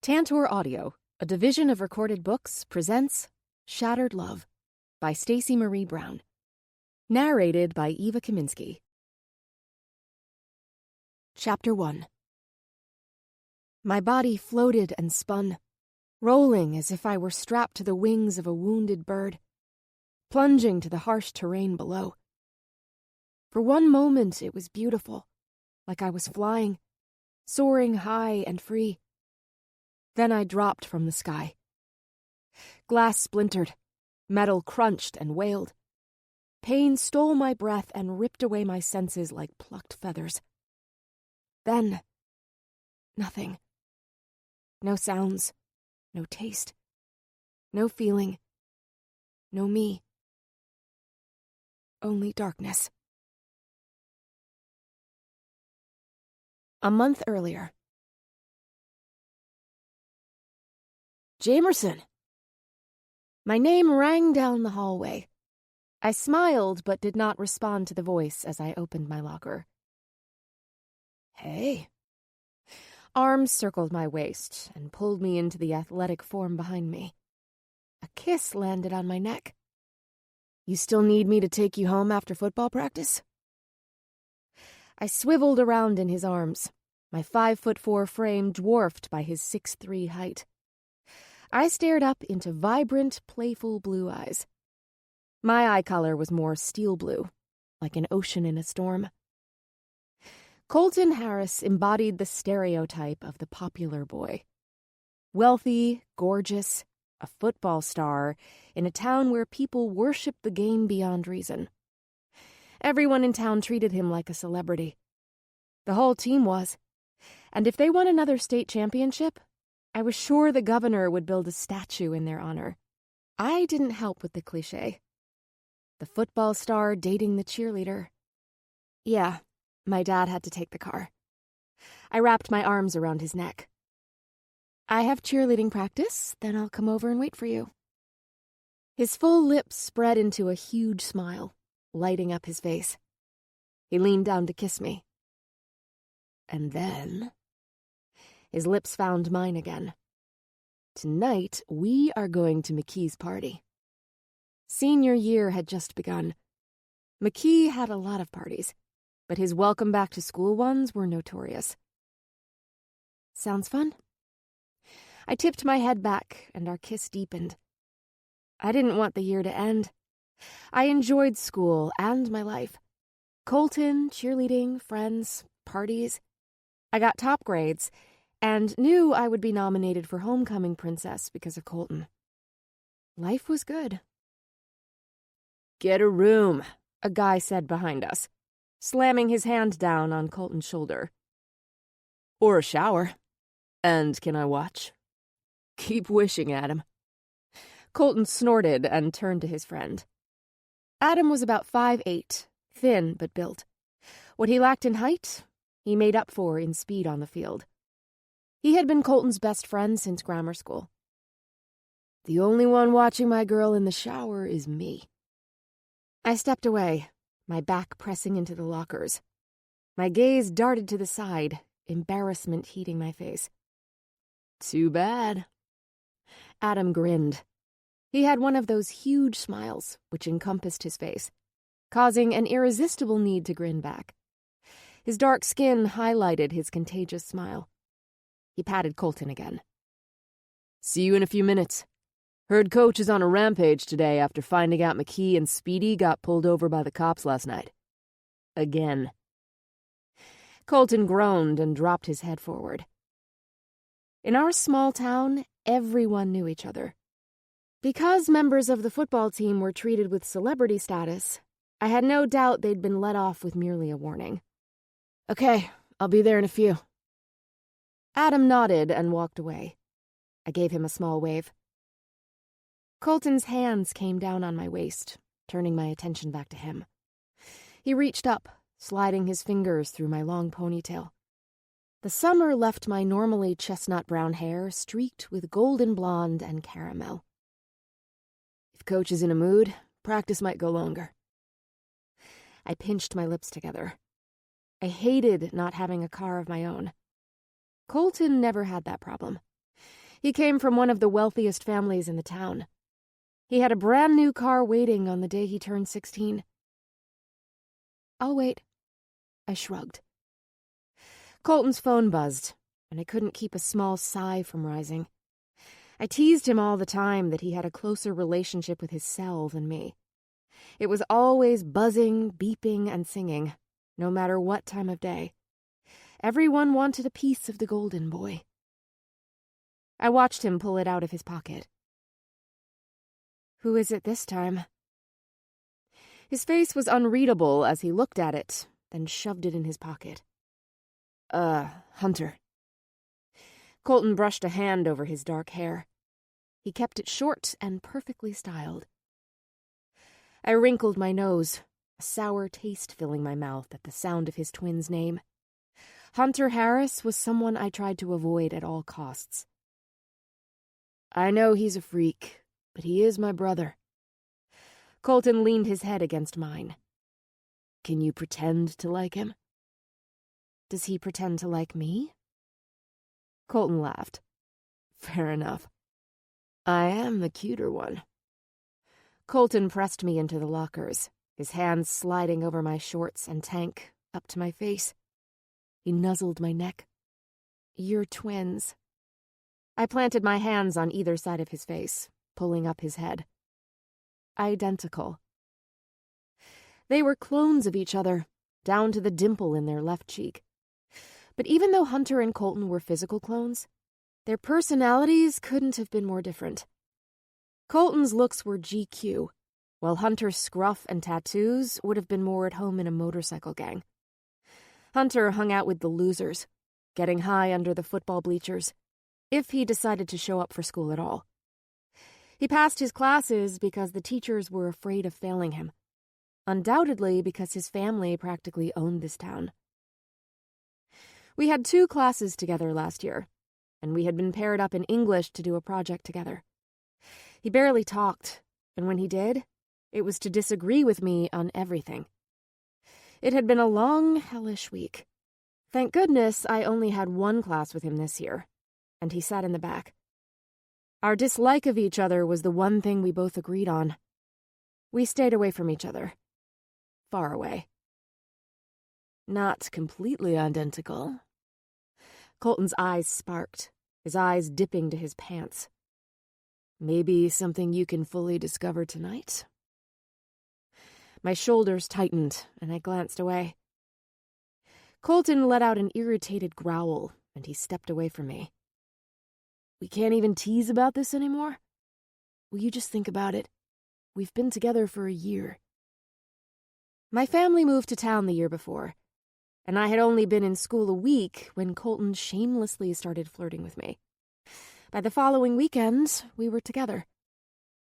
Tantor Audio, a division of Recorded Books, presents Shattered Love by Stacey Marie Brown. Narrated by Eva Kaminsky. Chapter 1. My body floated and spun, rolling as if I were strapped to the wings of a wounded bird, plunging to the harsh terrain below. For one moment it was beautiful, like I was flying, soaring high and free. Then I dropped from the sky. Glass splintered, metal crunched and wailed. Pain stole my breath and ripped away my senses like plucked feathers. Then, nothing. No sounds, no taste, no feeling, no me. Only darkness. A month earlier. Jamerson! My name rang down the hallway. I smiled but did not respond to the voice as I opened my locker. Hey. Arms circled my waist and pulled me into the athletic form behind me. A kiss landed on my neck. You still need me to take you home after football practice? I swiveled around in his arms, my 5'4" frame dwarfed by his 6'3" height. I stared up into vibrant, playful blue eyes. My eye color was more steel blue, like an ocean in a storm. Colton Harris embodied the stereotype of the popular boy. Wealthy, gorgeous, a football star in a town where people worshiped the game beyond reason. Everyone in town treated him like a celebrity. The whole team was. And if they won another state championship, I was sure the governor would build a statue in their honor. I didn't help with the cliché. The football star dating the cheerleader. Yeah, my dad had to take the car. I wrapped my arms around his neck. I have cheerleading practice, then I'll come over and wait for you. His full lips spread into a huge smile, lighting up his face. He leaned down to kiss me. And then his lips found mine again. Tonight, we are going to McKee's party. Senior year had just begun. McKee had a lot of parties, but his welcome back to school ones were notorious. Sounds fun? I tipped my head back, and our kiss deepened. I didn't want the year to end. I enjoyed school and my life. Colton, cheerleading, friends, parties. I got top grades, and knew I would be nominated for Homecoming Princess because of Colton. Life was good. Get a room, a guy said behind us, slamming his hand down on Colton's shoulder. Or a shower. And can I watch? Keep wishing, Adam. Colton snorted and turned to his friend. Adam was about 5'8", thin but built. What he lacked in height, he made up for in speed on the field. He had been Colton's best friend since grammar school. The only one watching my girl in the shower is me. I stepped away, my back pressing into the lockers. My gaze darted to the side, embarrassment heating my face. Too bad. Adam grinned. He had one of those huge smiles which encompassed his face, causing an irresistible need to grin back. His dark skin highlighted his contagious smile. He patted Colton again. See you in a few minutes. Heard Coach is on a rampage today after finding out McKee and Speedy got pulled over by the cops last night. Again. Colton groaned and dropped his head forward. In our small town, everyone knew each other. Because members of the football team were treated with celebrity status, I had no doubt they'd been let off with merely a warning. Okay, I'll be there in a few. Adam nodded and walked away. I gave him a small wave. Colton's hands came down on my waist, turning my attention back to him. He reached up, sliding his fingers through my long ponytail. The summer left my normally chestnut-brown hair streaked with golden blonde and caramel. If Coach is in a mood, practice might go longer. I pinched my lips together. I hated not having a car of my own. Colton never had that problem. He came from one of the wealthiest families in the town. He had a brand new car waiting on the day he turned 16. "I'll wait," I shrugged. Colton's phone buzzed, and I couldn't keep a small sigh from rising. I teased him all the time that he had a closer relationship with his cell than me. It was always buzzing, beeping, and singing, no matter what time of day. Everyone wanted a piece of the golden boy. I watched him pull it out of his pocket. "Who is it this time?" His face was unreadable as he looked at it, then shoved it in his pocket. Hunter." Colton brushed a hand over his dark hair. He kept it short and perfectly styled. I wrinkled my nose, a sour taste filling my mouth at the sound of his twin's name. Hunter Harris was someone I tried to avoid at all costs. "I know he's a freak, but he is my brother." Colton leaned his head against mine. "Can you pretend to like him?" "Does he pretend to like me?" Colton laughed. "Fair enough. I am the cuter one." Colton pressed me into the lockers, his hands sliding over my shorts and tank, up to my face. He nuzzled my neck. "You're twins." I planted my hands on either side of his face, pulling up his head. Identical. They were clones of each other, down to the dimple in their left cheek. But even though Hunter and Colton were physical clones, their personalities couldn't have been more different. Colton's looks were GQ, while Hunter's scruff and tattoos would have been more at home in a motorcycle gang. Hunter hung out with the losers, getting high under the football bleachers, if he decided to show up for school at all. He passed his classes because the teachers were afraid of failing him, undoubtedly because his family practically owned this town. We had 2 classes together last year, and we had been paired up in English to do a project together. He barely talked, and when he did, it was to disagree with me on everything. It had been a long, hellish week. Thank goodness I only had 1 class with him this year, and he sat in the back. Our dislike of each other was the one thing we both agreed on. We stayed away from each other. Far away. Not completely identical. Colton's eyes sparked, his eyes dipping to his pants. Maybe something you can fully discover tonight? My shoulders tightened, and I glanced away. Colton let out an irritated growl, and he stepped away from me. "We can't even tease about this anymore? Will you just think about it? We've been together for a year." My family moved to town the year before, and I had only been in school a week when Colton shamelessly started flirting with me. By the following weekend, we were together.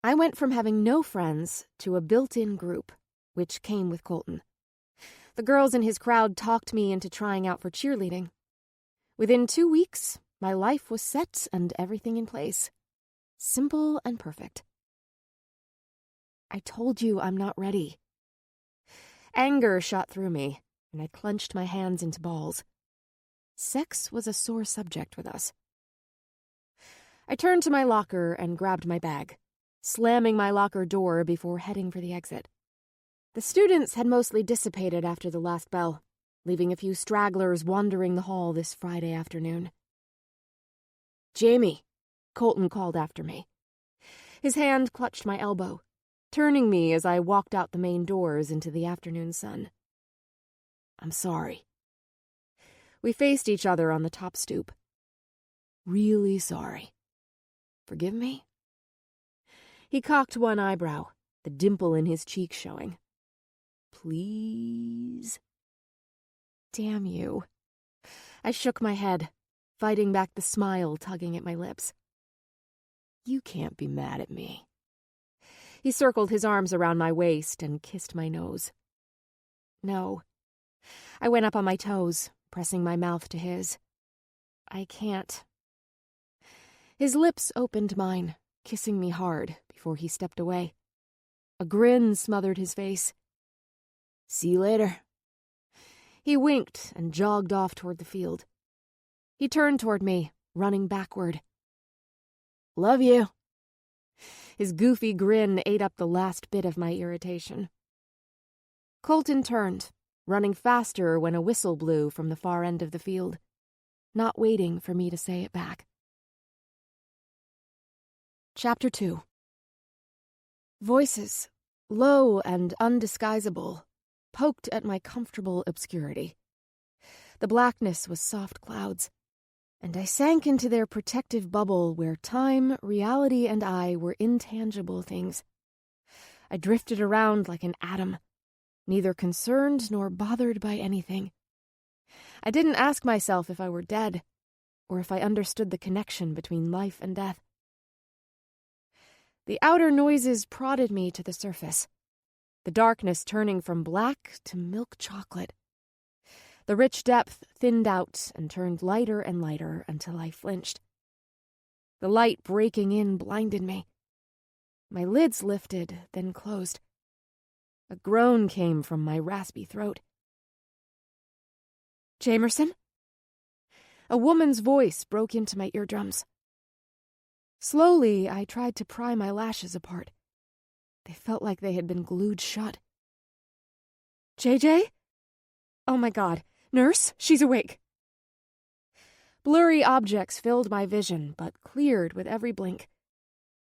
I went from having no friends to a built-in group, which came with Colton. The girls in his crowd talked me into trying out for cheerleading. Within 2 weeks, my life was set and everything in place. Simple and perfect. "I told you I'm not ready." Anger shot through me, and I clenched my hands into balls. Sex was a sore subject with us. I turned to my locker and grabbed my bag, slamming my locker door before heading for the exit. The students had mostly dissipated after the last bell, leaving a few stragglers wandering the hall this Friday afternoon. "Jamie," Colton called after me. His hand clutched my elbow, turning me as I walked out the main doors into the afternoon sun. "I'm sorry." We faced each other on the top stoop. "Really sorry. Forgive me?" He cocked one eyebrow, the dimple in his cheek showing. "Please?" Damn you. I shook my head, fighting back the smile tugging at my lips. "You can't be mad at me." He circled his arms around my waist and kissed my nose. "No." I went up on my toes, pressing my mouth to his. "I can't." His lips opened mine, kissing me hard before he stepped away. A grin smothered his face. "See you later." He winked and jogged off toward the field. He turned toward me, running backward. Love you. His goofy grin ate up the last bit of my irritation. Colton turned, running faster when a whistle blew from the far end of the field, not waiting for me to say it back. Chapter 2. Voices, low and undisguisable, poked at my comfortable obscurity. The blackness was soft clouds, and I sank into their protective bubble where time, reality, and I were intangible things. I drifted around like an atom, neither concerned nor bothered by anything. I didn't ask myself if I were dead, or if I understood the connection between life and death. The outer noises prodded me to the surface, the darkness turning from black to milk chocolate. The rich depth thinned out and turned lighter and lighter until I flinched. The light breaking in blinded me. My lids lifted, then closed. A groan came from my raspy throat. Jamerson? A woman's voice broke into my eardrums. Slowly, I tried to pry my lashes apart. They felt like they had been glued shut. JJ? Oh my God. Nurse, she's awake. Blurry objects filled my vision, but cleared with every blink.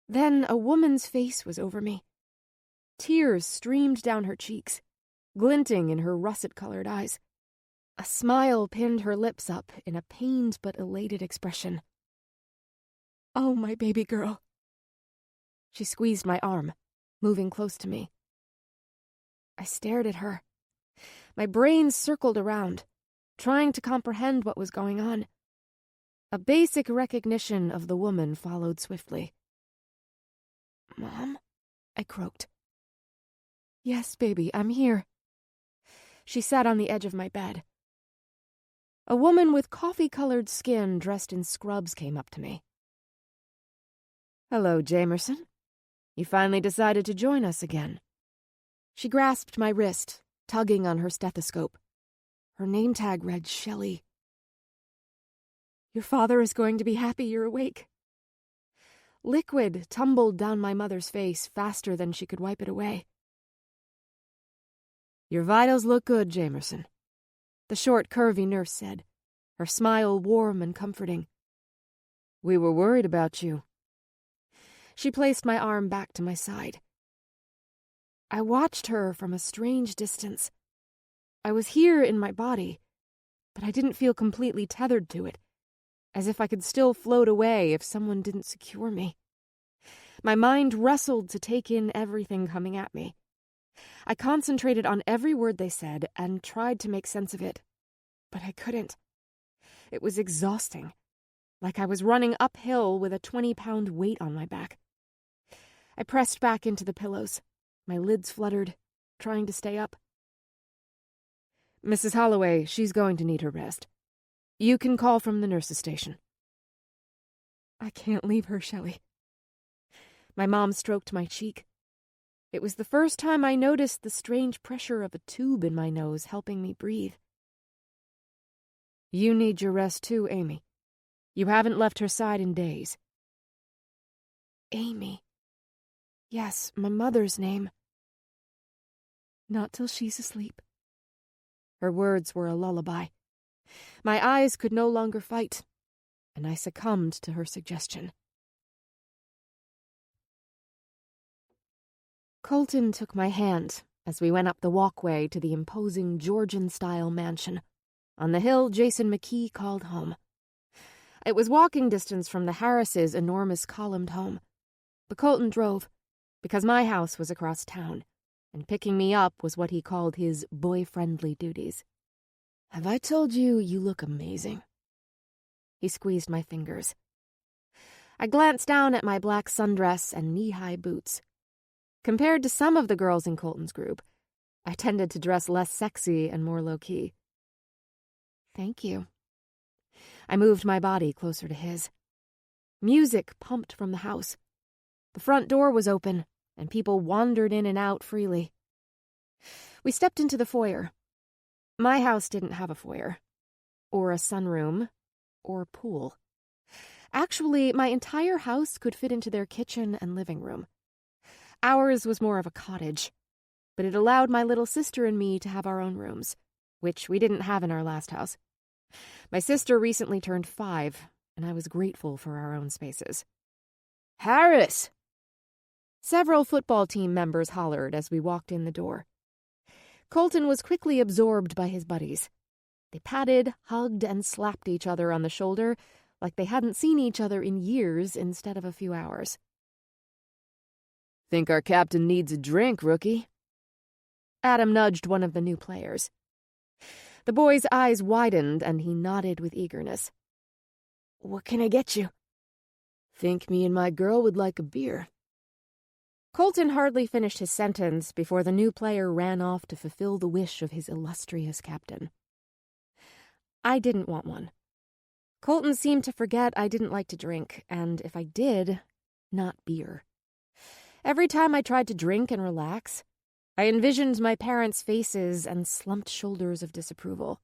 Then a woman's face was over me. Tears streamed down her cheeks, glinting in her russet-colored eyes. A smile pinned her lips up in a pained but elated expression. Oh, my baby girl. She squeezed my arm, moving close to me. I stared at her. My brain circled around, trying to comprehend what was going on. A basic recognition of the woman followed swiftly. Mom? I croaked. Yes, baby, I'm here. She sat on the edge of my bed. A woman with coffee-colored skin dressed in scrubs came up to me. Hello, Jamerson. You finally decided to join us again. She grasped my wrist, tugging on her stethoscope. Her name tag read Shelley. Your father is going to be happy you're awake. Liquid tumbled down my mother's face faster than she could wipe it away. Your vitals look good, Jamerson, the short, curvy nurse said, her smile warm and comforting. We were worried about you. She placed my arm back to my side. I watched her from a strange distance. I was here in my body, but I didn't feel completely tethered to it, as if I could still float away if someone didn't secure me. My mind wrestled to take in everything coming at me. I concentrated on every word they said and tried to make sense of it, but I couldn't. It was exhausting, like I was running uphill with a 20-pound weight on my back. I pressed back into the pillows. My lids fluttered, trying to stay up. Mrs. Holloway, she's going to need her rest. You can call from the nurse's station. I can't leave her, Shelley. My mom stroked my cheek. It was the first time I noticed the strange pressure of a tube in my nose helping me breathe. You need your rest too, Amy. You haven't left her side in days. Amy. Yes, my mother's name. Not till she's asleep. Her words were a lullaby. My eyes could no longer fight, and I succumbed to her suggestion. Colton took my hand as we went up the walkway to the imposing Georgian-style mansion on the hill Jason McKee called home. It was walking distance from the Harrises' enormous columned home, but Colton drove, because my house was across town, and picking me up was what he called his boy-friendly duties. Have I told you you look amazing? He squeezed my fingers. I glanced down at my black sundress and knee-high boots. Compared to some of the girls in Colton's group, I tended to dress less sexy and more low-key. Thank you. I moved my body closer to his. Music pumped from the house. The front door was open, and people wandered in and out freely. We stepped into the foyer. My house didn't have a foyer, or a sunroom, or pool. Actually, my entire house could fit into their kitchen and living room. Ours was more of a cottage, but it allowed my little sister and me to have our own rooms, which we didn't have in our last house. My sister recently turned 5, and I was grateful for our own spaces. "Harris!" Several football team members hollered as we walked in the door. Colton was quickly absorbed by his buddies. They patted, hugged, and slapped each other on the shoulder like they hadn't seen each other in years instead of a few hours. "Think our captain needs a drink, rookie?" Adam nudged one of the new players. The boy's eyes widened and he nodded with eagerness. "What can I get you?" "Think me and my girl would like a beer." Colton hardly finished his sentence before the new player ran off to fulfill the wish of his illustrious captain. I didn't want one. Colton seemed to forget I didn't like to drink, and if I did, not beer. Every time I tried to drink and relax, I envisioned my parents' faces and slumped shoulders of disapproval.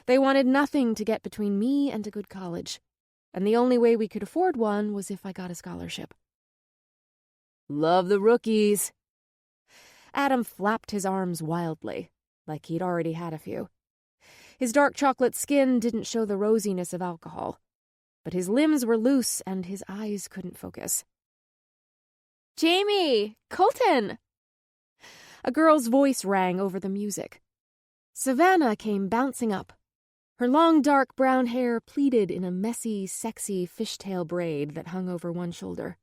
They wanted nothing to get between me and a good college, and the only way we could afford one was if I got a scholarship. "Love the rookies." Adam flapped his arms wildly, like he'd already had a few. His dark chocolate skin didn't show the rosiness of alcohol, but his limbs were loose and his eyes couldn't focus. "Jamie! Colton!" A girl's voice rang over the music. Savannah came bouncing up. Her long, dark brown hair pleated in a messy, sexy fishtail braid that hung over one shoulder.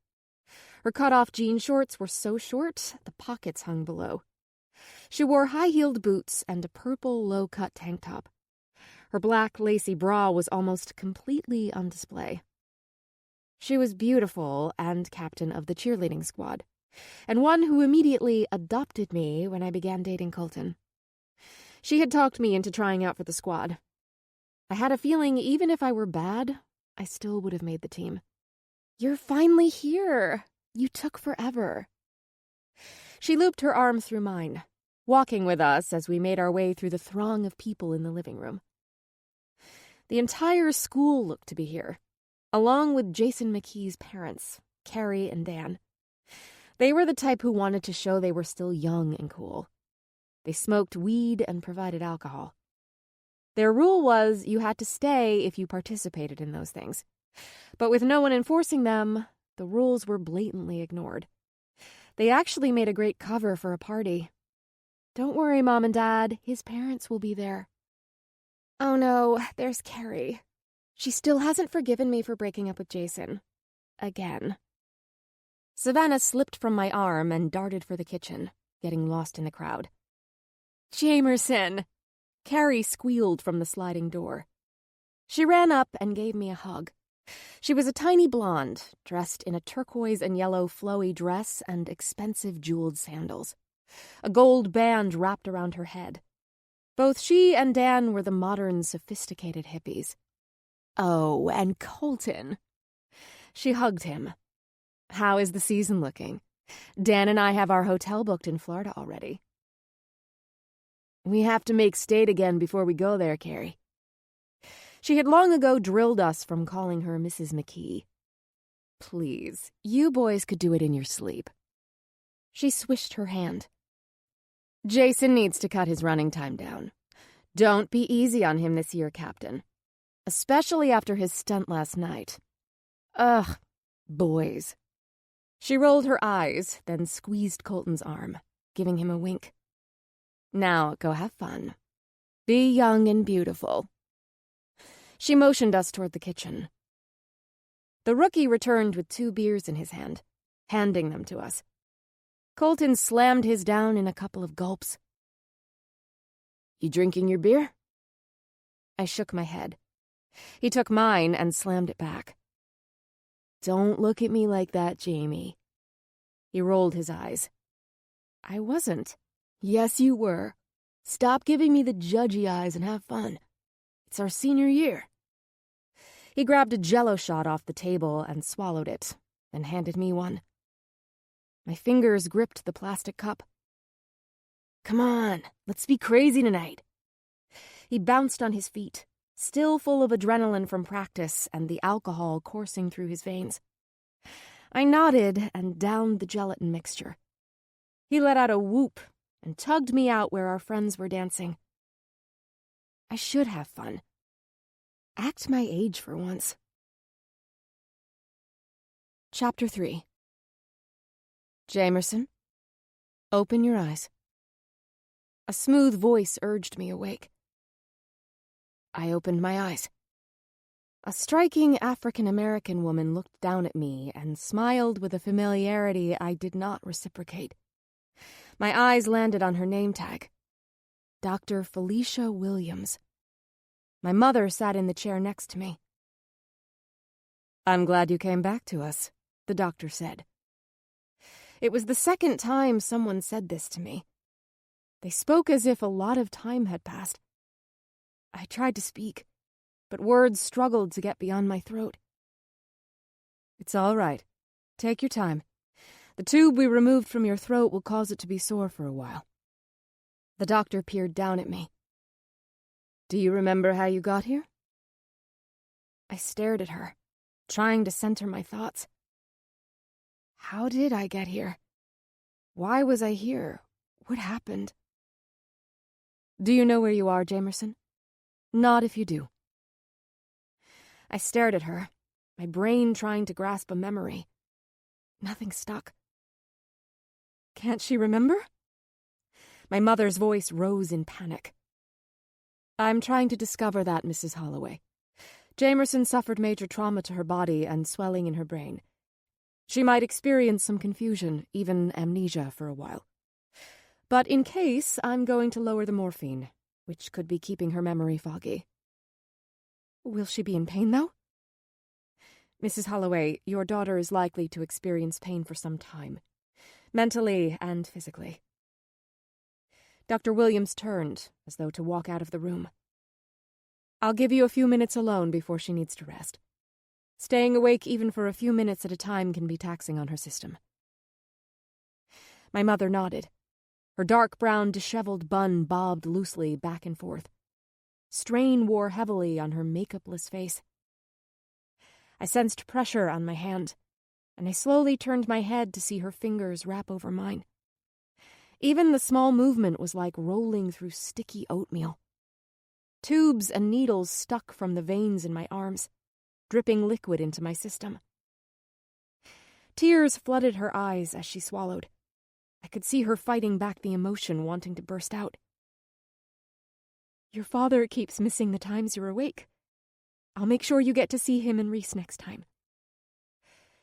Her cut-off jean shorts were so short, the pockets hung below. She wore high-heeled boots and a purple, low-cut tank top. Her black, lacy bra was almost completely on display. She was beautiful and captain of the cheerleading squad, and one who immediately adopted me when I began dating Colton. She had talked me into trying out for the squad. I had a feeling even if I were bad, I still would have made the team. "You're finally here. You took forever." She looped her arm through mine, walking with us as we made our way through the throng of people in the living room. The entire school looked to be here, along with Jason McKee's parents, Carrie and Dan. They were the type who wanted to show they were still young and cool. They smoked weed and provided alcohol. Their rule was you had to stay if you participated in those things. But with no one enforcing them, the rules were blatantly ignored. They actually made a great cover for a party. "Don't worry, Mom and Dad, his parents will be there." Oh no, there's Carrie. She still hasn't forgiven me for breaking up with Jason. Again. Savannah slipped from my arm and darted for the kitchen, getting lost in the crowd. "Jamerson!" Carrie squealed from the sliding door. She ran up and gave me a hug. She was a tiny blonde, dressed in a turquoise and yellow flowy dress and expensive jeweled sandals. A gold band wrapped around her head. Both she and Dan were the modern, sophisticated hippies. "Oh, and Colton." She hugged him. "How is the season looking? Dan and I have our hotel booked in Florida already." "We have to make state again before we go there, Carrie." She had long ago drilled us from calling her Mrs. McKee. "Please, you boys could do it in your sleep." She swished her hand. "Jason needs to cut his running time down. Don't be easy on him this year, Captain. Especially after his stunt last night. Ugh, boys." She rolled her eyes, then squeezed Colton's arm, giving him a wink. "Now, go have fun. Be young and beautiful." She motioned us toward the kitchen. The rookie returned with 2 beers in his hand, handing them to us. Colton slammed his down in a couple of gulps. "You drinking your beer?" I shook my head. He took mine and slammed it back. "Don't look at me like that, Jamie." He rolled his eyes. "I wasn't." "Yes, you were. Stop giving me the judgy eyes and have fun. It's our senior year." He grabbed a Jell-O shot off the table and swallowed it, then handed me one. My fingers gripped the plastic cup. "Come on, let's be crazy tonight." He bounced on his feet, still full of adrenaline from practice and the alcohol coursing through his veins. I nodded and downed the gelatin mixture. He let out a whoop and tugged me out where our friends were dancing. I should have fun. Act my age for once. Chapter 3. Jamerson, open your eyes. A smooth voice urged me awake. I opened my eyes. A striking African-American woman looked down at me and smiled with a familiarity I did not reciprocate. My eyes landed on her name tag. Dr. Felicia Williams. My mother sat in the chair next to me. I'm glad you came back to us, the doctor said. It was the second time someone said this to me. They spoke as if a lot of time had passed. I tried to speak, but words struggled to get beyond my throat. It's all right. Take your time. The tube we removed from your throat will cause it to be sore for a while. The doctor peered down at me. Do you remember how you got here? I stared at her, trying to center my thoughts. How did I get here? Why was I here? What happened? Do you know where you are, Jamerson? Nod if you do. I stared at her, my brain trying to grasp a memory. Nothing stuck. Can't she remember? My mother's voice rose in panic. I'm trying to discover that, Mrs. Holloway. Jamerson suffered major trauma to her body and swelling in her brain. She might experience some confusion, even amnesia for a while. But in case, I'm going to lower the morphine, which could be keeping her memory foggy. Will she be in pain, though? Mrs. Holloway, your daughter is likely to experience pain for some time, mentally and physically. Dr. Williams turned, as though to walk out of the room. I'll give you a few minutes alone before she needs to rest. Staying awake even for a few minutes at a time can be taxing on her system. My mother nodded. Her dark brown, disheveled bun bobbed loosely back and forth. Strain wore heavily on her makeupless face. I sensed pressure on my hand, and I slowly turned my head to see her fingers wrap over mine. Even the small movement was like rolling through sticky oatmeal. Tubes and needles stuck from the veins in my arms, dripping liquid into my system. Tears flooded her eyes as she swallowed. I could see her fighting back the emotion wanting to burst out. Your father keeps missing the times you're awake. I'll make sure you get to see him and Reese next time.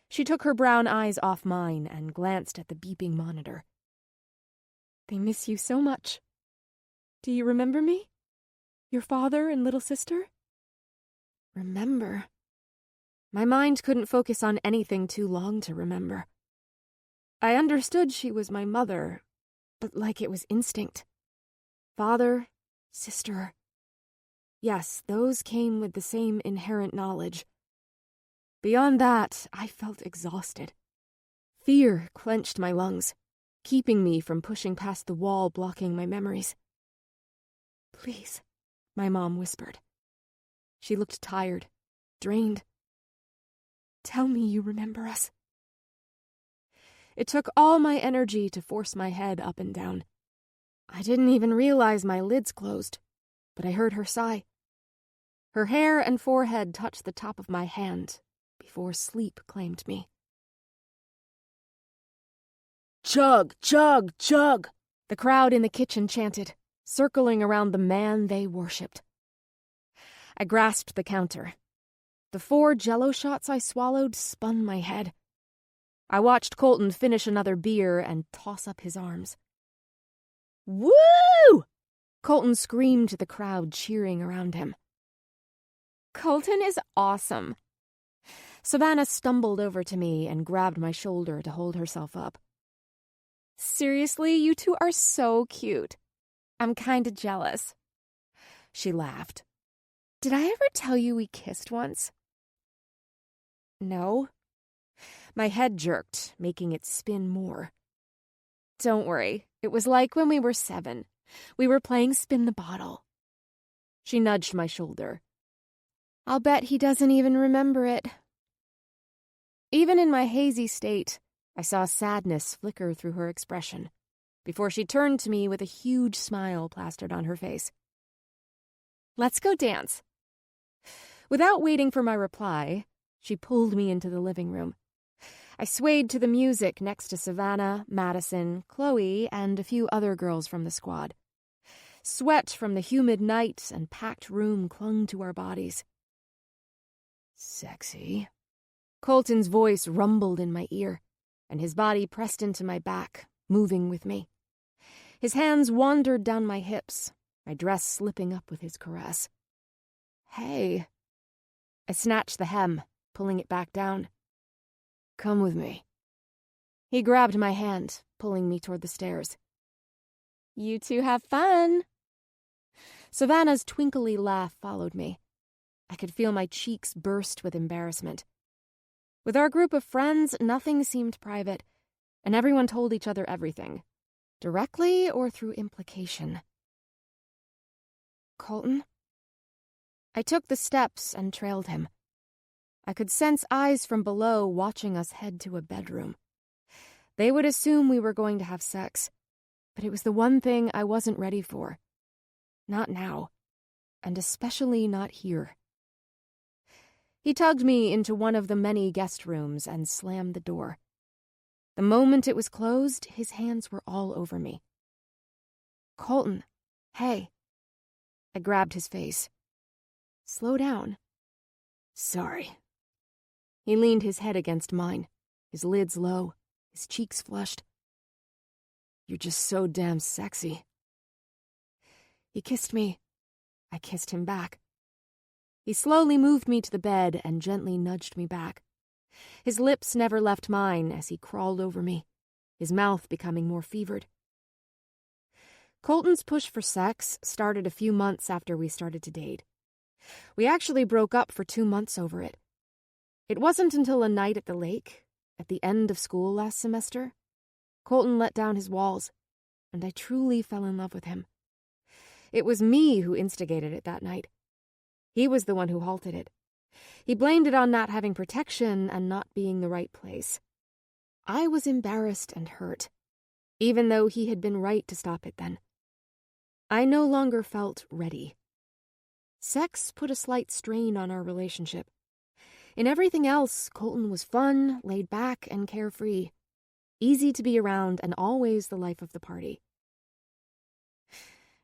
She took her brown eyes off mine and glanced at the beeping monitor. They miss you so much. Do you remember me? Your father and little sister? Remember? My mind couldn't focus on anything too long to remember. I understood she was my mother, but like it was instinct. Father, sister. Yes, those came with the same inherent knowledge. Beyond that, I felt exhausted. Fear clenched my lungs, keeping me from pushing past the wall blocking my memories. Please, my mom whispered. She looked tired, drained. Tell me you remember us. It took all my energy to force my head up and down. I didn't even realize my lids closed, but I heard her sigh. Her hair and forehead touched the top of my hand before sleep claimed me. Chug, chug, chug, the crowd in the kitchen chanted, circling around the man they worshipped. I grasped the counter. The 4 Jell-O shots I swallowed spun my head. I watched Colton finish another beer and toss up his arms. Woo! Colton screamed to the crowd cheering around him. Colton is awesome. Savannah stumbled over to me and grabbed my shoulder to hold herself up. Seriously, you two are so cute. I'm kinda jealous. She laughed. Did I ever tell you we kissed once? No. My head jerked, making it spin more. Don't worry, it was like when we were 7. We were playing spin the bottle. She nudged my shoulder, I'll bet he doesn't even remember it. Even in my hazy state, I saw sadness flicker through her expression before she turned to me with a huge smile plastered on her face. Let's go dance. Without waiting for my reply, she pulled me into the living room. I swayed to the music next to Savannah, Madison, Chloe, and a few other girls from the squad. Sweat from the humid night and packed room clung to our bodies. Sexy. Colton's voice rumbled in my ear, and his body pressed into my back, moving with me. His hands wandered down my hips, my dress slipping up with his caress. Hey. I snatched the hem, pulling it back down. Come with me. He grabbed my hand, pulling me toward the stairs. You two have fun. Savannah's twinkly laugh followed me. I could feel my cheeks burst with embarrassment. With our group of friends, nothing seemed private, and everyone told each other everything, directly or through implication. Colton? I took the steps and trailed him. I could sense eyes from below watching us head to a bedroom. They would assume we were going to have sex, but it was the one thing I wasn't ready for. Not now, and especially not here. He tugged me into one of the many guest rooms and slammed the door. The moment it was closed, his hands were all over me. Colton, hey. I grabbed his face. Slow down. Sorry. He leaned his head against mine, his lids low, his cheeks flushed. You're just so damn sexy. He kissed me. I kissed him back. He slowly moved me to the bed and gently nudged me back. His lips never left mine as he crawled over me, his mouth becoming more fevered. Colton's push for sex started a few months after we started to date. We actually broke up for 2 months over it. It wasn't until a night at the lake, at the end of school last semester, Colton let down his walls, and I truly fell in love with him. It was me who instigated it that night. He was the one who halted it. He blamed it on not having protection and not being the right place. I was embarrassed and hurt, even though he had been right to stop it then. I no longer felt ready. Sex put a slight strain on our relationship. In everything else, Colton was fun, laid back, and carefree. Easy to be around and always the life of the party.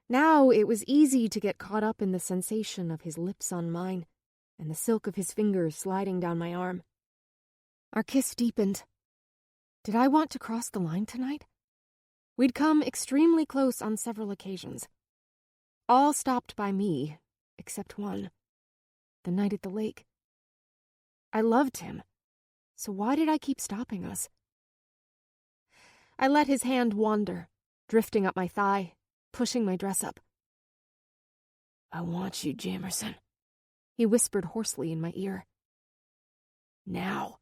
Now it was easy to get caught up in the sensation of his lips on mine and the silk of his fingers sliding down my arm. Our kiss deepened. Did I want to cross the line tonight? We'd come extremely close on several occasions. All stopped by me, except one. The night at the lake. I loved him, so why did I keep stopping us? I let his hand wander, drifting up my thigh, pushing my dress up. I want you, Jamerson, he whispered hoarsely in my ear. Now.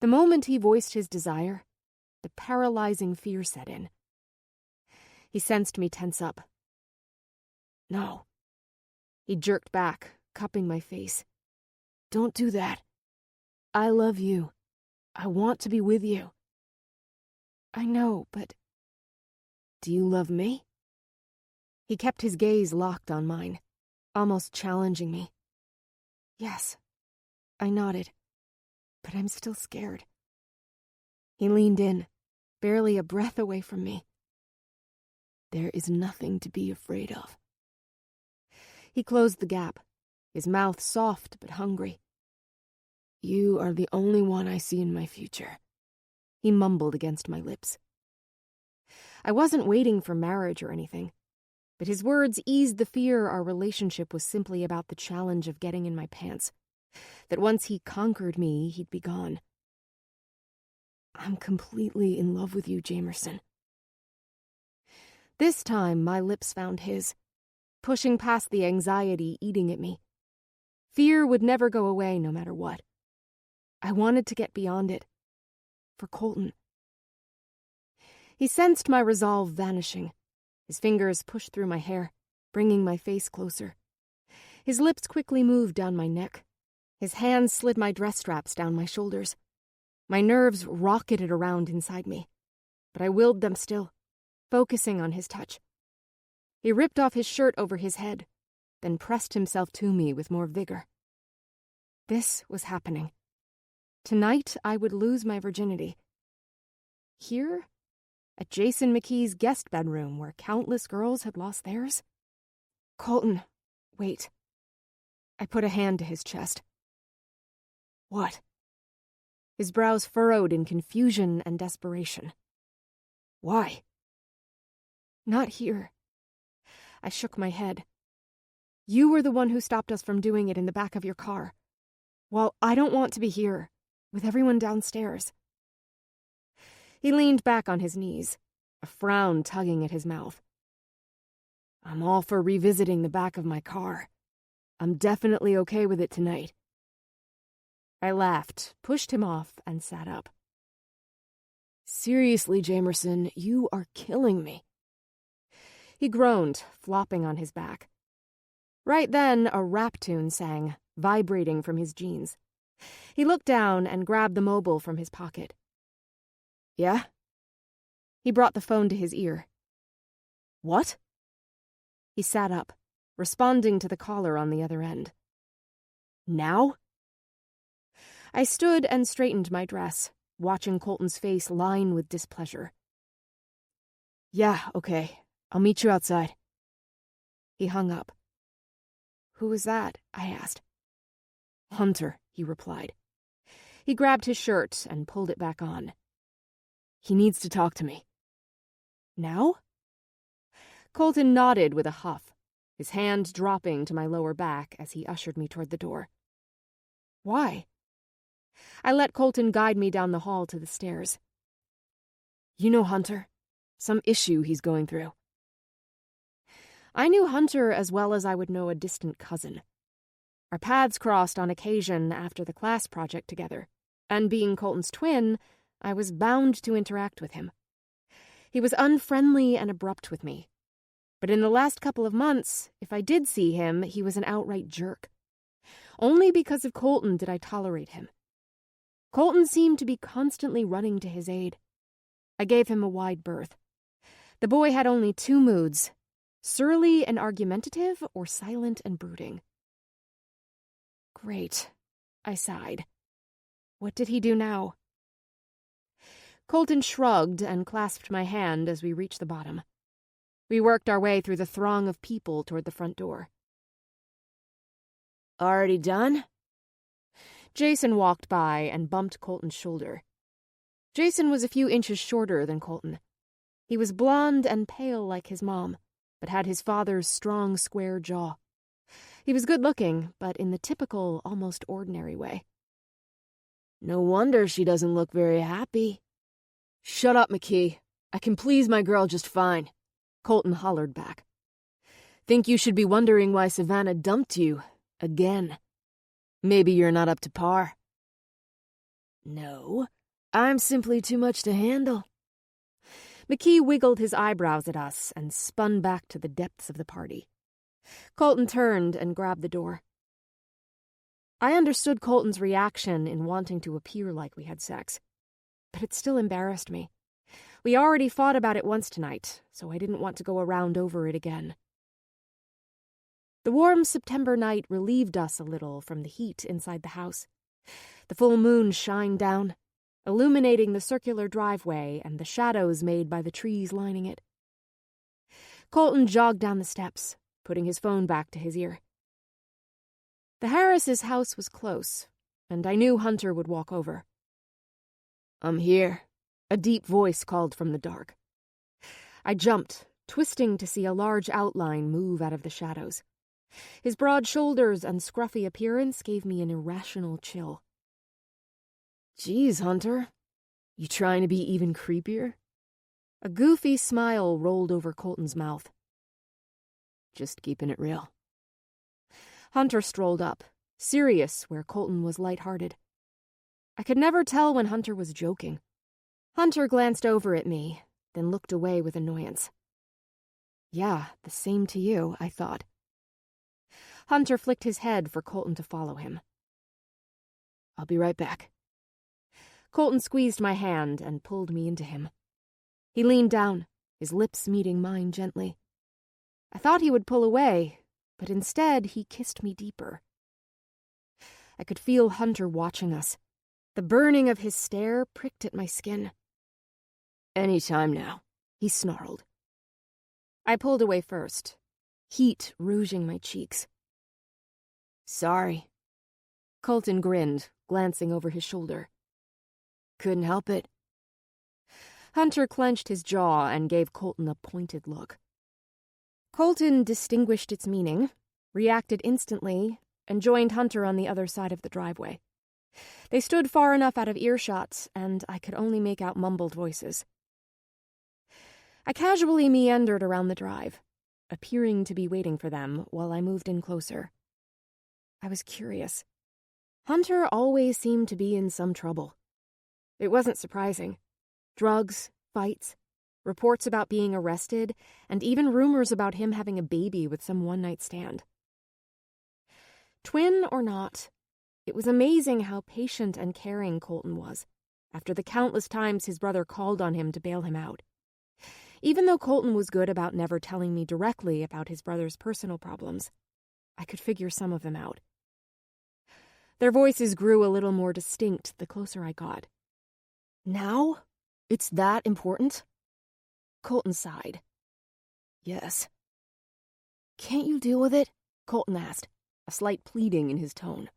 The moment he voiced his desire, the paralyzing fear set in. He sensed me tense up. No. He jerked back, cupping my face. Don't do that. I love you. I want to be with you. I know, but... Do you love me? He kept his gaze locked on mine, almost challenging me. Yes, I nodded, but I'm still scared. He leaned in, barely a breath away from me. There is nothing to be afraid of. He closed the gap, his mouth soft but hungry. You are the only one I see in my future, he mumbled against my lips. I wasn't waiting for marriage or anything, but his words eased the fear our relationship was simply about the challenge of getting in my pants, that once he conquered me, he'd be gone. I'm completely in love with you, Jamerson. This time, my lips found his, pushing past the anxiety eating at me. Fear would never go away no matter what. I wanted to get beyond it. For Colton. He sensed my resolve vanishing. His fingers pushed through my hair, bringing my face closer. His lips quickly moved down my neck. His hands slid my dress straps down my shoulders. My nerves rocketed around inside me, but I willed them still, focusing on his touch. He ripped off his shirt over his head, then pressed himself to me with more vigor. This was happening. Tonight I would lose my virginity. Here? At Jason McKee's guest bedroom where countless girls had lost theirs? Colton, wait. I put a hand to his chest. What? His brows furrowed in confusion and desperation. Why? Not here. I shook my head. You were the one who stopped us from doing it in the back of your car. Well, I don't want to be here, with everyone downstairs. He leaned back on his knees, a frown tugging at his mouth. I'm all for revisiting the back of my car. I'm definitely okay with it tonight. I laughed, pushed him off, and sat up. Seriously, Jamerson, you are killing me. He groaned, flopping on his back. Right then, a rap tune sang, vibrating from his jeans. He looked down and grabbed the mobile from his pocket. Yeah? He brought the phone to his ear. What? He sat up, responding to the caller on the other end. Now? I stood and straightened my dress, watching Colton's face line with displeasure. Yeah, okay. I'll meet you outside. He hung up. Who was that? I asked. Hunter, he replied. He grabbed his shirt and pulled it back on. He needs to talk to me. Now? Colton nodded with a huff, his hand dropping to my lower back as he ushered me toward the door. Why? I let Colton guide me down the hall to the stairs. You know Hunter? Some issue he's going through. I knew Hunter as well as I would know a distant cousin. Our paths crossed on occasion after the class project together, and being Colton's twin, I was bound to interact with him. He was unfriendly and abrupt with me. But in the last couple of months, if I did see him, he was an outright jerk. Only because of Colton did I tolerate him. Colton seemed to be constantly running to his aid. I gave him a wide berth. The boy had only two moods, surly and argumentative or silent and brooding. Great, I sighed. What did he do now? Colton shrugged and clasped my hand as we reached the bottom. We worked our way through the throng of people toward the front door. Already done? Jason walked by and bumped Colton's shoulder. Jason was a few inches shorter than Colton. He was blond and pale like his mom, but had his father's strong, square jaw. He was good-looking, but in the typical, almost ordinary way. No wonder she doesn't look very happy. Shut up, McKee. I can please my girl just fine, Colton hollered back. Think you should be wondering why Savannah dumped you, again. Maybe you're not up to par. No, I'm simply too much to handle. McKee wiggled his eyebrows at us and spun back to the depths of the party. Colton turned and grabbed the door. I understood Colton's reaction in wanting to appear like we had sex, but it still embarrassed me. We already fought about it once tonight, so I didn't want to go around over it again. The warm September night relieved us a little from the heat inside the house. The full moon shined down, illuminating the circular driveway and the shadows made by the trees lining it. Colton jogged down the steps, putting his phone back to his ear. The Harris's house was close, and I knew Hunter would walk over. I'm here, a deep voice called from the dark. I jumped, twisting to see a large outline move out of the shadows. His broad shoulders and scruffy appearance gave me an irrational chill. Geez, Hunter, you trying to be even creepier? A goofy smile rolled over Colton's mouth. Just keeping it real. Hunter strolled up, serious where Colton was lighthearted. I could never tell when Hunter was joking. Hunter glanced over at me, then looked away with annoyance. Yeah, the same to you, I thought. Hunter flicked his head for Colton to follow him. "I'll be right back." Colton squeezed my hand and pulled me into him. He leaned down, his lips meeting mine gently. I thought he would pull away, but instead he kissed me deeper. I could feel Hunter watching us. The burning of his stare pricked at my skin. "Any time now," he snarled. I pulled away first, heat rouging my cheeks. "Sorry." Colton grinned, glancing over his shoulder. "Couldn't help it." Hunter clenched his jaw and gave Colton a pointed look. Colton distinguished its meaning, reacted instantly, and joined Hunter on the other side of the driveway. They stood far enough out of earshot, and I could only make out mumbled voices. I casually meandered around the drive, appearing to be waiting for them while I moved in closer. I was curious. Hunter always seemed to be in some trouble. It wasn't surprising. Drugs, fights, reports about being arrested, and even rumors about him having a baby with some one-night stand. Twin or not, it was amazing how patient and caring Colton was, after the countless times his brother called on him to bail him out. Even though Colton was good about never telling me directly about his brother's personal problems, I could figure some of them out. Their voices grew a little more distinct the closer I got. "Now? It's that important?" Colton sighed. "Yes." "Can't you deal with it?" Colton asked, a slight pleading in his tone.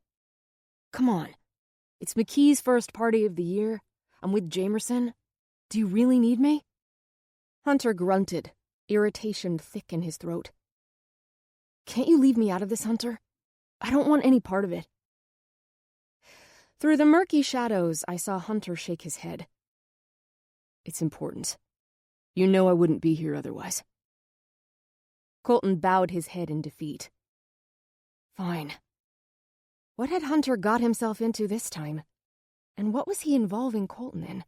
"Come on. It's McKee's first party of the year. I'm with Jamerson. Do you really need me?" Hunter grunted, irritation thick in his throat. "Can't you leave me out of this, Hunter? I don't want any part of it." Through the murky shadows, I saw Hunter shake his head. "It's important. You know I wouldn't be here otherwise." Colton bowed his head in defeat. "Fine." What had Hunter got himself into this time? And what was he involving Colton in?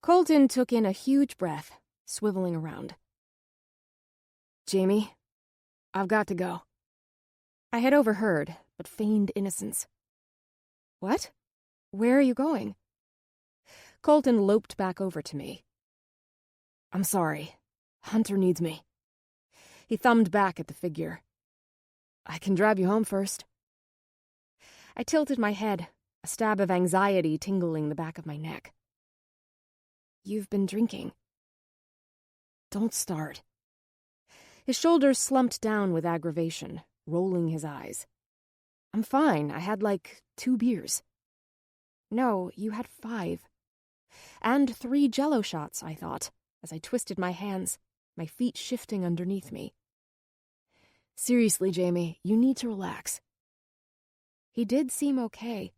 Colton took in a huge breath, swiveling around. "Jamie, I've got to go." I had overheard, but feigned innocence. "What? Where are you going?" Colton loped back over to me. "I'm sorry. Hunter needs me." He thumbed back at the figure. "I can drive you home first." I tilted my head, a stab of anxiety tingling the back of my neck. "You've been drinking." "Don't start." His shoulders slumped down with aggravation, rolling his eyes. "I'm fine. I had 2 beers. "No, you had 5. And 3 Jell-O shots, I thought, as I twisted my hands, my feet shifting underneath me. Seriously, Jamie, you need to relax." He did seem okay.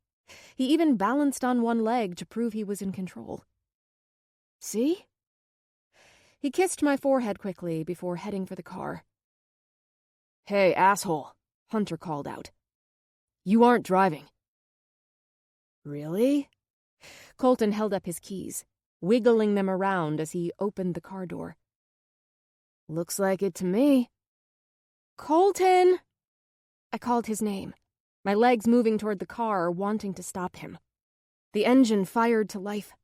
He even balanced on one leg to prove he was in control. "See?" He kissed my forehead quickly before heading for the car. "Hey, asshole," Hunter called out. "You aren't driving." "Really?" Colton held up his keys, wiggling them around as he opened the car door. "Looks like it to me." "Colton!" I called his name, my legs moving toward the car, wanting to stop him. The engine fired to life.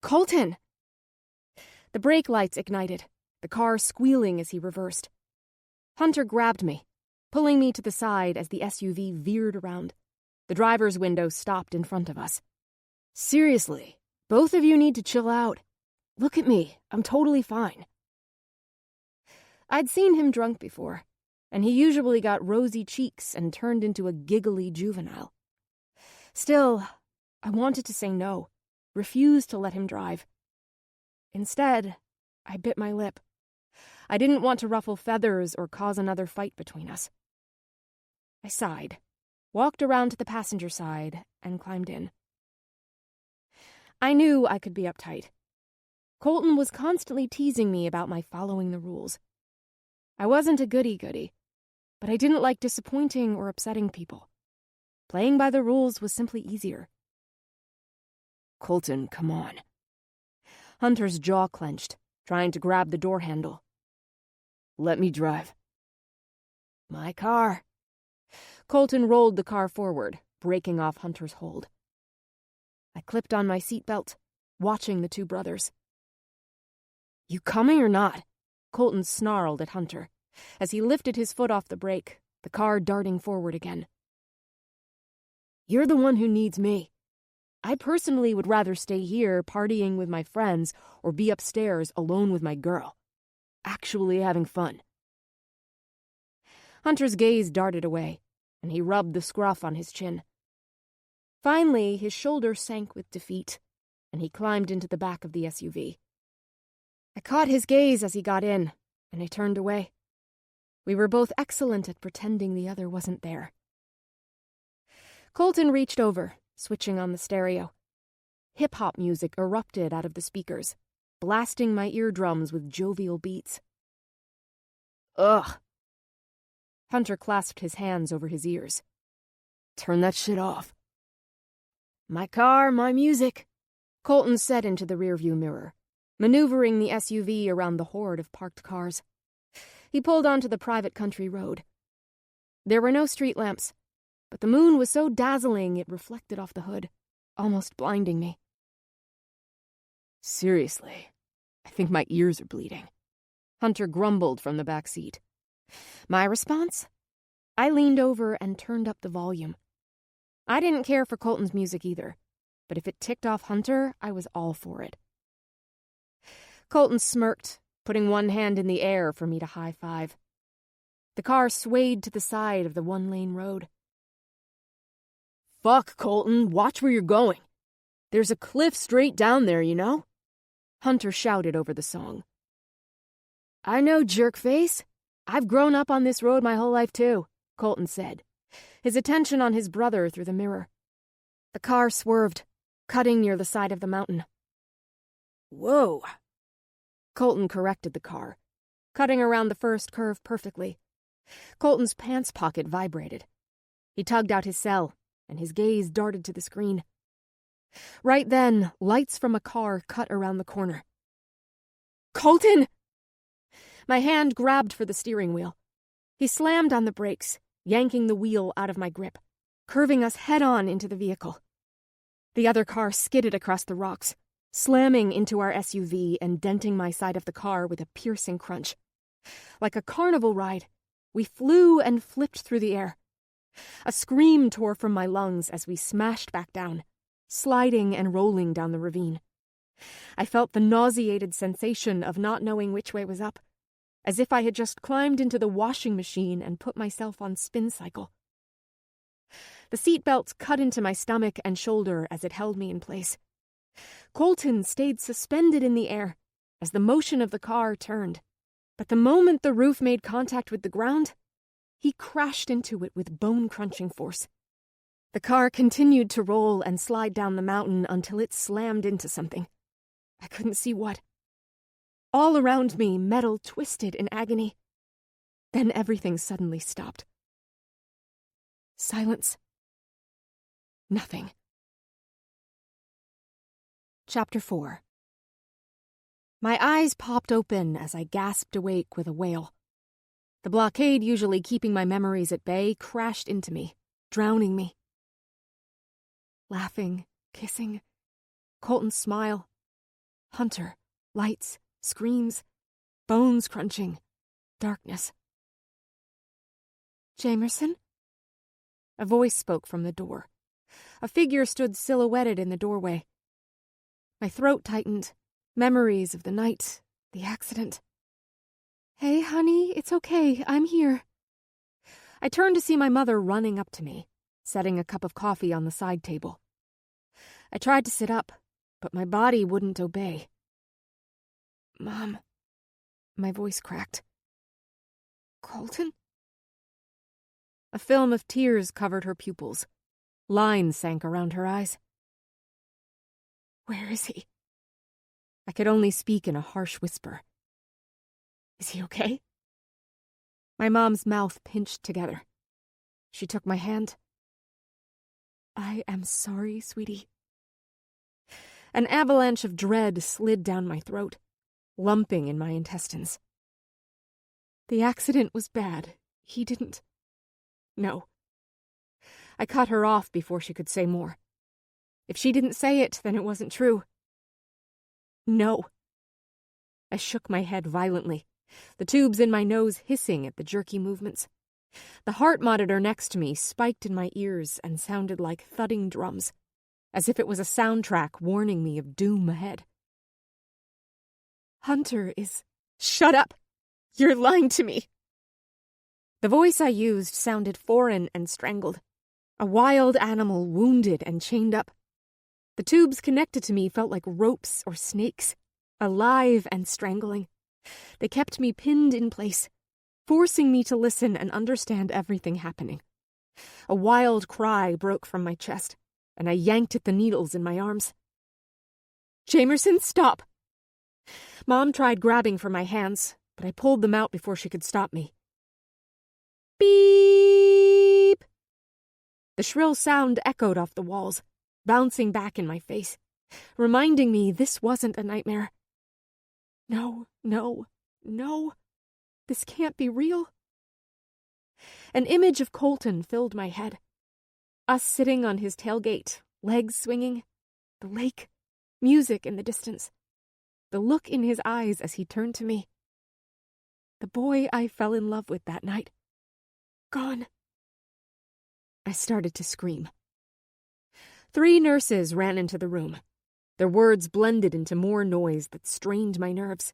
"Colton!" The brake lights ignited, the car squealing as he reversed. Hunter grabbed me, pulling me to the side as the SUV veered around. The driver's window stopped in front of us. "Seriously, both of you need to chill out. Look at me. I'm totally fine." I'd seen him drunk before, and he usually got rosy cheeks and turned into a giggly juvenile. Still, I wanted to say no, refused to let him drive. Instead, I bit my lip. I didn't want to ruffle feathers or cause another fight between us. I sighed, walked around to the passenger side, and climbed in. I knew I could be uptight. Colton was constantly teasing me about my following the rules. I wasn't a goody-goody, but I didn't like disappointing or upsetting people. Playing by the rules was simply easier. "Colton, come on." Hunter's jaw clenched, trying to grab the door handle. "Let me drive." My car. Colton rolled the car forward, breaking off Hunter's hold. I clipped on my seatbelt, watching the two brothers. "You coming or not?" Colton snarled at Hunter. As he lifted his foot off the brake, the car darting forward again. "You're the one who needs me. I personally would rather stay here partying with my friends or be upstairs alone with my girl. Actually having fun." Hunter's gaze darted away, and he rubbed the scruff on his chin. Finally, his shoulder sank with defeat, and he climbed into the back of the SUV. I caught his gaze as he got in, and I turned away. We were both excellent at pretending the other wasn't there. Colton reached over, switching on the stereo. Hip-hop music erupted out of the speakers, blasting my eardrums with jovial beats. "Ugh." Hunter clasped his hands over his ears. "Turn that shit off." "My car, my music," Colton said into the rearview mirror, maneuvering the SUV around the horde of parked cars. He pulled onto the private country road. There were no street lamps, but the moon was so dazzling it reflected off the hood, almost blinding me. "Seriously, I think my ears are bleeding," Hunter grumbled from the back seat. My response? I leaned over and turned up the volume. I didn't care for Colton's music either, but if it ticked off Hunter, I was all for it. Colton smirked, putting one hand in the air for me to high-five. The car swayed to the side of the one-lane road. "Fuck, Colton, watch where you're going. There's a cliff straight down there, you know?" Hunter shouted over the song. "I know, jerkface. I've grown up on this road my whole life, too," Colton said, his attention on his brother through the mirror. The car swerved, cutting near the side of the mountain. "Whoa." Colton corrected the car, cutting around the first curve perfectly. Colton's pants pocket vibrated. He tugged out his cell, and his gaze darted to the screen. Right then, lights from a car cut around the corner. "Colton!" My hand grabbed for the steering wheel. He slammed on the brakes, yanking the wheel out of my grip, curving us head-on into the vehicle. The other car skidded across the rocks, slamming into our SUV and denting my side of the car with a piercing crunch. Like a carnival ride, we flew and flipped through the air. A scream tore from my lungs as we smashed back down, sliding and rolling down the ravine. I felt the nauseated sensation of not knowing which way was up, as if I had just climbed into the washing machine and put myself on spin cycle. The seatbelt cut into my stomach and shoulder as it held me in place. Colton stayed suspended in the air as the motion of the car turned, but the moment the roof made contact with the ground, he crashed into it with bone-crunching force. The car continued to roll and slide down the mountain until it slammed into something. I couldn't see what. All around me, metal twisted in agony. Then everything suddenly stopped. Silence. Nothing. Chapter 4. My eyes popped open as I gasped awake with a wail. The blockade usually keeping my memories at bay crashed into me, drowning me. Laughing, kissing, Colton's smile, Hunter, lights, screams, bones crunching, darkness. "Jamerson?" A voice spoke from the door. A figure stood silhouetted in the doorway. My throat tightened, memories of the night, the accident. "Hey, honey, it's okay, I'm here." I turned to see my mother running up to me, setting a cup of coffee on the side table. I tried to sit up, but my body wouldn't obey. "Mom," my voice cracked. "Colton?" A film of tears covered her pupils. Lines sank around her eyes. "Where is he?" I could only speak in a harsh whisper. "Is he okay?" My mom's mouth pinched together. She took my hand. "I am sorry, sweetie." An avalanche of dread slid down my throat, lumping in my intestines. The accident was bad, He didn't. No. I cut her off before she could say more. If she didn't say it, then it wasn't true. No. I shook my head violently, the tubes in my nose hissing at the jerky movements. The heart monitor next to me spiked in my ears and sounded like thudding drums, as if it was a soundtrack warning me of doom ahead. Hunter is... Shut up! You're lying to me! The voice I used sounded foreign and strangled. A wild animal wounded and chained up. The tubes connected to me felt like ropes or snakes, alive and strangling. They kept me pinned in place, forcing me to listen and understand everything happening. A wild cry broke from my chest, and I yanked at the needles in my arms. Jamerson, stop! Mom tried grabbing for my hands, but I pulled them out before she could stop me. Beep! The shrill sound echoed off the walls, bouncing back in my face, reminding me this wasn't a nightmare. No, no, no. This can't be real. An image of Colton filled my head. Us sitting on his tailgate, legs swinging, the lake, music in the distance, the look in his eyes as he turned to me. The boy I fell in love with that night. Gone. I started to scream. 3 nurses ran into the room. Their words blended into more noise that strained my nerves.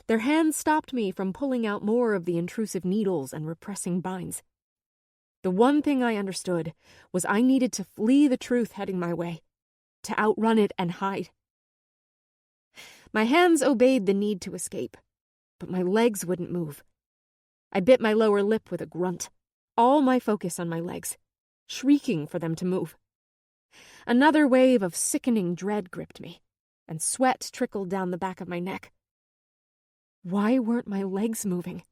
Their hands stopped me from pulling out more of the intrusive needles and repressing binds. The one thing I understood was I needed to flee the truth heading my way, to outrun it and hide. My hands obeyed the need to escape, but my legs wouldn't move. I bit my lower lip with a grunt, all my focus on my legs, shrieking for them to move. Another wave of sickening dread gripped me, and sweat trickled down the back of my neck. Why weren't my legs moving?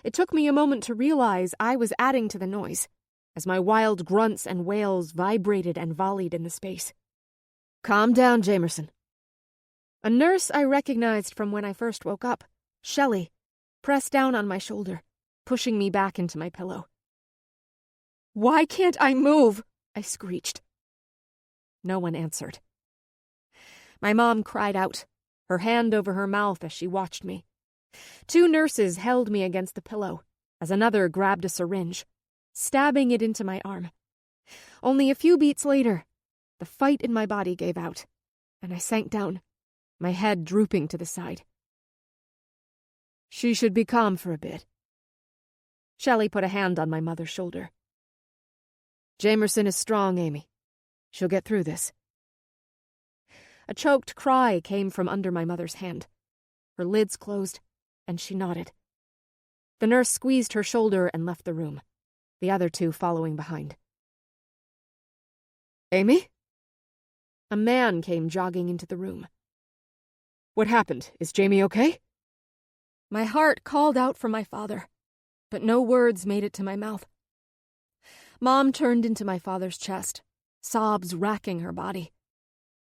It took me a moment to realize I was adding to the noise, as my wild grunts and wails vibrated and volleyed in the space. Calm down, Jamerson. A nurse I recognized from when I first woke up, Shelley, pressed down on my shoulder, pushing me back into my pillow. Why can't I move? I screeched. No one answered. My mom cried out, her hand over her mouth as she watched me. 2 nurses held me against the pillow as another grabbed a syringe, stabbing it into my arm. Only a few beats later, the fight in my body gave out, and I sank down, my head drooping to the side. She should be calm for a bit. Shelley put a hand on my mother's shoulder. Jamerson is strong, Amy. She'll get through this. A choked cry came from under my mother's hand. Her lids closed, and she nodded. The nurse squeezed her shoulder and left the room, the other 2 following behind. Amy? A man came jogging into the room. What happened? Is Jamie okay? My heart called out for my father, but no words made it to my mouth. Mom turned into my father's chest, sobs racking her body.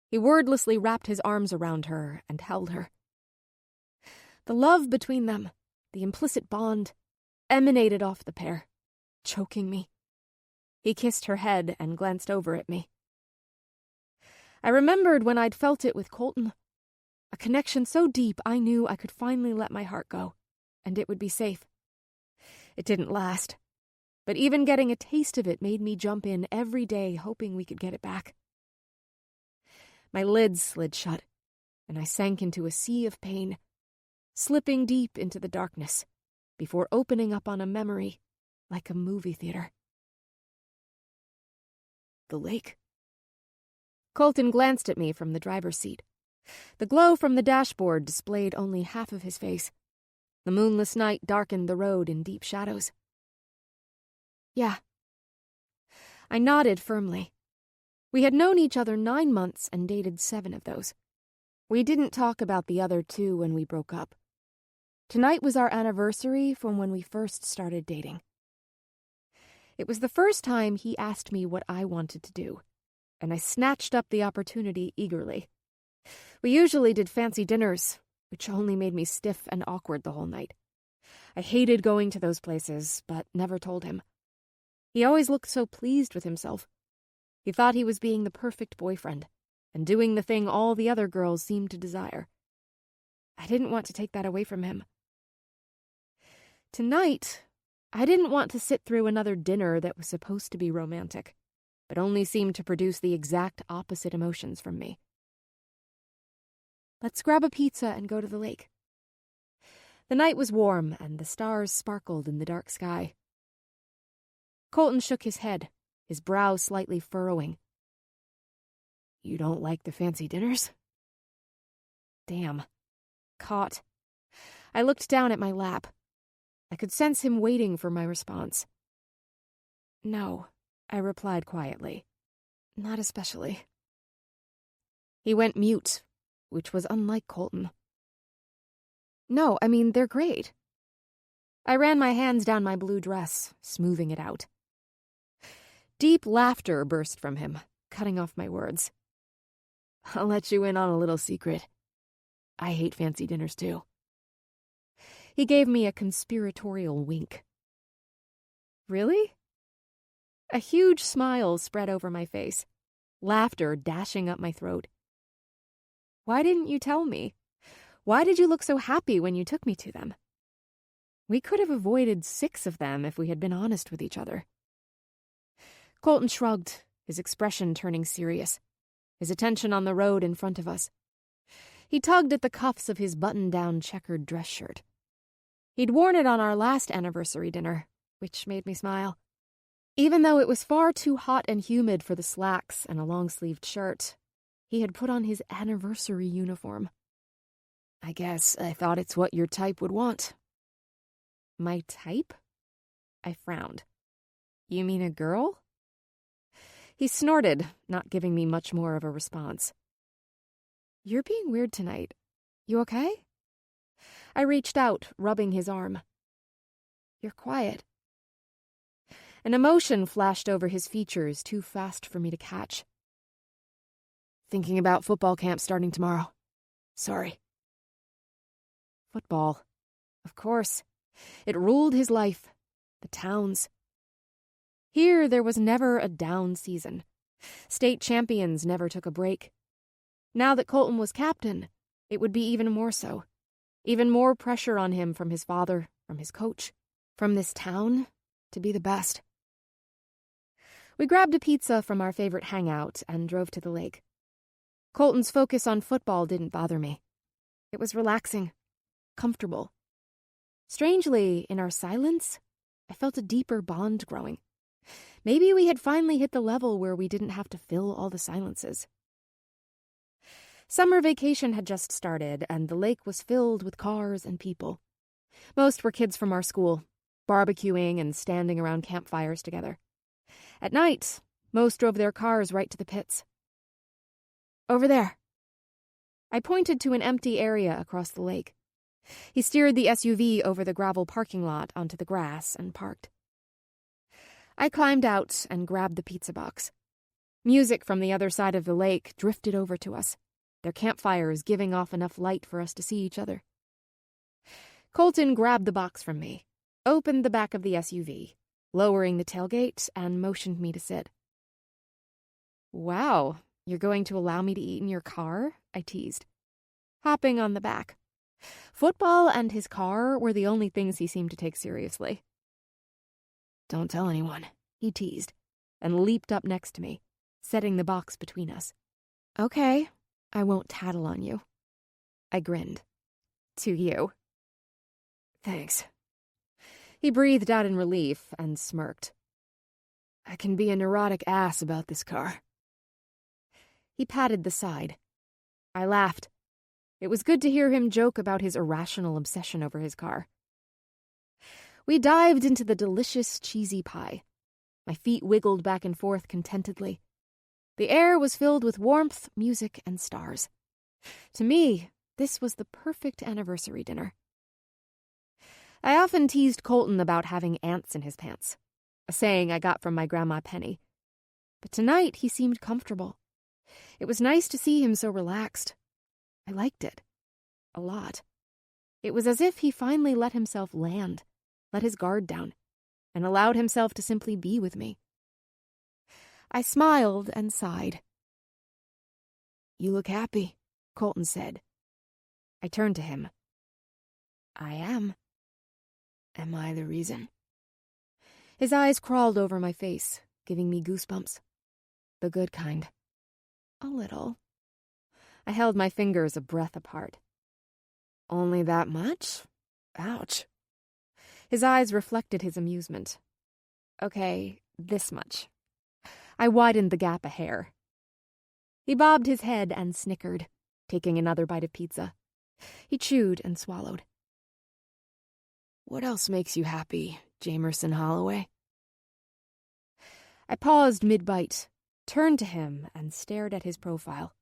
He wordlessly wrapped his arms around her and held her. The love between them, the implicit bond, emanated off the pair, choking me. He kissed her head and glanced over at me. I remembered when I'd felt it with Colton. A connection so deep I knew I could finally let my heart go, and it would be safe. It didn't last, but even getting a taste of it made me jump in every day hoping we could get it back. My lids slid shut, and I sank into a sea of pain, slipping deep into the darkness before opening up on a memory like a movie theater. The lake. Colton glanced at me from the driver's seat. The glow from the dashboard displayed only half of his face. The moonless night darkened the road in deep shadows. Yeah. I nodded firmly. We had known each other 9 months and dated 7 of those. We didn't talk about the other 2 when we broke up. Tonight was our anniversary from when we first started dating. It was the first time he asked me what I wanted to do, and I snatched up the opportunity eagerly. We usually did fancy dinners, which only made me stiff and awkward the whole night. I hated going to those places, but never told him. He always looked so pleased with himself. He thought he was being the perfect boyfriend, and doing the thing all the other girls seemed to desire. I didn't want to take that away from him. Tonight, I didn't want to sit through another dinner that was supposed to be romantic, but only seemed to produce the exact opposite emotions from me. Let's grab a pizza and go to the lake. The night was warm, and the stars sparkled in the dark sky. Colton shook his head, his brow slightly furrowing. You don't like the fancy dinners? Damn. Caught. I looked down at my lap. I could sense him waiting for my response. No, I replied quietly. Not especially. He went mute, which was unlike Colton. No, I mean, they're great. I ran my hands down my blue dress, smoothing it out. Deep laughter burst from him, cutting off my words. I'll let you in on a little secret. I hate fancy dinners, too. He gave me a conspiratorial wink. Really? A huge smile spread over my face, laughter dashing up my throat. Why didn't you tell me? Why did you look so happy when you took me to them? We could have avoided 6 of them if we had been honest with each other. Colton shrugged, his expression turning serious, his attention on the road in front of us. He tugged at the cuffs of his button-down checkered dress shirt. He'd worn it on our last anniversary dinner, which made me smile. Even though it was far too hot and humid for the slacks and a long-sleeved shirt, he had put on his anniversary uniform. I guess I thought it's what your type would want. My type? I frowned. You mean a girl? He snorted, not giving me much more of a response. You're being weird tonight. You okay? I reached out, rubbing his arm. You're quiet. An emotion flashed over his features too fast for me to catch. Thinking about football camp starting tomorrow. Sorry. Football. Of course. It ruled his life. The town's. Here there was never a down season. State champions never took a break. Now that Colton was captain, it would be even more so. Even more pressure on him from his father, from his coach, from this town, to be the best. We grabbed a pizza from our favorite hangout and drove to the lake. Colton's focus on football didn't bother me. It was relaxing, comfortable. Strangely, in our silence, I felt a deeper bond growing. Maybe we had finally hit the level where we didn't have to fill all the silences. Summer vacation had just started, and the lake was filled with cars and people. Most were kids from our school, barbecuing and standing around campfires together. At night, most drove their cars right to the pits. Over there. I pointed to an empty area across the lake. He steered the SUV over the gravel parking lot onto the grass and parked. I climbed out and grabbed the pizza box. Music from the other side of the lake drifted over to us, their campfires giving off enough light for us to see each other. Colton grabbed the box from me, opened the back of the SUV, lowering the tailgate, and motioned me to sit. Wow, you're going to allow me to eat in your car? I teased, hopping on the back. Football and his car were the only things he seemed to take seriously. Don't tell anyone, he teased, and leaped up next to me, setting the box between us. Okay, I won't tattle on you. I grinned. To you. Thanks. He breathed out in relief and smirked. I can be a neurotic ass about this car. He patted the side. I laughed. It was good to hear him joke about his irrational obsession over his car. We dived into the delicious cheesy pie. My feet wiggled back and forth contentedly. The air was filled with warmth, music, and stars. To me, this was the perfect anniversary dinner. I often teased Colton about having ants in his pants, a saying I got from my Grandma Penny. But tonight he seemed comfortable. It was nice to see him so relaxed. I liked it. A lot. It was as if he finally let himself land, let his guard down, and allowed himself to simply be with me. I smiled and sighed. "You look happy," Colton said. I turned to him. "I am. Am I the reason?" His eyes crawled over my face, giving me goosebumps. The good kind. A little. I held my fingers a breath apart. "Only that much? Ouch." His eyes reflected his amusement. "Okay, this much." I widened the gap a hair. He bobbed his head and snickered, taking another bite of pizza. He chewed and swallowed. "What else makes you happy, Jamerson Holloway?" I paused mid-bite, turned to him, and stared at his profile.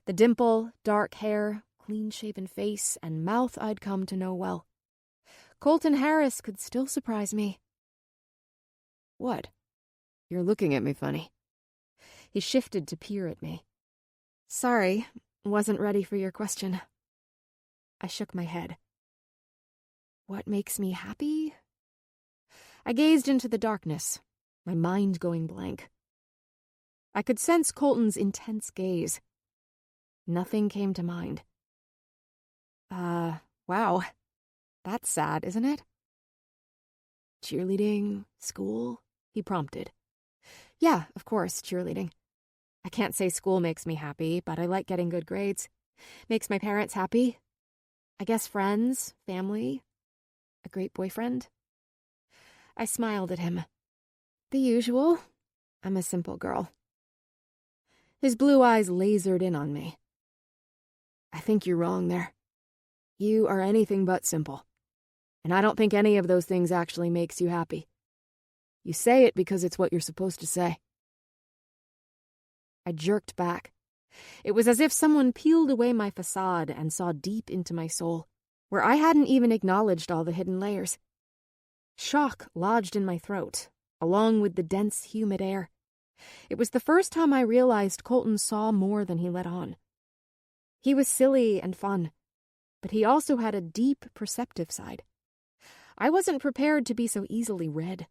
The dimple, dark hair, clean-shaven face, and mouth I'd come to know well. Colton Harris could still surprise me. "What? You're looking at me funny." He shifted to peer at me. "Sorry, wasn't ready for your question." I shook my head. What makes me happy? I gazed into the darkness, my mind going blank. I could sense Colton's intense gaze. Nothing came to mind. Wow. That's sad, isn't it? "Cheerleading, school?" he prompted. "Yeah, of course, cheerleading. I can't say school makes me happy, but I like getting good grades. Makes my parents happy. I guess friends, family, a great boyfriend." I smiled at him. "The usual. I'm a simple girl." His blue eyes lasered in on me. "I think you're wrong there. You are anything but simple. And I don't think any of those things actually makes you happy. You say it because it's what you're supposed to say." I jerked back. It was as if someone peeled away my facade and saw deep into my soul, where I hadn't even acknowledged all the hidden layers. Shock lodged in my throat, along with the dense, humid air. It was the first time I realized Colton saw more than he let on. He was silly and fun, but he also had a deep, perceptive side. I wasn't prepared to be so easily read.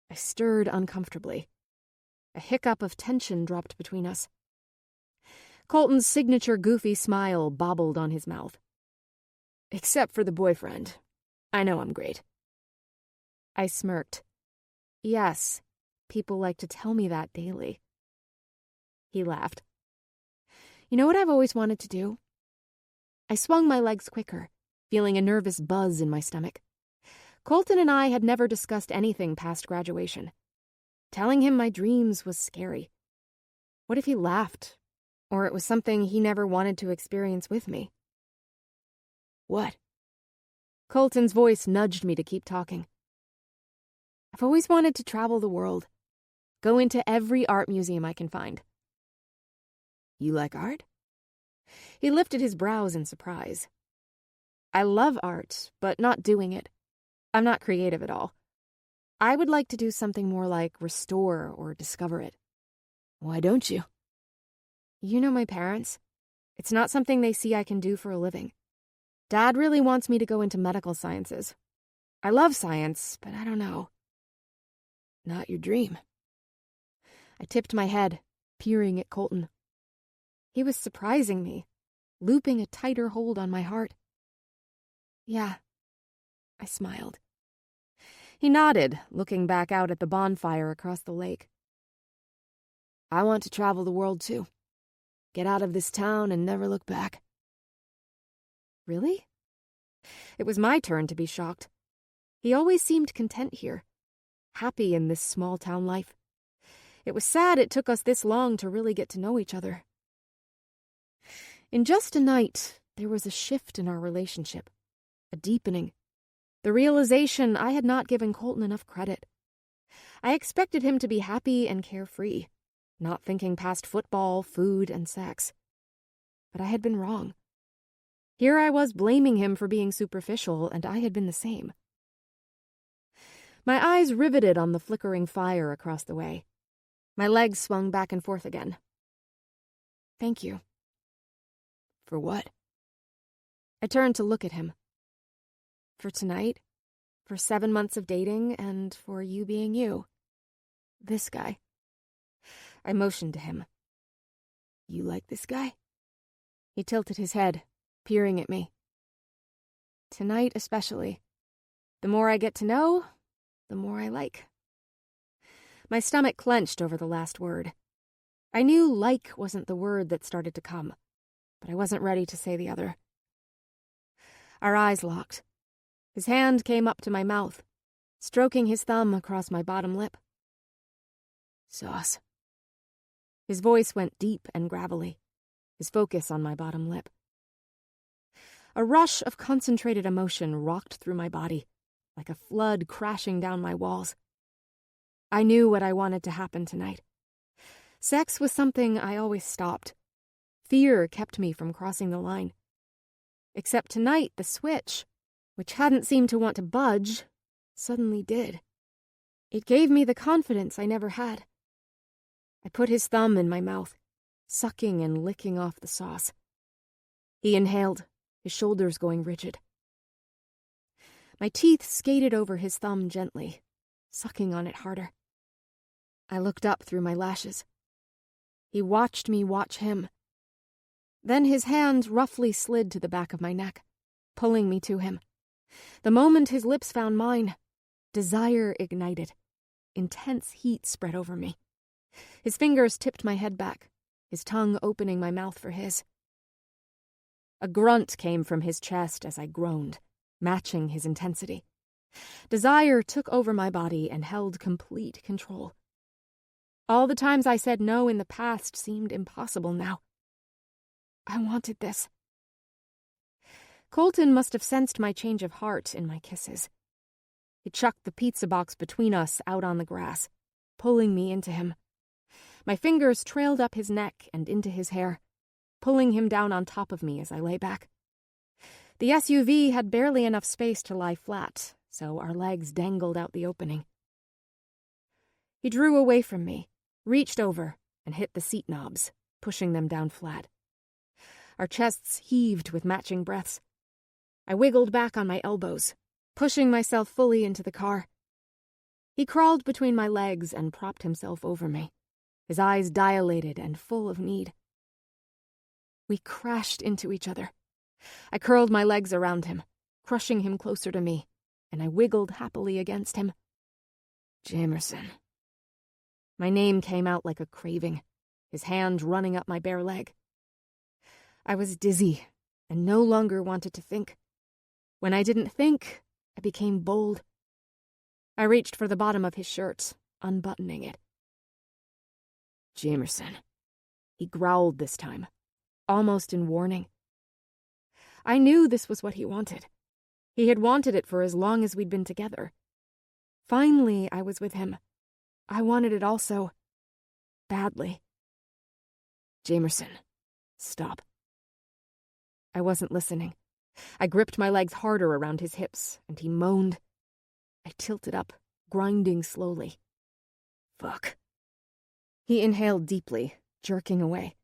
I stirred uncomfortably. A hiccup of tension dropped between us. Colton's signature goofy smile bobbled on his mouth. "Except for the boyfriend. I know I'm great." I smirked. "Yes, people like to tell me that daily." He laughed. "You know what I've always wanted to do?" I swung my legs quicker, feeling a nervous buzz in my stomach. Colton and I had never discussed anything past graduation. Telling him my dreams was scary. What if he laughed? Or it was something he never wanted to experience with me? "What?" Colton's voice nudged me to keep talking. "I've always wanted to travel the world. Go into every art museum I can find." "You like art?" He lifted his brows in surprise. "I love art, but not doing it. I'm not creative at all. I would like to do something more like restore or discover it." "Why don't you?" "You know my parents. It's not something they see I can do for a living. Dad really wants me to go into medical sciences. I love science, but I don't know." "Not your dream." I tipped my head, peering at Colton. He was surprising me, looping a tighter hold on my heart. "Yeah," I smiled. He nodded, looking back out at the bonfire across the lake. "I want to travel the world, too. Get out of this town and never look back." Really? It was my turn to be shocked. He always seemed content here, happy in this small-town life. It was sad it took us this long to really get to know each other. In just a night, there was a shift in our relationship, a deepening, the realization I had not given Colton enough credit. I expected him to be happy and carefree, not thinking past football, food, and sex. But I had been wrong. Here I was blaming him for being superficial, and I had been the same. My eyes riveted on the flickering fire across the way. My legs swung back and forth again. "Thank you." "For what?" I turned to look at him. For tonight, for 7 months of dating, and for you being you. This guy. I motioned to him. You like this guy? He tilted his head, peering at me. Tonight especially. The more I get to know, the more I like. My stomach clenched over the last word. I knew like wasn't the word that started to come, but I wasn't ready to say the other. Our eyes locked. His hand came up to my mouth, stroking his thumb across my bottom lip. Sauce. His voice went deep and gravelly, his focus on my bottom lip. A rush of concentrated emotion rocked through my body, like a flood crashing down my walls. I knew what I wanted to happen tonight. Sex was something I always stopped. Fear kept me from crossing the line. Except tonight, the switch, which hadn't seemed to want to budge, suddenly did. It gave me the confidence I never had. I put his thumb in my mouth, sucking and licking off the sauce. He inhaled, his shoulders going rigid. My teeth skated over his thumb gently, sucking on it harder. I looked up through my lashes. He watched me watch him. Then his hand roughly slid to the back of my neck, pulling me to him. The moment his lips found mine, desire ignited. Intense heat spread over me. His fingers tipped my head back, his tongue opening my mouth for his. A grunt came from his chest as I groaned, matching his intensity. Desire took over my body and held complete control. All the times I said no in the past seemed impossible now. I wanted this. Colton must have sensed my change of heart in my kisses. He chucked the pizza box between us out on the grass, pulling me into him. My fingers trailed up his neck and into his hair, pulling him down on top of me as I lay back. The SUV had barely enough space to lie flat, so our legs dangled out the opening. He drew away from me, reached over, and hit the seat knobs, pushing them down flat. Our chests heaved with matching breaths. I wiggled back on my elbows, pushing myself fully into the car. He crawled between my legs and propped himself over me, his eyes dilated and full of need. We crashed into each other. I curled my legs around him, crushing him closer to me, and I wiggled happily against him. Jamerson. My name came out like a craving, his hand running up my bare leg. I was dizzy and no longer wanted to think. When I didn't think, I became bold. I reached for the bottom of his shirt, unbuttoning it. Jamerson. He growled this time, almost in warning. I knew this was what he wanted. He had wanted it for as long as we'd been together. Finally, I was with him. I wanted it also. Badly. Jamerson, stop. I wasn't listening. I gripped my legs harder around his hips, and he moaned. I tilted up, grinding slowly. Fuck. He inhaled deeply, jerking away.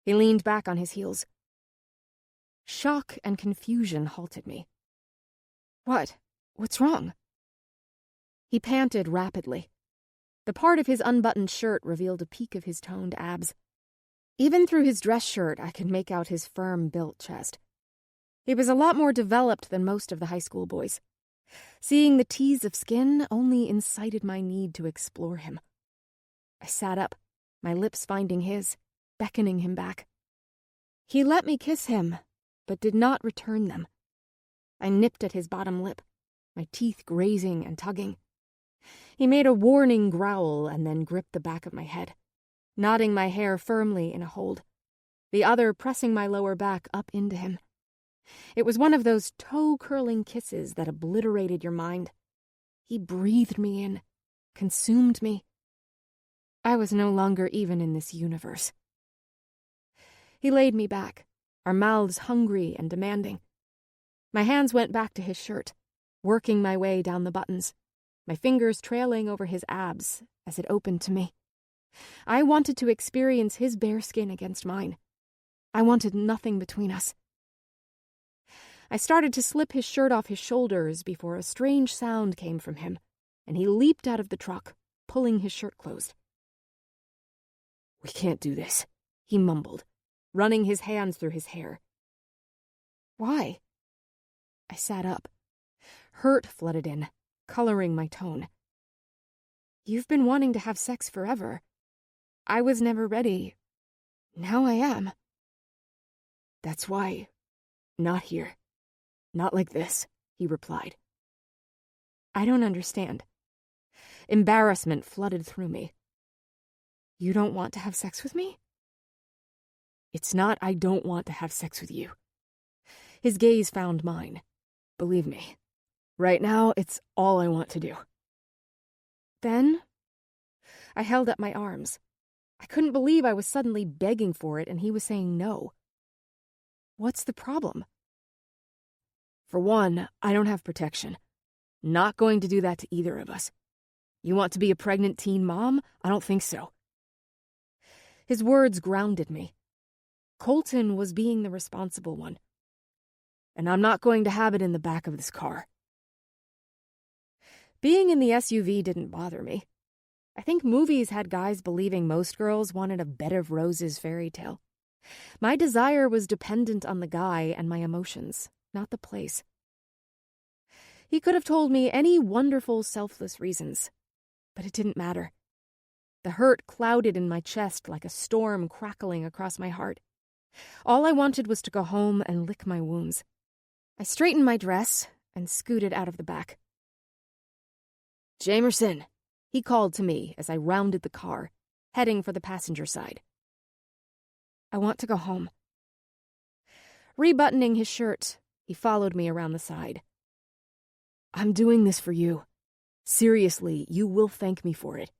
He leaned back on his heels. Shock and confusion halted me. What? What's wrong? He panted rapidly. The part of his unbuttoned shirt revealed a peak of his toned abs. Even through his dress shirt, I could make out his firm-built chest. He was a lot more developed than most of the high school boys. Seeing the tease of skin only incited my need to explore him. I sat up, my lips finding his, beckoning him back. He let me kiss him, but did not return them. I nipped at his bottom lip, my teeth grazing and tugging. He made a warning growl and then gripped the back of my head, knotting my hair firmly in a hold, the other pressing my lower back up into him. It was one of those toe-curling kisses that obliterated your mind. He breathed me in, consumed me. I was no longer even in this universe. He laid me back, our mouths hungry and demanding. My hands went back to his shirt, working my way down the buttons, my fingers trailing over his abs as it opened to me. I wanted to experience his bare skin against mine. I wanted nothing between us. I started to slip his shirt off his shoulders before a strange sound came from him, and he leaped out of the truck, pulling his shirt closed. "We can't do this," he mumbled, running his hands through his hair. "Why?" I sat up. Hurt flooded in, coloring my tone. "You've been wanting to have sex forever. I was never ready. Now I am." "That's why. Not here. Not like this," he replied. "I don't understand." Embarrassment flooded through me. "You don't want to have sex with me?" "It's not I don't want to have sex with you." His gaze found mine. "Believe me, right now it's all I want to do." "Then?" I held up my arms. I couldn't believe I was suddenly begging for it and he was saying no. "What's the problem?" "For one, I don't have protection. Not going to do that to either of us. You want to be a pregnant teen mom? I don't think so." His words grounded me. Colton was being the responsible one. "And I'm not going to have it in the back of this car." Being in the SUV didn't bother me. I think movies had guys believing most girls wanted a bed of roses fairy tale. My desire was dependent on the guy and my emotions, not the place. He could have told me any wonderful, selfless reasons, but it didn't matter. The hurt clouded in my chest like a storm crackling across my heart. All I wanted was to go home and lick my wounds. I straightened my dress and scooted out of the back. "Jamerson," he called to me as I rounded the car, heading for the passenger side. "I want to go home." Rebuttoning his shirt, he followed me around the side. "I'm doing this for you. Seriously, you will thank me for it."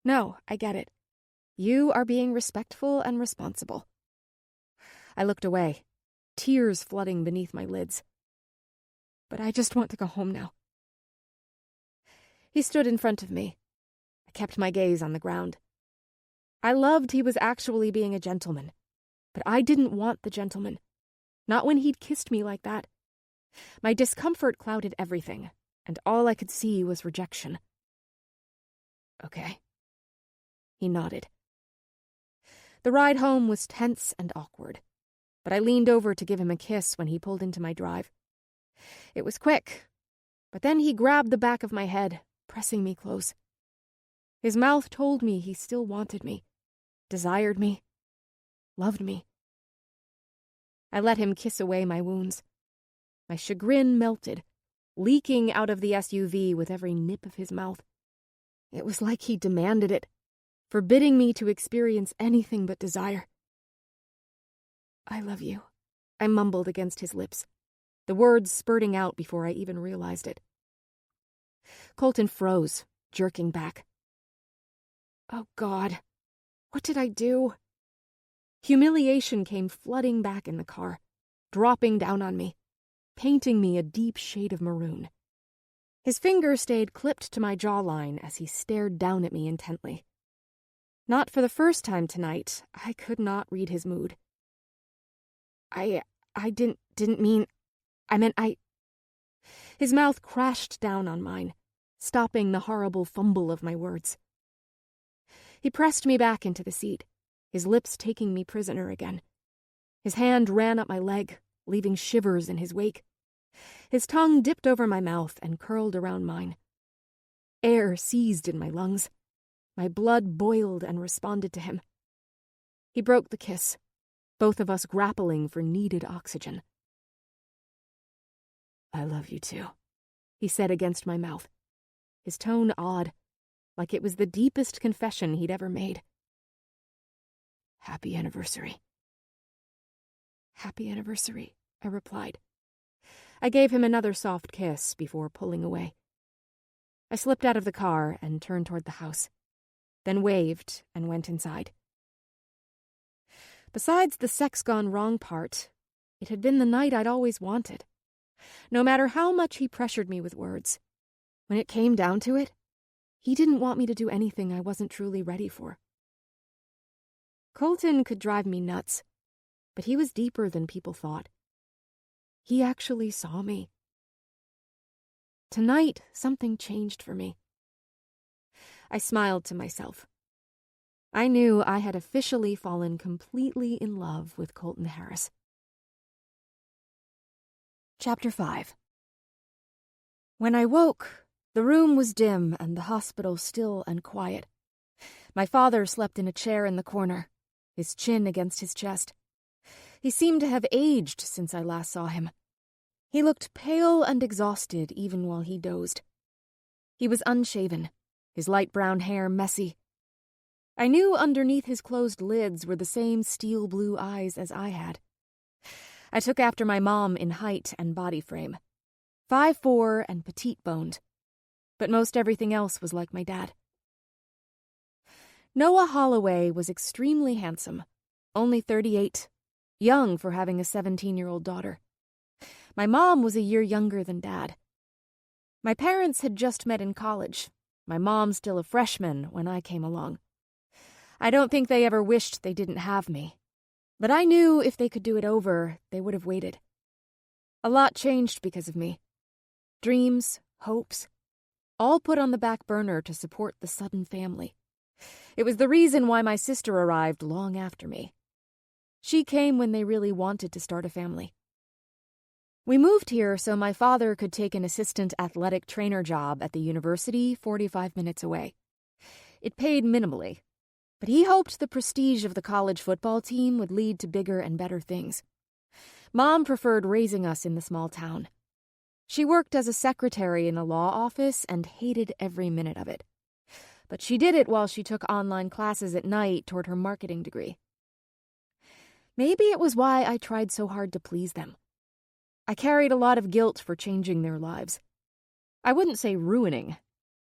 "No, I get it. You are being respectful and responsible." I looked away, tears flooding beneath my lids. "But I just want to go home now." He stood in front of me. I kept my gaze on the ground. I loved he was actually being a gentleman, but I didn't want the gentleman. Not when he'd kissed me like that. My discomfort clouded everything, and all I could see was rejection. "Okay." He nodded. The ride home was tense and awkward, but I leaned over to give him a kiss when he pulled into my drive. It was quick, but then he grabbed the back of my head, pressing me close. His mouth told me he still wanted me, desired me, loved me. I let him kiss away my wounds. My chagrin melted, leaking out of the SUV with every nip of his mouth. It was like he demanded it, forbidding me to experience anything but desire. "I love you," I mumbled against his lips, the words spurting out before I even realized it. Colton froze, jerking back. Oh, God. What did I do? Humiliation came flooding back in the car, dropping down on me, painting me a deep shade of maroon. His finger stayed clipped to my jawline as he stared down at me intently. Not for the first time tonight, I could not read his mood. I didn't mean... I meant I... His mouth crashed down on mine, stopping the horrible fumble of my words. He pressed me back into the seat, his lips taking me prisoner again. His hand ran up my leg, leaving shivers in his wake. His tongue dipped over my mouth and curled around mine. Air seized in my lungs. My blood boiled and responded to him. He broke the kiss, both of us grappling for needed oxygen. "I love you too," he said against my mouth, his tone odd, like it was the deepest confession he'd ever made. "Happy anniversary." "Happy anniversary," I replied. I gave him another soft kiss before pulling away. I slipped out of the car and turned toward the house, then waved and went inside. Besides the sex-gone-wrong part, it had been the night I'd always wanted. No matter how much he pressured me with words, when it came down to it, he didn't want me to do anything I wasn't truly ready for. Colton could drive me nuts, but he was deeper than people thought. He actually saw me. Tonight, something changed for me. I smiled to myself. I knew I had officially fallen completely in love with Colton Harris. Chapter 5. When I woke, the room was dim and the hospital still and quiet. My father slept in a chair in the corner, his chin against his chest. He seemed to have aged since I last saw him. He looked pale and exhausted even while he dozed. He was unshaven, his light brown hair messy. I knew underneath his closed lids were the same steel blue eyes as I had. I took after my mom in height and body frame, 5'4" and petite-boned, but most everything else was like my dad. Noah Holloway was extremely handsome, only 38, young for having a 17-year-old daughter. My mom was a year younger than Dad. My parents had just met in college, my mom still a freshman when I came along. I don't think they ever wished they didn't have me, but I knew if they could do it over, they would have waited. A lot changed because of me. Dreams, hopes, all put on the back burner to support the sudden family. It was the reason why my sister arrived long after me. She came when they really wanted to start a family. We moved here so my father could take an assistant athletic trainer job at the university 45 minutes away. It paid minimally, but he hoped the prestige of the college football team would lead to bigger and better things. Mom preferred raising us in the small town. She worked as a secretary in a law office and hated every minute of it. But she did it while she took online classes at night toward her marketing degree. Maybe it was why I tried so hard to please them. I carried a lot of guilt for changing their lives. I wouldn't say ruining,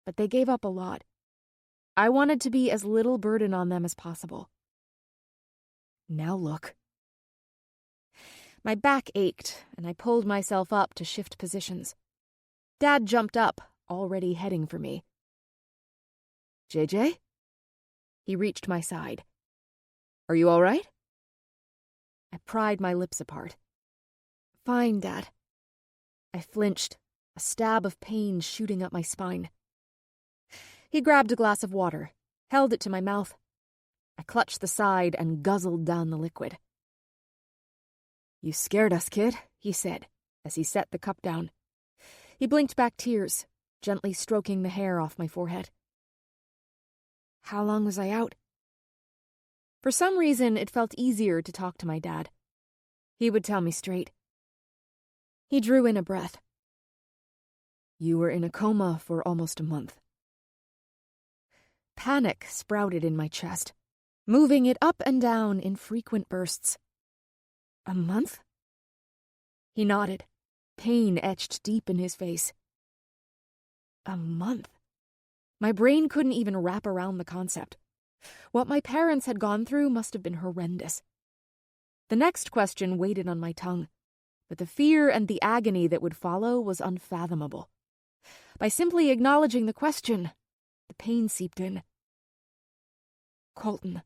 but they gave up a lot. I wanted to be as little burden on them as possible. Now look. My back ached, and I pulled myself up to shift positions. Dad jumped up, already heading for me. JJ? He reached my side. Are you all right? I pried my lips apart. Fine, Dad. I flinched, a stab of pain shooting up my spine. He grabbed a glass of water, held it to my mouth. I clutched the side and guzzled down the liquid. You scared us, kid, he said, as he set the cup down. He blinked back tears, gently stroking the hair off my forehead. How long was I out? For some reason, it felt easier to talk to my dad. He would tell me straight. He drew in a breath. You were in a coma for almost a month. Panic sprouted in my chest, moving it up and down in frequent bursts. A month? He nodded, pain etched deep in his face. A month? My brain couldn't even wrap around the concept. What my parents had gone through must have been horrendous. The next question waited on my tongue, but the fear and the agony that would follow was unfathomable. By simply acknowledging the question, the pain seeped in. Colton.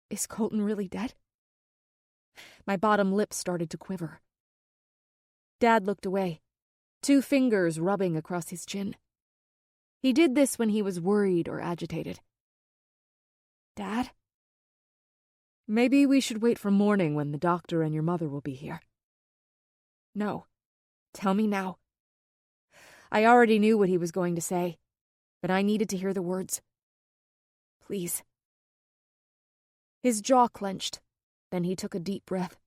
Is Colton really dead? My bottom lip started to quiver. Dad looked away, 2 fingers rubbing across his chin. He did this when he was worried or agitated. Dad? Maybe we should wait for morning when the doctor and your mother will be here. No. Tell me now. I already knew what he was going to say, but I needed to hear the words. Please. His jaw clenched. Then he took a deep breath.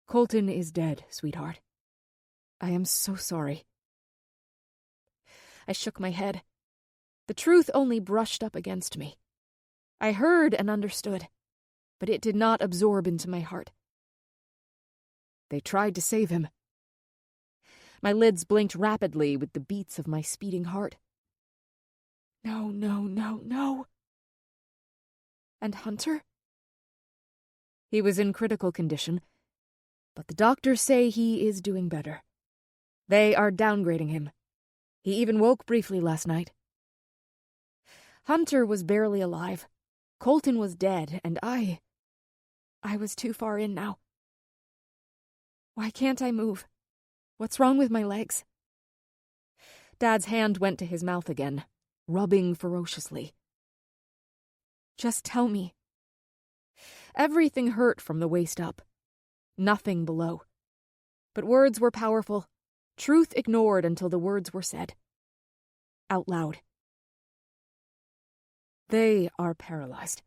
Colton is dead, sweetheart. I am so sorry. I shook my head. The truth only brushed up against me. I heard and understood, but it did not absorb into my heart. They tried to save him. My lids blinked rapidly with the beats of my speeding heart. No, no, no, no. And Hunter? He was in critical condition, but the doctors say he is doing better. They are downgrading him. He even woke briefly last night. Hunter was barely alive. Colton was dead, and I was too far in now. Why can't I move? What's wrong with my legs? Dad's hand went to his mouth again, rubbing ferociously. Just tell me. Everything hurt from the waist up. Nothing below. But words were powerful. Truth ignored until the words were said. Out loud. They are paralyzed.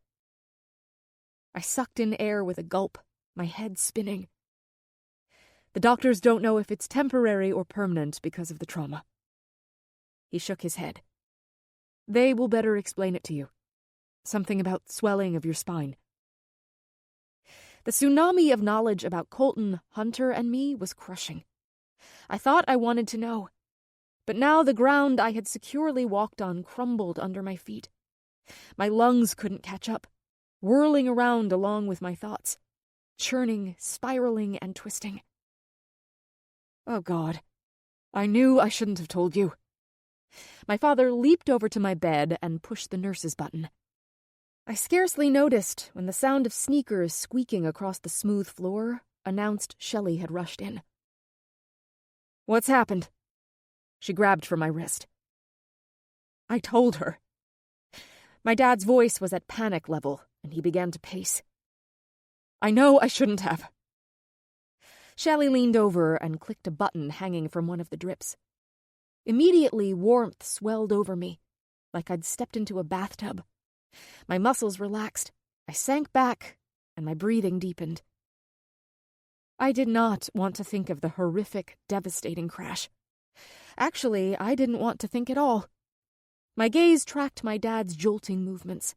I sucked in air with a gulp, my head spinning. The doctors don't know if it's temporary or permanent because of the trauma. He shook his head. They will better explain it to you. Something about swelling of your spine. The tsunami of knowledge about Colton, Hunter, and me was crushing. I thought I wanted to know. But now the ground I had securely walked on crumbled under my feet. My lungs couldn't catch up, whirling around along with my thoughts, churning, spiraling, and twisting. Oh, God. I knew I shouldn't have told you. My father leaped over to my bed and pushed the nurse's button. I scarcely noticed when the sound of sneakers squeaking across the smooth floor announced Shelley had rushed in. What's happened? She grabbed for my wrist. I told her. My dad's voice was at panic level, and he began to pace. I know I shouldn't have. Shelley leaned over and clicked a button hanging from one of the drips. Immediately, warmth swelled over me, like I'd stepped into a bathtub. My muscles relaxed, I sank back, and my breathing deepened. I did not want to think of the horrific, devastating crash. Actually, I didn't want to think at all. My gaze tracked my dad's jolting movements.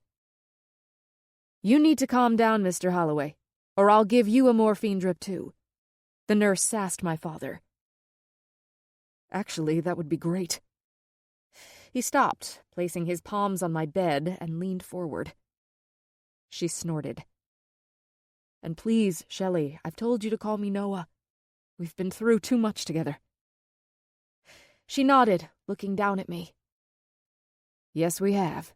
You need to calm down, Mr. Holloway, or I'll give you a morphine drip too. The nurse sassed my father. Actually, that would be great. He stopped, placing his palms on my bed, and leaned forward. She snorted. And please, Shelley, I've told you to call me Noah. We've been through too much together. She nodded, looking down at me. Yes, we have.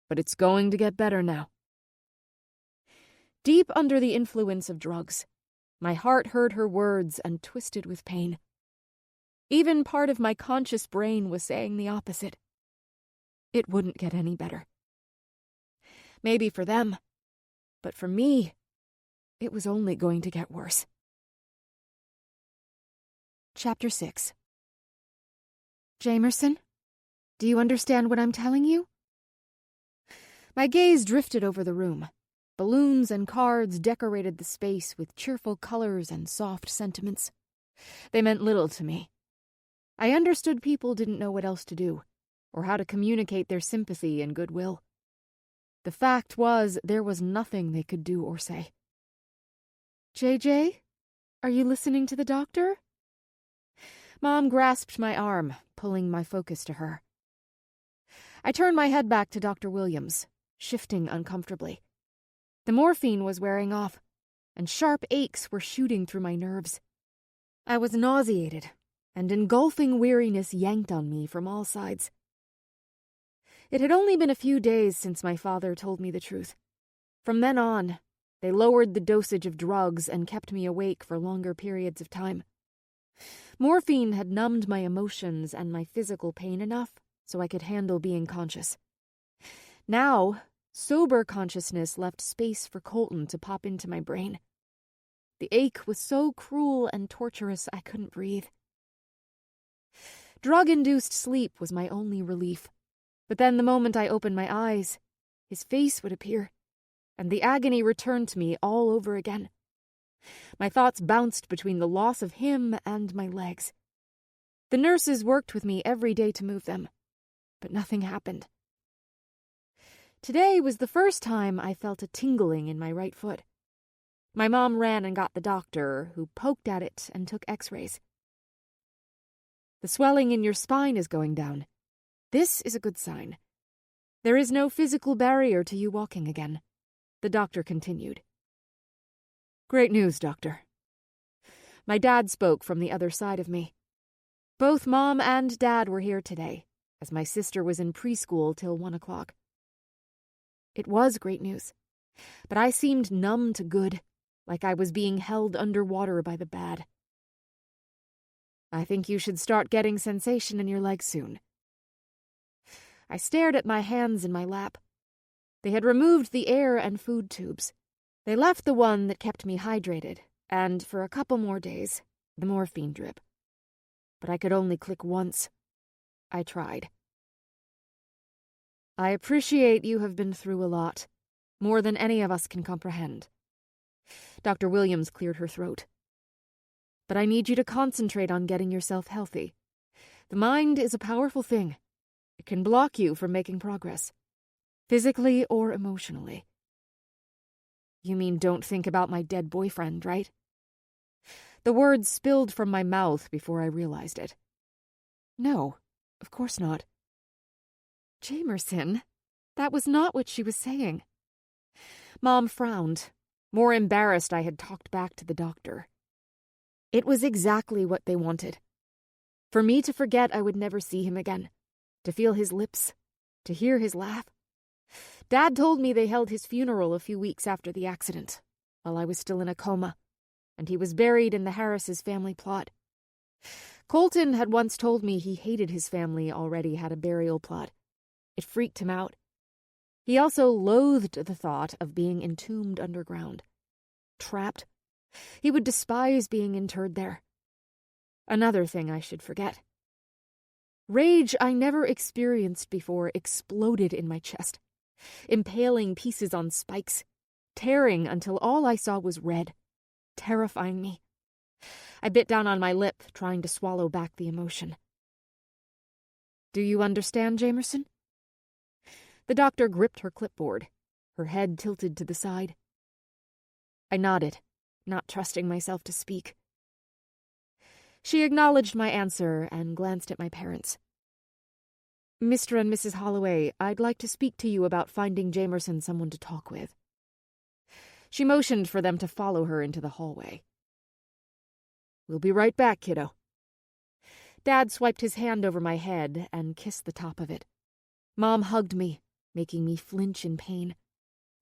But it's going to get better now. Deep under the influence of drugs, my heart heard her words and twisted with pain. Even part of my conscious brain was saying the opposite. It wouldn't get any better. Maybe for them, but for me, it was only going to get worse. Chapter 6. Jamerson, do you understand what I'm telling you? My gaze drifted over the room. Balloons and cards decorated the space with cheerful colors and soft sentiments. They meant little to me. I understood people didn't know what else to do, or how to communicate their sympathy and goodwill. The fact was, there was nothing they could do or say. JJ, are you listening to the doctor? Mom grasped my arm, pulling my focus to her. I turned my head back to Dr. Williams, shifting uncomfortably. The morphine was wearing off, and sharp aches were shooting through my nerves. I was nauseated, and engulfing weariness yanked on me from all sides. It had only been a few days since my father told me the truth. From then on, they lowered the dosage of drugs and kept me awake for longer periods of time. Morphine had numbed my emotions and my physical pain enough so I could handle being conscious. Now, sober consciousness left space for Colton to pop into my brain. The ache was so cruel and torturous I couldn't breathe. Drug-induced sleep was my only relief. But then the moment I opened my eyes, his face would appear, and the agony returned to me all over again. My thoughts bounced between the loss of him and my legs. The nurses worked with me every day to move them, but nothing happened. Today was the first time I felt a tingling in my right foot. My mom ran and got the doctor, who poked at it and took x-rays. The swelling in your spine is going down. This is a good sign. There is no physical barrier to you walking again, the doctor continued. Great news, doctor. My dad spoke from the other side of me. Both Mom and Dad were here today, as my sister was in preschool till 1 o'clock. It was great news, but I seemed numb to good, like I was being held underwater by the bad. I think you should start getting sensation in your legs soon." I stared at my hands in my lap. They had removed the air and food tubes. They left the one that kept me hydrated, and for a couple more days, the morphine drip. But I could only click once. I tried. "I appreciate you have been through a lot, more than any of us can comprehend." Dr. Williams cleared her throat. "But I need you to concentrate on getting yourself healthy. The mind is a powerful thing. It can block you from making progress, physically or emotionally." "You mean don't think about my dead boyfriend, right?" The words spilled from my mouth before I realized it. "No, of course not." "Jamerson, that was not what she was saying." Mom frowned, more embarrassed I had talked back to the doctor. It was exactly what they wanted. For me to forget I would never see him again, to feel his lips, to hear his laugh. Dad told me they held his funeral a few weeks after the accident, while I was still in a coma, and he was buried in the Harris's family plot. Colton had once told me he hated his family already had a burial plot. It freaked him out. He also loathed the thought of being entombed underground. Trapped. He would despise being interred there. Another thing I should forget. Rage I never experienced before exploded in my chest, impaling pieces on spikes, tearing until all I saw was red, terrifying me. I bit down on my lip, trying to swallow back the emotion. "Do you understand, Jamerson?" The doctor gripped her clipboard, her head tilted to the side. I nodded, not trusting myself to speak. She acknowledged my answer and glanced at my parents. "Mr. and Mrs. Holloway, I'd like to speak to you about finding Jamerson someone to talk with." She motioned for them to follow her into the hallway. "We'll be right back, kiddo." Dad swiped his hand over my head and kissed the top of it. Mom hugged me, making me flinch in pain.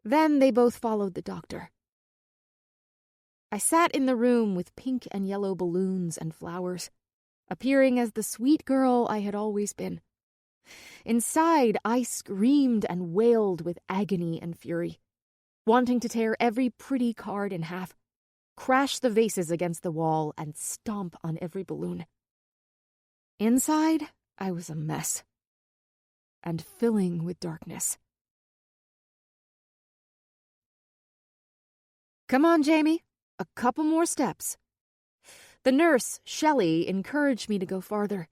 Then they both followed the doctor. I sat in the room with pink and yellow balloons and flowers, appearing as the sweet girl I had always been. Inside, I screamed and wailed with agony and fury, wanting to tear every pretty card in half, crash the vases against the wall, and stomp on every balloon. Inside, I was a mess, and filling with darkness. "Come on, Jamie. A couple more steps." The nurse, Shelley, encouraged me to go farther.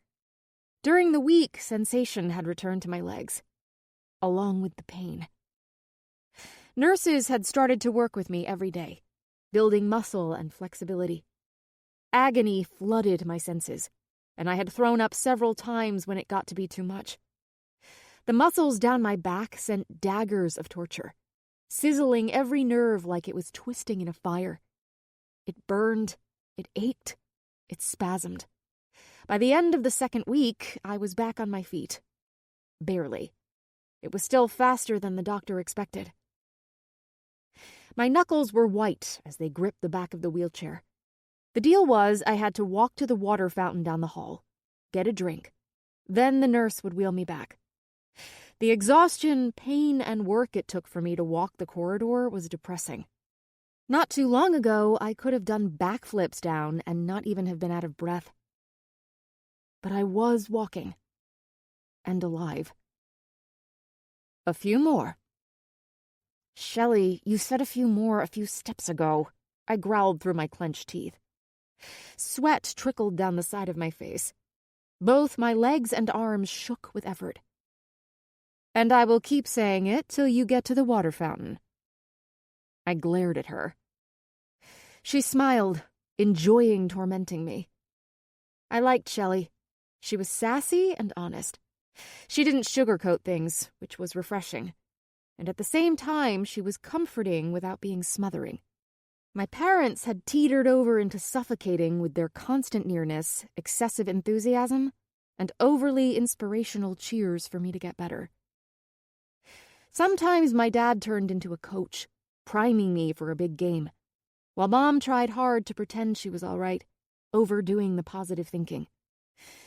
During the week, sensation had returned to my legs, along with the pain. Nurses had started to work with me every day, building muscle and flexibility. Agony flooded my senses, and I had thrown up several times when it got to be too much. The muscles down my back sent daggers of torture, sizzling every nerve like it was twisting in a fire. It burned, it ached, it spasmed. By the end of the second week, I was back on my feet. Barely. It was still faster than the doctor expected. My knuckles were white as they gripped the back of the wheelchair. The deal was I had to walk to the water fountain down the hall, get a drink. Then the nurse would wheel me back. The exhaustion, pain, and work it took for me to walk the corridor was depressing. Not too long ago, I could have done backflips down and not even have been out of breath. But I was walking. And alive. "A few more." "Shelley, you said a few more a few steps ago," I growled through my clenched teeth. Sweat trickled down the side of my face. Both my legs and arms shook with effort. "And I will keep saying it till you get to the water fountain." I glared at her. She smiled, enjoying tormenting me. I liked Shelley. She was sassy and honest. She didn't sugarcoat things, which was refreshing. And at the same time, she was comforting without being smothering. My parents had teetered over into suffocating with their constant nearness, excessive enthusiasm, and overly inspirational cheers for me to get better. Sometimes my dad turned into a coach, priming me for a big game, while Mom tried hard to pretend she was all right, overdoing the positive thinking.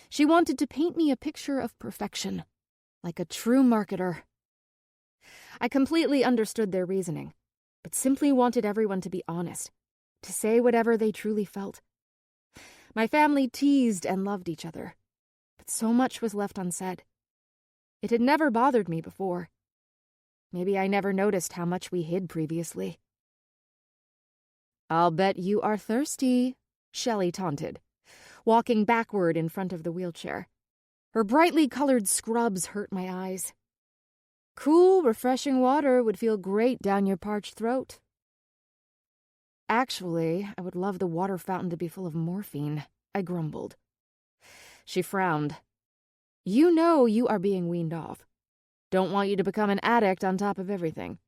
She wanted to paint me a picture of perfection, like a true marketer. I completely understood their reasoning, but simply wanted everyone to be honest, to say whatever they truly felt. My family teased and loved each other, but so much was left unsaid. It had never bothered me before. Maybe I never noticed how much we hid previously. "I'll bet you are thirsty," Shelley taunted, walking backward in front of the wheelchair. Her brightly colored scrubs hurt my eyes. "Cool, refreshing water would feel great down your parched throat." "Actually, I would love the water fountain to be full of morphine," I grumbled. She frowned. "You know you are being weaned off. Don't want you to become an addict on top of everything."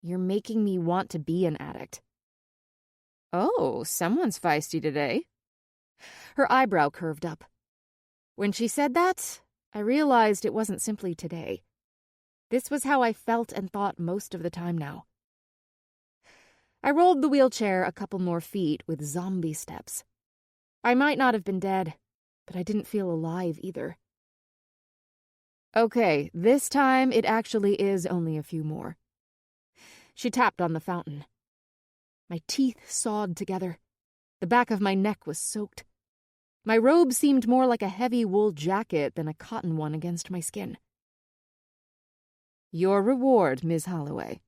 "You're making me want to be an addict." "Oh, someone's feisty today." Her eyebrow curved up. When she said that, I realized it wasn't simply today. This was how I felt and thought most of the time now. I rolled the wheelchair a couple more feet with zombie steps. I might not have been dead, but I didn't feel alive either. "Okay, this time it actually is only a few more." She tapped on the fountain. My teeth sawed together. The back of my neck was soaked. My robe seemed more like a heavy wool jacket than a cotton one against my skin. "Your reward, Miss Holloway."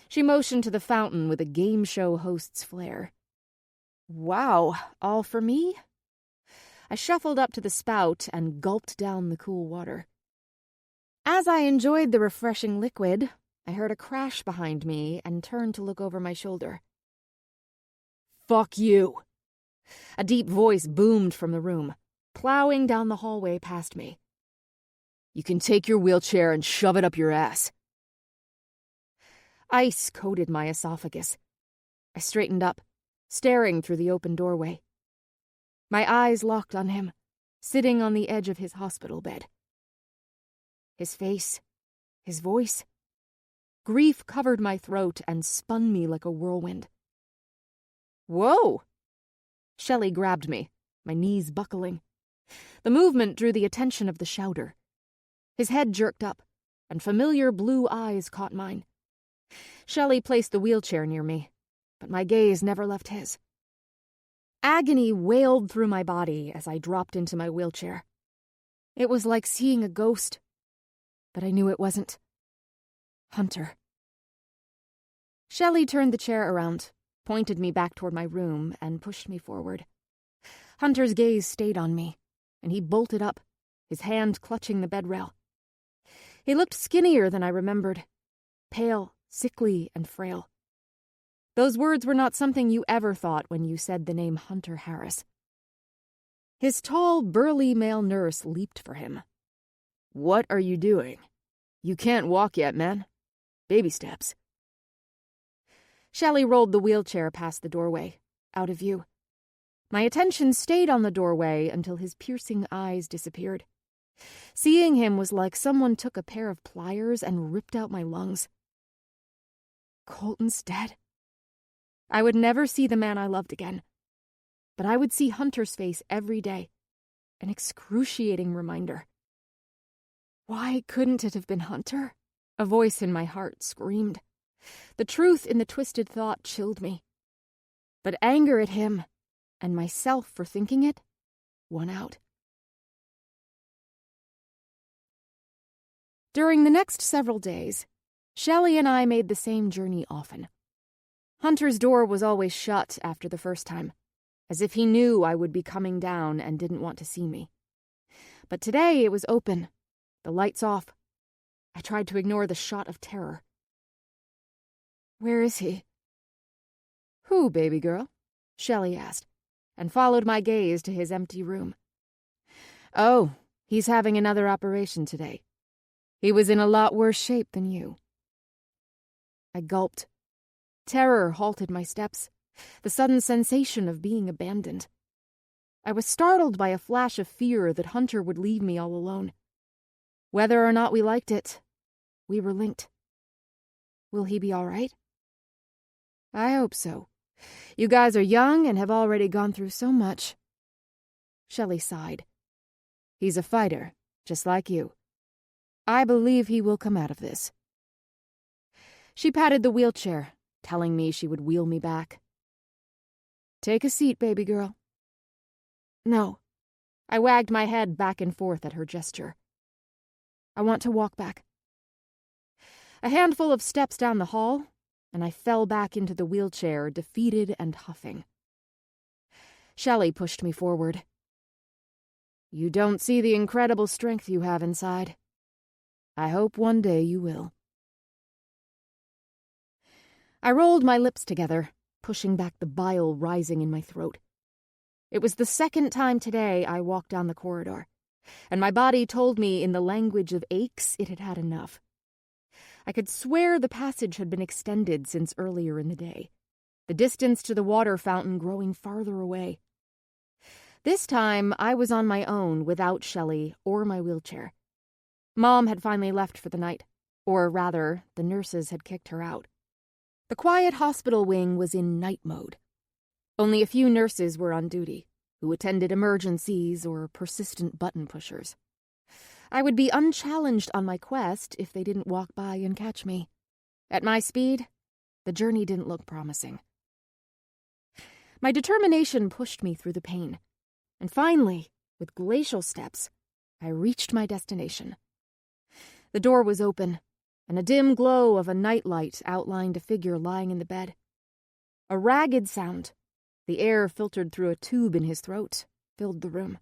She motioned to the fountain with a game show host's flair. "Wow, all for me?" I shuffled up to the spout and gulped down the cool water. As I enjoyed the refreshing liquid, I heard a crash behind me and turned to look over my shoulder. "Fuck you!" A deep voice boomed from the room, plowing down the hallway past me. "You can take your wheelchair and shove it up your ass." Ice coated my esophagus. I straightened up, staring through the open doorway. My eyes locked on him, sitting on the edge of his hospital bed. His face, his voice. Grief covered my throat and spun me like a whirlwind. "Whoa!" Shelley grabbed me, my knees buckling. The movement drew the attention of the shouter. His head jerked up, and familiar blue eyes caught mine. Shelley placed the wheelchair near me, but my gaze never left his. Agony wailed through my body as I dropped into my wheelchair. It was like seeing a ghost, but I knew it wasn't. Hunter. Shelley turned the chair around, pointed me back toward my room, and pushed me forward. Hunter's gaze stayed on me, and he bolted up, his hand clutching the bedrail. He looked skinnier than I remembered, pale, sickly, and frail. Those words were not something you ever thought when you said the name Hunter Harris. His tall, burly male nurse leaped for him. "What are you doing? You can't walk yet, man. Baby steps." Shelley rolled the wheelchair past the doorway, out of view. My attention stayed on the doorway until his piercing eyes disappeared. Seeing him was like someone took a pair of pliers and ripped out my lungs. Colton's dead. I would never see the man I loved again, but I would see Hunter's face every day, an excruciating reminder. Why couldn't it have been Hunter? A voice in my heart screamed. The truth in the twisted thought chilled me. But anger at him, and myself for thinking it, won out. During the next several days, Shelley and I made the same journey often. Hunter's door was always shut after the first time, as if he knew I would be coming down and didn't want to see me. But today it was open, the lights off. I tried to ignore the shot of terror. "Where is he?" "Who, baby girl?" Shelley asked, and followed my gaze to his empty room. "Oh, he's having another operation today. He was in a lot worse shape than you." I gulped. Terror halted my steps, the sudden sensation of being abandoned. I was startled by a flash of fear that Hunter would leave me all alone. Whether or not we liked it, we were linked. Will he be all right? I hope so, You guys are young and have already gone through so much. Shelley sighed. He's a fighter, just like you. I believe he will come out of this. She patted the wheelchair, telling me she would wheel me back. Take a seat, baby girl. No. I wagged my head back and forth at her gesture. I want to walk back. A handful of steps down the hall, and I fell back into the wheelchair, defeated and huffing. Shelley pushed me forward. You don't see the incredible strength you have inside. I hope one day you will. I rolled my lips together, pushing back the bile rising in my throat. It was the second time today I walked down the corridor, and my body told me in the language of aches it had had enough. I could swear the passage had been extended since earlier in the day, the distance to the water fountain growing farther away. This time I was on my own without Shelley or my wheelchair. Mom had finally left for the night, or rather, the nurses had kicked her out. The quiet hospital wing was in night mode. Only a few nurses were on duty, who attended emergencies or persistent button pushers. I would be unchallenged on my quest if they didn't walk by and catch me. At my speed, the journey didn't look promising. My determination pushed me through the pain, and finally, with glacial steps, I reached my destination. The door was open, and a dim glow of a nightlight outlined a figure lying in the bed. A ragged sound, the air filtered through a tube in his throat, filled the room.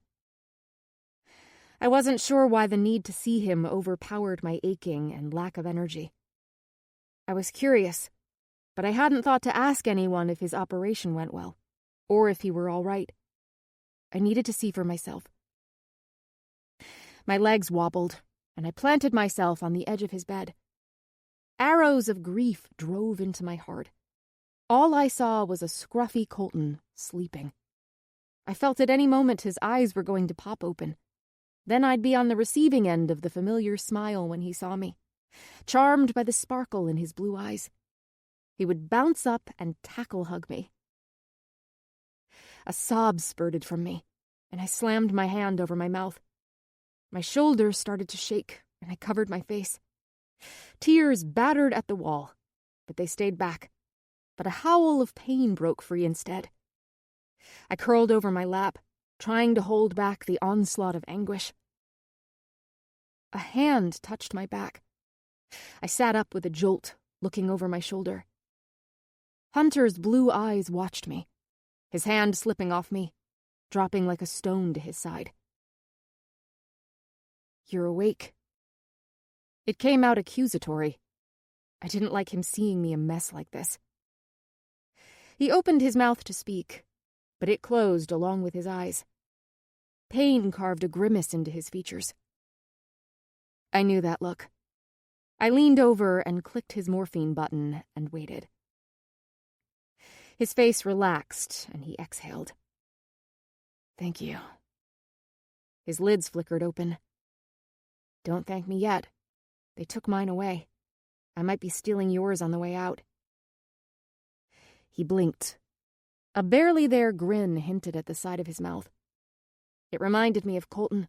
I wasn't sure why the need to see him overpowered my aching and lack of energy. I was curious, but I hadn't thought to ask anyone if his operation went well, or if he were all right. I needed to see for myself. My legs wobbled, and I planted myself on the edge of his bed. Arrows of grief drove into my heart. All I saw was a scruffy Colton sleeping. I felt at any moment his eyes were going to pop open. Then I'd be on the receiving end of the familiar smile when he saw me, charmed by the sparkle in his blue eyes. He would bounce up and tackle-hug me. A sob spurted from me, and I slammed my hand over my mouth. My shoulders started to shake, and I covered my face. Tears battered at the wall, but they stayed back. But a howl of pain broke free instead. I curled over my lap, trying to hold back the onslaught of anguish. A hand touched my back. I sat up with a jolt, looking over my shoulder. Hunter's blue eyes watched me, his hand slipping off me, dropping like a stone to his side. You're awake. It came out accusatory. I didn't like him seeing me a mess like this. He opened his mouth to speak, but it closed along with his eyes. Pain carved a grimace into his features. I knew that look. I leaned over and clicked his morphine button and waited. His face relaxed, and he exhaled. Thank you. His lids flickered open. Don't thank me yet. They took mine away. I might be stealing yours on the way out. He blinked. A barely-there grin hinted at the side of his mouth. It reminded me of Colton,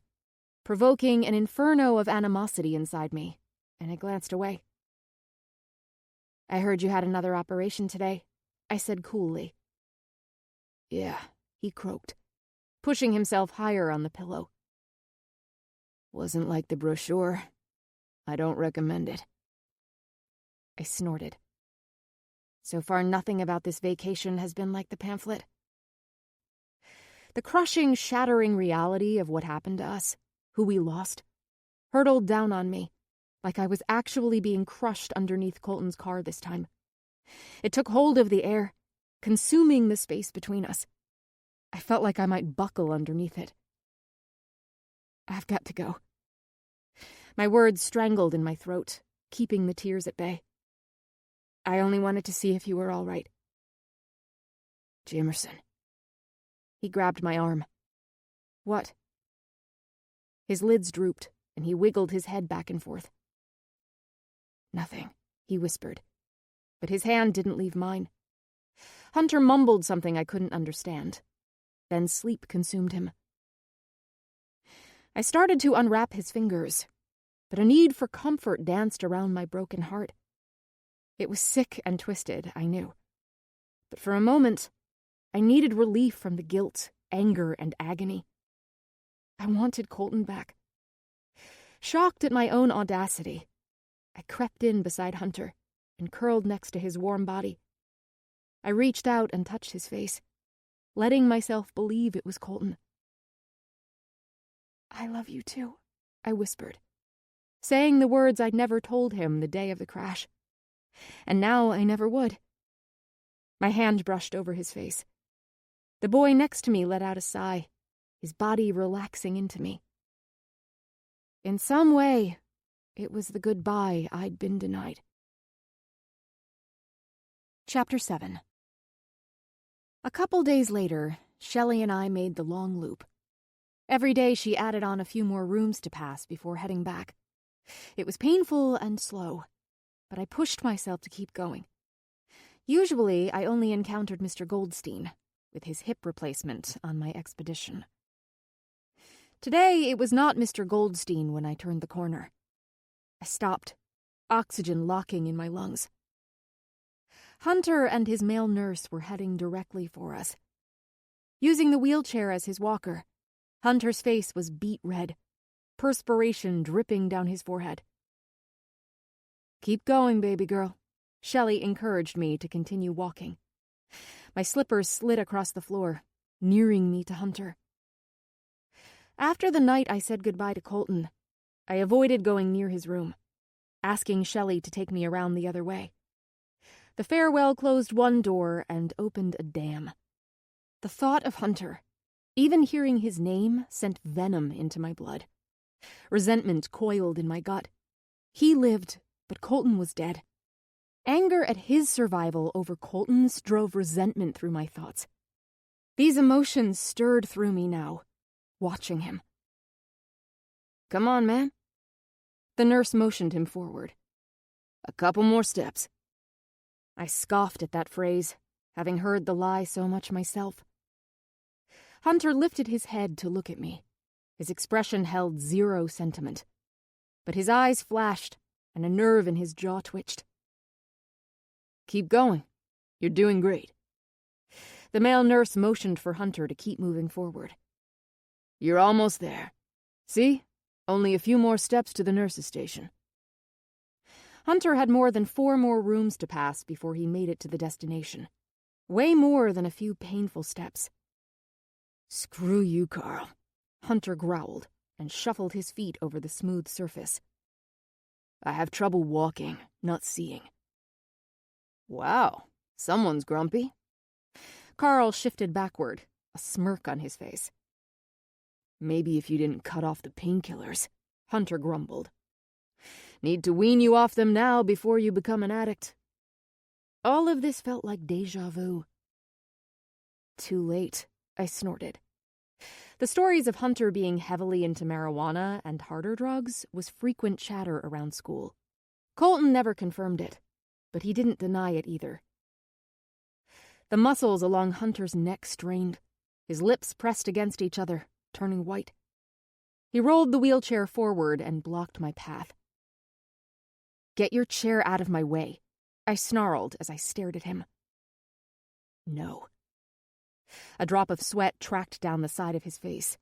provoking an inferno of animosity inside me, and I glanced away. I heard you had another operation today, I said coolly. Yeah, he croaked, pushing himself higher on the pillow. Wasn't like the brochure. I don't recommend it. I snorted. So far, nothing about this vacation has been like the pamphlet. The crushing, shattering reality of what happened to us, who we lost, hurtled down on me, like I was actually being crushed underneath Colton's car this time. It took hold of the air, consuming the space between us. I felt like I might buckle underneath it. I've got to go. My words strangled in my throat, keeping the tears at bay. I only wanted to see if you were all right. Jamerson. He grabbed my arm. What? His lids drooped, and he wiggled his head back and forth. Nothing, he whispered, but his hand didn't leave mine. Hunter mumbled something I couldn't understand. Then sleep consumed him. I started to unwrap his fingers, but a need for comfort danced around my broken heart. It was sick and twisted, I knew. But for a moment, I needed relief from the guilt, anger, and agony. I wanted Colton back. Shocked at my own audacity, I crept in beside Hunter and curled next to his warm body. I reached out and touched his face, letting myself believe it was Colton. "I love you too," I whispered, saying the words I'd never told him the day of the crash. And now I never would. My hand brushed over his face. The boy next to me let out a sigh, his body relaxing into me. In some way, it was the goodbye I'd been denied. Chapter 7. A couple days later, Shelley and I made the long loop. Every day she added on a few more rooms to pass before heading back. It was painful and slow, but I pushed myself to keep going. Usually, I only encountered Mr. Goldstein, with his hip replacement, on my expedition. Today, it was not Mr. Goldstein when I turned the corner. I stopped, oxygen locking in my lungs. Hunter and his male nurse were heading directly for us. Using the wheelchair as his walker, Hunter's face was beet red, perspiration dripping down his forehead. "Keep going, baby girl," Shelley encouraged me to continue walking. My slippers slid across the floor, nearing me to Hunter. After the night I said goodbye to Colton, I avoided going near his room, asking Shelley to take me around the other way. The farewell closed one door and opened a dam. The thought of Hunter, even hearing his name, sent venom into my blood. Resentment coiled in my gut. He lived, but Colton was dead. Anger at his survival over Colton's drove resentment through my thoughts. These emotions stirred through me now, watching him. "Come on, man." The nurse motioned him forward. "A couple more steps." I scoffed at that phrase, having heard the lie so much myself. Hunter lifted his head to look at me. His expression held zero sentiment. But his eyes flashed, and a nerve in his jaw twitched. "Keep going. You're doing great." The male nurse motioned for Hunter to keep moving forward. "You're almost there. See? Only a few more steps to the nurse's station." Hunter had more than 4 more rooms to pass before he made it to the destination. Way more than a few painful steps. "Screw you, Carl," Hunter growled and shuffled his feet over the smooth surface. "I have trouble walking, not seeing." "Wow, someone's grumpy." Carl shifted backward, a smirk on his face. "Maybe if you didn't cut off the painkillers," Hunter grumbled. "Need to wean you off them now before you become an addict." All of this felt like déjà vu. "Too late," I snorted. The stories of Hunter being heavily into marijuana and harder drugs was frequent chatter around school. Colton never confirmed it, but he didn't deny it either. The muscles along Hunter's neck strained, his lips pressed against each other, turning white. He rolled the wheelchair forward and blocked my path. "Get your chair out of my way," I snarled as I stared at him. "No." A drop of sweat tracked down the side of his face.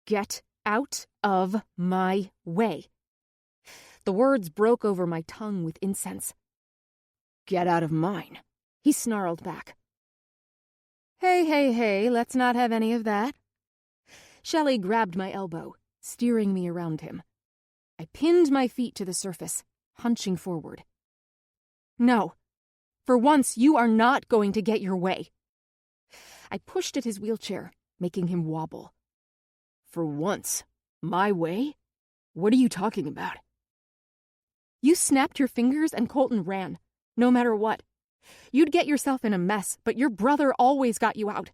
"Get out of my way." The words broke over my tongue with incense. "Get out of mine," he snarled back. Hey, let's not have any of that." Shelley grabbed my elbow, steering me around him. I pinned my feet to the surface, hunching forward. "No. For once, you are not going to get your way." I pushed at his wheelchair, making him wobble. "For once? My way? What are you talking about?" "You snapped your fingers and Colton ran, no matter what. You'd get yourself in a mess, but your brother always got you out."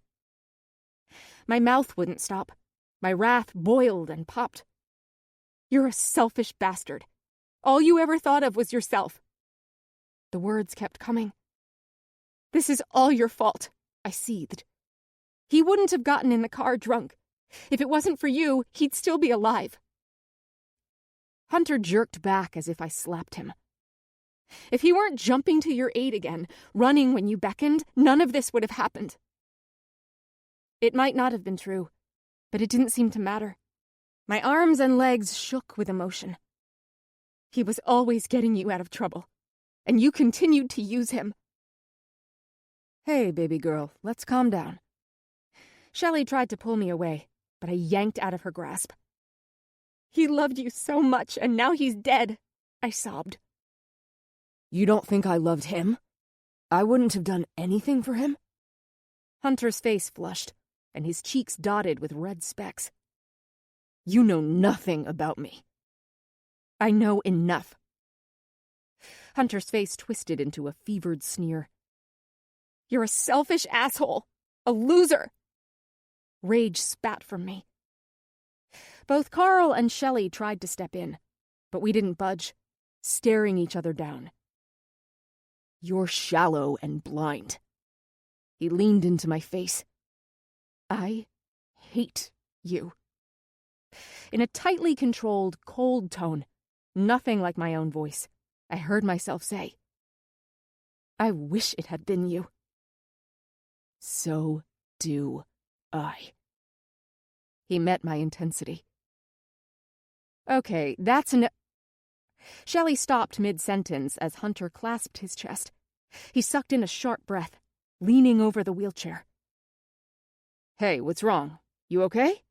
My mouth wouldn't stop. My wrath boiled and popped. "You're a selfish bastard. All you ever thought of was yourself." The words kept coming. This is all your fault, I seethed. He wouldn't have gotten in the car drunk. If it wasn't for you, he'd still be alive. Hunter jerked back as if I slapped him. If he weren't jumping to your aid again, running when you beckoned, none of this would have happened. It might not have been true, but it didn't seem to matter. My arms and legs shook with emotion. He was always getting you out of trouble, and you continued to use him. Hey, baby girl, let's calm down. Shelley tried to pull me away, but I yanked out of her grasp. He loved you so much, and now he's dead, I sobbed. You don't think I loved him? I wouldn't have done anything for him? Hunter's face flushed, and his cheeks dotted with red specks. You know nothing about me. I know enough. Hunter's face twisted into a fevered sneer. You're a selfish asshole, a loser. Rage spat from me. Both Carl and Shelley tried to step in, but we didn't budge, staring each other down. You're shallow and blind. He leaned into my face. I hate you. In a tightly controlled, cold tone, nothing like my own voice, I heard myself say, I wish it had been you. So do I. He met my intensity. Okay, that's enough. Shelley stopped mid-sentence as Hunter clasped his chest. He sucked in a sharp breath, leaning over the wheelchair. Hey, what's wrong? You okay?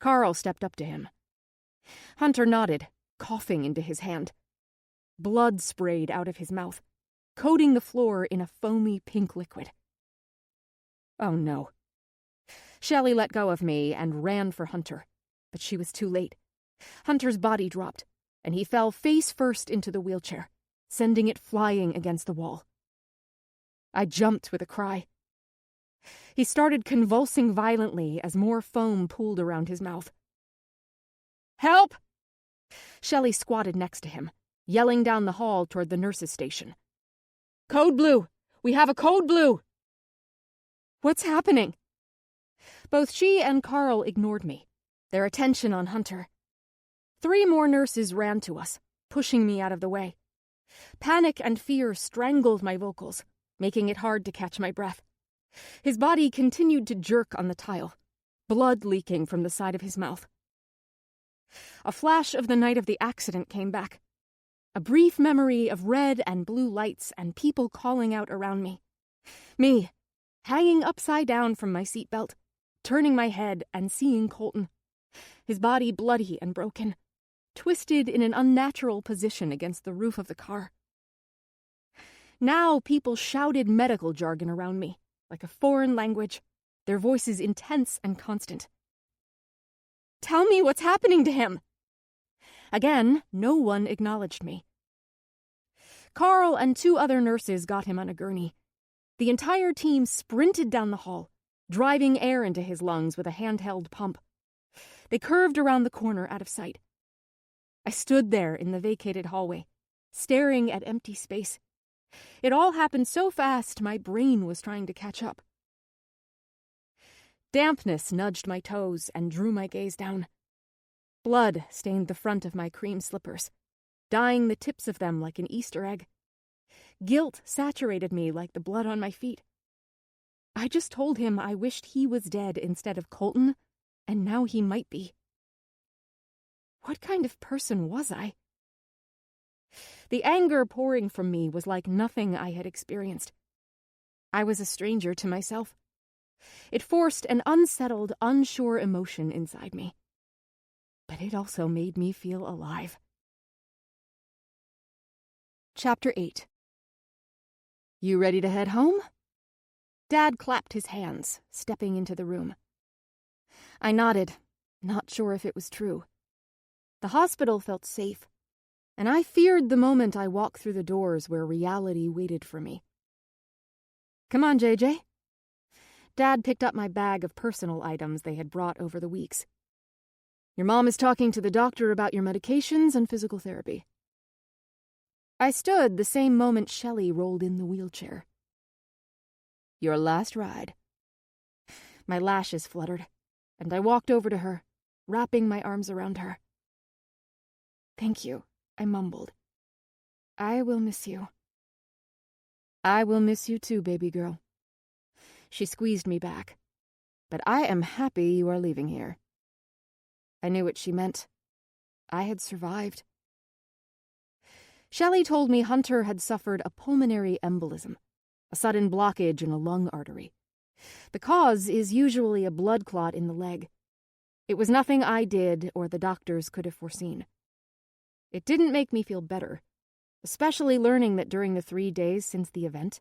Carl stepped up to him. Hunter nodded, coughing into his hand. Blood sprayed out of his mouth, coating the floor in a foamy pink liquid. Oh no. Shelley let go of me and ran for Hunter, but she was too late. Hunter's body dropped, and he fell face first into the wheelchair, sending it flying against the wall. I jumped with a cry. He started convulsing violently as more foam pooled around his mouth. Help! Shelley squatted next to him, yelling down the hall toward the nurse's station. Code Blue! We have a Code Blue! What's happening? Both she and Carl ignored me, their attention on Hunter. 3 more nurses ran to us, pushing me out of the way. Panic and fear strangled my vocals, making it hard to catch my breath. His body continued to jerk on the tile, blood leaking from the side of his mouth. A flash of the night of the accident came back. A brief memory of red and blue lights and people calling out around me. Me, hanging upside down from my seatbelt, turning my head and seeing Colton. His body bloody and broken, twisted in an unnatural position against the roof of the car. Now people shouted medical jargon around me, like a foreign language, their voices intense and constant. Tell me what's happening to him! Again, no one acknowledged me. Carl and 2 other nurses got him on a gurney. The entire team sprinted down the hall, driving air into his lungs with a handheld pump. They curved around the corner out of sight. I stood there in the vacated hallway, staring at empty space. It all happened so fast my brain was trying to catch up. Dampness nudged my toes and drew my gaze down. Blood stained the front of my cream slippers, dyeing the tips of them like an Easter egg. Guilt saturated me like the blood on my feet. I just told him I wished he was dead instead of Colton, and now he might be. What kind of person was I? The anger pouring from me was like nothing I had experienced. I was a stranger to myself. It forced an unsettled, unsure emotion inside me. But it also made me feel alive. Chapter 8. You ready to head home? Dad clapped his hands, stepping into the room. I nodded, not sure if it was true. The hospital felt safe, and I feared the moment I walked through the doors where reality waited for me. Come on, JJ. Dad picked up my bag of personal items they had brought over the weeks. Your mom is talking to the doctor about your medications and physical therapy. I stood the same moment Shelley rolled in the wheelchair. Your last ride." My lashes fluttered, and I walked over to her, wrapping my arms around her. "Thank you," I mumbled. "I will miss you." "I will miss you too, baby girl." She squeezed me back. "But I am happy you are leaving here." I knew what she meant. I had survived. Shelley told me Hunter had suffered a pulmonary embolism, a sudden blockage in a lung artery. The cause is usually a blood clot in the leg. It was nothing I did or the doctors could have foreseen. It didn't make me feel better, especially learning that during the 3 days since the event,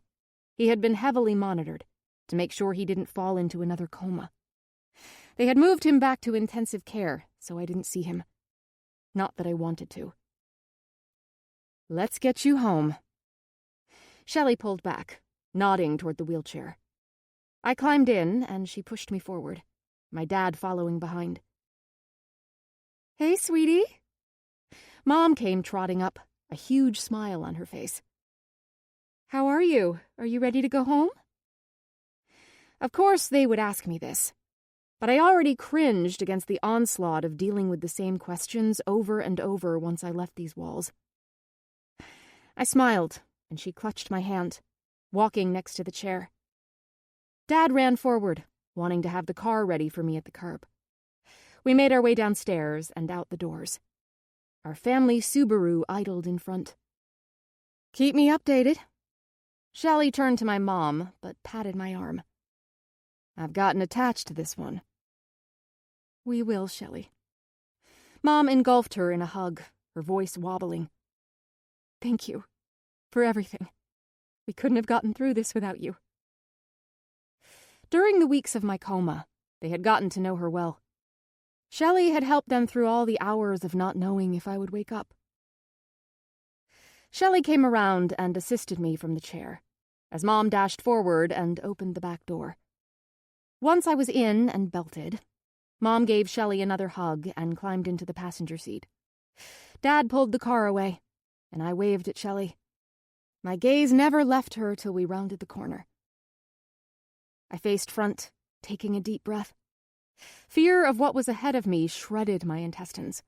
he had been heavily monitored to make sure he didn't fall into another coma. They had moved him back to intensive care, so I didn't see him. Not that I wanted to. "Let's get you home." Shelley pulled back, nodding toward the wheelchair. I climbed in, and she pushed me forward, my dad following behind. "Hey, sweetie." Mom came trotting up, a huge smile on her face. "How are you? Are you ready to go home?" Of course they would ask me this, but I already cringed against the onslaught of dealing with the same questions over and over once I left these walls. I smiled, and she clutched my hand, walking next to the chair. Dad ran forward, wanting to have the car ready for me at the curb. We made our way downstairs and out the doors. Our family Subaru idled in front. "Keep me updated." Shelley turned to my mom, but patted my arm. "I've gotten attached to this one." "We will, Shelley." Mom engulfed her in a hug, her voice wobbling. "Thank you for everything. We couldn't have gotten through this without you." During the weeks of my coma, they had gotten to know her well. Shelley had helped them through all the hours of not knowing if I would wake up. Shelley came around and assisted me from the chair, as Mom dashed forward and opened the back door. Once I was in and belted, Mom gave Shelley another hug and climbed into the passenger seat. Dad pulled the car away, and I waved at Shelley. My gaze never left her till we rounded the corner. I faced front, taking a deep breath. Fear of what was ahead of me shredded my intestines.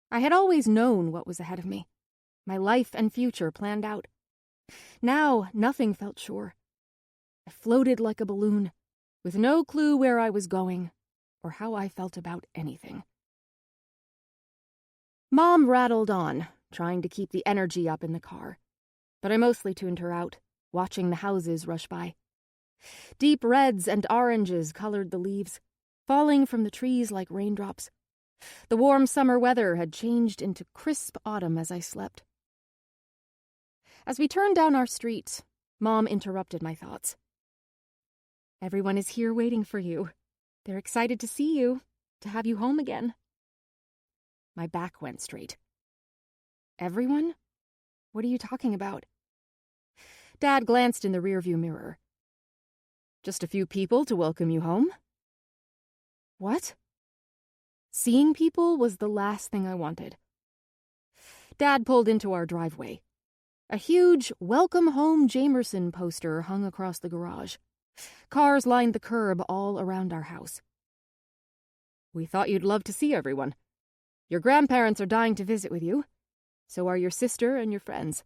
I had always known what was ahead of me, my life and future planned out. Now, nothing felt sure. I floated like a balloon, with no clue where I was going or how I felt about anything. Mom rattled on, trying to keep the energy up in the car, but I mostly tuned her out, watching the houses rush by. Deep reds and oranges colored the leaves, falling from the trees like raindrops. The warm summer weather had changed into crisp autumn as I slept. As we turned down our street, Mom interrupted my thoughts. "Everyone is here waiting for you. They're excited to see you, to have you home again." My back went straight. "Everyone? What are you talking about?" Dad glanced in the rearview mirror. "Just a few people to welcome you home." What? Seeing people was the last thing I wanted. Dad pulled into our driveway. A huge "Welcome Home Jamerson" poster hung across the garage. Cars lined the curb all around our house. "We thought you'd love to see everyone. Your grandparents are dying to visit with you. So are your sister and your friends."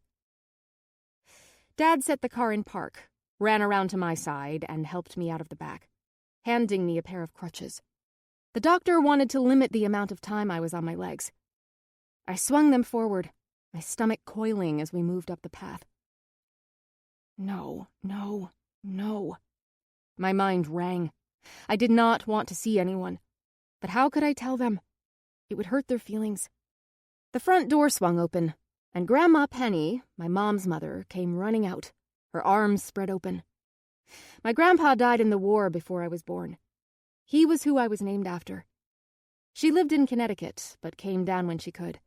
Dad set the car in park, ran around to my side, and helped me out of the back, handing me a pair of crutches. The doctor wanted to limit the amount of time I was on my legs. I swung them forward, my stomach coiling as we moved up the path. No, no, no. My mind rang. I did not want to see anyone. But how could I tell them? It would hurt their feelings. The front door swung open, and Grandma Penny, my mom's mother, came running out, her arms spread open. My grandpa died in the war before I was born. He was who I was named after. She lived in Connecticut, but came down when she could.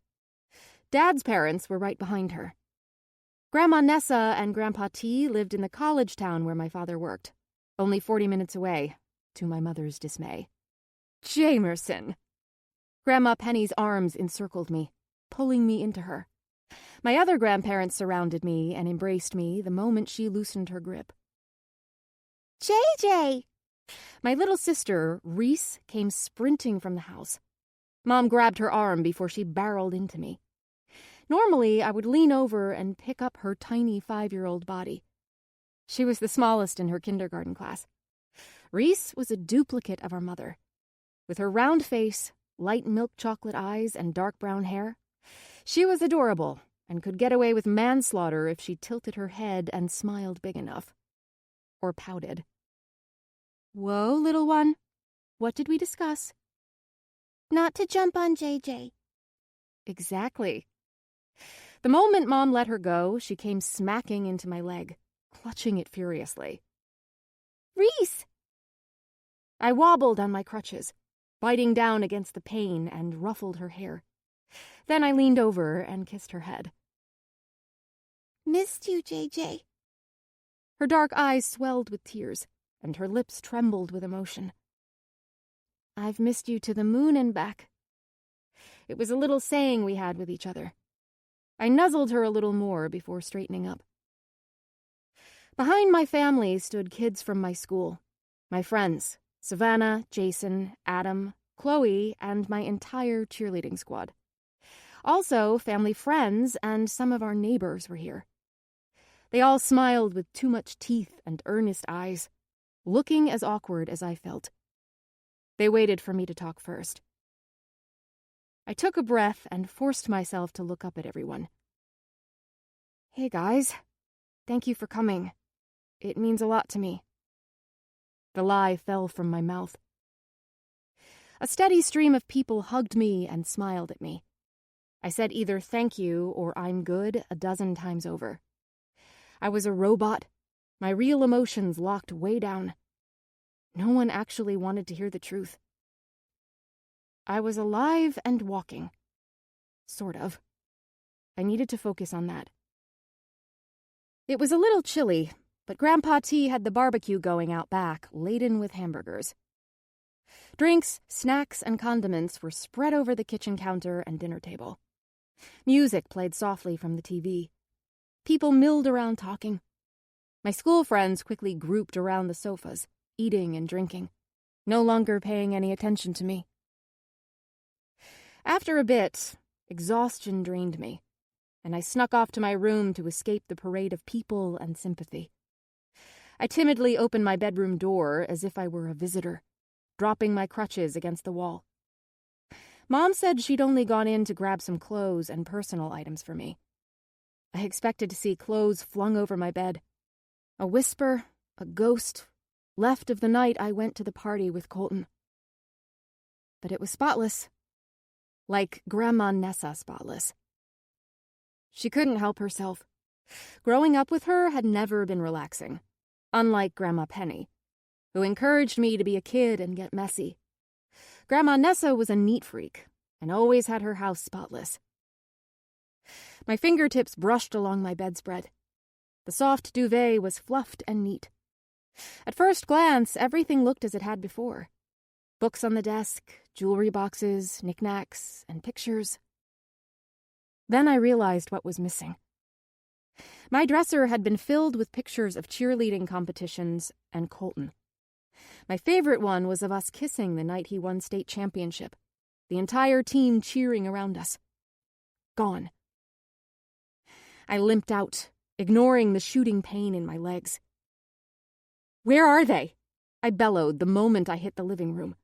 Dad's parents were right behind her. Grandma Nessa and Grandpa T lived in the college town where my father worked, only 40 minutes away, to my mother's dismay. Jamerson! Grandma Penny's arms encircled me, pulling me into her. My other grandparents surrounded me and embraced me the moment she loosened her grip. JJ! My little sister, Reese, came sprinting from the house. Mom grabbed her arm before she barreled into me. Normally, I would lean over and pick up her tiny 5-year-old body. She was the smallest in her kindergarten class. Reese was a duplicate of our mother. With her round face, light milk chocolate eyes, and dark brown hair, she was adorable and could get away with manslaughter if she tilted her head and smiled big enough. Or pouted. "Whoa, little one. What did we discuss?" "Not to jump on JJ." Exactly. The moment Mom let her go, she came smacking into my leg, clutching it furiously. "Reese!" I wobbled on my crutches, biting down against the pain, and ruffled her hair. Then I leaned over and kissed her head. "Missed you, JJ." Her dark eyes swelled with tears, and her lips trembled with emotion. "I've missed you to the moon and back." It was a little saying we had with each other. I nuzzled her a little more before straightening up. Behind my family stood kids from my school, my friends, Savannah, Jason, Adam, Chloe, and my entire cheerleading squad. Also, family friends and some of our neighbors were here. They all smiled with too much teeth and earnest eyes, looking as awkward as I felt. They waited for me to talk first. I took a breath and forced myself to look up at everyone. "Hey, guys. Thank you for coming. It means a lot to me." The lie fell from my mouth. A steady stream of people hugged me and smiled at me. I said either thank you or I'm good a dozen times over. I was a robot, my real emotions locked way down. No one actually wanted to hear the truth. I was alive and walking. Sort of. I needed to focus on that. It was a little chilly, but Grandpa T had the barbecue going out back, laden with hamburgers. Drinks, snacks, and condiments were spread over the kitchen counter and dinner table. Music played softly from the TV. People milled around talking. My school friends quickly grouped around the sofas, eating and drinking, no longer paying any attention to me. After a bit, exhaustion drained me, and I snuck off to my room to escape the parade of people and sympathy. I timidly opened my bedroom door as if I were a visitor, dropping my crutches against the wall. Mom said she'd only gone in to grab some clothes and personal items for me. I expected to see clothes flung over my bed. A whisper, a ghost, left of the night I went to the party with Colton. But it was spotless. Like Grandma Nessa spotless. She couldn't help herself. Growing up with her had never been relaxing, unlike Grandma Penny, who encouraged me to be a kid and get messy. Grandma Nessa was a neat freak and always had her house spotless. My fingertips brushed along my bedspread. The soft duvet was fluffed and neat. At first glance, everything looked as it had before. Books on the desk, jewelry boxes, knickknacks, and pictures. Then I realized what was missing. My dresser had been filled with pictures of cheerleading competitions and Colton. My favorite one was of us kissing the night he won state championship, the entire team cheering around us. Gone. I limped out, ignoring the shooting pain in my legs. "Where are they?" I bellowed the moment I hit the living room.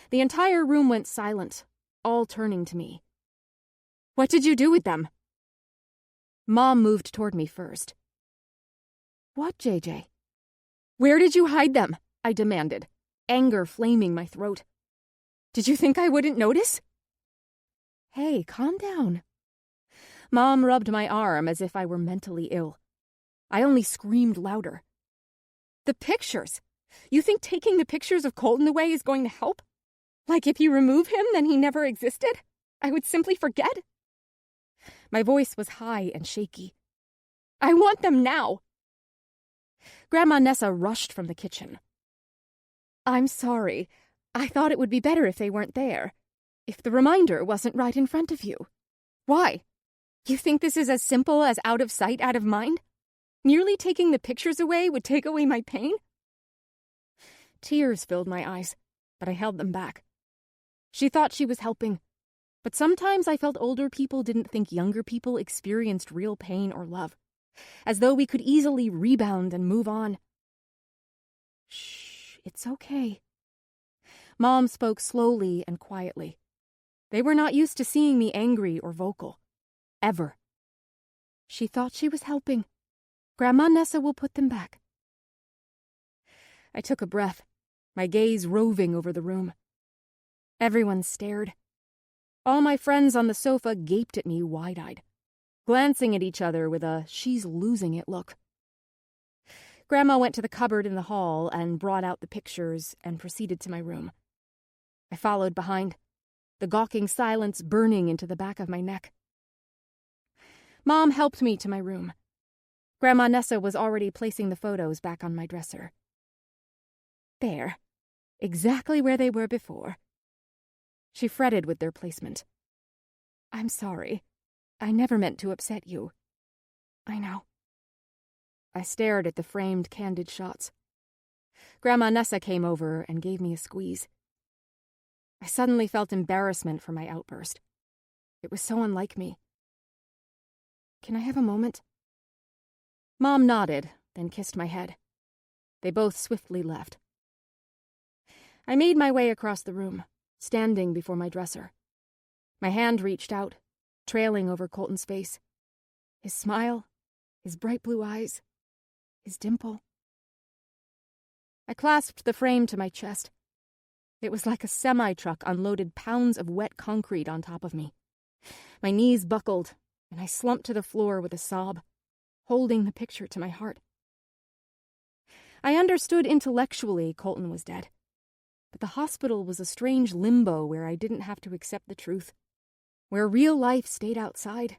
The entire room went silent, all turning to me. "What did you do with them?" Mom moved toward me first. "What, JJ? Where did you hide them?" I demanded, anger flaming my throat. "Did you think I wouldn't notice?" "Hey, calm down." Mom rubbed my arm as if I were mentally ill. I only screamed louder. "The pictures! You think taking the pictures of Colton away is going to help? Like if you remove him, then he never existed? I would simply forget?" My voice was high and shaky. "I want them now!" Grandma Nessa rushed from the kitchen. "I'm sorry. I thought it would be better if they weren't there. If the reminder wasn't right in front of you. Why? You think this is as simple as out of sight, out of mind? Merely taking the pictures away would take away my pain? Tears filled my eyes, but I held them back. She thought she was helping, but sometimes I felt older people didn't think younger people experienced real pain or love, as though we could easily rebound and move on. Shh, it's okay. Mom spoke slowly and quietly. They were not used to seeing me angry or vocal. Ever. She thought she was helping. Grandma Nessa will put them back. I took a breath, my gaze roving over the room. Everyone stared. All my friends on the sofa gaped at me wide-eyed, glancing at each other with a she's losing it look. Grandma went to the cupboard in the hall and brought out the pictures and proceeded to my room. I followed behind, the gawking silence burning into the back of my neck. Mom helped me to my room. Grandma Nessa was already placing the photos back on my dresser. There, exactly where they were before. She fretted with their placement. I'm sorry. I never meant to upset you. I know. I stared at the framed, candid shots. Grandma Nessa came over and gave me a squeeze. I suddenly felt embarrassment for my outburst. It was so unlike me. Can I have a moment? Mom nodded, then kissed my head. They both swiftly left. I made my way across the room, standing before my dresser. My hand reached out, trailing over Colton's face. His smile, his bright blue eyes, his dimple. I clasped the frame to my chest. It was like a semi-truck unloaded pounds of wet concrete on top of me. My knees buckled, and I slumped to the floor with a sob, holding the picture to my heart. I understood intellectually Colton was dead, but the hospital was a strange limbo where I didn't have to accept the truth, where real life stayed outside.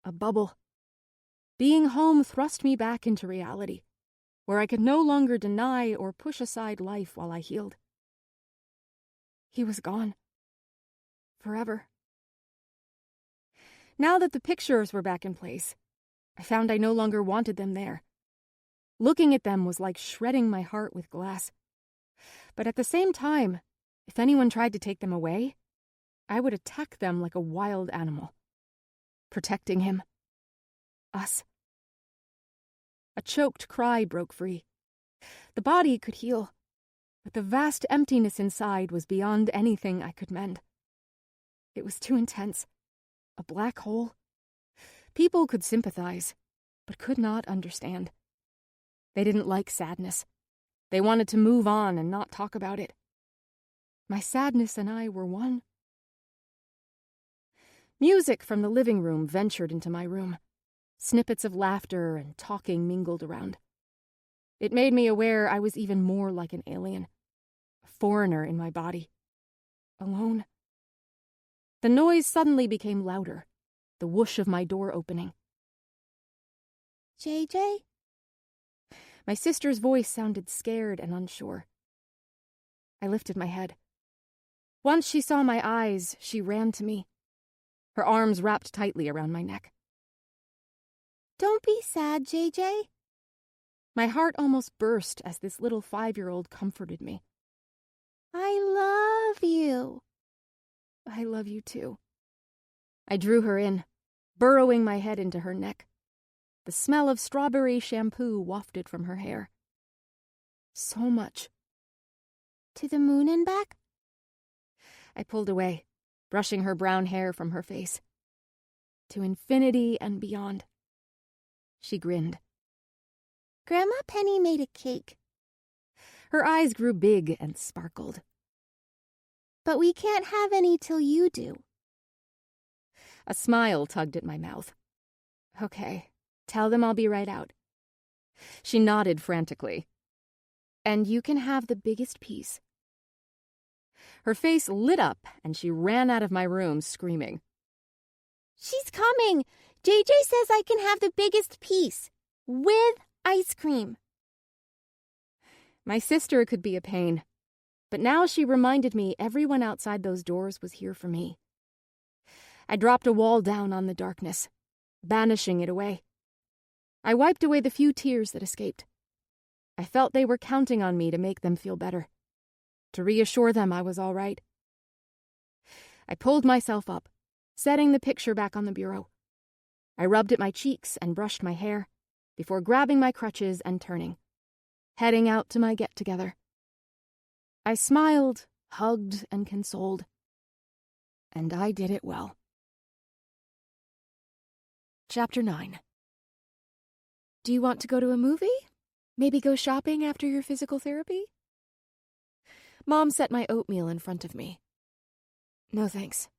A bubble. Being home thrust me back into reality, where I could no longer deny or push aside life while I healed. He was gone. Forever. Now that the pictures were back in place, I found I no longer wanted them there. Looking at them was like shredding my heart with glass. But at the same time, if anyone tried to take them away, I would attack them like a wild animal. Protecting him. Us. A choked cry broke free. The body could heal, but the vast emptiness inside was beyond anything I could mend. It was too intense. A black hole. People could sympathize, but could not understand. They didn't like sadness. They wanted to move on and not talk about it. My sadness and I were one. Music from the living room ventured into my room. Snippets of laughter and talking mingled around. It made me aware I was even more like an alien, a foreigner in my body, alone. The noise suddenly became louder, the whoosh of my door opening. JJ? My sister's voice sounded scared and unsure. I lifted my head. Once she saw my eyes, she ran to me, her arms wrapped tightly around my neck. Don't be sad, JJ. My heart almost burst as this little 5-year-old comforted me. I love you. I love you too. I drew her in, burrowing my head into her neck. The smell of strawberry shampoo wafted from her hair. So much. To the moon and back? I pulled away, brushing her brown hair from her face. To infinity and beyond. She grinned. Grandma Penny made a cake. Her eyes grew big and sparkled. But we can't have any till you do. A smile tugged at my mouth. Okay, tell them I'll be right out. She nodded frantically. And you can have the biggest piece. Her face lit up and she ran out of my room screaming. She's coming! JJ says I can have the biggest piece. With ice cream. My sister could be a pain, but now she reminded me everyone outside those doors was here for me. I dropped a wall down on the darkness, banishing it away. I wiped away the few tears that escaped. I I felt they were counting on me to make them feel better, to reassure them I was all right. I pulled myself up, setting the picture back on the bureau. I rubbed at my cheeks and brushed my hair before grabbing my crutches and turning, heading out to my get-together. I smiled, hugged, and consoled. And I did it well. Chapter 9. Do you want to go to a movie? Maybe go shopping after your physical therapy? Mom set my oatmeal in front of me. No thanks.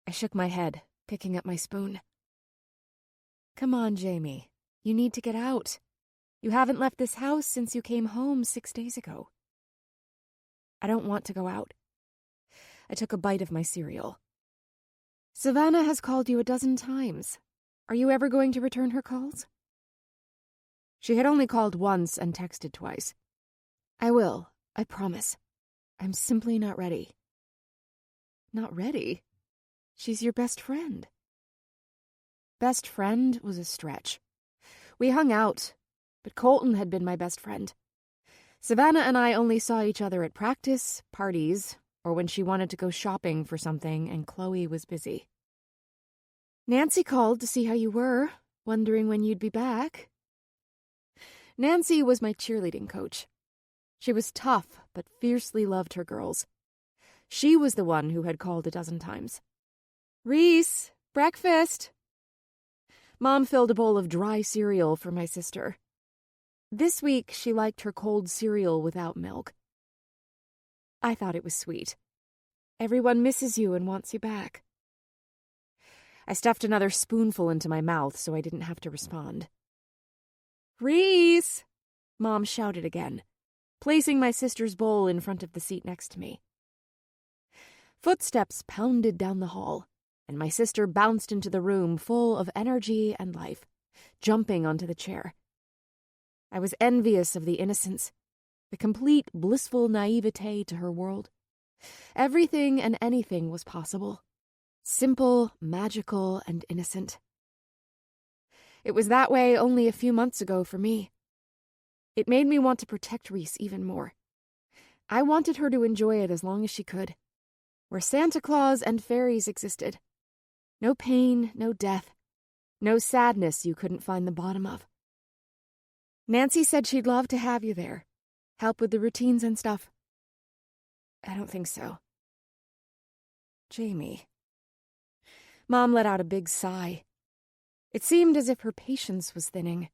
I shook my head, picking up my spoon. Come on, Jamie. You need to get out. You haven't left this house since you came home 6 days ago. I don't want to go out. I took a bite of my cereal. Savannah has called you 12 times. Are you ever going to return her calls? She had only called once and texted twice. I will, I promise. I'm simply not ready. Not ready? She's your best friend. Best friend was a stretch. We hung out, but Colton had been my best friend. Savannah and I only saw each other at practice, parties, or when she wanted to go shopping for something and Chloe was busy. Nancy called to see how you were, wondering when you'd be back. Nancy was my cheerleading coach. She was tough, but fiercely loved her girls. She was the one who had called 12 times. Reese, breakfast! Mom filled a bowl of dry cereal for my sister. This week, she liked her cold cereal without milk. I thought it was sweet. Everyone misses you and wants you back. I stuffed another spoonful into my mouth so I didn't have to respond. Reese! Mom shouted again, placing my sister's bowl in front of the seat next to me. Footsteps pounded down the hall, and my sister bounced into the room full of energy and life, jumping onto the chair. I was envious of the innocence, the complete blissful naivete to her world. Everything and anything was possible. Simple, magical, and innocent. It was that way only a few months ago for me. It made me want to protect Reese even more. I wanted her to enjoy it as long as she could, where Santa Claus and fairies existed. No pain, no death, no sadness you couldn't find the bottom of. Nancy said she'd love to have you there, help with the routines and stuff. I don't think so. Jamie. Mom let out a big sigh. It seemed as if her patience was thinning.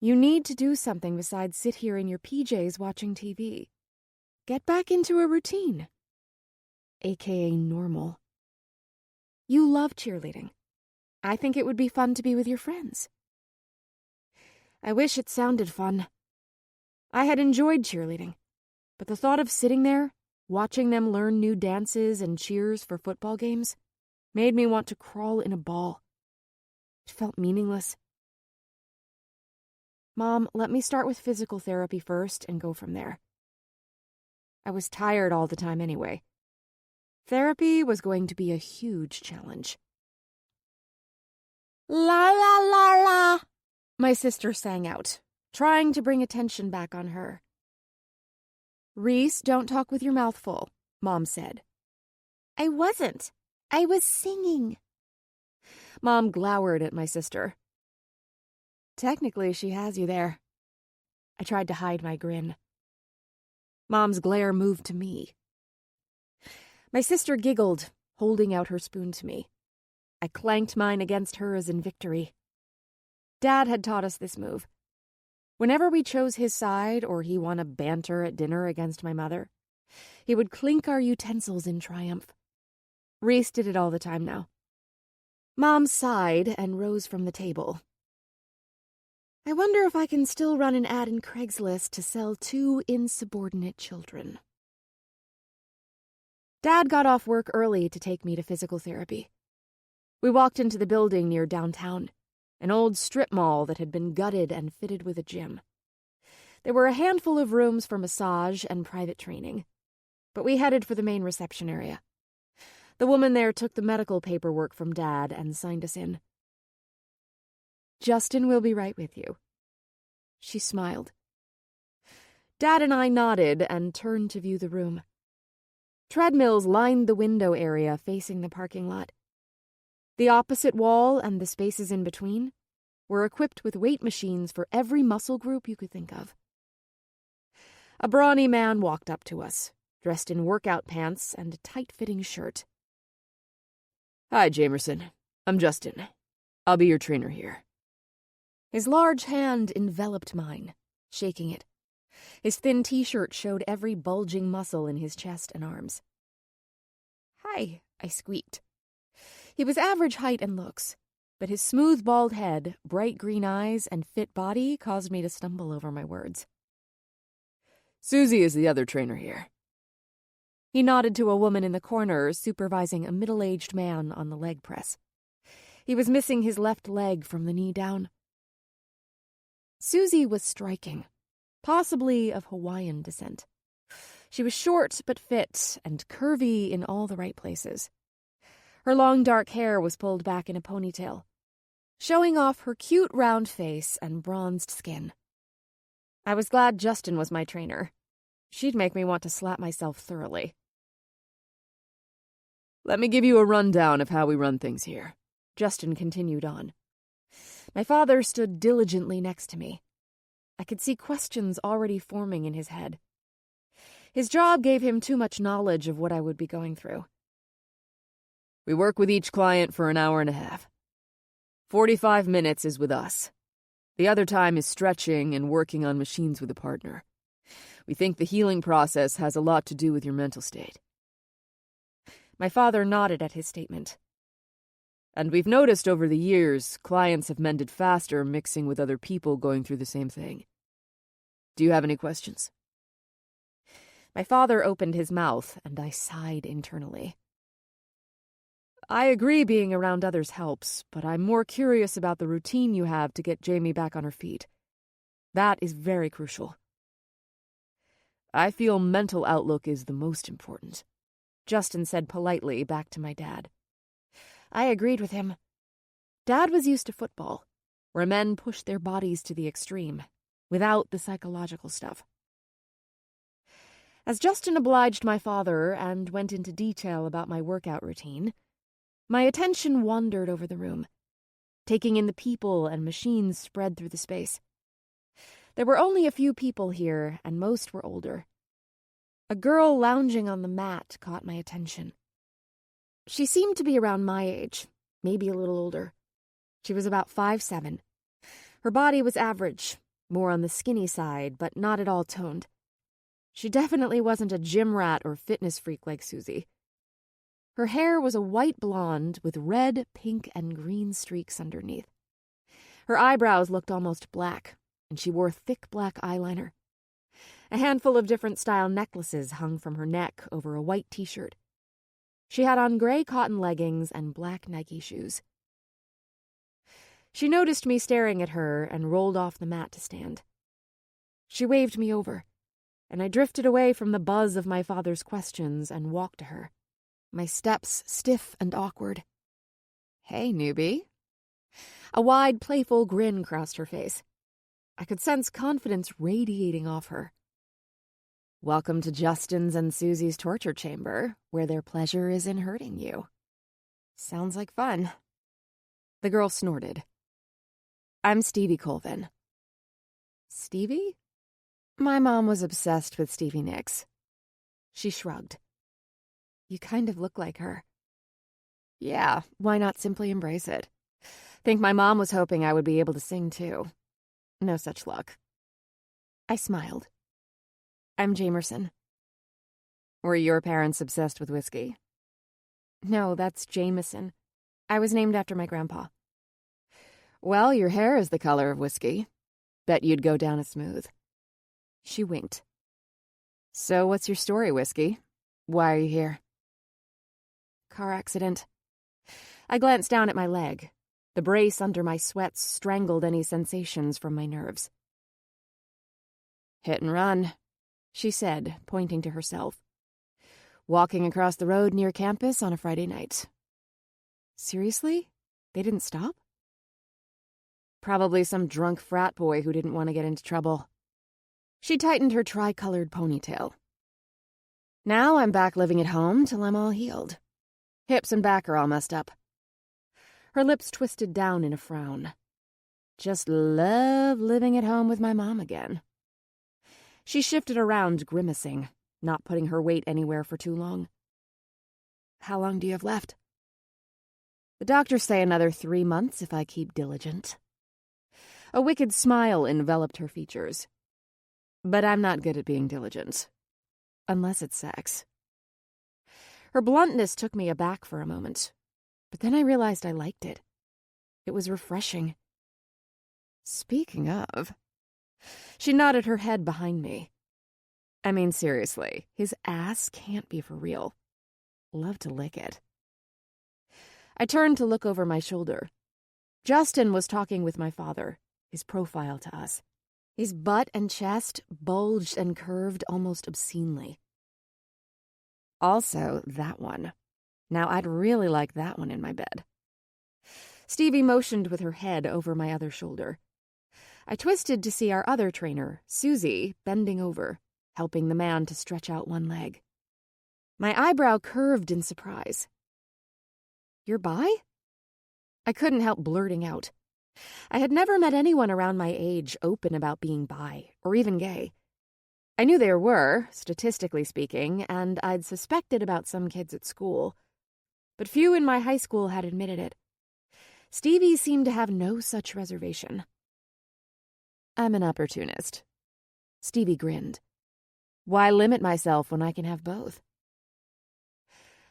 You need to do something besides sit here in your PJs watching TV. Get back into a routine. AKA normal. You love cheerleading. I think it would be fun to be with your friends. I wish it sounded fun. I had enjoyed cheerleading, but the thought of sitting there, watching them learn new dances and cheers for football games, made me want to crawl in a ball. It felt meaningless. Mom, let me start with physical therapy first and go from there. I was tired all the time anyway. Therapy was going to be a huge challenge. La la la la, my sister sang out, trying to bring attention back on her. Reese, don't talk with your mouth full, Mom said. I wasn't. I was singing. Mom glowered at my sister. Technically, she has you there. I tried to hide my grin. Mom's glare moved to me. My sister giggled, holding out her spoon to me. I clanked mine against hers in victory. Dad had taught us this move. Whenever we chose his side or he won a banter at dinner against my mother, he would clink our utensils in triumph. Reese did it all the time now. Mom sighed and rose from the table. I wonder if I can still run an ad in Craigslist to sell 2 insubordinate children. Dad got off work early to take me to physical therapy. We walked into the building near downtown, an old strip mall that had been gutted and fitted with a gym. There were a handful of rooms for massage and private training, but we headed for the main reception area. The woman there took the medical paperwork from Dad and signed us in. Justin will be right with you. She smiled, Dad and I nodded and turned to view the room. Treadmills lined the window area facing the parking lot. The opposite wall and the spaces in between were equipped with weight machines for every muscle group you could think of. A brawny man walked up to us, dressed in workout pants and a tight-fitting shirt. Hi, Jamerson. I'm Justin. I'll be your trainer here. His large hand enveloped mine, shaking it. His thin t-shirt showed every bulging muscle in his chest and arms. "Hi," I squeaked. He was average height and looks, but his smooth bald head, bright green eyes, and fit body caused me to stumble over my words. Susie is the other trainer here. He nodded to a woman in the corner supervising a middle-aged man on the leg press. He was missing his left leg from the knee down. Susie was striking, possibly of Hawaiian descent. She was short but fit and curvy in all the right places. Her long dark hair was pulled back in a ponytail, showing off her cute round face and bronzed skin. I was glad Justin was my trainer. She'd make me want to slap myself thoroughly. Let me give you a rundown of how we run things here. Justin continued on. My father stood diligently next to me. I could see questions already forming in his head. His job gave him too much knowledge of what I would be going through. We work with each client for an hour and a half. 45 minutes is with us. The other time is stretching and working on machines with a partner. We think the healing process has a lot to do with your mental state. My father nodded at his statement. And we've noticed over the years, clients have mended faster mixing with other people going through the same thing. Do you have any questions? My father opened his mouth, and I sighed internally. I agree being around others helps, but I'm more curious about the routine you have to get Jamie back on her feet. That is very crucial. I feel mental outlook is the most important, Justin said politely back to my dad. I agreed with him. Dad was used to football, where men pushed their bodies to the extreme, without the psychological stuff. As Justin obliged my father and went into detail about my workout routine, my attention wandered over the room, taking in the people and machines spread through the space. There were only a few people here, and most were older. A girl lounging on the mat caught my attention. She seemed to be around my age, maybe a little older. She was about 5'7". Her body was average, more on the skinny side, but not at all toned. She definitely wasn't a gym rat or fitness freak like Susie. Her hair was a white blonde with red, pink, and green streaks underneath. Her eyebrows looked almost black, and she wore thick black eyeliner. A handful of different style necklaces hung from her neck over a white t-shirt. She had on gray cotton leggings and black Nike shoes. She noticed me staring at her and rolled off the mat to stand. She waved me over, and I drifted away from the buzz of my father's questions and walked to her, my steps stiff and awkward. "Hey, newbie." A wide, playful grin crossed her face. I could sense confidence radiating off her. "Welcome to Justin's and Susie's torture chamber, where their pleasure is in hurting you. Sounds like fun." The girl snorted. "I'm Stevie Colvin." "Stevie?" My mom was obsessed with Stevie Nicks. She shrugged. "You kind of look like her." "Yeah, why not simply embrace it? Think my mom was hoping I would be able to sing, too. No such luck." I smiled. "I'm Jamerson." "Were your parents obsessed with whiskey?" "No, that's Jameson. I was named after my grandpa." "Well, your hair is the color of whiskey. Bet you'd go down as smooth." She winked. "So what's your story, Whiskey? Why are you here?" "Car accident." I glanced down at my leg. The brace under my sweats strangled any sensations from my nerves. "Hit and run," she said, pointing to herself. "Walking across the road near campus on a Friday night." "Seriously? They didn't stop?" "Probably some drunk frat boy who didn't want to get into trouble." She tightened her tri-colored ponytail. Now I'm back living at home till I'm all healed. Hips and back are all messed up. Her lips twisted down in a frown. Just love living at home with my mom again. She shifted around, grimacing, not putting her weight anywhere for too long. How long do you have left? The doctors say another 3 months if I keep diligent. A wicked smile enveloped her features. But I'm not good at being diligent. Unless it's sex. Her bluntness took me aback for a moment, but then I realized I liked it. It was refreshing. Speaking of... She nodded her head behind me. I mean, seriously, his ass can't be for real. Love to lick it. I turned to look over my shoulder. Justin was talking with my father, his profile to us. His butt and chest bulged and curved almost obscenely. Also, that one. Now, I'd really like that one in my bed. Stevie motioned with her head over my other shoulder. I twisted to see our other trainer, Susie, bending over, helping the man to stretch out one leg. My eyebrow curved in surprise. You're bi? I couldn't help blurting out. I had never met anyone around my age open about being bi, or even gay. I knew there were, statistically speaking, and I'd suspected about some kids at school. But few in my high school had admitted it. Stevie seemed to have no such reservation. I'm an opportunist. Stevie grinned. Why limit myself when I can have both?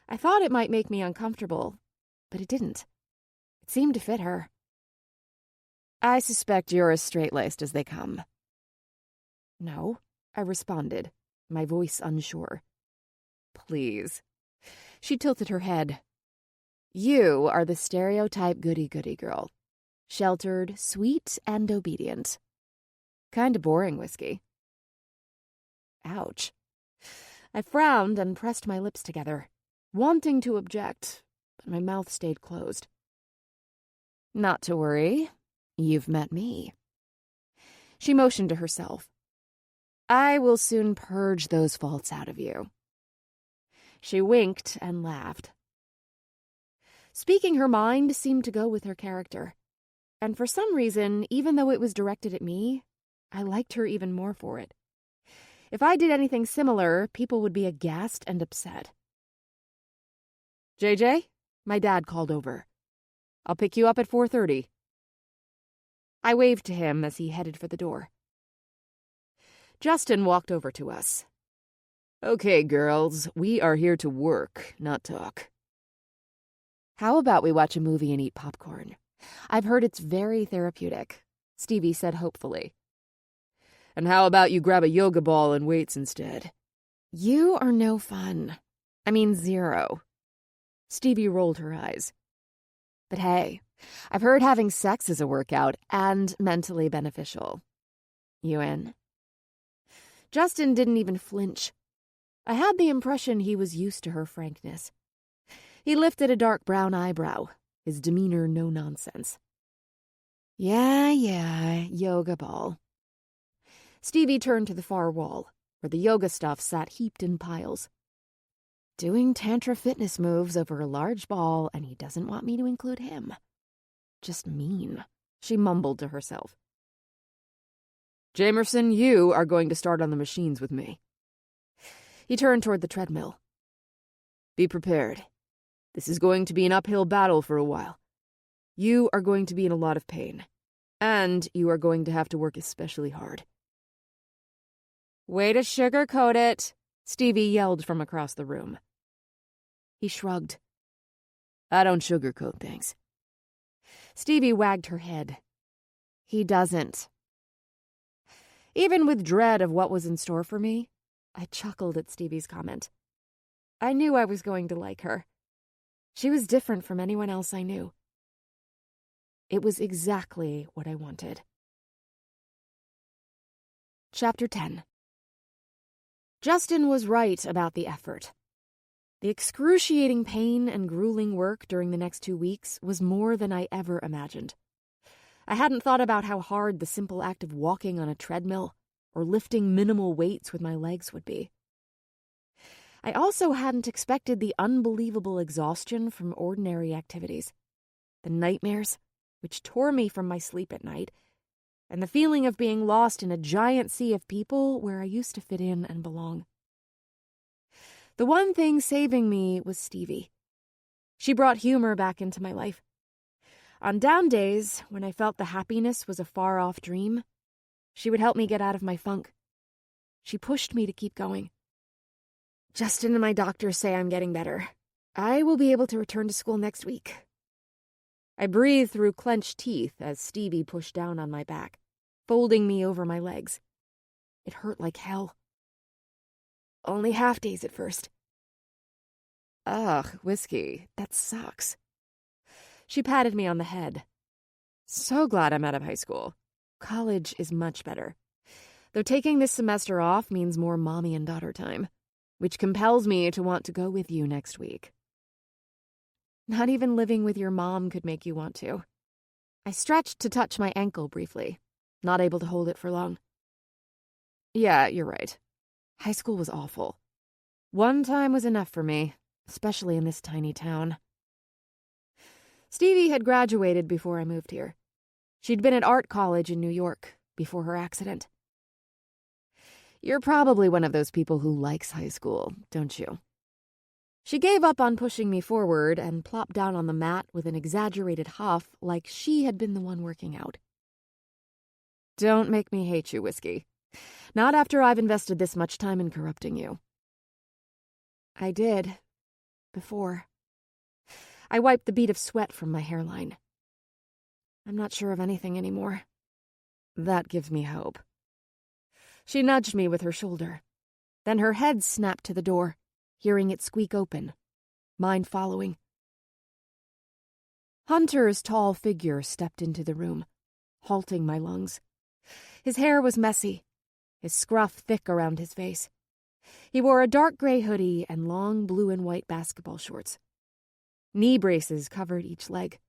I thought it might make me uncomfortable, but it didn't. It seemed to fit her. I suspect you're as straight-laced as they come. No, I responded, my voice unsure. Please. She tilted her head. You are the stereotype goody-goody girl. Sheltered, sweet, and obedient. Kinda boring whiskey. Ouch. I frowned and pressed my lips together, wanting to object, but my mouth stayed closed. Not to worry. You've met me. She motioned to herself. I will soon purge those faults out of you. She winked and laughed. Speaking her mind seemed to go with her character, and for some reason, even though it was directed at me, I liked her even more for it. If I did anything similar, people would be aghast and upset. JJ, my dad called over. I'll pick you up at 4:30. I waved to him as he headed for the door. Justin walked over to us. Okay, girls, we are here to work, not talk. How about we watch a movie and eat popcorn? I've heard it's very therapeutic, Stevie said hopefully. And how about you grab a yoga ball and weights instead? You are no fun. I mean, zero. Stevie rolled her eyes. But hey, I've heard having sex is a workout and mentally beneficial. You in? Justin didn't even flinch. I had the impression he was used to her frankness. He lifted a dark brown eyebrow, his demeanor no nonsense. Yeah, yoga ball. Stevie turned to the far wall, where the yoga stuff sat heaped in piles. Doing tantra fitness moves over a large ball, and he doesn't want me to include him. Just mean, she mumbled to herself. Jamerson, you are going to start on the machines with me. He turned toward the treadmill. Be prepared. This is going to be an uphill battle for a while. You are going to be in a lot of pain, and you are going to have to work especially hard. Way to sugarcoat it, Stevie yelled from across the room. He shrugged. I don't sugarcoat things. Stevie wagged her head. He doesn't. Even with dread of what was in store for me, I chuckled at Stevie's comment. I knew I was going to like her. She was different from anyone else I knew. It was exactly what I wanted. Chapter 10. Justin was right about the effort. The excruciating pain and grueling work during the next 2 weeks was more than I ever imagined. I hadn't thought about how hard the simple act of walking on a treadmill, or lifting minimal weights with my legs would be. I also hadn't expected the unbelievable exhaustion from ordinary activities, the nightmares, which tore me from my sleep at night, and the feeling of being lost in a giant sea of people where I used to fit in and belong. The one thing saving me was Stevie. She brought humor back into my life. On down days, when I felt the happiness was a far-off dream, she would help me get out of my funk. She pushed me to keep going. Justin and my doctors say I'm getting better. I will be able to return to school next week. I breathed through clenched teeth as Stevie pushed down on my back, folding me over my legs. It hurt like hell. Only half days at first. Ugh, Whiskey, that sucks. She patted me on the head. So glad I'm out of high school. College is much better. Though taking this semester off means more mommy and daughter time, which compels me to want to go with you next week. Not even living with your mom could make you want to. I stretched to touch my ankle briefly, not able to hold it for long. Yeah, you're right. High school was awful. One time was enough for me, especially in this tiny town. Stevie had graduated before I moved here. She'd been at art college in New York before her accident. You're probably one of those people who likes high school, don't you? She gave up on pushing me forward and plopped down on the mat with an exaggerated huff like she had been the one working out. Don't make me hate you, Whiskey. Not after I've invested this much time in corrupting you. I did. Before. I wiped the bead of sweat from my hairline. I'm not sure of anything anymore. That gives me hope. She nudged me with her shoulder. Then her head snapped to the door, hearing it squeak open, mine following. Hunter's tall figure stepped into the room, halting my lungs. His hair was messy, his scruff thick around his face. He wore a dark gray hoodie and long blue and white basketball shorts. Knee braces covered each leg,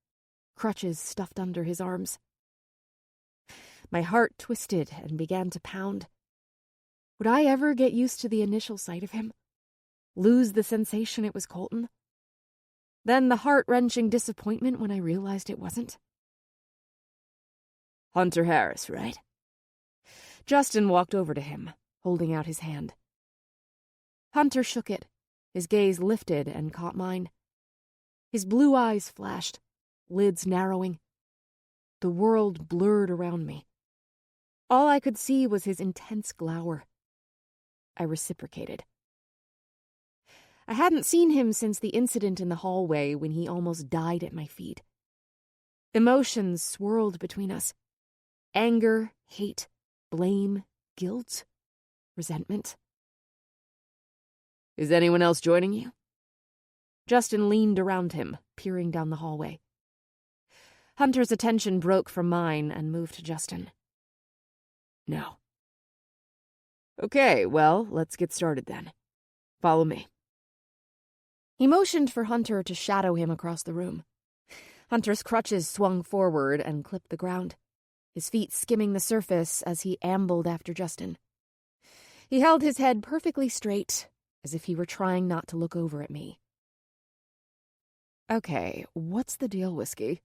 crutches stuffed under his arms. My heart twisted and began to pound. Would I ever get used to the initial sight of him? Lose the sensation it was Colton? Then the heart-wrenching disappointment when I realized it wasn't? Hunter Harris, right? Justin walked over to him, holding out his hand. Hunter shook it, his gaze lifted and caught mine. His blue eyes flashed, lids narrowing. The world blurred around me. All I could see was his intense glower. I reciprocated. I hadn't seen him since the incident in the hallway when he almost died at my feet. Emotions swirled between us. Anger, hate, blame, guilt, resentment. Is anyone else joining you? Justin leaned around him, peering down the hallway. Hunter's attention broke from mine and moved to Justin. No. Okay, well, let's get started then. Follow me. He motioned for Hunter to shadow him across the room. Hunter's crutches swung forward and clipped the ground, his feet skimming the surface as he ambled after Justin. He held his head perfectly straight, as if he were trying not to look over at me. Okay, what's the deal, Whiskey?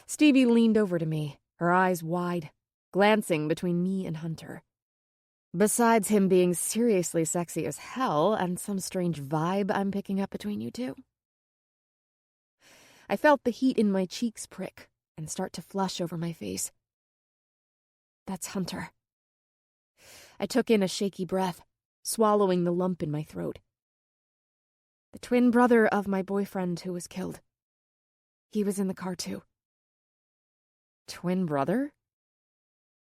Stevie leaned over to me, her eyes wide, glancing between me and Hunter. Besides him being seriously sexy as hell and some strange vibe I'm picking up between you two. I felt the heat in my cheeks prick and start to flush over my face. That's Hunter. I took in a shaky breath, swallowing the lump in my throat. The twin brother of my boyfriend who was killed. He was in the car too. Twin brother?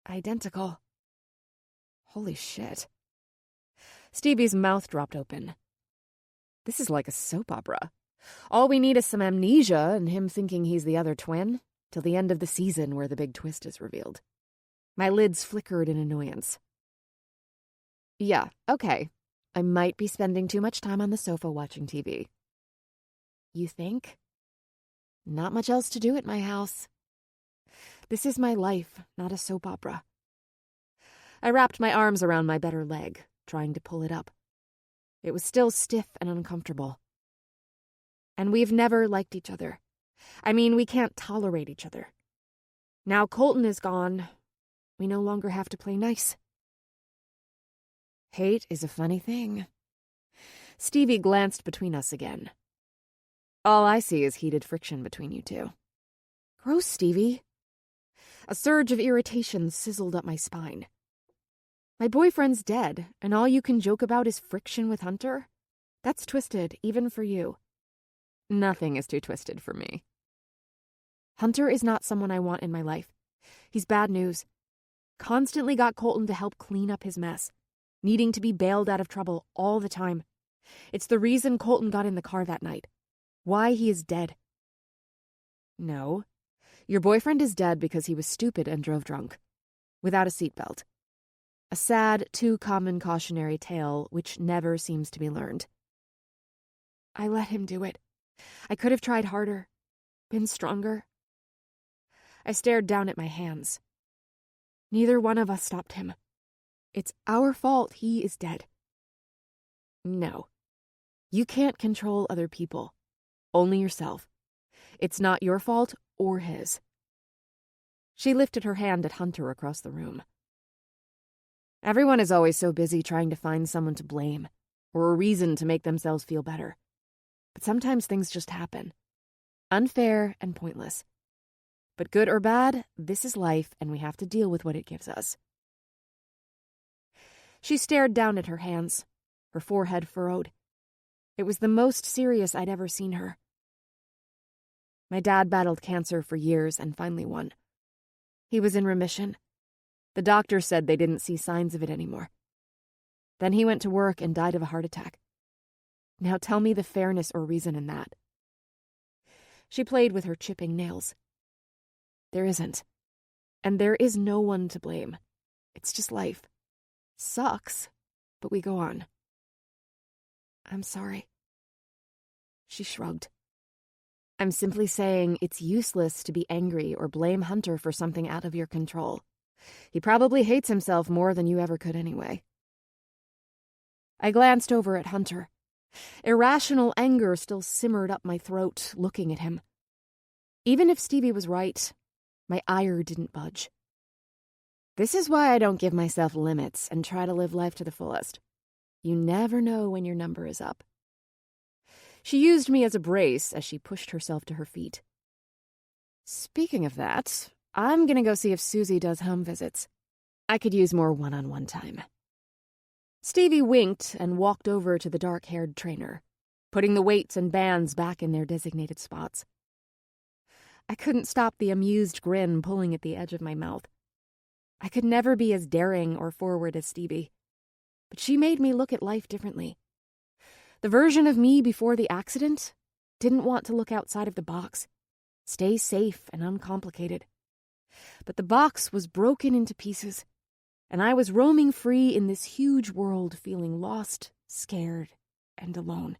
Identical. Holy shit. Stevie's mouth dropped open. This is like a soap opera. All we need is some amnesia and him thinking he's the other twin, till the end of the season where the big twist is revealed. My lids flickered in annoyance. Yeah, okay. I might be spending too much time on the sofa watching TV. You think? Not much else to do at my house. This is my life, not a soap opera. I wrapped my arms around my better leg, trying to pull it up. It was still stiff and uncomfortable. And we've never liked each other. I mean, we can't tolerate each other. Now Colton is gone. We no longer have to play nice. Hate is a funny thing. Stevie glanced between us again. All I see is heated friction between you two. Gross, Stevie. A surge of irritation sizzled up my spine. My boyfriend's dead, and all you can joke about is friction with Hunter? That's twisted, even for you. Nothing is too twisted for me. Hunter is not someone I want in my life. He's bad news. Constantly got Colton to help clean up his mess, needing to be bailed out of trouble all the time. It's the reason Colton got in the car that night. Why he is dead. No. Your boyfriend is dead because he was stupid and drove drunk. Without a seatbelt. A sad, too common cautionary tale which never seems to be learned. I let him do it. I could have tried harder. Been stronger. I stared down at my hands. Neither one of us stopped him. It's our fault he is dead. No. You can't control other people. Only yourself. It's not your fault or his. She lifted her hand at Hunter across the room. Everyone is always so busy trying to find someone to blame, or a reason to make themselves feel better. But sometimes things just happen. Unfair and pointless. But good or bad, this is life, and we have to deal with what it gives us. She stared down at her hands, her forehead furrowed. It was the most serious I'd ever seen her. My dad battled cancer for years and finally won. He was in remission. The doctor said they didn't see signs of it anymore. Then he went to work and died of a heart attack. Now tell me the fairness or reason in that. She played with her chipping nails. There isn't. And there is no one to blame. It's just life. Sucks, but we go on. I'm sorry. She shrugged. I'm simply saying it's useless to be angry or blame Hunter for something out of your control. He probably hates himself more than you ever could anyway. I glanced over at Hunter. Irrational anger still simmered up my throat, looking at him. Even if Stevie was right, my ire didn't budge. This is why I don't give myself limits and try to live life to the fullest. You never know when your number is up. She used me as a brace as she pushed herself to her feet. Speaking of that, I'm gonna go see if Susie does home visits. I could use more one-on-one time. Stevie winked and walked over to the dark-haired trainer, putting the weights and bands back in their designated spots. I couldn't stop the amused grin pulling at the edge of my mouth. I could never be as daring or forward as Stevie, but she made me look at life differently. The version of me before the accident didn't want to look outside of the box, stay safe and uncomplicated. But the box was broken into pieces, and I was roaming free in this huge world, feeling lost, scared, and alone.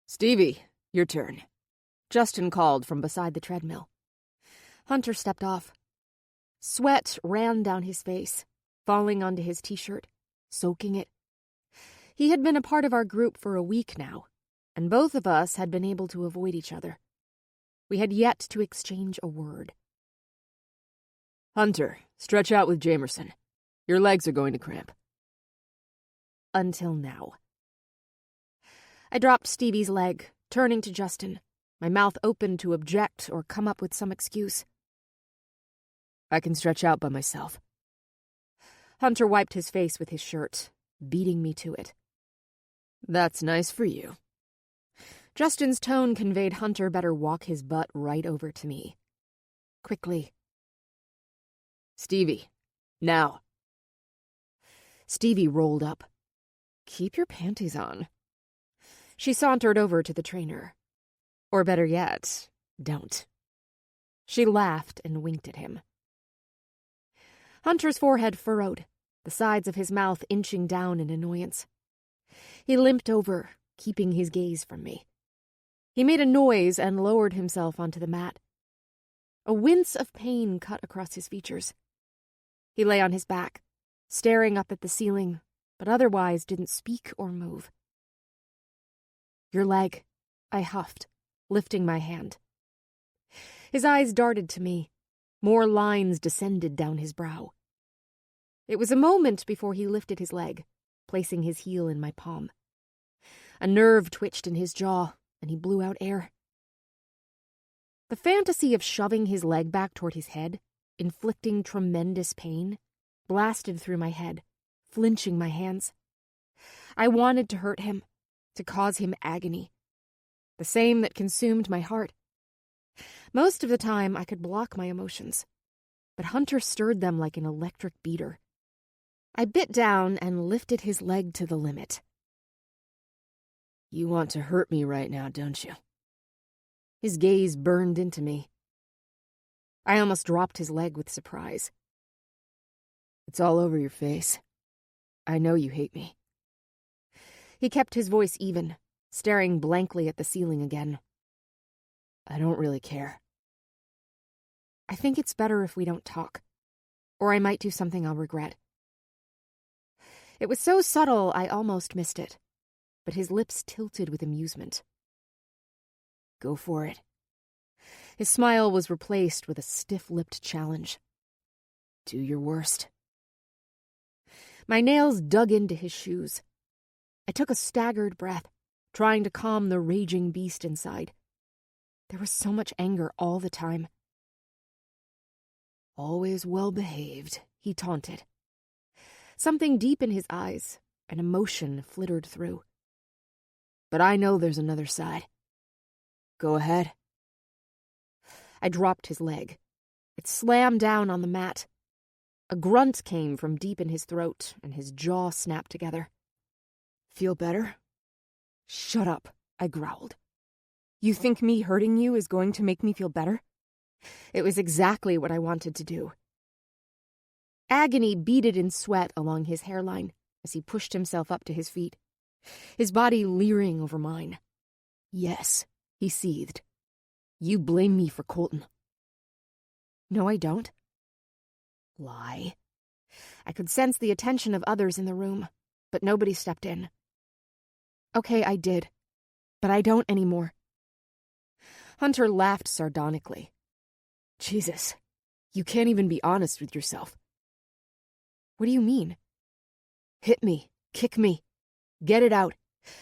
Stevie, your turn. Justin called from beside the treadmill. Hunter stepped off. Sweat ran down his face, falling onto his t-shirt, soaking it. He had been a part of our group for a week now, and both of us had been able to avoid each other. We had yet to exchange a word. Hunter, stretch out with Jamerson. Your legs are going to cramp. Until now. I dropped Stevie's leg, turning to Justin, my mouth open to object or come up with some excuse. I can stretch out by myself. Hunter wiped his face with his shirt, beating me to it. That's nice for you. Justin's tone conveyed Hunter better walk his butt right over to me. Quickly. Stevie, now. Stevie rolled up. Keep your panties on. She sauntered over to the trainer. Or better yet, don't. She laughed and winked at him. Hunter's forehead furrowed, the sides of his mouth inching down in annoyance. He limped over, keeping his gaze from me. He made a noise and lowered himself onto the mat. A wince of pain cut across his features. He lay on his back, staring up at the ceiling, but otherwise didn't speak or move. "Your leg," I huffed, lifting my hand. His eyes darted to me. More lines descended down his brow. It was a moment before he lifted his leg, placing his heel in my palm. A nerve twitched in his jaw, and he blew out air. The fantasy of shoving his leg back toward his head, inflicting tremendous pain, blasted through my head, flinching my hands. I wanted to hurt him, to cause him agony, the same that consumed my heart. Most of the time, I could block my emotions, but Hunter stirred them like an electric beater. I bit down and lifted his leg to the limit. "You want to hurt me right now, don't you?" His gaze burned into me. I almost dropped his leg with surprise. "It's all over your face. I know you hate me." He kept his voice even, staring blankly at the ceiling again. "I don't really care." "I think it's better if we don't talk, or I might do something I'll regret." It was so subtle I almost missed it, but his lips tilted with amusement. "Go for it." His smile was replaced with a stiff-lipped challenge. "Do your worst." My nails dug into his shoes. I took a staggered breath, trying to calm the raging beast inside. There was so much anger all the time. "Always well behaved," he taunted. Something deep in his eyes, an emotion flittered through. "But I know there's another side. Go ahead." I dropped his leg. It slammed down on the mat. A grunt came from deep in his throat, and his jaw snapped together. "Feel better?" "Shut up," I growled. "You think me hurting you is going to make me feel better?" It was exactly what I wanted to do. Agony beaded in sweat along his hairline as he pushed himself up to his feet, his body leering over mine. "Yes," he seethed. "You blame me for Colton." "No, I don't." Lie. I could sense the attention of others in the room, but nobody stepped in. "Okay, I did, but I don't anymore." Hunter laughed sardonically. "Jesus, you can't even be honest with yourself." "What do you mean?" "Hit me, kick me, get it out,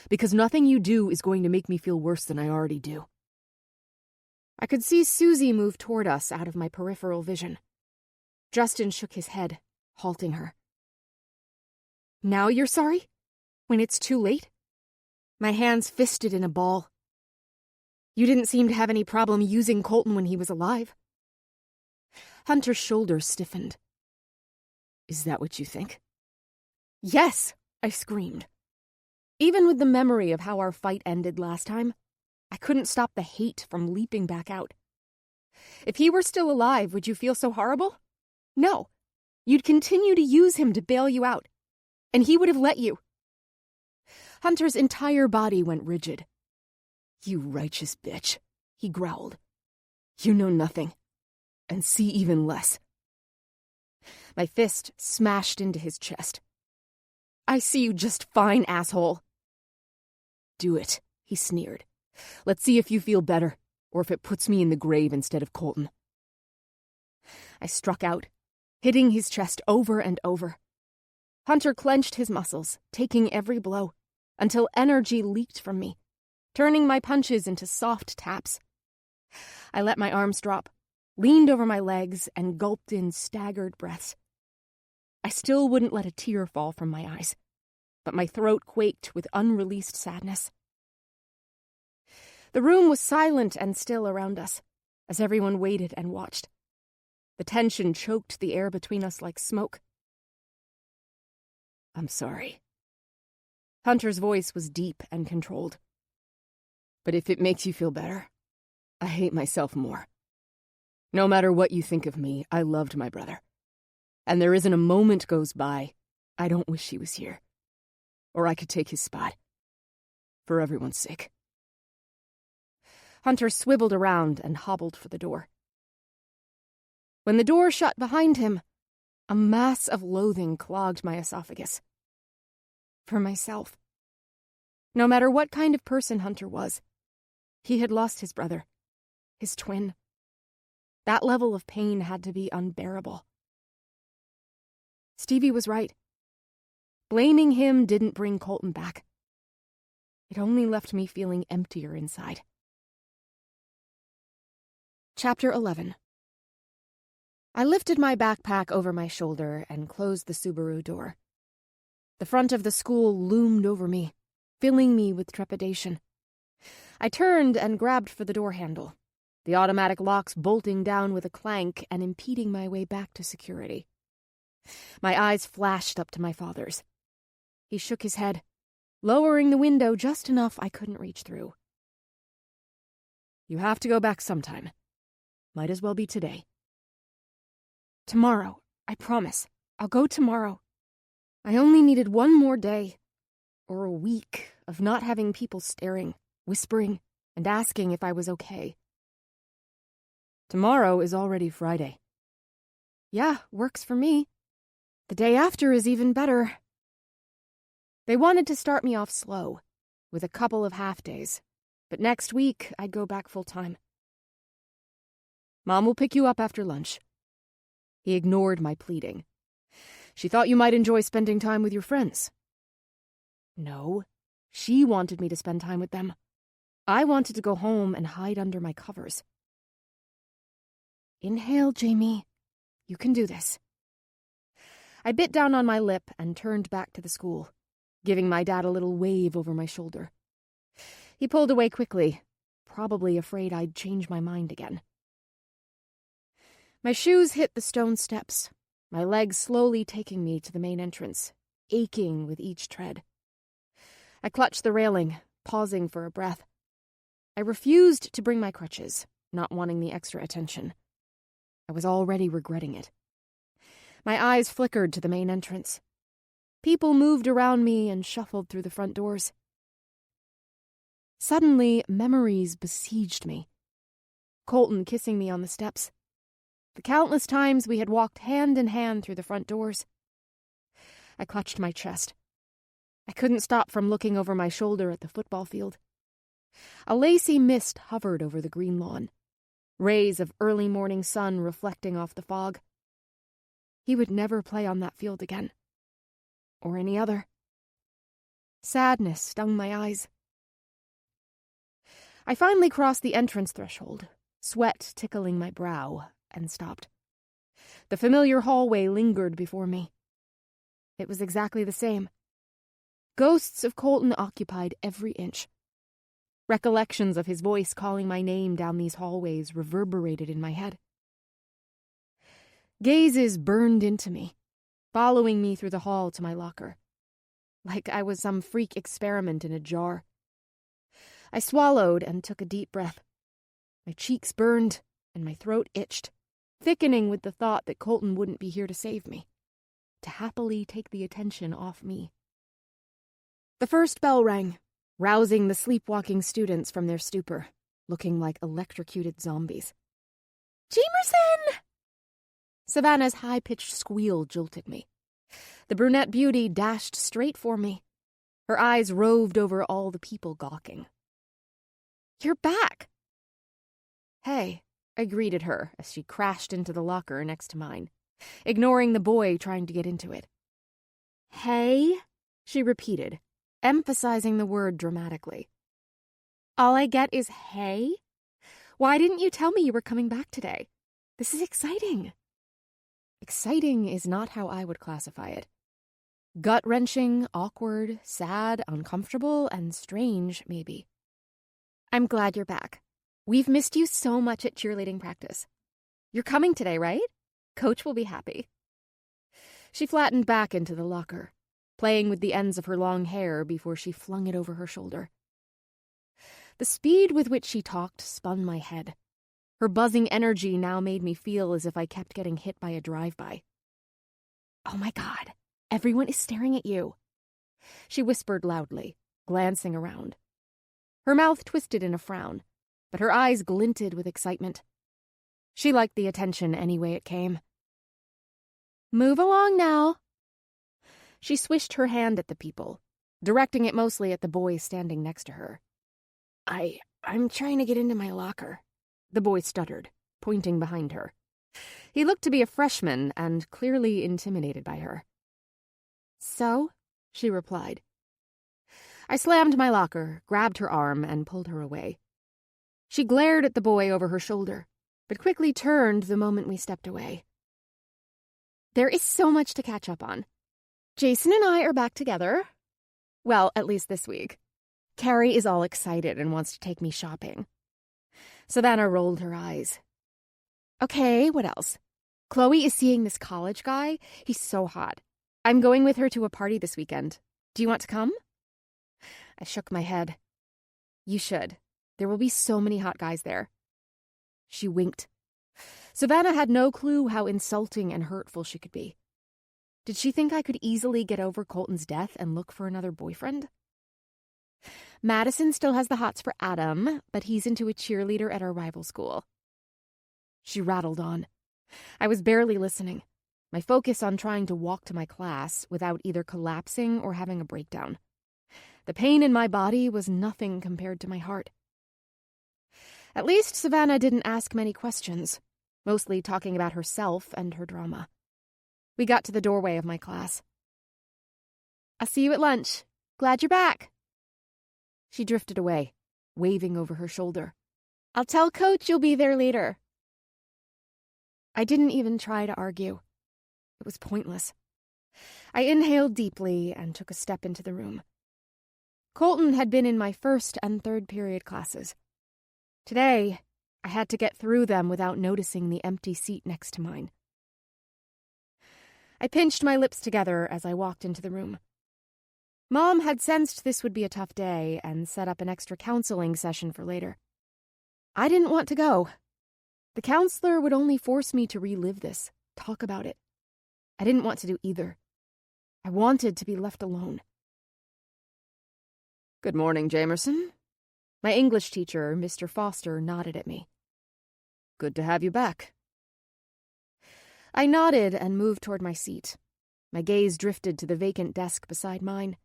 because nothing you do is going to make me feel worse than I already do." I could see Susie move toward us out of my peripheral vision. Justin shook his head, halting her. "Now you're sorry? When it's too late?" My hands fisted in a ball. "You didn't seem to have any problem using Colton when he was alive." Hunter's shoulders stiffened. "Is that what you think?" "Yes!" I screamed. Even with the memory of how our fight ended last time, I couldn't stop the hate from leaping back out. If he were still alive, would you feel so horrible? No. You'd continue to use him to bail you out, and he would have let you. Hunter's entire body went rigid. "You righteous bitch," he growled. "You know nothing, and see even less." My fist smashed into his chest. "I see you just fine, asshole." "Do it," he sneered. "Let's see if you feel better, or if it puts me in the grave instead of Colton." I struck out, hitting his chest over and over. Hunter clenched his muscles, taking every blow, until energy leaked from me, turning my punches into soft taps. I let my arms drop, leaned over my legs, and gulped in staggered breaths. I still wouldn't let a tear fall from my eyes, but my throat quaked with unreleased sadness. The room was silent and still around us, as everyone waited and watched. The tension choked the air between us like smoke. "I'm sorry." Hunter's voice was deep and controlled. "But if it makes you feel better, I hate myself more. No matter what you think of me, I loved my brother. And there isn't a moment goes by I don't wish he was here. Or I could take his spot. For everyone's sake." Hunter swiveled around and hobbled for the door. When the door shut behind him, a mass of loathing clogged my esophagus. For myself. No matter what kind of person Hunter was, he had lost his brother, his twin. That level of pain had to be unbearable. Stevie was right. Blaming him didn't bring Colton back. It only left me feeling emptier inside. Chapter 11. I lifted my backpack over my shoulder and closed the Subaru door. The front of the school loomed over me, filling me with trepidation. I turned and grabbed for the door handle, the automatic locks bolting down with a clank and impeding my way back to security. My eyes flashed up to my father's. He shook his head, lowering the window just enough I couldn't reach through. "You have to go back sometime. Might as well be today." "Tomorrow, I promise. I'll go tomorrow." I only needed one more day, or a week, of not having people staring, whispering, and asking if I was okay. "Tomorrow is already Friday." "Yeah, works for me. The day after is even better." They wanted to start me off slow, with a couple of half-days, but next week I'd go back full-time. "Mom will pick you up after lunch." He ignored my pleading. "She thought you might enjoy spending time with your friends." No, she wanted me to spend time with them. I wanted to go home and hide under my covers. Inhale, Jamie. You can do this. I bit down on my lip and turned back to the school, giving my dad a little wave over my shoulder. He pulled away quickly, probably afraid I'd change my mind again. My shoes hit the stone steps, my legs slowly taking me to the main entrance, aching with each tread. I clutched the railing, pausing for a breath. I refused to bring my crutches, not wanting the extra attention. I was already regretting it. My eyes flickered to the main entrance. People moved around me and shuffled through the front doors. Suddenly, memories besieged me. Colton kissing me on the steps. The countless times we had walked hand in hand through the front doors. I clutched my chest. I couldn't stop from looking over my shoulder at the football field. A lacy mist hovered over the green lawn, rays of early morning sun reflecting off the fog. He would never play on that field again. Or any other. Sadness stung my eyes. I finally crossed the entrance threshold, sweat tickling my brow, and stopped. The familiar hallway lingered before me. It was exactly the same. Ghosts of Colton occupied every inch. Recollections of his voice calling my name down these hallways reverberated in my head. Gazes burned into me, following me through the hall to my locker, like I was some freak experiment in a jar. I swallowed and took a deep breath. My cheeks burned and my throat itched, thickening with the thought that Colton wouldn't be here to save me, to happily take the attention off me. The first bell rang, rousing the sleepwalking students from their stupor, looking like electrocuted zombies. "Jamerson!" Savannah's high-pitched squeal jolted me. The brunette beauty dashed straight for me. Her eyes roved over all the people gawking. "You're back!" "Hey," I greeted her as she crashed into the locker next to mine, ignoring the boy trying to get into it. "Hey," she repeated, emphasizing the word dramatically. "All I get is hey? Why didn't you tell me you were coming back today? This is exciting." Exciting is not how I would classify it. Gut-wrenching, awkward, sad, uncomfortable, and strange, maybe. "I'm glad you're back. We've missed you so much at cheerleading practice. You're coming today, right? Coach will be happy." She flattened back into the locker, playing with the ends of her long hair before she flung it over her shoulder. The speed with which she talked spun my head. Her buzzing energy now made me feel as if I kept getting hit by a drive-by. "Oh my God, everyone is staring at you," she whispered loudly, glancing around. Her mouth twisted in a frown, but her eyes glinted with excitement. She liked the attention any way it came. "Move along now." She swished her hand at the people, directing it mostly at the boy standing next to her. I'm trying to get into my locker," the boy stuttered, pointing behind her. He looked to be a freshman and clearly intimidated by her. "So?" she replied. I slammed my locker, grabbed her arm, and pulled her away. She glared at the boy over her shoulder, but quickly turned the moment we stepped away. "There is so much to catch up on. Jason and I are back together. Well, at least this week. Carrie is all excited and wants to take me shopping." Savannah rolled her eyes. "Okay, what else? Chloe is seeing this college guy. He's so hot. I'm going with her to a party this weekend. Do you want to come?" I shook my head. "You should. There will be so many hot guys there." She winked. Savannah had no clue how insulting and hurtful she could be. Did she think I could easily get over Colton's death and look for another boyfriend? "Madison still has the hots for Adam, but he's into a cheerleader at our rival school." She rattled on. I was barely listening, my focus on trying to walk to my class without either collapsing or having a breakdown. The pain in my body was nothing compared to my heart. At least Savannah didn't ask many questions, mostly talking about herself and her drama. We got to the doorway of my class. "I'll see you at lunch. Glad you're back." She drifted away, waving over her shoulder. "I'll tell Coach you'll be there later." I didn't even try to argue. It was pointless. I inhaled deeply and took a step into the room. Colton had been in my first and third period classes. Today, I had to get through them without noticing the empty seat next to mine. I pinched my lips together as I walked into the room. Mom had sensed this would be a tough day and set up an extra counseling session for later. I didn't want to go. The counselor would only force me to relive this, talk about it. I didn't want to do either. I wanted to be left alone. "Good morning, Jamerson." My English teacher, Mr. Foster, nodded at me. "Good to have you back." I nodded and moved toward my seat. My gaze drifted to the vacant desk beside mine.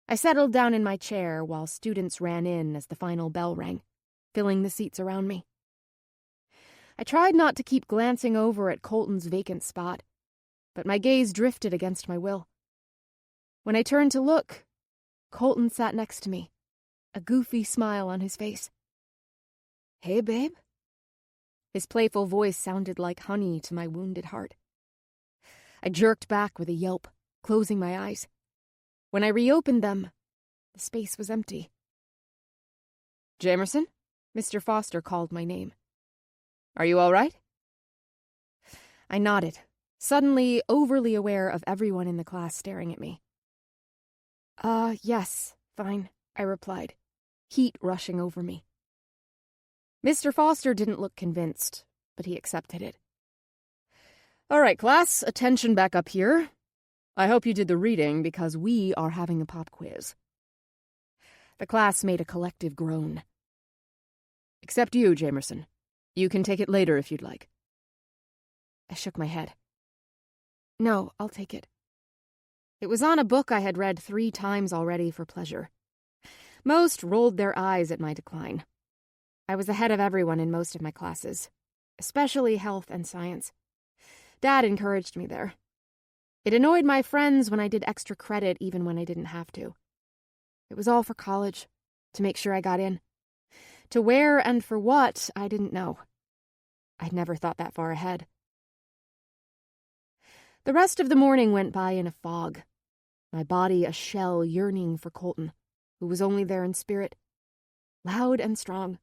I settled down in my chair while students ran in as the final bell rang, filling the seats around me. I tried not to keep glancing over at Colton's vacant spot, but my gaze drifted against my will. When I turned to look, Colton sat next to me, a goofy smile on his face. "Hey, babe." His playful voice sounded like honey to my wounded heart. I jerked back with a yelp, closing my eyes. When I reopened them, the space was empty. "Jamerson?" Mr. Foster called my name. "Are you all right?" I nodded, suddenly overly aware of everyone in the class staring at me. Yes, fine," I replied, heat rushing over me. Mr. Foster didn't look convinced, but he accepted it. "All right, class, attention back up here. I hope you did the reading because we are having a pop quiz." The class made a collective groan. "Except you, Jamerson. You can take it later if you'd like." I shook my head. "No, I'll take it." It was on a book I had read 3 times already for pleasure. Most rolled their eyes at my decline. I was ahead of everyone in most of my classes, especially health and science. Dad encouraged me there. It annoyed my friends when I did extra credit even when I didn't have to. It was all for college, to make sure I got in. To where and for what, I didn't know. I'd never thought that far ahead. The rest of the morning went by in a fog, my body a shell yearning for Colton, who was only there in spirit, loud and strong.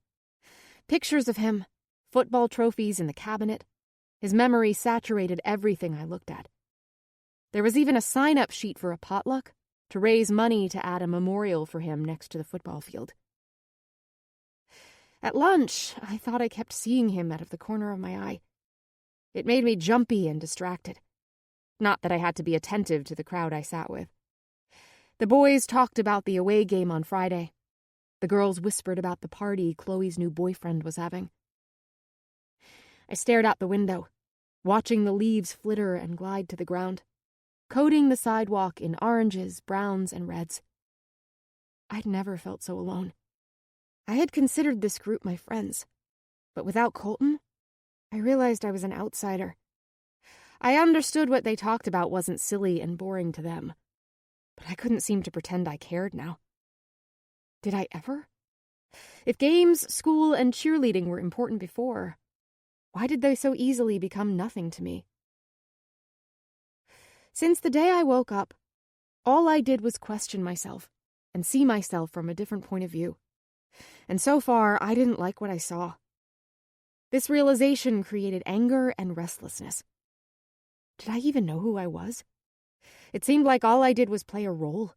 Pictures of him, football trophies in the cabinet. His memory saturated everything I looked at. There was even a sign-up sheet for a potluck to raise money to add a memorial for him next to the football field. At lunch, I thought I kept seeing him out of the corner of my eye. It made me jumpy and distracted. Not that I had to be attentive to the crowd I sat with. The boys talked about the away game on Friday. The girls whispered about the party Chloe's new boyfriend was having. I stared out the window, watching the leaves flitter and glide to the ground, coating the sidewalk in oranges, browns, and reds. I'd never felt so alone. I had considered this group my friends, but without Colton, I realized I was an outsider. I understood what they talked about wasn't silly and boring to them, but I couldn't seem to pretend I cared now. Did I ever? If games, school, and cheerleading were important before, why did they so easily become nothing to me? Since the day I woke up, all I did was question myself and see myself from a different point of view. And so far, I didn't like what I saw. This realization created anger and restlessness. Did I even know who I was? It seemed like all I did was play a role.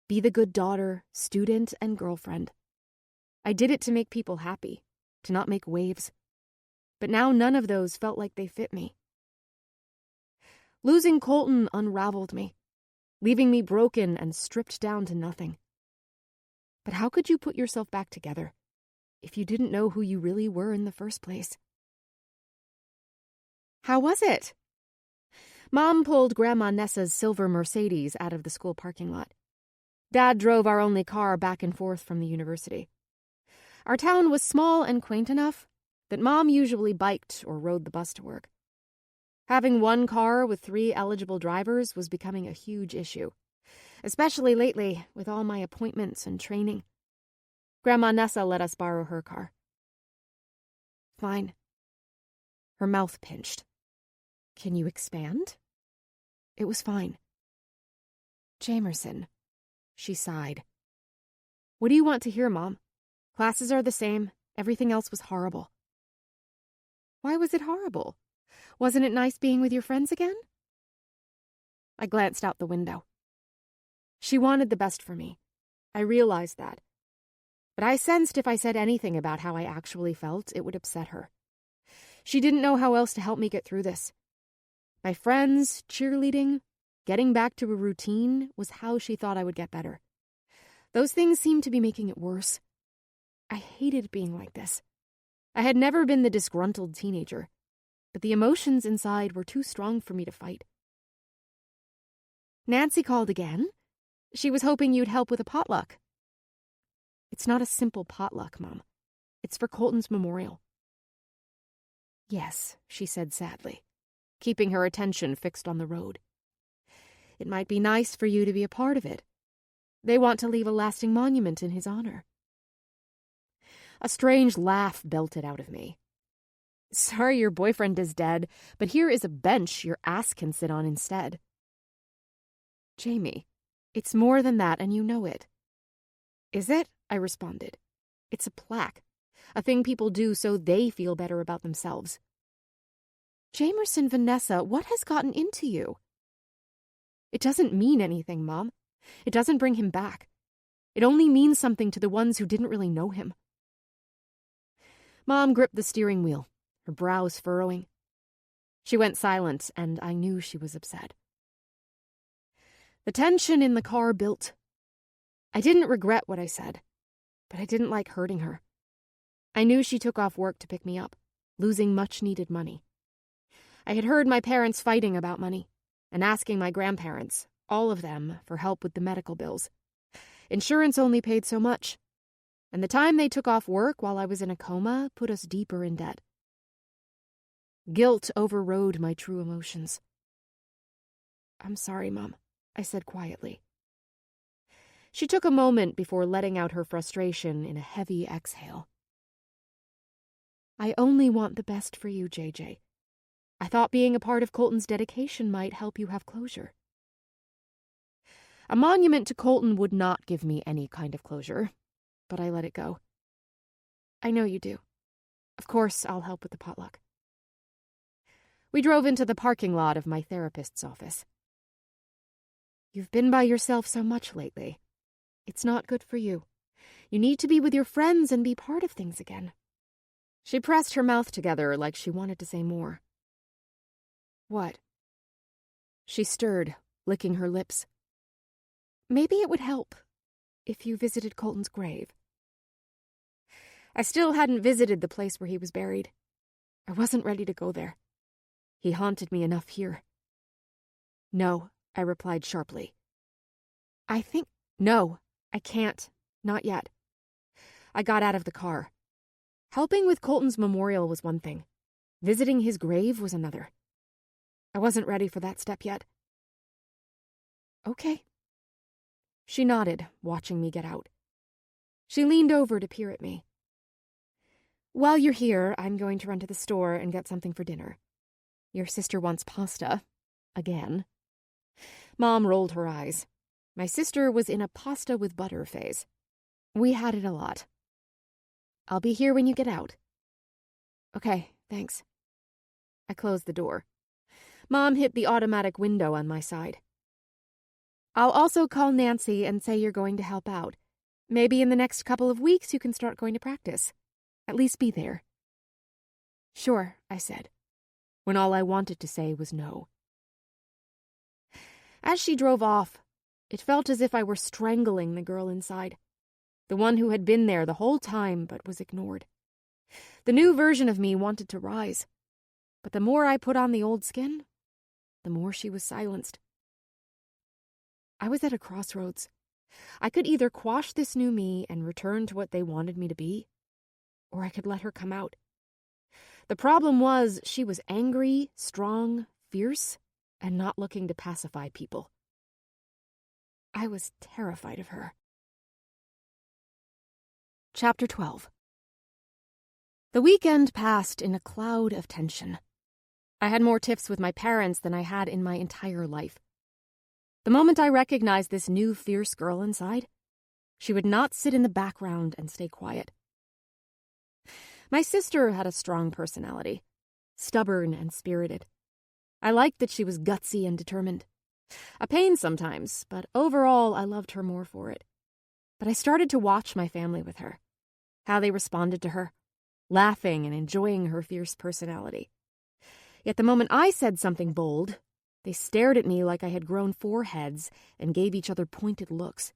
Be the good daughter, student, and girlfriend. I did it to make people happy, to not make waves. But now none of those felt like they fit me. Losing Colton unraveled me, leaving me broken and stripped down to nothing. But how could you put yourself back together if you didn't know who you really were in the first place? How was it? Mom pulled Grandma Nessa's silver Mercedes out of the school parking lot. Dad drove our only car back and forth from the university. Our town was small and quaint enough that Mom usually biked or rode the bus to work. Having one car with 3 eligible drivers was becoming a huge issue, especially lately with all my appointments and training. Grandma Nessa let us borrow her car. Fine. Her mouth pinched. Can you expand? It was fine. Jamerson, she sighed. What do you want to hear, Mom? Classes are the same. Everything else was horrible. Why was it horrible? Wasn't it nice being with your friends again? I glanced out the window. She wanted the best for me. I realized that. But I sensed if I said anything about how I actually felt, it would upset her. She didn't know how else to help me get through this. My friends, cheerleading, getting back to a routine was how she thought I would get better. Those things seemed to be making it worse. I hated being like this. I had never been the disgruntled teenager, but the emotions inside were too strong for me to fight. Nancy called again. She was hoping you'd help with a potluck. It's not a simple potluck, Mom. It's for Colton's memorial. Yes, she said sadly, keeping her attention fixed on the road. It might be nice for you to be a part of it. They want to leave a lasting monument in his honor. A strange laugh belted out of me. Sorry your boyfriend is dead, but here is a bench your ass can sit on instead. Jamie, it's more than that and you know it. Is it? I responded. It's a plaque, a thing people do so they feel better about themselves. Jamerson, Vanessa, what has gotten into you? It doesn't mean anything, Mom. It doesn't bring him back. It only means something to the ones who didn't really know him. Mom gripped the steering wheel, her brows furrowing. She went silent, and I knew she was upset. The tension in the car built. I didn't regret what I said, but I didn't like hurting her. I knew she took off work to pick me up, losing much-needed money. I had heard my parents fighting about money and asking my grandparents, all of them, for help with the medical bills. Insurance only paid so much, and the time they took off work while I was in a coma put us deeper in debt. Guilt overrode my true emotions. I'm sorry, Mom, I said quietly. She took a moment before letting out her frustration in a heavy exhale. I only want the best for you, JJ. I thought being a part of Colton's dedication might help you have closure. A monument to Colton would not give me any kind of closure, but I let it go. I know you do. Of course, I'll help with the potluck. We drove into the parking lot of my therapist's office. You've been by yourself so much lately. It's not good for you. You need to be with your friends and be part of things again. She pressed her mouth together like she wanted to say more. What? She stirred, licking her lips. Maybe it would help if you visited Colton's grave. I still hadn't visited the place where he was buried. I wasn't ready to go there. He haunted me enough here. No, I replied sharply. No, I can't. Not yet. I got out of the car. Helping with Colton's memorial was one thing. Visiting his grave was another. I wasn't ready for that step yet. Okay. She nodded, watching me get out. She leaned over to peer at me. While you're here, I'm going to run to the store and get something for dinner. Your sister wants pasta. Again. Mom rolled her eyes. My sister was in a pasta with butter phase. We had it a lot. I'll be here when you get out. Okay, thanks. I closed the door. Mom hit the automatic window on my side. I'll also call Nancy and say you're going to help out. Maybe in the next couple of weeks you can start going to practice. At least be there. Sure, I said, when all I wanted to say was no. As she drove off, it felt as if I were strangling the girl inside, the one who had been there the whole time but was ignored. The new version of me wanted to rise, but the more I put on the old skin, the more she was silenced. I was at a crossroads. I could either quash this new me and return to what they wanted me to be, or I could let her come out. The problem was she was angry, strong, fierce, and not looking to pacify people. I was terrified of her. Chapter 12. The weekend passed in a cloud of tension. I had more tiffs with my parents than I had in my entire life. The moment I recognized this new fierce girl inside, she would not sit in the background and stay quiet. My sister had a strong personality, stubborn and spirited. I liked that she was gutsy and determined. A pain sometimes, but overall I loved her more for it. But I started to watch my family with her, how they responded to her, laughing and enjoying her fierce personality. Yet the moment I said something bold, they stared at me like I had grown 4 heads and gave each other pointed looks,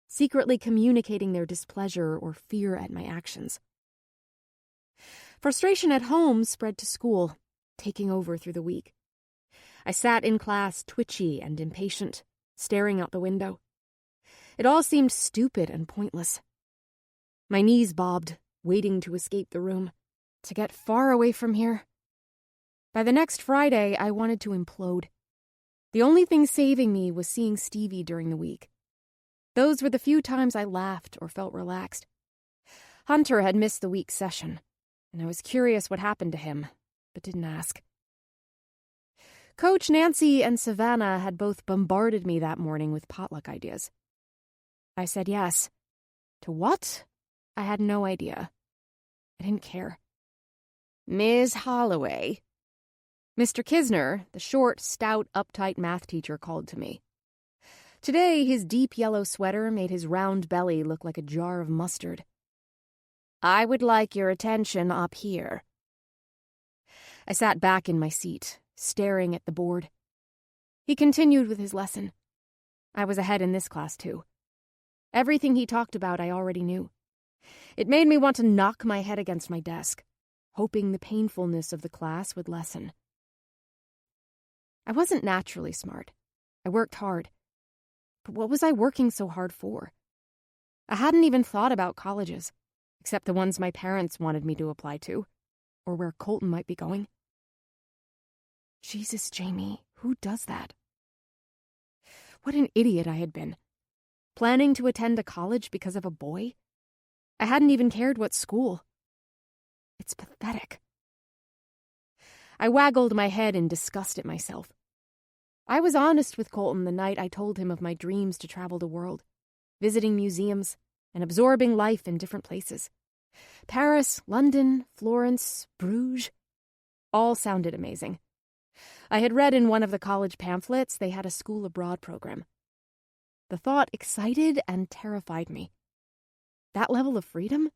secretly communicating their displeasure or fear at my actions. Frustration at home spread to school, taking over through the week. I sat in class twitchy and impatient, staring out the window. It all seemed stupid and pointless. My knees bobbed, waiting to escape the room, to get far away from here. By the next Friday, I wanted to implode. The only thing saving me was seeing Stevie during the week. Those were the few times I laughed or felt relaxed. Hunter had missed the week's session, and I was curious what happened to him, but didn't ask. Coach Nancy and Savannah had both bombarded me that morning with potluck ideas. I said yes. To what? I had no idea. I didn't care. Ms. Holloway. Mr. Kisner, the short, stout, uptight math teacher, called to me. Today, his deep yellow sweater made his round belly look like a jar of mustard. I would like your attention up here. I sat back in my seat, staring at the board. He continued with his lesson. I was ahead in this class, too. Everything he talked about I already knew. It made me want to knock my head against my desk, hoping the painfulness of the class would lessen. I wasn't naturally smart. I worked hard. But what was I working so hard for? I hadn't even thought about colleges, except the ones my parents wanted me to apply to, or where Colton might be going. Jesus, Jamie, who does that? What an idiot I had been. Planning to attend a college because of a boy? I hadn't even cared what school. It's pathetic. I waggled my head in disgust at myself. I was honest with Colton the night I told him of my dreams to travel the world, visiting museums and absorbing life in different places. Paris, London, Florence, Bruges. All sounded amazing. I had read in one of the college pamphlets they had a school abroad program. The thought excited and terrified me. That level of freedom?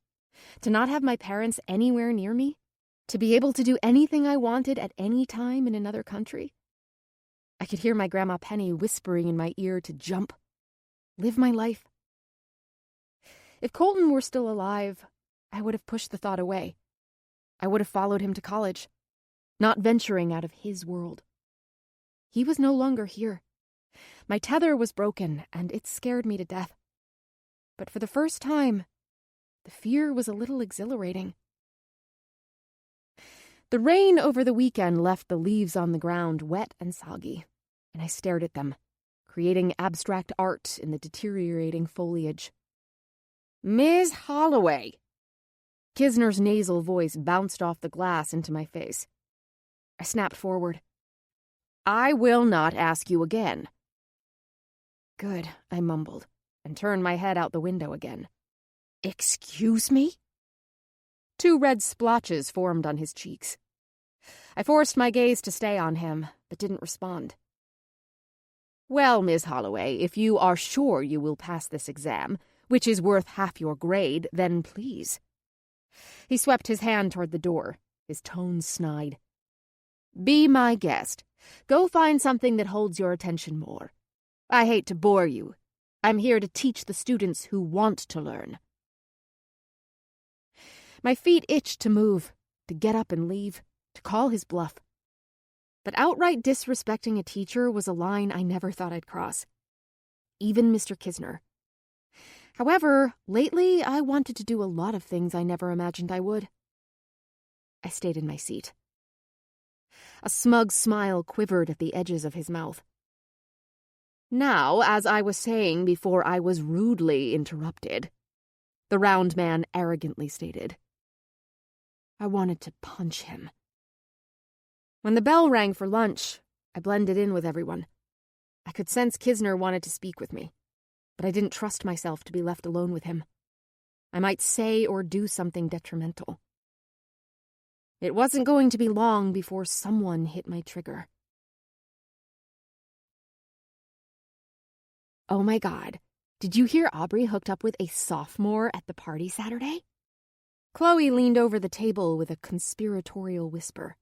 To not have my parents anywhere near me? To be able to do anything I wanted at any time in another country? I could hear my Grandma Penny whispering in my ear to jump, live my life. If Colton were still alive, I would have pushed the thought away. I would have followed him to college, not venturing out of his world. He was no longer here. My tether was broken, and it scared me to death. But for the first time, the fear was a little exhilarating. The rain over the weekend left the leaves on the ground wet and soggy, and I stared at them, creating abstract art in the deteriorating foliage. "Miss Holloway!" Kisner's nasal voice bounced off the glass into my face. I snapped forward. "I will not ask you again." "Good," I mumbled, and turned my head out the window again. "Excuse me?" 2 red splotches formed on his cheeks. I forced my gaze to stay on him, but didn't respond. "Well, Miss Holloway, if you are sure you will pass this exam, which is worth half your grade, then please." He swept his hand toward the door, his tone snide. "Be my guest. Go find something that holds your attention more. I hate to bore you. I'm here to teach the students who want to learn." My feet itched to move, to get up and leave, to call his bluff. But outright disrespecting a teacher was a line I never thought I'd cross. Even Mr. Kisner. However, lately I wanted to do a lot of things I never imagined I would. I stayed in my seat. A smug smile quivered at the edges of his mouth. "Now, as I was saying before I was rudely interrupted," the round man arrogantly stated. I wanted to punch him. When the bell rang for lunch, I blended in with everyone. I could sense Kisner wanted to speak with me, but I didn't trust myself to be left alone with him. I might say or do something detrimental. It wasn't going to be long before someone hit my trigger. "Oh my God, did you hear Aubrey hooked up with a sophomore at the party Saturday?" Chloe leaned over the table with a conspiratorial whisper.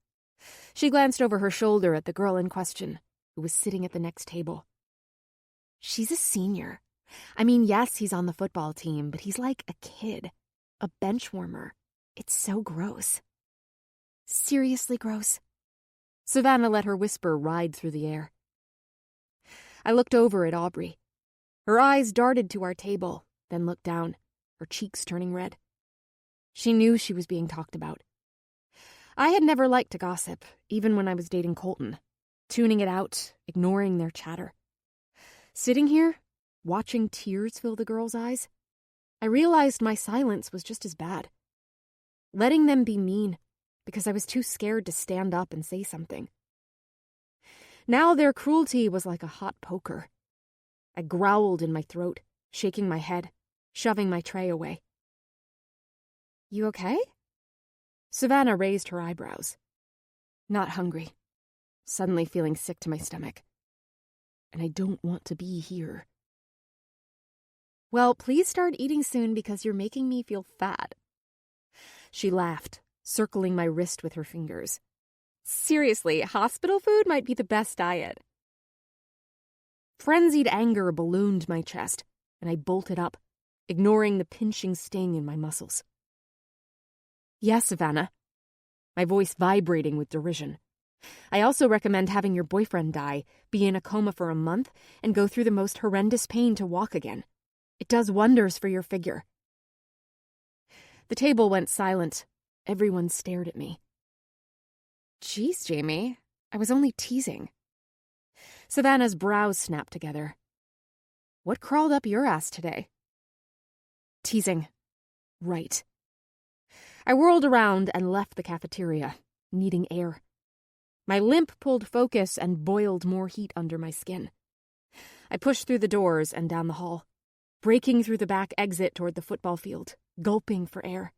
She glanced over her shoulder at the girl in question, who was sitting at the next table. "She's a senior. I mean, yes, he's on the football team, but he's like a kid, a bench warmer. It's so gross." "Seriously gross." Savannah let her whisper ride through the air. I looked over at Aubrey. Her eyes darted to our table, then looked down, her cheeks turning red. She knew she was being talked about. I had never liked to gossip, even when I was dating Colton, tuning it out, ignoring their chatter. Sitting here, watching tears fill the girls' eyes, I realized my silence was just as bad. Letting them be mean, because I was too scared to stand up and say something. Now their cruelty was like a hot poker. I growled in my throat, shaking my head, shoving my tray away. "You okay?" Savannah raised her eyebrows. "Not hungry. Suddenly feeling sick to my stomach. And I don't want to be here." "Well, please start eating soon because you're making me feel fat." She laughed, circling my wrist with her fingers. "Seriously, hospital food might be the best diet." Frenzied anger ballooned my chest, and I bolted up, ignoring the pinching sting in my muscles. "Yes, Savannah," my voice vibrating with derision. "I also recommend having your boyfriend die, be in a coma for a month, and go through the most horrendous pain to walk again. It does wonders for your figure." The table went silent. Everyone stared at me. "Geez, Jamie, I was only teasing." Savannah's brows snapped together. "What crawled up your ass today?" "Teasing. Right." I whirled around and left the cafeteria, needing air. My limp pulled focus and boiled more heat under my skin. I pushed through the doors and down the hall, breaking through the back exit toward the football field, gulping for air.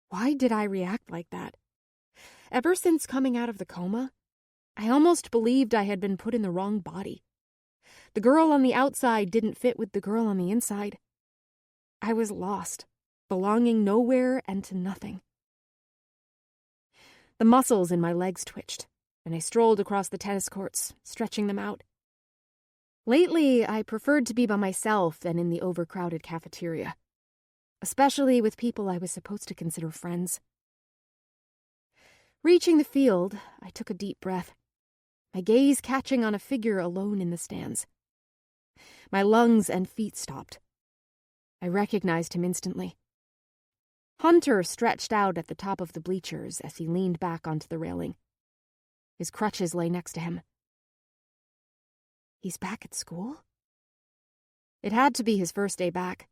Why did I react like that? Ever since coming out of the coma, I almost believed I had been put in the wrong body. The girl on the outside didn't fit with the girl on the inside. I was lost, belonging nowhere and to nothing. The muscles in my legs twitched, and I strolled across the tennis courts, stretching them out. Lately, I preferred to be by myself than in the overcrowded cafeteria. especially with people I was supposed to consider friends. Reaching the field, I took a deep breath, my gaze catching on a figure alone in the stands. My lungs and feet stopped. I recognized him instantly. Hunter stretched out at the top of the bleachers as he leaned back onto the railing. His crutches lay next to him. He's back at school? It had to be his first day back.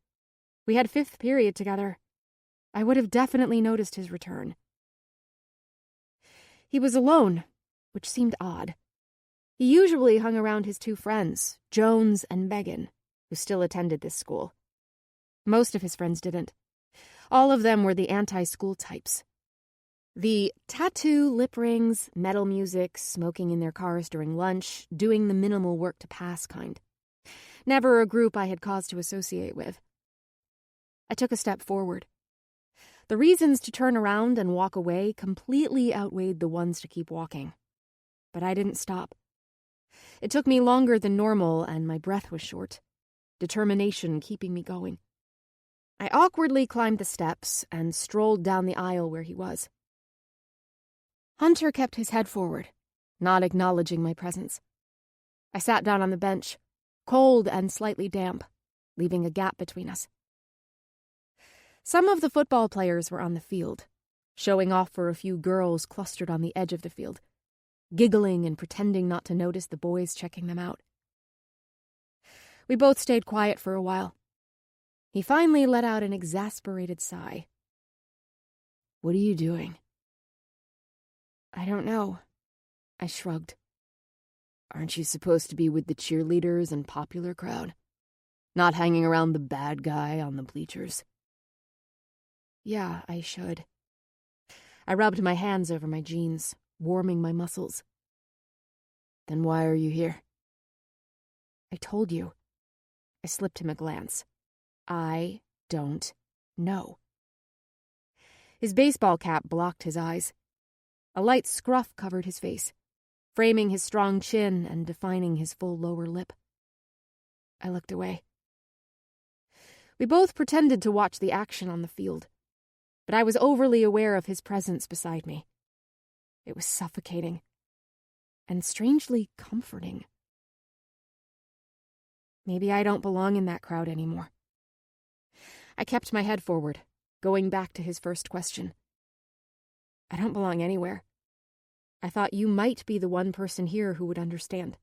We had 5th period together. I would have definitely noticed his return. He was alone, which seemed odd. He usually hung around his 2 friends, Jones and Megan, who still attended this school. Most of his friends didn't. All of them were the anti-school types. The tattoo, lip rings, metal music, smoking in their cars during lunch, doing the minimal work to pass kind. Never a group I had cause to associate with. I took a step forward. The reasons to turn around and walk away completely outweighed the ones to keep walking. But I didn't stop. It took me longer than normal, and my breath was short, determination keeping me going. I awkwardly climbed the steps and strolled down the aisle where he was. Hunter kept his head forward, not acknowledging my presence. I sat down on the bench, cold and slightly damp, leaving a gap between us. Some of the football players were on the field, showing off for a few girls clustered on the edge of the field, giggling and pretending not to notice the boys checking them out. We both stayed quiet for a while. He finally let out an exasperated sigh. "What are you doing?" "I don't know." I shrugged. "Aren't you supposed to be with the cheerleaders and popular crowd? Not hanging around the bad guy on the bleachers?" "Yeah, I should." I rubbed my hands over my jeans, warming my muscles. "Then why are you here?" "I told you." I slipped him a glance. "I don't know." His baseball cap blocked his eyes. A light scruff covered his face, framing his strong chin and defining his full lower lip. I looked away. We both pretended to watch the action on the field, but I was overly aware of his presence beside me. It was suffocating and strangely comforting. Maybe I don't belong in that crowd anymore. I kept my head forward, going back to his first question. "I don't belong anywhere. I thought you might be the one person here who would understand."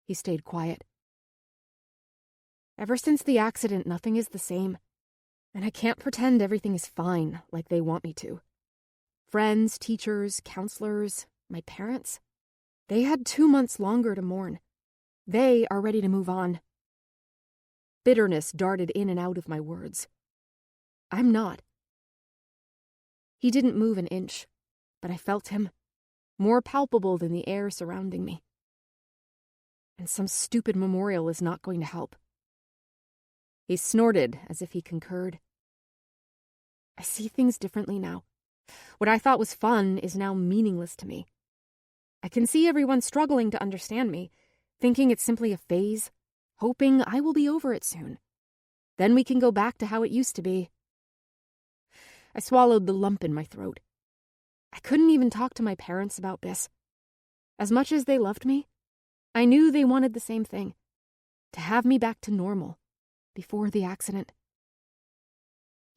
He stayed quiet. "Ever since the accident, nothing is the same, and I can't pretend everything is fine like they want me to. Friends, teachers, counselors, my parents, they had 2 months longer to mourn. They are ready to move on." Bitterness darted in and out of my words. I'm not. He didn't move an inch, but I felt him, more palpable than the air surrounding me. And some stupid memorial is not going to help. He snorted as if he concurred. I see things differently now. What I thought was fun is now meaningless to me. I can see everyone struggling to understand me, thinking it's simply a phase, hoping I will be over it soon. Then we can go back to how it used to be. I swallowed the lump in my throat. I couldn't even talk to my parents about this. As much as they loved me, I knew they wanted the same thing, to have me back to normal, before the accident.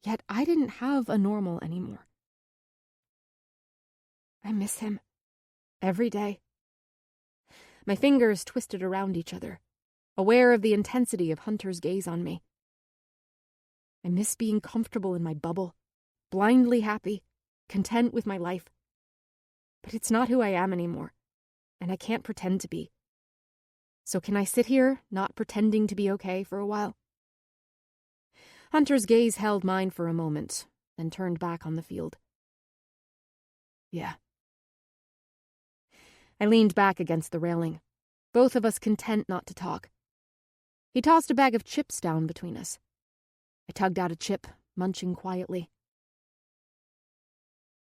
Yet I didn't have a normal anymore. I miss him. Every day. My fingers twisted around each other, aware of the intensity of Hunter's gaze on me. I miss being comfortable in my bubble, blindly happy, content with my life. But it's not who I am anymore, and I can't pretend to be. So can I sit here, not pretending to be okay for a while? Hunter's gaze held mine for a moment, then turned back on the field. Yeah. I leaned back against the railing, both of us content not to talk. He tossed a bag of chips down between us. I tugged out a chip, munching quietly.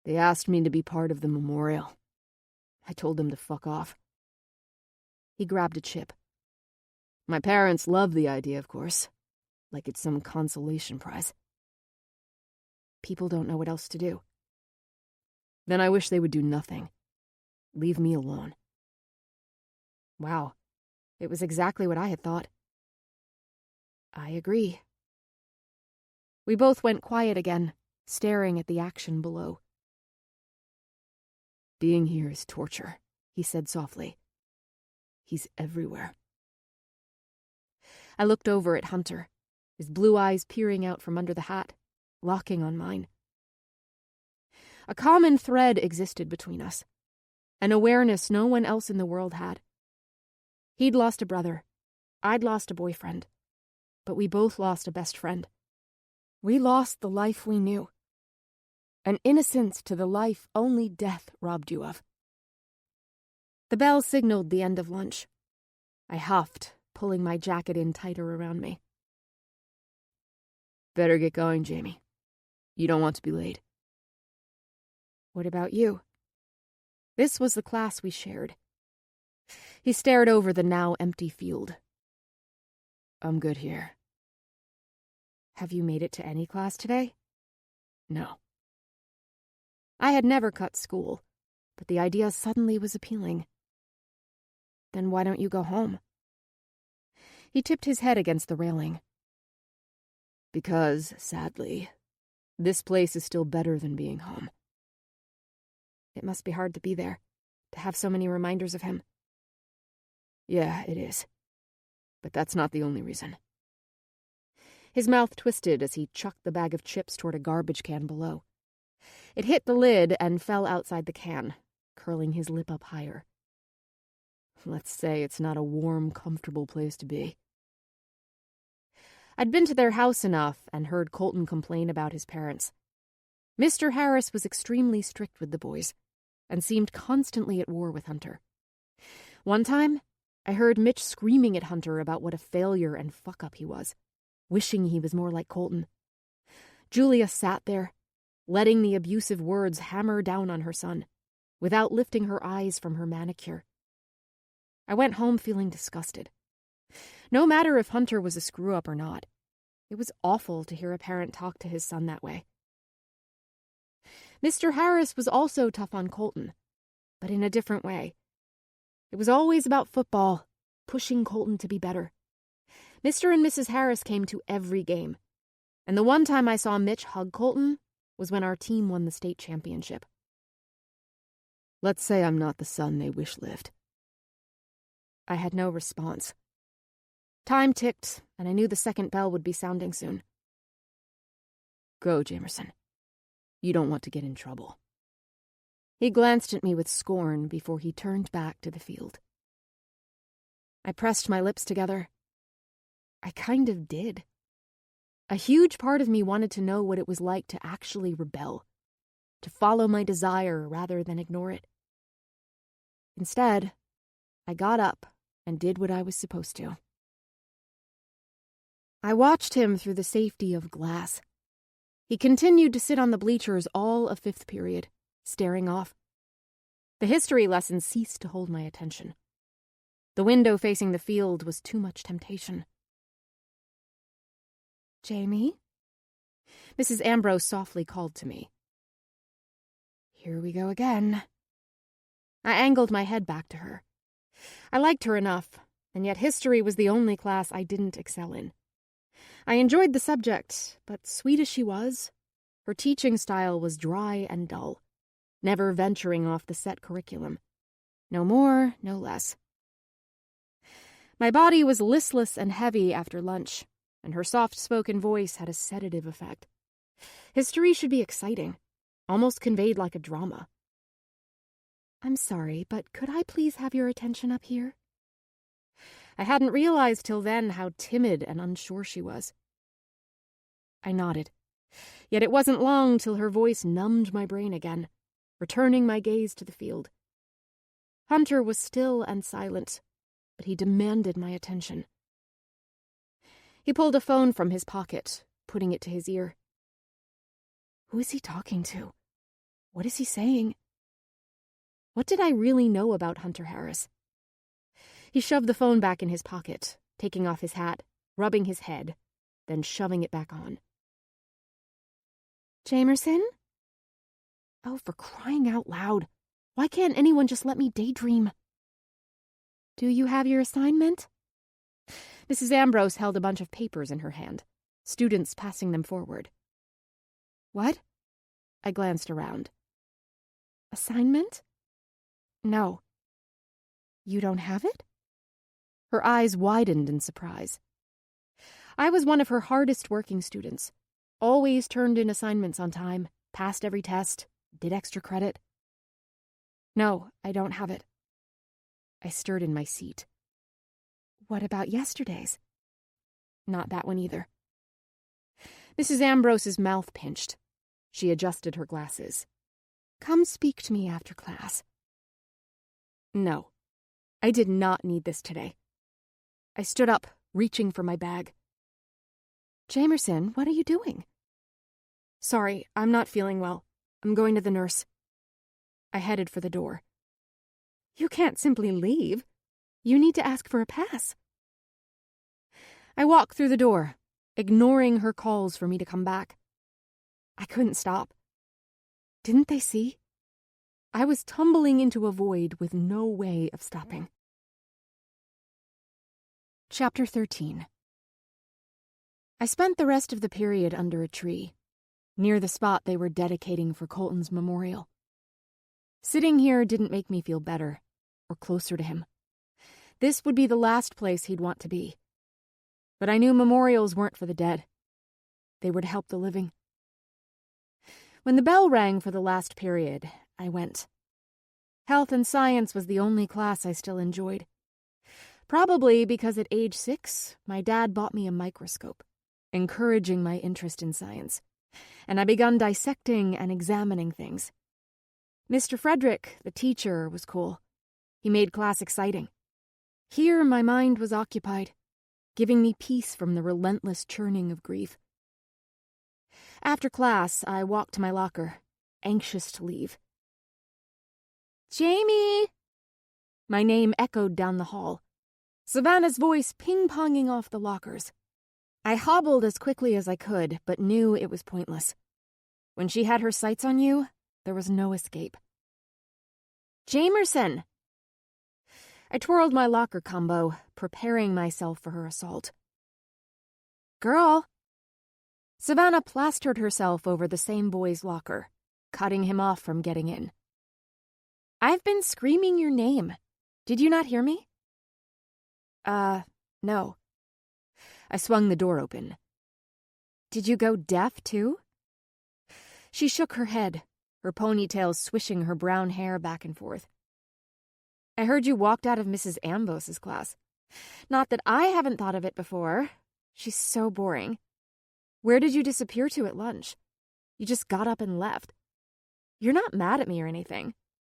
They asked me to be part of the memorial. I told them to fuck off. He grabbed a chip. My parents loved the idea, of course. like it's some consolation prize. People don't know what else to do. Then I wish they would do nothing. Leave me alone. Wow, it was exactly what I had thought. I agree. We both went quiet again, staring at the action below. Being here is torture, he said softly. He's everywhere. I looked over at Hunter, his blue eyes peering out from under the hat, locking on mine. A common thread existed between us, an awareness no one else in the world had. He'd lost a brother, I'd lost a boyfriend, but we both lost a best friend. We lost the life we knew, an innocence to the life only death robbed you of. The bell signaled the end of lunch. I huffed, pulling my jacket in tighter around me. Better get going, Jamie. You don't want to be late. What about you? This was the class we shared. He stared over the now empty field. I'm good here. Have you made it to any class today? No. I had never cut school, but the idea suddenly was appealing. Then why don't you go home? He tipped his head against the railing. Because, sadly, this place is still better than being home. It must be hard to be there, to have so many reminders of him. Yeah, it is. But that's not the only reason. His mouth twisted as he chucked the bag of chips toward a garbage can below. It hit the lid and fell outside the can, curling his lip up higher. Let's say it's not a warm, comfortable place to be. I'd been to their house enough and heard Colton complain about his parents. Mr. Harris was extremely strict with the boys and seemed constantly at war with Hunter. One time, I heard Mitch screaming at Hunter about what a failure and fuck-up he was, wishing he was more like Colton. Julia sat there, letting the abusive words hammer down on her son, without lifting her eyes from her manicure. I went home feeling disgusted. No matter if Hunter was a screw-up or not, it was awful to hear a parent talk to his son that way. Mr. Harris was also tough on Colton, but in a different way. It was always about football, pushing Colton to be better. Mr. and Mrs. Harris came to every game, and the one time I saw Mitch hug Colton was when our team won the state championship. Let's say I'm not the son they wish lived. I had no response. Time ticked, and I knew the second bell would be sounding soon. Go, Jamerson. You don't want to get in trouble. He glanced at me with scorn before he turned back to the field. I pressed my lips together. I kind of did. A huge part of me wanted to know what it was like to actually rebel, to follow my desire rather than ignore it. Instead, I got up and did what I was supposed to. I watched him through the safety of glass. He continued to sit on the bleachers all of fifth period, staring off. The history lesson ceased to hold my attention. The window facing the field was too much temptation. Jamie? Mrs. Ambrose softly called to me. Here we go again. I angled my head back to her. I liked her enough, and yet history was the only class I didn't excel in. I enjoyed the subject, but sweet as she was, her teaching style was dry and dull, never venturing off the set curriculum. No more, no less. My body was listless and heavy after lunch, and her soft-spoken voice had a sedative effect. History should be exciting, almost conveyed like a drama. I'm sorry, but could I please have your attention up here? I hadn't realized till then how timid and unsure she was. I nodded, yet it wasn't long till her voice numbed my brain again, returning my gaze to the field. Hunter was still and silent, but he demanded my attention. He pulled a phone from his pocket, putting it to his ear. Who is he talking to? What is he saying? What did I really know about Hunter Harris? He shoved the phone back in his pocket, taking off his hat, rubbing his head, then shoving it back on. Jamerson? Oh, for crying out loud. Why can't anyone just let me daydream? Do you have your assignment? Mrs. Ambrose held a bunch of papers in her hand, students passing them forward. What? I glanced around. Assignment? No. You don't have it? Her eyes widened in surprise. I was one of her hardest working students. Always turned in assignments on time, passed every test, did extra credit. No, I don't have it. I stirred in my seat. What about yesterday's? Not that one either. Mrs. Ambrose's mouth pinched. She adjusted her glasses. Come speak to me after class. No, I did not need this today. I stood up, reaching for my bag. Jamerson, what are you doing? Sorry, I'm not feeling well. I'm going to the nurse. I headed for the door. You can't simply leave. You need to ask for a pass. I walked through the door, ignoring her calls for me to come back. I couldn't stop. Didn't they see? I was tumbling into a void with no way of stopping. Chapter 13. I spent the rest of the period under a tree, near the spot they were dedicating for Colton's memorial. Sitting here didn't make me feel better, or closer to him. This would be the last place he'd want to be. But I knew memorials weren't for the dead. They were to help the living. When the bell rang for the last period, I went. Health and science was the only class I still enjoyed. Probably because at age 6, my dad bought me a microscope, encouraging my interest in science, and I begun dissecting and examining things. Mr. Frederick, the teacher, was cool. He made class exciting. Here my mind was occupied, giving me peace from the relentless churning of grief. After class, I walked to my locker, anxious to leave. Jamie! My name echoed down the hall, Savannah's voice ping-ponging off the lockers. I hobbled as quickly as I could, but knew it was pointless. When she had her sights on you, there was no escape. Jamerson! I twirled my locker combo, preparing myself for her assault. Girl! Savannah plastered herself over the same boy's locker, cutting him off from getting in. I've been screaming your name. Did you not hear me? No. I swung the door open. Did you go deaf, too? She shook her head, her ponytail swishing her brown hair back and forth. I heard you walked out of Mrs. Ambrose's class. Not that I haven't thought of it before. She's so boring. Where did you disappear to at lunch? You just got up and left. You're not mad at me or anything,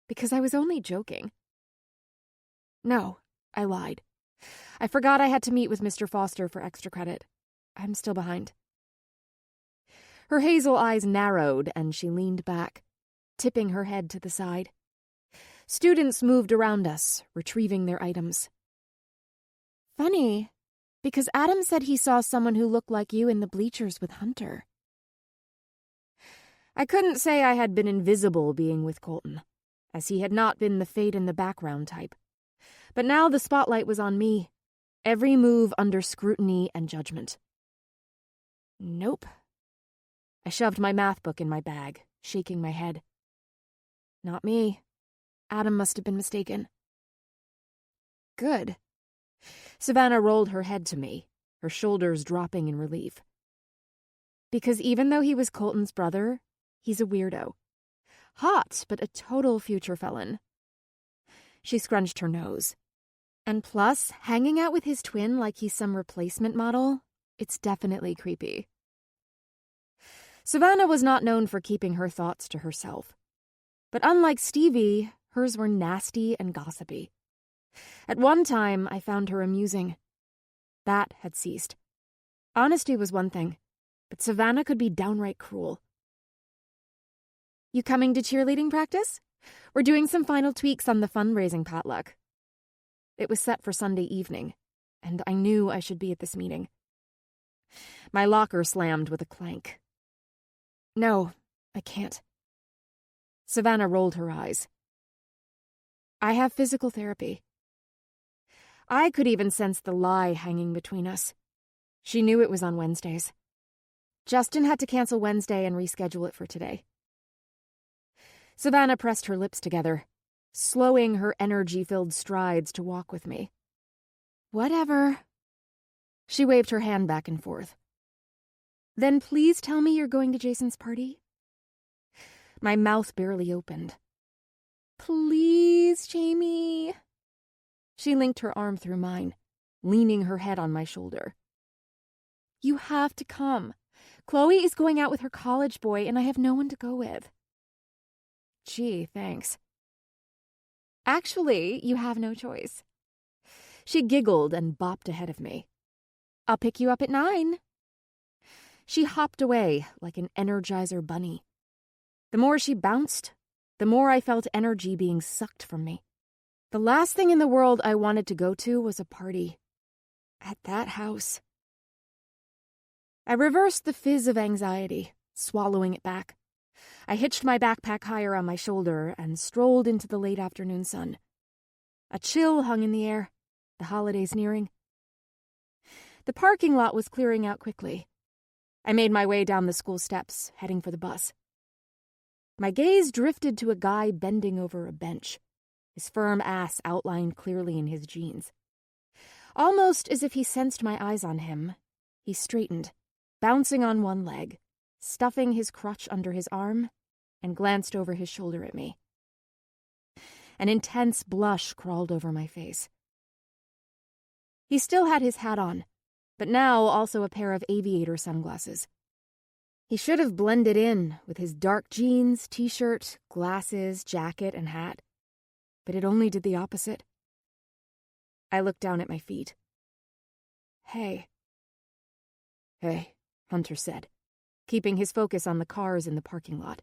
because I was only joking. No, I lied. I forgot I had to meet with Mr. Foster for extra credit. I'm still behind. Her hazel eyes narrowed and she leaned back, tipping her head to the side. Students moved around us, retrieving their items. Funny, because Adam said he saw someone who looked like you in the bleachers with Hunter. I couldn't say I had been invisible being with Colton, as he had not been the fade-in-the-background type. But now the spotlight was on me, every move under scrutiny and judgment. Nope. I shoved my math book in my bag, shaking my head. Not me. Adam must have been mistaken. Good. Savannah rolled her head to me, her shoulders dropping in relief. Because even though he was Colton's brother, he's a weirdo. Hot, but a total future felon. She scrunched her nose. And plus, hanging out with his twin like he's some replacement model, it's definitely creepy. Savannah was not known for keeping her thoughts to herself. But unlike Stevie, hers were nasty and gossipy. At one time, I found her amusing. That had ceased. Honesty was one thing, but Savannah could be downright cruel. You coming to cheerleading practice? We're doing some final tweaks on the fundraising potluck. It was set for Sunday evening, and I knew I should be at this meeting. My locker slammed with a clank. No, I can't. Savannah rolled her eyes. I have physical therapy. I could even sense the lie hanging between us. She knew it was on Wednesdays. Justin had to cancel Wednesday and reschedule it for today. Savannah pressed her lips together, slowing her energy-filled strides to walk with me. Whatever. She waved her hand back and forth. Then please tell me you're going to Jason's party? My mouth barely opened. Please, Jamie. She linked her arm through mine, leaning her head on my shoulder. You have to come. Chloe is going out with her college boy, and I have no one to go with. Gee, thanks. Actually, you have no choice. She giggled and bopped ahead of me. I'll pick you up at 9. She hopped away like an Energizer bunny. The more she bounced, the more I felt energy being sucked from me. The last thing in the world I wanted to go to was a party. At that house. I reversed the fizz of anxiety, swallowing it back. I hitched my backpack higher on my shoulder and strolled into the late afternoon sun. A chill hung in the air, the holidays nearing. The parking lot was clearing out quickly. I made my way down the school steps, heading for the bus. My gaze drifted to a guy bending over a bench, his firm ass outlined clearly in his jeans. Almost as if he sensed my eyes on him, he straightened, bouncing on one leg, stuffing his crutch under his arm, and glanced over his shoulder at me. An intense blush crawled over my face. He still had his hat on, but now also a pair of aviator sunglasses. He should have blended in with his dark jeans, t-shirt, glasses, jacket, and hat, but it only did the opposite. I looked down at my feet. Hey. Hey, Hunter said, keeping his focus on the cars in the parking lot.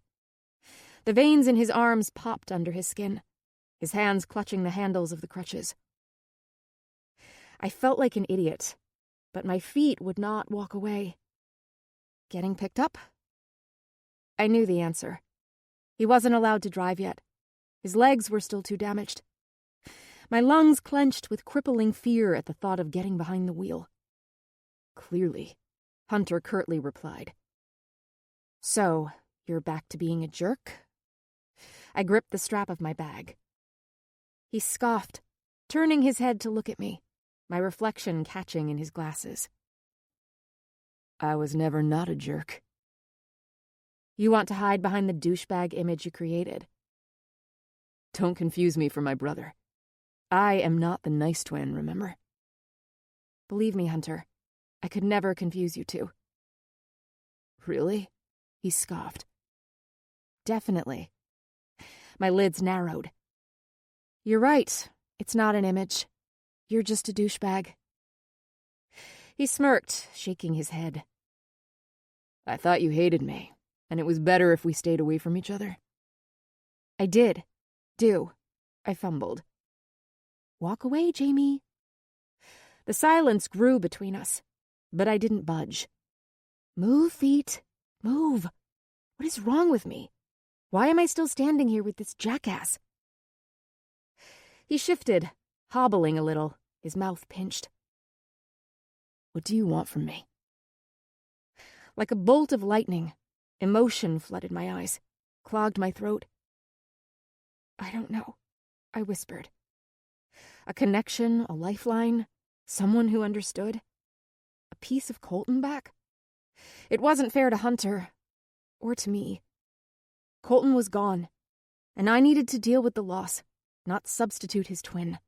The veins in his arms popped under his skin, his hands clutching the handles of the crutches. I felt like an idiot, but my feet would not walk away. Getting picked up? I knew the answer. He wasn't allowed to drive yet. His legs were still too damaged. My lungs clenched with crippling fear at the thought of getting behind the wheel. Clearly, Hunter curtly replied. So, you're back to being a jerk? I gripped the strap of my bag. He scoffed, turning his head to look at me, my reflection catching in his glasses. I was never not a jerk. You want to hide behind the douchebag image you created. Don't confuse me for my brother. I am not the nice twin, remember? Believe me, Hunter, I could never confuse you two. Really? He scoffed. Definitely. My lids narrowed. You're right. It's not an image. You're just a douchebag. He smirked, shaking his head. I thought you hated me, and it was better if we stayed away from each other. I did. I fumbled. Walk away, Jamie. The silence grew between us, but I didn't budge. Move, feet. Move. What is wrong with me? Why am I still standing here with this jackass? He shifted, hobbling a little, his mouth pinched. What do you want from me? Like a bolt of lightning, emotion flooded my eyes, clogged my throat. I don't know, I whispered. A connection, a lifeline, someone who understood. A piece of Colton back? It wasn't fair to Hunter, or to me. Colton was gone, and I needed to deal with the loss, not substitute his twin.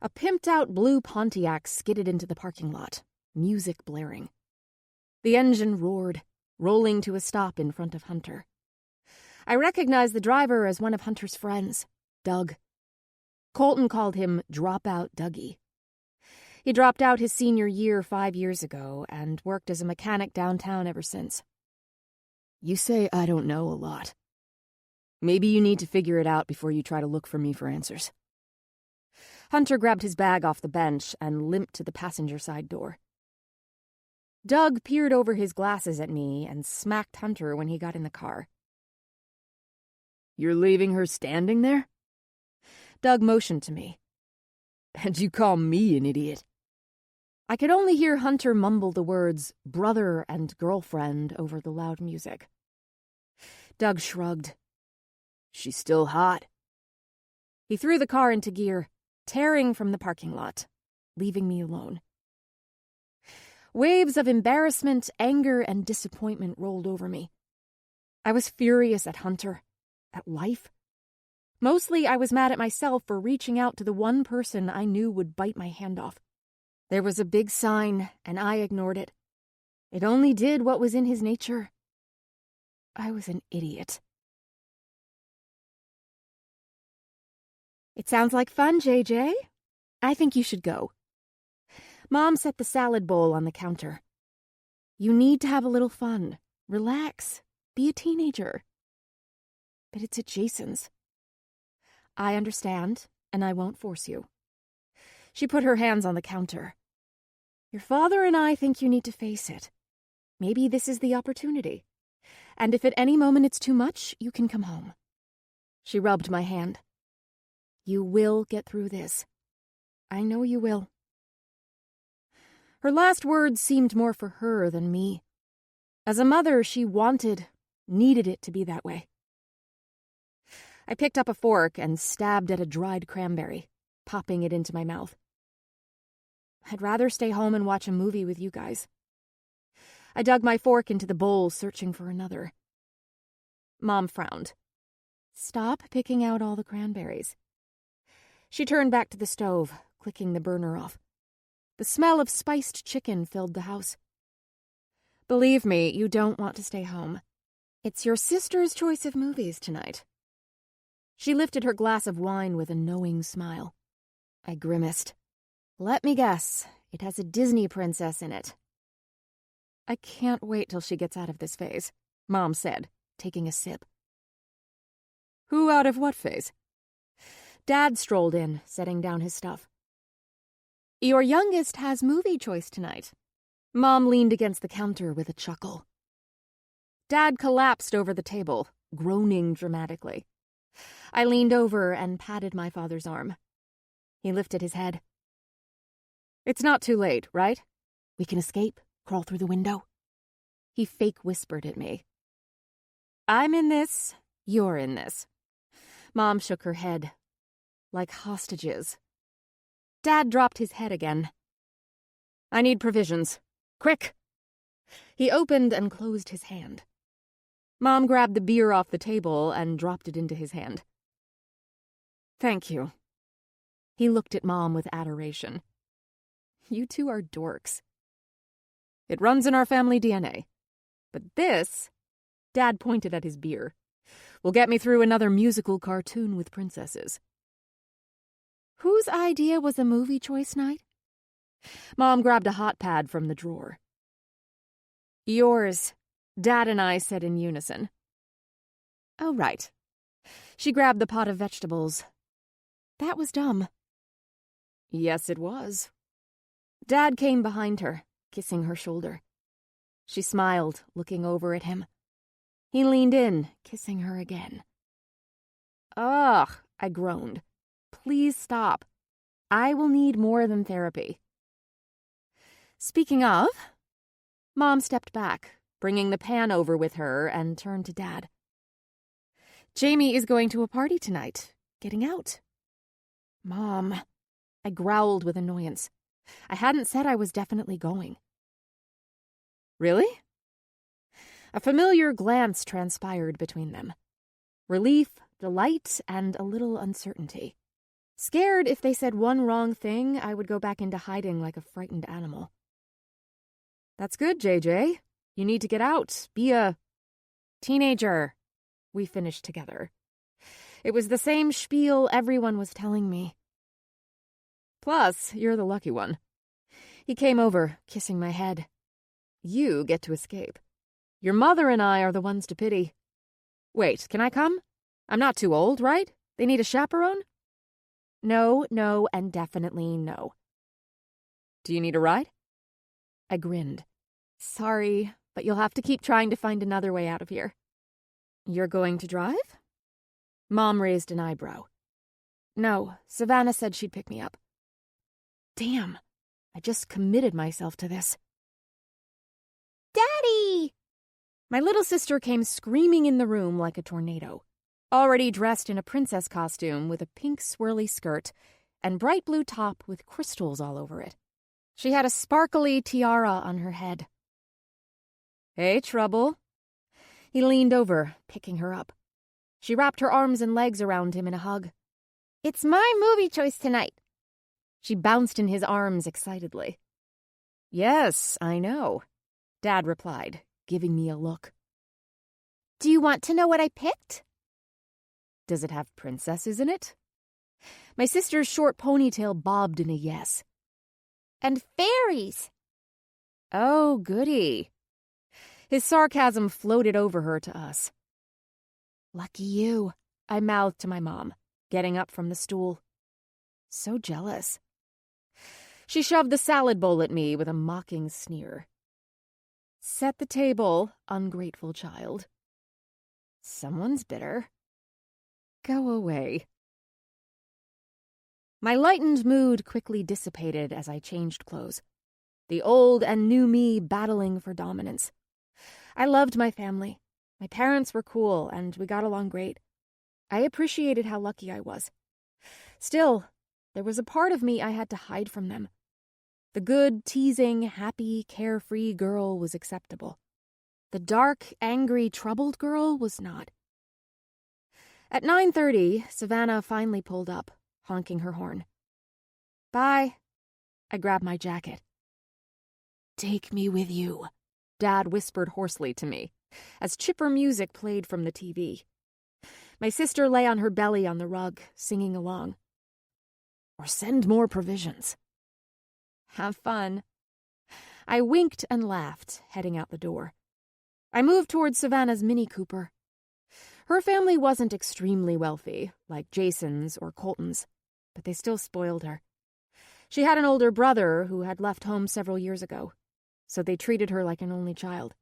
A pimped-out blue Pontiac skidded into the parking lot, music blaring. The engine roared, rolling to a stop in front of Hunter. I recognized the driver as one of Hunter's friends, Doug. Colton called him Dropout Dougie. He dropped out his senior year 5 years ago and worked as a mechanic downtown ever since. You say I don't know a lot. Maybe you need to figure it out before you try to look for me for answers. Hunter grabbed his bag off the bench and limped to the passenger side door. Doug peered over his glasses at me and smacked Hunter when he got in the car. "You're leaving her standing there?" Doug motioned to me. "And you call me an idiot?" I could only hear Hunter mumble the words brother and girlfriend over the loud music. Doug shrugged. "She's still hot." He threw the car into gear, tearing from the parking lot, leaving me alone. Waves of embarrassment, anger, and disappointment rolled over me. I was furious at Hunter, at life. Mostly I was mad at myself for reaching out to the one person I knew would bite my hand off. There was a big sign, and I ignored it. It only did what was in his nature. I was an idiot. It sounds like fun, JJ. I think you should go. Mom set the salad bowl on the counter. You need to have a little fun. Relax. Be a teenager. But it's at Jason's. I understand, and I won't force you. She put her hands on the counter. Your father and I think you need to face it. Maybe this is the opportunity. And if at any moment it's too much, you can come home. She rubbed my hand. You will get through this. I know you will. Her last words seemed more for her than me. As a mother, she needed it to be that way. I picked up a fork and stabbed at a dried cranberry, popping it into my mouth. I'd rather stay home and watch a movie with you guys. I dug my fork into the bowl, searching for another. Mom frowned. Stop picking out all the cranberries. She turned back to the stove, clicking the burner off. The smell of spiced chicken filled the house. Believe me, you don't want to stay home. It's your sister's choice of movies tonight. She lifted her glass of wine with a knowing smile. I grimaced. Let me guess, it has a Disney princess in it. I can't wait till she gets out of this phase, Mom said, taking a sip. Who out of what phase? Dad strolled in, setting down his stuff. Your youngest has movie choice tonight. Mom leaned against the counter with a chuckle. Dad collapsed over the table, groaning dramatically. I leaned over and patted my father's arm. He lifted his head. It's not too late, right? We can escape, crawl through the window. He fake whispered at me. I'm in this, you're in this. Mom shook her head. Like hostages. Dad dropped his head again. I need provisions. Quick! He opened and closed his hand. Mom grabbed the beer off the table and dropped it into his hand. Thank you. He looked at Mom with adoration. You two are dorks. It runs in our family DNA. But this, Dad pointed at his beer, will get me through another musical cartoon with princesses. Whose idea was a movie choice night? Mom grabbed a hot pad from the drawer. Yours, Dad and I said in unison. Oh, right. She grabbed the pot of vegetables. That was dumb. Yes, it was. Dad came behind her, kissing her shoulder. She smiled, looking over at him. He leaned in, kissing her again. Ugh, I groaned. Please stop. I will need more than therapy. Speaking of, Mom stepped back, bringing the pan over with her, and turned to Dad. Jamie is going to a party tonight, getting out. Mom, I growled with annoyance. I hadn't said I was definitely going. Really? A familiar glance transpired between them. Relief, delight, and a little uncertainty. Scared if they said one wrong thing, I would go back into hiding like a frightened animal. That's good, JJ. You need to get out. Be a teenager. We finished together. It was the same spiel everyone was telling me. Plus, you're the lucky one. He came over, kissing my head. You get to escape. Your mother and I are the ones to pity. Wait, can I come? I'm not too old, right? They need a chaperone? No, no, and definitely no. Do you need a ride? I grinned. Sorry, but you'll have to keep trying to find another way out of here. You're going to drive? Mom raised an eyebrow. No, Savannah said she'd pick me up. Damn, I just committed myself to this. Daddy! My little sister came screaming in the room like a tornado, already dressed in a princess costume with a pink swirly skirt and bright blue top with crystals all over it. She had a sparkly tiara on her head. Hey, Trouble. He leaned over, picking her up. She wrapped her arms and legs around him in a hug. It's my movie choice tonight. She bounced in his arms excitedly. Yes, I know, Dad replied, giving me a look. Do you want to know what I picked? Does it have princesses in it? My sister's short ponytail bobbed in a yes. And fairies. Oh, goody. His sarcasm floated over her to us. Lucky you, I mouthed to my mom, getting up from the stool. So jealous. She shoved the salad bowl at me with a mocking sneer. Set the table, ungrateful child. Someone's bitter. Go away. My lightened mood quickly dissipated as I changed clothes. The old and new me battling for dominance. I loved my family. My parents were cool, and we got along great. I appreciated how lucky I was. Still, there was a part of me I had to hide from them. The good, teasing, happy, carefree girl was acceptable. The dark, angry, troubled girl was not. At 9:30, Savannah finally pulled up, honking her horn. Bye. I grabbed my jacket. Take me with you, Dad whispered hoarsely to me, as chipper music played from the TV. My sister lay on her belly on the rug, singing along. Or send more provisions. Have fun. I winked and laughed, heading out the door. I moved towards Savannah's Mini Cooper. Her family wasn't extremely wealthy, like Jason's or Colton's, but they still spoiled her. She had an older brother who had left home several years ago, so they treated her like an only child.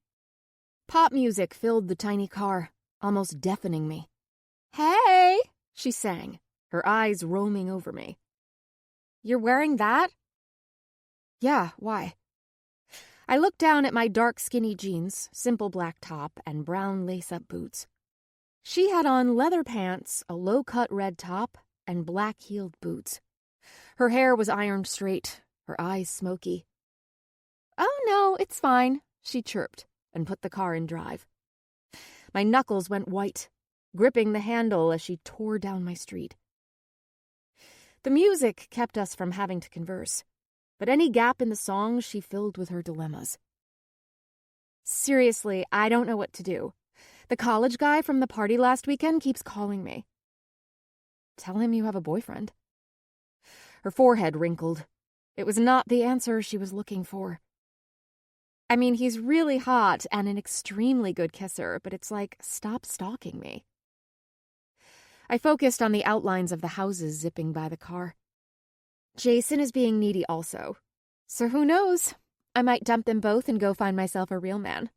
Pop music filled the tiny car, almost deafening me. Hey, she sang, her eyes roaming over me. You're wearing that? Yeah, why? I looked down at my dark skinny jeans, simple black top, and brown lace-up boots. She had on leather pants, a low-cut red top, and black-heeled boots. Her hair was ironed straight, her eyes smoky. Oh, no, it's fine, she chirped, and put the car in drive. My knuckles went white, gripping the handle as she tore down my street. The music kept us from having to converse, but any gap in the song she filled with her dilemmas. Seriously, I don't know what to do. The college guy from the party last weekend keeps calling me. Tell him you have a boyfriend. Her forehead wrinkled. It was not the answer she was looking for. I mean, he's really hot and an extremely good kisser, but it's like, stop stalking me. I focused on the outlines of the houses zipping by the car. Jason is being needy also, so who knows? I might dump them both and go find myself a real man.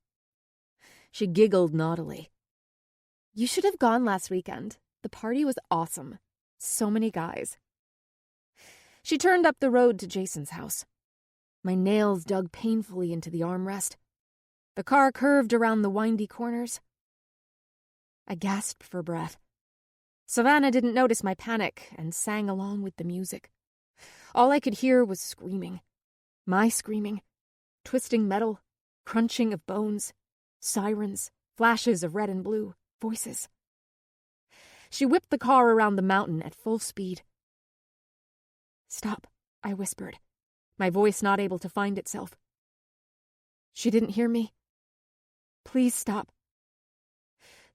She giggled naughtily. You should have gone last weekend. The party was awesome. So many guys. She turned up the road to Jason's house. My nails dug painfully into the armrest. The car curved around the windy corners. I gasped for breath. Savannah didn't notice my panic and sang along with the music. All I could hear was screaming. My screaming. Twisting metal, crunching of bones, sirens, flashes of red and blue, voices. She whipped the car around the mountain at full speed. Stop, I whispered, my voice not able to find itself. She didn't hear me. Please stop.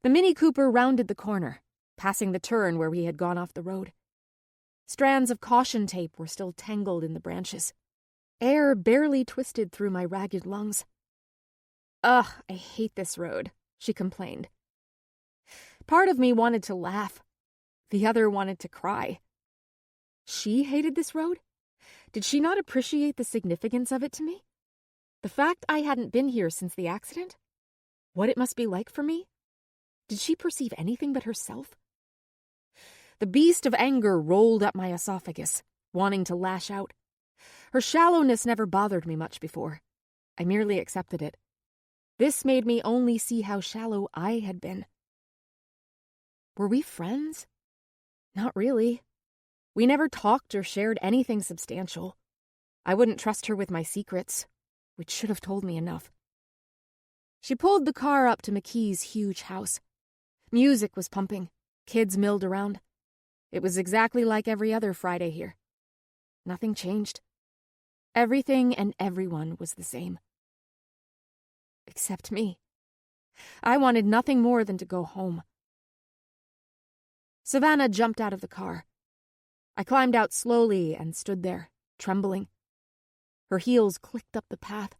The Mini Cooper rounded the corner, passing the turn where we had gone off the road. Strands of caution tape were still tangled in the branches. Air barely twisted through my ragged lungs. Ugh, I hate this road, she complained. Part of me wanted to laugh. The other wanted to cry. She hated this road? Did she not appreciate the significance of it to me? The fact I hadn't been here since the accident? What it must be like for me? Did she perceive anything but herself? The beast of anger rolled up my esophagus, wanting to lash out. Her shallowness never bothered me much before. I merely accepted it. This made me only see how shallow I had been. Were we friends? Not really. We never talked or shared anything substantial. I wouldn't trust her with my secrets, which should have told me enough. She pulled the car up to McKee's huge house. Music was pumping. Kids milled around. It was exactly like every other Friday here. Nothing changed. Everything and everyone was the same. Except me. I wanted nothing more than to go home. Savannah jumped out of the car. I climbed out slowly and stood there, trembling. Her heels clicked up the path.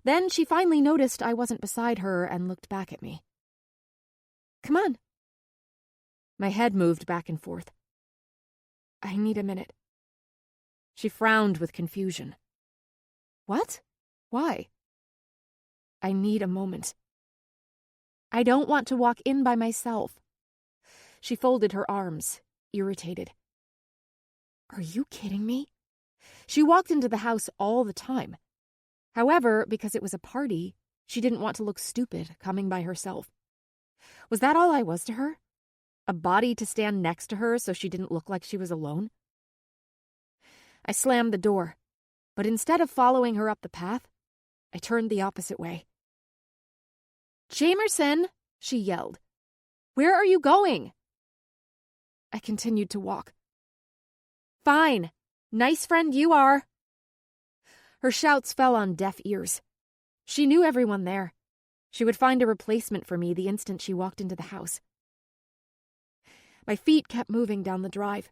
Then she finally noticed I wasn't beside her and looked back at me. "Come on." My head moved back and forth. "I need a minute." She frowned with confusion. "What? Why?" "I need a moment. I don't want to walk in by myself." She folded her arms, irritated. "Are you kidding me?" She walked into the house all the time. However, because it was a party, she didn't want to look stupid coming by herself. Was that all I was to her? A body to stand next to her so she didn't look like she was alone? I slammed the door, but instead of following her up the path, I turned the opposite way. "Jamerson!" she yelled. "Where are you going?" I continued to walk. "Fine. Nice friend you are." Her shouts fell on deaf ears. She knew everyone there. She would find a replacement for me the instant she walked into the house. My feet kept moving down the drive.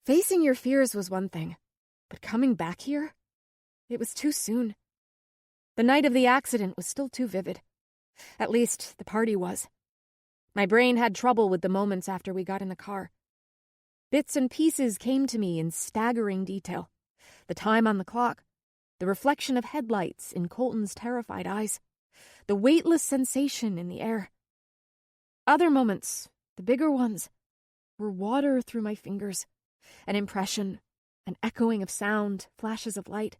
Facing your fears was one thing, but coming back here? It was too soon. The night of the accident was still too vivid. At least, the party was. My brain had trouble with the moments after we got in the car. Bits and pieces came to me in staggering detail. The time on the clock, the reflection of headlights in Colton's terrified eyes, the weightless sensation in the air. Other moments, the bigger ones, were water through my fingers, an impression, an echoing of sound, flashes of light,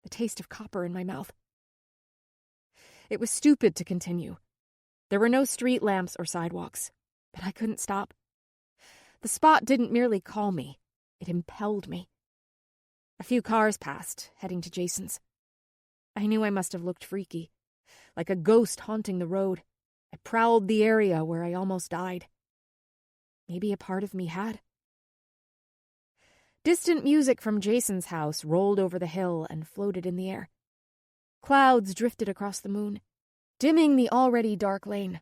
the taste of copper in my mouth. It was stupid to continue. There were no street lamps or sidewalks, but I couldn't stop. The spot didn't merely call me, it impelled me. A few cars passed, heading to Jason's. I knew I must have looked freaky, like a ghost haunting the road. I prowled the area where I almost died. Maybe a part of me had. Distant music from Jason's house rolled over the hill and floated in the air. Clouds drifted across the moon, dimming the already dark lane,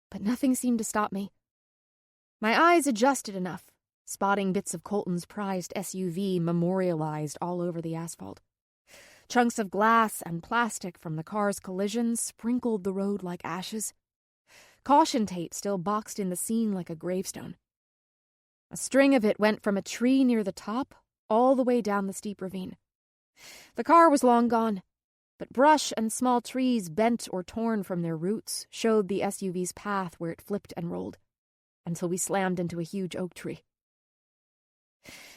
but nothing seemed to stop me. My eyes adjusted enough, spotting bits of Colton's prized SUV memorialized all over the asphalt. Chunks of glass and plastic from the car's collision sprinkled the road like ashes. Caution tape still boxed in the scene like a gravestone. A string of it went from a tree near the top all the way down the steep ravine. The car was long gone, but brush and small trees bent or torn from their roots showed the SUV's path where it flipped and rolled, until we slammed into a huge oak tree.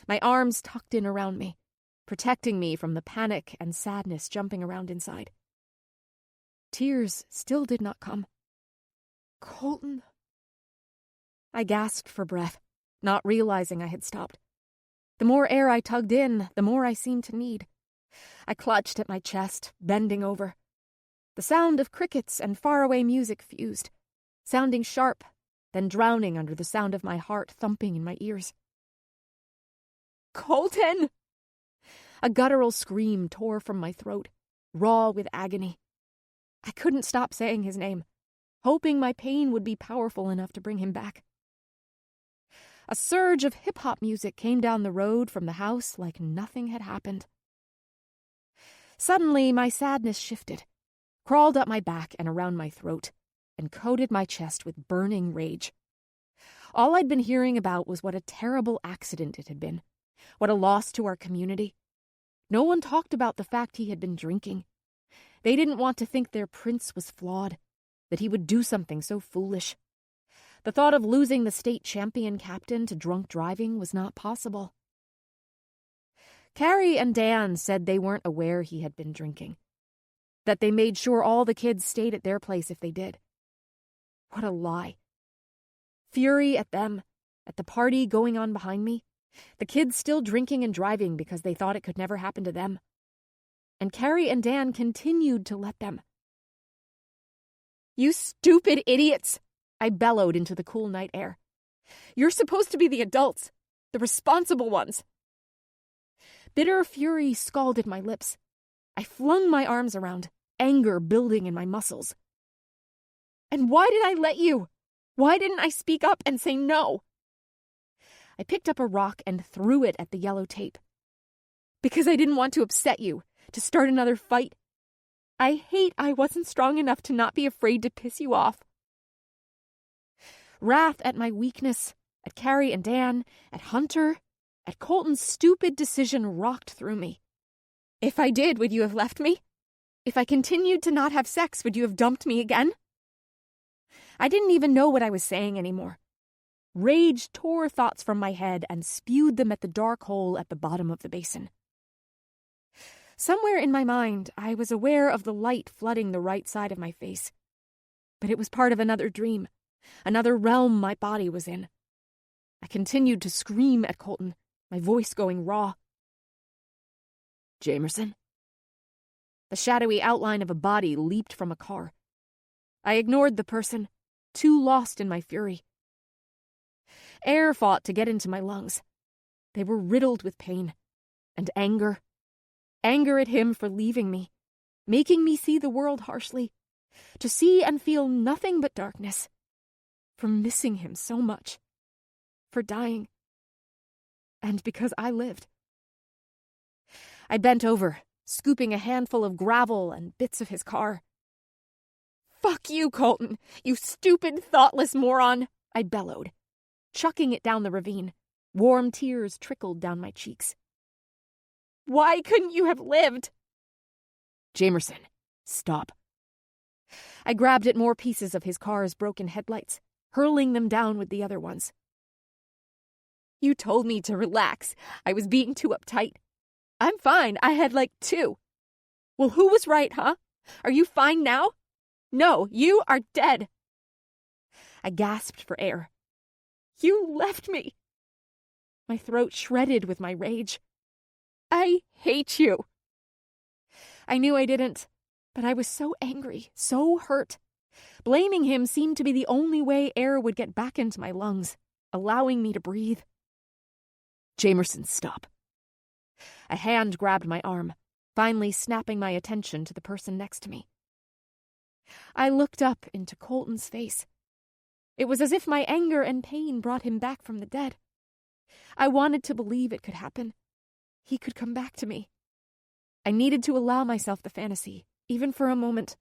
My arms tucked in around me, protecting me from the panic and sadness jumping around inside. Tears still did not come. "Colton." I gasped for breath, not realizing I had stopped. The more air I tugged in, the more I seemed to need. I clutched at my chest, bending over. The sound of crickets and faraway music fused, sounding sharp, then drowning under the sound of my heart thumping in my ears. "Colton!" A guttural scream tore from my throat, raw with agony. I couldn't stop saying his name, hoping my pain would be powerful enough to bring him back. A surge of hip-hop music came down the road from the house like nothing had happened. Suddenly, my sadness shifted, crawled up my back and around my throat, and coated my chest with burning rage. All I'd been hearing about was what a terrible accident it had been, what a loss to our community. No one talked about the fact he had been drinking, They didn't want to think their prince was flawed, that he would do something so foolish. The thought of losing the state champion captain to drunk driving was not possible. Carrie and Dan said they weren't aware he had been drinking, that they made sure all the kids stayed at their place if they did. What a lie. Fury at them, at the party going on behind me, the kids still drinking and driving because they thought it could never happen to them. And Carrie and Dan continued to let them. "You stupid idiots!" I bellowed into the cool night air. "You're supposed to be the adults, the responsible ones." Bitter fury scalded my lips. I flung my arms around, anger building in my muscles. "And why did I let you? Why didn't I speak up and say no?" I picked up a rock and threw it at the yellow tape. "Because I didn't want to upset you, to start another fight. I hate I wasn't strong enough to not be afraid to piss you off." Wrath at my weakness, at Carrie and Dan, at Hunter, at Colton's stupid decision rocked through me. If I did, would you have left me? If I continued to not have sex, would you have dumped me again? I didn't even know what I was saying anymore. Rage tore thoughts from my head and spewed them at the dark hole at the bottom of the basin. Somewhere in my mind, I was aware of the light flooding the right side of my face. But it was part of another dream, another realm my body was in. I continued to scream at Colton, my voice going raw. "Jamerson?" The shadowy outline of a body leaped from a car. I ignored the person, too lost in my fury. Air fought to get into my lungs. They were riddled with pain and anger. Anger at him for leaving me, making me see the world harshly, to see and feel nothing but darkness, for missing him so much, for dying, and because I lived. I bent over, scooping a handful of gravel and bits of his car. "Fuck you, Colton, you stupid, thoughtless moron," I bellowed, chucking it down the ravine. Warm tears trickled down my cheeks. "Why couldn't you have lived?" "Jamerson, stop." I grabbed at more pieces of his car's broken headlights, hurling them down with the other ones. "You told me to relax. I was being too uptight. I'm fine. I had like 2. Well, who was right, huh? Are you fine now? No, you are dead." I gasped for air. "You left me." My throat shredded with my rage. "I hate you." I knew I didn't, but I was so angry, so hurt. Blaming him seemed to be the only way air would get back into my lungs, allowing me to breathe. "Jamerson, stop." A hand grabbed my arm, finally snapping my attention to the person next to me. I looked up into Colton's face. It was as if my anger and pain brought him back from the dead. I wanted to believe it could happen. He could come back to me. I needed to allow myself the fantasy, even for a moment.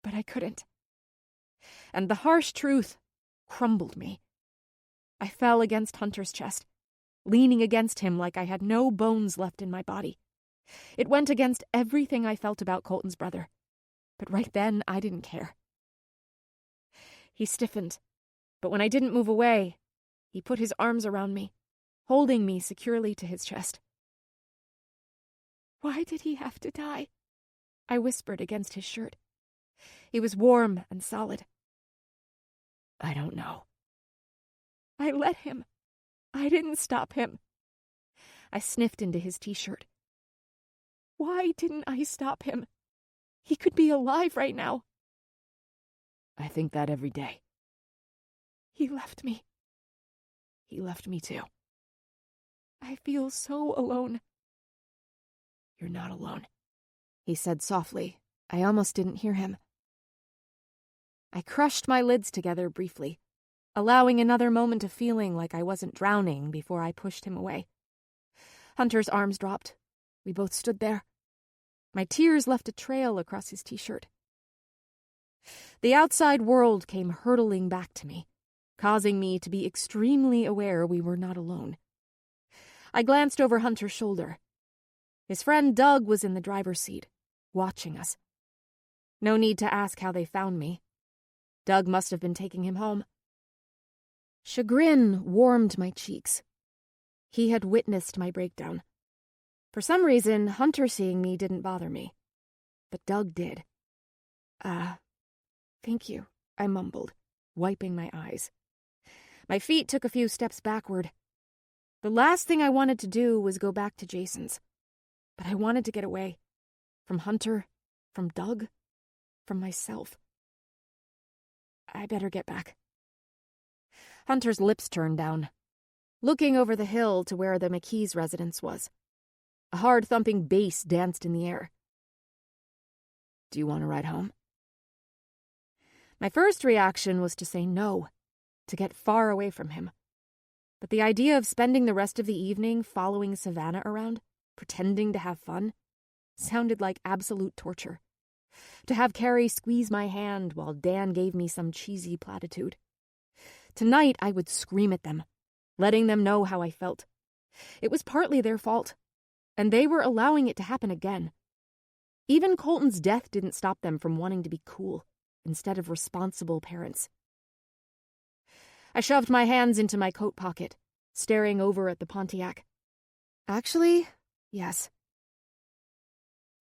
But I couldn't. And the harsh truth crumbled me. I fell against Hunter's chest, leaning against him like I had no bones left in my body. It went against everything I felt about Colton's brother. But right then, I didn't care. He stiffened, but when I didn't move away, he put his arms around me, holding me securely to his chest. "Why did he have to die?" I whispered against his shirt. He was warm and solid. "I don't know." "I let him. I didn't stop him." I sniffed into his t-shirt. "Why didn't I stop him? He could be alive right now." "I think that every day." "He left me." "He left me too." "I feel so alone." "You're not alone," he said softly. I almost didn't hear him. I crushed my lids together briefly, allowing another moment of feeling like I wasn't drowning before I pushed him away. Hunter's arms dropped. We both stood there. My tears left a trail across his t-shirt. The outside world came hurtling back to me, causing me to be extremely aware we were not alone. I glanced over Hunter's shoulder. His friend Doug was in the driver's seat, watching us. No need to ask how they found me. Doug must have been taking him home. Chagrin warmed my cheeks. He had witnessed my breakdown. For some reason, Hunter seeing me didn't bother me. But Doug did. Thank you, I mumbled, wiping my eyes. My feet took a few steps backward. The last thing I wanted to do was go back to Jason's. But I wanted to get away. From Hunter, from Doug, from myself. I better get back. Hunter's lips turned down, looking over the hill to where the McKee's residence was. A hard-thumping bass danced in the air. Do you want to ride home? My first reaction was to say no, to get far away from him. But the idea of spending the rest of the evening following Savannah around, pretending to have fun, sounded like absolute torture. To have Carrie squeeze my hand while Dan gave me some cheesy platitude. Tonight I would scream at them, letting them know how I felt. It was partly their fault, and they were allowing it to happen again. Even Colton's death didn't stop them from wanting to be cool instead of responsible parents. I shoved my hands into my coat pocket, staring over at the Pontiac. Actually, yes.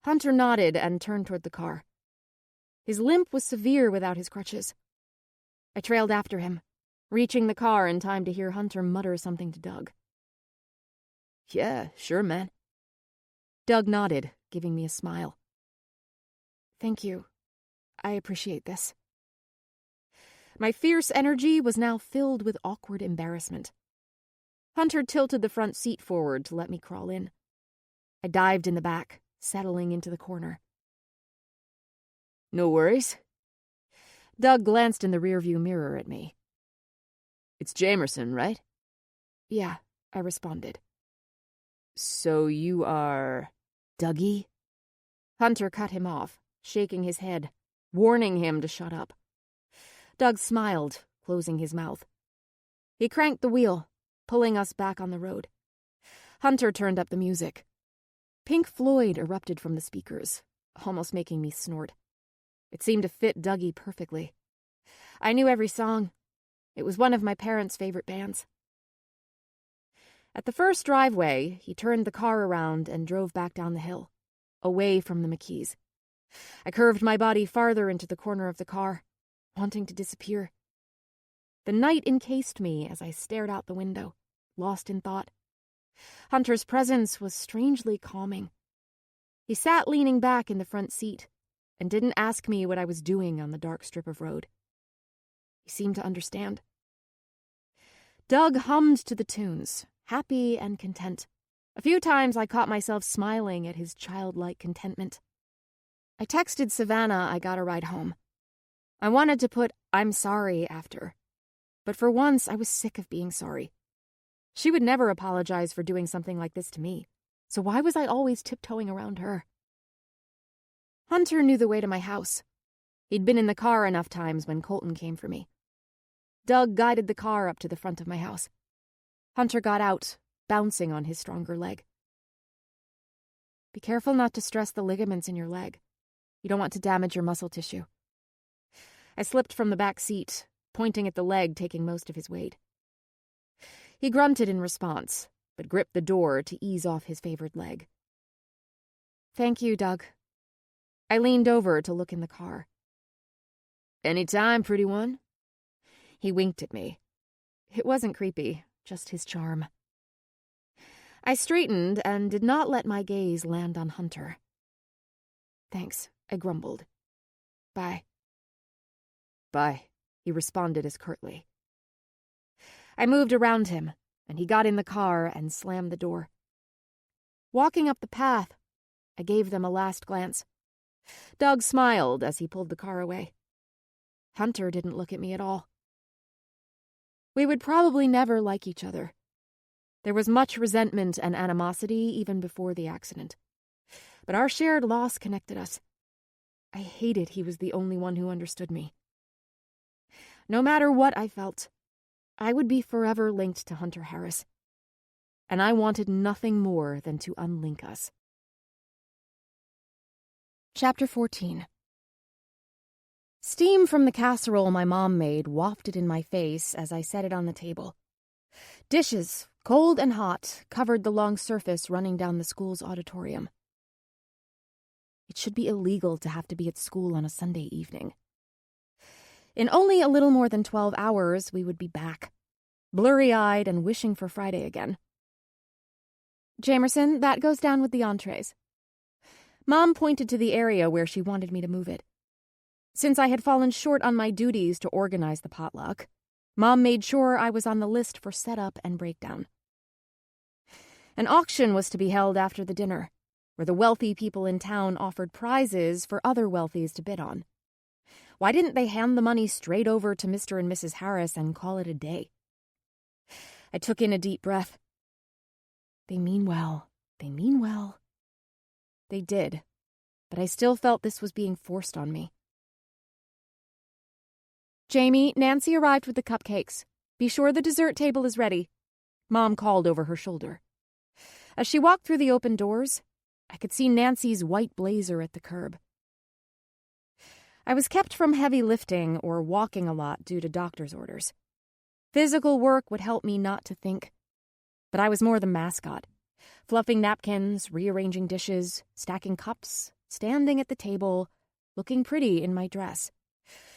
Hunter nodded and turned toward the car. His limp was severe without his crutches. I trailed after him, reaching the car in time to hear Hunter mutter something to Doug. Yeah, sure, man. Doug nodded, giving me a smile. Thank you. I appreciate this. My fierce energy was now filled with awkward embarrassment. Hunter tilted the front seat forward to let me crawl in. I dived in the back, settling into the corner. No worries. Doug glanced in the rearview mirror at me. It's Jamerson, right? Yeah, I responded. So you are... Dougie? Hunter cut him off, shaking his head, warning him to shut up. Doug smiled, closing his mouth. He cranked the wheel, pulling us back on the road. Hunter turned up the music. Pink Floyd erupted from the speakers, almost making me snort. It seemed to fit Dougie perfectly. I knew every song. It was one of my parents' favorite bands. At the first driveway, he turned the car around and drove back down the hill, away from the McKees. I curved my body farther into the corner of the car, wanting to disappear. The night encased me as I stared out the window, lost in thought. Hunter's presence was strangely calming. He sat leaning back in the front seat and didn't ask me what I was doing on the dark strip of road. He seemed to understand. Doug hummed to the tunes, happy and content. A few times I caught myself smiling at his childlike contentment. I texted Savannah I got a ride home. I wanted to put "I'm sorry" after, but for once I was sick of being sorry. She would never apologize for doing something like this to me, so why was I always tiptoeing around her? Hunter knew the way to my house. He'd been in the car enough times when Colton came for me. Doug guided the car up to the front of my house. Hunter got out, bouncing on his stronger leg. Be careful not to stress the ligaments in your leg. You don't want to damage your muscle tissue. I slipped from the back seat, pointing at the leg taking most of his weight. He grunted in response, but gripped the door to ease off his favored leg. Thank you, Doug. I leaned over to look in the car. Anytime, pretty one. He winked at me. It wasn't creepy, just his charm. I straightened and did not let my gaze land on Hunter. Thanks, I grumbled. Bye. Bye, he responded as curtly. I moved around him, and he got in the car and slammed the door. Walking up the path, I gave them a last glance. Doug smiled as he pulled the car away. Hunter didn't look at me at all. We would probably never like each other. There was much resentment and animosity even before the accident. But our shared loss connected us. I hated he was the only one who understood me. No matter what I felt, I would be forever linked to Hunter Harris. And I wanted nothing more than to unlink us. Chapter 14. Steam from the casserole my mom made wafted in my face as I set it on the table. Dishes, cold and hot, covered the long surface running down the school's auditorium. It should be illegal to have to be at school on a Sunday evening. In only a little more than 12 hours, we would be back, blurry-eyed and wishing for Friday again. Jamerson, that goes down with the entrees. Mom pointed to the area where she wanted me to move it. Since I had fallen short on my duties to organize the potluck, Mom made sure I was on the list for setup and breakdown. An auction was to be held after the dinner, where the wealthy people in town offered prizes for other wealthies to bid on. Why didn't they hand the money straight over to Mr. and Mrs. Harris and call it a day? I took in a deep breath. They mean well. They mean well. They did, but I still felt this was being forced on me. Jamie, Nancy arrived with the cupcakes. Be sure the dessert table is ready, Mom called over her shoulder. As she walked through the open doors, I could see Nancy's white blazer at the curb. I was kept from heavy lifting or walking a lot due to doctor's orders. Physical work would help me not to think, but I was more the mascot. Fluffing napkins, rearranging dishes, stacking cups, standing at the table, looking pretty in my dress,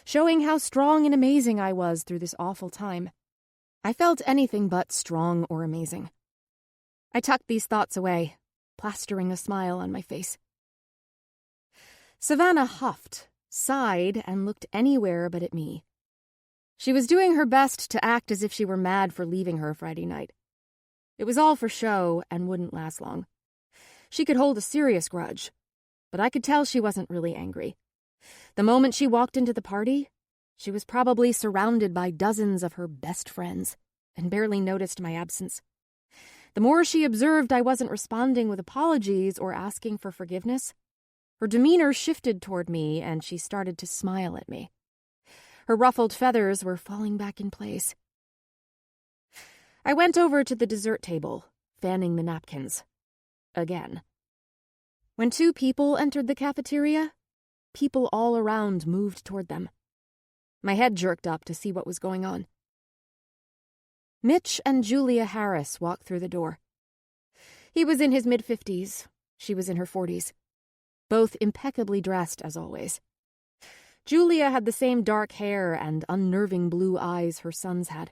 showing how strong and amazing I was through this awful time. I felt anything but strong or amazing. I tucked these thoughts away, plastering a smile on my face. Savannah huffed, sighed, and looked anywhere but at me. She was doing her best to act as if she were mad for leaving her Friday night. It was all for show and wouldn't last long. She could hold a serious grudge, but I could tell she wasn't really angry. The moment she walked into the party, she was probably surrounded by dozens of her best friends and barely noticed my absence. The more she observed I wasn't responding with apologies or asking for forgiveness, her demeanor shifted toward me and she started to smile at me. Her ruffled feathers were falling back in place. I went over to the dessert table, fanning the napkins. Again. When two people entered the cafeteria, people all around moved toward them. My head jerked up to see what was going on. Mitch and Julia Harris walked through the door. He was in his mid-50s. She was in her 40s. Both impeccably dressed, as always. Julia had the same dark hair and unnerving blue eyes her sons had.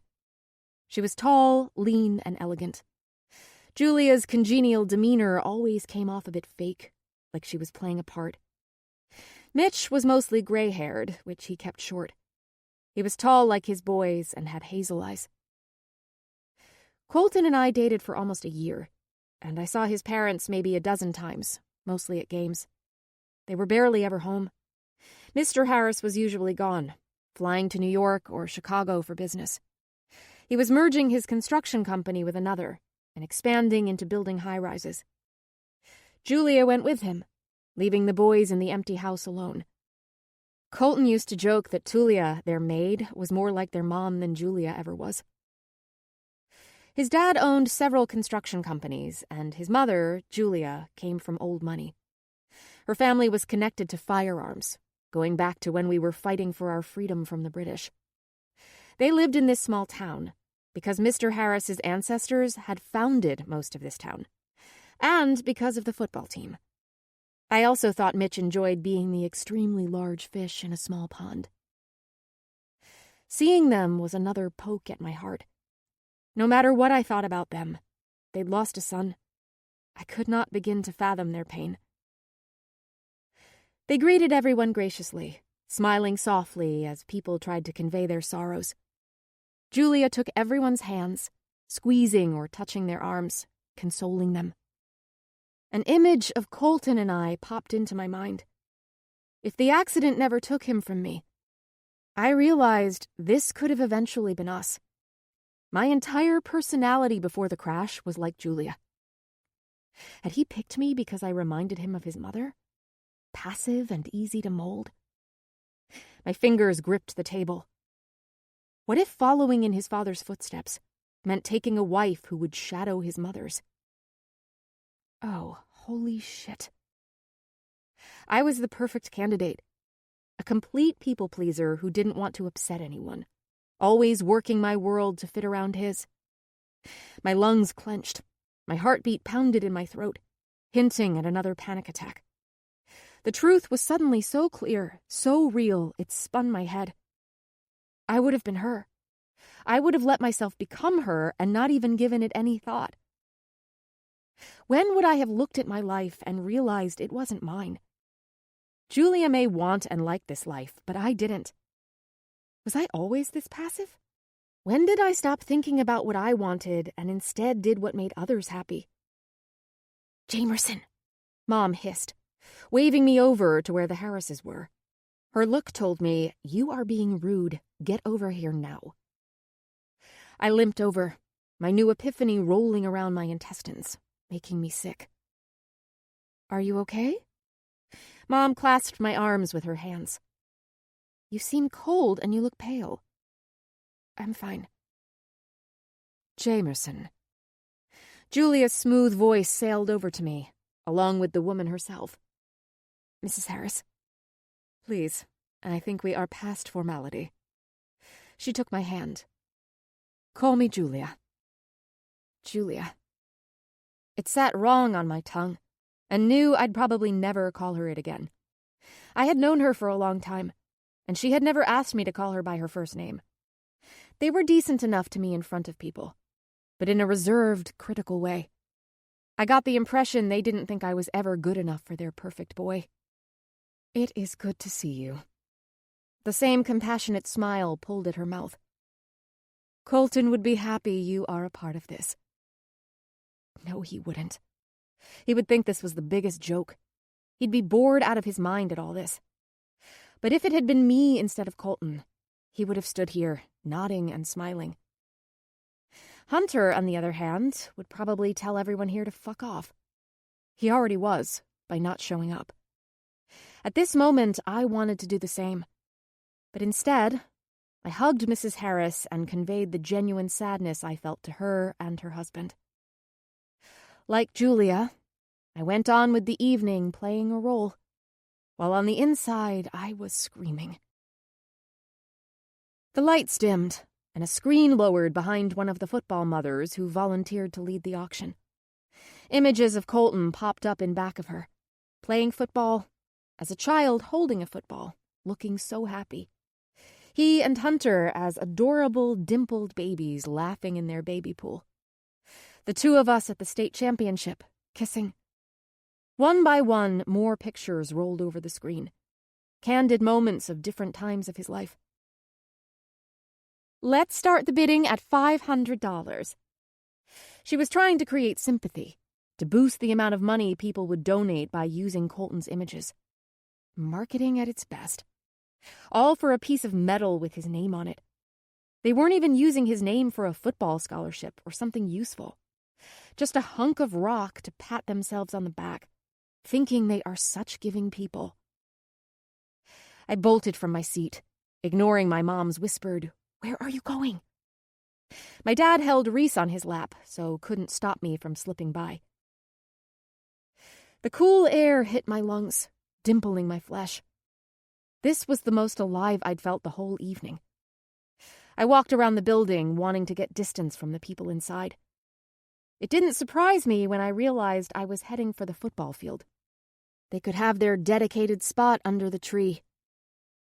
She was tall, lean, and elegant. Julia's congenial demeanor always came off a bit fake, like she was playing a part. Mitch was mostly gray-haired, which he kept short. He was tall like his boys and had hazel eyes. Colton and I dated for almost a year, and I saw his parents maybe a dozen times, mostly at games. They were barely ever home. Mr. Harris was usually gone, flying to New York or Chicago for business. He was merging his construction company with another and expanding into building high-rises. Julia went with him, leaving the boys in the empty house alone. Colton used to joke that Tulia, their maid, was more like their mom than Julia ever was. His dad owned several construction companies, and his mother, Julia, came from old money. Her family was connected to firearms, going back to when we were fighting for our freedom from the British. They lived in this small town because Mr. Harris's ancestors had founded most of this town, and because of the football team. I also thought Mitch enjoyed being the extremely large fish in a small pond. Seeing them was another poke at my heart. No matter what I thought about them, they'd lost a son. I could not begin to fathom their pain. They greeted everyone graciously, smiling softly as people tried to convey their sorrows. Julia took everyone's hands, squeezing or touching their arms, consoling them. An image of Colton and I popped into my mind. If the accident never took him from me, I realized this could have eventually been us. My entire personality before the crash was like Julia. Had he picked me because I reminded him of his mother? Passive and easy to mold? My fingers gripped the table. What if following in his father's footsteps meant taking a wife who would shadow his mother's? Oh, holy shit. I was the perfect candidate. A complete people-pleaser who didn't want to upset anyone, always working my world to fit around his. My lungs clenched. My heartbeat pounded in my throat, hinting at another panic attack. The truth was suddenly so clear, so real, it spun my head. I would have been her. I would have let myself become her and not even given it any thought. When would I have looked at my life and realized it wasn't mine? Julia may want and like this life, but I didn't. Was I always this passive? When did I stop thinking about what I wanted and instead did what made others happy? Jamerson, Mom hissed, waving me over to where the Harrises were. Her look told me, "You are being rude. Get over here now." I limped over, my new epiphany rolling around my intestines, making me sick. "Are you okay?" Mom clasped my arms with her hands. "You seem cold and you look pale." "I'm fine." Jamerson. Julia's smooth voice sailed over to me, along with the woman herself. "Mrs. Harris." Please, I think we are past formality. She took my hand. Call me Julia. Julia. It sat wrong on my tongue, and knew I'd probably never call her it again. I had known her for a long time, and she had never asked me to call her by her first name. They were decent enough to me in front of people, but in a reserved, critical way. I got the impression they didn't think I was ever good enough for their perfect boy. It is good to see you. The same compassionate smile pulled at her mouth. Colton would be happy you are a part of this. No, he wouldn't. He would think this was the biggest joke. He'd be bored out of his mind at all this. But if it had been me instead of Colton, he would have stood here, nodding and smiling. Hunter, on the other hand, would probably tell everyone here to fuck off. He already was, by not showing up. At this moment, I wanted to do the same. But instead, I hugged Mrs. Harris and conveyed the genuine sadness I felt to her and her husband. Like Julia, I went on with the evening playing a role, while on the inside I was screaming. The lights dimmed, and a screen lowered behind one of the football mothers who volunteered to lead the auction. Images of Colton popped up in back of her, playing football, as a child holding a football, looking so happy. He and Hunter as adorable, dimpled babies laughing in their baby pool. The two of us at the state championship, kissing. One by one, more pictures rolled over the screen. Candid moments of different times of his life. "Let's start the bidding at $500. She was trying to create sympathy, to boost the amount of money people would donate by using Colton's images. Marketing at its best. All for a piece of metal with his name on it. They weren't even using his name for a football scholarship or something useful. Just a hunk of rock to pat themselves on the back, thinking they are such giving people. I bolted from my seat, ignoring my mom's whispered, "Where are you going?" My dad held Reese on his lap, so couldn't stop me from slipping by. The cool air hit my lungs, dimpling my flesh. This was the most alive I'd felt the whole evening. I walked around the building, wanting to get distance from the people inside. It didn't surprise me when I realized I was heading for the football field. They could have their dedicated spot under the tree.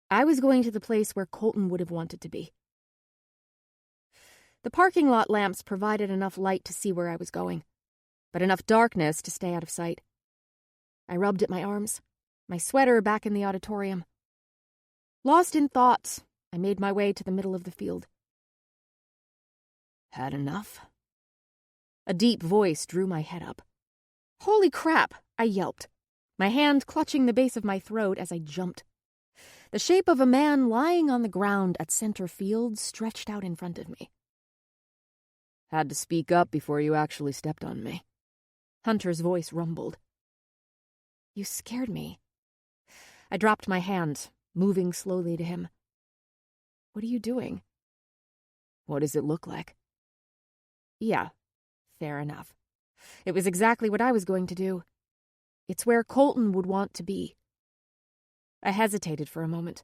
I was going to the place where Colton would have wanted to be. The parking lot lamps provided enough light to see where I was going, but enough darkness to stay out of sight. I rubbed at my arms, my sweater back in the auditorium. Lost in thoughts, I made my way to the middle of the field. Had enough? A deep voice drew my head up. "Holy crap!" I yelped, my hand clutching the base of my throat as I jumped. The shape of a man lying on the ground at center field stretched out in front of me. Had to speak up before you actually stepped on me. Hunter's voice rumbled. "You scared me." I dropped my hand, moving slowly to him. "What are you doing?" What does it look like? Yeah, fair enough. It was exactly what I was going to do. It's where Colton would want to be. I hesitated for a moment.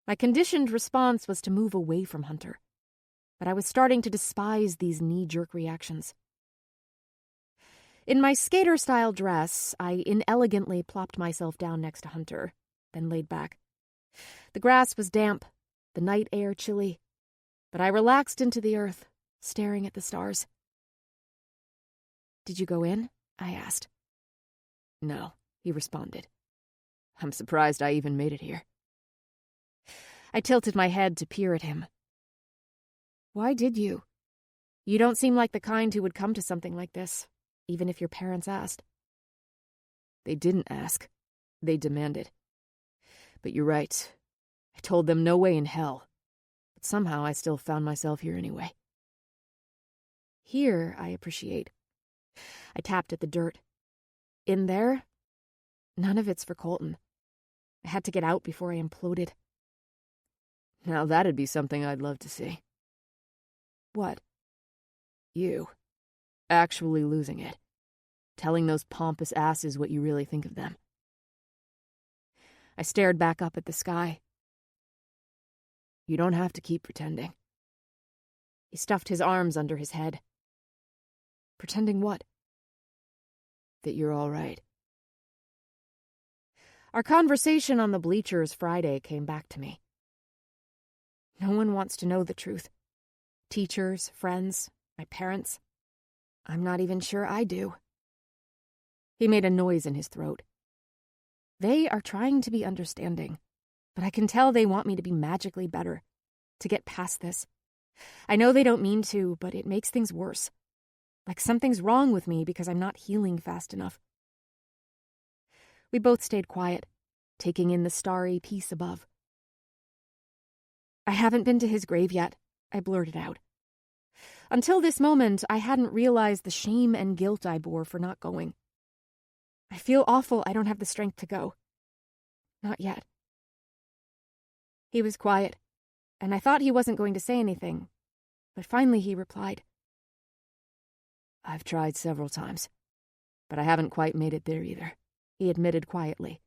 My conditioned response was to move away from Hunter, but I was starting to despise these knee-jerk reactions. In my skater-style dress, I inelegantly plopped myself down next to Hunter, then laid back. The grass was damp, the night air chilly, but I relaxed into the earth, staring at the stars. "Did you go in?" I asked. "No," he responded. "I'm surprised I even made it here." I tilted my head to peer at him. "Why did you? You don't seem like the kind who would come to something like this, even if your parents asked." "They didn't ask. They demanded. But you're right. I told them no way in hell. But somehow I still found myself here anyway." "Here, I appreciate." I tapped at the dirt. "In there? None of it's for Colton. I had to get out before I imploded." "Now that'd be something I'd love to see." "What?" "You. Actually losing it. Telling those pompous asses what you really think of them." I stared back up at the sky. "You don't have to keep pretending." He stuffed his arms under his head. "Pretending what?" "That you're all right." Our conversation on the bleachers Friday came back to me. No one wants to know the truth. Teachers, friends, my parents. I'm not even sure I do. He made a noise in his throat. They are trying to be understanding, but I can tell they want me to be magically better, to get past this. I know they don't mean to, but it makes things worse. Like something's wrong with me because I'm not healing fast enough. We both stayed quiet, taking in the starry peace above. "I haven't been to his grave yet," I blurted out. Until this moment, I hadn't realized the shame and guilt I bore for not going. I feel awful I don't have the strength to go. Not yet. He was quiet, and I thought he wasn't going to say anything, but finally he replied. "I've tried several times, but I haven't quite made it there either," he admitted quietly.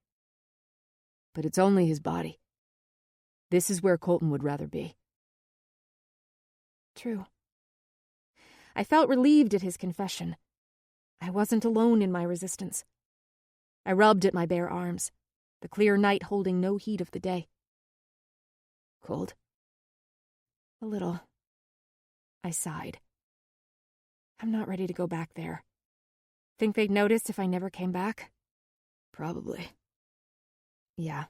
"But it's only his body. This is where Colton would rather be." True. I felt relieved at his confession. I wasn't alone in my resistance. I rubbed at my bare arms, the clear night holding no heat of the day. "Cold?" "A little." I sighed. "I'm not ready to go back there. Think they'd notice if I never came back?" "Probably." "Yeah."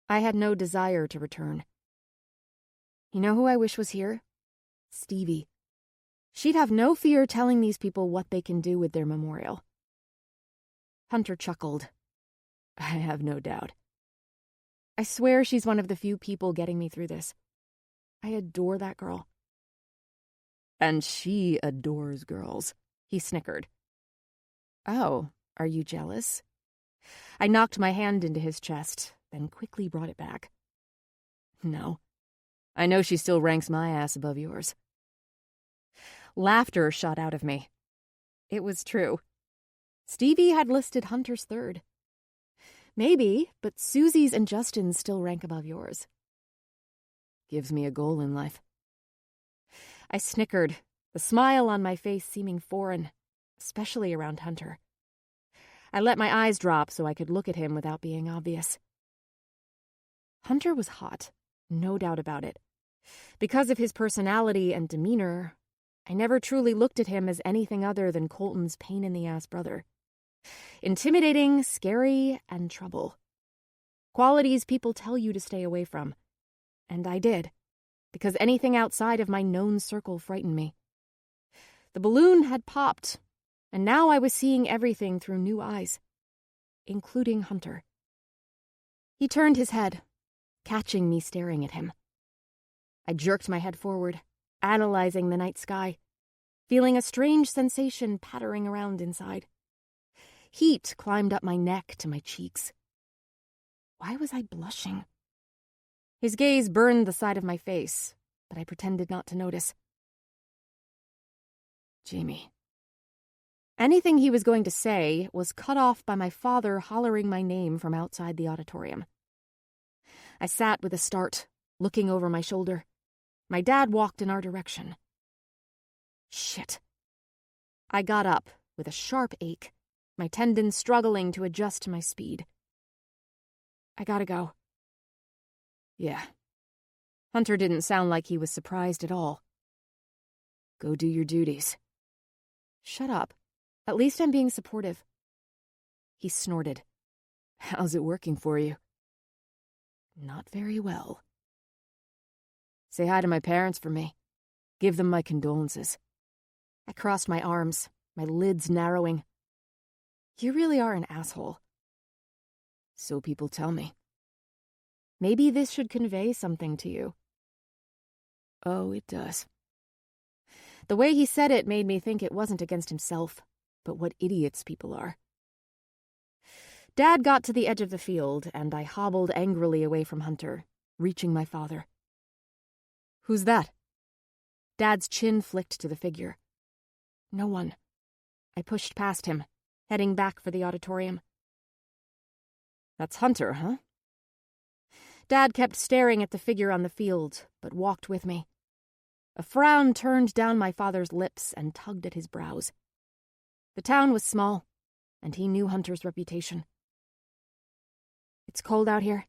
I had no desire to return. You know who I wish was here? Stevie. She'd have no fear telling these people what they can do with their memorial. Hunter chuckled. "I have no doubt." "I swear she's one of the few people getting me through this. I adore that girl." "And she adores girls," he snickered. "Oh, are you jealous?" I knocked my hand into his chest, then quickly brought it back. "No. I know she still ranks my ass above yours." Laughter shot out of me. It was true. Stevie had listed Hunter's third. Maybe, but Susie's and Justin's still rank above yours. "Gives me a goal in life." I snickered, the smile on my face seeming foreign, especially around Hunter. I let my eyes drop so I could look at him without being obvious. Hunter was hot, no doubt about it. Because of his personality and demeanor, I never truly looked at him as anything other than Colton's pain-in-the-ass brother. Intimidating, scary, and trouble. Qualities people tell you to stay away from. And I did, because anything outside of my known circle frightened me. The balloon had popped, and now I was seeing everything through new eyes, including Hunter. He turned his head, catching me staring at him. I jerked my head forward, analyzing the night sky, feeling a strange sensation pattering around inside. Heat climbed up my neck to my cheeks. Why was I blushing? His gaze burned the side of my face, but I pretended not to notice. "Jamie." Anything he was going to say was cut off by my father hollering my name from outside the auditorium. I sat with a start, looking over my shoulder. My dad walked in our direction. Shit. I got up with a sharp ache, my tendons struggling to adjust to my speed. I gotta go. Yeah. Hunter didn't sound like he was surprised at all. Go do your duties. Shut up. At least I'm being supportive. He snorted. How's it working for you? Not very well. Say hi to my parents for me. Give them my condolences. I crossed my arms, my lids narrowing. You really are an asshole. So people tell me. Maybe this should convey something to you. Oh, it does. The way he said it made me think it wasn't against himself, but what idiots people are. Dad got to the edge of the field, and I hobbled angrily away from Hunter, reaching my father. Who's that? Dad's chin flicked to the figure. No one. I pushed past him, heading back for the auditorium. That's Hunter, huh? Dad kept staring at the figure on the field, but walked with me. A frown turned down my father's lips and tugged at his brows. The town was small, and he knew Hunter's reputation. It's cold out here.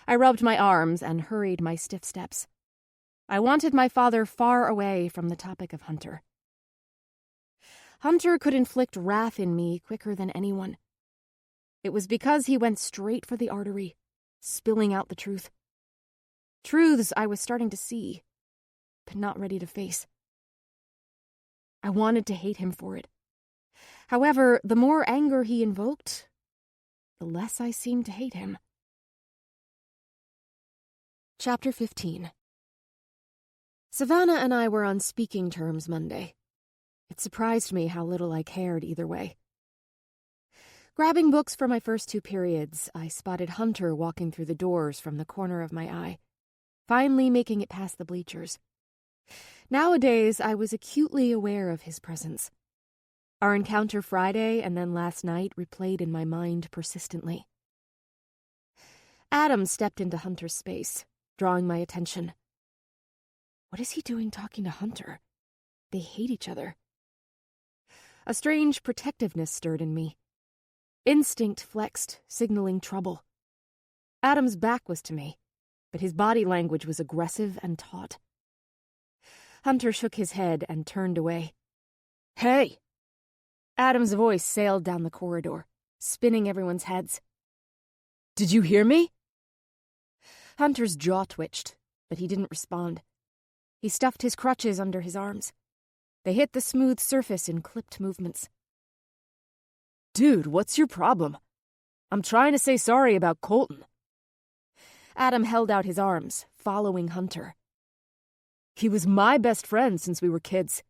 I rubbed my arms and hurried my stiff steps. I wanted my father far away from the topic of Hunter. Hunter could inflict wrath in me quicker than anyone. It was because he went straight for the artery, spilling out the truth. Truths I was starting to see, but not ready to face. I wanted to hate him for it. However, the more anger he invoked, the less I seemed to hate him. Chapter 15. Savannah and I were on speaking terms Monday. It surprised me how little I cared either way. Grabbing books for my first 2 periods, I spotted Hunter walking through the doors from the corner of my eye, finally making it past the bleachers. Nowadays, I was acutely aware of his presence. Our encounter Friday and then last night replayed in my mind persistently. Adam stepped into Hunter's space, drawing my attention. What is he doing talking to Hunter? They hate each other. A strange protectiveness stirred in me. Instinct flexed, signaling trouble. Adam's back was to me, but his body language was aggressive and taut. Hunter shook his head and turned away. Hey! Adam's voice sailed down the corridor, spinning everyone's heads. Did you hear me? Hunter's jaw twitched, but he didn't respond. He stuffed his crutches under his arms. They hit the smooth surface in clipped movements. Dude, what's your problem? I'm trying to say sorry about Colton. Adam held out his arms, following Hunter. He was my best friend since we were kids.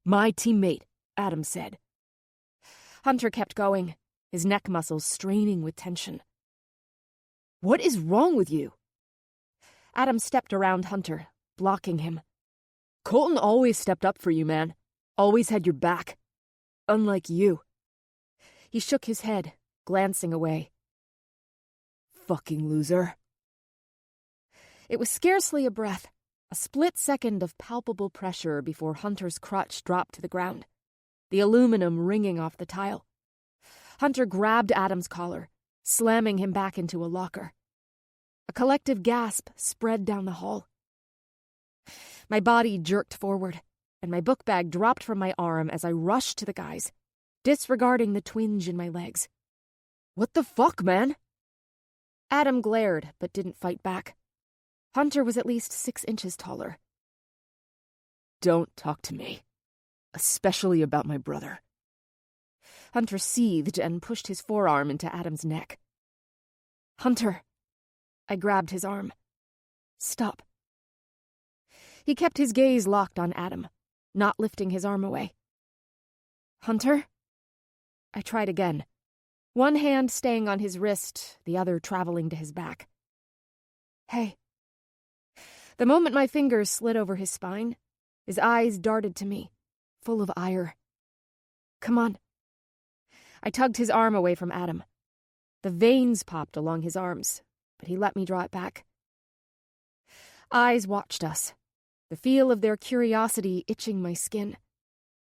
My teammate, Adam said. Hunter kept going, his neck muscles straining with tension. What is wrong with you? Adam stepped around Hunter, blocking him. Colton always stepped up for you, man. Always had your back. Unlike you. He shook his head, glancing away. Fucking loser. It was scarcely a breath, a split second of palpable pressure before Hunter's crutch dropped to the ground, the aluminum ringing off the tile. Hunter grabbed Adam's collar, slamming him back into a locker. A collective gasp spread down the hall. My body jerked forward, and my book bag dropped from my arm as I rushed to the guys, disregarding the twinge in my legs. What the fuck, man? Adam glared, but didn't fight back. Hunter was at least 6 inches taller. Don't talk to me, especially about my brother. Hunter seethed and pushed his forearm into Adam's neck. Hunter. I grabbed his arm. Stop. He kept his gaze locked on Adam, not lifting his arm away. Hunter? I tried again, one hand staying on his wrist, the other traveling to his back. Hey. The moment my fingers slid over his spine, his eyes darted to me, full of ire. Come on. I tugged his arm away from Adam. The veins popped along his arms, but he let me draw it back. Eyes watched us, the feel of their curiosity itching my skin.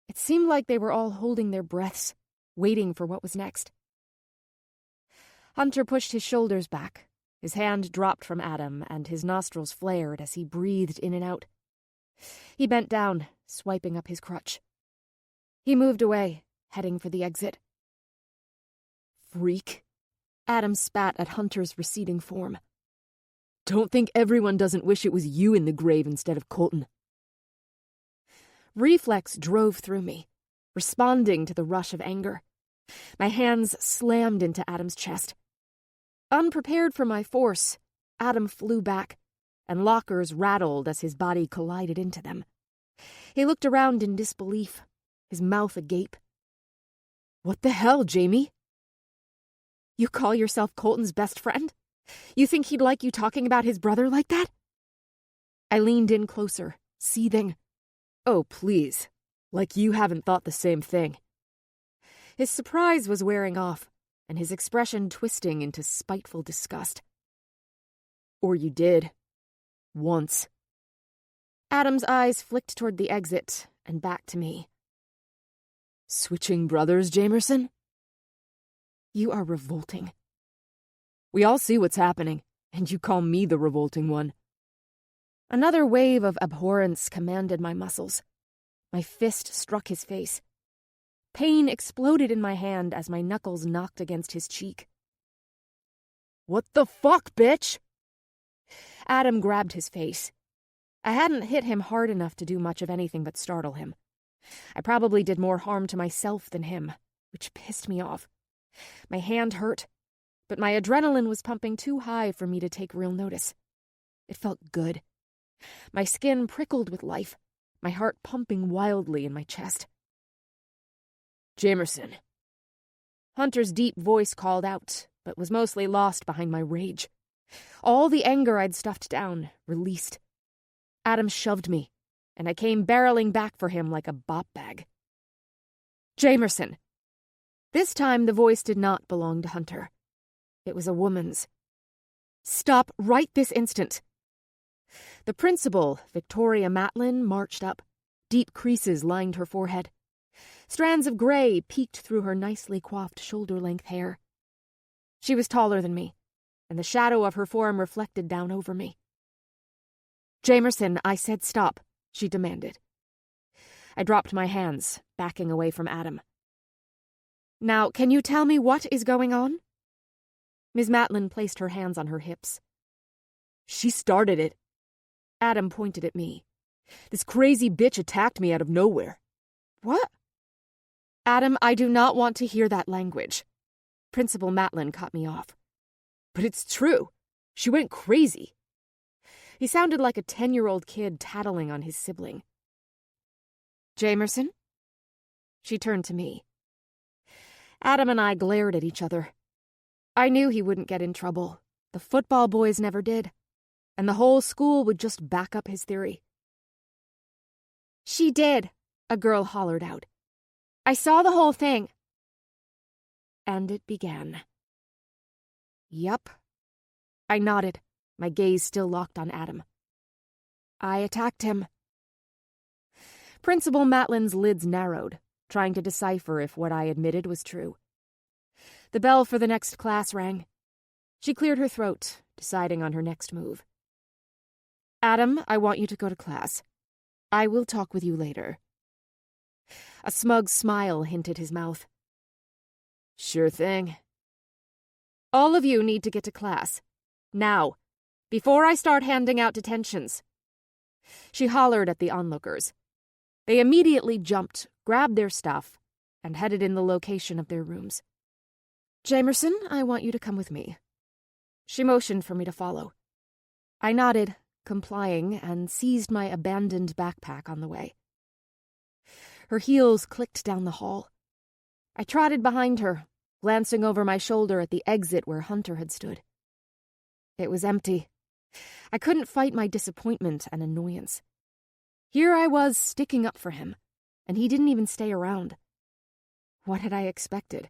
It seemed like they were all holding their breaths, waiting for what was next. Hunter pushed his shoulders back. His hand dropped from Adam, and his nostrils flared as he breathed in and out. He bent down, swiping up his crutch. He moved away, heading for the exit. Freak. Adam spat at Hunter's receding form. Don't think everyone doesn't wish it was you in the grave instead of Colton. Reflex drove through me, responding to the rush of anger. My hands slammed into Adam's chest. Unprepared for my force, Adam flew back, and lockers rattled as his body collided into them. He looked around in disbelief, his mouth agape. What the hell, Jamie? You call yourself Colton's best friend? You think he'd like you talking about his brother like that? I leaned in closer, seething. Oh, please. Like you haven't thought the same thing. His surprise was wearing off, and his expression twisting into spiteful disgust. Or you did. Once. Adam's eyes flicked toward the exit and back to me. Switching brothers, Jamerson? You are revolting. We all see what's happening, and you call me the revolting one. Another wave of abhorrence commanded my muscles. My fist struck his face. Pain exploded in my hand as my knuckles knocked against his cheek. What the fuck, bitch? Adam grabbed his face. I hadn't hit him hard enough to do much of anything but startle him. I probably did more harm to myself than him, which pissed me off. My hand hurt, but my adrenaline was pumping too high for me to take real notice. It felt good. My skin prickled with life, my heart pumping wildly in my chest. Jamerson. Hunter's deep voice called out, but was mostly lost behind my rage. All the anger I'd stuffed down, released. Adam shoved me, and I came barreling back for him like a bop bag. Jamerson. This time the voice did not belong to Hunter. It was a woman's. Stop right this instant. The principal, Victoria Matlin, marched up. Deep creases lined her forehead. Strands of gray peeked through her nicely coiffed shoulder-length hair. She was taller than me, and the shadow of her form reflected down over me. Jamerson, I said stop, she demanded. I dropped my hands, backing away from Adam. Now, can you tell me what is going on? Ms. Matlin placed her hands on her hips. She started it. Adam pointed at me. This crazy bitch attacked me out of nowhere. What? Adam, I do not want to hear that language. Principal Matlin cut me off. But it's true. She went crazy. He sounded like a 10-year-old kid tattling on his sibling. Jamerson? She turned to me. Adam and I glared at each other. I knew he wouldn't get in trouble. The football boys never did. And the whole school would just back up his theory. She did, a girl hollered out. I saw the whole thing. And it began. Yup. I nodded, my gaze still locked on Adam. I attacked him. Principal Matlin's lids narrowed, trying to decipher if what I admitted was true. The bell for the next class rang. She cleared her throat, deciding on her next move. Adam, I want you to go to class. I will talk with you later. A smug smile hinted his mouth. Sure thing. All of you need to get to class. Now. Before I start handing out detentions. She hollered at the onlookers. They immediately jumped, grabbed their stuff, and headed in the location of their rooms. Jamerson, I want you to come with me. She motioned for me to follow. I nodded, complying, and seized my abandoned backpack on the way. Her heels clicked down the hall. I trotted behind her, glancing over my shoulder at the exit where Hunter had stood. It was empty. I couldn't fight my disappointment and annoyance. Here I was sticking up for him, and he didn't even stay around. What had I expected?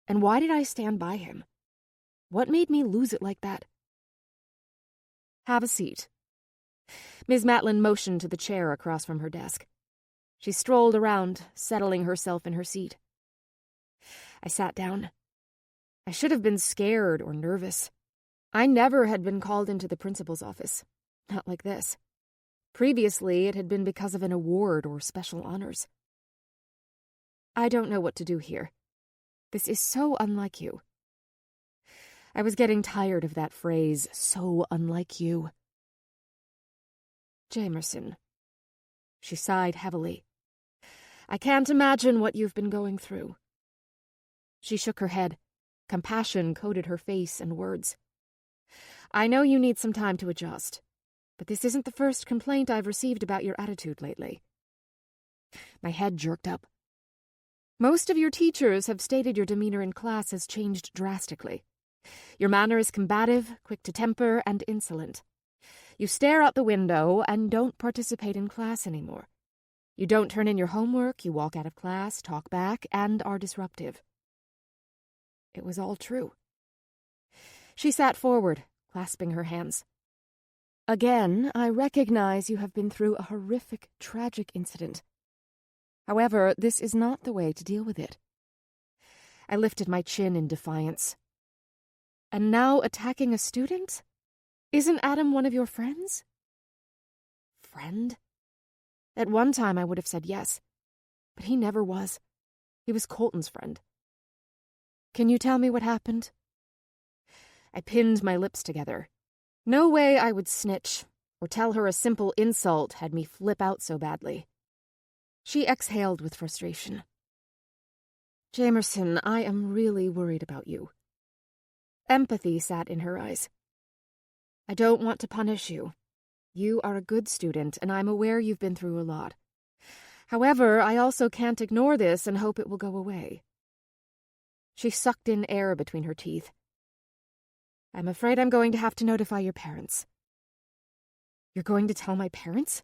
And why did I stand by him? What made me lose it like that? Have a seat. Ms. Matlin motioned to the chair across from her desk. She strolled around, settling herself in her seat. I sat down. I should have been scared or nervous. I never had been called into the principal's office. Not like this. Previously, it had been because of an award or special honors. I don't know what to do here. This is so unlike you. I was getting tired of that phrase, so unlike you. Jamerson. She sighed heavily. I can't imagine what you've been going through. She shook her head. Compassion coated her face and words. I know you need some time to adjust, but this isn't the first complaint I've received about your attitude lately. My head jerked up. Most of your teachers have stated your demeanor in class has changed drastically. Your manner is combative, quick to temper, and insolent. You stare out the window and don't participate in class anymore. You don't turn in your homework, you walk out of class, talk back, and are disruptive. It was all true. She sat forward, clasping her hands. Again, I recognize you have been through a horrific, tragic incident. However, this is not the way to deal with it. I lifted my chin in defiance. And now attacking a student? Isn't Adam one of your friends? Friend? At one time I would have said yes, but he never was. He was Colton's friend. Can you tell me what happened? I pinned my lips together. No way I would snitch or tell her a simple insult had me flip out so badly. She exhaled with frustration. Jamerson, I am really worried about you. Empathy sat in her eyes. I don't want to punish you. You are a good student, and I'm aware you've been through a lot. However, I also can't ignore this and hope it will go away. She sucked in air between her teeth. I'm afraid I'm going to have to notify your parents. You're going to tell my parents?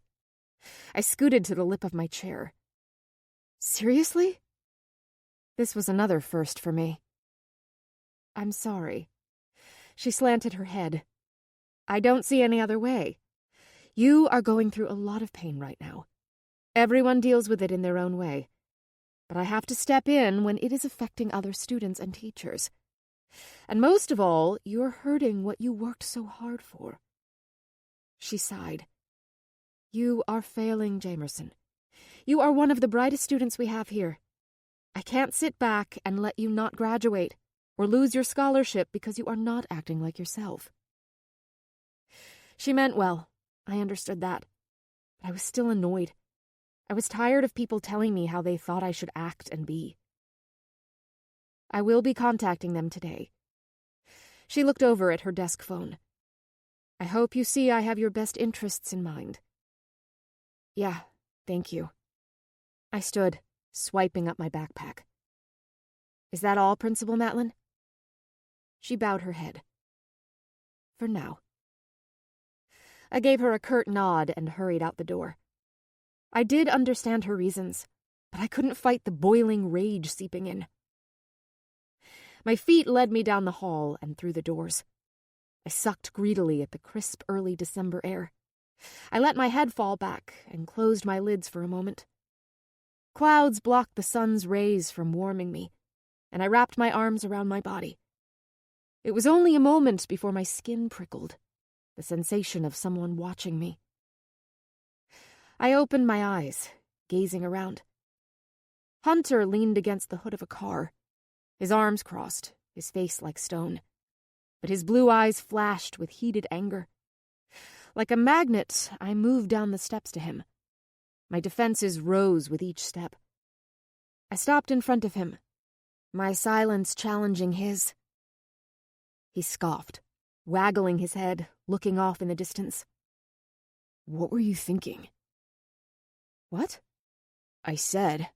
I scooted to the lip of my chair. Seriously? This was another first for me. I'm sorry. She slanted her head. I don't see any other way. You are going through a lot of pain right now. Everyone deals with it in their own way. But I have to step in when it is affecting other students and teachers. And most of all, you're hurting what you worked so hard for. She sighed. You are failing, Jamerson. You are one of the brightest students we have here. I can't sit back and let you not graduate or lose your scholarship because you are not acting like yourself. She meant well. I understood that. But I was still annoyed. I was tired of people telling me how they thought I should act and be. I will be contacting them today. She looked over at her desk phone. I hope you see I have your best interests in mind. Yeah, thank you. I stood, swiping up my backpack. Is that all, Principal Matlin? She bowed her head. For now. I gave her a curt nod and hurried out the door. I did understand her reasons, but I couldn't fight the boiling rage seeping in. My feet led me down the hall and through the doors. I sucked greedily at the crisp early December air. I let my head fall back and closed my lids for a moment. Clouds blocked the sun's rays from warming me, and I wrapped my arms around my body. It was only a moment before my skin prickled, the sensation of someone watching me. I opened my eyes, gazing around. Hunter leaned against the hood of a car, his arms crossed, his face like stone, but his blue eyes flashed with heated anger. Like a magnet, I moved down the steps to him. My defenses rose with each step. I stopped in front of him, my silence challenging his. He scoffed, waggling his head, looking off in the distance. What were you thinking? What? I said.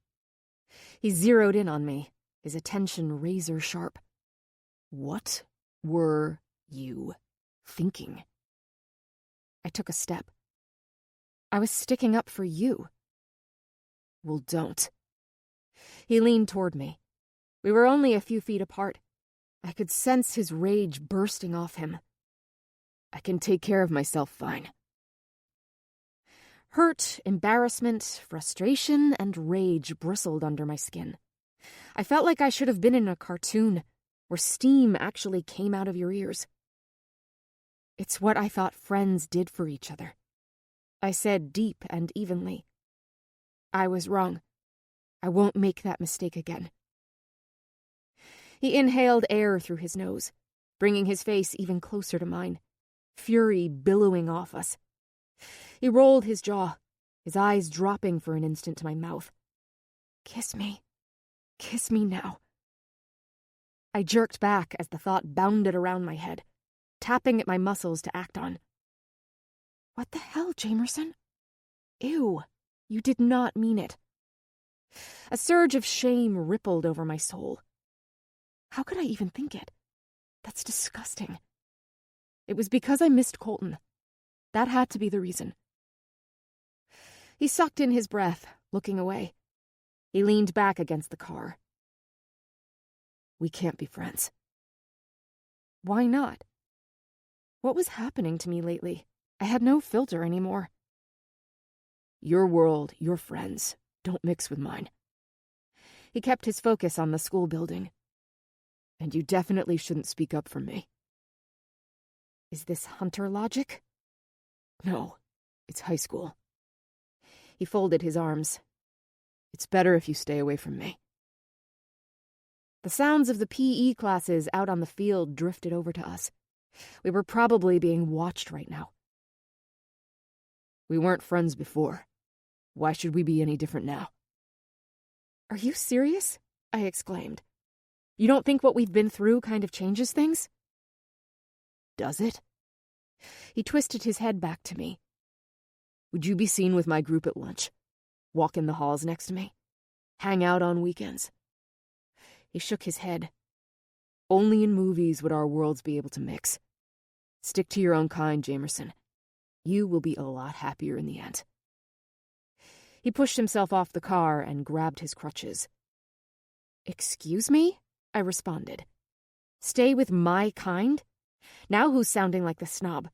He zeroed in on me, his attention razor sharp. What were you thinking? I took a step. I was sticking up for you. Well, don't. He leaned toward me. We were only a few feet apart. I could sense his rage bursting off him. I can take care of myself fine. Hurt, embarrassment, frustration, and rage bristled under my skin. I felt like I should have been in a cartoon, where steam actually came out of your ears. It's what I thought friends did for each other, I said deep and evenly. I was wrong. I won't make that mistake again. He inhaled air through his nose, bringing his face even closer to mine, fury billowing off us. He rolled his jaw, his eyes dropping for an instant to my mouth. Kiss me. Kiss me now. I jerked back as the thought bounded around my head, tapping at my muscles to act on. What the hell, Jamerson? Ew, you did not mean it. A surge of shame rippled over my soul. How could I even think it? That's disgusting. It was because I missed Colton. That had to be the reason. He sucked in his breath, looking away. He leaned back against the car. We can't be friends. Why not? What was happening to me lately? I had no filter anymore. Your world, your friends, don't mix with mine. He kept his focus on the school building. And you definitely shouldn't speak up for me. Is this Hunter logic? No, it's high school. He folded his arms. It's better if you stay away from me. The sounds of the PE classes out on the field drifted over to us. We were probably being watched right now. We weren't friends before. Why should we be any different now? Are you serious? I exclaimed. You don't think what we've been through kind of changes things? Does it? He twisted his head back to me. Would you be seen with my group at lunch? Walk in the halls next to me? Hang out on weekends? He shook his head. Only in movies would our worlds be able to mix. Stick to your own kind, Jamerson. You will be a lot happier in the end. He pushed himself off the car and grabbed his crutches. Excuse me? I responded. Stay with my kind? Now who's sounding like the snob?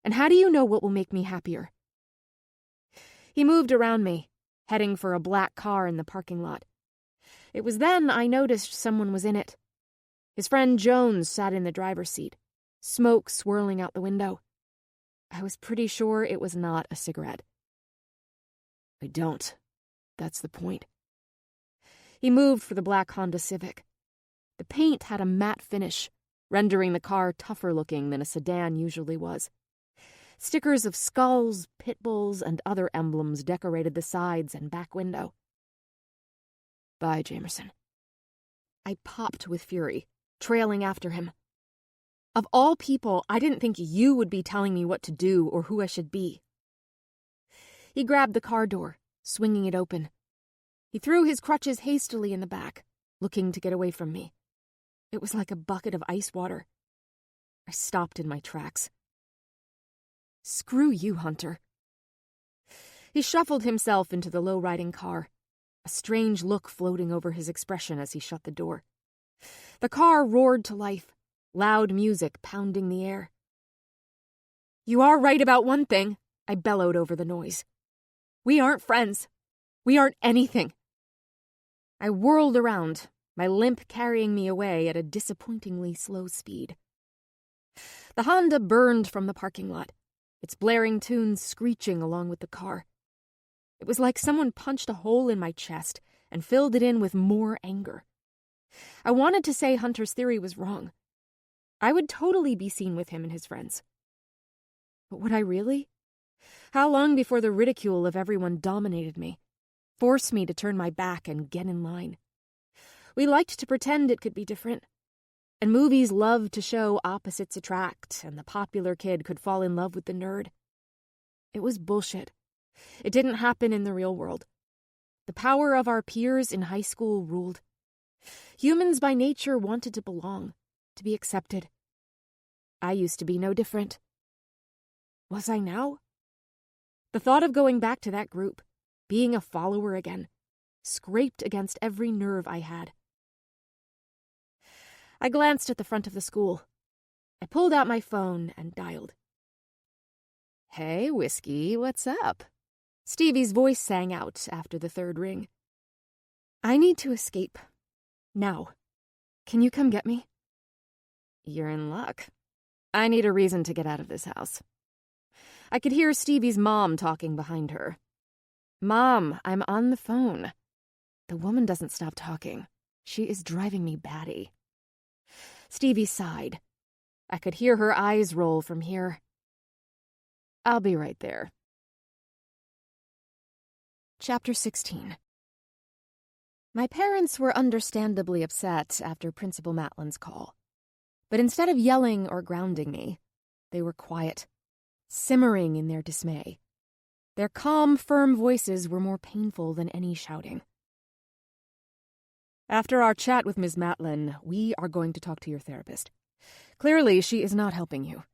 And how do you know what will make me happier? He moved around me, heading for a black car in the parking lot. It was then I noticed someone was in it. His friend Jones sat in the driver's seat, smoke swirling out the window. I was pretty sure it was not a cigarette. I don't. That's the point. He moved for the black Honda Civic. The paint had a matte finish, rendering the car tougher looking than a sedan usually was. Stickers of skulls, pit bulls, and other emblems decorated the sides and back window. Bye, Jamerson. I popped with fury, trailing after him. Of all people, I didn't think you would be telling me what to do or who I should be. He grabbed the car door, swinging it open. He threw his crutches hastily in the back, looking to get away from me. It was like a bucket of ice water. I stopped in my tracks. Screw you, Hunter. He shuffled himself into the low-riding car, a strange look floating over his expression as he shut the door. The car roared to life, loud music pounding the air. You are right about one thing, I bellowed over the noise. We aren't friends. We aren't anything. I whirled around, my limp carrying me away at a disappointingly slow speed. The Honda burned from the parking lot, its blaring tunes screeching along with the car. It was like someone punched a hole in my chest and filled it in with more anger. I wanted to say Hunter's theory was wrong. I would totally be seen with him and his friends. But would I really? How long before the ridicule of everyone dominated me, forced me to turn my back and get in line? We liked to pretend it could be different. And movies loved to show opposites attract, and the popular kid could fall in love with the nerd. It was bullshit. It didn't happen in the real world. The power of our peers in high school ruled. Humans by nature wanted to belong, to be accepted. I used to be no different. Was I now? The thought of going back to that group, being a follower again, scraped against every nerve I had. I glanced at the front of the school. I pulled out my phone and dialed. Hey, Whiskey, what's up? Stevie's voice sang out after the third ring. I need to escape. Now. Can you come get me? You're in luck. I need a reason to get out of this house. I could hear Stevie's mom talking behind her. Mom, I'm on the phone. The woman doesn't stop talking. She is driving me batty. Stevie sighed. I could hear her eyes roll from here. I'll be right there. Chapter 16. My parents were understandably upset after Principal Matlin's call. But instead of yelling or grounding me, they were quiet, simmering in their dismay. Their calm, firm voices were more painful than any shouting. After our chat with Ms. Matlin, we are going to talk to your therapist. Clearly, she is not helping you.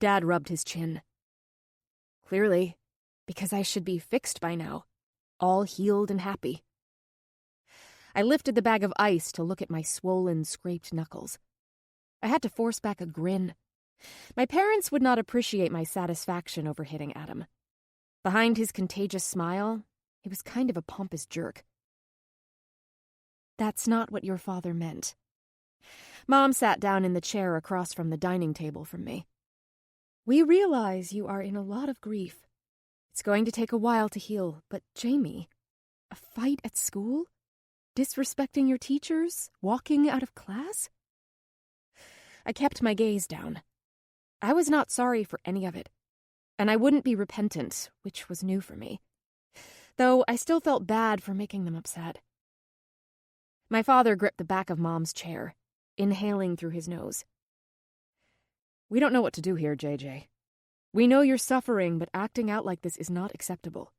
Dad rubbed his chin. Clearly, because I should be fixed by now, all healed and happy. I lifted the bag of ice to look at my swollen, scraped knuckles. I had to force back a grin. My parents would not appreciate my satisfaction over hitting Adam. Behind his contagious smile, he was kind of a pompous jerk. That's not what your father meant. Mom sat down in the chair across from the dining table from me. We realize you are in a lot of grief. It's going to take a while to heal, but Jamie, a fight at school? Disrespecting your teachers? Walking out of class? I kept my gaze down. I was not sorry for any of it, and I wouldn't be repentant, which was new for me. Though I still felt bad for making them upset. My father gripped the back of Mom's chair, inhaling through his nose. We don't know what to do here, JJ. We know you're suffering, but acting out like this is not acceptable.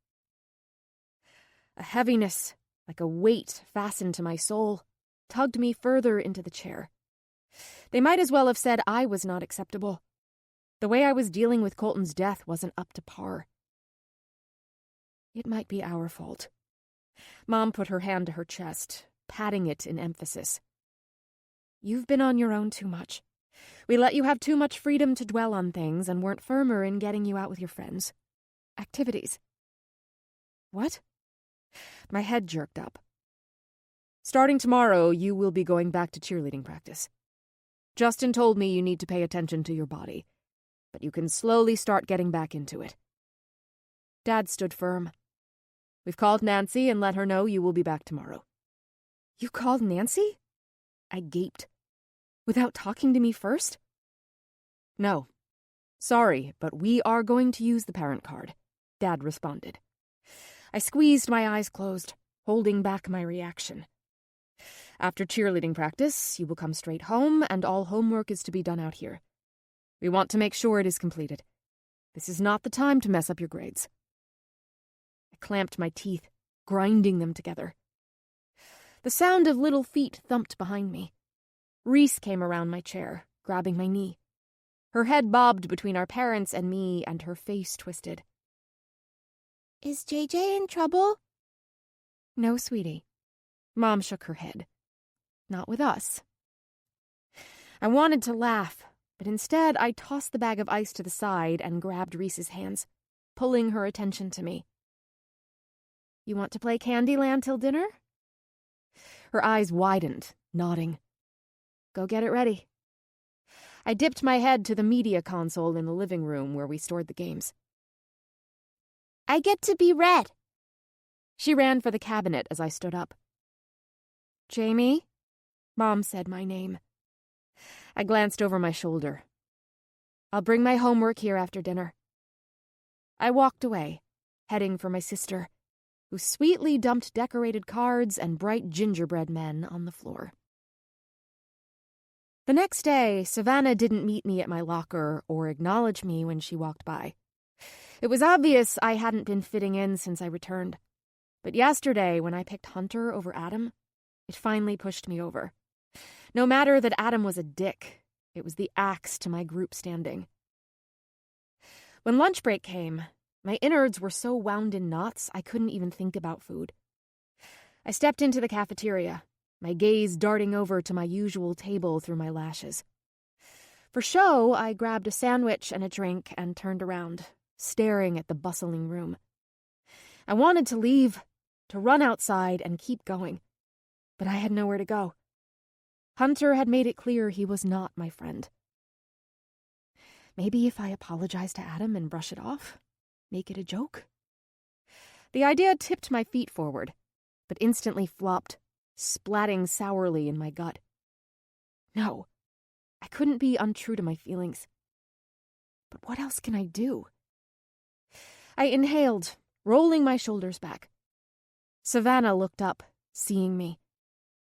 A heaviness, like a weight fastened to my soul, tugged me further into the chair. They might as well have said I was not acceptable. The way I was dealing with Colton's death wasn't up to par. It might be our fault. Mom put her hand to her chest, patting it in emphasis. You've been on your own too much. We let you have too much freedom to dwell on things and weren't firmer in getting you out with your friends. Activities. What? My head jerked up. Starting tomorrow, you will be going back to cheerleading practice. Justin told me you need to pay attention to your body, but you can slowly start getting back into it. Dad stood firm. We've called Nancy and let her know you will be back tomorrow. You called Nancy? I gaped. Without talking to me first? No. Sorry, but we are going to use the parent card, Dad responded. I squeezed my eyes closed, holding back my reaction. After cheerleading practice, you will come straight home and all homework is to be done out here. We want to make sure it is completed. This is not the time to mess up your grades. I clamped my teeth, grinding them together. The sound of little feet thumped behind me. Reese came around my chair, grabbing my knee. Her head bobbed between our parents and me, and her face twisted. Is JJ in trouble? No, sweetie. Mom shook her head. Not with us. I wanted to laugh, but instead I tossed the bag of ice to the side and grabbed Reese's hands, pulling her attention to me. You want to play Candyland till dinner? Her eyes widened, nodding. Go get it ready. I dipped my head to the media console in the living room where we stored the games. I get to be red. She ran for the cabinet as I stood up. Jamie? Mom said my name. I glanced over my shoulder. I'll bring my homework here after dinner. I walked away, heading for my sister, who sweetly dumped decorated cards and bright gingerbread men on the floor. The next day, Savannah didn't meet me at my locker or acknowledge me when she walked by. It was obvious I hadn't been fitting in since I returned. But yesterday, when I picked Hunter over Adam, it finally pushed me over. No matter that Adam was a dick, it was the axe to my group standing. When lunch break came, my innards were so wound in knots I couldn't even think about food. I stepped into the cafeteria, my gaze darting over to my usual table through my lashes. For show, I grabbed a sandwich and a drink and turned around, staring at the bustling room. I wanted to leave, to run outside and keep going, but I had nowhere to go. Hunter had made it clear he was not my friend. Maybe if I apologize to Adam and brush it off, make it a joke? The idea tipped my feet forward, but instantly flopped, splatting sourly in my gut. No, I couldn't be untrue to my feelings. But what else can I do? I inhaled, rolling my shoulders back. Savannah looked up, seeing me.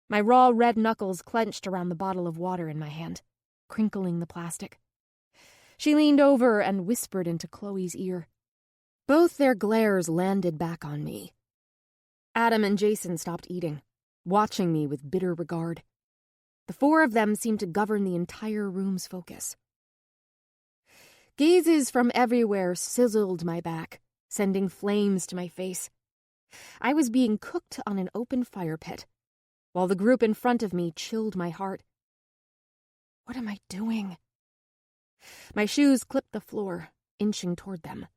My raw red knuckles clenched around the bottle of water in my hand, crinkling the plastic. She leaned over and whispered into Chloe's ear. Both their glares landed back on me. Adam and Jason stopped eating, watching me with bitter regard. The four of them seemed to govern the entire room's focus. Gazes from everywhere sizzled my back, sending flames to my face. I was being cooked on an open fire pit, while the group in front of me chilled my heart. What am I doing? My shoes clipped the floor, inching toward them.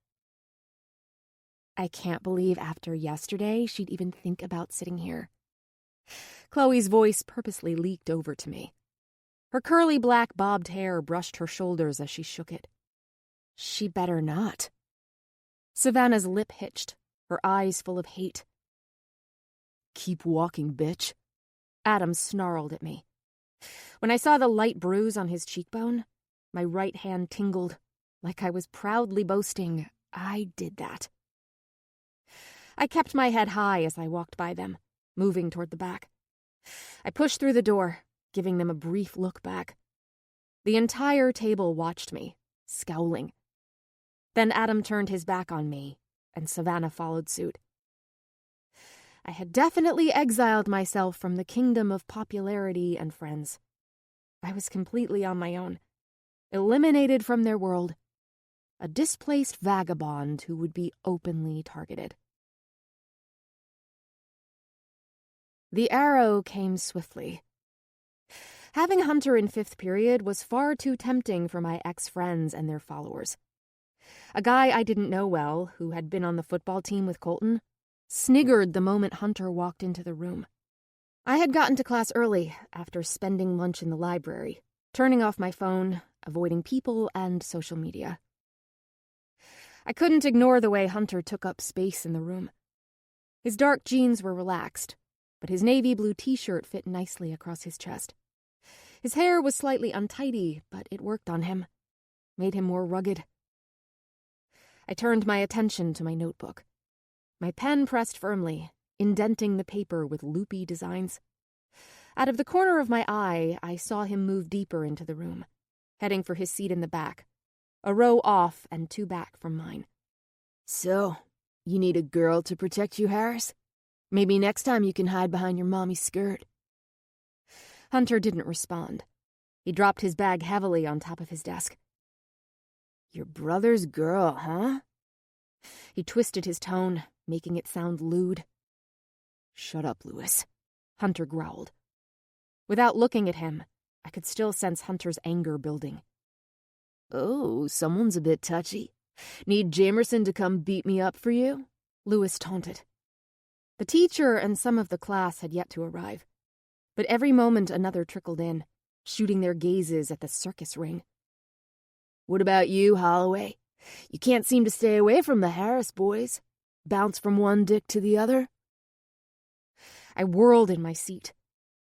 I can't believe after yesterday she'd even think about sitting here. Chloe's voice purposely leaked over to me. Her curly black bobbed hair brushed her shoulders as she shook it. She better not. Savannah's lip hitched, her eyes full of hate. Keep walking, bitch. Adam snarled at me. When I saw the light bruise on his cheekbone, my right hand tingled, like I was proudly boasting I did that. I kept my head high as I walked by them, moving toward the back. I pushed through the door, giving them a brief look back. The entire table watched me, scowling. Then Adam turned his back on me, and Savannah followed suit. I had definitely exiled myself from the kingdom of popularity and friends. I was completely on my own, eliminated from their world, a displaced vagabond who would be openly targeted. The arrow came swiftly. Having Hunter in fifth period was far too tempting for my ex-friends and their followers. A guy I didn't know well, who had been on the football team with Colton, sniggered the moment Hunter walked into the room. I had gotten to class early after spending lunch in the library, turning off my phone, avoiding people and social media. I couldn't ignore the way Hunter took up space in the room. His dark jeans were relaxed, but his navy blue t-shirt fit nicely across his chest. His hair was slightly untidy, but it worked on him, made him more rugged. I turned my attention to my notebook. My pen pressed firmly, indenting the paper with loopy designs. Out of the corner of my eye, I saw him move deeper into the room, heading for his seat in the back, a row off and two back from mine. So, you need a girl to protect you, Harris? Maybe next time you can hide behind your mommy's skirt. Hunter didn't respond. He dropped his bag heavily on top of his desk. Your brother's girl, huh? He twisted his tone, making it sound lewd. Shut up, Lewis, Hunter growled. Without looking at him, I could still sense Hunter's anger building. Oh, someone's a bit touchy. Need Jamerson to come beat me up for you? Lewis taunted. The teacher and some of the class had yet to arrive, but every moment another trickled in, shooting their gazes at the circus ring. What about you, Holloway? You can't seem to stay away from the Harris boys. Bounce from one dick to the other? I whirled in my seat,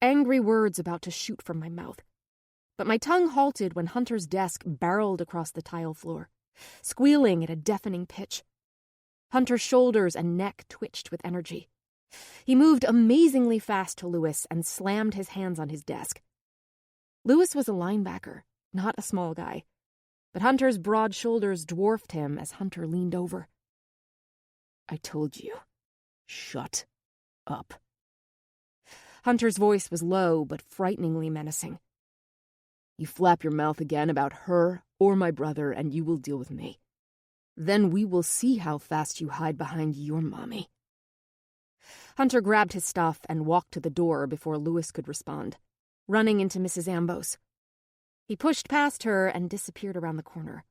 angry words about to shoot from my mouth. But my tongue halted when Hunter's desk barreled across the tile floor, squealing at a deafening pitch. Hunter's shoulders and neck twitched with energy. He moved amazingly fast to Lewis and slammed his hands on his desk. Lewis was a linebacker, not a small guy, but Hunter's broad shoulders dwarfed him as Hunter leaned over. I told you. Shut up. Hunter's voice was low but frighteningly menacing. You flap your mouth again about her or my brother and you will deal with me. Then we will see how fast you hide behind your mommy. Hunter grabbed his stuff and walked to the door before Lewis could respond, running into Mrs. Ambrose. He pushed past her and disappeared around the corner.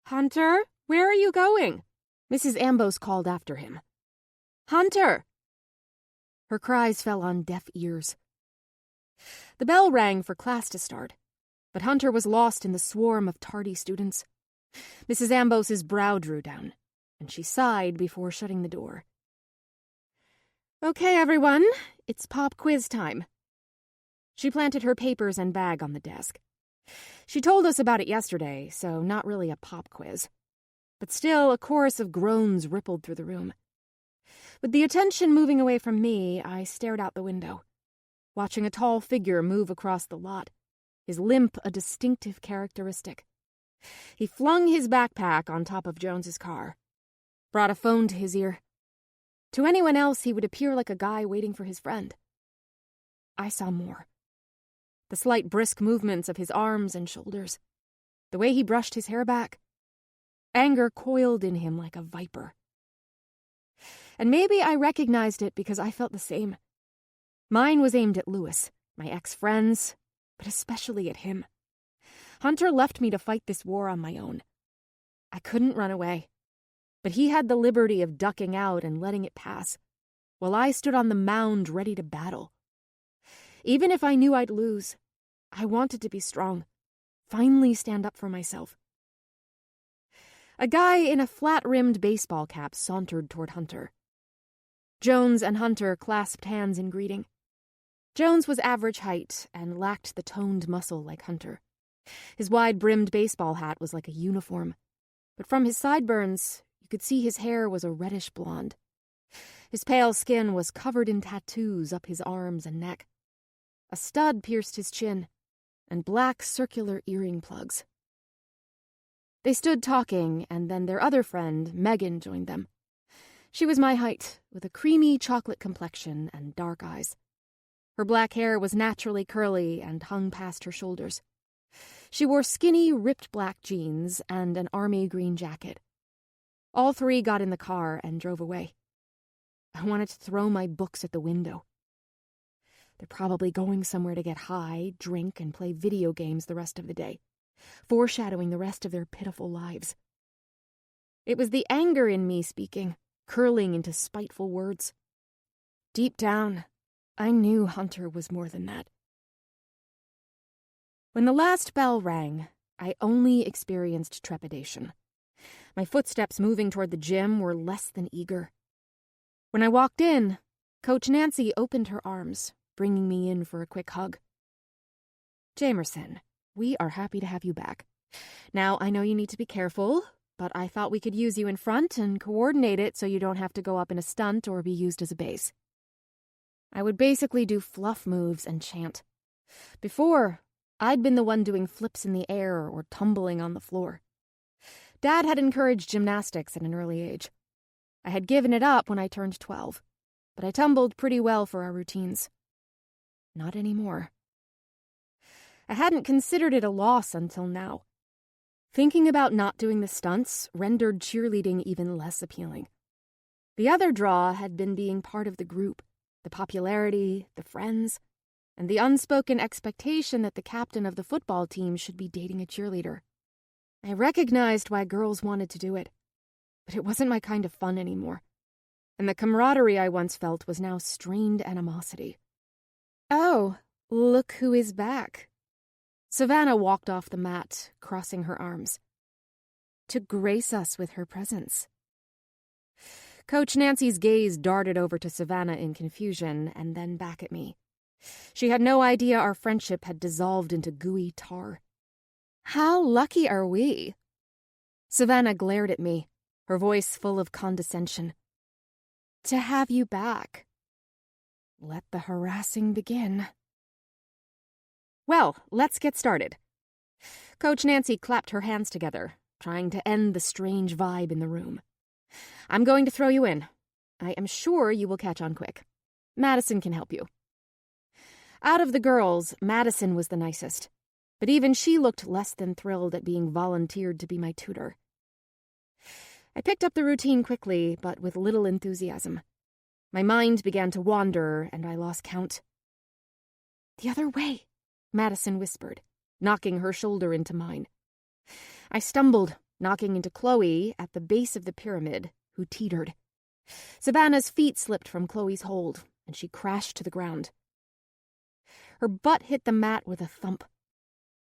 "Hunter, where are you going?" Mrs. Ambrose called after him. "Hunter!" Her cries fell on deaf ears. The bell rang for class to start, but Hunter was lost in the swarm of tardy students. Mrs. Ambrose's brow drew down, and she sighed before shutting the door. "Okay, everyone, it's pop quiz time." She planted her papers and bag on the desk. She told us about it yesterday, so not really a pop quiz. But still, a chorus of groans rippled through the room. With the attention moving away from me, I stared out the window, watching a tall figure move across the lot, his limp a distinctive characteristic. He flung his backpack on top of Jones's car, brought a phone to his ear. To anyone else, he would appear like a guy waiting for his friend. I saw more. The slight brisk movements of his arms and shoulders, the way he brushed his hair back. Anger coiled in him like a viper. And maybe I recognized it because I felt the same. Mine was aimed at Lewis, my ex-friends, but especially at him. Hunter left me to fight this war on my own. I couldn't run away, but he had the liberty of ducking out and letting it pass, while I stood on the mound ready to battle. Even if I knew I'd lose, I wanted to be strong, finally stand up for myself. A guy in a flat-rimmed baseball cap sauntered toward Hunter. Jones and Hunter clasped hands in greeting. Jones was average height and lacked the toned muscle like Hunter. His wide-brimmed baseball hat was like a uniform, but from his sideburns, you could see his hair was a reddish blonde. His pale skin was covered in tattoos up his arms and neck. A stud pierced his chin, and black circular earring plugs. They stood talking, and then their other friend, Megan, joined them. She was my height, with a creamy chocolate complexion and dark eyes. Her black hair was naturally curly and hung past her shoulders. She wore skinny, ripped black jeans and an army green jacket. All three got in the car and drove away. I wanted to throw my books at the window. They're probably going somewhere to get high, drink, and play video games the rest of the day, foreshadowing the rest of their pitiful lives. It was the anger in me speaking, curling into spiteful words. Deep down, I knew Hunter was more than that. When the last bell rang, I only experienced trepidation. My footsteps moving toward the gym were less than eager. When I walked in, Coach Nancy opened her arms, bringing me in for a quick hug. "Jamerson, we are happy to have you back. Now, I know you need to be careful, but I thought we could use you in front and coordinate it so you don't have to go up in a stunt or be used as a base." I would basically do fluff moves and chant. Before, I'd been the one doing flips in the air or tumbling on the floor. Dad had encouraged gymnastics at an early age. I had given it up when I turned 12, but I tumbled pretty well for our routines. Not anymore. I hadn't considered it a loss until now. Thinking about not doing the stunts rendered cheerleading even less appealing. The other draw had been being part of the group, the popularity, the friends, and the unspoken expectation that the captain of the football team should be dating a cheerleader. I recognized why girls wanted to do it, but it wasn't my kind of fun anymore, and the camaraderie I once felt was now strained animosity. "Oh, look who is back." Savannah walked off the mat, crossing her arms, to grace us with her presence. Coach Nancy's gaze darted over to Savannah in confusion and then back at me. She had no idea our friendship had dissolved into gooey tar. "How lucky are we?" Savannah glared at me, her voice full of condescension. "To have you back." Let the harassing begin. "Well, let's get started." Coach Nancy clapped her hands together, trying to end the strange vibe in the room. "I'm going to throw you in. I am sure you will catch on quick. Madison can help you." Out of the girls, Madison was the nicest, but even she looked less than thrilled at being volunteered to be my tutor. I picked up the routine quickly, but with little enthusiasm. My mind began to wander, and I lost count. "The other way," Madison whispered, knocking her shoulder into mine. I stumbled, knocking into Chloe at the base of the pyramid, who teetered. Savannah's feet slipped from Chloe's hold, and she crashed to the ground. Her butt hit the mat with a thump.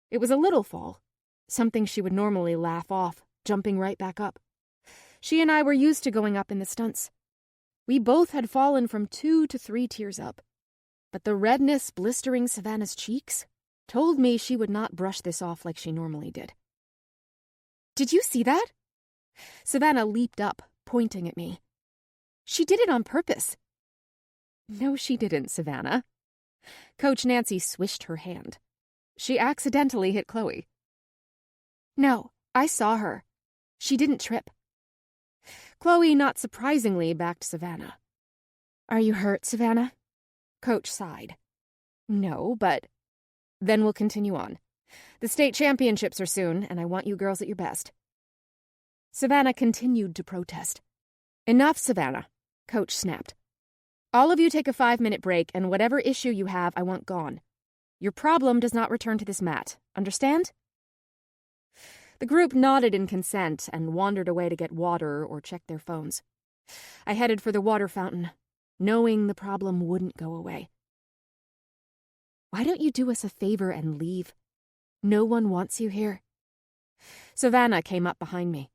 It was a little fall, something she would normally laugh off, jumping right back up. She and I were used to going up in the stunts. We both had fallen from 2 to 3 tiers up, but the redness blistering Savannah's cheeks told me she would not brush this off like she normally did. "Did you see that?" Savannah leaped up, pointing at me. "She did it on purpose." "No, she didn't, Savannah." Coach Nancy swished her hand. "She accidentally hit Chloe." "No, I saw her. She didn't trip." Chloe, not surprisingly, backed Savannah. "Are you hurt, Savannah?" Coach sighed. "No, but..." "Then we'll continue on. The state championships are soon, and I want you girls at your best." Savannah continued to protest. "Enough, Savannah," Coach snapped. "All of you take a 5-minute break, and whatever issue you have, I want gone. Your problem does not return to this mat. Understand?" The group nodded in consent and wandered away to get water or check their phones. I headed for the water fountain, knowing the problem wouldn't go away. "Why don't you do us a favor and leave? No one wants you here." Savannah came up behind me.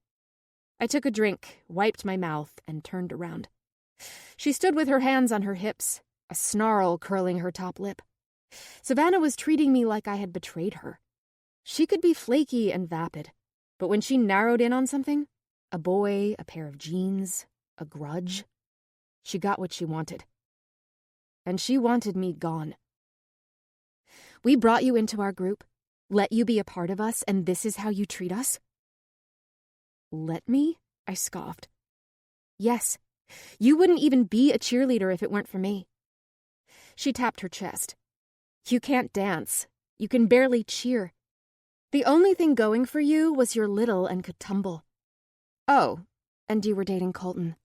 I took a drink, wiped my mouth, and turned around. She stood with her hands on her hips, a snarl curling her top lip. Savannah was treating me like I had betrayed her. She could be flaky and vapid, but when she narrowed in on something, a boy, a pair of jeans, a grudge, she got what she wanted. And she wanted me gone. "We brought you into our group, let you be a part of us, and this is how you treat us?" "Let me?" I scoffed. "Yes. You wouldn't even be a cheerleader if it weren't for me." She tapped her chest. "You can't dance. You can barely cheer. The only thing going for you was you're little and could tumble. Oh, and you were dating Colton."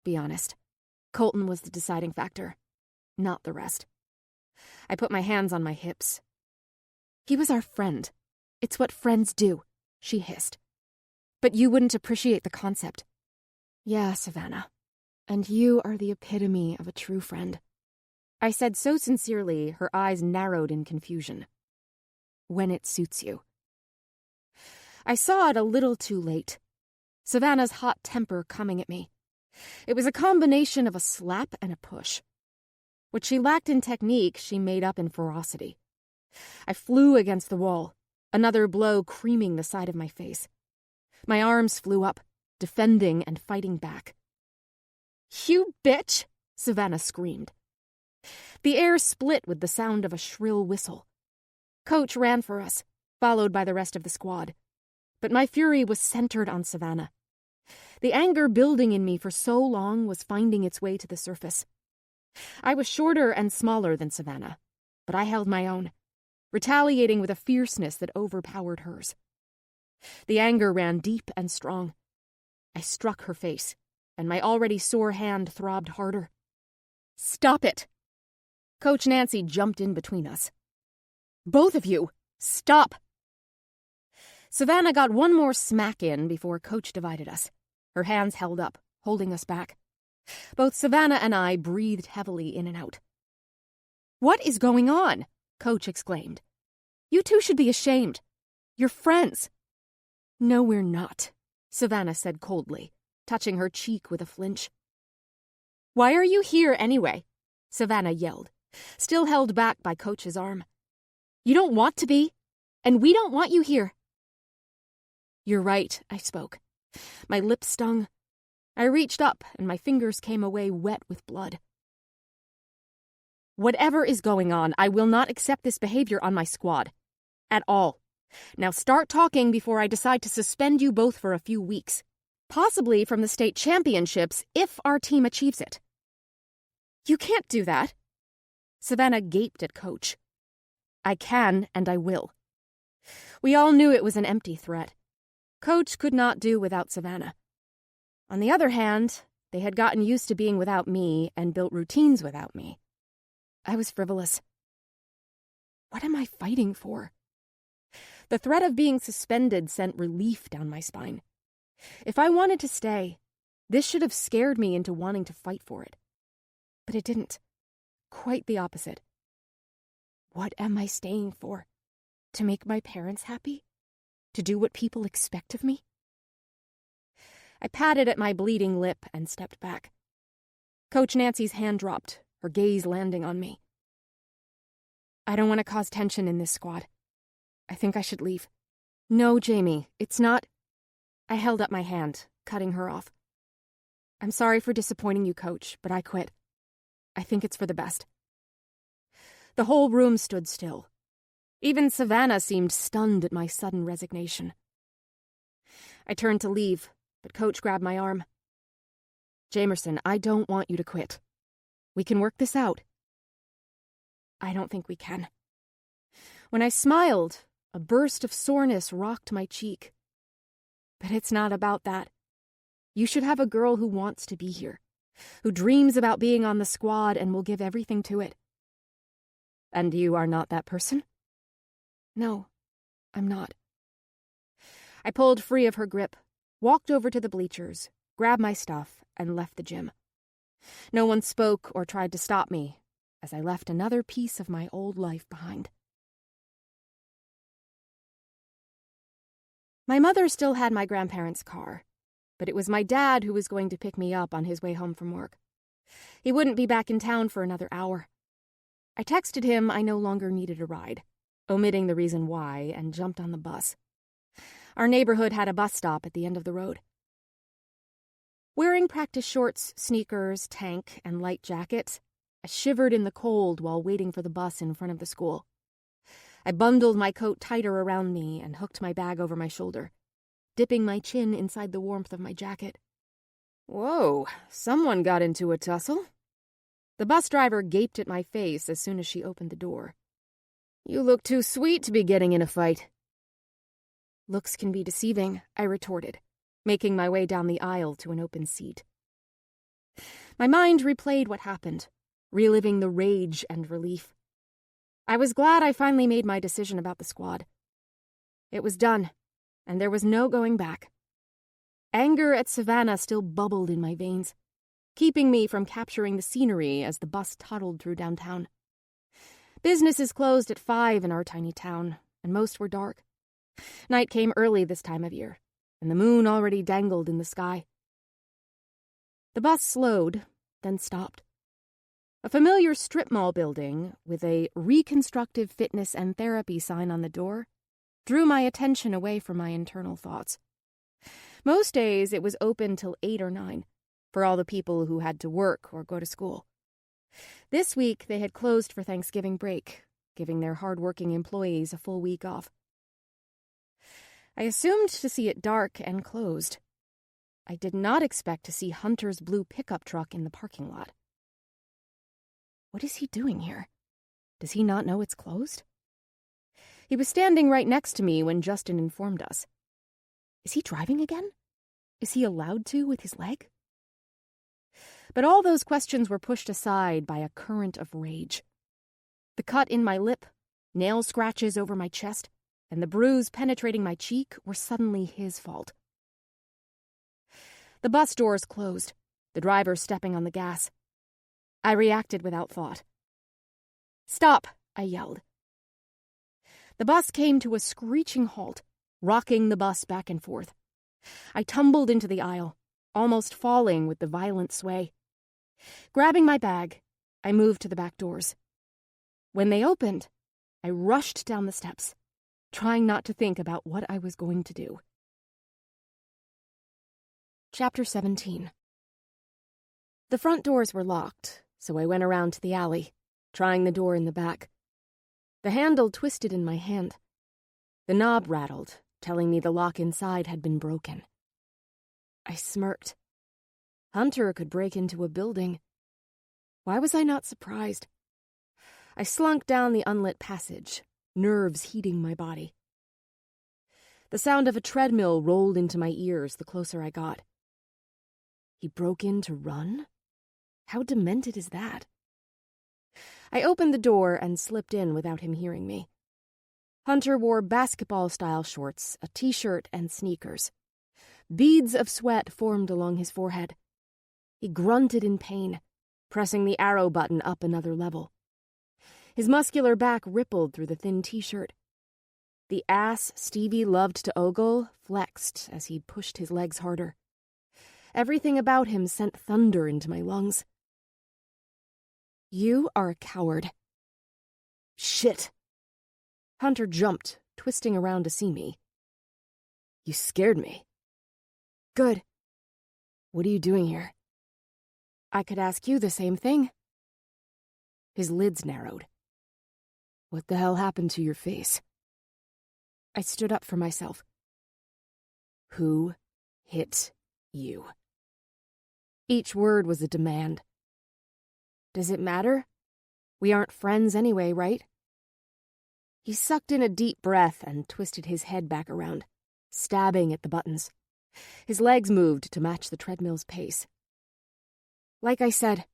Be honest. Colton was the deciding factor, not the rest. I put my hands on my hips. "He was our friend. It's what friends do," she hissed. "But you wouldn't appreciate the concept." "Yeah, Savannah. And you are the epitome of a true friend," I said so sincerely her eyes narrowed in confusion. "When it suits you." I saw it a little too late. Savannah's hot temper coming at me. It was a combination of a slap and a push. What she lacked in technique, she made up in ferocity. I flew against the wall, another blow creaming the side of my face. My arms flew up, defending and fighting back. "You bitch!" Savannah screamed. The air split with the sound of a shrill whistle. Coach ran for us, followed by the rest of the squad. But my fury was centered on Savannah. The anger building in me for so long was finding its way to the surface. I was shorter and smaller than Savannah, but I held my own, retaliating with a fierceness that overpowered hers. The anger ran deep and strong. I struck her face, and my already sore hand throbbed harder. "Stop it!" Coach Nancy jumped in between us. "Both of you, stop!" Savannah got one more smack in before Coach divided us, her hands held up, holding us back. Both Savannah and I breathed heavily in and out. "What is going on?" Coach exclaimed. "You two should be ashamed. You're friends." "No, we're not," Savannah said coldly, touching her cheek with a flinch. "Why are you here anyway?" Savannah yelled, still held back by Coach's arm. "You don't want to be, and we don't want you here." "You're right," I spoke. My lips stung. I reached up, and my fingers came away wet with blood. "Whatever is going on, I will not accept this behavior on my squad. At all. Now start talking before I decide to suspend you both for a few weeks. Possibly from the state championships if our team achieves it." "You can't do that." Savannah gaped at Coach. "I can, and I will." We all knew it was an empty threat. Coach could not do without Savannah. On the other hand, They had gotten used to being without me and built routines without me. I was frivolous. What am I fighting for? The threat of being suspended sent relief down my spine. If I wanted to stay, this should have scared me into wanting to fight for it. But it didn't. Quite the opposite. What am I staying for? To make my parents happy? To do what people expect of me? I patted at my bleeding lip and stepped back. Coach Nancy's hand dropped, her gaze landing on me. I don't want to cause tension in this squad. I think I should leave. No, Jamie, it's not. I held up my hand, cutting her off. I'm sorry for disappointing you, Coach, but I quit. I think it's for the best. The whole room stood still. Even Savannah seemed stunned at my sudden resignation. I turned to leave, but Coach grabbed my arm. Jamerson, I don't want you to quit. We can work this out. I don't think we can. When I smiled, a burst of soreness rocked my cheek. But it's not about that. You should have a girl who wants to be here, who dreams about being on the squad and will give everything to it. And you are not that person? No, I'm not. I pulled free of her grip, walked over to the bleachers, grabbed my stuff, and left the gym. No one spoke or tried to stop me as I left another piece of my old life behind. My mother still had my grandparents' car, but it was my dad who was going to pick me up on his way home from work. He wouldn't be back in town for another hour. I texted him I no longer needed a ride, omitting the reason why, and jumped on the bus. Our neighborhood had a bus stop at the end of the road. Wearing practice shorts, sneakers, tank, and light jacket, I shivered in the cold while waiting for the bus in front of the school. I bundled my coat tighter around me and hooked my bag over my shoulder, dipping my chin inside the warmth of my jacket. Whoa, someone got into a tussle. The bus driver gaped at my face as soon as she opened the door. You look too sweet to be getting in a fight. Looks can be deceiving, I retorted, making my way down the aisle to an open seat. My mind replayed what happened, reliving the rage and relief. I was glad I finally made my decision about the squad. It was done, and there was no going back. Anger at Savannah still bubbled in my veins, keeping me from capturing the scenery as the bus toddled through downtown. Businesses closed at 5 in our tiny town, and most were dark. Night came early this time of year, and the moon already dangled in the sky. The bus slowed, then stopped. A familiar strip mall building, with a reconstructive fitness and therapy sign on the door, drew my attention away from my internal thoughts. Most days it was open till 8 or 9, for all the people who had to work or go to school. This week they had closed for Thanksgiving break, giving their hard-working employees a full week off. I assumed to see it dark and closed. I did not expect to see Hunter's blue pickup truck in the parking lot. What is he doing here? Does he not know it's closed? He was standing right next to me when Justin informed us. Is he driving again? Is he allowed to with his leg? But all those questions were pushed aside by a current of rage. The cut in my lip, nail scratches over my chest, and the bruise penetrating my cheek were suddenly his fault. The bus doors closed, the driver stepping on the gas. I reacted without thought. Stop, I yelled. The bus came to a screeching halt, rocking the bus back and forth. I tumbled into the aisle, almost falling with the violent sway. Grabbing my bag, I moved to the back doors. When they opened, I rushed down the steps, trying not to think about what I was going to do. Chapter 17. The front doors were locked, so I went around to the alley, trying the door in the back. The handle twisted in my hand. The knob rattled, telling me the lock inside had been broken. I smirked. Hunter could break into a building. Why was I not surprised? I slunk down the unlit passage, nerves heating my body. The sound of a treadmill rolled into my ears the closer I got. He broke in to run? How demented is that? I opened the door and slipped in without him hearing me. Hunter wore basketball-style shorts, a t-shirt, and sneakers. Beads of sweat formed along his forehead. He grunted in pain, pressing the arrow button up another level. His muscular back rippled through the thin t-shirt. The ass Stevie loved to ogle flexed as he pushed his legs harder. Everything about him sent thunder into my lungs. You are a coward. Shit. Hunter jumped, twisting around to see me. You scared me. Good. What are you doing here? I could ask you the same thing. His lids narrowed. What the hell happened to your face? I stood up for myself. Who hit you? Each word was a demand. Does it matter? We aren't friends anyway, right? He sucked in a deep breath and twisted his head back around, stabbing at the buttons. His legs moved to match the treadmill's pace. Like I said,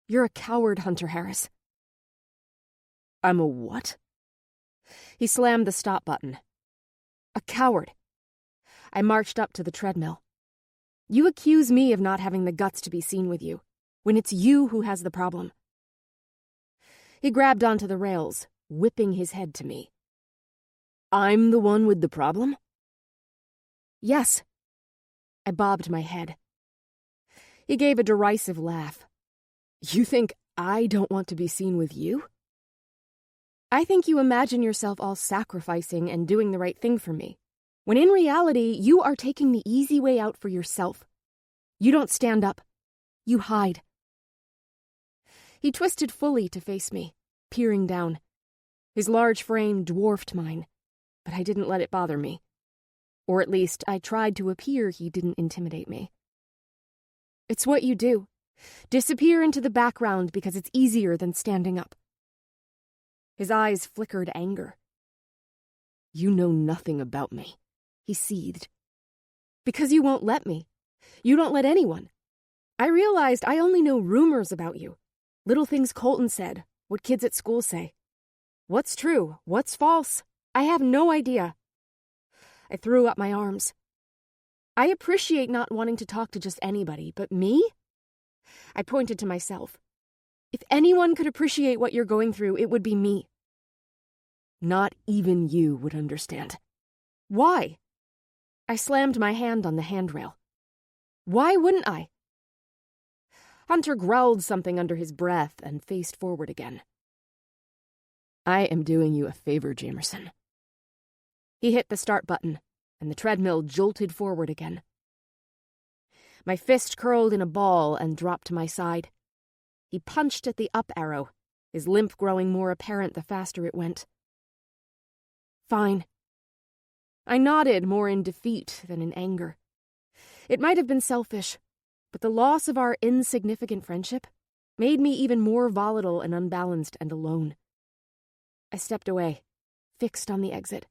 you're a coward, Hunter Harris. I'm a what? He slammed the stop button. A coward. I marched up to the treadmill. You accuse me of not having the guts to be seen with you, when it's you who has the problem. He grabbed onto the rails, whipping his head to me. I'm the one with the problem? Yes. I bobbed my head. He gave a derisive laugh. You think I don't want to be seen with you? I think you imagine yourself all sacrificing and doing the right thing for me, when in reality, you are taking the easy way out for yourself. You don't stand up. You hide. He twisted fully to face me, peering down. His large frame dwarfed mine, but I didn't let it bother me. Or at least, I tried to appear he didn't intimidate me. It's what you do. Disappear into the background because it's easier than standing up. His eyes flickered anger. You know nothing about me, he seethed. Because you won't let me. You don't let anyone. I realized I only know rumors about you. Little things Colton said, what kids at school say. What's true? What's false? I have no idea. I threw up my arms. I appreciate not wanting to talk to just anybody, but me? I pointed to myself. If anyone could appreciate what you're going through, it would be me. Not even you would understand. Why? I slammed my hand on the handrail. Why wouldn't I? Hunter growled something under his breath and faced forward again. I am doing you a favor, Jamerson. He hit the start button, and the treadmill jolted forward again. My fist curled in a ball and dropped to my side. He punched at the up arrow, his limp growing more apparent the faster it went. Fine. I nodded more in defeat than in anger. It might have been selfish, but the loss of our insignificant friendship made me even more volatile and unbalanced and alone. I stepped away, fixed on the exit.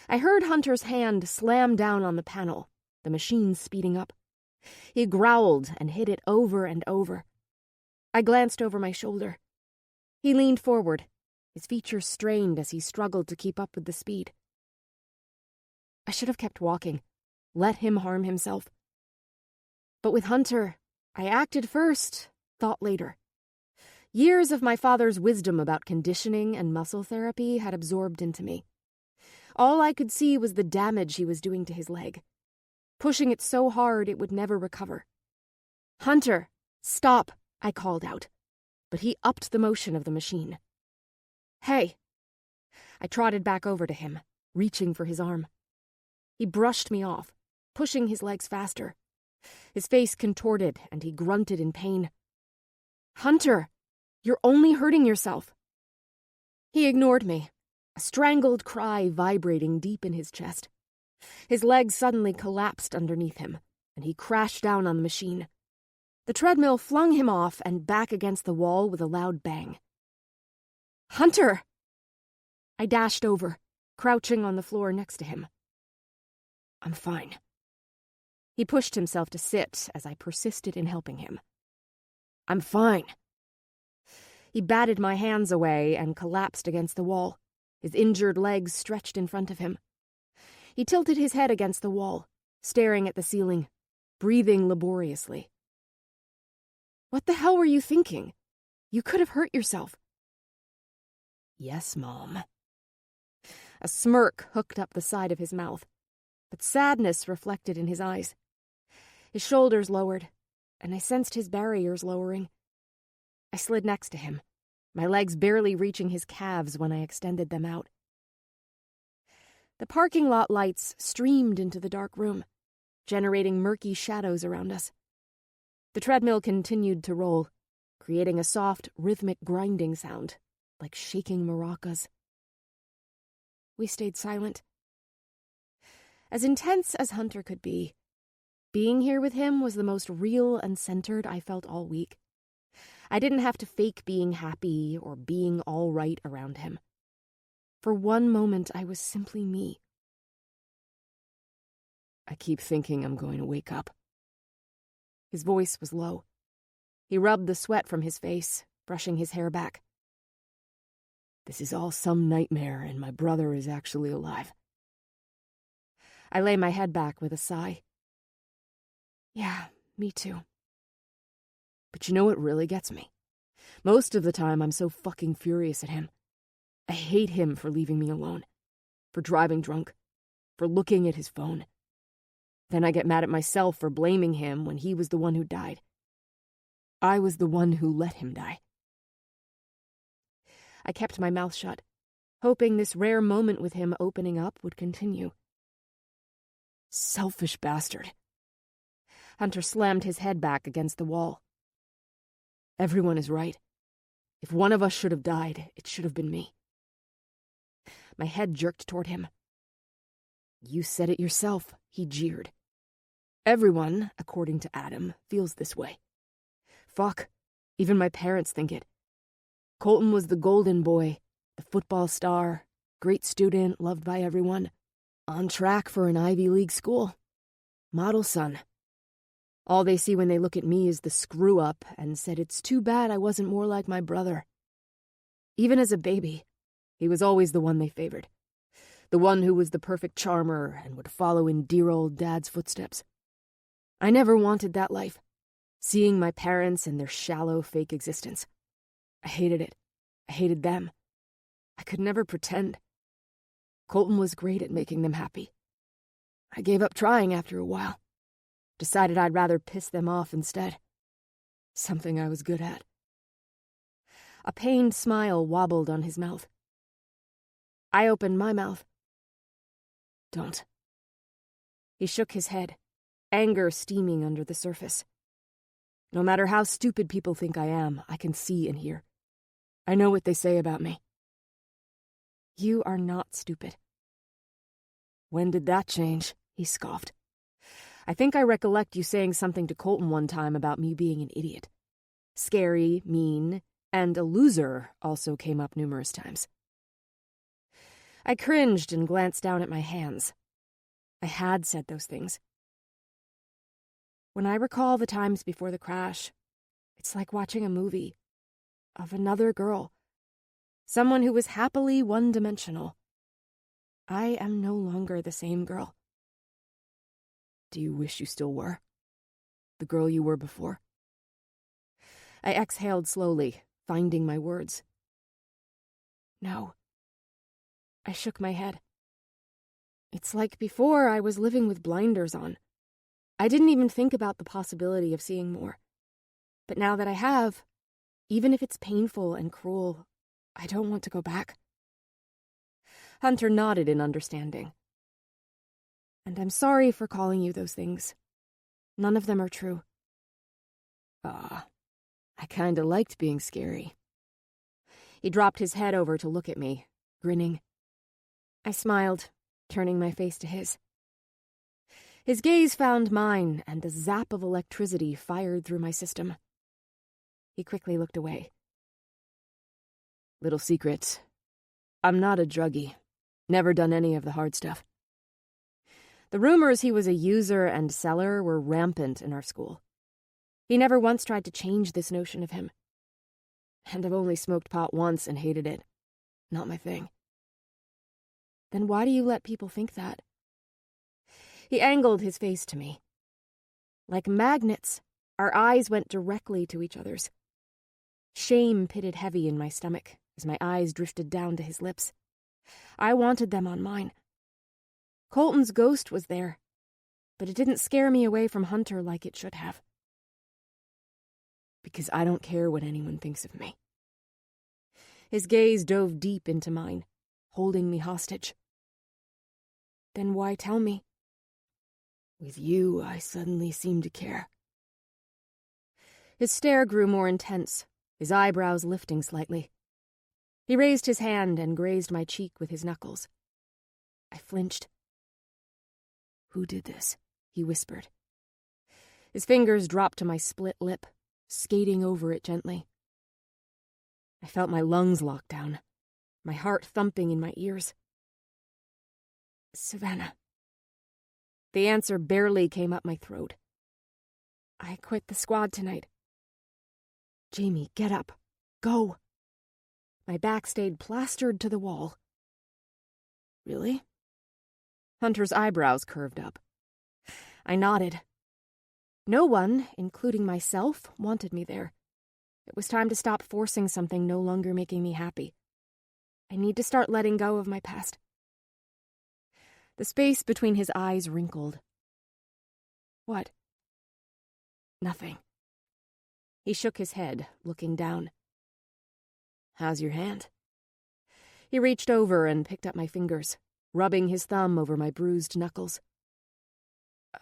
I heard Hunter's hand slam down on the panel, the machine speeding up. He growled and hit it over and over. I glanced over my shoulder. He leaned forward, his features strained as he struggled to keep up with the speed. I should have kept walking, let him harm himself. But with Hunter, I acted first, thought later. Years of my father's wisdom about conditioning and muscle therapy had absorbed into me. All I could see was the damage he was doing to his leg, pushing it so hard it would never recover. Hunter, stop, I called out, but he upped the motion of the machine. Hey! I trotted back over to him, reaching for his arm. He brushed me off, pushing his legs faster. His face contorted and he grunted in pain. Hunter, you're only hurting yourself. He ignored me, a strangled cry vibrating deep in his chest. His legs suddenly collapsed underneath him, and he crashed down on the machine. The treadmill flung him off and back against the wall with a loud bang. Hunter! I dashed over, crouching on the floor next to him. I'm fine. He pushed himself to sit as I persisted in helping him. "I'm fine." He batted my hands away and collapsed against the wall, his injured legs stretched in front of him. He tilted his head against the wall, staring at the ceiling, breathing laboriously. "What the hell were you thinking? You could have hurt yourself." "Yes, Mom." A smirk hooked up the side of his mouth, but sadness reflected in his eyes. His shoulders lowered, and I sensed his barriers lowering. I slid next to him, my legs barely reaching his calves when I extended them out. The parking lot lights streamed into the dark room, generating murky shadows around us. The treadmill continued to roll, creating a soft, rhythmic grinding sound, like shaking maracas. We stayed silent. As intense as Hunter could be, being here with him was the most real and centered I felt all week. I didn't have to fake being happy or being all right around him. For one moment, I was simply me. "I keep thinking I'm going to wake up." His voice was low. He rubbed the sweat from his face, brushing his hair back. "This is all some nightmare, and my brother is actually alive." I lay my head back with a sigh. "Yeah, me too." "But you know what really gets me? Most of the time, I'm so fucking furious at him. I hate him for leaving me alone, for driving drunk, for looking at his phone. Then I get mad at myself for blaming him when he was the one who died. I was the one who let him die." I kept my mouth shut, hoping this rare moment with him opening up would continue. "Selfish bastard." Hunter slammed his head back against the wall. "Everyone is right. If one of us should have died, it should have been me." My head jerked toward him. "You said it yourself," he jeered. "Everyone, according to Adam, feels this way. Fuck, even my parents think it. Colton was the golden boy, the football star, great student, loved by everyone, on track for an Ivy League school. Model son. All they see when they look at me is the screw-up and said it's too bad I wasn't more like my brother. Even as a baby, he was always the one they favored. The one who was the perfect charmer and would follow in dear old Dad's footsteps. I never wanted that life, seeing my parents and their shallow, fake existence. I hated it. I hated them. I could never pretend. Colton was great at making them happy. I gave up trying after a while. Decided I'd rather piss them off instead. Something I was good at." A pained smile wobbled on his mouth. I opened my mouth. "Don't." He shook his head, anger steaming under the surface. "No matter how stupid people think I am, I can see and hear. I know what they say about me." "You are not stupid." "When did that change?" he scoffed. "I think I recollect you saying something to Colton one time about me being an idiot. Scary, mean, and a loser also came up numerous times." I cringed and glanced down at my hands. I had said those things. When I recall the times before the crash, it's like watching a movie of another girl, someone who was happily one-dimensional. I am no longer the same girl. "Do you wish you still were? The girl you were before?" I exhaled slowly, finding my words. "No." I shook my head. It's like before I was living with blinders on. I didn't even think about the possibility of seeing more. But now that I have, even if it's painful and cruel, I don't want to go back. Hunter nodded in understanding. "And I'm sorry for calling you those things. None of them are true." I kinda liked being scary." He dropped his head over to look at me, grinning. I smiled, turning my face to his. His gaze found mine, and a zap of electricity fired through my system. He quickly looked away. "Little secret. I'm not a druggie. Never done any of the hard stuff. The rumors he was a user and seller were rampant in our school. He never once tried to change this notion of him. And I've only smoked pot once and hated it. Not my thing. Then why do you let people think that? He angled his face to me. Like magnets, our eyes went directly to each other's. Shame pitted heavy in my stomach as my eyes drifted down to his lips. I wanted them on mine. Colton's ghost was there, but it didn't scare me away from Hunter like it should have. Because I don't care what anyone thinks of me. His gaze dove deep into mine, holding me hostage. Then why tell me? With you, I suddenly seem to care. His stare grew more intense, his eyebrows lifting slightly. He raised his hand and grazed my cheek with his knuckles. I flinched. Who did this? He whispered. His fingers dropped to my split lip, skating over it gently. I felt my lungs lock down, my heart thumping in my ears. Savannah. The answer barely came up my throat. I quit the squad tonight. Jamie, get up. Go. My back stayed plastered to the wall. Really? Hunter's eyebrows curved up. I nodded. No one, including myself, wanted me there. It was time to stop forcing something no longer making me happy. I need to start letting go of my past. The space between his eyes wrinkled. What? Nothing. He shook his head, looking down. How's your hand? He reached over and picked up my fingers, rubbing his thumb over my bruised knuckles.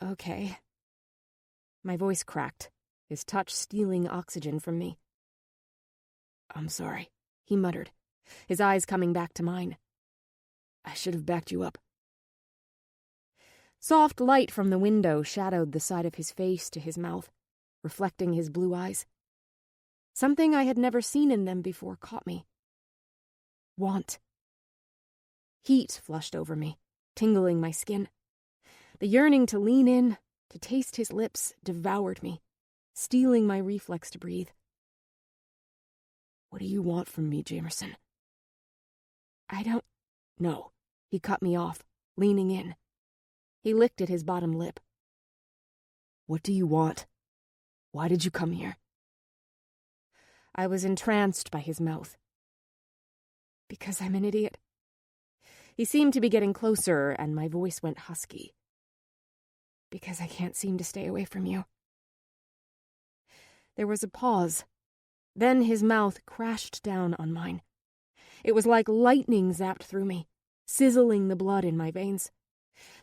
Okay. My voice cracked, his touch stealing oxygen from me. I'm sorry, he muttered, his eyes coming back to mine. I should have backed you up. Soft light from the window shadowed the side of his face to his mouth, reflecting his blue eyes. Something I had never seen in them before caught me. Want. Heat flushed over me, tingling my skin. The yearning to lean in, to taste his lips, devoured me, stealing my reflex to breathe. What do you want from me, Jamerson? I don't... No. He cut me off, leaning in. He licked at his bottom lip. What do you want? Why did you come here? I was entranced by his mouth. Because I'm an idiot. He seemed to be getting closer, and my voice went husky. Because I can't seem to stay away from you. There was a pause. Then his mouth crashed down on mine. It was like lightning zapped through me, sizzling the blood in my veins.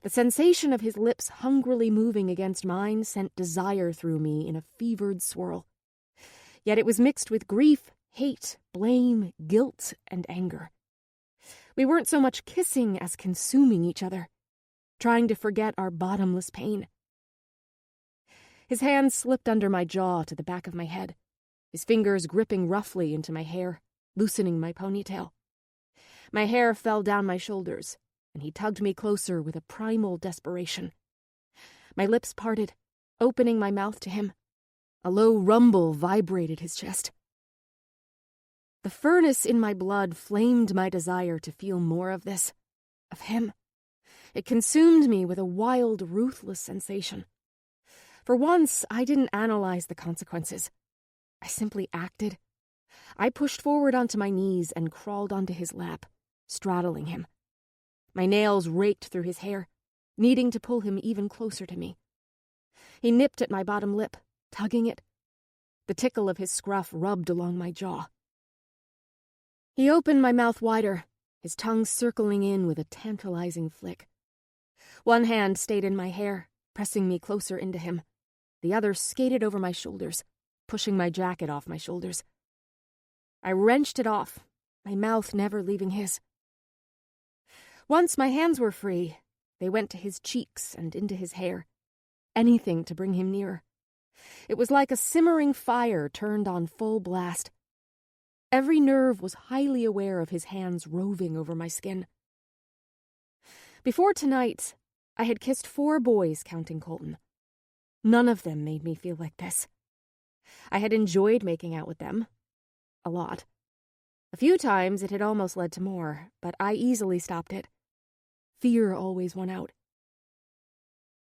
The sensation of his lips hungrily moving against mine sent desire through me in a fevered swirl. Yet it was mixed with grief, hate, blame, guilt, and anger. We weren't so much kissing as consuming each other, trying to forget our bottomless pain. His hands slipped under my jaw to the back of my head, his fingers gripping roughly into my hair, loosening my ponytail. My hair fell down my shoulders, and he tugged me closer with a primal desperation. My lips parted, opening my mouth to him. A low rumble vibrated his chest. The furnace in my blood flamed my desire to feel more of this, of him. It consumed me with a wild, ruthless sensation. For once, I didn't analyze the consequences. I simply acted. I pushed forward onto my knees and crawled onto his lap, straddling him. My nails raked through his hair, needing to pull him even closer to me. He nipped at my bottom lip, tugging it. The tickle of his scruff rubbed along my jaw. He opened my mouth wider, his tongue circling in with a tantalizing flick. One hand stayed in my hair, pressing me closer into him. The other skated over my shoulders, pushing my jacket off my shoulders. I wrenched it off, my mouth never leaving his. Once my hands were free, they went to his cheeks and into his hair. Anything to bring him nearer. It was like a simmering fire turned on full blast. Every nerve was highly aware of his hands roving over my skin. Before tonight, I had kissed 4 boys, counting Colton. None of them made me feel like this. I had enjoyed making out with them. A lot. A few times it had almost led to more, but I easily stopped it. Fear always won out.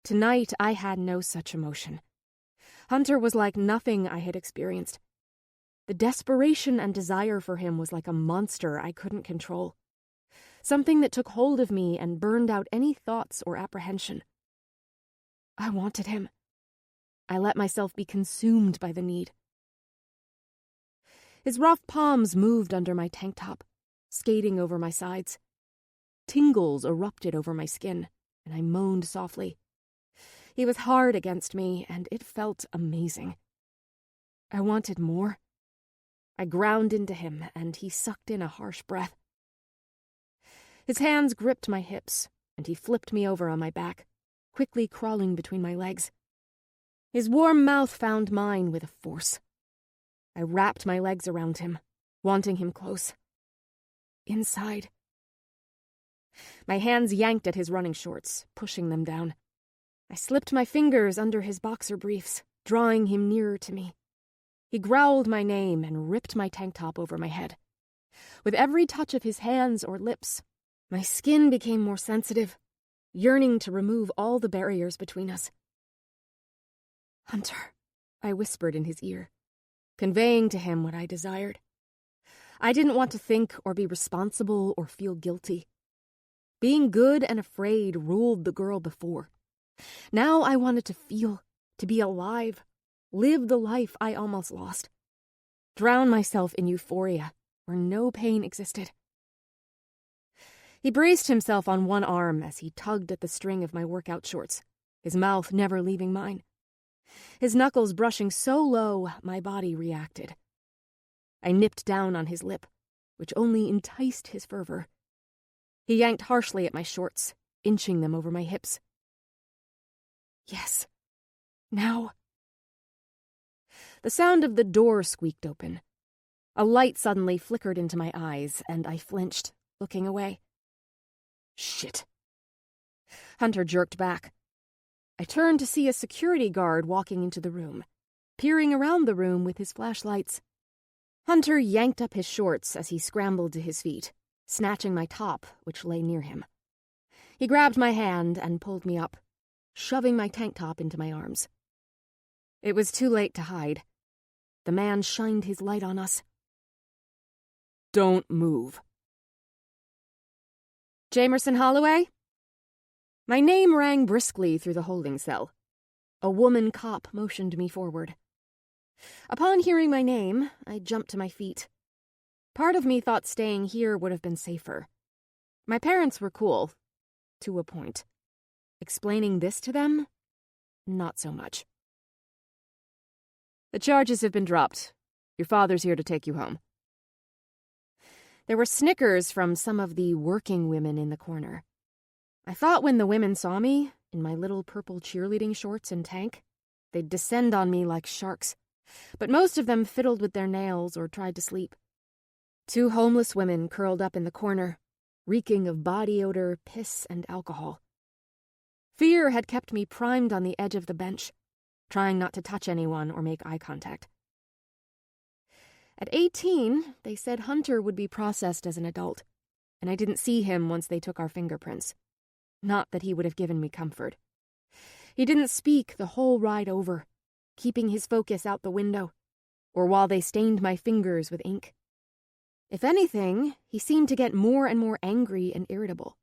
Tonight I had no such emotion. Hunter was like nothing I had experienced. The desperation and desire for him was like a monster I couldn't control. Something that took hold of me and burned out any thoughts or apprehension. I wanted him. I let myself be consumed by the need. His rough palms moved under my tank top, skating over my sides. Tingles erupted over my skin, and I moaned softly. He was hard against me, and it felt amazing. I wanted more. I ground into him, and he sucked in a harsh breath. His hands gripped my hips, and he flipped me over on my back, quickly crawling between my legs. His warm mouth found mine with a force. I wrapped my legs around him, wanting him close. Inside. My hands yanked at his running shorts, pushing them down. I slipped my fingers under his boxer briefs, drawing him nearer to me. He growled my name and ripped my tank top over my head. With every touch of his hands or lips, my skin became more sensitive, yearning to remove all the barriers between us. "Hunter," I whispered in his ear, conveying to him what I desired. I didn't want to think or be responsible or feel guilty. Being good and afraid ruled the girl before. Now I wanted to feel, to be alive, live the life I almost lost. Drown myself in euphoria where no pain existed. He braced himself on one arm as he tugged at the string of my workout shorts, his mouth never leaving mine. His knuckles brushing so low, my body reacted. I nipped down on his lip, which only enticed his fervor. He yanked harshly at my shorts, inching them over my hips. Yes. Now. The sound of the door squeaked open. A light suddenly flickered into my eyes, and I flinched, looking away. Shit. Hunter jerked back. I turned to see a security guard walking into the room, peering around the room with his flashlights. Hunter yanked up his shorts as he scrambled to his feet, snatching my top, which lay near him. He grabbed my hand and pulled me up, shoving my tank top into my arms. It was too late to hide. The man shined his light on us. Don't move. Jamerson Holloway? My name rang briskly through the holding cell. A woman cop motioned me forward. Upon hearing my name, I jumped to my feet. Part of me thought staying here would have been safer. My parents were cool, to a point. Explaining this to them? Not so much. The charges have been dropped. Your father's here to take you home. There were snickers from some of the working women in the corner. I thought when the women saw me, in my little purple cheerleading shorts and tank, they'd descend on me like sharks, but most of them fiddled with their nails or tried to sleep. 2 homeless women curled up in the corner, reeking of body odor, piss, and alcohol. Fear had kept me primed on the edge of the bench, trying not to touch anyone or make eye contact. At 18, they said Hunter would be processed as an adult, and I didn't see him once they took our fingerprints. Not that he would have given me comfort. He didn't speak the whole ride over, keeping his focus out the window, or while they stained my fingers with ink. If anything, he seemed to get more and more angry and irritable.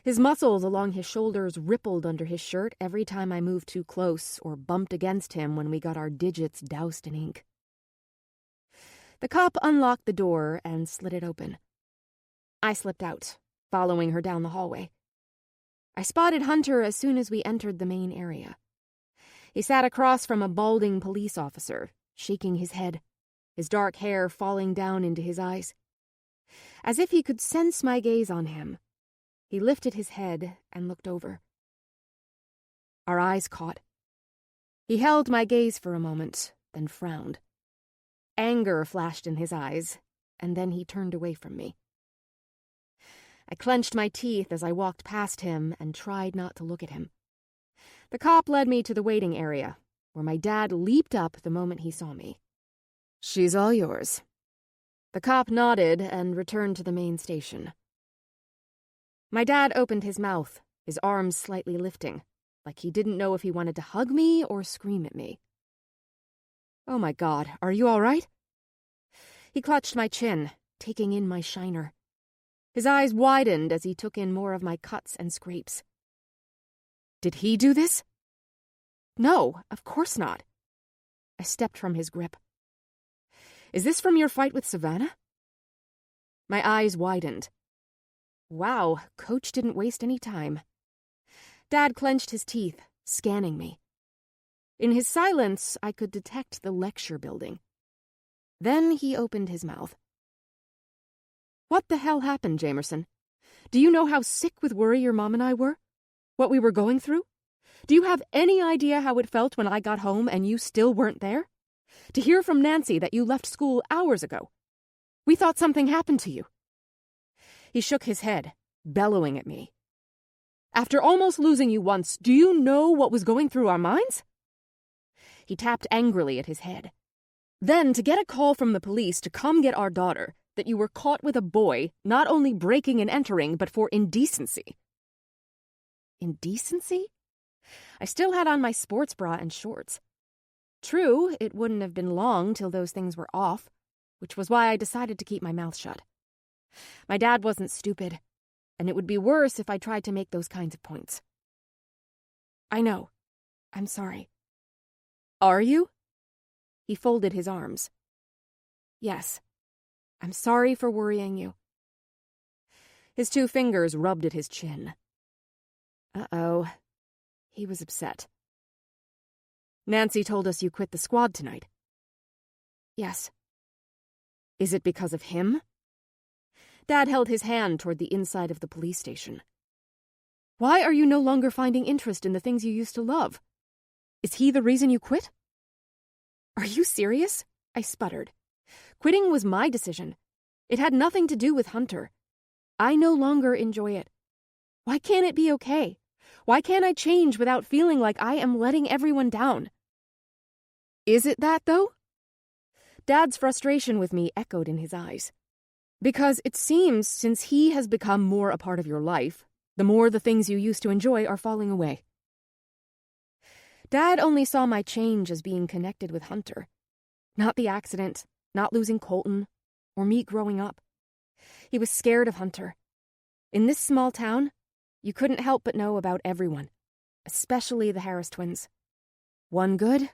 His muscles along his shoulders rippled under his shirt every time I moved too close or bumped against him when we got our digits doused in ink. The cop unlocked the door and slid it open. I slipped out, following her down the hallway. I spotted Hunter as soon as we entered the main area. He sat across from a balding police officer, shaking his head, his dark hair falling down into his eyes. As if he could sense my gaze on him, he lifted his head and looked over. Our eyes caught. He held my gaze for a moment, then frowned. Anger flashed in his eyes, and then he turned away from me. I clenched my teeth as I walked past him and tried not to look at him. The cop led me to the waiting area, where my dad leaped up the moment he saw me. "She's all yours." The cop nodded and returned to the main station. My dad opened his mouth, his arms slightly lifting, like he didn't know if he wanted to hug me or scream at me. "Oh my God, are you all right?" He clutched my chin, taking in my shiner. His eyes widened as he took in more of my cuts and scrapes. "Did he do this?" "No, of course not." I stepped from his grip. "Is this from your fight with Savannah?" My eyes widened. Wow, Coach didn't waste any time. Dad clenched his teeth, scanning me. In his silence, I could detect the lecture building. Then he opened his mouth. "What the hell happened, Jamerson? Do you know how sick with worry your mom and I were? What we were going through? Do you have any idea how it felt when I got home and you still weren't there? To hear from Nancy that you left school hours ago. We thought something happened to you." He shook his head, bellowing at me. "After almost losing you once, do you know what was going through our minds?" He tapped angrily at his head. "Then to get a call from the police to come get our daughter, that you were caught with a boy, not only breaking and entering, but for indecency." Indecency? I still had on my sports bra and shorts. True, it wouldn't have been long till those things were off, which was why I decided to keep my mouth shut. My dad wasn't stupid, and it would be worse if I tried to make those kinds of points. "I know. I'm sorry." "Are you?" He folded his arms. "Yes. I'm sorry for worrying you." His two fingers rubbed at his chin. Uh-oh. He was upset. "Nancy told us you quit the squad tonight." "Yes." "Is it because of him?" Dad held his hand toward the inside of the police station. "Why are you no longer finding interest in the things you used to love? Is he the reason you quit?" "Are you serious?" I sputtered. "Quitting was my decision. It had nothing to do with Hunter. I no longer enjoy it. Why can't it be okay? Why can't I change without feeling like I am letting everyone down?" "Is it that, though?" Dad's frustration with me echoed in his eyes. "Because it seems since he has become more a part of your life, the more the things you used to enjoy are falling away." Dad only saw my change as being connected with Hunter. Not the accident, not losing Colton, or me growing up. He was scared of Hunter. In this small town, you couldn't help but know about everyone, especially the Harris twins. One good,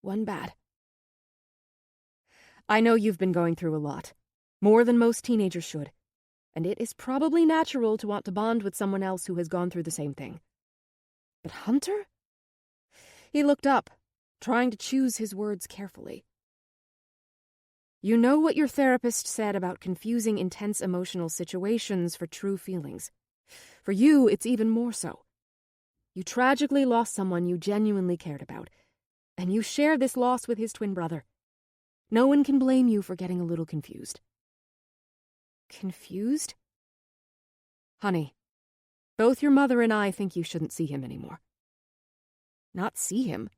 one bad. "I know you've been going through a lot. More than most teenagers should, and it is probably natural to want to bond with someone else who has gone through the same thing. But Hunter?" He looked up, trying to choose his words carefully. "You know what your therapist said about confusing intense emotional situations for true feelings. For you, it's even more so. You tragically lost someone you genuinely cared about, and you share this loss with his twin brother. No one can blame you for getting a little confused." "Confused?" "Honey, both your mother and I think you shouldn't see him anymore." "Not see him?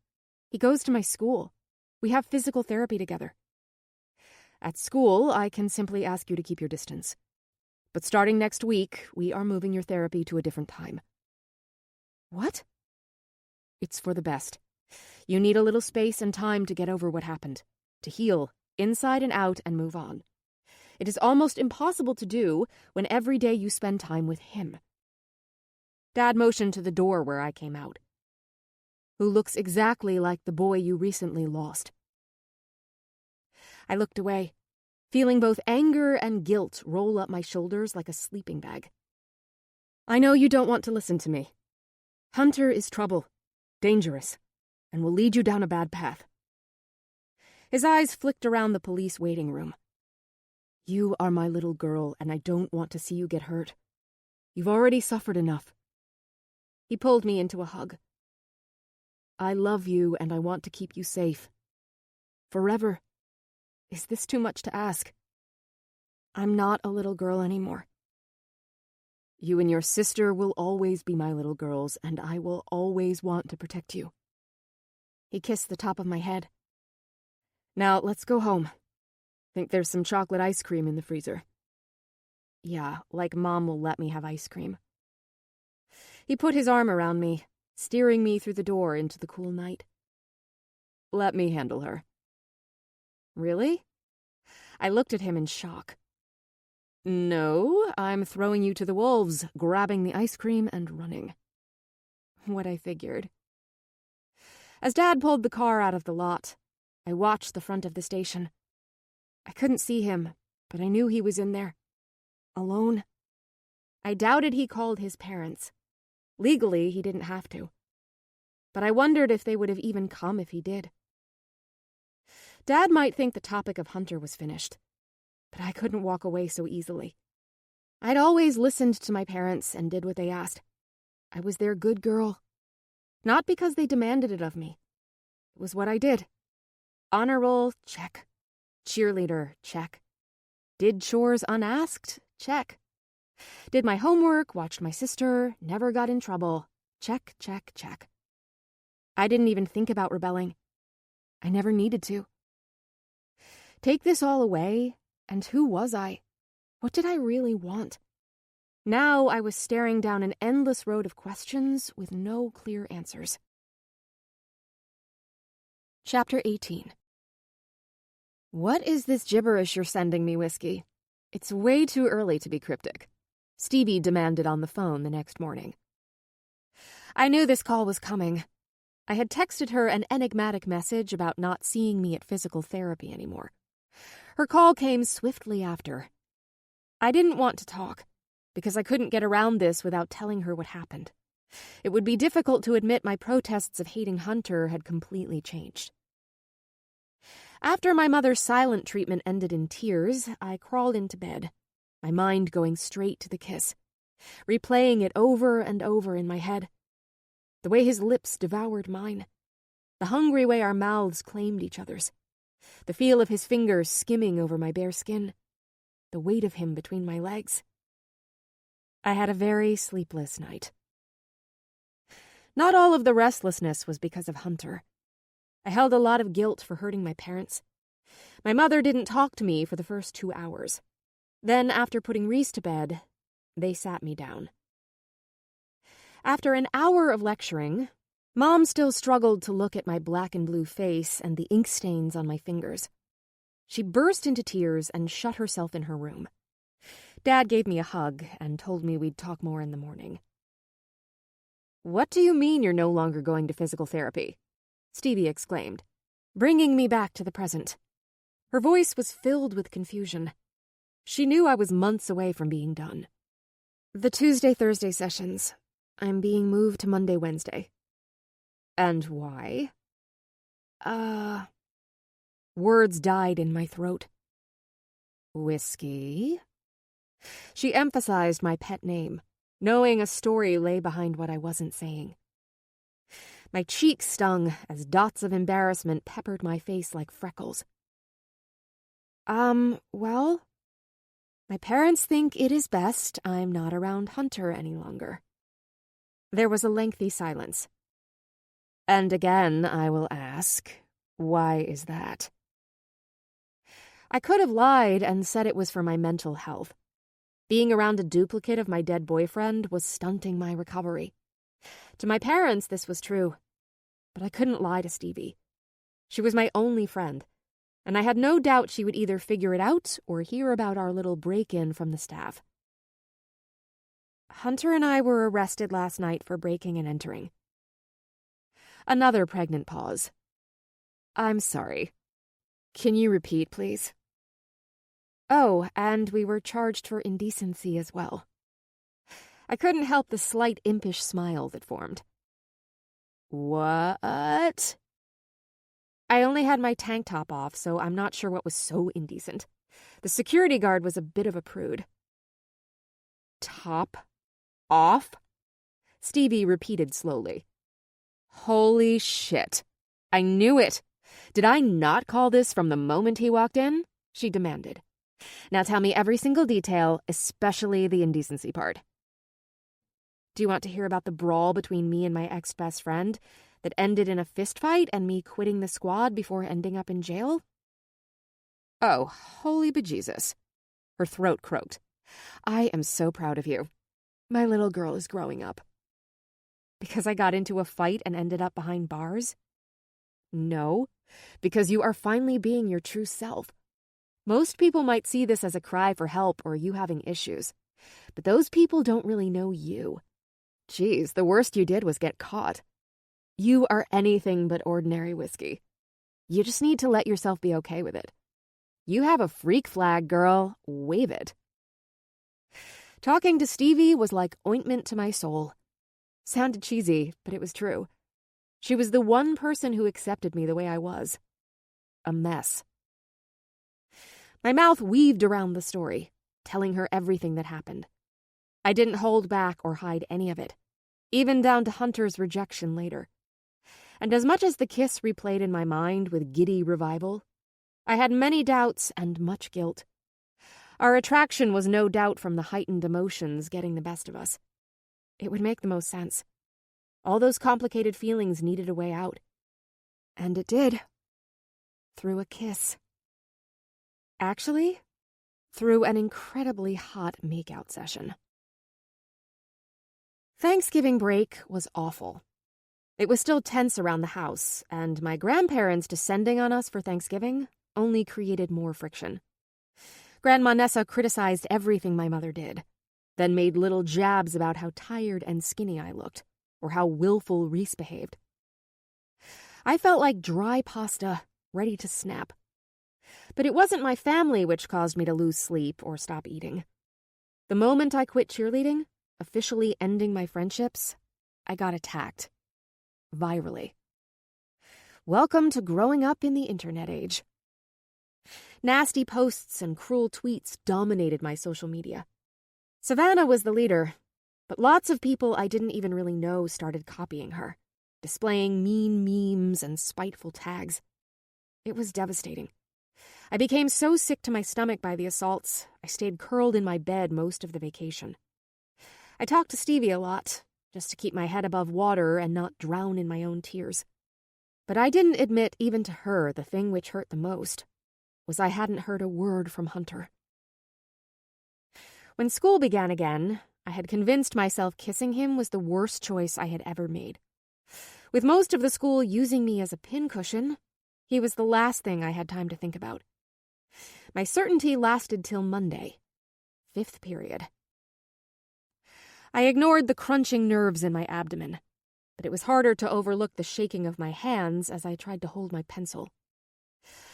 He goes to my school. We have physical therapy together." "At school, I can simply ask you to keep your distance. But starting next week, we are moving your therapy to a different time." "What?" "It's for the best. You need a little space and time to get over what happened, to heal, inside and out, and move on. It is almost impossible to do when every day you spend time with him." Dad motioned to the door where I came out. "Who looks exactly like the boy you recently lost." I looked away, feeling both anger and guilt roll up my shoulders like a sleeping bag. "I know you don't want to listen to me. Hunter is trouble, dangerous, and will lead you down a bad path." His eyes flicked around the police waiting room. "You are my little girl, and I don't want to see you get hurt. You've already suffered enough." He pulled me into a hug. "I love you, and I want to keep you safe. Forever. Is this too much to ask? I'm not a little girl anymore." You and your sister will always be my little girls, and I will always want to protect you. He kissed the top of my head. Now, let's go home. Think there's some chocolate ice cream in the freezer. Yeah, like Mom will let me have ice cream. He put his arm around me, steering me through the door into the cool night. Let me handle her. Really? I looked at him in shock. No, I'm throwing you to the wolves, grabbing the ice cream and running. What I figured. As Dad pulled the car out of the lot, I watched the front of the station. I couldn't see him, but I knew he was in there. Alone. I doubted he called his parents. Legally, he didn't have to. But I wondered if they would have even come if he did. Dad might think the topic of Hunter was finished, but I couldn't walk away so easily. I'd always listened to my parents and did what they asked. I was their good girl. Not because they demanded it of me. It was what I did. Honor roll, check. Cheerleader, check. Did chores unasked, check. Did my homework, watched my sister, never got in trouble, check, check, check. I didn't even think about rebelling. I never needed to. Take this all away, and who was I? What did I really want? Now I was staring down an endless road of questions with no clear answers. Chapter 18. What is this gibberish you're sending me, Whiskey? It's way too early to be cryptic. Stevie demanded on the phone the next morning. I knew this call was coming. I had texted her an enigmatic message about not seeing me at physical therapy anymore. Her call came swiftly after. I didn't want to talk, because I couldn't get around this without telling her what happened. It would be difficult to admit my protests of hating Hunter had completely changed. After my mother's silent treatment ended in tears, I crawled into bed, my mind going straight to the kiss, replaying it over and over in my head. The way his lips devoured mine, the hungry way our mouths claimed each other's, the feel of his fingers skimming over my bare skin, the weight of him between my legs. I had a very sleepless night. Not all of the restlessness was because of Hunter. I held a lot of guilt for hurting my parents. My mother didn't talk to me for the first 2 hours. Then, after putting Reese to bed, they sat me down. After an hour of lecturing, Mom still struggled to look at my black and blue face and the ink stains on my fingers. She burst into tears and shut herself in her room. Dad gave me a hug and told me we'd talk more in the morning. What do you mean you're no longer going to physical therapy? Stevie exclaimed, bringing me back to the present. Her voice was filled with confusion. She knew I was months away from being done. The Tuesday-Thursday sessions. I'm being moved to Monday-Wednesday. And why? Words died in my throat. Whiskey? She emphasized my pet name, knowing a story lay behind what I wasn't saying. My cheeks stung as dots of embarrassment peppered my face like freckles. Well, my parents think it is best I'm not around Hunter any longer. There was a lengthy silence. And again, I will ask, why is that? I could have lied and said it was for my mental health. Being around a duplicate of my dead boyfriend was stunting my recovery. To my parents, this was true. But I couldn't lie to Stevie. She was my only friend, and I had no doubt she would either figure it out or hear about our little break-in from the staff. Hunter and I were arrested last night for breaking and entering. Another pregnant pause. I'm sorry. Can you repeat, please? Oh, and we were charged for indecency as well. I couldn't help the slight impish smile that formed. What? I only had my tank top off, so I'm not sure what was so indecent. The security guard was a bit of a prude. Top off? Stevie repeated slowly. Holy shit. I knew it. Did I not call this from the moment he walked in? She demanded. Now tell me every single detail, especially the indecency part. Do you want to hear about the brawl between me and my ex-best friend that ended in a fistfight and me quitting the squad before ending up in jail? Oh, holy bejesus. Her throat croaked. I am so proud of you. My little girl is growing up. Because I got into a fight and ended up behind bars? No, because you are finally being your true self. Most people might see this as a cry for help or you having issues, but those people don't really know you. Geez, the worst you did was get caught. You are anything but ordinary whiskey. You just need to let yourself be okay with it. You have a freak flag, girl. Wave it. Talking to Stevie was like ointment to my soul. Sounded cheesy, but it was true. She was the one person who accepted me the way I was. A mess. My mouth weaved around the story, telling her everything that happened. I didn't hold back or hide any of it, even down to Hunter's rejection later. And as much as the kiss replayed in my mind with giddy revival, I had many doubts and much guilt. Our attraction was no doubt from the heightened emotions getting the best of us. It would make the most sense. All those complicated feelings needed a way out. And it did. Through a kiss. Actually, through an incredibly hot makeout session. Thanksgiving break was awful. It was still tense around the house, and my grandparents descending on us for Thanksgiving only created more friction. Grandma Nessa criticized everything my mother did, then made little jabs about how tired and skinny I looked, or how willful Reese behaved. I felt like dry pasta, ready to snap. But it wasn't my family which caused me to lose sleep or stop eating. The moment I quit cheerleading, officially ending my friendships, I got attacked. Virally. Welcome to growing up in the internet age. Nasty posts and cruel tweets dominated my social media. Savannah was the leader, but lots of people I didn't even really know started copying her, displaying mean memes and spiteful tags. It was devastating. I became so sick to my stomach by the assaults, I stayed curled in my bed most of the vacation. I talked to Stevie a lot, just to keep my head above water and not drown in my own tears. But I didn't admit even to her the thing which hurt the most was I hadn't heard a word from Hunter. When school began again, I had convinced myself kissing him was the worst choice I had ever made. With most of the school using me as a pincushion, he was the last thing I had time to think about. My certainty lasted till Monday, 5th period. I ignored the crunching nerves in my abdomen, but it was harder to overlook the shaking of my hands as I tried to hold my pencil.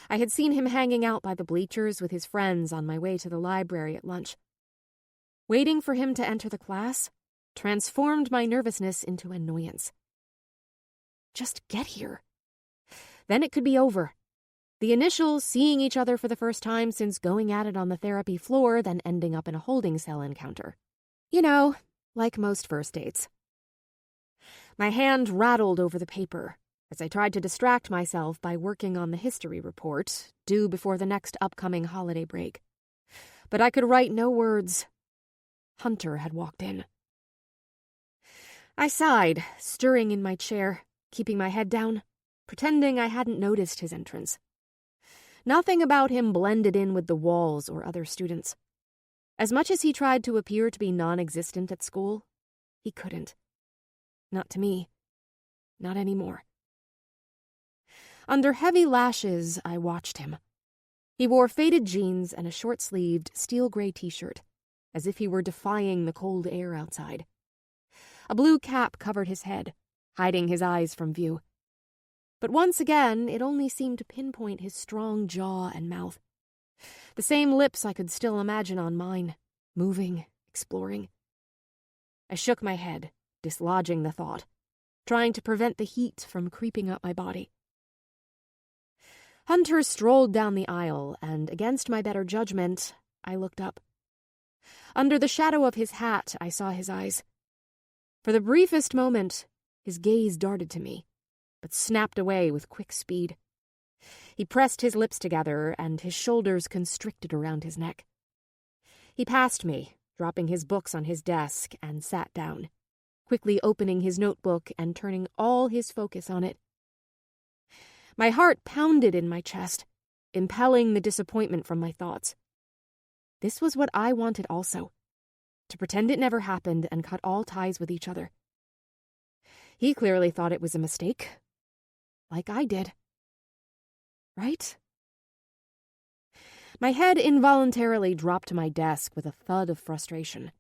I had seen him hanging out by the bleachers with his friends on my way to the library at lunch. Waiting for him to enter the class transformed my nervousness into annoyance. Just get here. Then it could be over. The initial seeing each other for the first time since going at it on the therapy floor, then ending up in a holding cell encounter. You know, like most first dates. My hand rattled over the paper as I tried to distract myself by working on the history report, due before the next upcoming holiday break. But I could write no words. Hunter had walked in. I sighed, stirring in my chair, keeping my head down, pretending I hadn't noticed his entrance. Nothing about him blended in with the walls or other students. As much as he tried to appear to be non-existent at school, he couldn't. Not to me. Not anymore. Under heavy lashes, I watched him. He wore faded jeans and a short-sleeved, steel-gray t-shirt, as if he were defying the cold air outside. A blue cap covered his head, hiding his eyes from view. But once again, it only seemed to pinpoint his strong jaw and mouth. The same lips I could still imagine on mine, moving, exploring. I shook my head, dislodging the thought, trying to prevent the heat from creeping up my body. Hunter strolled down the aisle, and against my better judgment, I looked up. Under the shadow of his hat, I saw his eyes. For the briefest moment, his gaze darted to me, but snapped away with quick speed. He pressed his lips together, and his shoulders constricted around his neck. He passed me, dropping his books on his desk, and sat down. quickly opening his notebook and turning all his focus on it. My heart pounded in my chest, impelling the disappointment from my thoughts. This was what I wanted also, to pretend it never happened and cut all ties with each other. He clearly thought it was a mistake, like I did. Right? My head involuntarily dropped to my desk with a thud of frustration.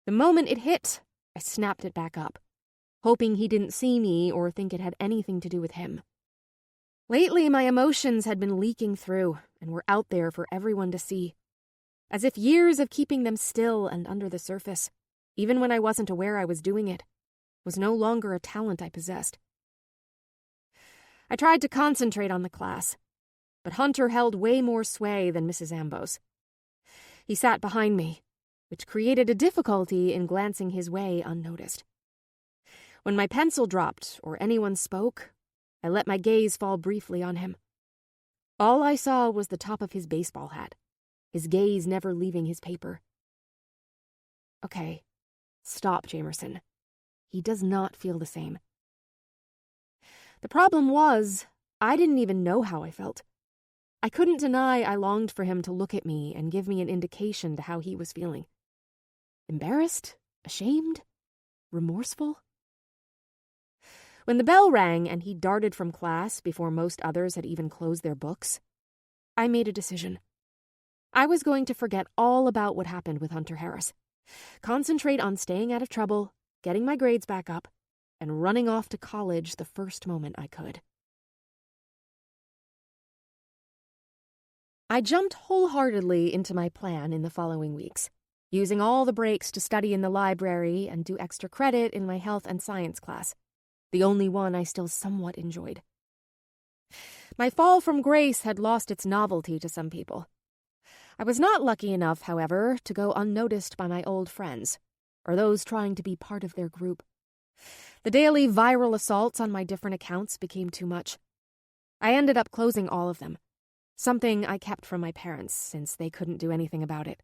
The moment it hit, I snapped it back up, hoping he didn't see me or think it had anything to do with him. Lately, my emotions had been leaking through and were out there for everyone to see, as if years of keeping them still and under the surface, even when I wasn't aware I was doing it, was no longer a talent I possessed. I tried to concentrate on the class, but Hunter held way more sway than Mrs. Ambrose. He sat behind me, which created a difficulty in glancing his way unnoticed. When my pencil dropped or anyone spoke, I let my gaze fall briefly on him. All I saw was the top of his baseball hat, his gaze never leaving his paper. Okay, stop, Jamerson. He does not feel the same. The problem was, I didn't even know how I felt. I couldn't deny I longed for him to look at me and give me an indication to how he was feeling. Embarrassed? Ashamed? Remorseful? When the bell rang and he darted from class before most others had even closed their books, I made a decision. I was going to forget all about what happened with Hunter Harris, concentrate on staying out of trouble, getting my grades back up, and running off to college the first moment I could. I jumped wholeheartedly into my plan in the following weeks, using all the breaks to study in the library and do extra credit in my health and science class, the only one I still somewhat enjoyed. My fall from grace had lost its novelty to some people. I was not lucky enough, however, to go unnoticed by my old friends, or those trying to be part of their group. The daily viral assaults on my different accounts became too much. I ended up closing all of them, something I kept from my parents since they couldn't do anything about it.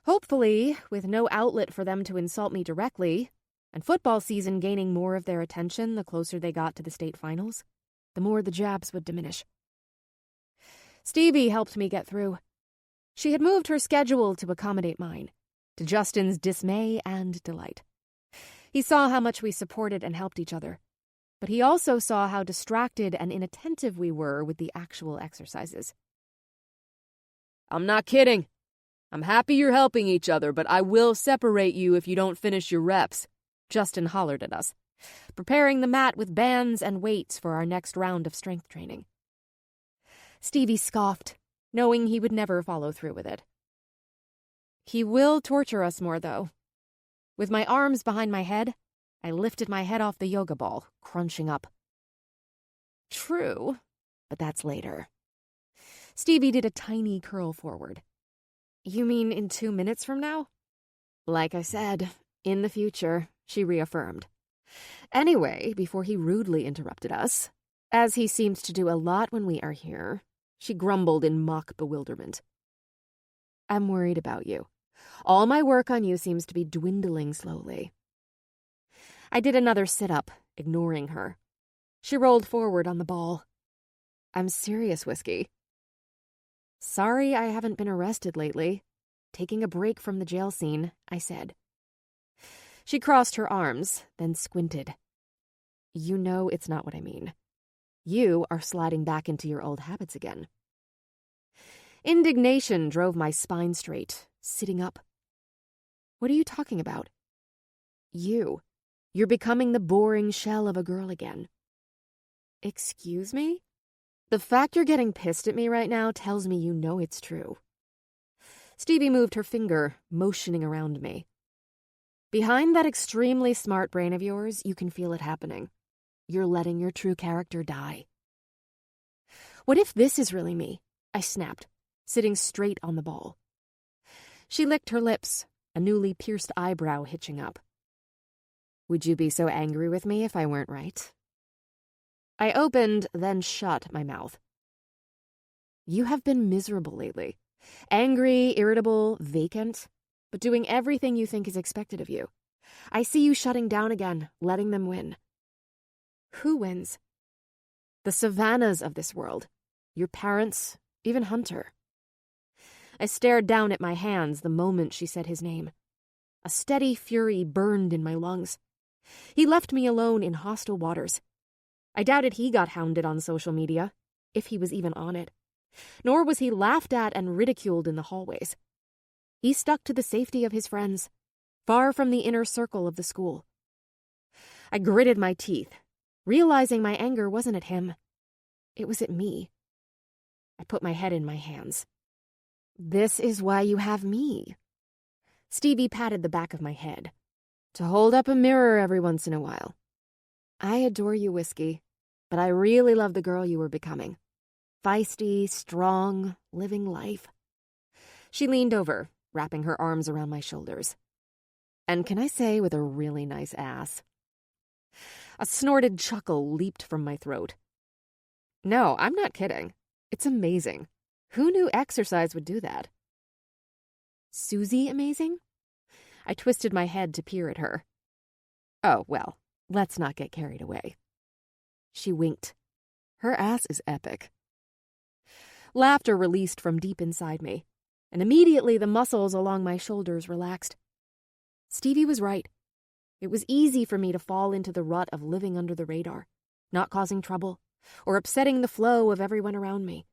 Hopefully, with no outlet for them to insult me directly, and football season gaining more of their attention the closer they got to the state finals, the more the jabs would diminish. Stevie helped me get through. She had moved her schedule to accommodate mine, to Justin's dismay and delight. He saw how much we supported and helped each other, but he also saw how distracted and inattentive we were with the actual exercises. I'm not kidding. I'm happy you're helping each other, but I will separate you if you don't finish your reps, Justin hollered at us, preparing the mat with bands and weights for our next round of strength training. Stevie scoffed, knowing he would never follow through with it. He will torture us more, though. With my arms behind my head, I lifted my head off the yoga ball, crunching up. True, but that's later. Stevie did a tiny curl forward. You mean in 2 minutes from now? Like I said, in the future, she reaffirmed. Anyway, before he rudely interrupted us, as he seems to do a lot when we are here, she grumbled in mock bewilderment. I'm worried about you. All my work on you seems to be dwindling slowly. I did another sit-up, ignoring her. She rolled forward on the ball. I'm serious, Whiskey. Sorry I haven't been arrested lately. Taking a break from the jail scene, I said. She crossed her arms, then squinted. You know it's not what I mean. You are sliding back into your old habits again. Indignation drove my spine straight, sitting up. What are you talking about? You're becoming the boring shell of a girl again. Excuse me? The fact you're getting pissed at me right now tells me you know it's true. Stevie moved her finger, motioning around me. Behind that extremely smart brain of yours, you can feel it happening. You're letting your true character die. What if this is really me? I snapped, sitting straight on the ball. She licked her lips, a newly pierced eyebrow hitching up. Would you be so angry with me if I weren't right? I opened, then shut my mouth. You have been miserable lately. Angry, irritable, vacant, but doing everything you think is expected of you. I see you shutting down again, letting them win. Who wins? The Savannahs of this world. Your parents, even Hunter. I stared down at my hands the moment she said his name. A steady fury burned in my lungs. He left me alone in hostile waters. I doubted he got hounded on social media, if he was even on it. Nor was he laughed at and ridiculed in the hallways. He stuck to the safety of his friends, far from the inner circle of the school. I gritted my teeth, realizing my anger wasn't at him. It was at me. I put my head in my hands. This is why you have me. Stevie patted the back of my head. To hold up a mirror every once in a while. I adore you, Whiskey, but I really love the girl you were becoming. Feisty, strong, living life. She leaned over, wrapping her arms around my shoulders. And can I say, with a really nice ass? A snorted chuckle leaped from my throat. No, I'm not kidding. It's amazing. Who knew exercise would do that? Susie amazing? I twisted my head to peer at her. Oh, well, let's not get carried away. She winked. Her ass is epic. Laughter released from deep inside me, and immediately the muscles along my shoulders relaxed. Stevie was right. It was easy for me to fall into the rut of living under the radar, not causing trouble, or upsetting the flow of everyone around me.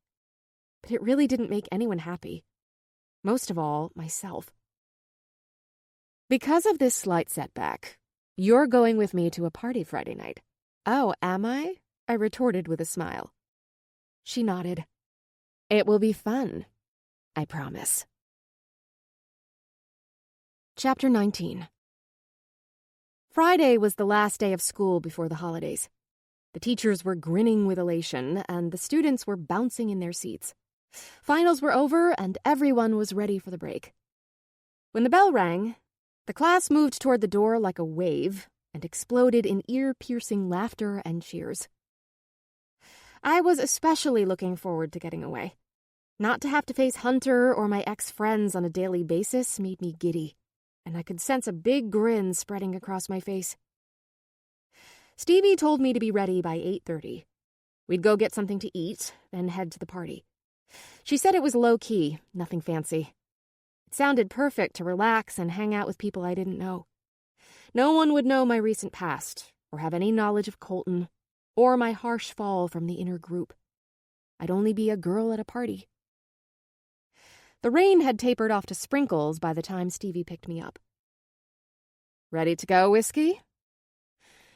But it really didn't make anyone happy. Most of all, myself. Because of this slight setback, you're going with me to a party Friday night. Oh, am I? I retorted with a smile. She nodded. It will be fun, I promise. Chapter 19. Friday was the last day of school before the holidays. The teachers were grinning with elation, and the students were bouncing in their seats. Finals were over, and everyone was ready for the break. When the bell rang, the class moved toward the door like a wave and exploded in ear-piercing laughter and cheers. I was especially looking forward to getting away. Not to have to face Hunter or my ex-friends on a daily basis made me giddy, and I could sense a big grin spreading across my face. Stevie told me to be ready by 8:30. We'd go get something to eat, then head to the party. She said it was low-key, nothing fancy. It sounded perfect to relax and hang out with people I didn't know. No one would know my recent past, or have any knowledge of Colton, or my harsh fall from the inner group. I'd only be a girl at a party. The rain had tapered off to sprinkles by the time Stevie picked me up. Ready to go, Whiskey?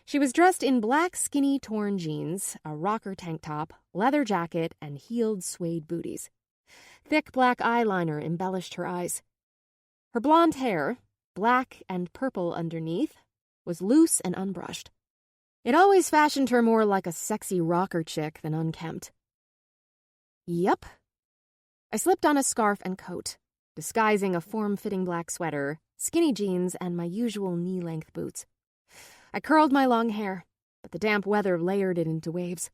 She was dressed in black skinny torn jeans, a rocker tank top, leather jacket, and heeled suede booties. Thick black eyeliner embellished her eyes. Her blonde hair, black and purple underneath, was loose and unbrushed. It always fashioned her more like a sexy rocker chick than unkempt. Yup. I slipped on a scarf and coat, disguising a form-fitting black sweater, skinny jeans, and my usual knee-length boots. I curled my long hair, but the damp weather layered it into waves.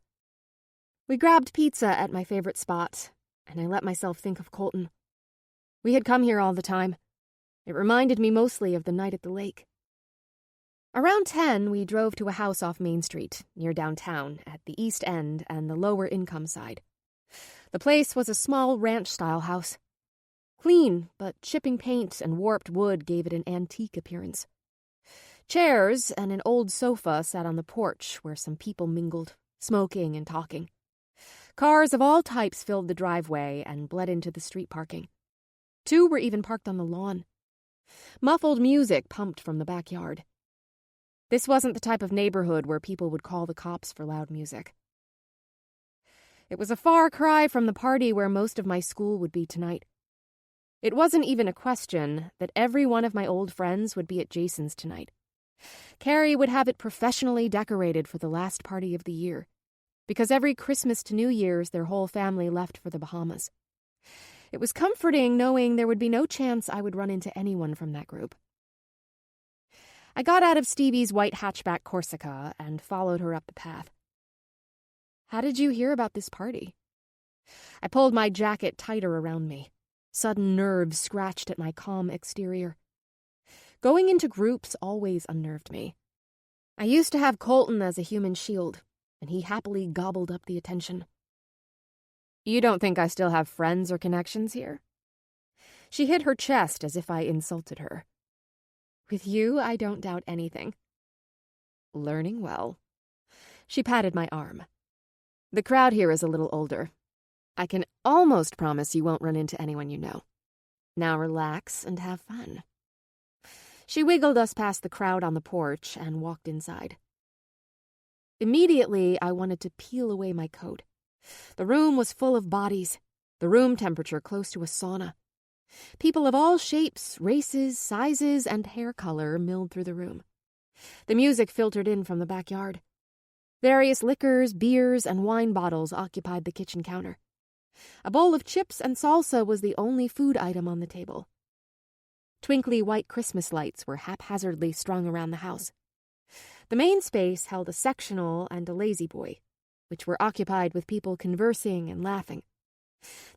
We grabbed pizza at my favorite spot, and I let myself think of Colton. We had come here all the time. It reminded me mostly of the night at the lake. Around 10, we drove to a house off Main Street, near downtown, at the east end and the lower income side. The place was a small ranch-style house. Clean, but chipping paint and warped wood gave it an antique appearance. Chairs and an old sofa sat on the porch where some people mingled, smoking and talking. Cars of all types filled the driveway and bled into the street parking. 2 were even parked on the lawn. Muffled music pumped from the backyard. This wasn't the type of neighborhood where people would call the cops for loud music. It was a far cry from the party where most of my school would be tonight. It wasn't even a question that every one of my old friends would be at Jason's tonight. Carrie would have it professionally decorated for the last party of the year, because every Christmas to New Year's their whole family left for the Bahamas. It was comforting knowing there would be no chance I would run into anyone from that group. I got out of Stevie's white hatchback Corsica and followed her up the path. How did you hear about this party? I pulled my jacket tighter around me. Sudden nerves scratched at my calm exterior. Going into groups always unnerved me. I used to have Colton as a human shield, and he happily gobbled up the attention. You don't think I still have friends or connections here? She hit her chest as if I insulted her. With you, I don't doubt anything. Learning well. She patted my arm. The crowd here is a little older. I can almost promise you won't run into anyone you know. Now relax and have fun. She wiggled us past the crowd on the porch and walked inside. Immediately, I wanted to peel away my coat. The room was full of bodies, the room temperature close to a sauna. People of all shapes, races, sizes, and hair color milled through the room. The music filtered in from the backyard. Various liquors, beers, and wine bottles occupied the kitchen counter. A bowl of chips and salsa was the only food item on the table. Twinkly white Christmas lights were haphazardly strung around the house. The main space held a sectional and a lazy boy, which were occupied with people conversing and laughing.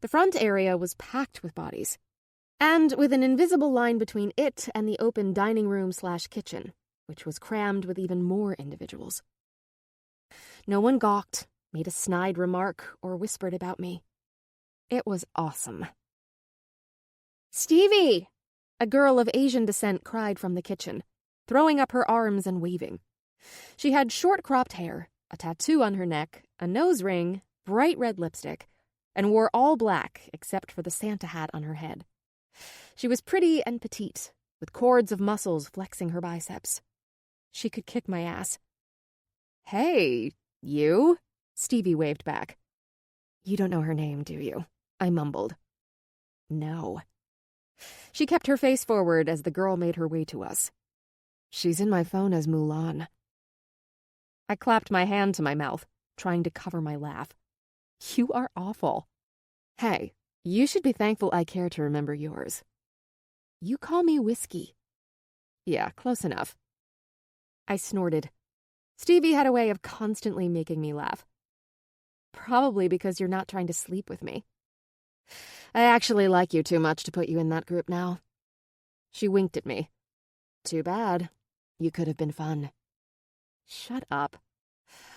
The front area was packed with bodies, and with an invisible line between it and the open dining room/kitchen, which was crammed with even more individuals. No one gawked, made a snide remark, or whispered about me. It was awesome. "Stevie!" A girl of Asian descent cried from the kitchen, throwing up her arms and waving. She had short-cropped hair, a tattoo on her neck, a nose ring, bright red lipstick, and wore all black except for the Santa hat on her head. She was pretty and petite, with cords of muscles flexing her biceps. She could kick my ass. "Hey, you?" Stevie waved back. "You don't know her name, do you?" I mumbled. "No." She kept her face forward as the girl made her way to us. "She's in my phone as Mulan." I clapped my hand to my mouth, trying to cover my laugh. "You are awful." "Hey, you should be thankful I care to remember yours." "You call me Whiskey." "Yeah, close enough." I snorted. Stevie had a way of constantly making me laugh. "Probably because you're not trying to sleep with me. I actually like you too much to put you in that group now." She winked at me. "Too bad. You could have been fun." "Shut up."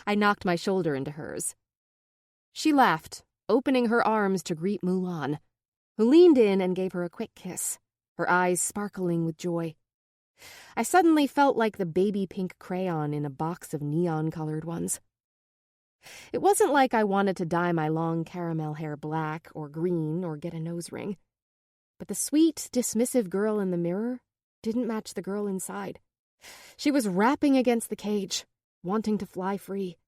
I knocked my shoulder into hers. She laughed, opening her arms to greet Mulan, who leaned in and gave her a quick kiss, her eyes sparkling with joy. I suddenly felt like the baby pink crayon in a box of neon-colored ones. It wasn't like I wanted to dye my long caramel hair black or green or get a nose ring. But the sweet, dismissive girl in the mirror didn't match the girl inside. She was rapping against the cage, wanting to fly free.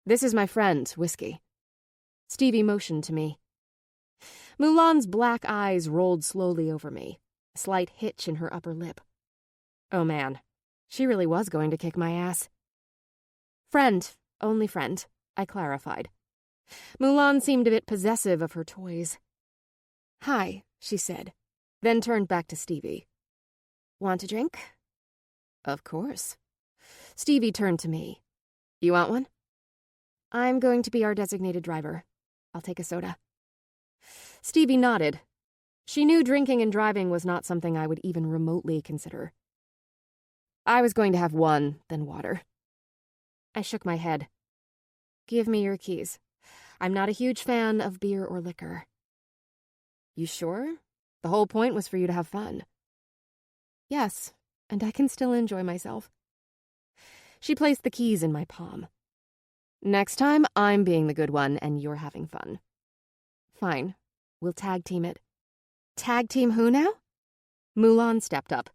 "This is my friend, Whiskey." Stevie motioned to me. Mulan's black eyes rolled slowly over me, a slight hitch in her upper lip. Oh man, she really was going to kick my ass. "Friend, only friend," I clarified. Mulan seemed a bit possessive of her toys. "Hi," she said, then turned back to Stevie. "Want a drink?" "Of course." Stevie turned to me. "You want one?" "I'm going to be our designated driver. I'll take a soda." Stevie nodded. She knew drinking and driving was not something I would even remotely consider. I was going to have one, then water. I shook my head. "Give me your keys. I'm not a huge fan of beer or liquor." "You sure? The whole point was for you to have fun." "Yes, and I can still enjoy myself." She placed the keys in my palm. "Next time, I'm being the good one and you're having fun." "Fine. We'll tag team it." "Tag team who now?" Mulan stepped up.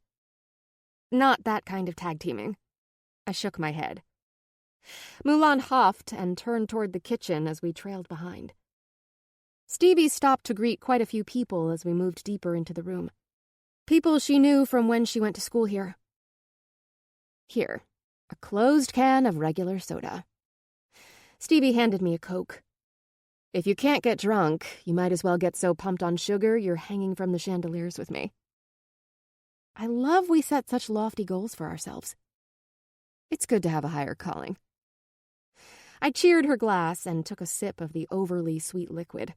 "Not that kind of tag teaming." I shook my head. Mulan huffed and turned toward the kitchen as we trailed behind. Stevie stopped to greet quite a few people as we moved deeper into the room. People she knew from when she went to school here. "Here, a closed can of regular soda." Stevie handed me a Coke. "If you can't get drunk, you might as well get so pumped on sugar you're hanging from the chandeliers with me." I love we set such lofty goals for ourselves. It's good to have a higher calling. I cheered her glass and took a sip of the overly sweet liquid.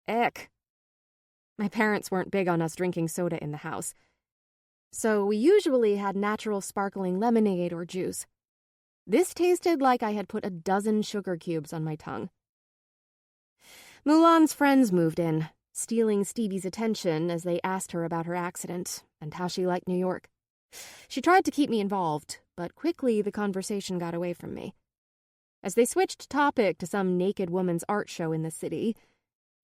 Eck. My parents weren't big on us drinking soda in the house. so we usually had natural sparkling lemonade or juice. This tasted like I had put a dozen sugar cubes on my tongue. Mulan's friends moved in, stealing Stevie's attention as they asked her about her accident and how she liked New York. She tried to keep me involved, but quickly the conversation got away from me. As they switched topic to some naked woman's art show in the city,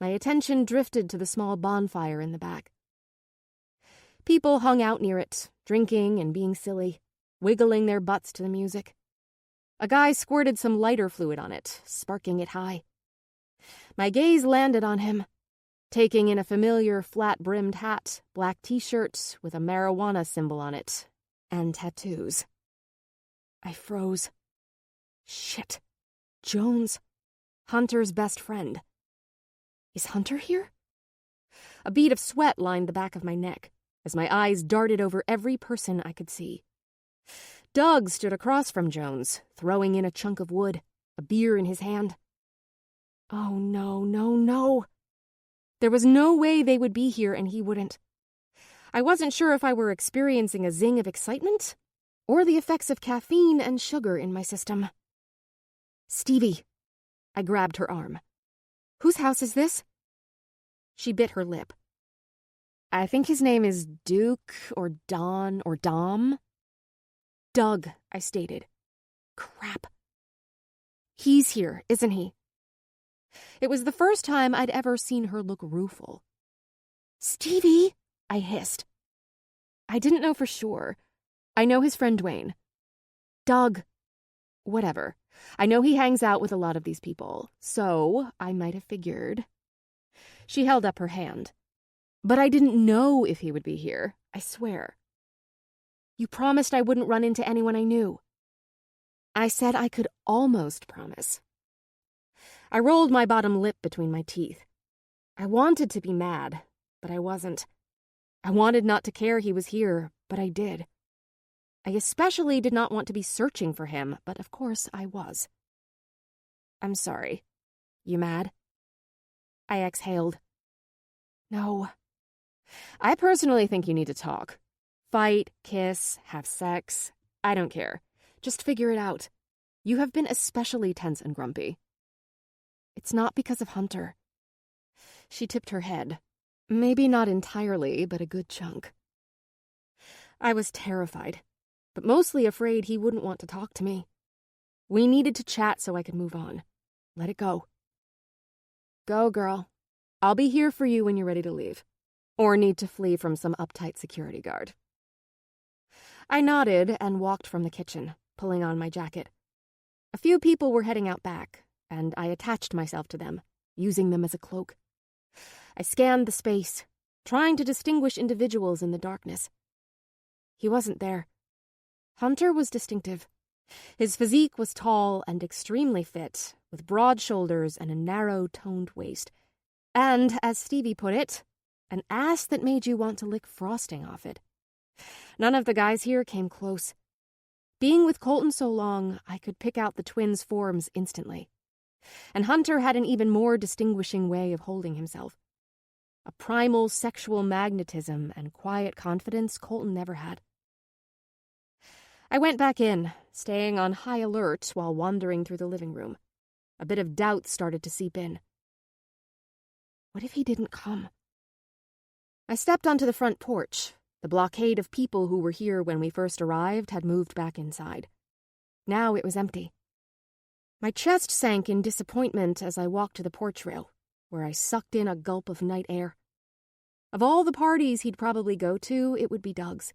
my attention drifted to the small bonfire in the back. People hung out near it, drinking and being silly, wiggling their butts to the music. A guy squirted some lighter fluid on it, sparking it high. My gaze landed on him, taking in a familiar flat-brimmed hat, black t-shirt with a marijuana symbol on it, and tattoos. I froze. Shit. Jones. Hunter's best friend. Is Hunter here? A bead of sweat lined the back of my neck as my eyes darted over every person I could see. Doug stood across from Jones, throwing in a chunk of wood, a beer in his hand. Oh, no. There was no way they would be here and he wouldn't. I wasn't sure if I were experiencing a zing of excitement or the effects of caffeine and sugar in my system. Stevie. I grabbed her arm. Whose house is this? She bit her lip. I think his name is Duke or Don or Dom. Doug, I stated. Crap. He's here, isn't he? It was the first time I'd ever seen her look rueful. Stevie, I hissed. I didn't know for sure. I know his friend Dwayne. Doug. Whatever. I know he hangs out with a lot of these people, so I might have figured. She held up her hand. But I didn't know if he would be here, I swear. You promised I wouldn't run into anyone I knew. I said I could almost promise. I rolled my bottom lip between my teeth. I wanted to be mad, but I wasn't. I wanted not to care he was here, but I did. I especially did not want to be searching for him, but of course I was. I'm sorry. You mad? I exhaled. No. I personally think you need to talk. Fight, kiss, have sex. I don't care. Just figure it out. You have been especially tense and grumpy. It's not because of Hunter. She tipped her head. Maybe not entirely, but a good chunk. I was terrified, but mostly afraid he wouldn't want to talk to me. We needed to chat so I could move on. Let it go. Go, girl. I'll be here for you when you're ready to leave. Or need to flee from some uptight security guard. I nodded and walked from the kitchen, pulling on my jacket. A few people were heading out back, and I attached myself to them, using them as a cloak. I scanned the space, trying to distinguish individuals in the darkness. He wasn't there. Hunter was distinctive. His physique was tall and extremely fit, with broad shoulders and a narrow, toned waist. And, as Stevie put it, an ass that made you want to lick frosting off it. None of the guys here came close. Being with Colton so long, I could pick out the twins' forms instantly. And Hunter had an even more distinguishing way of holding himself. A primal sexual magnetism and quiet confidence Colton never had. I went back in, staying on high alert while wandering through the living room. A bit of doubt started to seep in. What if he didn't come? I stepped onto the front porch. The blockade of people who were here when we first arrived had moved back inside. Now it was empty. My chest sank in disappointment as I walked to the porch rail, where I sucked in a gulp of night air. Of all the parties he'd probably go to, it would be Doug's.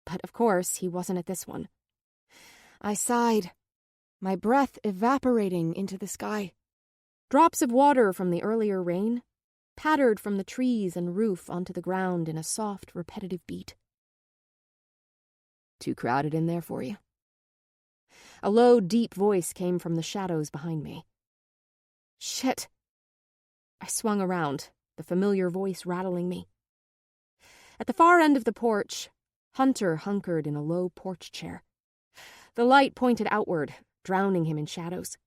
But of course, he wasn't at this one. I sighed, my breath evaporating into the sky. Drops of water from the earlier rain pattered from the trees and roof onto the ground in a soft, repetitive beat. Too crowded in there for you? A low, deep voice came from the shadows behind me. Shit. I swung around, the familiar voice rattling me. At the far end of the porch, Hunter hunkered in a low porch chair. The light pointed outward, drowning him in shadows.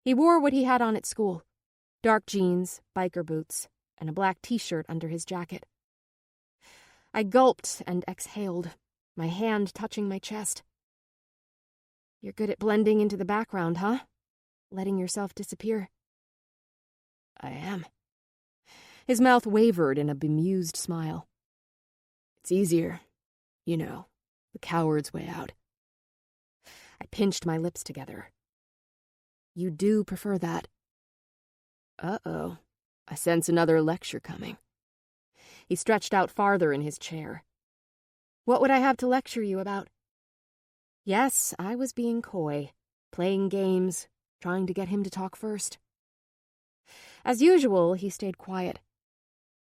He wore what he had on at school. Dark jeans, biker boots, and a black t-shirt under his jacket. I gulped and exhaled, my hand touching my chest. You're good at blending into the background, huh? Letting yourself disappear. I am. His mouth wavered in a bemused smile. It's easier, you know, the coward's way out. I pinched my lips together. You do prefer that? Uh-oh. I sense another lecture coming. He stretched out farther in his chair. What would I have to lecture you about? Yes, I was being coy, playing games, trying to get him to talk first. As usual, he stayed quiet.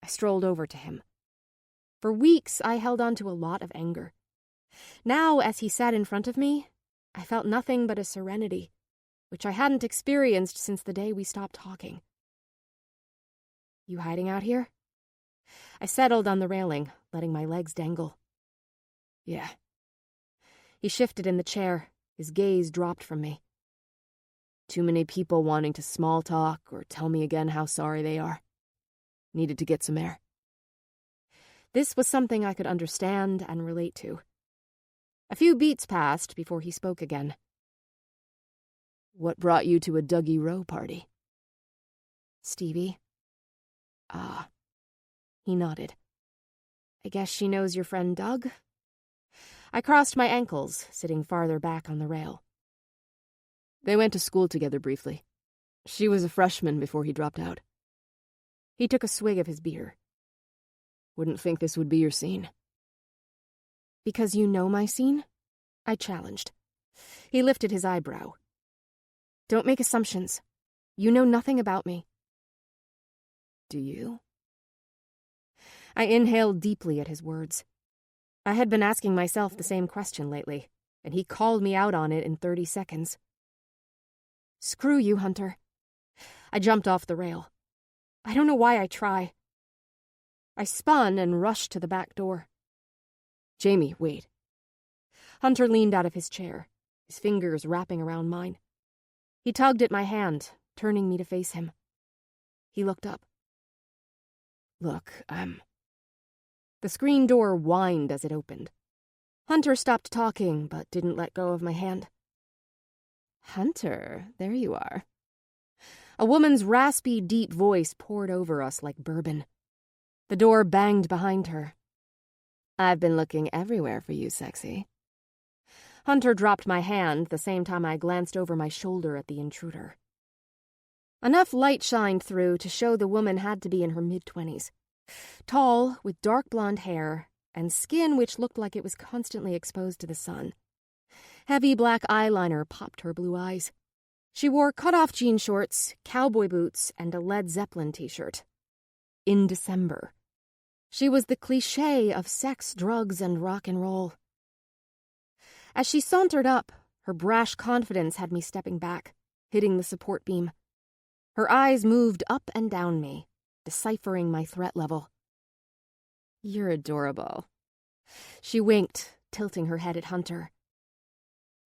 I strolled over to him. For weeks, I held on to a lot of anger. Now, as he sat in front of me, I felt nothing but a serenity, which I hadn't experienced since the day we stopped talking. You hiding out here? I settled on the railing, letting my legs dangle. Yeah. He shifted in the chair, his gaze dropped from me. Too many people wanting to small talk or tell me again how sorry they are. Needed to get some air. This was something I could understand and relate to. A few beats passed before he spoke again. What brought you to a Dougie Rowe party? Stevie. Ah. He nodded. I guess she knows your friend Doug? I crossed my ankles, sitting farther back on the rail. They went to school together briefly. She was a freshman before he dropped out. He took a swig of his beer. Wouldn't think this would be your scene. Because you know my scene? I challenged. He lifted his eyebrow. Don't make assumptions. You know nothing about me. Do you? I inhaled deeply at his words. I had been asking myself the same question lately, and he called me out on it in 30 seconds. Screw you, Hunter. I jumped off the rail. I don't know why I try. I spun and rushed to the back door. Jamie, wait. Hunter leaned out of his chair, his fingers wrapping around mine. He tugged at my hand, turning me to face him. He looked up. Look, The screen door whined as it opened. Hunter stopped talking, but didn't let go of my hand. Hunter, there you are. A woman's raspy, deep voice poured over us like bourbon. The door banged behind her. I've been looking everywhere for you, sexy. Hunter dropped my hand the same time I glanced over my shoulder at the intruder. Enough light shined through to show the woman had to be in her mid-20s. Tall, with dark blonde hair, and skin which looked like it was constantly exposed to the sun. Heavy black eyeliner popped her blue eyes. She wore cut-off jean shorts, cowboy boots, and a Led Zeppelin t-shirt. In December. She was the cliché of sex, drugs, and rock and roll. As she sauntered up, her brash confidence had me stepping back, hitting the support beam. Her eyes moved up and down me, deciphering my threat level. You're adorable. She winked, tilting her head at Hunter.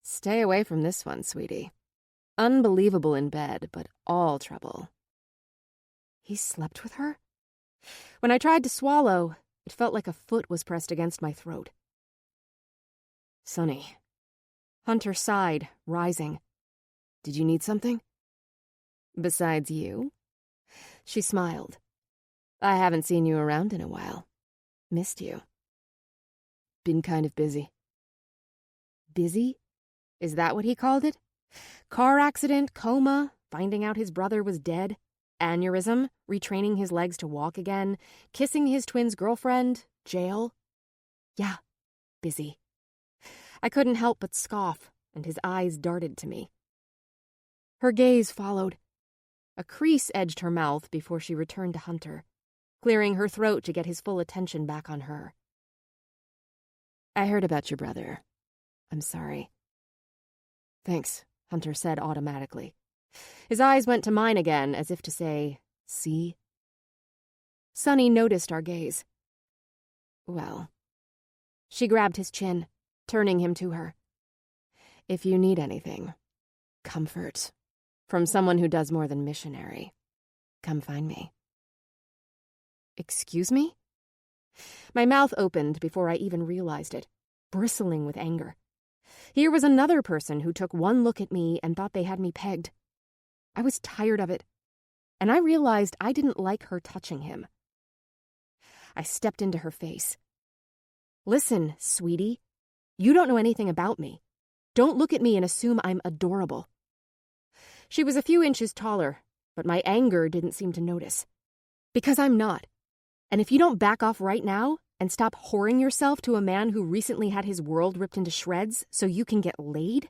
Stay away from this one, sweetie. Unbelievable in bed, but all trouble. He slept with her? When I tried to swallow, it felt like a foot was pressed against my throat. Sonny. Hunter sighed, rising. Did you need something? Besides you? She smiled. I haven't seen you around in a while. Missed you. Been kind of busy. Busy? Is that what he called it? Car accident, coma, finding out his brother was dead, aneurysm, retraining his legs to walk again, kissing his twin's girlfriend, jail. Yeah, busy. I couldn't help but scoff, and his eyes darted to me. Her gaze followed. A crease edged her mouth before she returned to Hunter, clearing her throat to get his full attention back on her. I heard about your brother. I'm sorry. Thanks, Hunter said automatically. His eyes went to mine again, as if to say, see? Sonny noticed our gaze. Well. She grabbed his chin, turning him to her. If you need anything, comfort, from someone who does more than missionary, come find me. Excuse me? My mouth opened before I even realized it, bristling with anger. Here was another person who took one look at me and thought they had me pegged. I was tired of it, and I realized I didn't like her touching him. I stepped into her face. Listen, sweetie, you don't know anything about me. Don't look at me and assume I'm adorable. She was a few inches taller, but my anger didn't seem to notice. Because I'm not. And if you don't back off right now and stop whoring yourself to a man who recently had his world ripped into shreds so you can get laid?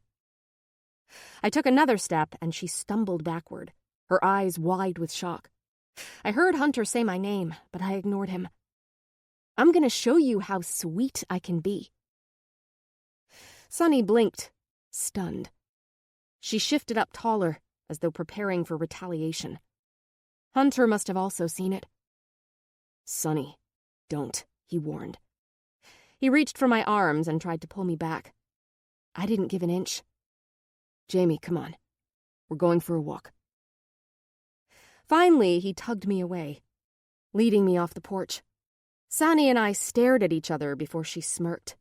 I took another step and she stumbled backward, her eyes wide with shock. I heard Hunter say my name, but I ignored him. I'm going to show you how sweet I can be. Sunny blinked, stunned. She shifted up taller, as though preparing for retaliation. Hunter must have also seen it. Sunny, don't, he warned. He reached for my arms and tried to pull me back. I didn't give an inch. Jamie, come on. We're going for a walk. Finally, he tugged me away, leading me off the porch. Sunny and I stared at each other before she smirked.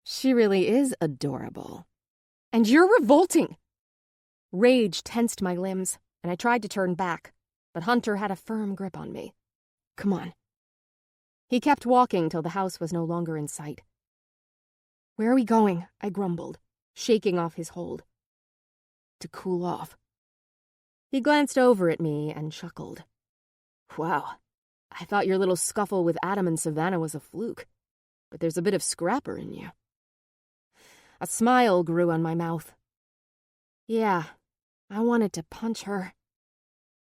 She really is adorable. And you're revolting. Rage tensed my limbs, and I tried to turn back, but Hunter had a firm grip on me. Come on. He kept walking till the house was no longer in sight. Where are we going? I grumbled, shaking off his hold. To cool off. He glanced over at me and chuckled. Wow, I thought your little scuffle with Adam and Savannah was a fluke, but there's a bit of scrapper in you. A smile grew on my mouth. Yeah, I wanted to punch her.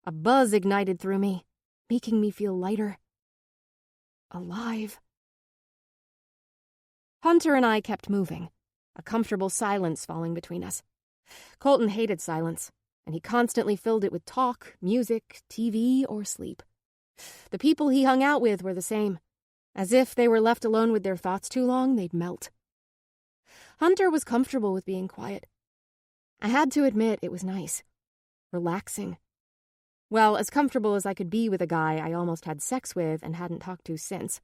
A buzz ignited through me, making me feel lighter. Alive. Hunter and I kept moving, a comfortable silence falling between us. Colton hated silence, and he constantly filled it with talk, music, TV, or sleep. The people he hung out with were the same. As if they were left alone with their thoughts too long, they'd melt. Hunter was comfortable with being quiet. I had to admit it was nice. Relaxing. Well, as comfortable as I could be with a guy I almost had sex with and hadn't talked to since.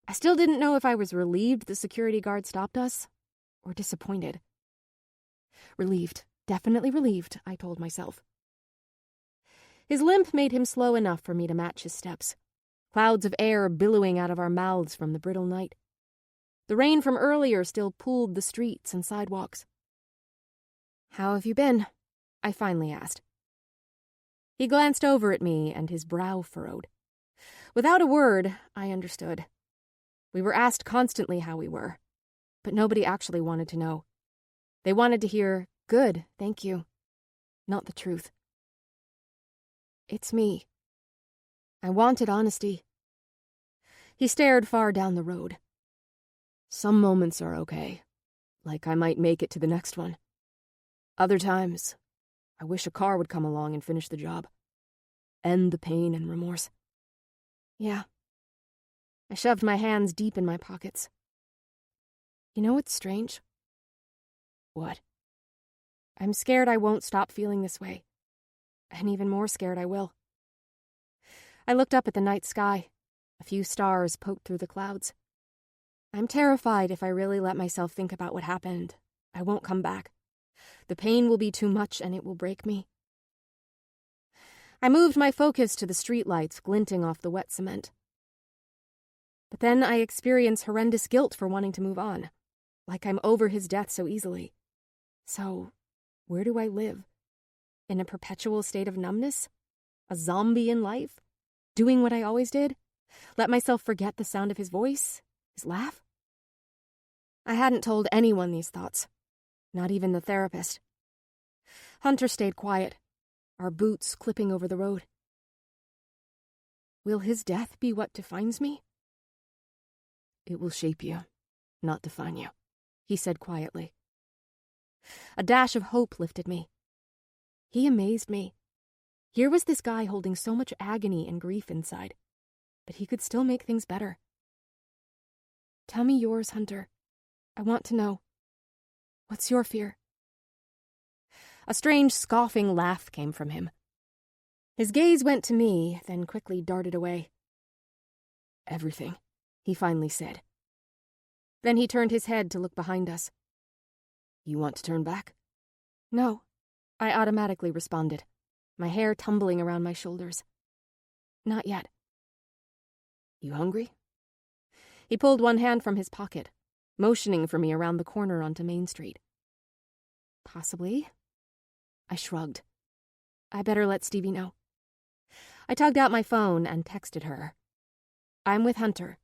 I still didn't know if I was relieved the security guard stopped us, or disappointed. Relieved. Definitely relieved, I told myself. His limp made him slow enough for me to match his steps, clouds of air billowing out of our mouths from the brittle night. The rain from earlier still pooled the streets and sidewalks. How have you been? I finally asked. He glanced over at me and his brow furrowed. Without a word, I understood. We were asked constantly how we were, but nobody actually wanted to know. They wanted to hear, good, thank you, not the truth. It's me. I wanted honesty. He stared far down the road. Some moments are okay, like I might make it to the next one. Other times, I wish a car would come along and finish the job. End the pain and remorse. Yeah. I shoved my hands deep in my pockets. You know what's strange? What? I'm scared I won't stop feeling this way. And even more scared I will. I looked up at the night sky. A few stars poked through the clouds. I'm terrified if I really let myself think about what happened, I won't come back. The pain will be too much and it will break me. I moved my focus to the streetlights glinting off the wet cement. But then I experience horrendous guilt for wanting to move on, like I'm over his death so easily. So, where do I live? In a perpetual state of numbness? A zombie in life? Doing what I always did? Let myself forget the sound of his voice? His laugh? I hadn't told anyone these thoughts. Not even the therapist. Hunter stayed quiet, our boots clipping over the road. Will his death be what defines me? It will shape you, not define you, he said quietly. A dash of hope lifted me. He amazed me. Here was this guy holding so much agony and grief inside, but he could still make things better. Tell me yours, Hunter. I want to know. What's your fear? A strange, scoffing laugh came from him. His gaze went to me, then quickly darted away. Everything, he finally said. Then he turned his head to look behind us. You want to turn back? No, I automatically responded, my hair tumbling around my shoulders. Not yet. You hungry? He pulled one hand from his pocket, motioning for me around the corner onto Main Street. Possibly. I shrugged. I better let Stevie know. I tugged out my phone and texted her. I'm with Hunter.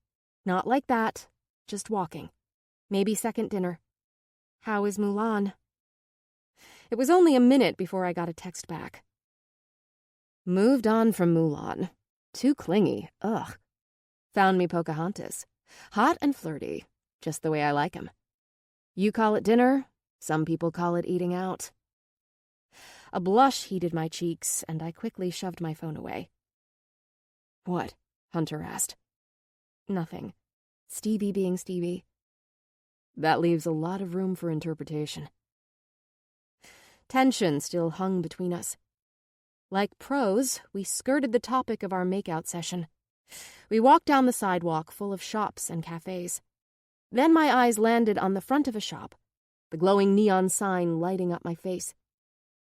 Not like that. Just walking. Maybe second dinner. How is Mulan? It was only a minute before I got a text back. Moved on from Mulan. Too clingy. Ugh. Found me Pocahontas. Hot and flirty. Just the way I like 'em. You call it dinner. Some people call it eating out. A blush heated my cheeks, and I quickly shoved my phone away. What? Hunter asked. Nothing. Stevie being Stevie. That leaves a lot of room for interpretation. Tension still hung between us. Like pros, we skirted the topic of our makeout session. We walked down the sidewalk full of shops and cafes. Then my eyes landed on the front of a shop, the glowing neon sign lighting up my face.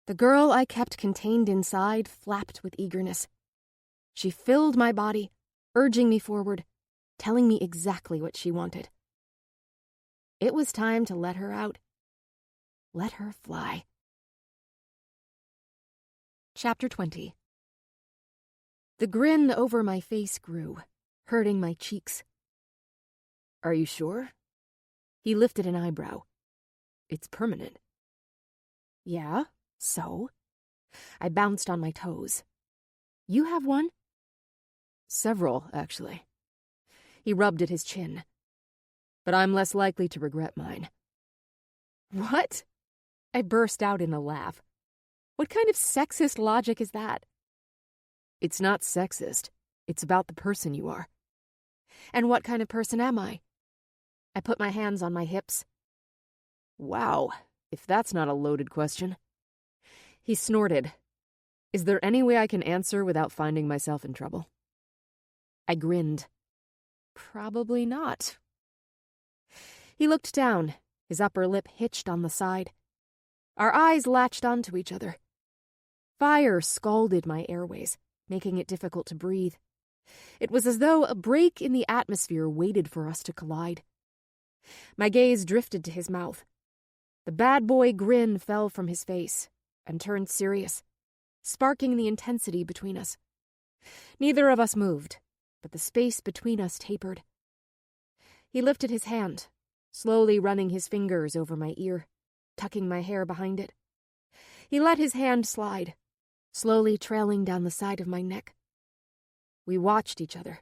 The girl I kept contained inside flapped with eagerness. She filled my body, urging me forward, telling me exactly what she wanted. It was time to let her out. Let her fly. Chapter 20. The grin over my face grew, hurting my cheeks. Are you sure? He lifted an eyebrow. It's permanent. Yeah, so? I bounced on my toes. You have one? Several, actually. He rubbed at his chin. But I'm less likely to regret mine. What? I burst out in a laugh. What kind of sexist logic is that? It's not sexist. It's about the person you are. And what kind of person am I? I put my hands on my hips. Wow, if that's not a loaded question. He snorted. Is there any way I can answer without finding myself in trouble? I grinned. Probably not. He looked down, his upper lip hitched on the side. Our eyes latched onto each other. Fire scalded my airways, making it difficult to breathe. It was as though a break in the atmosphere waited for us to collide. My gaze drifted to his mouth. The bad boy grin fell from his face and turned serious, sparking the intensity between us. Neither of us moved, but the space between us tapered. He lifted his hand, slowly running his fingers over my ear, tucking my hair behind it. He let his hand slide, slowly trailing down the side of my neck. We watched each other.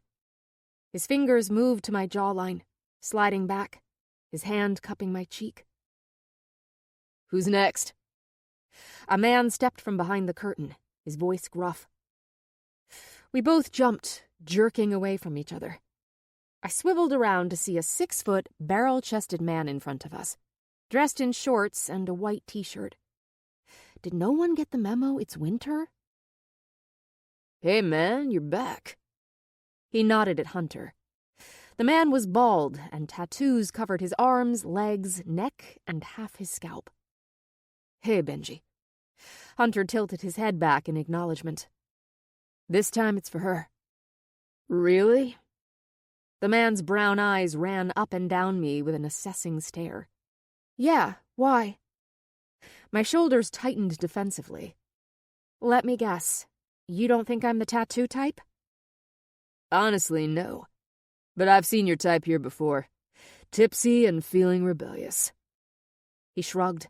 His fingers moved to my jawline, sliding back, his hand cupping my cheek. Who's next? A man stepped from behind the curtain, his voice gruff. We both jumped, jerking away from each other. I swiveled around to see a 6-foot, barrel-chested man in front of us, dressed in shorts and a white t-shirt. Did no one get the memo it's winter? Hey man, you're back. He nodded at Hunter. The man was bald, and tattoos covered his arms, legs, neck, and half his scalp. Hey, Benji. Hunter tilted his head back in acknowledgement. This time it's for her. Really? The man's brown eyes ran up and down me with an assessing stare. Yeah, why? My shoulders tightened defensively. Let me guess. You don't think I'm the tattoo type? Honestly, no. But I've seen your type here before. Tipsy and feeling rebellious. He shrugged.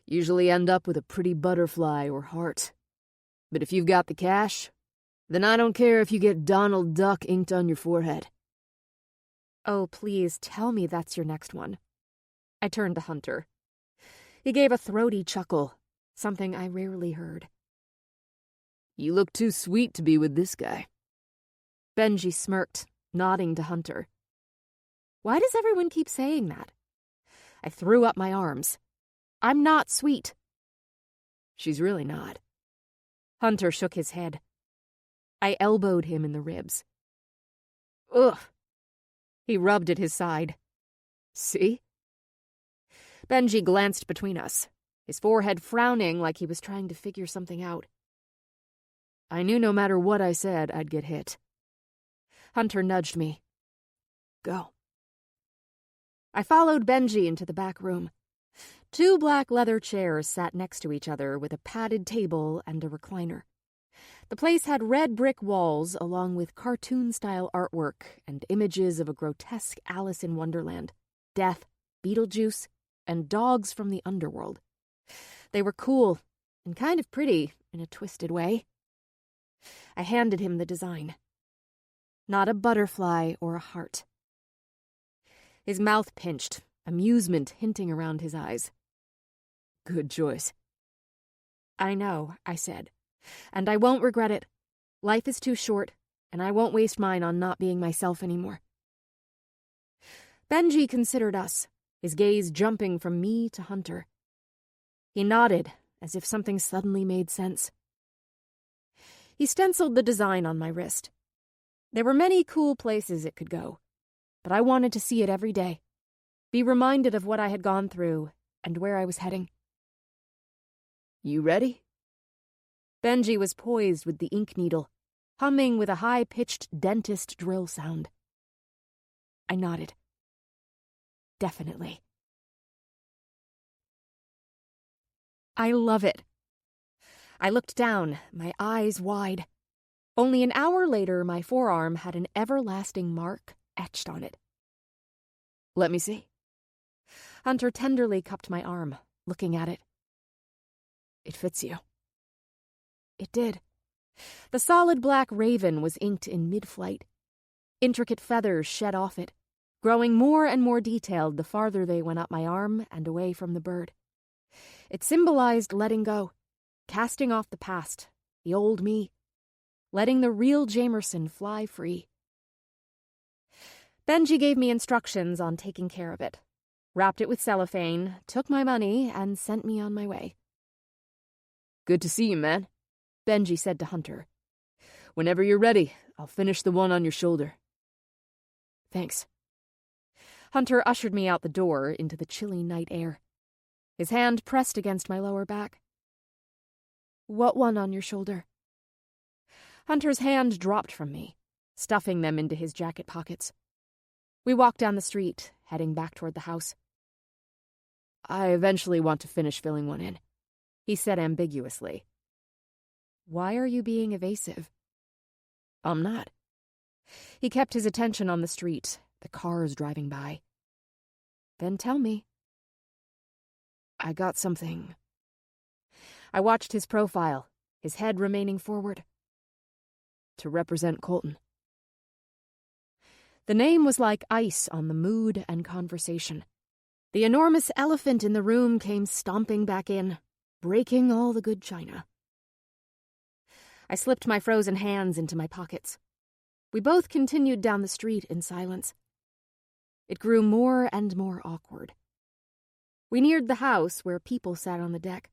Usually end up with a pretty butterfly or heart. But if you've got the cash, then I don't care if you get Donald Duck inked on your forehead. Oh, please tell me that's your next one. I turned to Hunter. He gave a throaty chuckle, something I rarely heard. You look too sweet to be with this guy. Benji smirked, nodding to Hunter. Why does everyone keep saying that? I threw up my arms. I'm not sweet. She's really not. Hunter shook his head. I elbowed him in the ribs. Ugh. He rubbed at his side. See? Benji glanced between us, his forehead frowning like he was trying to figure something out. I knew no matter what I said, I'd get hit. Hunter nudged me. Go. I followed Benji into the back room. 2 black leather chairs sat next to each other with a padded table and a recliner. The place had red brick walls along with cartoon-style artwork and images of a grotesque Alice in Wonderland, death, Beetlejuice, and dogs from the underworld. They were cool and kind of pretty in a twisted way. I handed him the design. Not a butterfly or a heart. His mouth pinched, amusement hinting around his eyes. Good choice. I know, I said, and I won't regret it. Life is too short, and I won't waste mine on not being myself anymore. Benji considered us, his gaze jumping from me to Hunter. He nodded, as if something suddenly made sense. He stenciled the design on my wrist. There were many cool places it could go, but I wanted to see it every day, be reminded of what I had gone through and where I was heading. You ready? Benji was poised with the ink needle, humming with a high-pitched dentist drill sound. I nodded. Definitely. I love it. I looked down, my eyes wide. Only an hour later, my forearm had an everlasting mark etched on it. Let me see. Hunter tenderly cupped my arm, looking at it. It fits you. It did. The solid black raven was inked in mid-flight. Intricate feathers shed off it, growing more and more detailed the farther they went up my arm and away from the bird. It symbolized letting go, casting off the past, the old me, letting the real Jamerson fly free. Benji gave me instructions on taking care of it, wrapped it with cellophane, took my money, and sent me on my way. Good to see you, man, Benji said to Hunter. Whenever you're ready, I'll finish the one on your shoulder. Thanks. Hunter ushered me out the door into the chilly night air. His hand pressed against my lower back. What one on your shoulder? Hunter's hand dropped from me, stuffing them into his jacket pockets. We walked down the street, heading back toward the house. I eventually want to finish filling one in, he said ambiguously. Why are you being evasive? I'm not. He kept his attention on the street, the cars driving by. Then tell me. I got something. I watched his profile, his head remaining forward. To represent Colton. The name was like ice on the mood and conversation. The enormous elephant in the room came stomping back in, breaking all the good china. I slipped my frozen hands into my pockets. We both continued down the street in silence. It grew more and more awkward. We neared the house where people sat on the deck.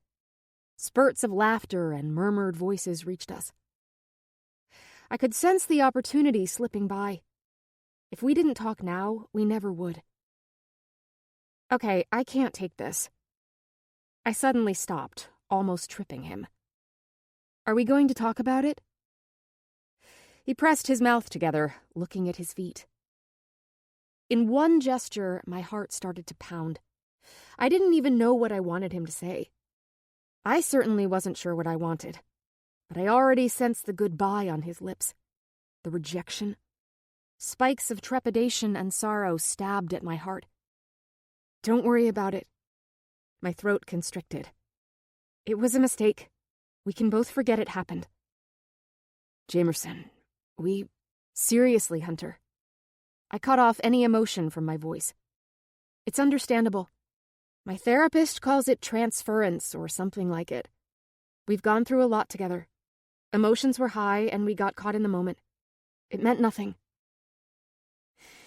Spurts of laughter and murmured voices reached us. I could sense the opportunity slipping by. If we didn't talk now, we never would. Okay, I can't take this. I suddenly stopped, almost tripping him. Are we going to talk about it? He pressed his mouth together, looking at his feet. In one gesture, my heart started to pound. I didn't even know what I wanted him to say. I certainly wasn't sure what I wanted, but I already sensed the goodbye on his lips, the rejection. Spikes of trepidation and sorrow stabbed at my heart. Don't worry about it. My throat constricted. It was a mistake. We can both forget it happened. Jamerson, we... Seriously, Hunter. I cut off any emotion from my voice. It's understandable. My therapist calls it transference or something like it. We've gone through a lot together. Emotions were high and we got caught in the moment. It meant nothing.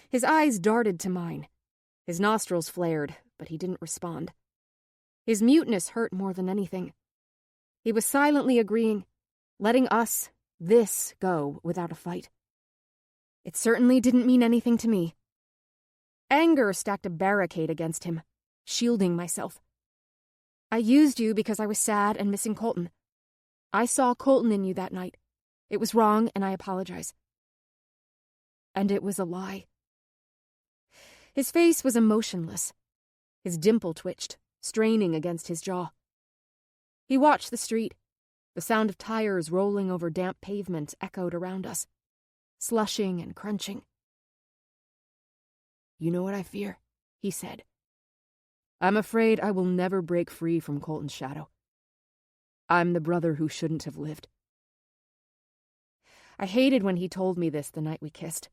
His eyes darted to mine. His nostrils flared, but he didn't respond. His muteness hurt more than anything. He was silently agreeing, letting us, this, go without a fight. It certainly didn't mean anything to me. Anger stacked a barricade against him, shielding myself. I used you because I was sad and missing Colton. I saw Colton in you that night. It was wrong, and I apologize. And it was a lie. His face was emotionless. His dimple twitched, straining against his jaw. He watched the street. The sound of tires rolling over damp pavement echoed around us, slushing and crunching. You know what I fear? He said. I'm afraid I will never break free from Colton's shadow. I'm the brother who shouldn't have lived. I hated when he told me this the night we kissed,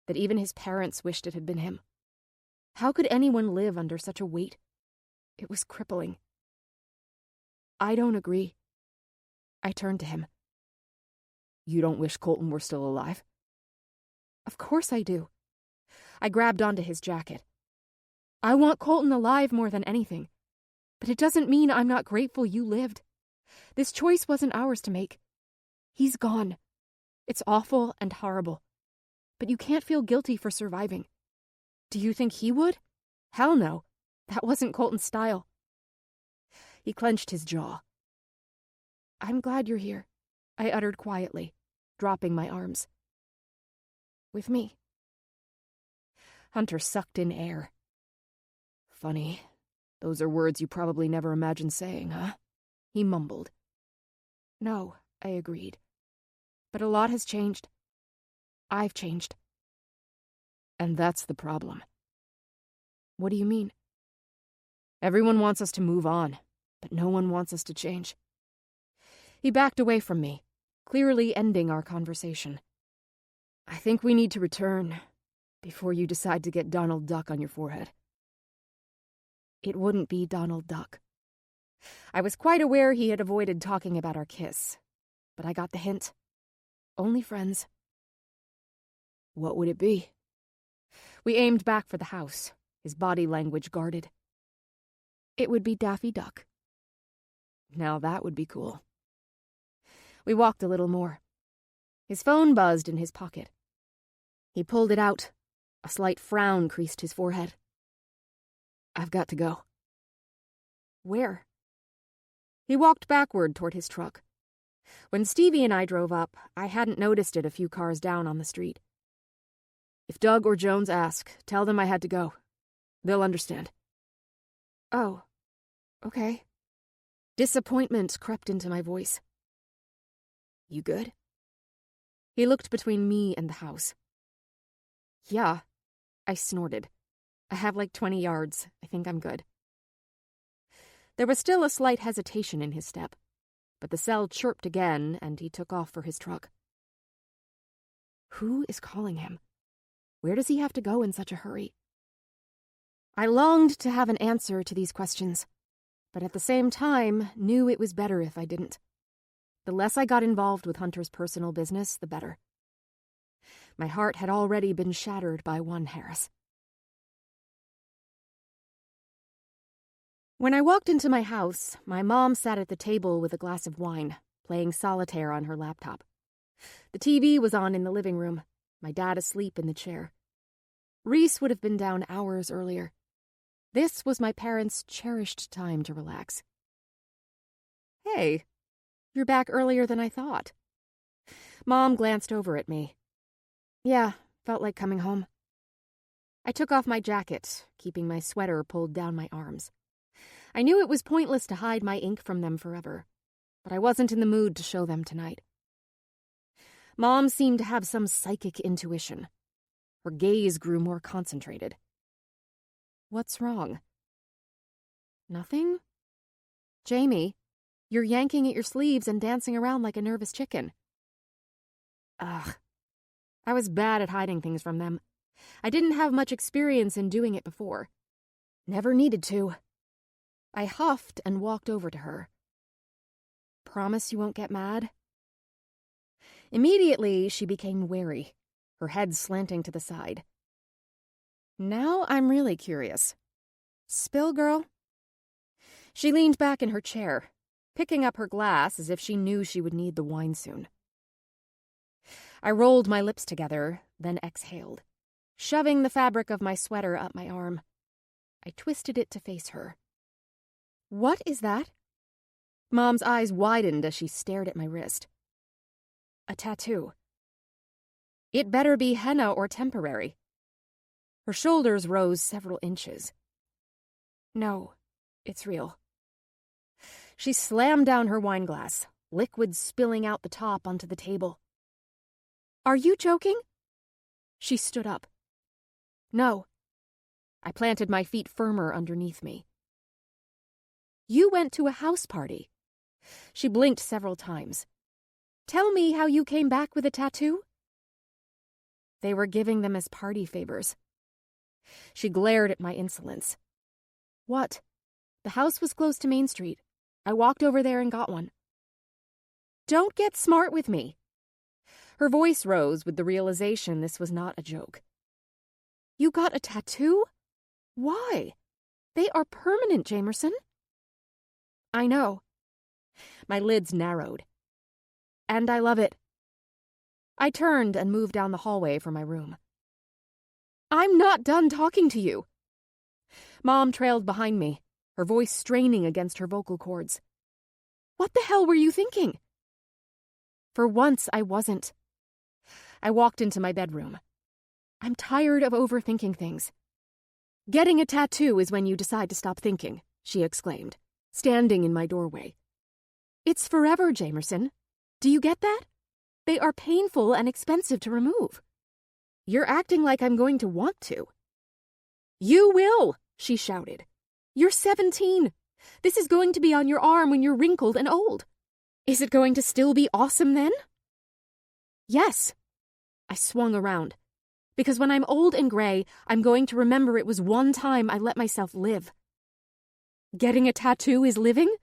that even his parents wished it had been him. How could anyone live under such a weight? It was crippling. I don't agree. I turned to him. You don't wish Colton were still alive? Of course I do. I grabbed onto his jacket. I want Colton alive more than anything. But it doesn't mean I'm not grateful you lived. This choice wasn't ours to make. He's gone. It's awful and horrible. But you can't feel guilty for surviving. Do you think he would? Hell no. That wasn't Colton's style. He clenched his jaw. I'm glad you're here, I uttered quietly, dropping my arms. With me. Hunter sucked in air. Funny. Those are words you probably never imagined saying, huh? He mumbled. No, I agreed. But a lot has changed. I've changed. And that's the problem. What do you mean? Everyone wants us to move on, but no one wants us to change. He backed away from me, clearly ending our conversation. I think we need to return before you decide to get Donald Duck on your forehead. It wouldn't be Donald Duck. I was quite aware he had avoided talking about our kiss, but I got the hint. Only friends. What would it be? We aimed back for the house, his body language guarded. It would be Daffy Duck. Now that would be cool. We walked a little more. His phone buzzed in his pocket. He pulled it out. A slight frown creased his forehead. I've got to go. Where? He walked backward toward his truck. When Stevie and I drove up, I hadn't noticed it a few cars down on the street. If Doug or Jones ask, tell them I had to go. They'll understand. Oh, okay. Disappointment crept into my voice. You good? He looked between me and the house. Yeah, I snorted. I have like 20 yards. I think I'm good. There was still a slight hesitation in his step, but the cell chirped again and he took off for his truck. Who is calling him? Where does he have to go in such a hurry? I longed to have an answer to these questions, but at the same time knew it was better if I didn't. The less I got involved with Hunter's personal business, the better. My heart had already been shattered by one Harris. When I walked into my house, my mom sat at the table with a glass of wine, playing solitaire on her laptop. The TV was on in the living room, my dad asleep in the chair. Reese would have been down hours earlier. This was my parents' cherished time to relax. Hey, you're back earlier than I thought. Mom glanced over at me. Yeah, felt like coming home. I took off my jacket, keeping my sweater pulled down my arms. I knew it was pointless to hide my ink from them forever, but I wasn't in the mood to show them tonight. Mom seemed to have some psychic intuition. Her gaze grew more concentrated. What's wrong? Nothing? Jamie, you're yanking at your sleeves and dancing around like a nervous chicken. Ugh. I was bad at hiding things from them. I didn't have much experience in doing it before. Never needed to. I huffed and walked over to her. Promise you won't get mad? Immediately, she became wary, her head slanting to the side. Now I'm really curious. Spill, girl? She leaned back in her chair, picking up her glass as if she knew she would need the wine soon. I rolled my lips together, then exhaled, Shoving the fabric of my sweater up my arm, I twisted it to face her. What is that? Mom's eyes widened as she stared at my wrist. A tattoo. It better be henna or temporary. Her shoulders rose several inches. No, it's real. She slammed down her wine glass, liquid spilling out the top onto the table. Are you joking? She stood up. No. I planted my feet firmer underneath me. You went to a house party. She blinked several times. Tell me how you came back with a tattoo? They were giving them as party favors. She glared at my insolence. What? The house was close to Main Street. I walked over there and got one. Don't get smart with me. Her voice rose with the realization this was not a joke. You got a tattoo? Why? They are permanent, Jamerson. I know. My lids narrowed. And I love it. I turned and moved down the hallway for my room. I'm not done talking to you. Mom trailed behind me, her voice straining against her vocal cords. What the hell were you thinking? For once, I wasn't. I walked into my bedroom. I'm tired of overthinking things. Getting a tattoo is when you decide to stop thinking, she exclaimed, standing in my doorway. It's forever, Jamerson. Do you get that? They are painful and expensive to remove. You're acting like I'm going to want to. You will, she shouted. You're 17. This is going to be on your arm when you're wrinkled and old. Is it going to still be awesome then? Yes. I swung around. Because when I'm old and gray, I'm going to remember it was one time I let myself live. Getting a tattoo is living?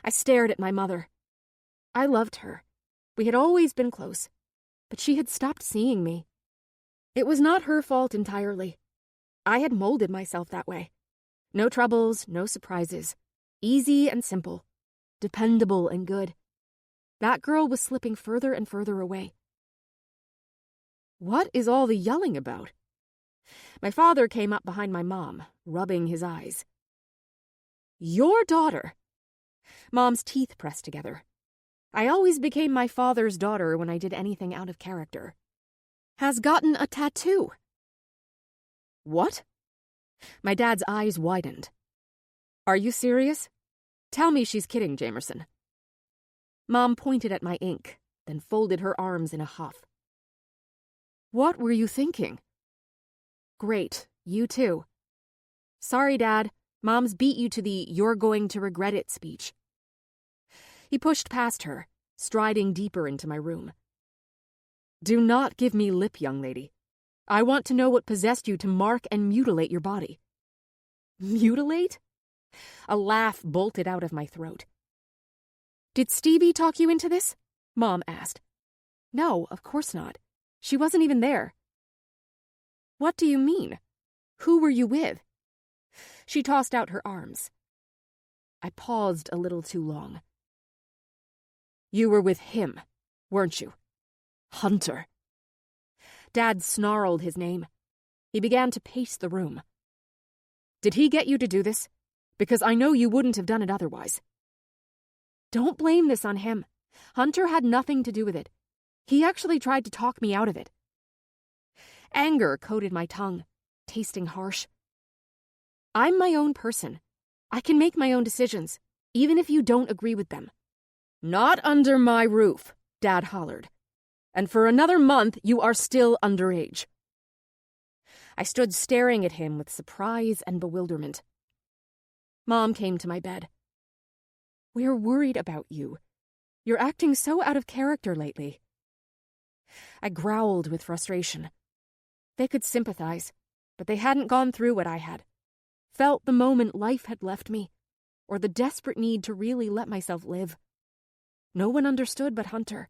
I stared at my mother. I loved her. We had always been close, but she had stopped seeing me. It was not her fault entirely. I had molded myself that way. No troubles, no surprises. Easy and simple. Dependable and good. That girl was slipping further and further away. What is all the yelling about? My father came up behind my mom, rubbing his eyes. Your daughter. Mom's teeth pressed together. I always became my father's daughter when I did anything out of character. Has gotten a tattoo. What? My dad's eyes widened. Are you serious? Tell me she's kidding, Jamerson. Mom pointed at my ink, then folded her arms in a huff. What were you thinking? Great, you too. Sorry, Dad. Mom's beat you to the "you're going to regret it" speech. He pushed past her, striding deeper into my room. Do not give me lip, young lady. I want to know what possessed you to mark and mutilate your body. Mutilate? A laugh bolted out of my throat. Did Stevie talk you into this? Mom asked. No, of course not. She wasn't even there. What do you mean? Who were you with? She tossed out her arms. I paused a little too long. You were with him, weren't you? Hunter. Dad snarled his name. He began to pace the room. Did he get you to do this? Because I know you wouldn't have done it otherwise. Don't blame this on him. Hunter had nothing to do with it. He actually tried to talk me out of it. Anger coated my tongue, tasting harsh. I'm my own person. I can make my own decisions, even if you don't agree with them. Not under my roof, Dad hollered. And for another month, you are still underage. I stood staring at him with surprise and bewilderment. Mom came to my bed. We're worried about you. You're acting so out of character lately. I growled with frustration. They could sympathize, but they hadn't gone through what I had. Felt the moment life had left me, or the desperate need to really let myself live. No one understood but Hunter.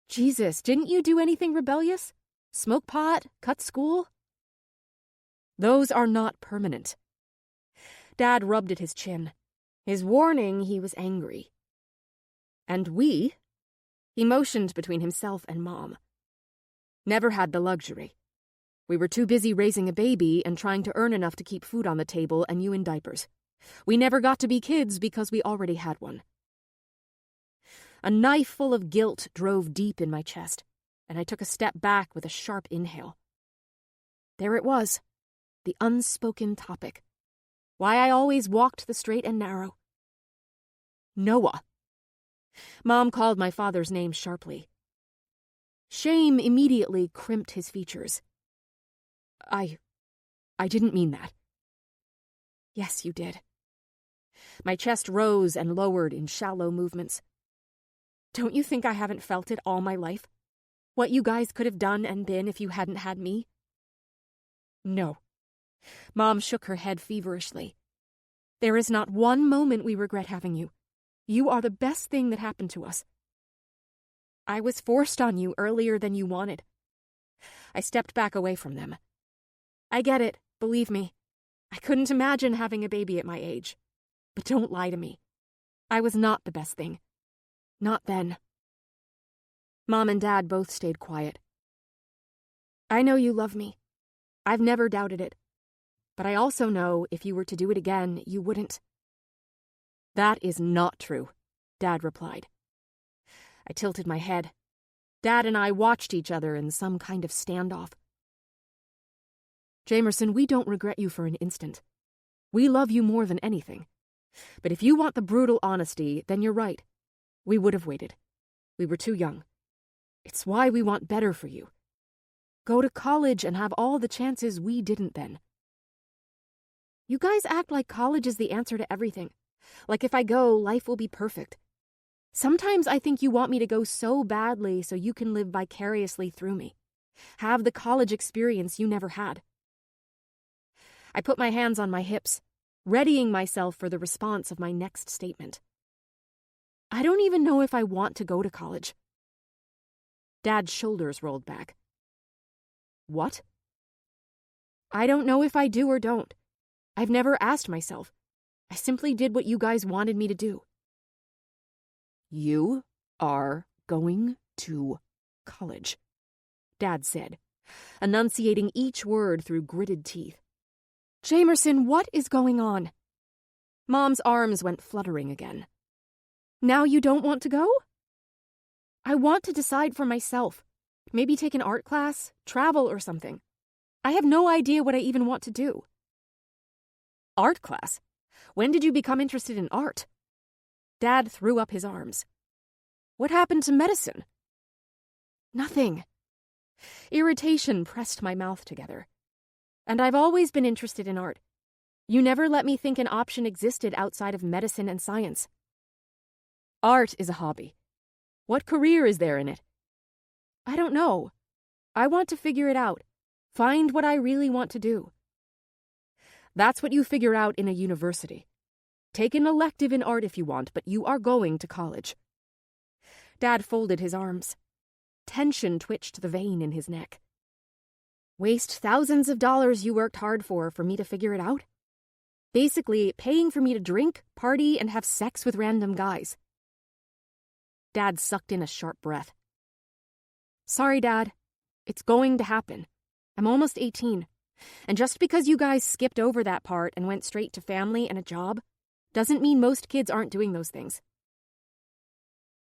Jesus, didn't you do anything rebellious? Smoke pot? Cut school? Those are not permanent. Dad rubbed at his chin. His warning, he was angry. And we? He motioned between himself and Mom. Never had the luxury. We were too busy raising a baby and trying to earn enough to keep food on the table and you in diapers. We never got to be kids because we already had one. A knife full of guilt drove deep in my chest, and I took a step back with a sharp inhale. There it was, the unspoken topic. Why I always walked the straight and narrow. Noah. Mom called my father's name sharply. Shame immediately crimped his features. I didn't mean that. Yes, you did. My chest rose and lowered in shallow movements. Don't you think I haven't felt it all my life? What you guys could have done and been if you hadn't had me? No. Mom shook her head feverishly. There is not one moment we regret having you. You are the best thing that happened to us. I was forced on you earlier than you wanted. I stepped back away from them. I get it, believe me. I couldn't imagine having a baby at my age. But don't lie to me. I was not the best thing. Not then. Mom and Dad both stayed quiet. I know you love me. I've never doubted it. But I also know if you were to do it again, you wouldn't. That is not true, Dad replied. I tilted my head. Dad and I watched each other in some kind of standoff. Jamerson, we don't regret you for an instant. We love you more than anything. But if you want the brutal honesty, then you're right. We would have waited. We were too young. It's why we want better for you. Go to college and have all the chances we didn't then. You guys act like college is the answer to everything. Like if I go, life will be perfect. Sometimes I think you want me to go so badly so you can live vicariously through me. Have the college experience you never had. I put my hands on my hips, readying myself for the response of my next statement. I don't even know if I want to go to college. Dad's shoulders rolled back. What? I don't know if I do or don't. I've never asked myself. I simply did what you guys wanted me to do. You are going to college, Dad said, enunciating each word through gritted teeth. Jamerson, what is going on? Mom's arms went fluttering again. Now you don't want to go? I want to decide for myself. Maybe take an art class, travel or something. I have no idea what I even want to do. Art class? When did you become interested in art? Dad threw up his arms. What happened to medicine? Nothing. Irritation pressed my mouth together. And I've always been interested in art. You never let me think an option existed outside of medicine and science. Art is a hobby. What career is there in it? I don't know. I want to figure it out. Find what I really want to do. That's what you figure out in a university. Take an elective in art if you want, but you are going to college. Dad folded his arms. Tension twitched the vein in his neck. Waste thousands of dollars you worked hard for me to figure it out? Basically, paying for me to drink, party, and have sex with random guys. Dad sucked in a sharp breath. Sorry, Dad. It's going to happen. I'm almost 18. And just because you guys skipped over that part and went straight to family and a job, doesn't mean most kids aren't doing those things.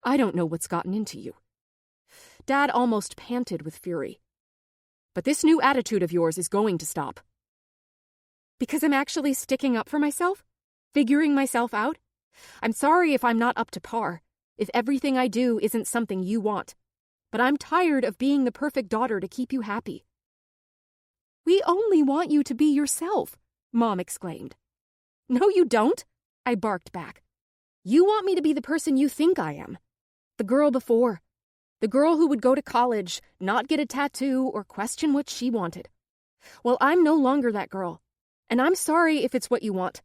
I don't know what's gotten into you. Dad almost panted with fury. But this new attitude of yours is going to stop. Because I'm actually sticking up for myself? Figuring myself out? I'm sorry if I'm not up to par, if everything I do isn't something you want. But I'm tired of being the perfect daughter to keep you happy. We only want you to be yourself, Mom exclaimed. No, you don't, I barked back. You want me to be the person you think I am. The girl before. The girl who would go to college, not get a tattoo, or question what she wanted. Well, I'm no longer that girl. And I'm sorry if it's what you want.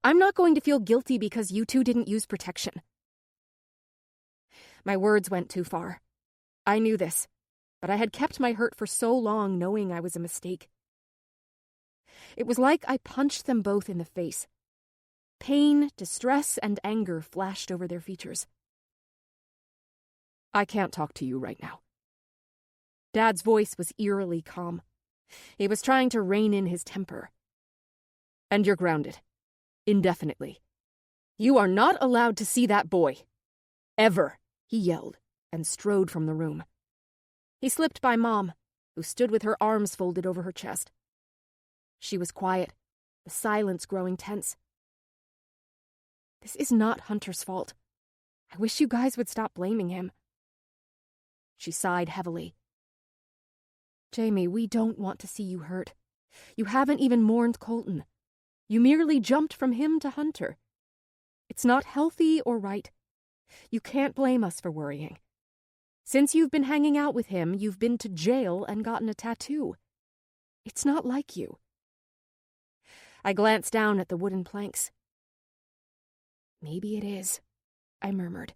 I'm not going to feel guilty because you two didn't use protection. My words went too far. I knew this, but I had kept my hurt for so long knowing I was a mistake. It was like I punched them both in the face. Pain, distress, and anger flashed over their features. I can't talk to you right now. Dad's voice was eerily calm. He was trying to rein in his temper. "And you're grounded. Indefinitely. You are not allowed to see that boy. Ever," he yelled, and strode from the room. He slipped by Mom, who stood with her arms folded over her chest. She was quiet, the silence growing tense. "This is not Hunter's fault. I wish you guys would stop blaming him." She sighed heavily. "Jamie, we don't want to see you hurt. You haven't even mourned Colton. You merely jumped from him to Hunter. It's not healthy or right. You can't blame us for worrying. Since you've been hanging out with him, you've been to jail and gotten a tattoo. It's not like you." I glanced down at the wooden planks. "Maybe it is," I murmured.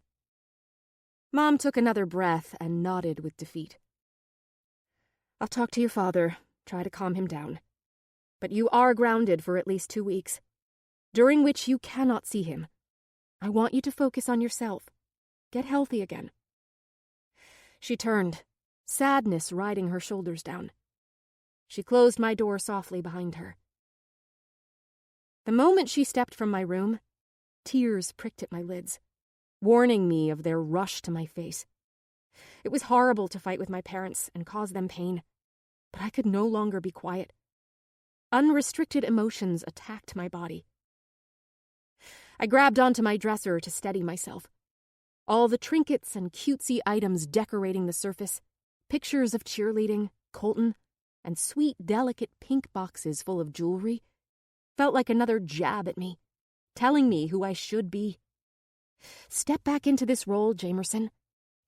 Mom took another breath and nodded with defeat. "I'll talk to your father, try to calm him down. But you are grounded for at least 2 weeks, during which you cannot see him. I want you to focus on yourself. Get healthy again." She turned, sadness riding her shoulders down. She closed my door softly behind her. The moment she stepped from my room, tears pricked at my lids, warning me of their rush to my face. It was horrible to fight with my parents and cause them pain, but I could no longer be quiet. Unrestricted emotions attacked my body. I grabbed onto my dresser to steady myself. All the trinkets and cutesy items decorating the surface, pictures of cheerleading, Colton, and sweet, delicate pink boxes full of jewelry, felt like another jab at me, telling me who I should be. Step back into this role, Jamerson.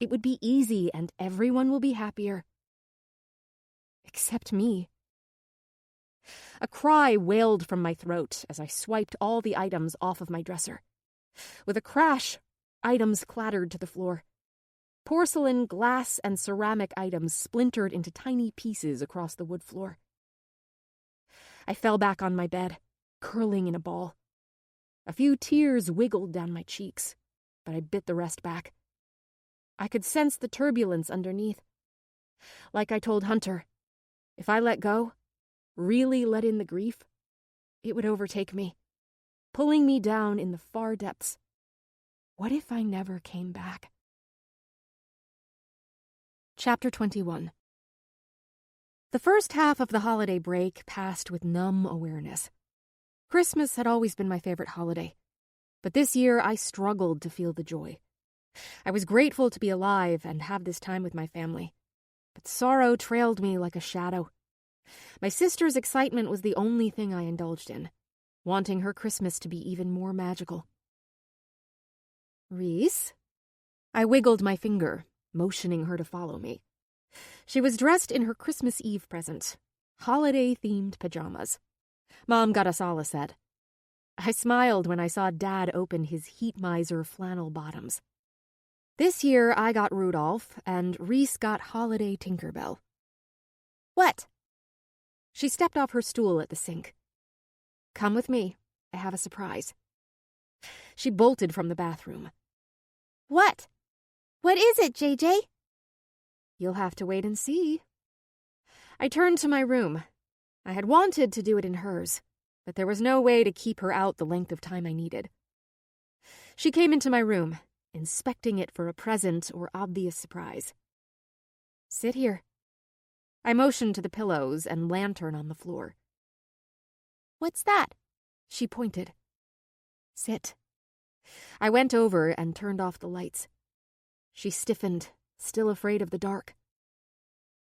It would be easy and everyone will be happier. Except me. A cry wailed from my throat as I swiped all the items off of my dresser. With a crash, items clattered to the floor. Porcelain, glass, and ceramic items splintered into tiny pieces across the wood floor. I fell back on my bed, curling in a ball. A few tears wiggled down my cheeks, but I bit the rest back. I could sense the turbulence underneath. Like I told Hunter, if I let go, really let in the grief, it would overtake me, pulling me down in the far depths. What if I never came back? Chapter 21. The first half of the holiday break passed with numb awareness. Christmas had always been my favorite holiday, but this year I struggled to feel the joy. I was grateful to be alive and have this time with my family, but sorrow trailed me like a shadow. My sister's excitement was the only thing I indulged in, wanting her Christmas to be even more magical. "Reese?" I wiggled my finger, motioning her to follow me. She was dressed in her Christmas Eve present, holiday-themed pajamas. Mom got us all a set. I smiled when I saw Dad open his Heat Miser flannel bottoms. This year I got Rudolph, and Reese got Holiday Tinkerbell. "What?" She stepped off her stool at the sink. "Come with me. I have a surprise." She bolted from the bathroom. What? What is it, JJ? You'll have to wait and see. I turned to my room. I had wanted to do it in hers, but there was no way to keep her out the length of time I needed. She came into my room, inspecting it for a present or obvious surprise. "Sit here." I motioned to the pillows and lantern on the floor. What's that? She pointed. "Sit." I went over and turned off the lights. She stiffened, still afraid of the dark.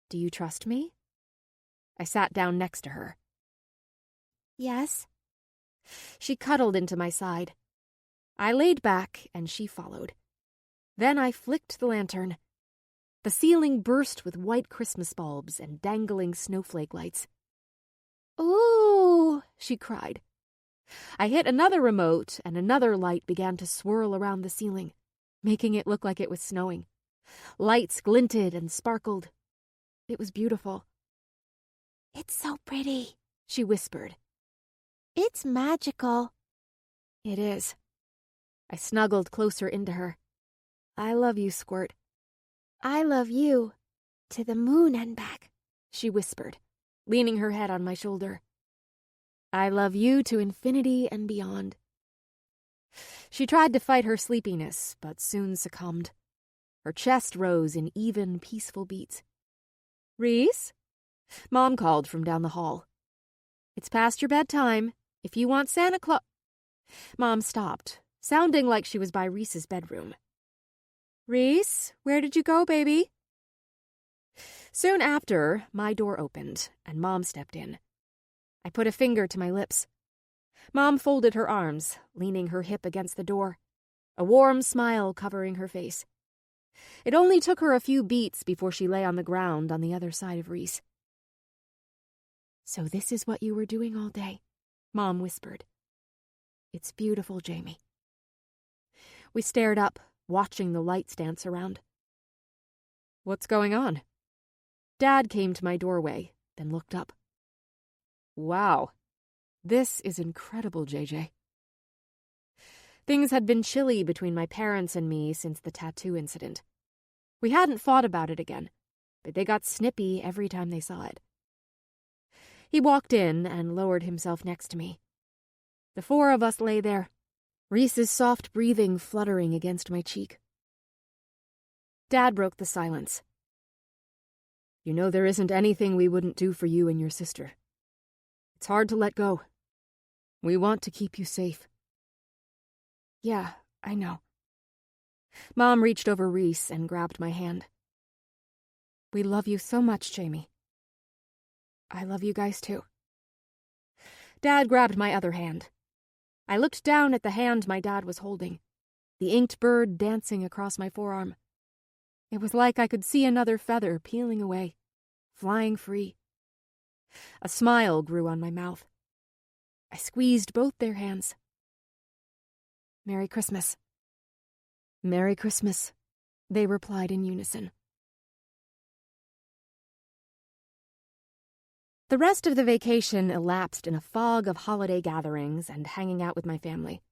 "Do you trust me?" I sat down next to her. Yes. She cuddled into my side. I laid back and she followed. Then I flicked the lantern. The ceiling burst with white Christmas bulbs and dangling snowflake lights. Ooh, she cried. I hit another remote and another light began to swirl around the ceiling, making it look like it was snowing. Lights glinted and sparkled. It was beautiful. it's so pretty, She whispered. it's magical. It is. I snuggled closer into her. I love you, Squirt. I love you. to the moon and back, she whispered, leaning her head on my shoulder. I love you to infinity and beyond. She tried to fight her sleepiness, but soon succumbed. Her chest rose in even, peaceful beats. Reese? Mom called from down the hall. It's past your bedtime. If you want Santa Claus... Mom stopped, sounding like she was by Reese's bedroom. Reese, where did you go, baby? Soon after, my door opened, and Mom stepped in. I put a finger to my lips. Mom folded her arms, leaning her hip against the door, a warm smile covering her face. It only took her a few beats before she lay on the ground on the other side of Reese. So this is what you were doing all day, Mom whispered. It's beautiful, Jamie. We stared up, watching the lights dance around. What's going on? Dad came to my doorway, then looked up. Wow, this is incredible, JJ. Things had been chilly between my parents and me since the tattoo incident. We hadn't fought about it again, but they got snippy every time they saw it. He walked in and lowered himself next to me. The four of us lay there, Reese's soft breathing fluttering against my cheek. Dad broke the silence. You know there isn't anything we wouldn't do for you and your sister. It's hard to let go. We want to keep you safe. Yeah, I know. Mom reached over Reese and grabbed my hand. We love you so much, Jamie. I love you guys too. Dad grabbed my other hand. I looked down at the hand my dad was holding, the inked bird dancing across my forearm. It was like I could see another feather peeling away, flying free. A smile grew on my mouth. I squeezed both their hands. Merry Christmas. Merry Christmas, they replied in unison. The rest of the vacation elapsed in a fog of holiday gatherings and hanging out with my family.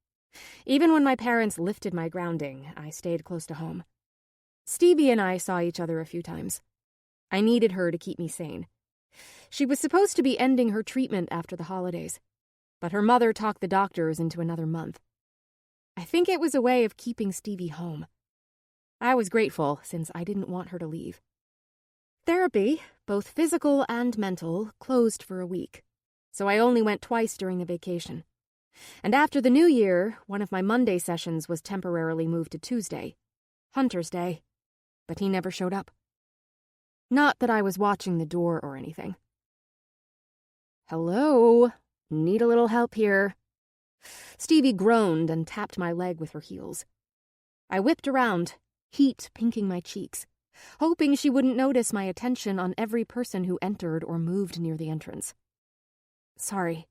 Even when my parents lifted my grounding, I stayed close to home. Stevie and I saw each other a few times. I needed her to keep me sane. She was supposed to be ending her treatment after the holidays, but her mother talked the doctors into another month. I think it was a way of keeping Stevie home. I was grateful since I didn't want her to leave. Therapy, both physical and mental, closed for a week, so I only went twice during the vacation. And after the New Year, one of my Monday sessions was temporarily moved to Tuesday, Hunter's Day, but he never showed up. Not that I was watching the door or anything. Hello? Need a little help here. Stevie groaned and tapped my leg with her heels. I whipped around, heat pinking my cheeks, hoping she wouldn't notice my attention on every person who entered or moved near the entrance. Sorry.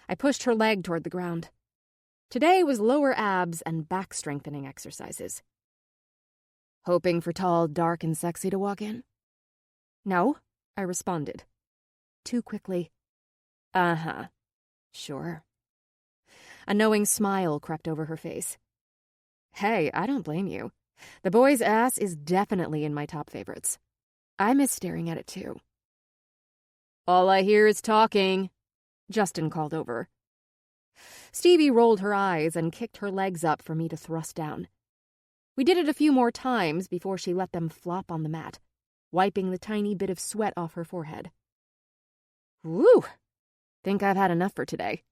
I pushed her leg toward the ground. Today was lower abs and back strengthening exercises. Hoping for tall, dark, and sexy to walk in? No, I responded. Too quickly. Uh-huh. Sure. A knowing smile crept over her face. Hey, I don't blame you. The boy's ass is definitely in my top favorites. I miss staring at it too. All I hear is talking, Justin called over. Stevie rolled her eyes and kicked her legs up for me to thrust down. We did it a few more times before she let them flop on the mat, wiping the tiny bit of sweat off her forehead. Whew! Think I've had enough for today.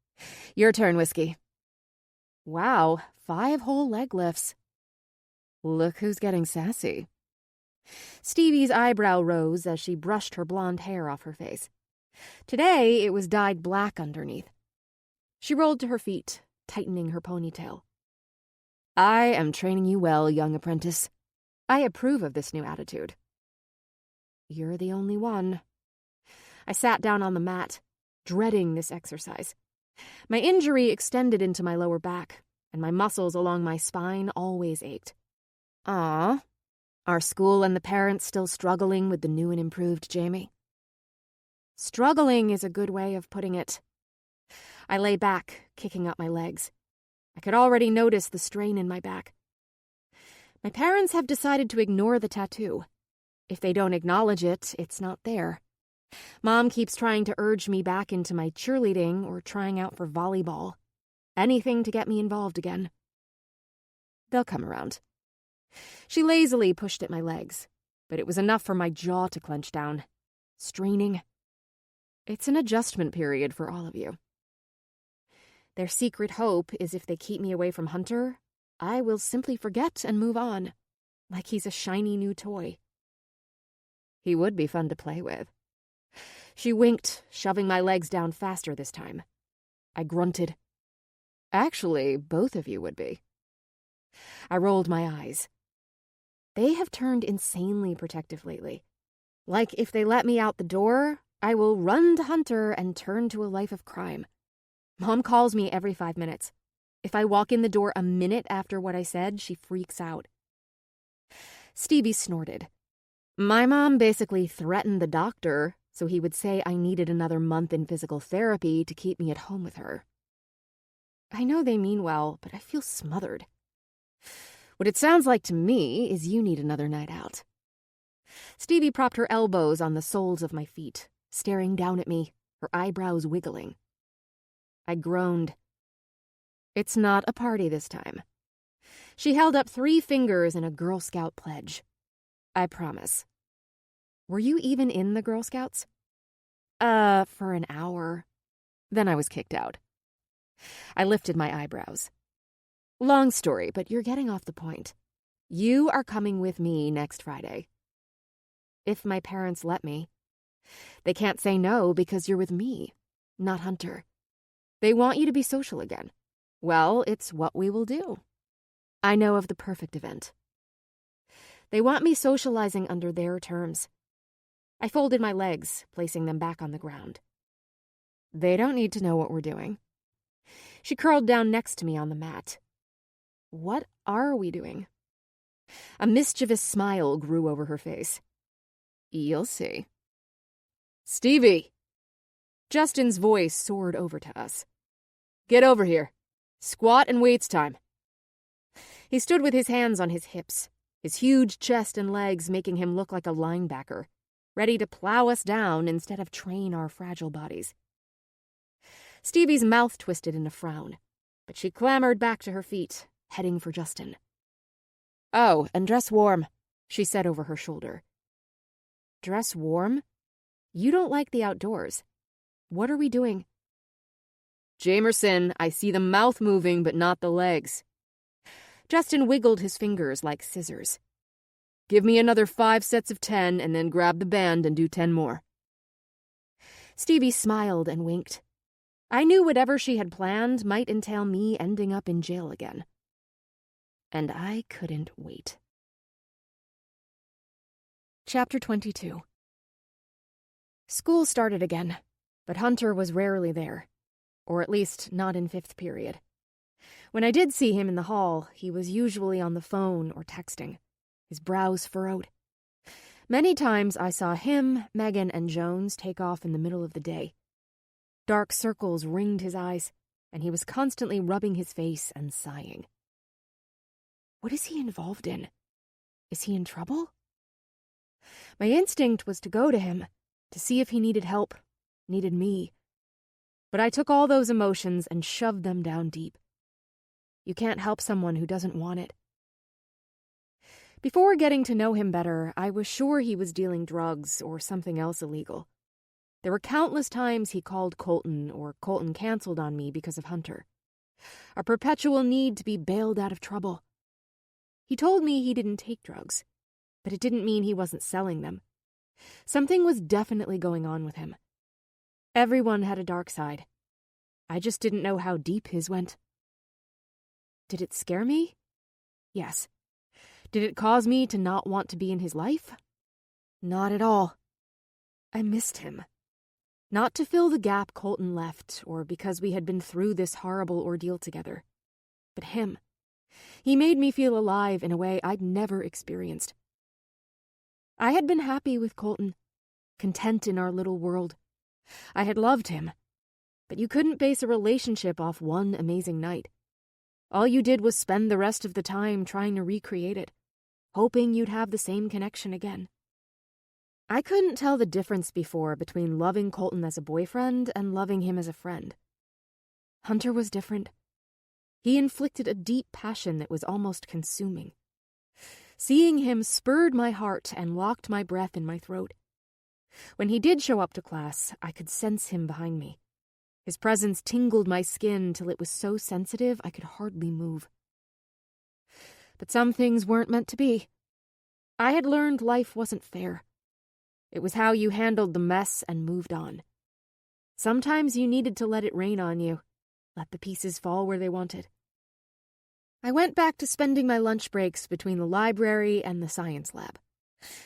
Your turn, Whiskey. Wow, 5 whole leg lifts. Look who's getting sassy. Stevie's eyebrow rose as she brushed her blonde hair off her face. Today, it was dyed black underneath. She rolled to her feet, tightening her ponytail. I am training you well, young apprentice. I approve of this new attitude. You're the only one. I sat down on the mat, dreading this exercise. My injury extended into my lower back, and my muscles along my spine always ached. Aw, are school and the parents still struggling with the new and improved Jamie? Struggling is a good way of putting it. I lay back, kicking up my legs. I could already notice the strain in my back. My parents have decided to ignore the tattoo. If they don't acknowledge it, it's not there. Mom keeps trying to urge me back into my cheerleading or trying out for volleyball. Anything to get me involved again. They'll come around. She lazily pushed at my legs, but it was enough for my jaw to clench down. Straining. It's an adjustment period for all of you. Their secret hope is if they keep me away from Hunter, I will simply forget and move on, like he's a shiny new toy. He would be fun to play with. She winked, shoving my legs down faster this time. I grunted. Actually, both of you would be. I rolled my eyes. They have turned insanely protective lately. Like if they let me out the door, I will run to Hunter and turn to a life of crime. Mom calls me every 5 minutes. If I walk in the door a minute after what I said, she freaks out. Stevie snorted. My mom basically threatened the doctor so he would say I needed another month in physical therapy to keep me at home with her. I know they mean well, but I feel smothered. What it sounds like to me is you need another night out. Stevie propped her elbows on the soles of my feet, staring down at me, her eyebrows wiggling. I groaned. It's not a party this time. She held up 3 fingers in a Girl Scout pledge. I promise. Were you even in the Girl Scouts? For an hour. Then I was kicked out. I lifted my eyebrows. Long story, but you're getting off the point. You are coming with me next Friday. If my parents let me. They can't say no because you're with me, not Hunter. They want you to be social again. Well, it's what we will do. I know of the perfect event. They want me socializing under their terms. I folded my legs, placing them back on the ground. They don't need to know what we're doing. She curled down next to me on the mat. What are we doing? A mischievous smile grew over her face. You'll see. Stevie! Justin's voice soared over to us. Get over here. Squat and weights time. He stood with his hands on his hips, his huge chest and legs making him look like a linebacker, ready to plow us down instead of train our fragile bodies. Stevie's mouth twisted in a frown, but she clambered back to her feet, heading for Justin. Oh, and dress warm, she said over her shoulder. Dress warm? You don't like the outdoors. What are we doing? Jamerson, I see the mouth moving, but not the legs. Justin wiggled his fingers like scissors. Give me another 5 sets of 10 and then grab the band and do 10 more. Stevie smiled and winked. I knew whatever she had planned might entail me ending up in jail again. And I couldn't wait. Chapter 22. School started again, but Hunter was rarely there, or at least not in 5th period. When I did see him in the hall, he was usually on the phone or texting, his brows furrowed. Many times I saw him, Megan, and Jones take off in the middle of the day. Dark circles ringed his eyes, and he was constantly rubbing his face and sighing. What is he involved in? Is he in trouble? My instinct was to go to him, to see if he needed help, needed me. But I took all those emotions and shoved them down deep. You can't help someone who doesn't want it. Before getting to know him better, I was sure he was dealing drugs or something else illegal. There were countless times he called Colton or Colton canceled on me because of Hunter. A perpetual need to be bailed out of trouble. He told me he didn't take drugs, but it didn't mean he wasn't selling them. Something was definitely going on with him. Everyone had a dark side. I just didn't know how deep his went. Did it scare me? Yes. Did it cause me to not want to be in his life? Not at all. I missed him. Not to fill the gap Colton left, or because we had been through this horrible ordeal together, but him. He made me feel alive in a way I'd never experienced. I had been happy with Colton, content in our little world. I had loved him, but you couldn't base a relationship off one amazing night. All you did was spend the rest of the time trying to recreate it, hoping you'd have the same connection again. I couldn't tell the difference before between loving Colton as a boyfriend and loving him as a friend. Hunter was different. He inflicted a deep passion that was almost consuming. Seeing him spurred my heart and locked my breath in my throat. When he did show up to class, I could sense him behind me. His presence tingled my skin till it was so sensitive I could hardly move. But some things weren't meant to be. I had learned life wasn't fair. It was how you handled the mess and moved on. Sometimes you needed to let it rain on you, let the pieces fall where they wanted. I went back to spending my lunch breaks between the library and the science lab.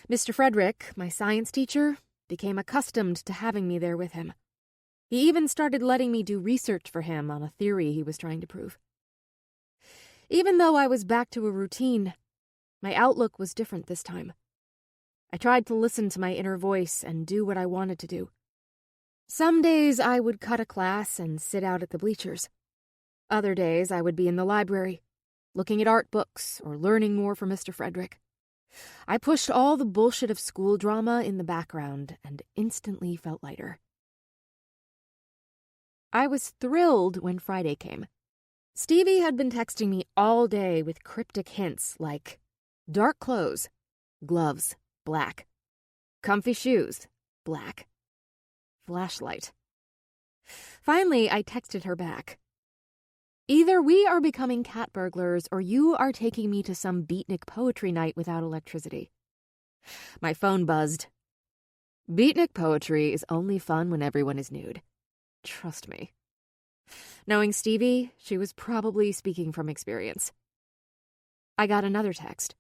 Mr. Frederick, my science teacher, became accustomed to having me there with him. He even started letting me do research for him on a theory he was trying to prove. Even though I was back to a routine, my outlook was different this time. I tried to listen to my inner voice and do what I wanted to do. Some days I would cut a class and sit out at the bleachers. Other days I would be in the library, looking at art books or learning more from Mr. Frederick. I pushed all the bullshit of school drama in the background and instantly felt lighter. I was thrilled when Friday came. Stevie had been texting me all day with cryptic hints like dark clothes, gloves, black, comfy shoes, black, flashlight. Finally, I texted her back. Either we are becoming cat burglars or you are taking me to some beatnik poetry night without electricity. My phone buzzed. Beatnik poetry is only fun when everyone is nude. Trust me. Knowing Stevie, she was probably speaking from experience. I got another text.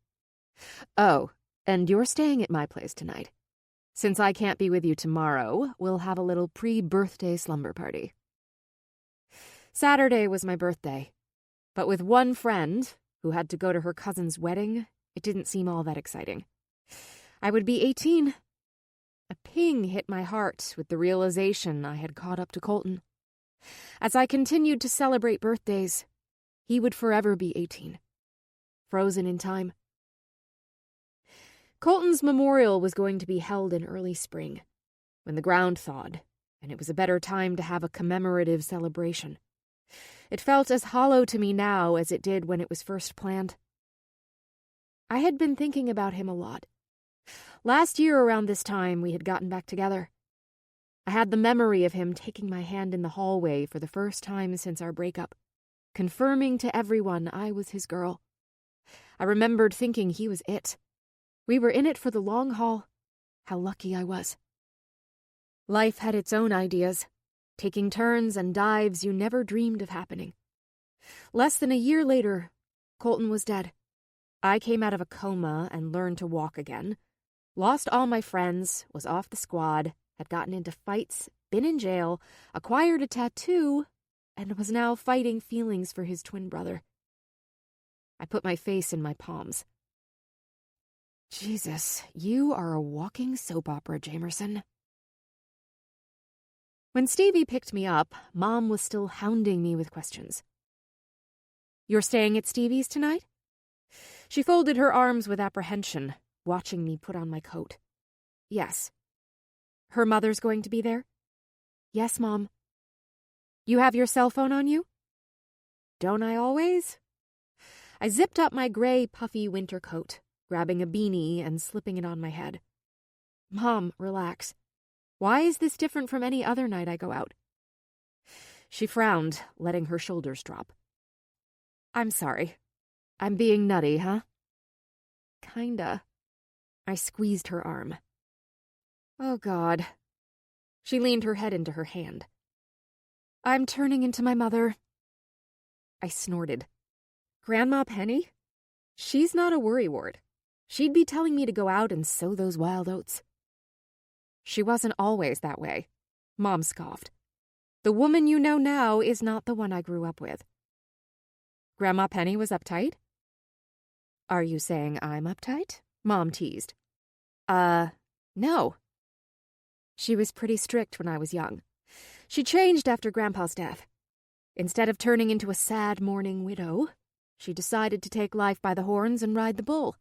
Oh, and you're staying at my place tonight. Since I can't be with you tomorrow, we'll have a little pre-birthday slumber party. Saturday was my birthday, but with one friend, who had to go to her cousin's wedding, it didn't seem all that exciting. I would be 18. A ping hit my heart with the realization I had caught up to Colton. As I continued to celebrate birthdays, he would forever be 18. Frozen in time. Colton's memorial was going to be held in early spring, when the ground thawed, and it was a better time to have a commemorative celebration. It felt as hollow to me now as it did when it was first planned. I had been thinking about him a lot. Last year around this time, we had gotten back together. I had the memory of him taking my hand in the hallway for the first time since our breakup, confirming to everyone I was his girl. I remembered thinking he was it. We were in it for the long haul. How lucky I was. Life had its own ideas, taking turns and dives you never dreamed of happening. Less than a year later, Colton was dead. I came out of a coma and learned to walk again, lost all my friends, was off the squad, had gotten into fights, been in jail, acquired a tattoo, and was now fighting feelings for his twin brother. I put my face in my palms. Jesus, you are a walking soap opera, Jamerson. When Stevie picked me up, Mom was still hounding me with questions. You're staying at Stevie's tonight? She folded her arms with apprehension, watching me put on my coat. Yes. Her mother's going to be there? Yes, Mom. You have your cell phone on you? Don't I always? I zipped up my gray, puffy winter coat, grabbing a beanie and slipping it on my head. Mom, relax. Why is this different from any other night I go out? She frowned, letting her shoulders drop. I'm sorry. I'm being nutty, huh? Kinda. I squeezed her arm. Oh, God. She leaned her head into her hand. I'm turning into my mother. I snorted. Grandma Penny? She's not a worrywart. She'd be telling me to go out and sow those wild oats. She wasn't always that way. Mom scoffed. The woman you know now is not the one I grew up with. Grandma Penny was uptight? Are you saying I'm uptight? Mom teased. No. She was pretty strict when I was young. She changed after Grandpa's death. Instead of turning into a sad mourning widow, she decided to take life by the horns and ride the bull.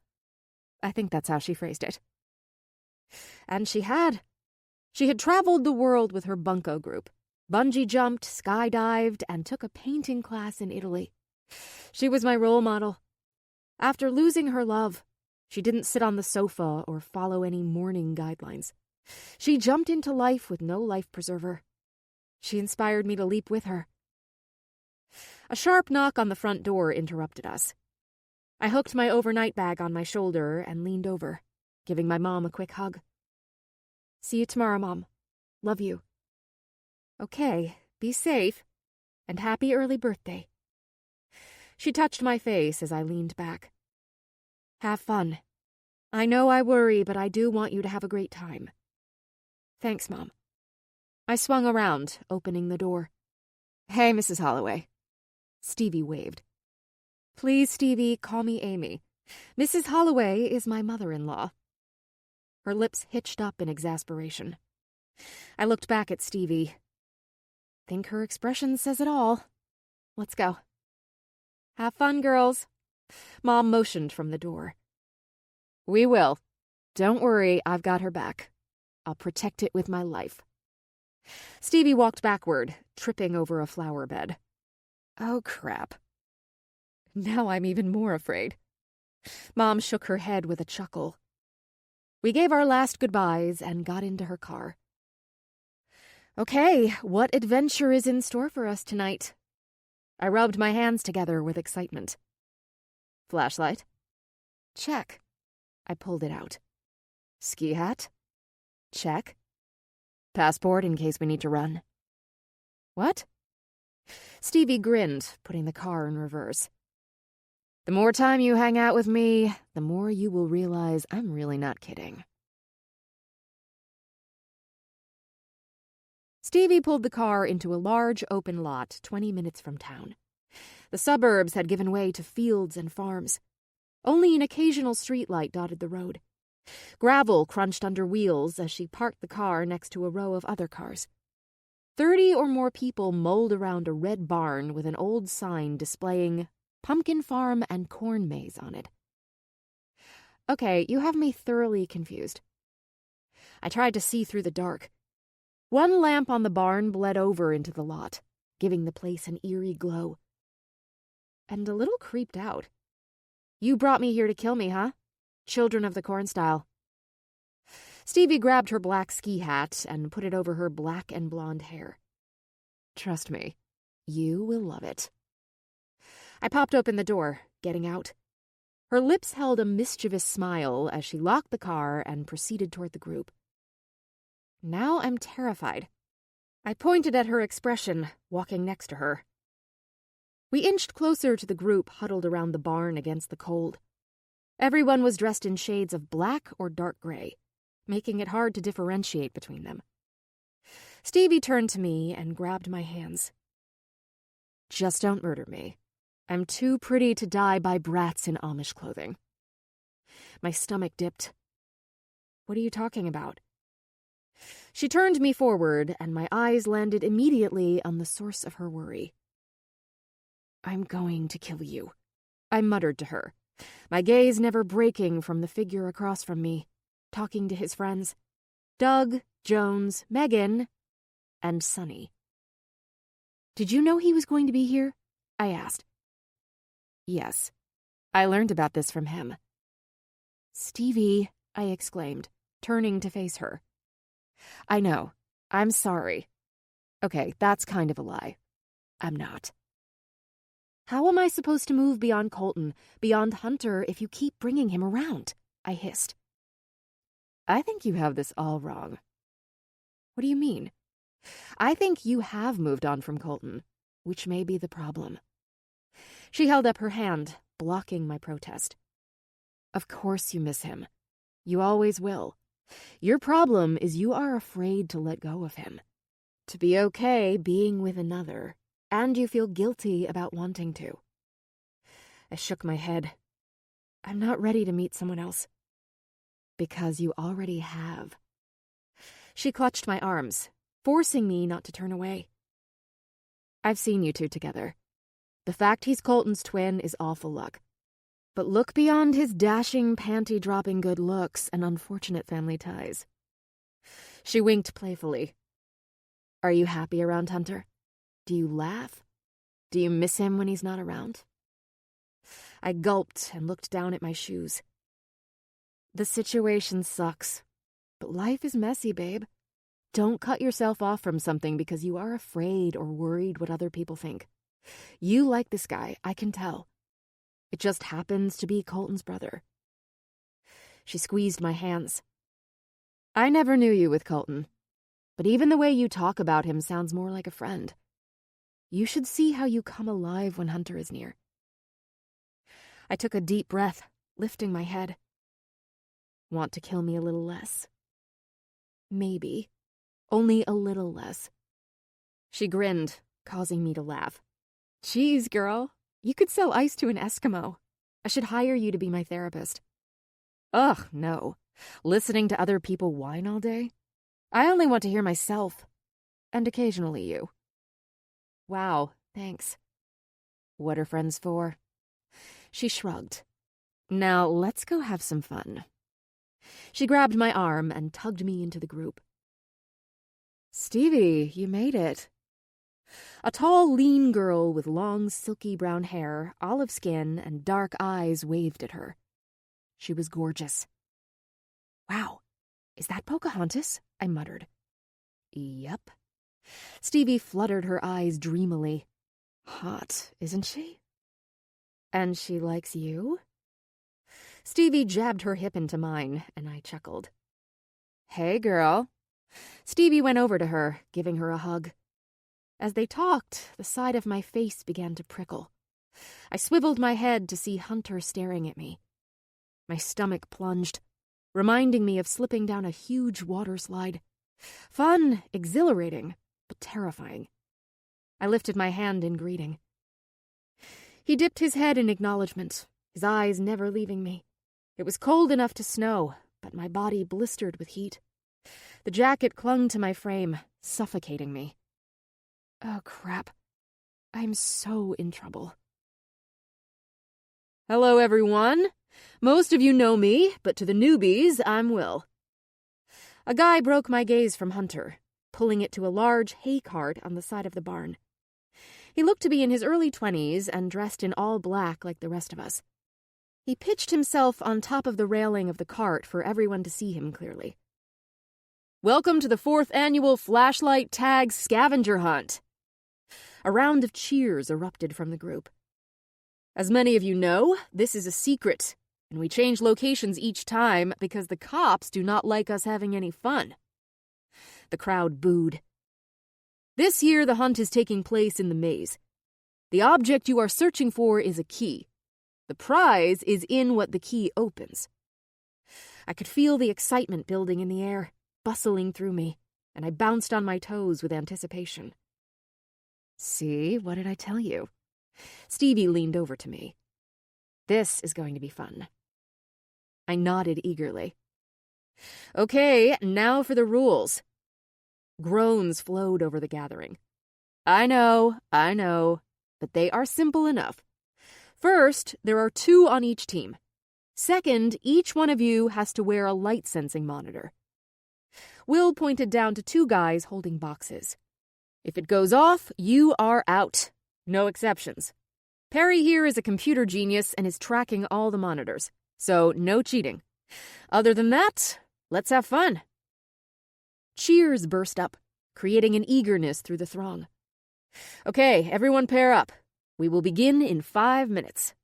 I think that's how she phrased it. And she had. She had traveled the world with her bunco group, bungee jumped, skydived, and took a painting class in Italy. She was my role model. After losing her love, she didn't sit on the sofa or follow any mourning guidelines. She jumped into life with no life preserver. She inspired me to leap with her. A sharp knock on the front door interrupted us. I hooked my overnight bag on my shoulder and leaned over, giving my mom a quick hug. "See you tomorrow, Mom. Love you." "Okay, be safe, and happy early birthday." She touched my face as I leaned back. "Have fun. I know I worry, but I do want you to have a great time." "Thanks, Mom." I swung around, opening the door. "Hey, Mrs. Holloway." Stevie waved. "Please, Stevie, call me Amy. Mrs. Holloway is my mother-in-law." Her lips hitched up in exasperation. I looked back at Stevie. Think her expression says it all. Let's go. "Have fun, girls." Mom motioned from the door. "We will. Don't worry, I've got her back. I'll protect it with my life." Stevie walked backward, tripping over a flower bed. Oh, crap. Now I'm even more afraid. Mom shook her head with a chuckle. We gave our last goodbyes and got into her car. Okay, what adventure is in store for us tonight? I rubbed my hands together with excitement. Flashlight? Check. I pulled it out. Ski hat? Check. Passport in case we need to run. What? Stevie grinned, putting the car in reverse. The more time you hang out with me, the more you will realize I'm really not kidding. Stevie pulled the car into a large open lot 20 minutes from town. The suburbs had given way to fields and farms. Only an occasional streetlight dotted the road. Gravel crunched under wheels as she parked the car next to a row of other cars. 30 or more people mulled around a red barn with an old sign displaying Pumpkin Farm and Corn Maze on it. Okay, you have me thoroughly confused. I tried to see through the dark. One lamp on the barn bled over into the lot, giving the place an eerie glow. And a little creeped out. You brought me here to kill me, huh? Children of the Corn style. Stevie grabbed her black ski hat and put it over her black and blonde hair. Trust me, you will love it. I popped open the door, getting out. Her lips held a mischievous smile as she locked the car and proceeded toward the group. Now I'm terrified. I pointed at her expression, walking next to her. We inched closer to the group huddled around the barn against the cold. Everyone was dressed in shades of black or dark gray, making it hard to differentiate between them. Stevie turned to me and grabbed my hands. Just don't murder me. I'm too pretty to die by brats in Amish clothing. My stomach dipped. What are you talking about? She turned me forward, and my eyes landed immediately on the source of her worry. I'm going to kill you, I muttered to her, my gaze never breaking from the figure across from me, talking to his friends. Doug, Jones, Megan, and Sonny. Did you know he was going to be here? I asked. Yes. I learned about this from him. Stevie, I exclaimed, turning to face her. I know. I'm sorry. Okay, that's kind of a lie. I'm not. How am I supposed to move beyond Colton, beyond Hunter, if you keep bringing him around? I hissed. I think you have this all wrong. What do you mean? I think you have moved on from Colton, which may be the problem. She held up her hand, blocking my protest. Of course you miss him. You always will. Your problem is you are afraid to let go of him. To be okay being with another, and you feel guilty about wanting to. I shook my head. I'm not ready to meet someone else. Because you already have. She clutched my arms, forcing me not to turn away. I've seen you two together. The fact he's Colton's twin is awful luck. But look beyond his dashing, panty-dropping good looks and unfortunate family ties. She winked playfully. Are you happy around Hunter? Do you laugh? Do you miss him when he's not around? I gulped and looked down at my shoes. The situation sucks, but life is messy, babe. Don't cut yourself off from something because you are afraid or worried what other people think. You like this guy, I can tell. It just happens to be Colton's brother. She squeezed my hands. I never knew you with Colton, but even the way you talk about him sounds more like a friend. You should see how you come alive when Hunter is near. I took a deep breath, lifting my head. Want to kill me a little less? Maybe. Only a little less. She grinned, causing me to laugh. Geez, girl, you could sell ice to an Eskimo. I should hire you to be my therapist. Ugh, no. Listening to other people whine all day? I only want to hear myself. And occasionally you. Wow, thanks. What are friends for? She shrugged. Now let's go have some fun. She grabbed my arm and tugged me into the group. Stevie, you made it. A tall, lean girl with long, silky brown hair, olive skin, and dark eyes waved at her. She was gorgeous. Wow, is that Pocahontas? I muttered. Yep. Stevie fluttered her eyes dreamily. Hot, isn't she? And she likes you? Stevie jabbed her hip into mine, and I chuckled. Hey, girl. Stevie went over to her, giving her a hug. As they talked, the side of my face began to prickle. I swiveled my head to see Hunter staring at me. My stomach plunged, reminding me of slipping down a huge water slide. Fun, exhilarating, but terrifying. I lifted my hand in greeting. He dipped his head in acknowledgement, his eyes never leaving me. It was cold enough to snow, but my body blistered with heat. The jacket clung to my frame, suffocating me. Oh, crap. I'm so in trouble. Hello, everyone. Most of you know me, but to the newbies, I'm Will. A guy broke my gaze from Hunter, pulling it to a large hay cart on the side of the barn. He looked to be in his early 20s and dressed in all black like the rest of us. He pitched himself on top of the railing of the cart for everyone to see him clearly. Welcome to the 4th annual Flashlight Tag Scavenger Hunt. A round of cheers erupted from the group. As many of you know, this is a secret, and we change locations each time because the cops do not like us having any fun. The crowd booed. This year, the hunt is taking place in the maze. The object you are searching for is a key. The prize is in what the key opens. I could feel the excitement building in the air, bustling through me, and I bounced on my toes with anticipation. See, what did I tell you? Stevie leaned over to me. This is going to be fun. I nodded eagerly. Okay, now for the rules. Groans flowed over the gathering. I know, but they are simple enough. First, there are 2 on each team. Second, each one of you has to wear a light-sensing monitor. Will pointed down to 2 guys holding boxes. If it goes off, you are out. No exceptions. Perry here is a computer genius and is tracking all the monitors, so no cheating. Other than that, let's have fun. Cheers burst up, creating an eagerness through the throng. Okay, everyone pair up. We will begin in 5 minutes.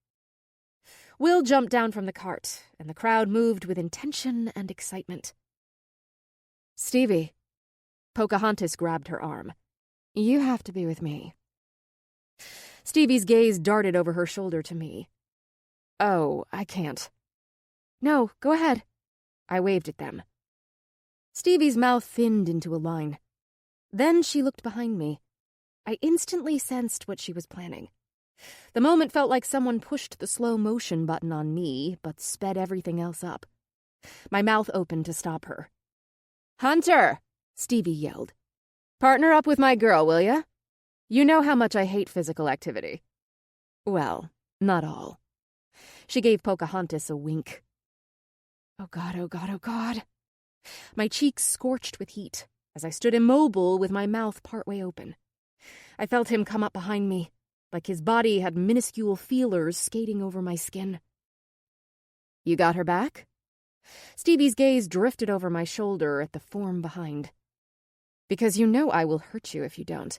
Will jumped down from the cart, and the crowd moved with intention and excitement. Stevie. Pocahontas grabbed her arm. You have to be with me. Stevie's gaze darted over her shoulder to me. Oh, I can't. No, go ahead. I waved at them. Stevie's mouth thinned into a line. Then she looked behind me. I instantly sensed what she was planning. The moment felt like someone pushed the slow motion button on me, but sped everything else up. My mouth opened to stop her. Hunter! Stevie yelled. Partner up with my girl, will ya? You know how much I hate physical activity. Well, not all. She gave Pocahontas a wink. Oh God, oh God, oh God. My cheeks scorched with heat as I stood immobile with my mouth partway open. I felt him come up behind me, like his body had minuscule feelers skating over my skin. You got her back? Stevie's gaze drifted over my shoulder at the form behind. Because you know I will hurt you if you don't.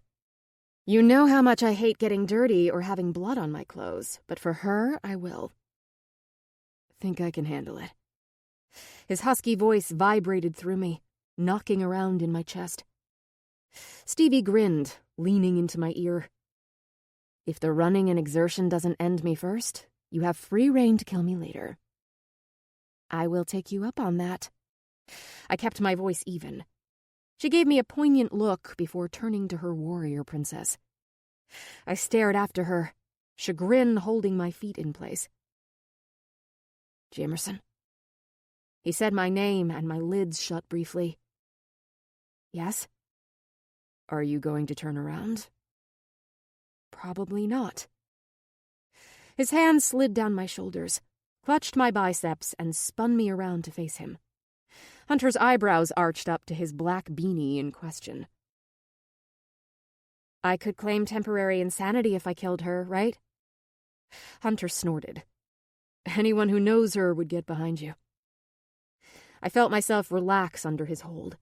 You know how much I hate getting dirty or having blood on my clothes, but for her, I will. Think I can handle it. His husky voice vibrated through me, knocking around in my chest. Stevie grinned, leaning into my ear. If the running and exertion doesn't end me first, you have free rein to kill me later. I will take you up on that. I kept my voice even. She gave me a poignant look before turning to her warrior princess. I stared after her, chagrin holding my feet in place. Jamerson. He said my name and my lids shut briefly. Yes? Are you going to turn around? Probably not. His hand slid down my shoulders, clutched my biceps, and spun me around to face him. Hunter's eyebrows arched up to his black beanie in question. I could claim temporary insanity if I killed her, right? Hunter snorted. Anyone who knows her would get behind you. I felt myself relax under his hold,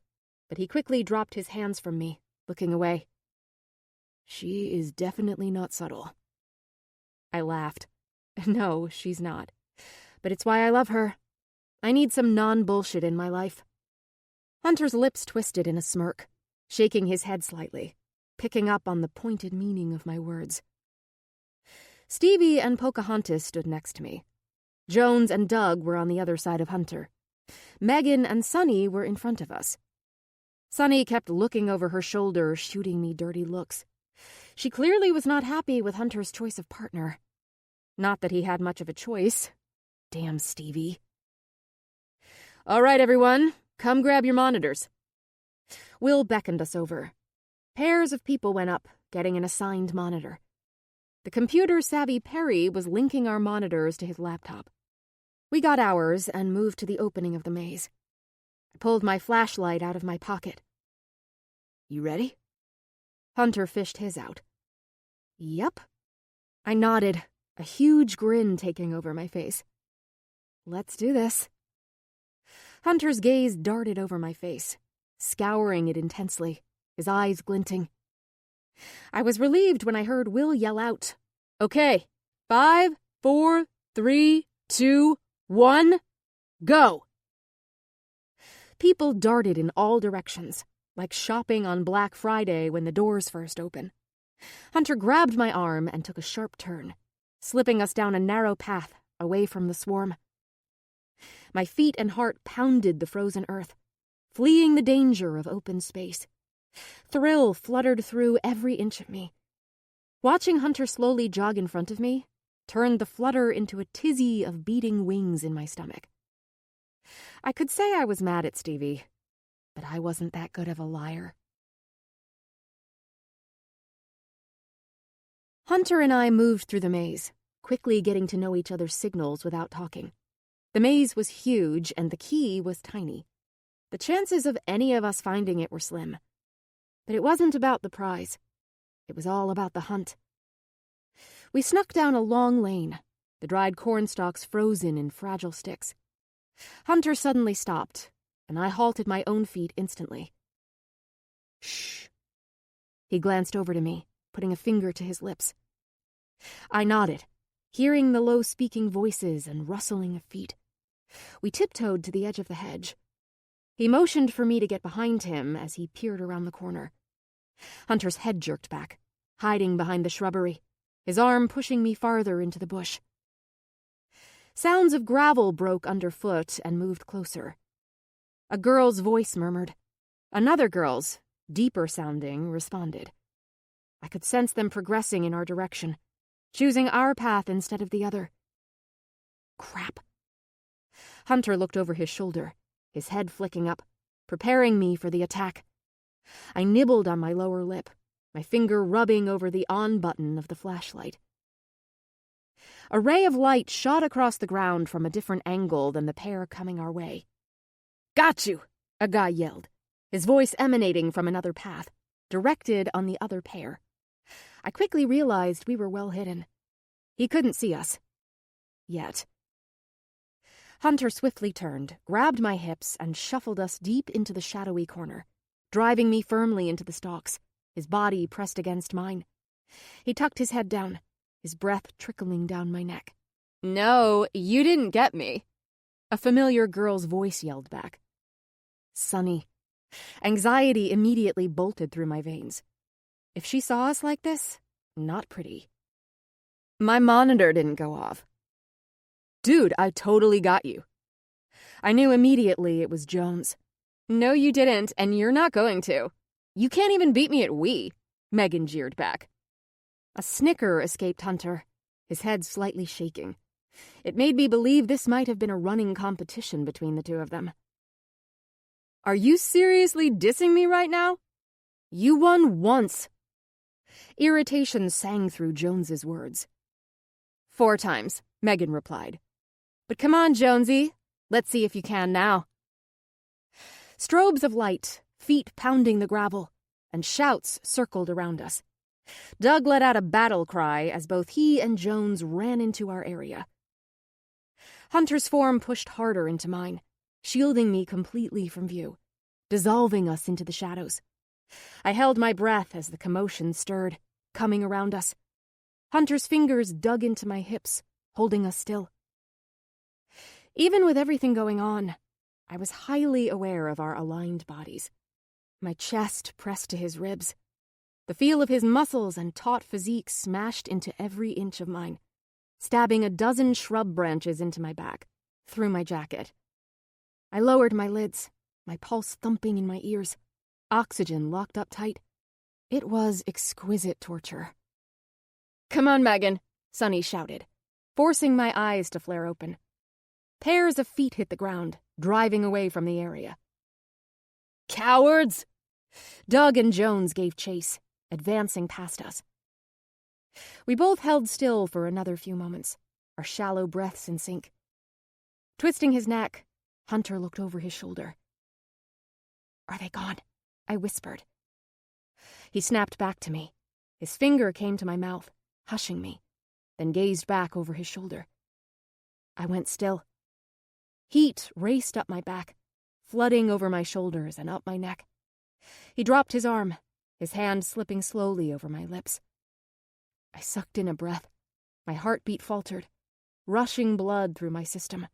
but he quickly dropped his hands from me, looking away. She is definitely not subtle. I laughed. No, she's not. But it's why I love her. I need some non-bullshit in my life. Hunter's lips twisted in a smirk, shaking his head slightly, picking up on the pointed meaning of my words. Stevie and Pocahontas stood next to me. Jones and Doug were on the other side of Hunter. Megan and Sunny were in front of us. Sunny kept looking over her shoulder, shooting me dirty looks. She clearly was not happy with Hunter's choice of partner. Not that he had much of a choice. Damn Stevie. All right, everyone, come grab your monitors. Will beckoned us over. Pairs of people went up, getting an assigned monitor. The computer-savvy Perry was linking our monitors to his laptop. We got ours and moved to the opening of the maze. I pulled my flashlight out of my pocket. You ready? Hunter fished his out. Yup. I nodded, a huge grin taking over my face. Let's do this. Hunter's gaze darted over my face, scouring it intensely, his eyes glinting. I was relieved when I heard Will yell out, Okay, 5, 4, 3, 2, 1, go! People darted in all directions, like shopping on Black Friday when the doors first open. Hunter grabbed my arm and took a sharp turn, slipping us down a narrow path away from the swarm. My feet and heart pounded the frozen earth, fleeing the danger of open space. Thrill fluttered through every inch of me. Watching Hunter slowly jog in front of me turned the flutter into a tizzy of beating wings in my stomach. I could say I was mad at Stevie, but I wasn't that good of a liar. Hunter and I moved through the maze, quickly getting to know each other's signals without talking. The maze was huge and the key was tiny. The chances of any of us finding it were slim. But it wasn't about the prize. It was all about the hunt. We snuck down a long lane, the dried corn stalks frozen in fragile sticks. Hunter suddenly stopped, and I halted my own feet instantly. Shh. He glanced over to me, putting a finger to his lips. I nodded, hearing the low-speaking voices and rustling of feet. We tiptoed to the edge of the hedge. He motioned for me to get behind him as he peered around the corner. Hunter's head jerked back, hiding behind the shrubbery, his arm pushing me farther into the bush. Sounds of gravel broke underfoot and moved closer. A girl's voice murmured. Another girl's, deeper sounding, responded. I could sense them progressing in our direction, choosing our path instead of the other. Crap. Hunter looked over his shoulder, his head flicking up, preparing me for the attack. I nibbled on my lower lip, my finger rubbing over the on button of the flashlight. A ray of light shot across the ground from a different angle than the pair coming our way. "Got you!" a guy yelled, his voice emanating from another path, directed on the other pair. I quickly realized we were well hidden. He couldn't see us. Yet. Hunter swiftly turned, grabbed my hips, and shuffled us deep into the shadowy corner, driving me firmly into the stalks, his body pressed against mine. He tucked his head down, his breath trickling down my neck. "No, you didn't get me," a familiar girl's voice yelled back. Sunny. Anxiety immediately bolted through my veins. If she saw us like this, not pretty. "My monitor didn't go off." "Dude, I totally got you." I knew immediately it was Jones. "No, you didn't, and you're not going to. You can't even beat me at Wii," Megan jeered back. A snicker escaped Hunter, his head slightly shaking. It made me believe this might have been a running competition between the two of them. "Are you seriously dissing me right now?" "You won once." Irritation sang through Jones's words. "4 times, Megan replied. "But come on, Jonesy. Let's see if you can now." Strobes of light, feet pounding the gravel, and shouts circled around us. Doug let out a battle cry as both he and Jones ran into our area. Hunter's form pushed harder into mine, shielding me completely from view, dissolving us into the shadows. I held my breath as the commotion stirred, coming around us. Hunter's fingers dug into my hips, holding us still. Even with everything going on, I was highly aware of our aligned bodies. My chest pressed to his ribs. The feel of his muscles and taut physique smashed into every inch of mine, stabbing a dozen shrub branches into my back, through my jacket. I lowered my lids, my pulse thumping in my ears, oxygen locked up tight. It was exquisite torture. "Come on, Megan," Sonny shouted, forcing my eyes to flare open. Pairs of feet hit the ground, driving away from the area. "Cowards!" Doug and Jones gave chase, advancing past us. We both held still for another few moments, our shallow breaths in sync. Twisting his neck, Hunter looked over his shoulder. "Are they gone?" I whispered. He snapped back to me. His finger came to my mouth, hushing me, then gazed back over his shoulder. I went still. Heat raced up my back, flooding over my shoulders and up my neck. He dropped his arm, his hand slipping slowly over my lips. I sucked in a breath. My heartbeat faltered, rushing blood through my system.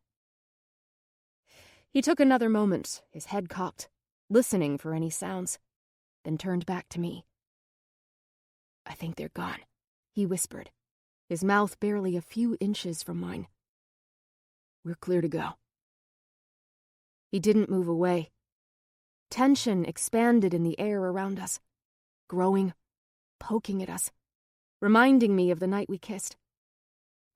He took another moment, his head cocked, listening for any sounds, then turned back to me. "I think they're gone," he whispered, his mouth barely a few inches from mine. "We're clear to go." He didn't move away. Tension expanded in the air around us, growing, poking at us, reminding me of the night we kissed.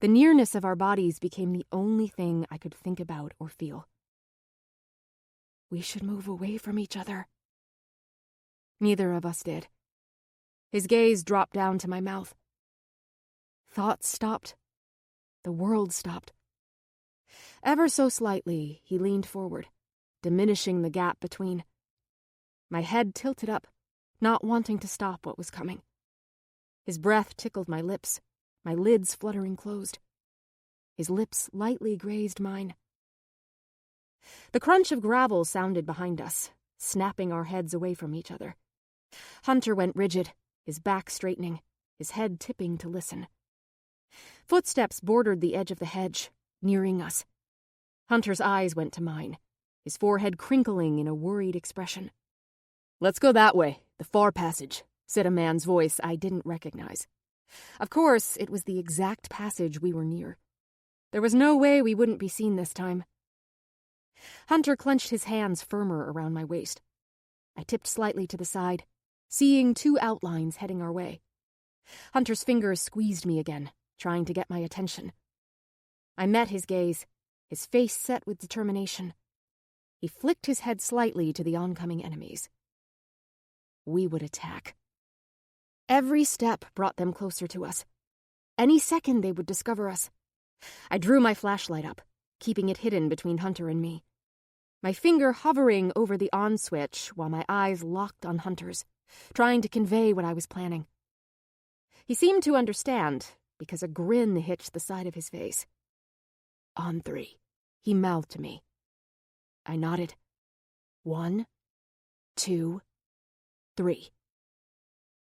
The nearness of our bodies became the only thing I could think about or feel. We should move away from each other. Neither of us did. His gaze dropped down to my mouth. Thoughts stopped. The world stopped. Ever so slightly, he leaned forward, diminishing the gap between. My head tilted up, not wanting to stop what was coming. His breath tickled my lips, my lids fluttering closed. His lips lightly grazed mine. The crunch of gravel sounded behind us, snapping our heads away from each other. Hunter went rigid, his back straightening, his head tipping to listen. Footsteps bordered the edge of the hedge, nearing us. Hunter's eyes went to mine, his forehead crinkling in a worried expression. "Let's go that way, the far passage," said a man's voice I didn't recognize. Of course, it was the exact passage we were near. There was no way we wouldn't be seen this time. Hunter clenched his hands firmer around my waist. I tipped slightly to the side, seeing two outlines heading our way. Hunter's fingers squeezed me again, trying to get my attention. I met his gaze, his face set with determination. He flicked his head slightly to the oncoming enemies. We would attack. Every step brought them closer to us. Any second they would discover us. I drew my flashlight up, keeping it hidden between Hunter and me. My finger hovering over the on switch while my eyes locked on Hunter's, trying to convey what I was planning. He seemed to understand, because a grin hitched the side of his face. "On 3, he mouthed to me. I nodded. 1, 2, 3.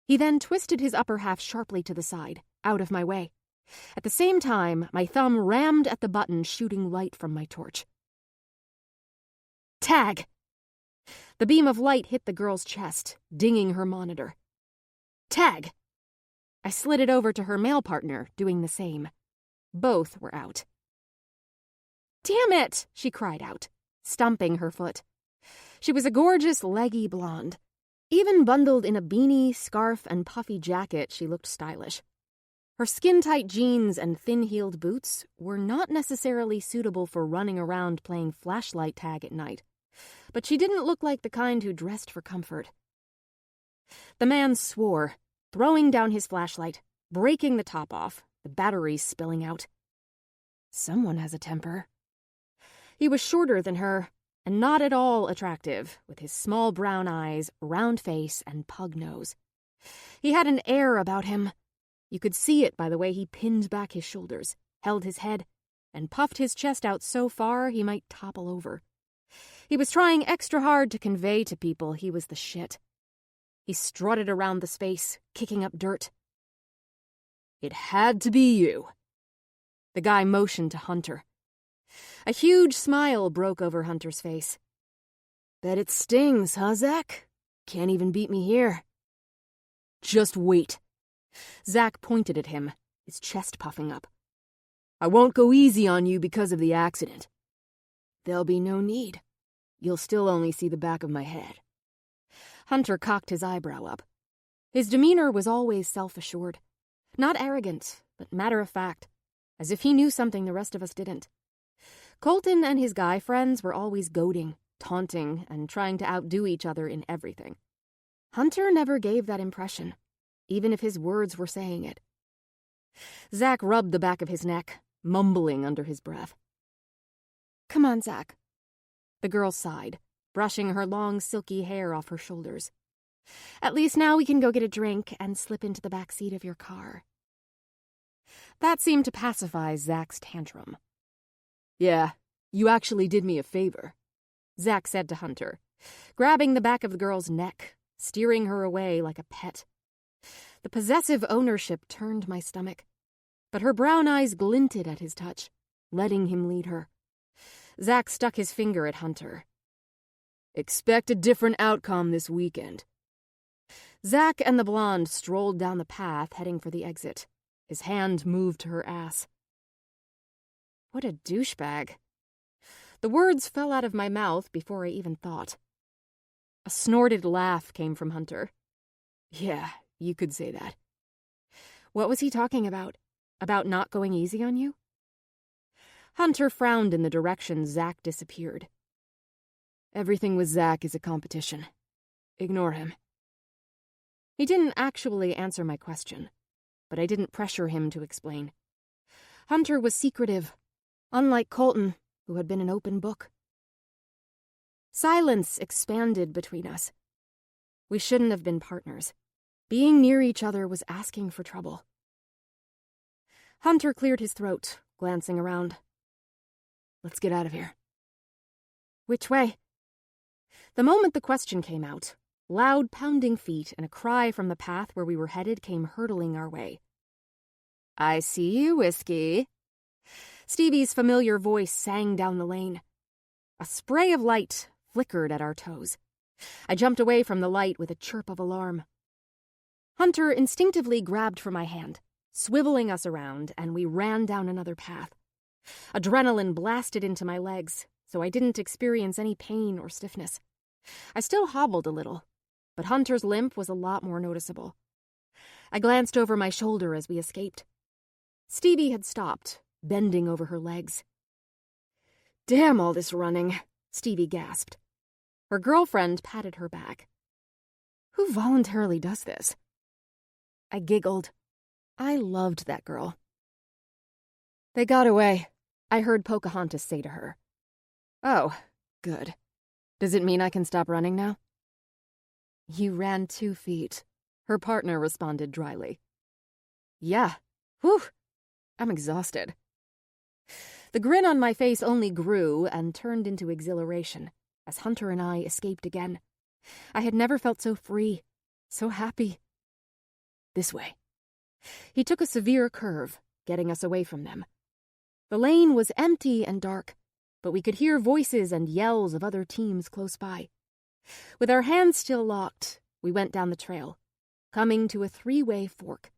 He then twisted his upper half sharply to the side, out of my way. At the same time, my thumb rammed at the button shooting light from my torch. Tag! The beam of light hit the girl's chest, dinging her monitor. Tag! I slid it over to her male partner, doing the same. Both were out. "Damn it!" she cried out, stumping her foot. She was a gorgeous, leggy blonde. Even bundled in a beanie, scarf, and puffy jacket, she looked stylish. Her skin-tight jeans and thin-heeled boots were not necessarily suitable for running around playing flashlight tag at night, but she didn't look like the kind who dressed for comfort. The man swore, throwing down his flashlight, breaking the top off, the batteries spilling out. Someone has a temper. He was shorter than her, and not at all attractive, with his small brown eyes, round face, and pug nose. He had an air about him. You could see it by the way he pinned back his shoulders, held his head, and puffed his chest out so far he might topple over. He was trying extra hard to convey to people he was the shit. He strutted around the space, kicking up dirt. "It had to be you." The guy motioned to Hunter. A huge smile broke over Hunter's face. "Bet it stings, huh, Zach? Can't even beat me here." "Just wait." Zach pointed at him, his chest puffing up. "I won't go easy on you because of the accident." "There'll be no need. You'll still only see the back of my head." Hunter cocked his eyebrow up. His demeanor was always self-assured. Not arrogant, but matter-of-fact, as if he knew something the rest of us didn't. Colton and his guy friends were always goading, taunting, and trying to outdo each other in everything. Hunter never gave that impression, even if his words were saying it. Zach rubbed the back of his neck, mumbling under his breath. "Come on, Zach." The girl sighed, brushing her long, silky hair off her shoulders. "At least now we can go get a drink and slip into the back seat of your car." That seemed to pacify Zach's tantrum. "Yeah, you actually did me a favor," Zach said to Hunter, grabbing the back of the girl's neck, steering her away like a pet. The possessive ownership turned my stomach, but her brown eyes glinted at his touch, letting him lead her. Zach stuck his finger at Hunter. "Expect a different outcome this weekend." Zach and the blonde strolled down the path heading for the exit. His hand moved to her ass. What a douchebag. The words fell out of my mouth before I even thought. A snorted laugh came from Hunter. "Yeah, you could say that." What was he talking about? About not going easy on you? Hunter frowned in the direction Zach disappeared. "Everything with Zach is a competition. Ignore him." He didn't actually answer my question, but I didn't pressure him to explain. Hunter was secretive, unlike Colton, who had been an open book. Silence expanded between us. We shouldn't have been partners. Being near each other was asking for trouble. Hunter cleared his throat, glancing around. "Let's get out of here." "Which way?" The moment the question came out, loud pounding feet and a cry from the path where we were headed came hurtling our way. "I see you, Whiskey." Stevie's familiar voice sang down the lane. A spray of light flickered at our toes. I jumped away from the light with a chirp of alarm. Hunter instinctively grabbed for my hand, swiveling us around, and we ran down another path. Adrenaline blasted into my legs, so I didn't experience any pain or stiffness. I still hobbled a little, but Hunter's limp was a lot more noticeable. I glanced over my shoulder as we escaped. Stevie had stopped, bending over her legs. "Damn all this running," Stevie gasped. Her girlfriend patted her back. "Who voluntarily does this?" I giggled. I loved that girl, They got away, I heard Pocahontas say to her. Oh, good. Does it mean I can stop running now? You ran 2 feet, her partner responded dryly. Yeah. Whew. I'm exhausted. The grin on my face only grew and turned into exhilaration as Hunter and I escaped again. I had never felt so free, so happy. This way. He took a severe curve, getting us away from them. The lane was empty and dark, but we could hear voices and yells of other teams close by. With our hands still locked, we went down the trail, coming to a 3-way fork.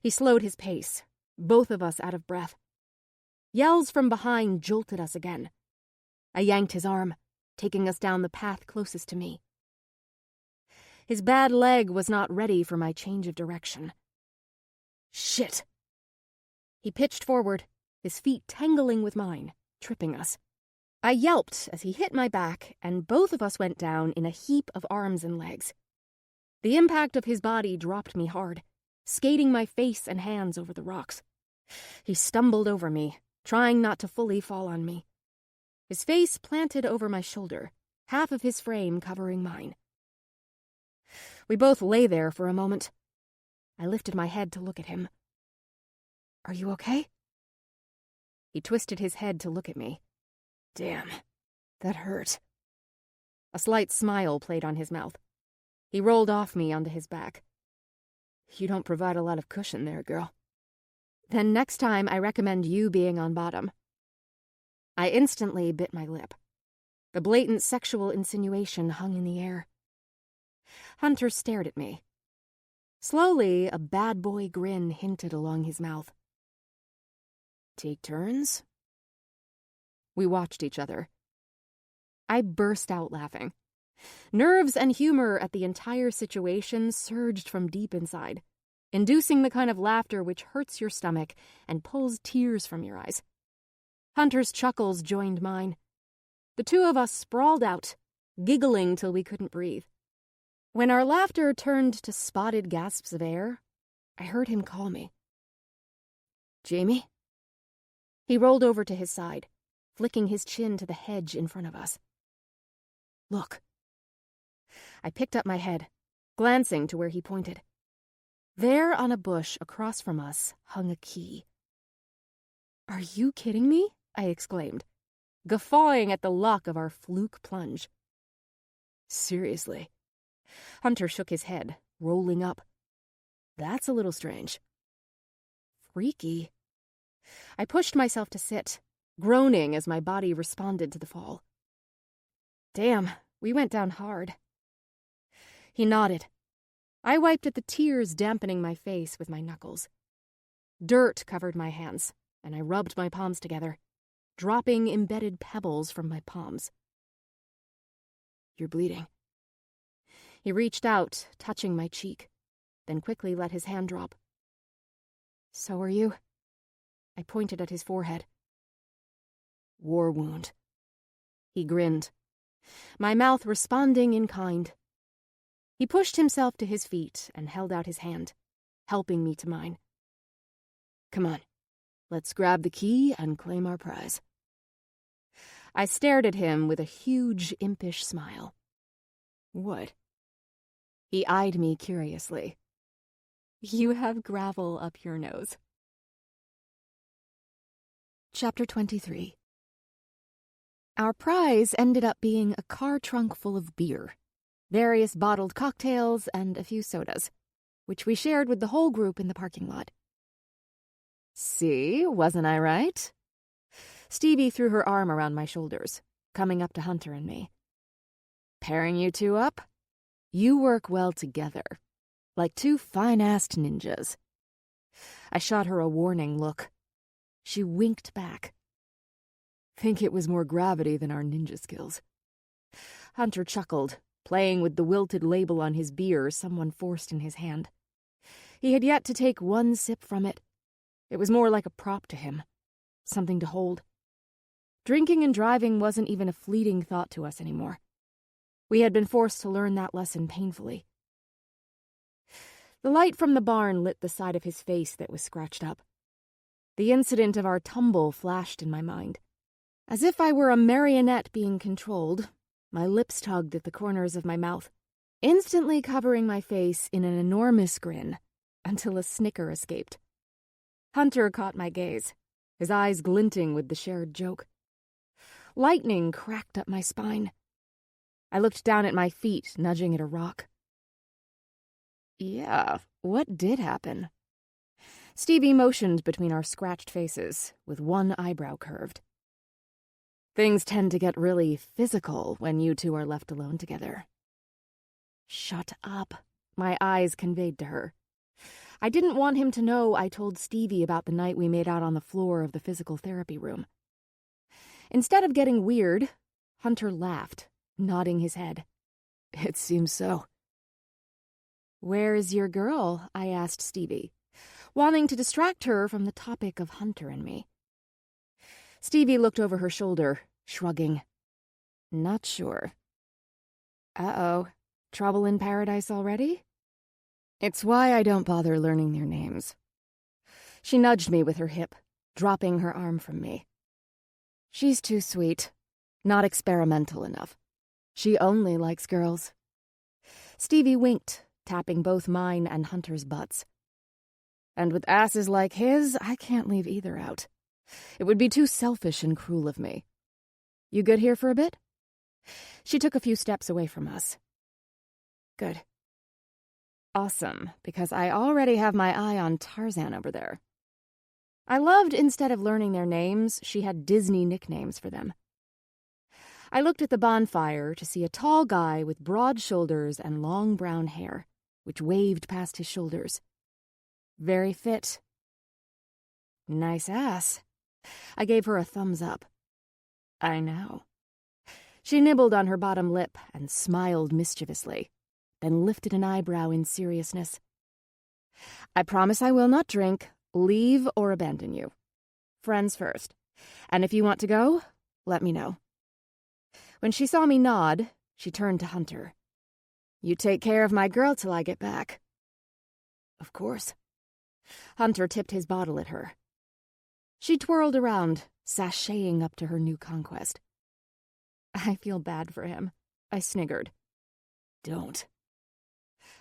He slowed his pace, both of us out of breath. Yells from behind jolted us again. I yanked his arm, taking us down the path closest to me. His bad leg was not ready for my change of direction. Shit! He pitched forward, his feet tangling with mine, tripping us. I yelped as he hit my back, and both of us went down in a heap of arms and legs. The impact of his body dropped me hard, skating my face and hands over the rocks. He stumbled over me, trying not to fully fall on me. His face planted over my shoulder, half of his frame covering mine. We both lay there for a moment. I lifted my head to look at him. Are you okay? He twisted his head to look at me. Damn, that hurt. A slight smile played on his mouth. He rolled off me onto his back. You don't provide a lot of cushion there, girl. Then next time I recommend you being on bottom. I instantly bit my lip. The blatant sexual insinuation hung in the air. Hunter stared at me. Slowly, a bad boy grin hinted along his mouth. Take turns? We watched each other. I burst out laughing. Nerves and humor at the entire situation surged from deep inside, inducing the kind of laughter which hurts your stomach and pulls tears from your eyes. Hunter's chuckles joined mine. The two of us sprawled out, giggling till we couldn't breathe. When our laughter turned to spotted gasps of air, I heard him call me. Jamie? He rolled over to his side, flicking his chin to the hedge in front of us. Look. I picked up my head, glancing to where he pointed. There on a bush across from us hung a key. Are you kidding me? I exclaimed, guffawing at the luck of our fluke plunge. Seriously. Hunter shook his head, rolling up. That's a little strange. Freaky. I pushed myself to sit, groaning as my body responded to the fall. Damn, we went down hard. He nodded. I wiped at the tears dampening my face with my knuckles. Dirt covered my hands, and I rubbed my palms together, dropping embedded pebbles from my palms. You're bleeding. He reached out, touching my cheek, then quickly let his hand drop. So are you? I pointed at his forehead. War wound. He grinned, my mouth responding in kind. He pushed himself to his feet and held out his hand, helping me to mine. Come on, let's grab the key and claim our prize. I stared at him with a huge, impish smile. What? He eyed me curiously. You have gravel up your nose. Chapter 23. Our prize ended up being a car trunk full of beer, various bottled cocktails, and a few sodas, which we shared with the whole group in the parking lot. See, wasn't I right? Stevie threw her arm around my shoulders, coming up to Hunter and me. Pairing you two up? You work well together, like two fine-assed ninjas. I shot her a warning look. She winked back. Think it was more gravity than our ninja skills. Hunter chuckled, playing with the wilted label on his beer someone forced in his hand. He had yet to take one sip from it. It was more like a prop to him, something to hold. Drinking and driving wasn't even a fleeting thought to us anymore. We had been forced to learn that lesson painfully. The light from the barn lit the side of his face that was scratched up. The incident of our tumble flashed in my mind. As if I were a marionette being controlled, my lips tugged at the corners of my mouth, instantly covering my face in an enormous grin, until a snicker escaped. Hunter caught my gaze, his eyes glinting with the shared joke. Lightning cracked up my spine. I looked down at my feet, nudging at a rock. Yeah, what did happen? Stevie motioned between our scratched faces, with one eyebrow curved. Things tend to get really physical when you two are left alone together. Shut up, my eyes conveyed to her. I didn't want him to know I told Stevie about the night we made out on the floor of the physical therapy room. Instead of getting weird, Hunter laughed, nodding his head. It seems so. Where is your girl? I asked Stevie, wanting to distract her from the topic of Hunter and me. Stevie looked over her shoulder, shrugging. Not sure. Uh-oh, trouble in paradise already? It's why I don't bother learning their names. She nudged me with her hip, dropping her arm from me. She's too sweet, not experimental enough. She only likes girls. Stevie winked, tapping both mine and Hunter's butts. And with asses like his, I can't leave either out. It would be too selfish and cruel of me. You good here for a bit? She took a few steps away from us. Good. Awesome, because I already have my eye on Tarzan over there. I loved, instead of learning their names, she had Disney nicknames for them. I looked at the bonfire to see a tall guy with broad shoulders and long brown hair, which waved past his shoulders. Very fit. Nice ass. I gave her a thumbs up. I know. She nibbled on her bottom lip and smiled mischievously, then lifted an eyebrow in seriousness. I promise I will not drink, leave, or abandon you. Friends first. And if you want to go, let me know. When she saw me nod, she turned to Hunter. You take care of my girl till I get back. Of course. Hunter tipped his bottle at her. She twirled around, sashaying up to her new conquest. I feel bad for him, I sniggered. Don't.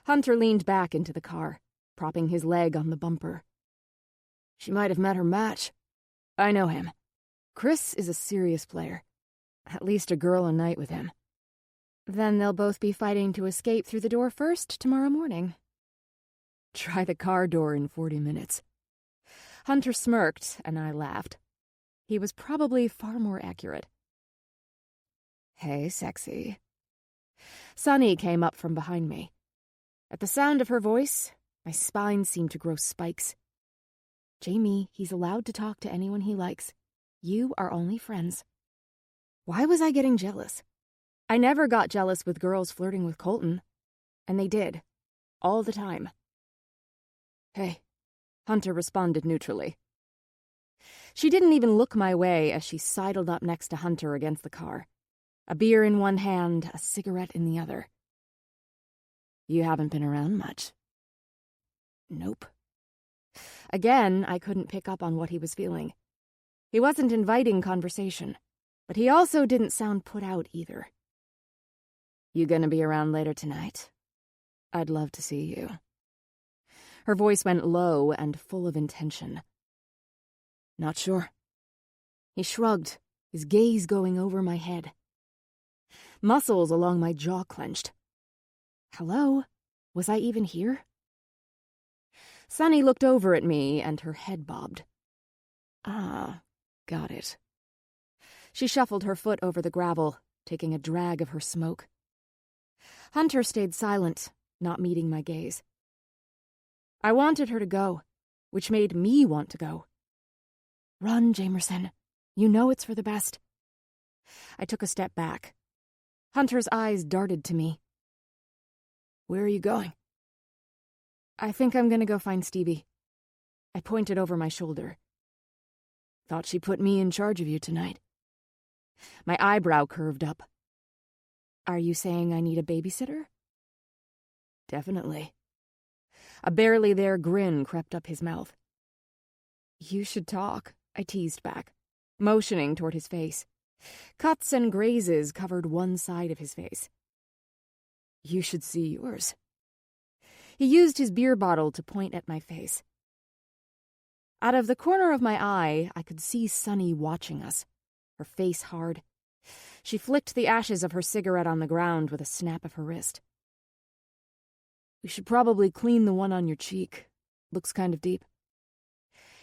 Hunter leaned back into the car, propping his leg on the bumper. She might have met her match. I know him. Chris is a serious player. At least a girl a night with him. Then they'll both be fighting to escape through the door first tomorrow morning. Try the car door in 40 minutes. Hunter smirked, and I laughed. He was probably far more accurate. Hey, sexy. Sunny came up from behind me. At the sound of her voice, my spine seemed to grow spikes. Jamie, he's allowed to talk to anyone he likes. You are only friends. Why was I getting jealous? I never got jealous with girls flirting with Colton. And they did. All the time. Hey, Hunter responded neutrally. She didn't even look my way as she sidled up next to Hunter against the car. A beer in one hand, a cigarette in the other. You haven't been around much. Nope. Again, I couldn't pick up on what he was feeling. He wasn't inviting conversation, but he also didn't sound put out either. You gonna be around later tonight? I'd love to see you. Her voice went low and full of intention. Not sure. He shrugged, his gaze going over my head. Muscles along my jaw clenched. Hello? Was I even here? Sunny looked over at me and her head bobbed. Ah, got it. She shuffled her foot over the gravel, taking a drag of her smoke. Hunter stayed silent, not meeting my gaze. I wanted her to go, which made me want to go. Run, Jamerson. You know it's for the best. I took a step back. Hunter's eyes darted to me. Where are you going? I think I'm gonna go find Stevie. I pointed over my shoulder. Thought she put me in charge of you tonight. My eyebrow curved up. Are you saying I need a babysitter? Definitely. A barely there grin crept up his mouth. You should talk, I teased back, motioning toward his face. Cuts and grazes covered one side of his face. You should see yours. He used his beer bottle to point at my face. Out of the corner of my eye, I could see Sunny watching us, her face hard. She flicked the ashes of her cigarette on the ground with a snap of her wrist. We should probably clean the one on your cheek. Looks kind of deep.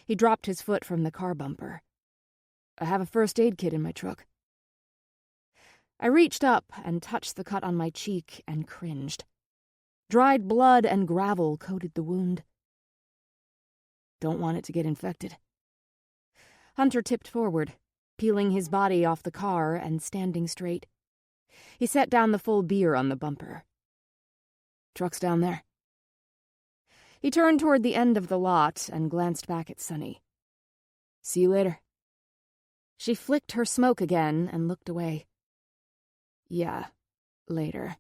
He dropped his foot from the car bumper. I have a first aid kit in my truck. I reached up and touched the cut on my cheek and cringed. Dried blood and gravel coated the wound. Don't want it to get infected. Hunter tipped forward, peeling his body off the car and standing straight. He set down the full beer on the bumper. Truck's down there. He turned toward the end of the lot and glanced back at Sunny. See you later. She flicked her smoke again and looked away. Yeah, later.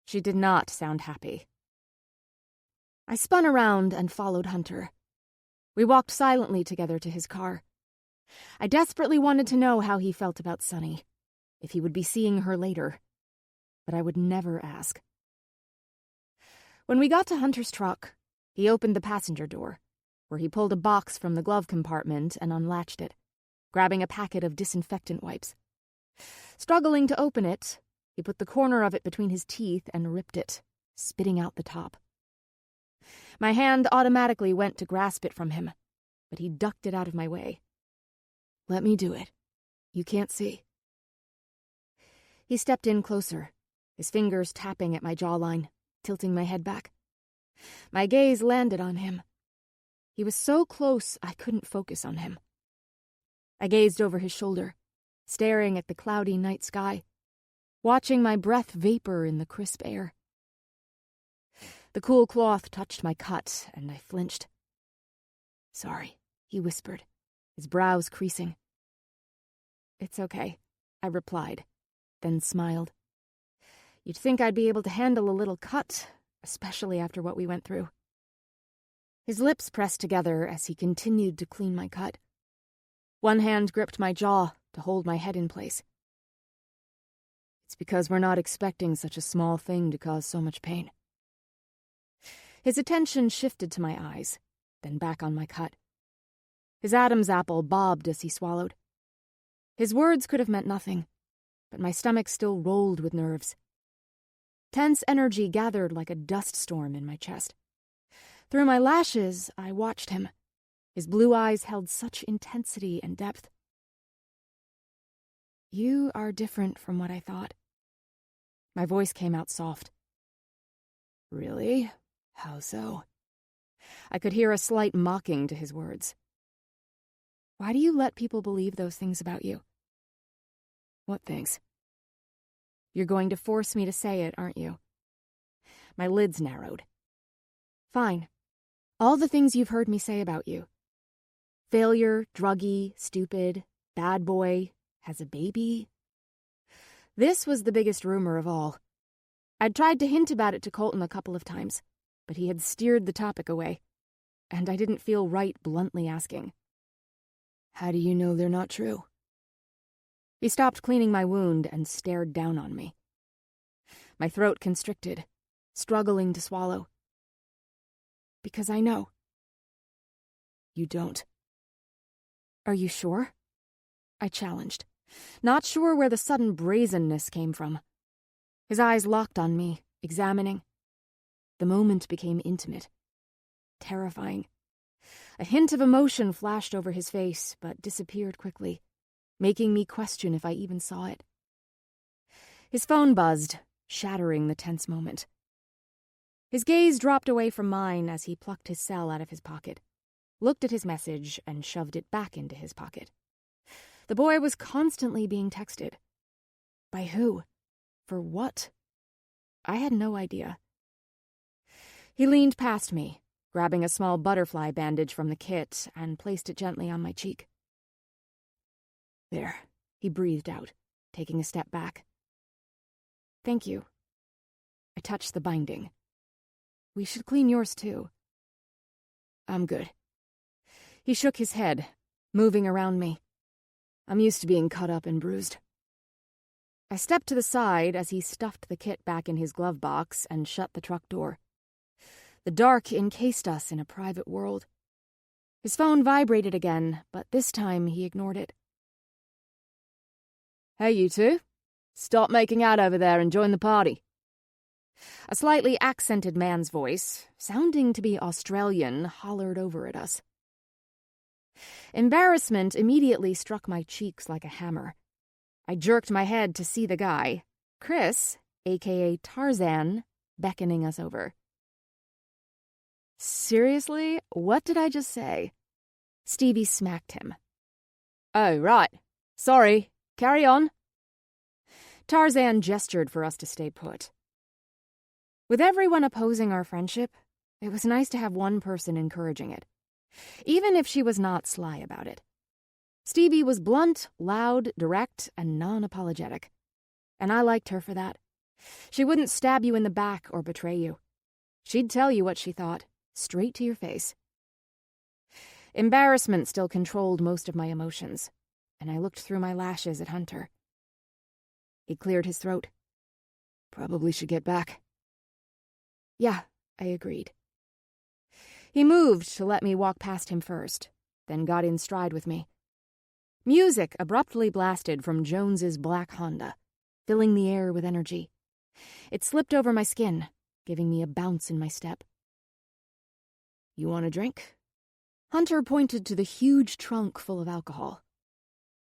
She did not sound happy. I spun around and followed Hunter. We walked silently together to his car. I desperately wanted to know how he felt about Sunny, if he would be seeing her later, but I would never ask. When we got to Hunter's truck, he opened the passenger door, where he pulled a box from the glove compartment and unlatched it, grabbing a packet of disinfectant wipes. Struggling to open it, he put the corner of it between his teeth and ripped it, spitting out the top. My hand automatically went to grasp it from him, but he ducked it out of my way. Let me do it. You can't see. He stepped in closer, his fingers tapping at my jawline, tilting my head back. My gaze landed on him. He was so close I couldn't focus on him. I gazed over his shoulder, staring at the cloudy night sky, watching my breath vapor in the crisp air. The cool cloth touched my cut, and I flinched. Sorry, he whispered, his brows creasing. It's okay, I replied, then smiled. You'd think I'd be able to handle a little cut, especially after what we went through. His lips pressed together as he continued to clean my cut. One hand gripped my jaw to hold my head in place. It's because we're not expecting such a small thing to cause so much pain. His attention shifted to my eyes, then back on my cut. His Adam's apple bobbed as he swallowed. His words could have meant nothing, but my stomach still rolled with nerves. Tense energy gathered like a dust storm in my chest. Through my lashes, I watched him. His blue eyes held such intensity and depth. You are different from what I thought. My voice came out soft. Really? How so? I could hear a slight mocking to his words. Why do you let people believe those things about you? What things? You're going to force me to say it, aren't you? My lids narrowed. Fine. All the things you've heard me say about you. Failure, druggy, stupid, bad boy, has a baby. This was the biggest rumor of all. I'd tried to hint about it to Colton a couple of times, but he had steered the topic away, and I didn't feel right bluntly asking. How do you know they're not true? He stopped cleaning my wound and stared down on me. My throat constricted, struggling to swallow. Because I know. You don't. Are you sure? I challenged, not sure where the sudden brazenness came from. His eyes locked on me, examining. The moment became intimate, terrifying. A hint of emotion flashed over his face, but disappeared quickly, making me question if I even saw it. His phone buzzed, shattering the tense moment. His gaze dropped away from mine as he plucked his cell out of his pocket, looked at his message, and shoved it back into his pocket. The boy was constantly being texted. By who? For what? I had no idea. He leaned past me, grabbing a small butterfly bandage from the kit, and placed it gently on my cheek. There, he breathed out, taking a step back. Thank you. I touched the binding. We should clean yours too. I'm good. He shook his head, moving around me. I'm used to being cut up and bruised. I stepped to the side as he stuffed the kit back in his glove box and shut the truck door. The dark encased us in a private world. His phone vibrated again, but this time he ignored it. Hey, you two. Stop making out over there and join the party. A slightly accented man's voice, sounding to be Australian, hollered over at us. Embarrassment immediately struck my cheeks like a hammer. I jerked my head to see the guy, Chris, a.k.a. Tarzan, beckoning us over. Seriously? What did I just say? Stevie smacked him. Oh, right. Sorry. Carry on. Tarzan gestured for us to stay put. With everyone opposing our friendship, it was nice to have one person encouraging it, even if she was not sly about it. Stevie was blunt, loud, direct, and non-apologetic, and I liked her for that. She wouldn't stab you in the back or betray you. She'd tell you what she thought, straight to your face. Embarrassment still controlled most of my emotions, and I looked through my lashes at Hunter. He cleared his throat. Probably should get back. Yeah, I agreed. He moved to let me walk past him first, then got in stride with me. Music abruptly blasted from Jones's black Honda, filling the air with energy. It slipped over my skin, giving me a bounce in my step. You want a drink? Hunter pointed to the huge trunk full of alcohol.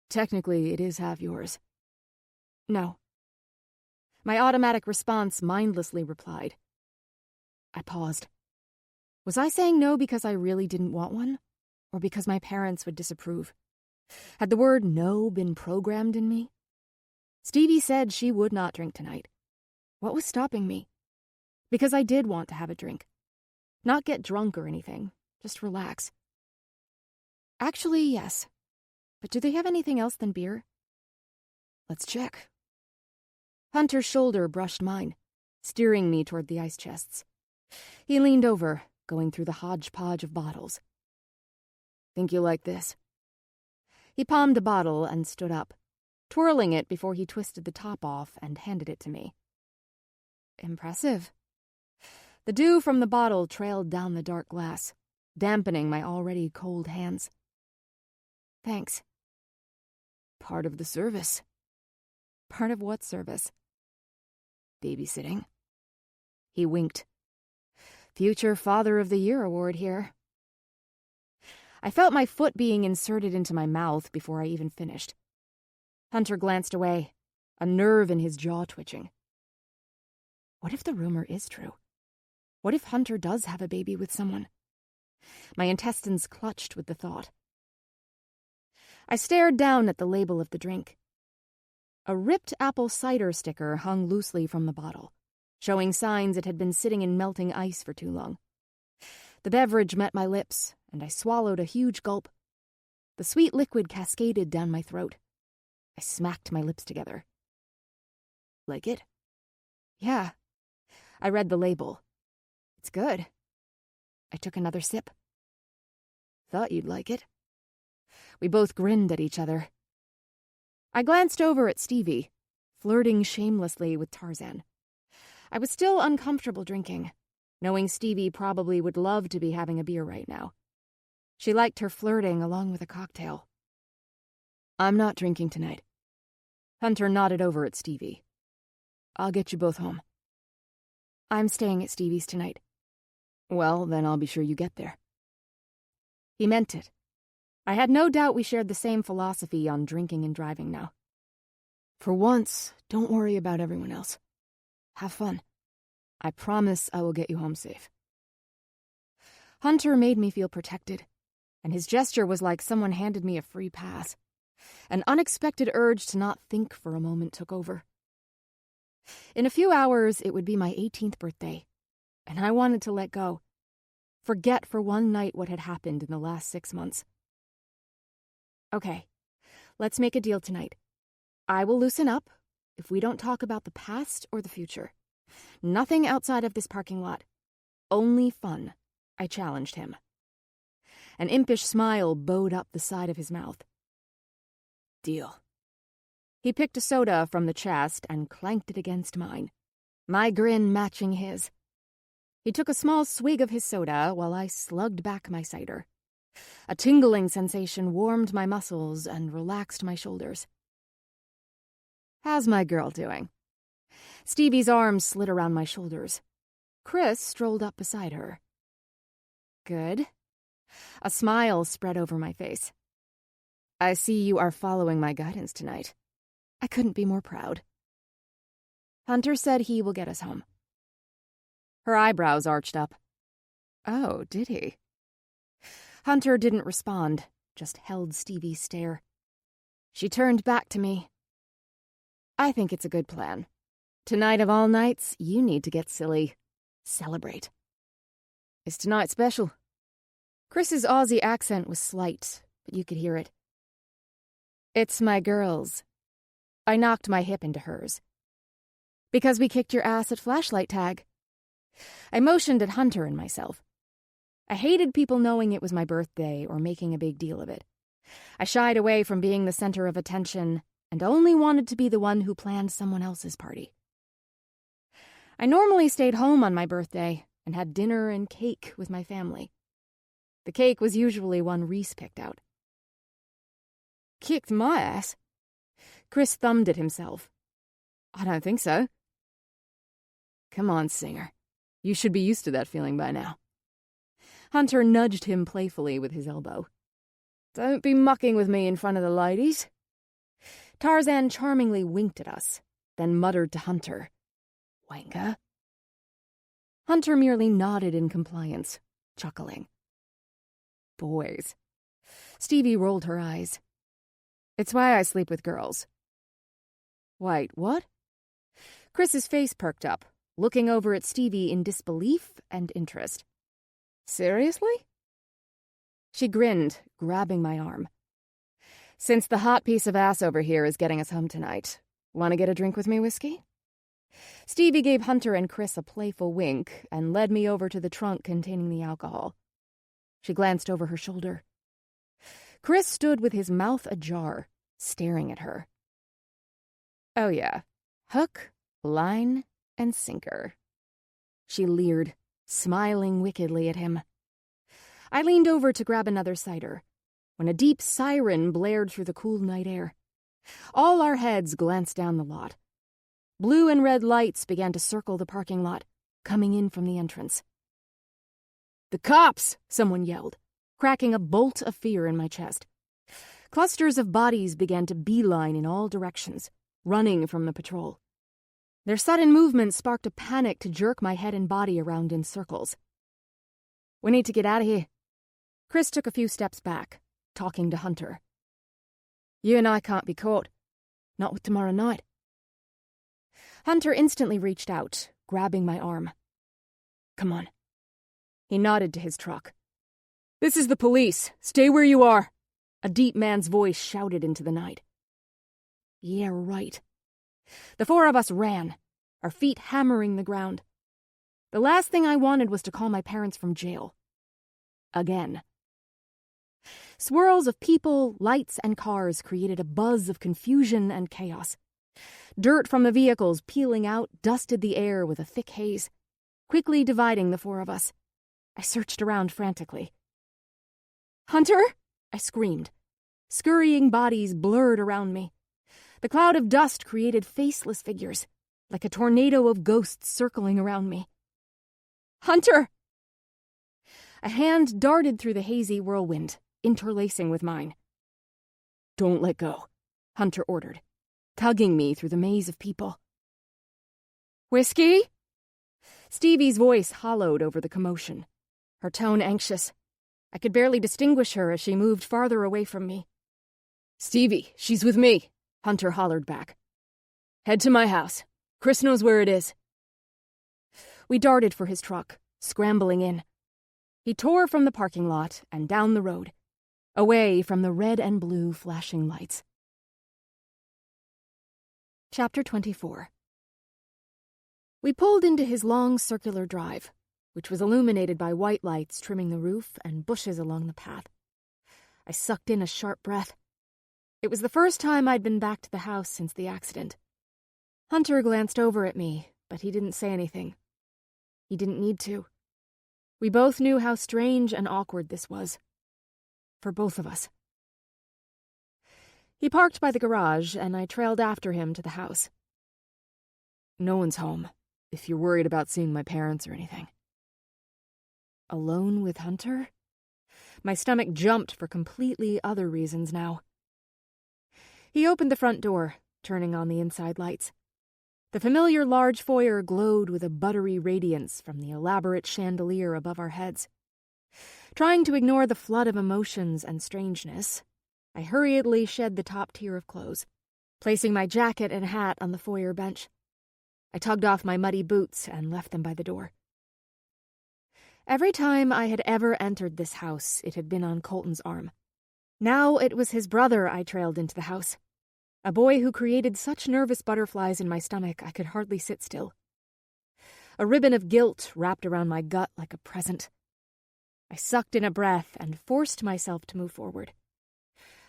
Technically, it is half yours. No. My automatic response mindlessly replied. I paused. Was I saying no because I really didn't want one, or because my parents would disapprove? Had the word no been programmed in me? Stevie said she would not drink tonight. What was stopping me? Because I did want to have a drink. Not get drunk or anything, just relax. Actually, yes. But do they have anything else than beer? Let's check. Hunter's shoulder brushed mine, steering me toward the ice chests. He leaned over, going through the hodgepodge of bottles. Think you'll like this? He palmed a bottle and stood up, twirling it before he twisted the top off and handed it to me. Impressive. The dew from the bottle trailed down the dark glass, dampening my already cold hands. Thanks. Part of the service. Part of what service? Babysitting. He winked. Future Father of the Year award here. I felt my foot being inserted into my mouth before I even finished. Hunter glanced away, a nerve in his jaw twitching. What if the rumor is true? What if Hunter does have a baby with someone? My intestines clutched with the thought. I stared down at the label of the drink. A ripped apple cider sticker hung loosely from the bottle, showing signs it had been sitting in melting ice for too long. The beverage met my lips, and I swallowed a huge gulp. The sweet liquid cascaded down my throat. I smacked my lips together. Like it? Yeah. I read the label. It's good. I took another sip. Thought you'd like it. We both grinned at each other. I glanced over at Stevie, flirting shamelessly with Tarzan. I was still uncomfortable drinking, knowing Stevie probably would love to be having a beer right now. She liked her flirting along with a cocktail. I'm not drinking tonight. Hunter nodded over at Stevie. I'll get you both home. I'm staying at Stevie's tonight. Well, then I'll be sure you get there. He meant it. I had no doubt we shared the same philosophy on drinking and driving now. For once, don't worry about everyone else. Have fun. I promise I will get you home safe. Hunter made me feel protected, and his gesture was like someone handed me a free pass. An unexpected urge to not think for a moment took over. In a few hours, it would be my 18th birthday, and I wanted to let go. Forget for one night what had happened in the last 6 months. Okay, let's make a deal tonight. I will loosen up if we don't talk about the past or the future. Nothing outside of this parking lot. Only fun, I challenged him. An impish smile bowed up the side of his mouth. Deal. He picked a soda from the chest and clanked it against mine, my grin matching his. He took a small swig of his soda while I slugged back my cider. A tingling sensation warmed my muscles and relaxed my shoulders. How's my girl doing? Stevie's arms slid around my shoulders. Chris strolled up beside her. Good. A smile spread over my face. I see you are following my guidance tonight. I couldn't be more proud. Hunter said he will get us home. Her eyebrows arched up. Oh, did he? Hunter didn't respond, just held Stevie's stare. She turned back to me. I think it's a good plan. Tonight of all nights, you need to get silly. Celebrate. Is tonight special? Chris's Aussie accent was slight, but you could hear it. It's my girl's. I knocked my hip into hers. Because we kicked your ass at flashlight tag. I motioned at Hunter and myself. I hated people knowing it was my birthday or making a big deal of it. I shied away from being the center of attention and only wanted to be the one who planned someone else's party. I normally stayed home on my birthday and had dinner and cake with my family. The cake was usually one Reese picked out. Kicked my ass? Chris thumbed at himself. I don't think so. Come on, Singer. You should be used to that feeling by now. Hunter nudged him playfully with his elbow. Don't be mucking with me in front of the ladies. Tarzan charmingly winked at us, then muttered to Hunter. Wanker. Hunter merely nodded in compliance, chuckling. Boys. Stevie rolled her eyes. It's why I sleep with girls. Wait, what? Chris's face perked up, looking over at Stevie in disbelief and interest. Seriously? She grinned, grabbing my arm. Since the hot piece of ass over here is getting us home tonight, want to get a drink with me, Whiskey? Stevie gave Hunter and Chris a playful wink and led me over to the trunk containing the alcohol. She glanced over her shoulder. Chris stood with his mouth ajar, staring at her. Oh yeah, hook, line, and sinker. She leered, smiling wickedly at him. I leaned over to grab another cider, when a deep siren blared through the cool night air. All our heads glanced down the lot. Blue and red lights began to circle the parking lot, coming in from the entrance. The cops! Someone yelled, cracking a bolt of fear in my chest. Clusters of bodies began to beeline in all directions, running from the patrol. Their sudden movement sparked a panic to jerk my head and body around in circles. We need to get out of here. Chris took a few steps back, talking to Hunter. You and I can't be caught. Not with tomorrow night. Hunter instantly reached out, grabbing my arm. Come on. He nodded to his truck. This is the police. Stay where you are. A deep man's voice shouted into the night. Yeah, right. The four of us ran, our feet hammering the ground. The last thing I wanted was to call my parents from jail. Again. Swirls of people, lights, and cars created a buzz of confusion and chaos. Dirt from the vehicles peeling out dusted the air with a thick haze, quickly dividing the four of us. I searched around frantically. Hunter! I screamed. Scurrying bodies blurred around me. The cloud of dust created faceless figures, like a tornado of ghosts circling around me. Hunter! A hand darted through the hazy whirlwind, interlacing with mine. Don't let go, Hunter ordered, tugging me through the maze of people. Whiskey? Stevie's voice hollowed over the commotion, her tone anxious. I could barely distinguish her as she moved farther away from me. Stevie, she's with me, Hunter hollered back. Head to my house. Chris knows where it is. We darted for his truck, scrambling in. He tore from the parking lot and down the road, away from the red and blue flashing lights. Chapter 24. We pulled into his long circular drive, which was illuminated by white lights trimming the roof and bushes along the path. I sucked in a sharp breath. It was the first time I'd been back to the house since the accident. Hunter glanced over at me, but he didn't say anything. He didn't need to. We both knew how strange and awkward this was. For both of us. He parked by the garage, and I trailed after him to the house. No one's home, if you're worried about seeing my parents or anything. Alone with Hunter? My stomach jumped for completely other reasons now. He opened the front door, turning on the inside lights. The familiar large foyer glowed with a buttery radiance from the elaborate chandelier above our heads. Trying to ignore the flood of emotions and strangeness, I hurriedly shed the top tier of clothes, placing my jacket and hat on the foyer bench. I tugged off my muddy boots and left them by the door. Every time I had ever entered this house, it had been on Colton's arm. Now it was his brother I trailed into the house. A boy who created such nervous butterflies in my stomach I could hardly sit still. A ribbon of guilt wrapped around my gut like a present. I sucked in a breath and forced myself to move forward.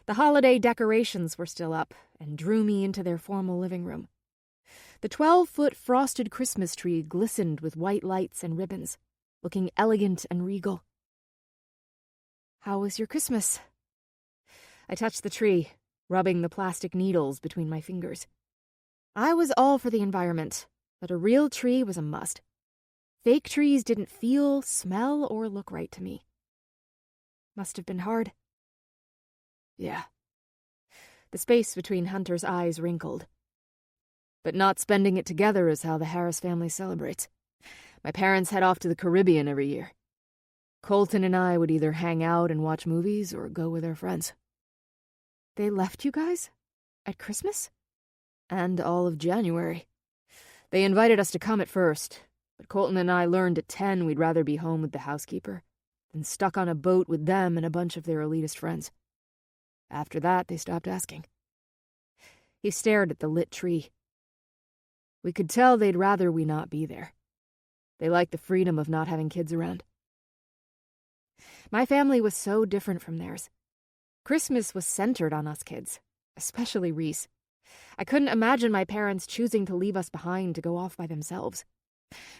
The holiday decorations were still up and drew me into their formal living room. The 12-foot frosted Christmas tree glistened with white lights and ribbons, looking elegant and regal. "How was your Christmas?" I touched the tree, rubbing the plastic needles between my fingers. I was all for the environment, but a real tree was a must. Fake trees didn't feel, smell, or look right to me. Must have been hard. Yeah. The space between Hunter's eyes wrinkled. But not spending it together is how the Harris family celebrates. My parents head off to the Caribbean every year. Colton and I would either hang out and watch movies or go with our friends. They left you guys? At Christmas? And all of January. They invited us to come at first, but Colton and I learned at 10 we'd rather be home with the housekeeper than stuck on a boat with them and a bunch of their elitist friends. After that, they stopped asking. He stared at the lit tree. We could tell they'd rather we not be there. They liked the freedom of not having kids around. My family was so different from theirs. Christmas was centered on us kids, especially Reese. I couldn't imagine my parents choosing to leave us behind to go off by themselves.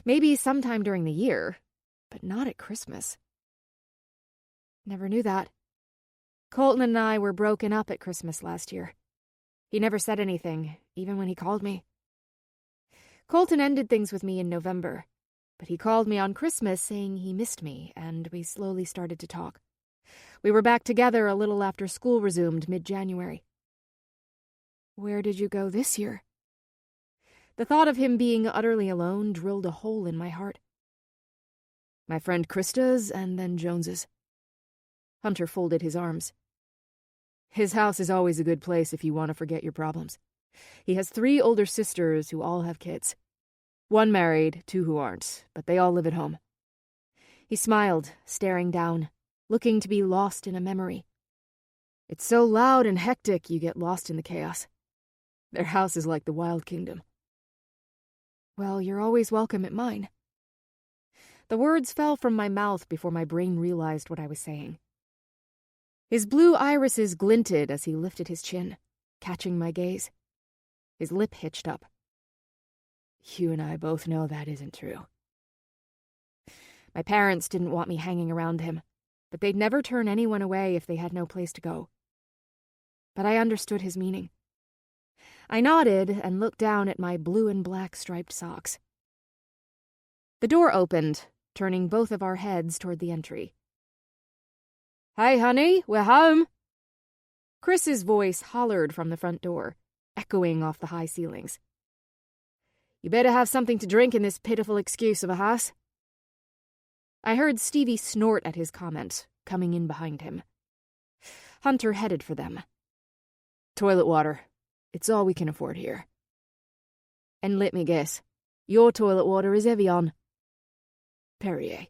Maybe sometime during the year, but not at Christmas. Never knew that. Colton and I were broken up at Christmas last year. He never said anything, even when he called me. Colton ended things with me in November, but he called me on Christmas saying he missed me, and we slowly started to talk. We were back together a little after school resumed mid-January. Where did you go this year? The thought of him being utterly alone drilled a hole in my heart. My friend Krista's and then Jones's. Hunter folded his arms. His house is always a good place if you want to forget your problems. He has 3 older sisters who all have kids. 1 married, 2 who aren't, but they all live at home. He smiled, staring down, looking to be lost in a memory. It's so loud and hectic you get lost in the chaos. Their house is like the Wild Kingdom. Well, you're always welcome at mine. The words fell from my mouth before my brain realized what I was saying. His blue irises glinted as he lifted his chin, catching my gaze. His lip hitched up. You and I both know that isn't true. My parents didn't want me hanging around him, but they'd never turn anyone away if they had no place to go. But I understood his meaning. I nodded and looked down at my blue and black striped socks. The door opened, turning both of our heads toward the entry. "Hey, honey, we're home!" Chris's voice hollered from the front door, echoing off the high ceilings. "You better have something to drink in this pitiful excuse of a house." I heard Stevie snort at his comment, coming in behind him. Hunter headed for them. "Toilet water. It's all we can afford here." "And let me guess, your toilet water is Evian." "Perrier."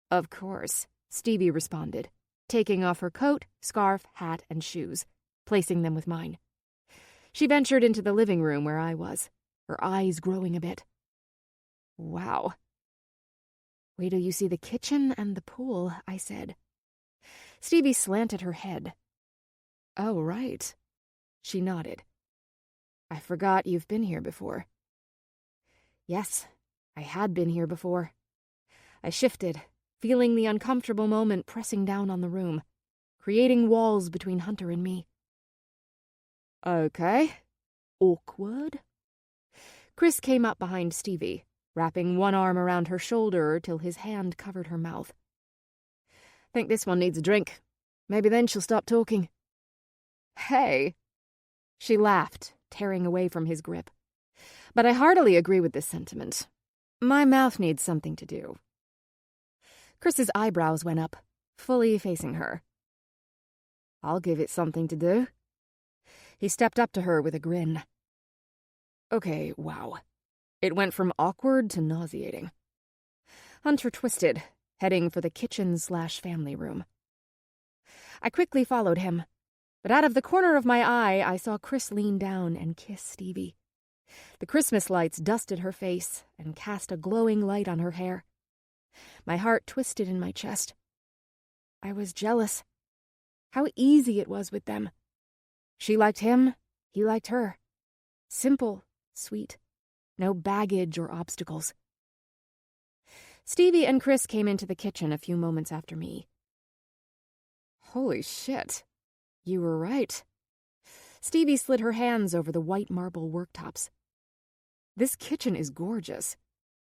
"Of course," Stevie responded, taking off her coat, scarf, hat, and shoes, placing them with mine. She ventured into the living room where I was, her eyes growing a bit. Wow. Wait till you see the kitchen and the pool, I said. Stevie slanted her head. Oh, right. She nodded. I forgot you've been here before. Yes, I had been here before. I shifted, feeling the uncomfortable moment pressing down on the room, creating walls between Hunter and me. Okay. Awkward. Chris came up behind Stevie, wrapping one arm around her shoulder till his hand covered her mouth. Think this one needs a drink. Maybe then she'll stop talking. Hey. She laughed, tearing away from his grip. But I heartily agree with this sentiment. My mouth needs something to do. Chris's eyebrows went up, fully facing her. I'll give it something to do. He stepped up to her with a grin. Okay, wow. It went from awkward to nauseating. Hunter twisted, heading for the kitchen/family room. I quickly followed him, but out of the corner of my eye, I saw Chris lean down and kiss Stevie. The Christmas lights dusted her face and cast a glowing light on her hair. My heart twisted in my chest. I was jealous. How easy it was with them. She liked him, he liked her. Simple, sweet, no baggage or obstacles. Stevie and Chris came into the kitchen a few moments after me. Holy shit. You were right. Stevie slid her hands over the white marble worktops. This kitchen is gorgeous.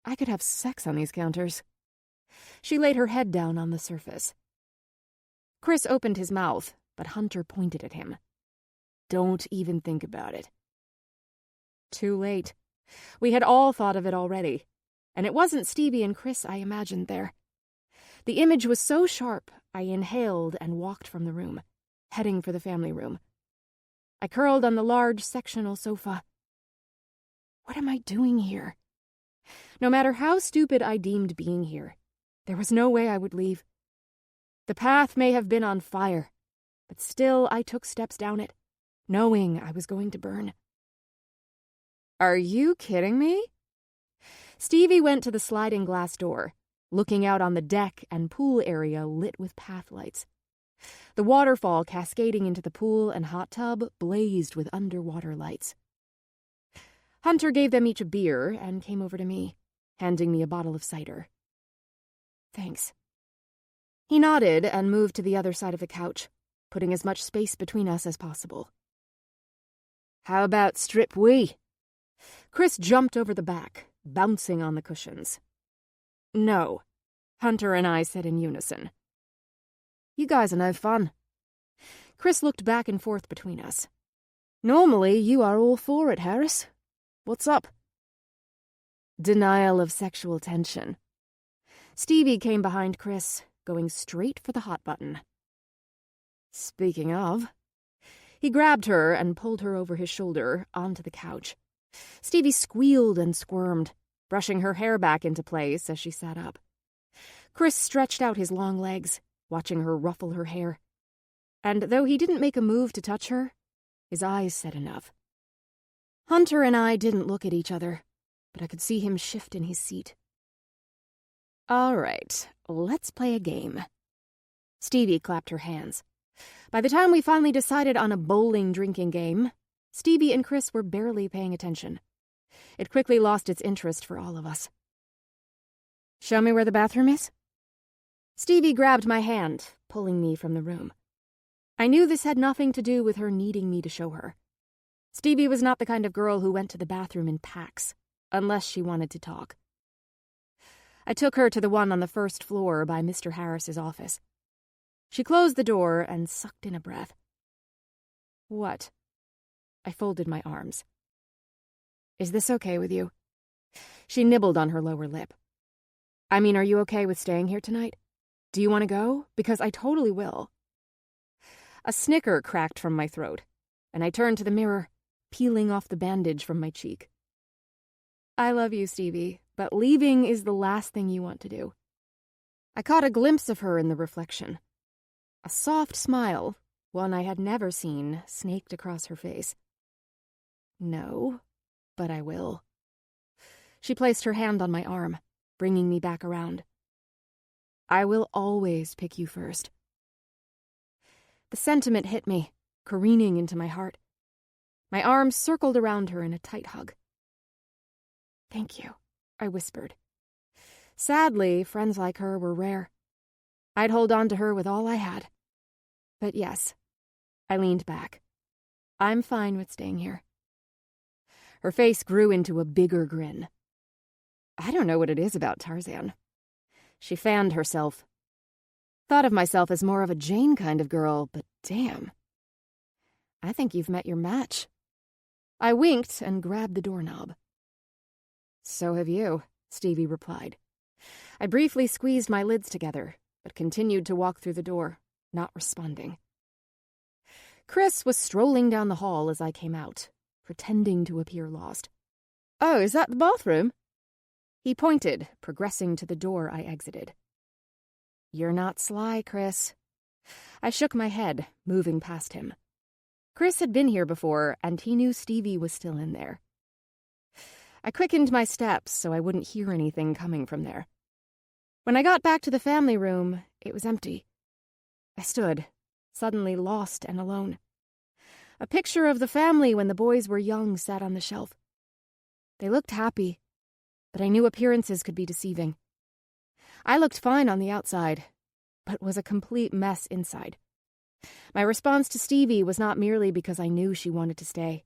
I could have sex on these counters. She laid her head down on the surface. Chris opened his mouth, but Hunter pointed at him. Don't even think about it. Too late. We had all thought of it already, and it wasn't Stevie and Chris I imagined there. The image was so sharp, I inhaled and walked from the room, heading for the family room. I curled on the large sectional sofa. What am I doing here? No matter how stupid I deemed being here, there was no way I would leave. The path may have been on fire, but still I took steps down it, knowing I was going to burn. Are you kidding me? Stevie went to the sliding glass door, looking out on the deck and pool area lit with path lights. The waterfall cascading into the pool and hot tub blazed with underwater lights. Hunter gave them each a beer and came over to me, handing me a bottle of cider. Thanks. He nodded and moved to the other side of the couch, putting as much space between us as possible. How about strip we? Chris jumped over the back, bouncing on the cushions. No, Hunter and I said in unison. You guys are no fun. Chris looked back and forth between us. Normally, you are all for it, Harris. What's up? Denial of sexual tension. Stevie came behind Chris, going straight for the hot button. Speaking of, he grabbed her and pulled her over his shoulder onto the couch. Stevie squealed and squirmed, brushing her hair back into place as she sat up. Chris stretched out his long legs, watching her ruffle her hair. And though he didn't make a move to touch her, his eyes said enough. Hunter and I didn't look at each other, but I could see him shift in his seat. All right, let's play a game. Stevie clapped her hands. By the time we finally decided on a bowling drinking game, Stevie and Chris were barely paying attention. It quickly lost its interest for all of us. Show me where the bathroom is? Stevie grabbed my hand, pulling me from the room. I knew this had nothing to do with her needing me to show her. Stevie was not the kind of girl who went to the bathroom in packs, unless she wanted to talk. I took her to the one on the first floor by Mr. Harris's office. She closed the door and sucked in a breath. What? I folded my arms. Is this okay with you? She nibbled on her lower lip. I mean, are you okay with staying here tonight? Do you want to go? Because I totally will. A snicker cracked from my throat, and I turned to the mirror, peeling off the bandage from my cheek. I love you, Stevie, but leaving is the last thing you want to do. I caught a glimpse of her in the reflection. A soft smile, one I had never seen, snaked across her face. No, but I will. She placed her hand on my arm, bringing me back around, I will always pick you first. The sentiment hit me, careening into my heart. My arms circled around her in a tight hug. Thank you, I whispered. Sadly, friends like her were rare. I'd hold on to her with all I had. But yes, I leaned back. I'm fine with staying here. Her face grew into a bigger grin. I don't know what it is about Tarzan. She fanned herself. Thought of myself as more of a Jane kind of girl, but damn. I think you've met your match. I winked and grabbed the doorknob. So have you, Stevie replied. I briefly squeezed my lids together, but continued to walk through the door, not responding. Chris was strolling down the hall as I came out, pretending to appear lost. Oh, is that the bathroom? He pointed, progressing to the door I exited. You're not sly, Chris. I shook my head, moving past him. Chris had been here before, and he knew Stevie was still in there. I quickened my steps so I wouldn't hear anything coming from there. When I got back to the family room, it was empty. I stood, suddenly lost and alone. A picture of the family when the boys were young sat on the shelf. They looked happy, but I knew appearances could be deceiving. I looked fine on the outside, but was a complete mess inside. My response to Stevie was not merely because I knew she wanted to stay,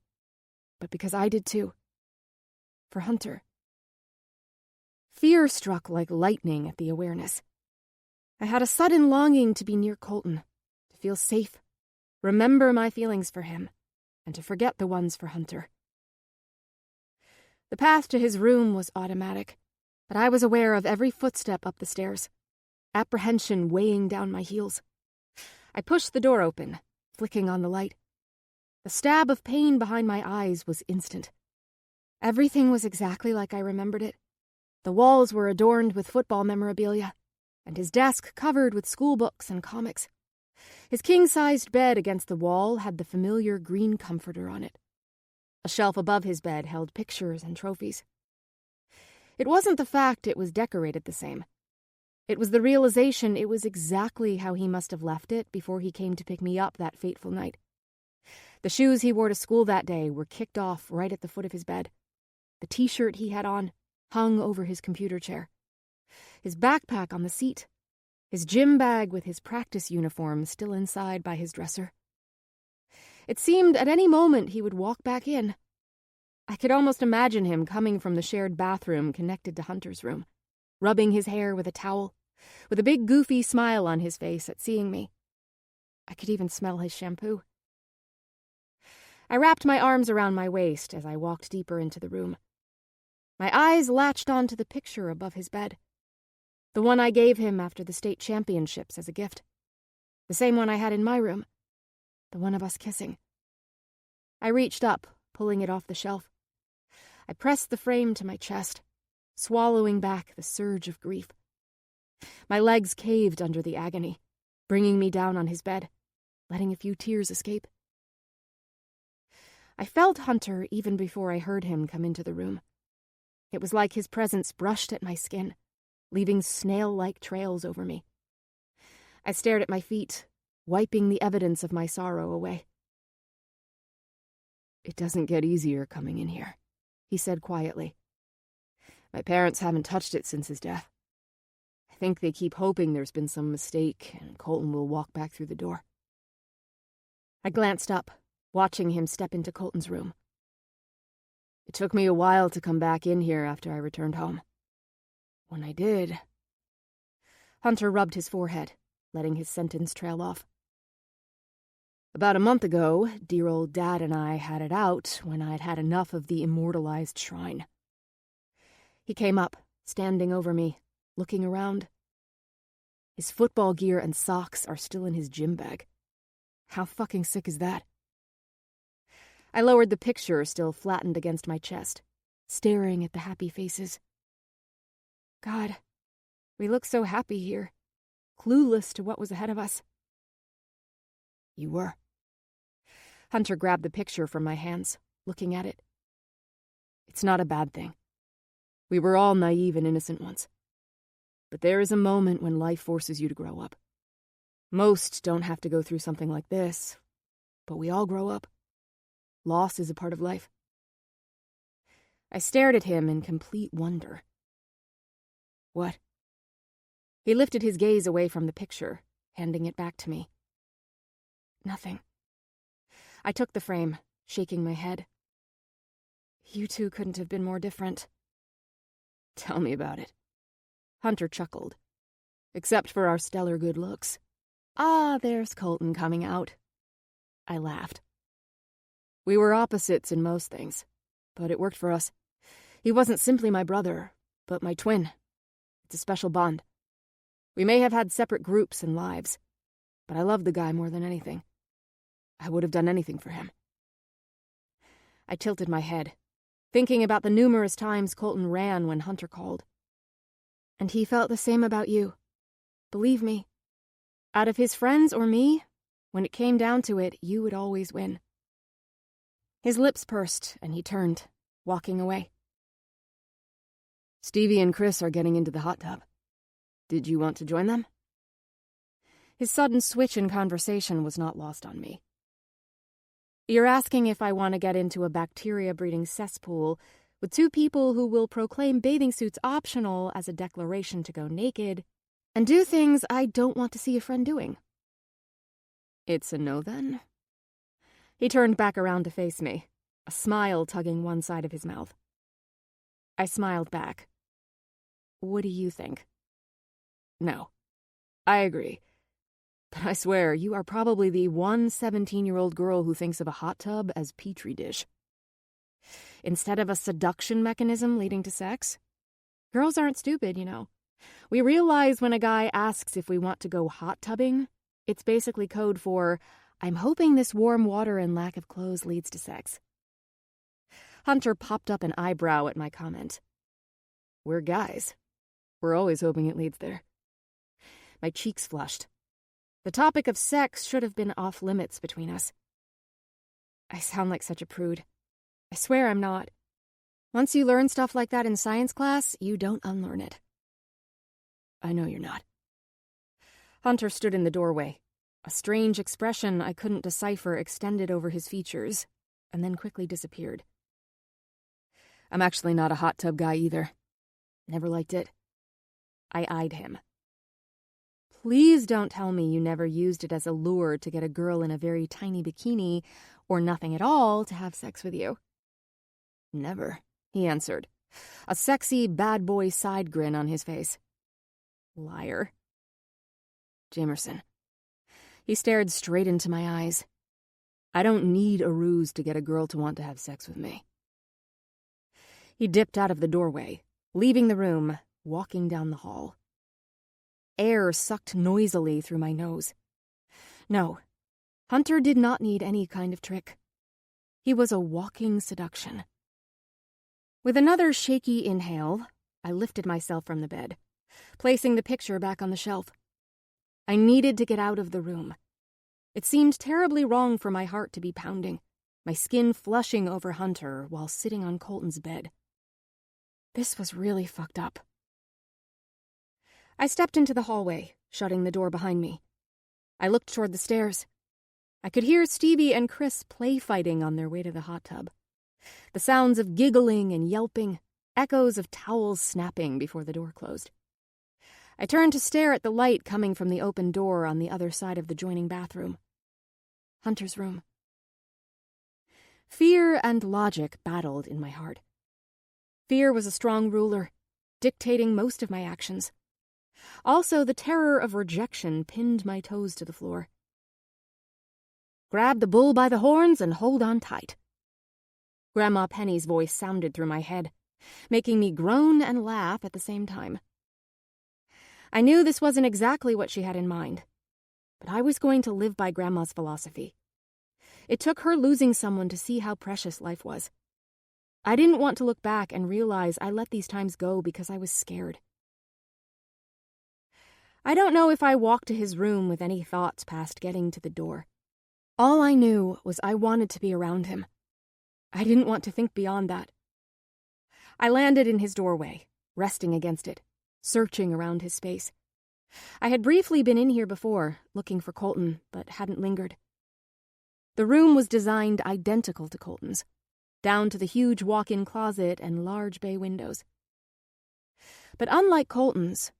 but because I did too. For Hunter. Fear struck like lightning at the awareness. I had a sudden longing to be near Colton, to feel safe, remember my feelings for him, and to forget the ones for Hunter. The path to his room was automatic, but I was aware of every footstep up the stairs, apprehension weighing down my heels. I pushed the door open, flicking on the light. The stab of pain behind my eyes was instant. Everything was exactly like I remembered it. The walls were adorned with football memorabilia, and his desk covered with school books and comics. His king-sized bed against the wall had the familiar green comforter on it. A shelf above his bed held pictures and trophies. It wasn't the fact it was decorated the same. It was the realization it was exactly how he must have left it before he came to pick me up that fateful night. The shoes he wore to school that day were kicked off right at the foot of his bed. The t-shirt he had on hung over his computer chair. His backpack on the seat. His gym bag with his practice uniform still inside by his dresser. It seemed at any moment he would walk back in. I could almost imagine him coming from the shared bathroom connected to Hunter's room, rubbing his hair with a towel, with a big goofy smile on his face at seeing me. I could even smell his shampoo. I wrapped my arms around my waist as I walked deeper into the room. My eyes latched onto the picture above his bed. The one I gave him after the state championships as a gift. The same one I had in my room. The one of us kissing. I reached up, pulling it off the shelf. I pressed the frame to my chest, swallowing back the surge of grief. My legs caved under the agony, bringing me down on his bed, letting a few tears escape. I felt Hunter even before I heard him come into the room. It was like his presence brushed at my skin, leaving snail-like trails over me. I stared at my feet, wiping the evidence of my sorrow away. "It doesn't get easier coming in here," he said quietly. "My parents haven't touched it since his death. I think they keep hoping there's been some mistake and Colton will walk back through the door." I glanced up, watching him step into Colton's room. "It took me a while to come back in here after I returned home. When I did..." Hunter rubbed his forehead, letting his sentence trail off. "About a month ago, dear old Dad and I had it out when I'd had enough of the immortalized shrine." He came up, standing over me, looking around. His football gear and socks are still in his gym bag. How fucking sick is that? I lowered the picture still flattened against my chest, staring at the happy faces. God, we look so happy here, clueless to what was ahead of us. "You were." Hunter grabbed the picture from my hands, looking at it. "It's not a bad thing. We were all naive and innocent once. But there is a moment when life forces you to grow up. Most don't have to go through something like this, but we all grow up. Loss is a part of life. I stared at him in complete wonder. What? He lifted his gaze away from the picture, handing it back to me. Nothing. I took the frame, shaking my head. You two couldn't have been more different. Tell me about it. Hunter chuckled. Except for our stellar good looks. Ah, there's Colton coming out. I laughed. We were opposites in most things, but it worked for us. He wasn't simply my brother, but my twin. It's a special bond. We may have had separate groups and lives, but I loved the guy more than anything. I would have done anything for him. I tilted my head, thinking about the numerous times Colton ran when Hunter called. And he felt the same about you. Believe me. Out of his friends or me, when it came down to it, you would always win. His lips pursed, and he turned, walking away. Stevie and Chris are getting into the hot tub. Did you want to join them? His sudden switch in conversation was not lost on me. You're asking if I want to get into a bacteria-breeding cesspool with two people who will proclaim bathing suits optional as a declaration to go naked and do things I don't want to see a friend doing. It's a no, then? He turned back around to face me, a smile tugging one side of his mouth. I smiled back. What do you think? No. I agree. But I swear, you are probably the one 17-year-old girl who thinks of a hot tub as petri dish. Instead of a seduction mechanism leading to sex? Girls aren't stupid, you know. We realize when a guy asks if we want to go hot tubbing, it's basically code for, I'm hoping this warm water and lack of clothes leads to sex. Hunter popped up an eyebrow at my comment. We're guys. We're always hoping it leads there. My cheeks flushed. The topic of sex should have been off limits between us. I sound like such a prude. I swear I'm not. Once you learn stuff like that in science class, you don't unlearn it. I know you're not. Hunter stood in the doorway. A strange expression I couldn't decipher extended over his features, and then quickly disappeared. I'm actually not a hot tub guy either. Never liked it. I eyed him. Please don't tell me you never used it as a lure to get a girl in a very tiny bikini, or nothing at all, to have sex with you. Never, he answered, a sexy bad boy side grin on his face. Liar. Jamerson. He stared straight into my eyes. I don't need a ruse to get a girl to want to have sex with me. He dipped out of the doorway, leaving the room, walking down the hall. Air sucked noisily through my nose. No, Hunter did not need any kind of trick. He was a walking seduction. With another shaky inhale, I lifted myself from the bed, placing the picture back on the shelf. I needed to get out of the room. It seemed terribly wrong for my heart to be pounding, my skin flushing over Hunter while sitting on Colton's bed. This was really fucked up. I stepped into the hallway, shutting the door behind me. I looked toward the stairs. I could hear Stevie and Chris play fighting on their way to the hot tub. The sounds of giggling and yelping, echoes of towels snapping before the door closed. I turned to stare at the light coming from the open door on the other side of the joining bathroom. Hunter's room. Fear and logic battled in my heart. Fear was a strong ruler, dictating most of my actions. Also, the terror of rejection pinned my toes to the floor. Grab the bull by the horns and hold on tight. Grandma Penny's voice sounded through my head, making me groan and laugh at the same time. I knew this wasn't exactly what she had in mind, but I was going to live by Grandma's philosophy. It took her losing someone to see how precious life was. I didn't want to look back and realize I let these times go because I was scared. I don't know if I walked to his room with any thoughts past getting to the door. All I knew was I wanted to be around him. I didn't want to think beyond that. I landed in his doorway, resting against it, searching around his space. I had briefly been in here before, looking for Colton, but hadn't lingered. The room was designed identical to Colton's, down to the huge walk-in closet and large bay windows. But unlike Colton's,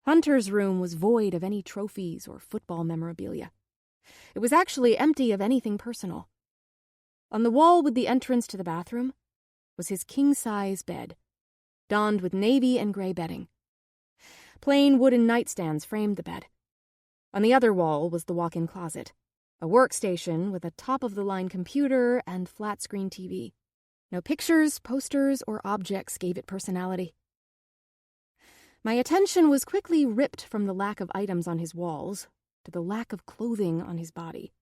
Hunter's room was void of any trophies or football memorabilia. It was actually empty of anything personal. On the wall with the entrance to the bathroom was his king-size bed, donned with navy and gray bedding. Plain wooden nightstands framed the bed. On the other wall was the walk-in closet, a workstation with a top-of-the-line computer and flat-screen TV. No pictures, posters, or objects gave it personality. My attention was quickly ripped from the lack of items on his walls to the lack of clothing on his body.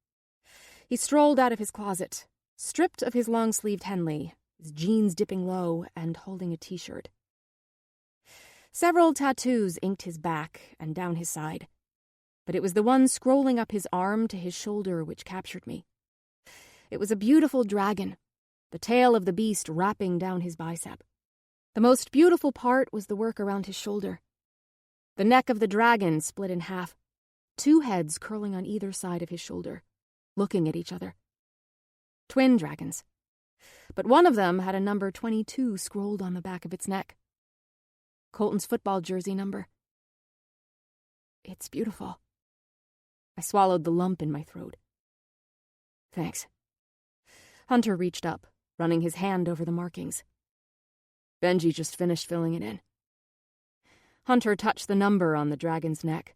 He strolled out of his closet, stripped of his long-sleeved Henley, his jeans dipping low and holding a t-shirt. Several tattoos inked his back and down his side, but it was the one scrolling up his arm to his shoulder which captured me. It was a beautiful dragon, the tail of the beast wrapping down his bicep. The most beautiful part was the work around his shoulder. The neck of the dragon split in half, two heads curling on either side of his shoulder, looking at each other. Twin dragons. But one of them had a number 22 scrolled on the back of its neck. Colton's football jersey number. It's beautiful. I swallowed the lump in my throat. Thanks. Hunter reached up, running his hand over the markings. Benji just finished filling it in. Hunter touched the number on the dragon's neck.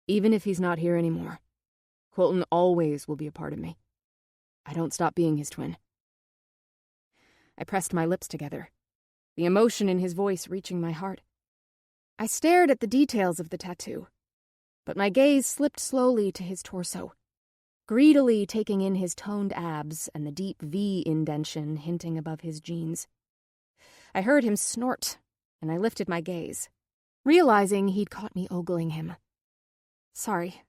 Even if he's not here anymore, Colton always will be a part of me. I don't stop being his twin. I pressed my lips together, the emotion in his voice reaching my heart. I stared at the details of the tattoo, but my gaze slipped slowly to his torso, greedily taking in his toned abs and the deep V indentation hinting above his jeans. I heard him snort, and I lifted my gaze, realizing he'd caught me ogling him. Sorry.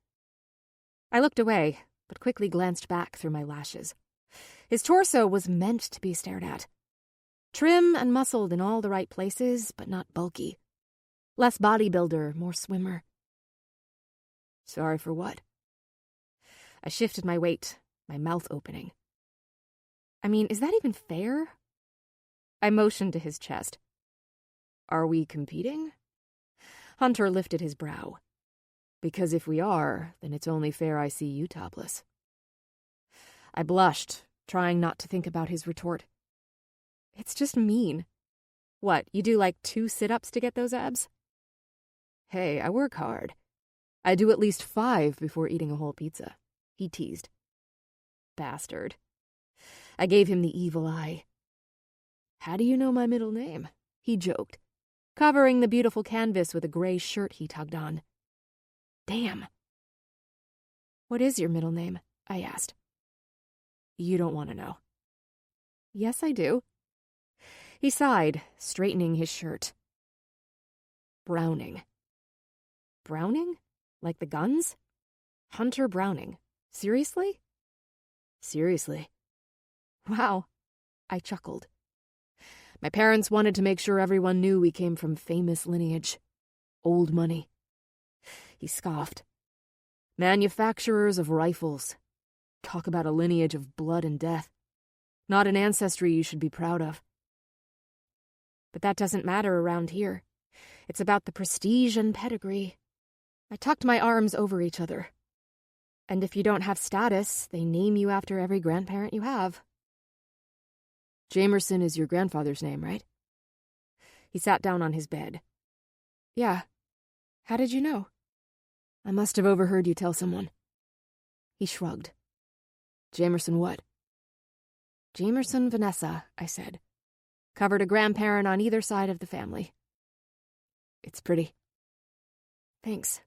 I looked away, but quickly glanced back through my lashes. His torso was meant to be stared at. Trim and muscled in all the right places, but not bulky. Less bodybuilder, more swimmer. Sorry for what? I shifted my weight, my mouth opening. I mean, is that even fair? I motioned to his chest. Are we competing? Hunter lifted his brow. Because if we are, then it's only fair I see you topless. I blushed, trying not to think about his retort. It's just mean. What, you do like 2 sit-ups to get those abs? Hey, I work hard. I do at least 5 before eating a whole pizza, he teased. Bastard. I gave him the evil eye. How do you know my middle name? He joked, covering the beautiful canvas with a gray shirt he tugged on. Damn. What is your middle name? I asked. You don't want to know. Yes, I do. He sighed, straightening his shirt. Browning. Browning? Like the guns? Hunter Browning. Seriously? Seriously. Wow. I chuckled. My parents wanted to make sure everyone knew we came from famous lineage. Old money. He scoffed. Manufacturers of rifles. Talk about a lineage of blood and death. Not an ancestry you should be proud of. But that doesn't matter around here. It's about the prestige and pedigree. I tucked my arms over each other. And if you don't have status, they name you after every grandparent you have. Jamerson is your grandfather's name, right? He sat down on his bed. Yeah. How did you know? I must have overheard you tell someone. He shrugged. Jamerson what? Jamerson Vanessa, I said. Covered a grandparent on either side of the family. It's pretty. Thanks.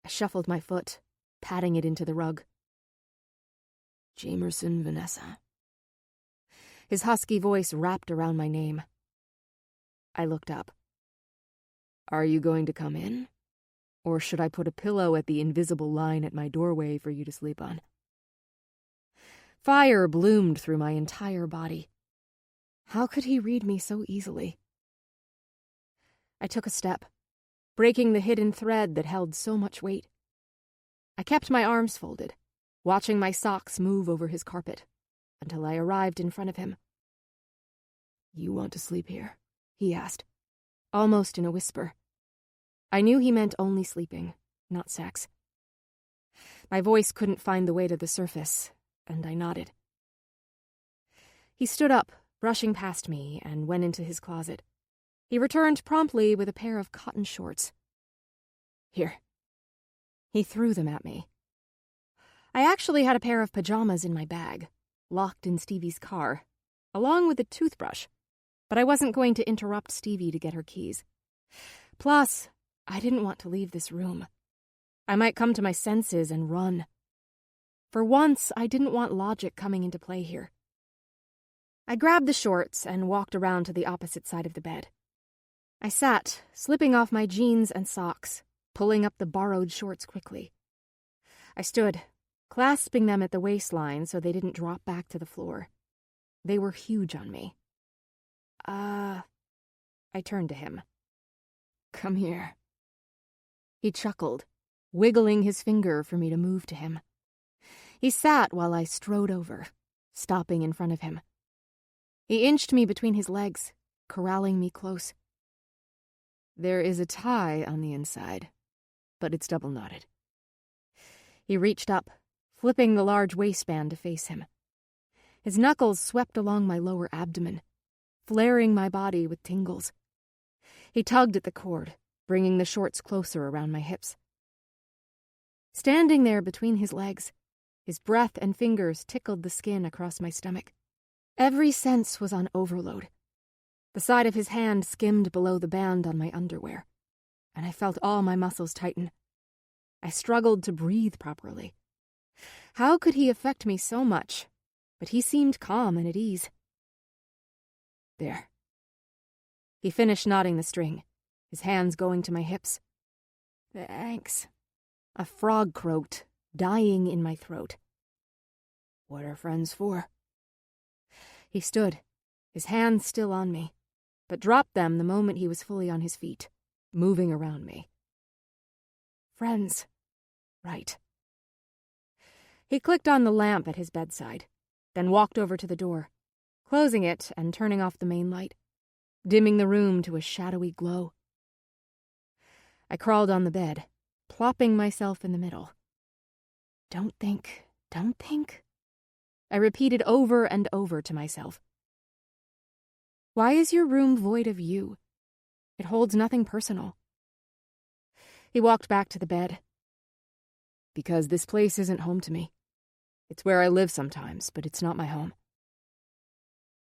I shuffled my foot, patting it into the rug. Jamerson Vanessa. His husky voice wrapped around my name. I looked up. Are you going to come in? Or should I put a pillow at the invisible line at my doorway for you to sleep on? Fire bloomed through my entire body. How could he read me so easily? I took a step, breaking the hidden thread that held so much weight. I kept my arms folded, watching my socks move over his carpet, until I arrived in front of him. "You want to sleep here?" he asked, almost in a whisper. I knew he meant only sleeping, not sex. My voice couldn't find the way to the surface, and I nodded. He stood up, brushing past me, and went into his closet. He returned promptly with a pair of cotton shorts. "Here." He threw them at me. I actually had a pair of pajamas in my bag, locked in Stevie's car, along with a toothbrush, but I wasn't going to interrupt Stevie to get her keys. Plus, I didn't want to leave this room. I might come to my senses and run. For once, I didn't want logic coming into play here. I grabbed the shorts and walked around to the opposite side of the bed. I sat, slipping off my jeans and socks, pulling up the borrowed shorts quickly. I stood, clasping them at the waistline so they didn't drop back to the floor. They were huge on me. I turned to him. "Come here." He chuckled, wiggling his finger for me to move to him. He sat while I strode over, stopping in front of him. He inched me between his legs, corralling me close. "There is a tie on the inside, but it's double knotted." He reached up, flipping the large waistband to face him. His knuckles swept along my lower abdomen, flaring my body with tingles. He tugged at the cord, bringing the shorts closer around my hips. Standing there between his legs, his breath and fingers tickled the skin across my stomach. Every sense was on overload. The side of his hand skimmed below the band on my underwear, and I felt all my muscles tighten. I struggled to breathe properly. How could he affect me so much? But he seemed calm and at ease. "There." He finished knotting the string, his hands going to my hips. "Thanks." A frog croaked, dying in my throat. "What are friends for?" He stood, his hands still on me, but dropped them the moment he was fully on his feet, moving around me. "Friends. Right." He clicked on the lamp at his bedside, then walked over to the door, closing it and turning off the main light, dimming the room to a shadowy glow. I crawled on the bed, plopping myself in the middle. Don't think, don't think. I repeated over and over to myself. Why is your room void of you? It holds nothing personal. He walked back to the bed. "Because this place isn't home to me. It's where I live sometimes, but it's not my home."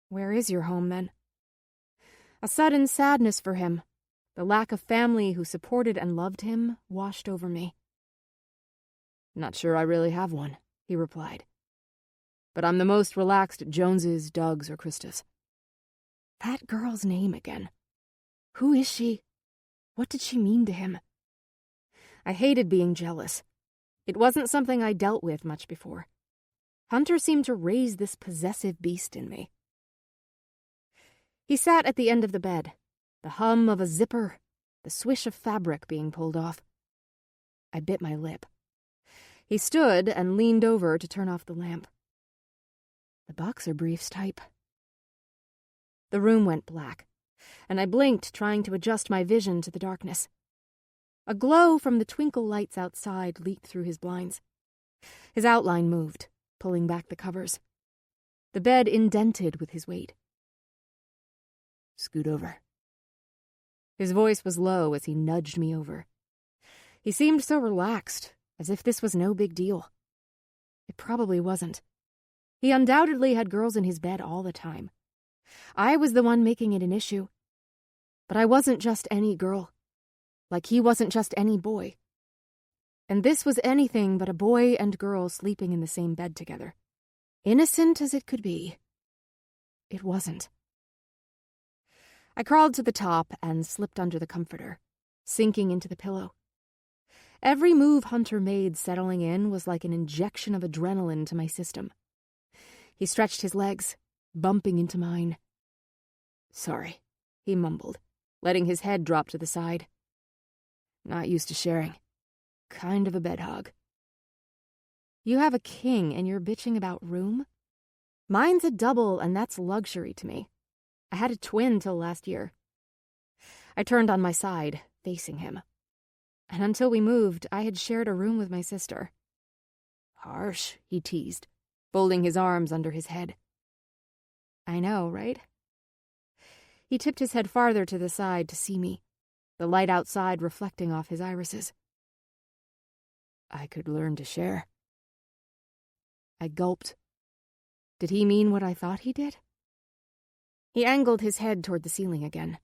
Where is your home, then? A sudden sadness for him, the lack of family who supported and loved him, washed over me. "Not sure I really have one," he replied. "But I'm the most relaxed at Joneses, Doug's, or Krista's." That girl's name again. Who is she? What did she mean to him? I hated being jealous. It wasn't something I dealt with much before. Hunter seemed to raise this possessive beast in me. He sat at the end of the bed, the hum of a zipper, the swish of fabric being pulled off. I bit my lip. He stood and leaned over to turn off the lamp. The boxer briefs type. The room went black, and I blinked, trying to adjust my vision to the darkness. A glow from the twinkle lights outside leaked through his blinds. His outline moved, pulling back the covers. The bed indented with his weight. "Scoot over." His voice was low as he nudged me over. He seemed so relaxed, as if this was no big deal. It probably wasn't. He undoubtedly had girls in his bed all the time. I was the one making it an issue. But I wasn't just any girl. Like he wasn't just any boy. And this was anything but a boy and girl sleeping in the same bed together. Innocent as it could be. It wasn't. I crawled to the top and slipped under the comforter, sinking into the pillow. Every move Hunter made settling in was like an injection of adrenaline to my system. He stretched his legs, bumping into mine. "Sorry," he mumbled, letting his head drop to the side. Not used to sharing. Kind of a bed hog. You have a king and you're bitching about room? Mine's a double and that's luxury to me. I had a twin till last year. I turned on my side, facing him. And until we moved, I had shared a room with my sister. Harsh, he teased, folding his arms under his head. I know, right? He tipped his head farther to the side to see me, the light outside reflecting off his irises. I could learn to share. I gulped. Did he mean what I thought he did? He angled his head toward the ceiling again.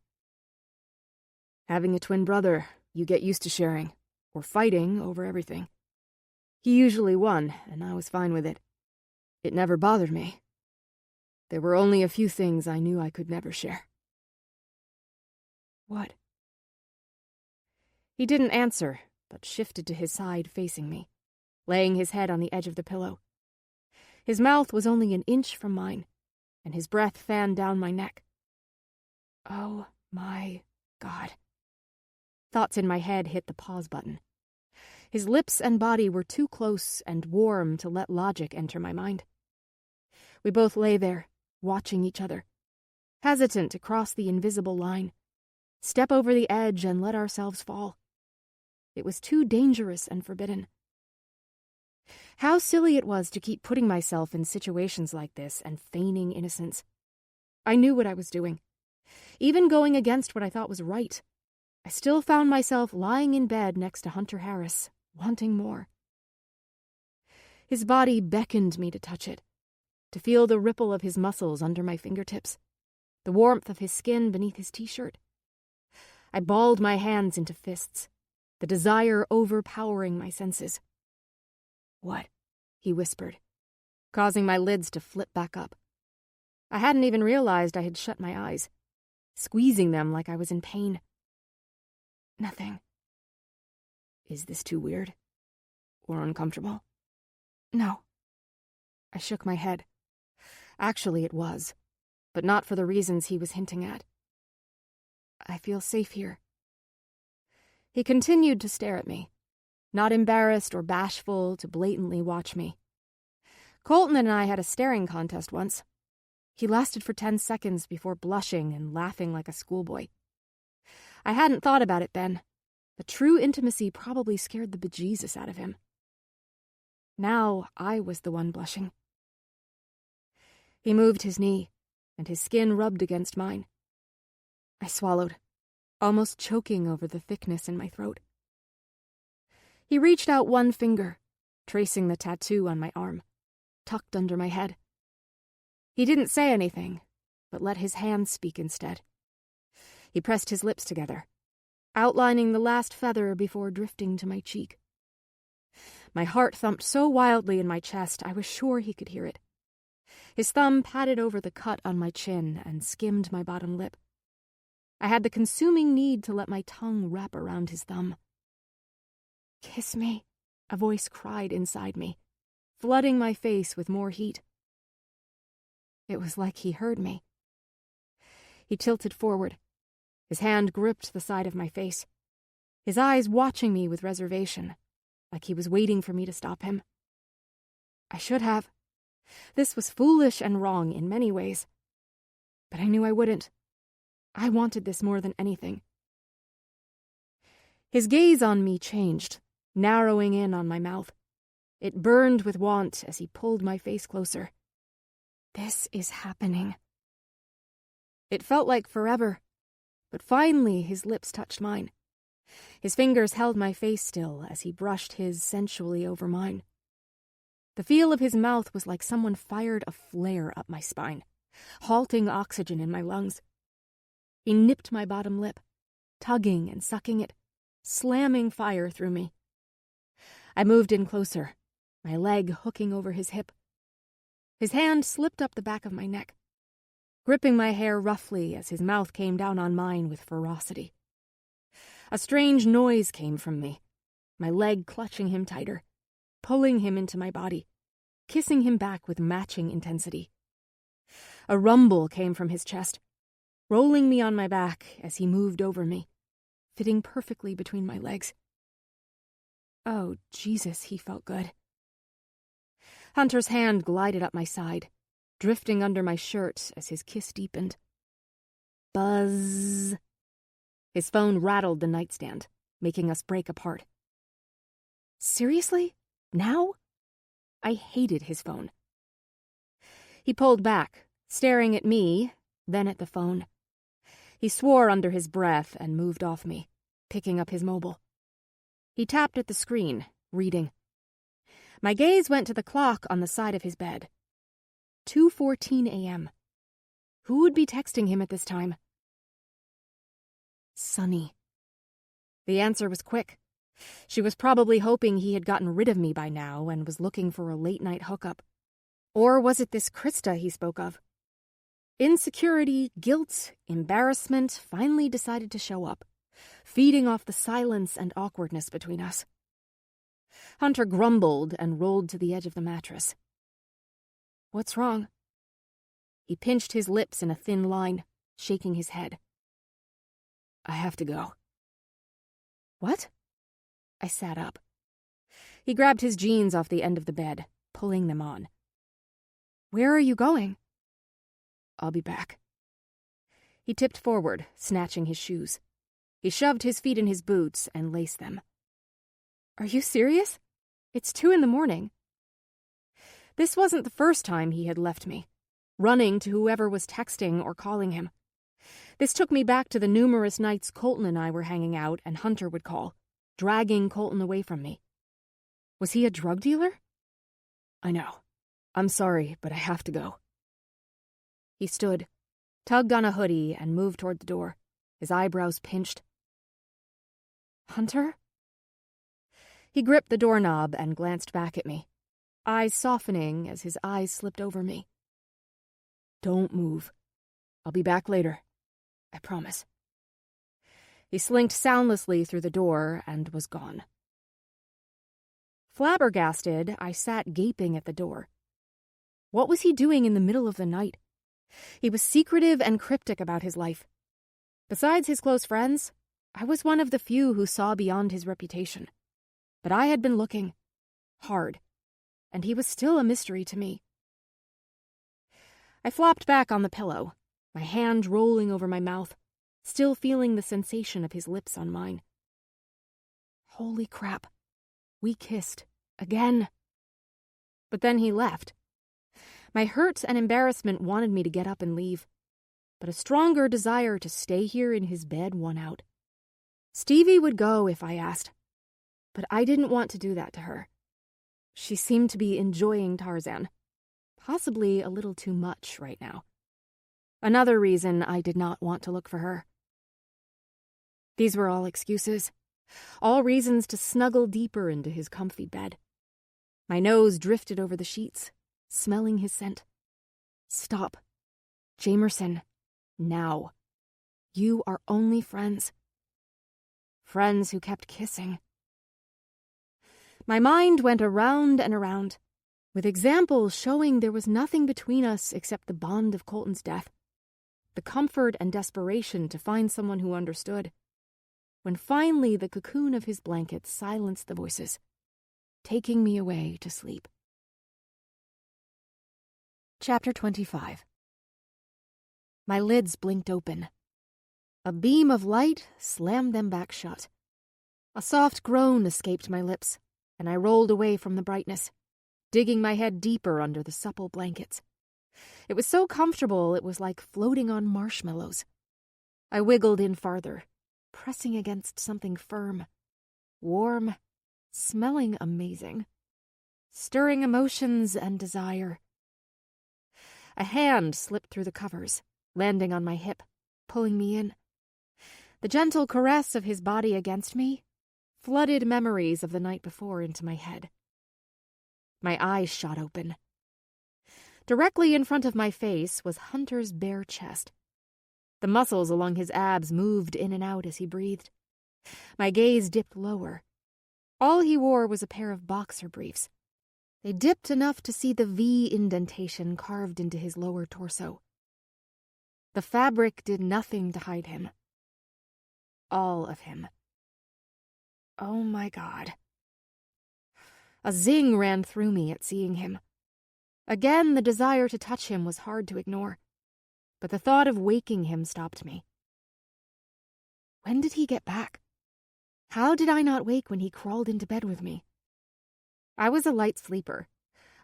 Having a twin brother, you get used to sharing, or fighting over everything. He usually won, and I was fine with it. It never bothered me. There were only a few things I knew I could never share. What? He didn't answer, but shifted to his side facing me, laying his head on the edge of the pillow. His mouth was only an inch from mine, and his breath fanned down my neck. Oh my God. Thoughts in my head hit the pause button. His lips and body were too close and warm to let logic enter my mind. We both lay there, watching each other, hesitant to cross the invisible line, step over the edge and let ourselves fall. It was too dangerous and forbidden. How silly it was to keep putting myself in situations like this and feigning innocence. I knew what I was doing. Even going against what I thought was right, I still found myself lying in bed next to Hunter Harris, wanting more. His body beckoned me to touch it, to feel the ripple of his muscles under my fingertips, the warmth of his skin beneath his t-shirt. I balled my hands into fists, the desire overpowering my senses. What? He whispered, causing my lids to flip back up. I hadn't even realized I had shut my eyes, squeezing them like I was in pain. Nothing. Is this too weird? Or uncomfortable? No. I shook my head. Actually, it was, but not for the reasons he was hinting at. I feel safe here. He continued to stare at me, not embarrassed or bashful to blatantly watch me. Colton and I had a staring contest once. He lasted for 10 seconds before blushing and laughing like a schoolboy. I hadn't thought about it then, but true intimacy probably scared the bejesus out of him. Now I was the one blushing. He moved his knee, and his skin rubbed against mine. I swallowed, almost choking over the thickness in my throat. He reached out one finger, tracing the tattoo on my arm, tucked under my head. He didn't say anything, but let his hands speak instead. He pressed his lips together, outlining the last feather before drifting to my cheek. My heart thumped so wildly in my chest I was sure he could hear it. His thumb patted over the cut on my chin and skimmed my bottom lip. I had the consuming need to let my tongue wrap around his thumb. "Kiss me," a voice cried inside me, flooding my face with more heat. It was like he heard me. He tilted forward. His hand gripped the side of my face, his eyes watching me with reservation, like he was waiting for me to stop him. I should have. This was foolish and wrong in many ways, but I knew I wouldn't. I wanted this more than anything. His gaze on me changed, narrowing in on my mouth. It burned with want as he pulled my face closer. This is happening. It felt like forever, but finally his lips touched mine. His fingers held my face still as he brushed his sensually over mine. The feel of his mouth was like someone fired a flare up my spine, halting oxygen in my lungs. He nipped my bottom lip, tugging and sucking it, slamming fire through me. I moved in closer, my leg hooking over his hip. His hand slipped up the back of my neck, gripping my hair roughly as his mouth came down on mine with ferocity. A strange noise came from me, my leg clutching him tighter, pulling him into my body, kissing him back with matching intensity. A rumble came from his chest. rolling me on my back as he moved over me, fitting perfectly between my legs. Oh, Jesus, he felt good. Hunter's hand glided up my side, drifting under my shirt as his kiss deepened. Buzz. His phone rattled the nightstand, making us break apart. Seriously? Now? I hated his phone. He pulled back, staring at me, then at the phone. He swore under his breath and moved off me, picking up his mobile. He tapped at the screen, reading. My gaze went to the clock on the side of his bed. 2:14 a.m. Who would be texting him at this time? Sunny. The answer was quick. She was probably hoping he had gotten rid of me by now and was looking for a late-night hookup. Or was it this Krista he spoke of? Insecurity, guilt, embarrassment finally decided to show up, feeding off the silence and awkwardness between us. Hunter grumbled and rolled to the edge of the mattress. What's wrong? He pinched his lips in a thin line, shaking his head. I have to go. What? I sat up. He grabbed his jeans off the end of the bed, pulling them on. Where are you going? I'll be back. He tipped forward, snatching his shoes. He shoved his feet in his boots and laced them. Are you serious? It's 2 a.m. This wasn't the first time he had left me, running to whoever was texting or calling him. This took me back to the numerous nights Colton and I were hanging out and Hunter would call, dragging Colton away from me. Was he a drug dealer? I know. I'm sorry, but I have to go. He stood, tugged on a hoodie, and moved toward the door, his eyebrows pinched. Hunter? He gripped the doorknob and glanced back at me, eyes softening as his eyes slipped over me. Don't move. I'll be back later. I promise. He slinked soundlessly through the door and was gone. Flabbergasted, I sat gaping at the door. What was he doing in the middle of the night? He was secretive and cryptic about his life. Besides his close friends, I was one of the few who saw beyond his reputation. But I had been looking hard, and he was still a mystery to me. I flopped back on the pillow, my hand rolling over my mouth, still feeling the sensation of his lips on mine. Holy crap. We kissed. Again. But then he left. My hurt and embarrassment wanted me to get up and leave, but a stronger desire to stay here in his bed won out. Stevie would go if I asked, but I didn't want to do that to her. She seemed to be enjoying Tarzan, possibly a little too much right now. Another reason I did not want to look for her. These were all excuses, all reasons to snuggle deeper into his comfy bed. My nose drifted over the sheets, smelling his scent. Stop. Jamerson, now. You are only friends. Friends who kept kissing. My mind went around and around, with examples showing there was nothing between us except the bond of Colton's death, the comfort and desperation to find someone who understood. When finally the cocoon of his blanket silenced the voices, taking me away to sleep. Chapter 25. My lids blinked open. A beam of light slammed them back shut. A soft groan escaped my lips, and I rolled away from the brightness, digging my head deeper under the supple blankets. It was so comfortable it was like floating on marshmallows. I wiggled in farther, pressing against something firm, warm, smelling amazing, stirring emotions and desire. A hand slipped through the covers, landing on my hip, pulling me in. The gentle caress of his body against me flooded memories of the night before into my head. My eyes shot open. Directly in front of my face was Hunter's bare chest. The muscles along his abs moved in and out as he breathed. My gaze dipped lower. All he wore was a pair of boxer briefs. They dipped enough to see the V indentation carved into his lower torso. The fabric did nothing to hide him. All of him. Oh my God. A zing ran through me at seeing him. Again, the desire to touch him was hard to ignore, but the thought of waking him stopped me. When did he get back? How did I not wake when he crawled into bed with me? I was a light sleeper.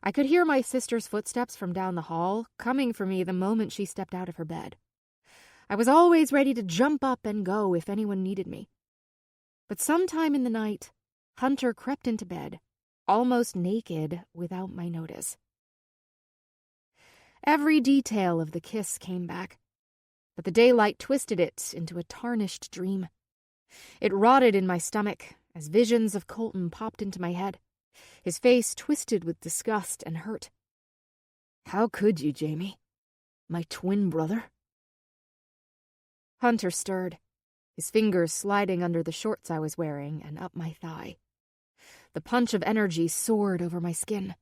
I could hear my sister's footsteps from down the hall, coming for me the moment she stepped out of her bed. I was always ready to jump up and go if anyone needed me. But sometime in the night, Hunter crept into bed, almost naked, without my notice. Every detail of the kiss came back, but the daylight twisted it into a tarnished dream. It rotted in my stomach as visions of Colton popped into my head, his face twisted with disgust and hurt. How could you, Jamie? My twin brother? Hunter stirred, his fingers sliding under the shorts I was wearing and up my thigh. The punch of energy soared over my skin.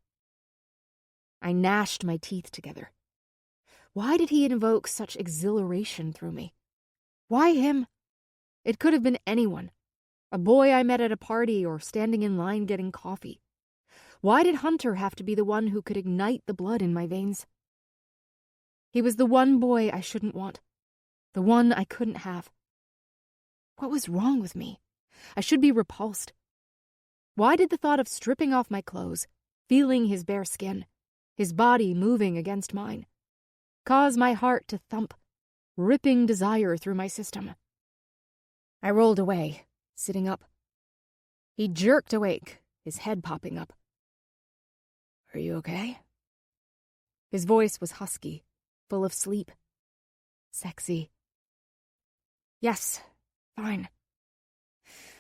I gnashed my teeth together. Why did he invoke such exhilaration through me? Why him? It could have been anyone. A boy I met at a party or standing in line getting coffee. Why did Hunter have to be the one who could ignite the blood in my veins? He was the one boy I shouldn't want. The one I couldn't have. What was wrong with me? I should be repulsed. Why did the thought of stripping off my clothes, feeling his bare skin, his body moving against mine, cause my heart to thump, ripping desire through my system? I rolled away, sitting up. He jerked awake, his head popping up. Are you okay? His voice was husky, full of sleep. Sexy. Yes, fine.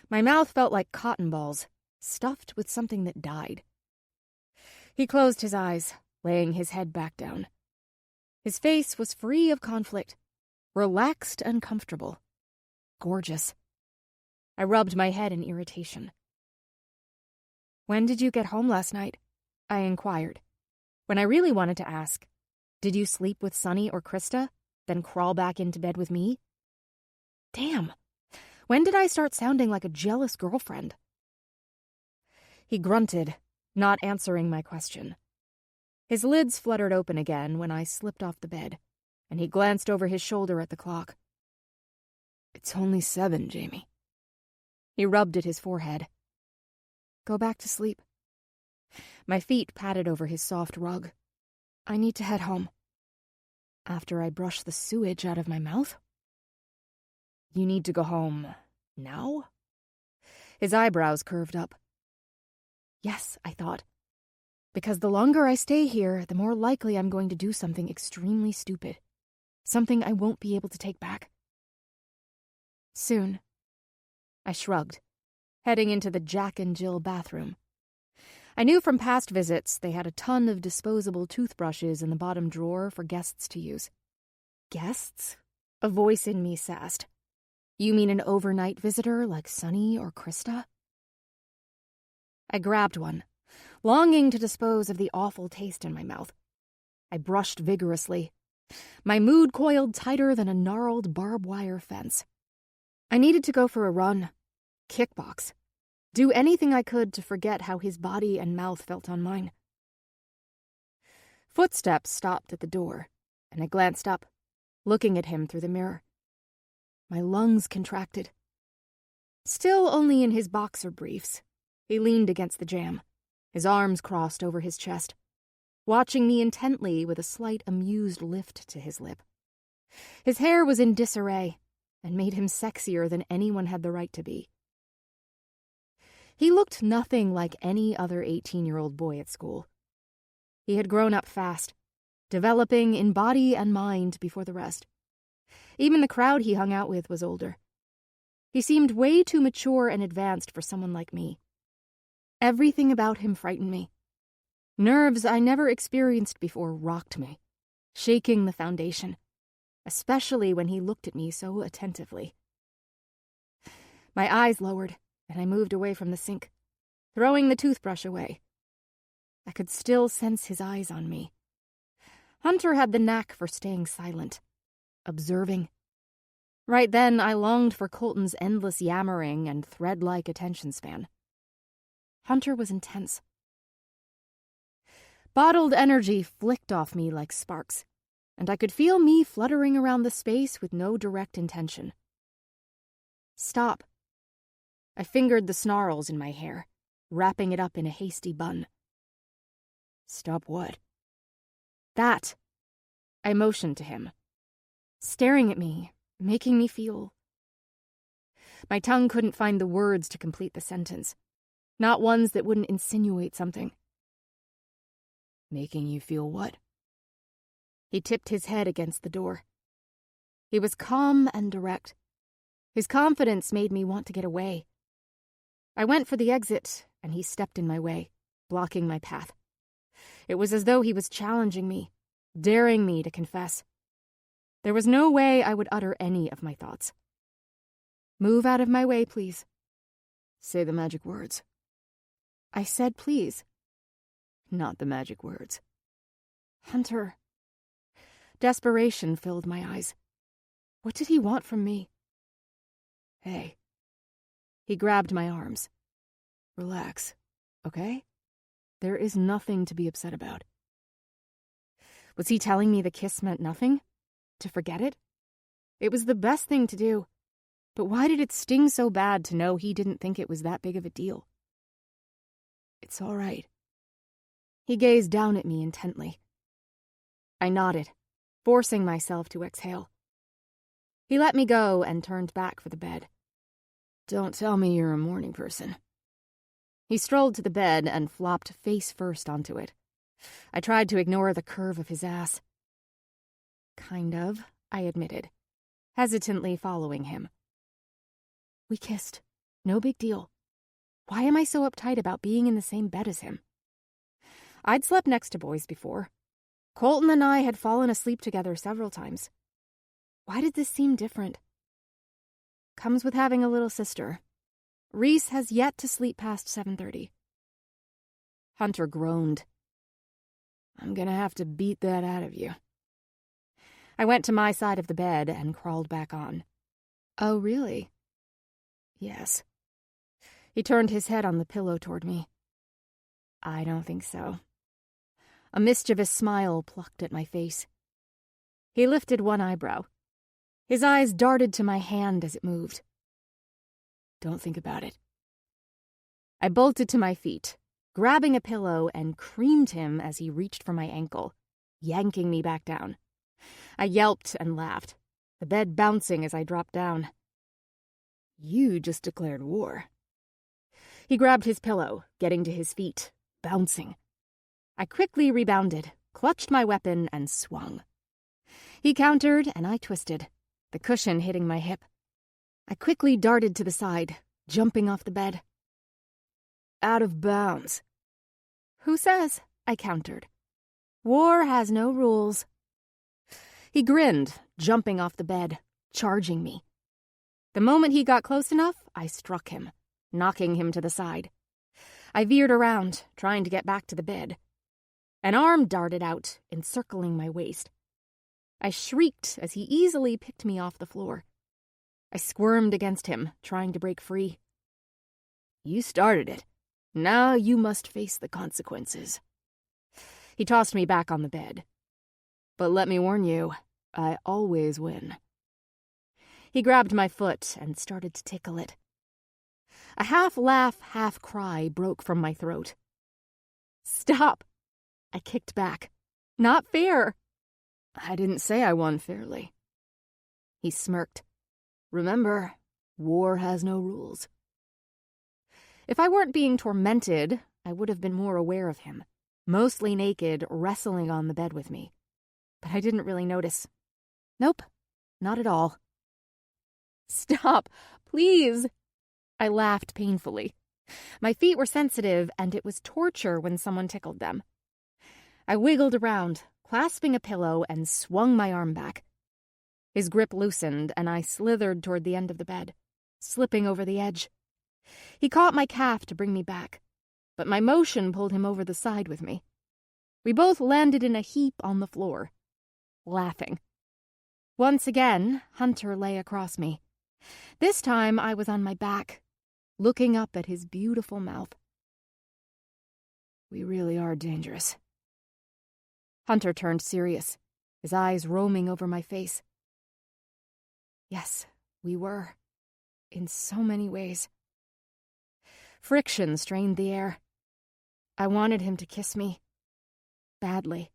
My mouth felt like cotton balls, stuffed with something that died. He closed his eyes, laying his head back down. His face was free of conflict, relaxed and comfortable. Gorgeous. I rubbed my head in irritation. When did you get home last night? I inquired. When I really wanted to ask, did you sleep with Sunny or Krista, then crawl back into bed with me? Damn. When did I start sounding like a jealous girlfriend? He grunted, not answering my question. His lids fluttered open again when I slipped off the bed, and he glanced over his shoulder at the clock. It's only 7, Jamie. He rubbed at his forehead. Go back to sleep. My feet patted over his soft rug. I need to head home. After I brush the sewage out of my mouth? You need to go home now? His eyebrows curved up. Yes, I thought. Because the longer I stay here, the more likely I'm going to do something extremely stupid. Something I won't be able to take back. Soon. I shrugged, heading into the Jack and Jill bathroom. I knew from past visits they had a ton of disposable toothbrushes in the bottom drawer for guests to use. Guests? A voice in me sassed. You mean an overnight visitor like Sunny or Krista? I grabbed one, longing to dispose of the awful taste in my mouth. I brushed vigorously. My mood coiled tighter than a gnarled barbed wire fence. I needed to go for a run, kickbox, do anything I could to forget how his body and mouth felt on mine. Footsteps stopped at the door, and I glanced up, looking at him through the mirror. My lungs contracted. Still only in his boxer briefs, he leaned against the jamb, his arms crossed over his chest, watching me intently with a slight amused lift to his lip. His hair was in disarray and made him sexier than anyone had the right to be. He looked nothing like any other 18-year-old boy at school. He had grown up fast, developing in body and mind before the rest. Even the crowd he hung out with was older. He seemed way too mature and advanced for someone like me. Everything about him frightened me. Nerves I never experienced before rocked me, shaking the foundation, especially when he looked at me so attentively. My eyes lowered, and I moved away from the sink, throwing the toothbrush away. I could still sense his eyes on me. Hunter had the knack for staying silent. observing. Right then, I longed for Colton's endless yammering and thread-like attention span. Hunter was intense. Bottled energy flicked off me like sparks, and I could feel me fluttering around the space with no direct intention. Stop. I fingered the snarls in my hair, wrapping it up in a hasty bun. Stop what? That. I motioned to him, staring at me, making me feel. My tongue couldn't find the words to complete the sentence, not ones that wouldn't insinuate something. Making you feel what? He tipped his head against the door. He was calm and direct. His confidence made me want to get away. I went for the exit, and he stepped in my way, blocking my path. It was as though he was challenging me, daring me to confess. There was no way I would utter any of my thoughts. Move out of my way, please. Say the magic words. I said please. Not the magic words. Hunter. Desperation filled my eyes. What did he want from me? Hey. He grabbed my arms. Relax, okay? There is nothing to be upset about. Was he telling me the kiss meant nothing? To forget it? It was the best thing to do. But why did it sting so bad to know he didn't think it was that big of a deal? It's all right. He gazed down at me intently. I nodded, forcing myself to exhale. He let me go and turned back for the bed. Don't tell me you're a morning person. He strolled to the bed and flopped face first onto it. I tried to ignore the curve of his ass. Kind of, I admitted, hesitantly following him. We kissed. No big deal. Why am I so uptight about being in the same bed as him? I'd slept next to boys before. Colton and I had fallen asleep together several times. Why did this seem different? Comes with having a little sister. Reese has yet to sleep past 7:30. Hunter groaned. I'm gonna have to beat that out of you. I went to my side of the bed and crawled back on. Oh, really? Yes. He turned his head on the pillow toward me. I don't think so. A mischievous smile plucked at my face. He lifted one eyebrow. His eyes darted to my hand as it moved. Don't think about it. I bolted to my feet, grabbing a pillow and creamed him as he reached for my ankle, yanking me back down. I yelped and laughed, the bed bouncing as I dropped down. You just declared war. He grabbed his pillow, getting to his feet, bouncing. I quickly rebounded, clutched my weapon, and swung. He countered, and I twisted, the cushion hitting my hip. I quickly darted to the side, jumping off the bed. Out of bounds. Who says? I countered. War has no rules. He grinned, jumping off the bed, charging me. The moment he got close enough, I struck him, knocking him to the side. I veered around, trying to get back to the bed. An arm darted out, encircling my waist. I shrieked as he easily picked me off the floor. I squirmed against him, trying to break free. You started it. Now you must face the consequences. He tossed me back on the bed. But let me warn you, I always win. He grabbed my foot and started to tickle it. A half-laugh, half-cry broke from my throat. Stop! I kicked back. Not fair! I didn't say I won fairly. He smirked. Remember, war has no rules. If I weren't being tormented, I would have been more aware of him, mostly naked, wrestling on the bed with me. But I didn't really notice. Nope, not at all. Stop, please! I laughed painfully. My feet were sensitive, and it was torture when someone tickled them. I wiggled around, clasping a pillow, and swung my arm back. His grip loosened, and I slithered toward the end of the bed, slipping over the edge. He caught my calf to bring me back, but my motion pulled him over the side with me. We both landed in a heap on the floor, laughing. Once again, Hunter lay across me. This time I was on my back, looking up at his beautiful mouth. We really are dangerous. Hunter turned serious, his eyes roaming over my face. Yes, we were. In so many ways. Friction strained the air. I wanted him to kiss me. Badly.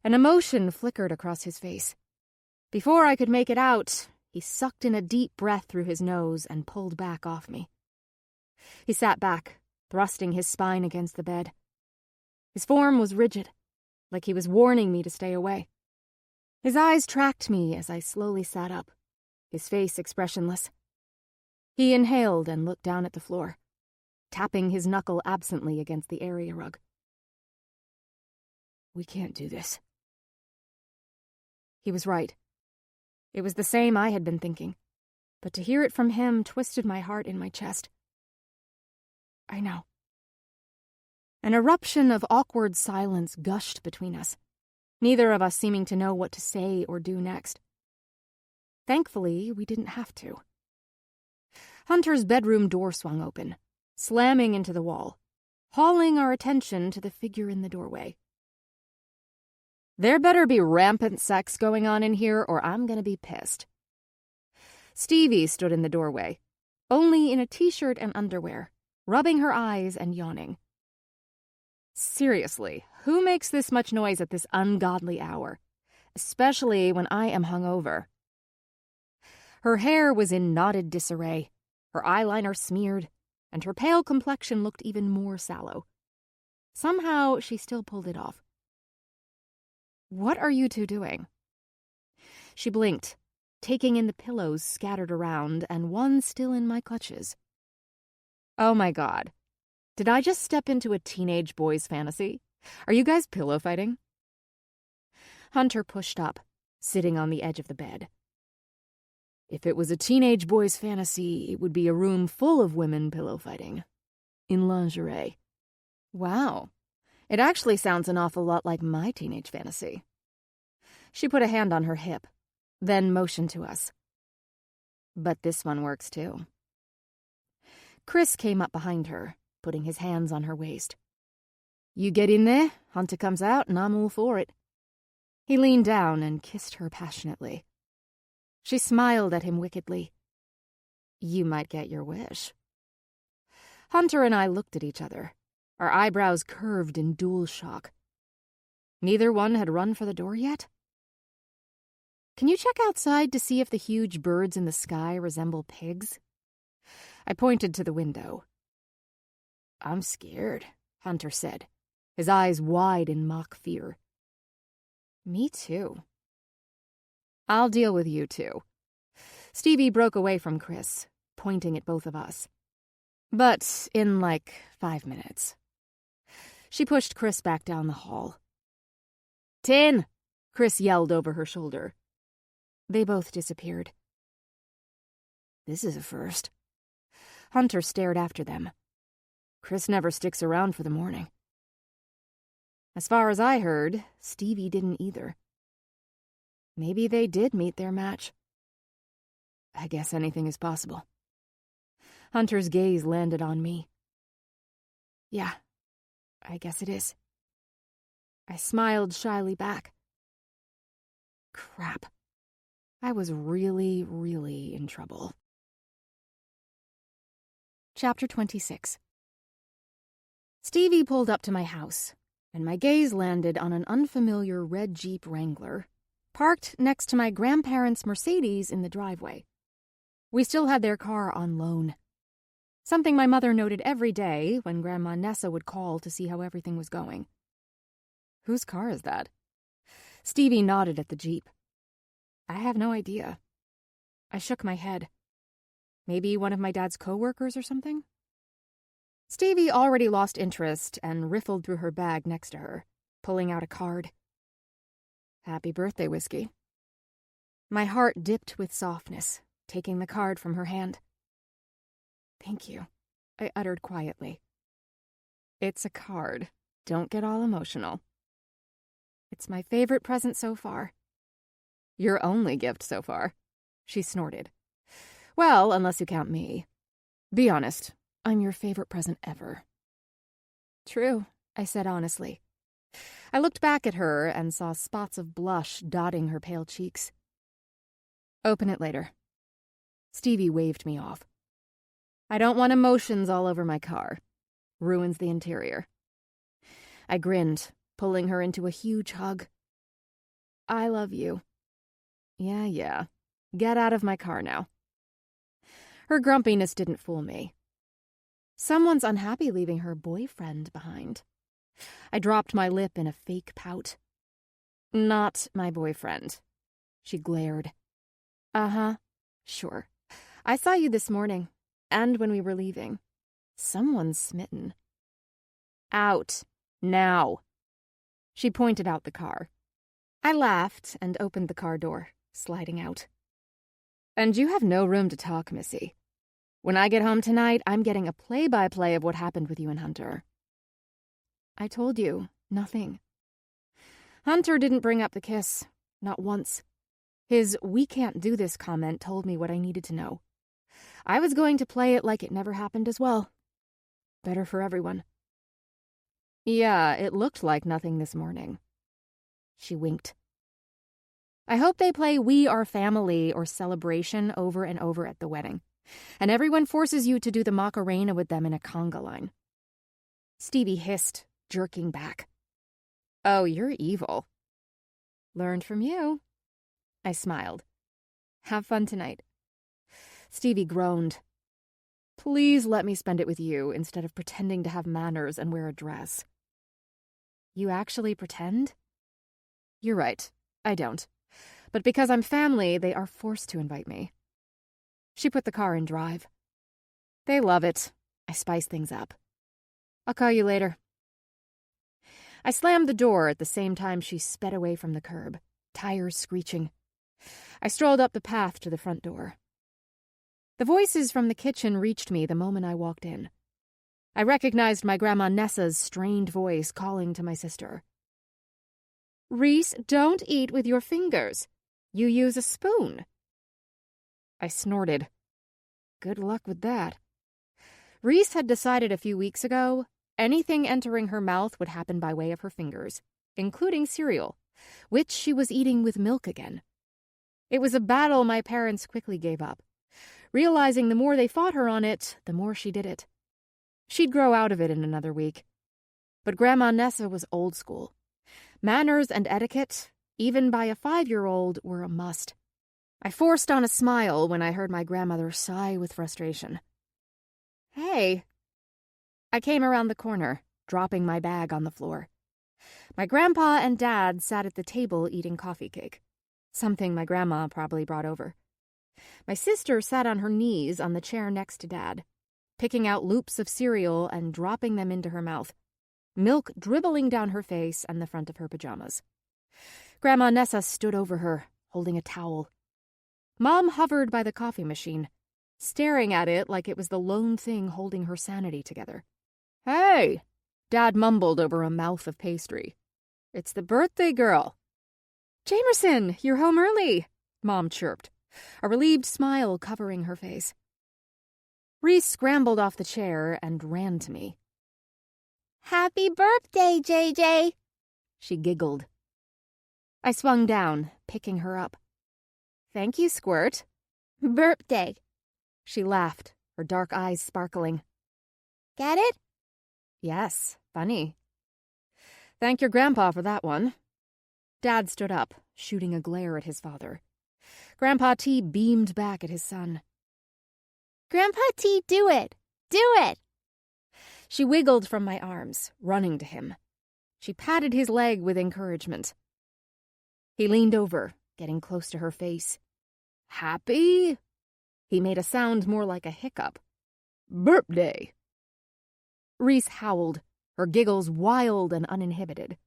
An emotion flickered across his face. Before I could make it out, he sucked in a deep breath through his nose and pulled back off me. He sat back, thrusting his spine against the bed. His form was rigid, like he was warning me to stay away. His eyes tracked me as I slowly sat up, his face expressionless. He inhaled and looked down at the floor, tapping his knuckle absently against the area rug. We can't do this. He was right. It was the same I had been thinking, but to hear it from him twisted my heart in my chest. I know. An eruption of awkward silence gushed between us, neither of us seeming to know what to say or do next. Thankfully, we didn't have to. Hunter's bedroom door swung open, slamming into the wall, hauling our attention to the figure in the doorway. There better be rampant sex going on in here, or I'm gonna be pissed. Stevie stood in the doorway, only in a t-shirt and underwear, rubbing her eyes and yawning. Seriously, who makes this much noise at this ungodly hour? Especially when I am hungover. Her hair was in knotted disarray, her eyeliner smeared, and her pale complexion looked even more sallow. Somehow, she still pulled it off. What are you two doing? She blinked, taking in the pillows scattered around and one still in my clutches. Oh my God. Did I just step into a teenage boy's fantasy? Are you guys pillow fighting? Hunter pushed up, sitting on the edge of the bed. If it was a teenage boy's fantasy, it would be a room full of women pillow fighting. In lingerie. Wow. It actually sounds an awful lot like my teenage fantasy. She put a hand on her hip, then motioned to us. But this one works too. Chris came up behind her, putting his hands on her waist. You get in there, Hunter comes out, and I'm all for it. He leaned down and kissed her passionately. She smiled at him wickedly. You might get your wish. Hunter and I looked at each other, our eyebrows curved in dual shock. Neither one had run for the door yet? Can you check outside to see if the huge birds in the sky resemble pigs? I pointed to the window. I'm scared, Hunter said, his eyes wide in mock fear. Me too. I'll deal with you two. Stevie broke away from Chris, pointing at both of us. But in like 5 minutes. She pushed Chris back down the hall. 10, Chris yelled over her shoulder. They both disappeared. This is a first. Hunter stared after them. Chris never sticks around for the morning. As far as I heard, Stevie didn't either. Maybe they did meet their match. I guess anything is possible. Hunter's gaze landed on me. Yeah, I guess it is. I smiled shyly back. Crap. I was really, really in trouble. Chapter 26. Stevie pulled up to my house, and my gaze landed on an unfamiliar red Jeep Wrangler, parked next to my grandparents' Mercedes in the driveway. We still had their car on loan. Something my mother noted every day when Grandma Nessa would call to see how everything was going. Whose car is that? Stevie nodded at the Jeep. I have no idea. I shook my head. Maybe one of my dad's co-workers or something? Stevie already lost interest and riffled through her bag next to her, pulling out a card. Happy birthday, Whiskey. My heart dipped with softness, taking the card from her hand. Thank you, I uttered quietly. It's a card. Don't get all emotional. It's my favorite present so far. Your only gift so far. She snorted. Well, unless you count me. Be honest, I'm your favorite present ever. True, I said honestly. I looked back at her and saw spots of blush dotting her pale cheeks. Open it later. Stevie waved me off. I don't want emotions all over my car. Ruins the interior. I grinned, pulling her into a huge hug. I love you. Yeah. Get out of my car now. Her grumpiness didn't fool me. Someone's unhappy leaving her boyfriend behind. I dropped my lip in a fake pout. Not my boyfriend. She glared. Uh-huh. Sure. I saw you this morning, and when we were leaving. Someone's smitten. Out. Now. She pointed out the car. I laughed and opened the car door, sliding out. And you have no room to talk, Missy. When I get home tonight, I'm getting a play-by-play of what happened with you and Hunter. I told you, nothing. Hunter didn't bring up the kiss, not once. His "we can't do this" comment told me what I needed to know. I was going to play it like it never happened as well. Better for everyone. Yeah, it looked like nothing this morning. She winked. I hope they play We Are Family or Celebration over and over at the wedding, and everyone forces you to do the Macarena with them in a conga line. Stevie hissed, jerking back. Oh, you're evil. Learned from you. I smiled. Have fun tonight. Stevie groaned. Please let me spend it with you instead of pretending to have manners and wear a dress. You actually pretend? You're right. I don't. But because I'm family, they are forced to invite me. She put the car in drive. They love it. I spice things up. I'll call you later. I slammed the door at the same time she sped away from the curb, tires screeching. I strolled up the path to the front door. The voices from the kitchen reached me the moment I walked in. I recognized my Grandma Nessa's strained voice calling to my sister. Reese, don't eat with your fingers. You use a spoon. I snorted. Good luck with that. Reese had decided a few weeks ago anything entering her mouth would happen by way of her fingers, including cereal, which she was eating with milk again. It was a battle my parents quickly gave up, realizing the more they fought her on it, the more she did it. She'd grow out of it in another week. But Grandma Nessa was old school. Manners and etiquette, even by a 5-year-old, were a must. I forced on a smile when I heard my grandmother sigh with frustration. Hey. I came around the corner, dropping my bag on the floor. My grandpa and dad sat at the table eating coffee cake, something my grandma probably brought over. My sister sat on her knees on the chair next to Dad, picking out loops of cereal and dropping them into her mouth, milk dribbling down her face and the front of her pajamas. Grandma Nessa stood over her, holding a towel. Mom hovered by the coffee machine, staring at it like it was the lone thing holding her sanity together. Hey! Dad mumbled over a mouth of pastry. It's the birthday girl. Jamerson, you're home early, Mom chirped, a relieved smile covering her face. Reese scrambled off the chair and ran to me. Happy birthday, JJ! She giggled. I swung down, picking her up. Thank you, Squirt. Birthday. She laughed, her dark eyes sparkling. Get it? Yes, funny. Thank your grandpa for that one. Dad stood up, shooting a glare at his father. Grandpa T beamed back at his son. Grandpa T, do it! Do it! She wiggled from my arms, running to him. She patted his leg with encouragement. He leaned over, getting close to her face. Happy? He made a sound more like a hiccup. Birthday! Reese howled, her giggles wild and uninhibited.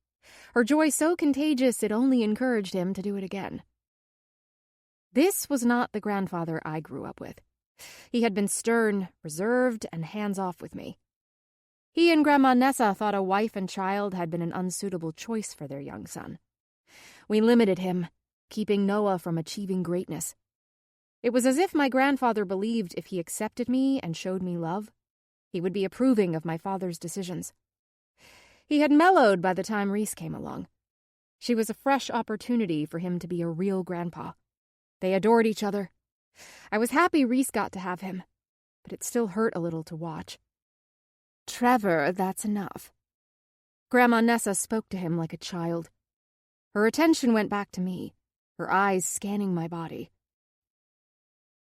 Her joy so contagious it only encouraged him to do it again. This was not the grandfather I grew up with. He had been stern, reserved, and hands-off with me. He and Grandma Nessa thought a wife and child had been an unsuitable choice for their young son. We limited him, keeping Noah from achieving greatness. It was as if my grandfather believed if he accepted me and showed me love, he would be approving of my father's decisions. He had mellowed by the time Reese came along. She was a fresh opportunity for him to be a real grandpa. They adored each other. I was happy Reese got to have him, but it still hurt a little to watch. Trevor, that's enough. Grandma Nessa spoke to him like a child. Her attention went back to me, her eyes scanning my body.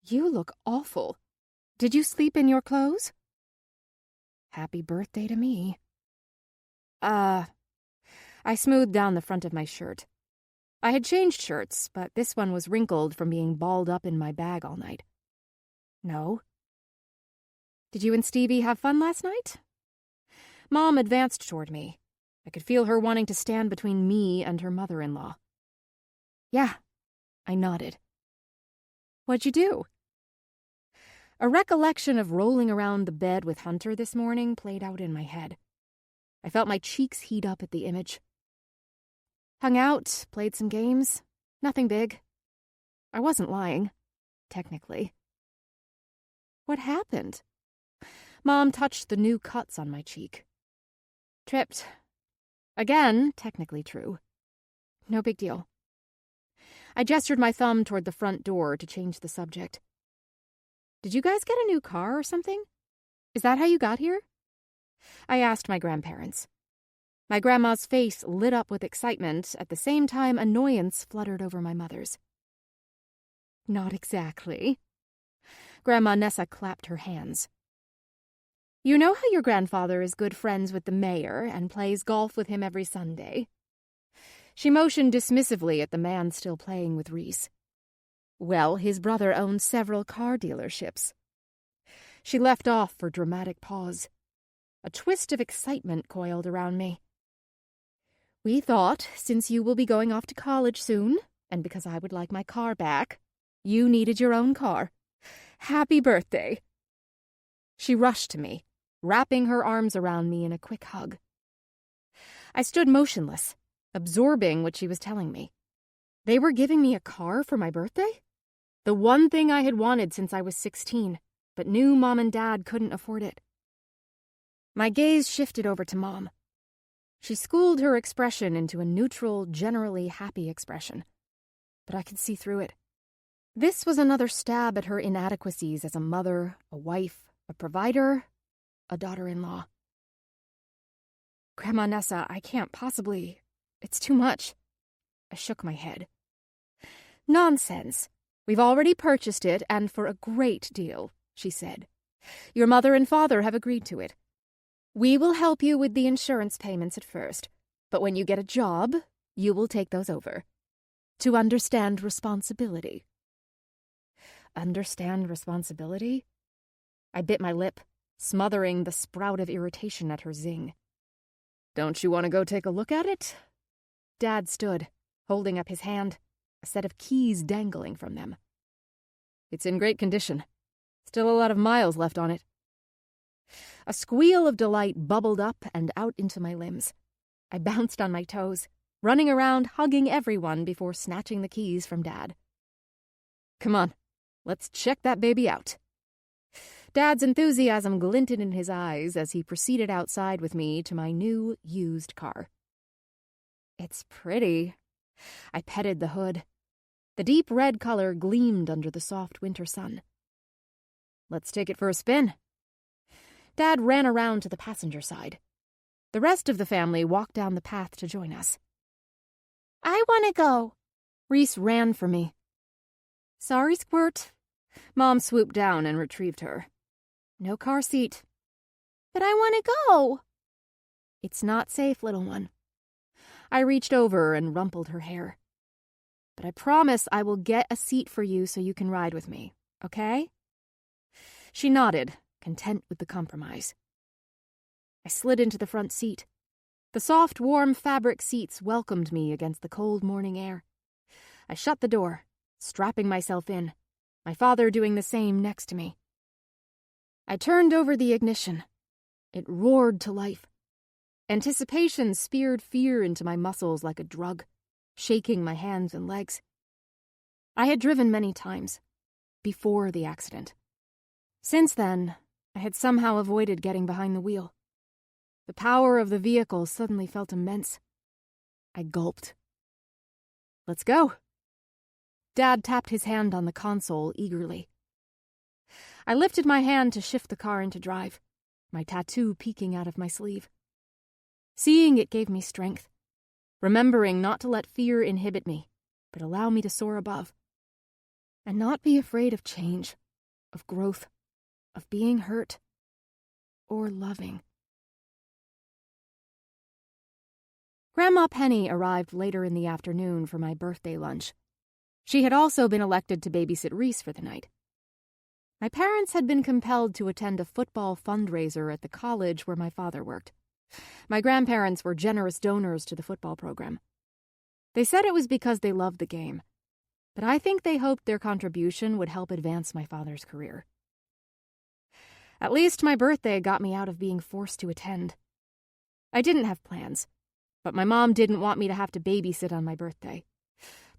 You look awful. Did you sleep in your clothes? Happy birthday to me. I smoothed down the front of my shirt. I had changed shirts, but this one was wrinkled from being balled up in my bag all night. No. Did you and Stevie have fun last night? Mom advanced toward me. I could feel her wanting to stand between me and her mother-in-law. Yeah, I nodded. What'd you do? A recollection of rolling around the bed with Hunter this morning played out in my head. I felt my cheeks heat up at the image. Hung out, played some games. Nothing big. I wasn't lying, technically. What happened? Mom touched the new cuts on my cheek. Tripped. Again, technically true. No big deal. I gestured my thumb toward the front door to change the subject. Did you guys get a new car or something? Is that how you got here? I asked my grandparents. My grandma's face lit up with excitement, at the same time annoyance fluttered over my mother's. Not exactly. Grandma Nessa clapped her hands. You know how your grandfather is good friends with the mayor and plays golf with him every Sunday? She motioned dismissively at the man still playing with Reese. Well, his brother owns several car dealerships. She left off for dramatic pause. A twist of excitement coiled around me. We thought, since you will be going off to college soon, and because I would like my car back, you needed your own car. Happy birthday. She rushed to me, wrapping her arms around me in a quick hug. I stood motionless, absorbing what she was telling me. They were giving me a car for my birthday? The one thing I had wanted since I was 16, but knew Mom and Dad couldn't afford it. My gaze shifted over to Mom. She schooled her expression into a neutral, generally happy expression, but I could see through it. This was another stab at her inadequacies as a mother, a wife, a provider, a daughter-in-law. Grandma Nessa, I can't possibly. It's too much. I shook my head. Nonsense. We've already purchased it, and for a great deal, she said. Your mother and father have agreed to it. We will help you with the insurance payments at first, but when you get a job, you will take those over. To understand responsibility. Understand responsibility? I bit my lip, smothering the sprout of irritation at her zing. Don't you want to go take a look at it? Dad stood, holding up his hand, a set of keys dangling from them. It's in great condition. Still a lot of miles left on it. A squeal of delight bubbled up and out into my limbs. I bounced on my toes, running around hugging everyone before snatching the keys from Dad. Come on, let's check that baby out. Dad's enthusiasm glinted in his eyes as he proceeded outside with me to my new, used car. It's pretty. I petted the hood. The deep red color gleamed under the soft winter sun. Let's take it for a spin. Dad ran around to the passenger side. The rest of the family walked down the path to join us. I want to go. Reese ran for me. Sorry, Squirt. Mom swooped down and retrieved her. No car seat. But I want to go. It's not safe, little one. I reached over and rumpled her hair. But I promise I will get a seat for you so you can ride with me, okay? She nodded, content with the compromise. I slid into the front seat. The soft, warm fabric seats welcomed me against the cold morning air. I shut the door, strapping myself in, my father doing the same next to me. I turned over the ignition. It roared to life. Anticipation speared fear into my muscles like a drug, shaking my hands and legs. I had driven many times, before the accident. Since then, I had somehow avoided getting behind the wheel. The power of the vehicle suddenly felt immense. I gulped. "Let's go." Dad tapped his hand on the console eagerly. I lifted my hand to shift the car into drive, my tattoo peeking out of my sleeve. Seeing it gave me strength, remembering not to let fear inhibit me, but allow me to soar above. And not be afraid of change, of growth, of being hurt, or loving. Grandma Penny arrived later in the afternoon for my birthday lunch. She had also been elected to babysit Reese for the night. My parents had been compelled to attend a football fundraiser at the college where my father worked. My grandparents were generous donors to the football program. They said it was because they loved the game, but I think they hoped their contribution would help advance my father's career. At least my birthday got me out of being forced to attend. I didn't have plans, but my mom didn't want me to have to babysit on my birthday,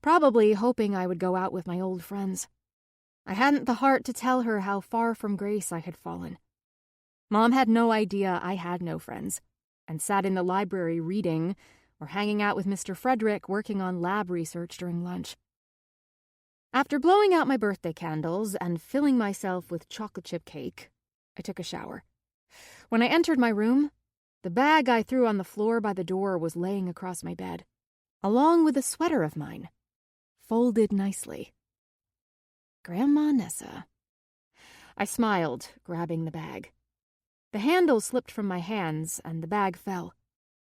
probably hoping I would go out with my old friends. I hadn't the heart to tell her how far from grace I had fallen. Mom had no idea I had no friends, and sat in the library reading or hanging out with Mr. Frederick working on lab research during lunch. After blowing out my birthday candles and filling myself with chocolate chip cake, I took a shower. When I entered my room, the bag I threw on the floor by the door was laying across my bed, along with a sweater of mine, folded nicely. Grandma Nessa. I smiled, grabbing the bag. The handle slipped from my hands, and the bag fell,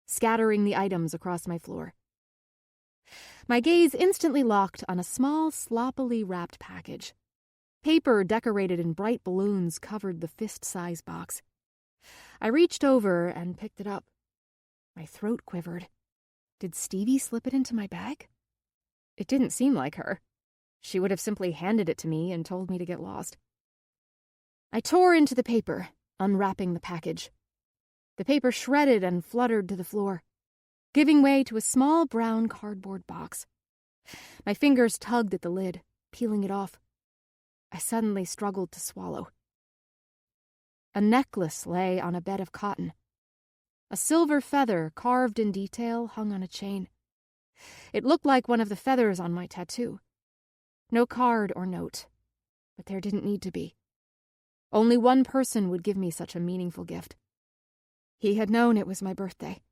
scattering the items across my floor. My gaze instantly locked on a small, sloppily wrapped package. Paper decorated in bright balloons covered the fist-size box. I reached over and picked it up. My throat quivered. Did Stevie slip it into my bag? It didn't seem like her. She would have simply handed it to me and told me to get lost. I tore into the paper, unwrapping the package. The paper shredded and fluttered to the floor, giving way to a small brown cardboard box. My fingers tugged at the lid, peeling it off. I suddenly struggled to swallow. A necklace lay on a bed of cotton. A silver feather carved in detail hung on a chain. It looked like one of the feathers on my tattoo. No card or note, but there didn't need to be. Only one person would give me such a meaningful gift. He had known it was my birthday.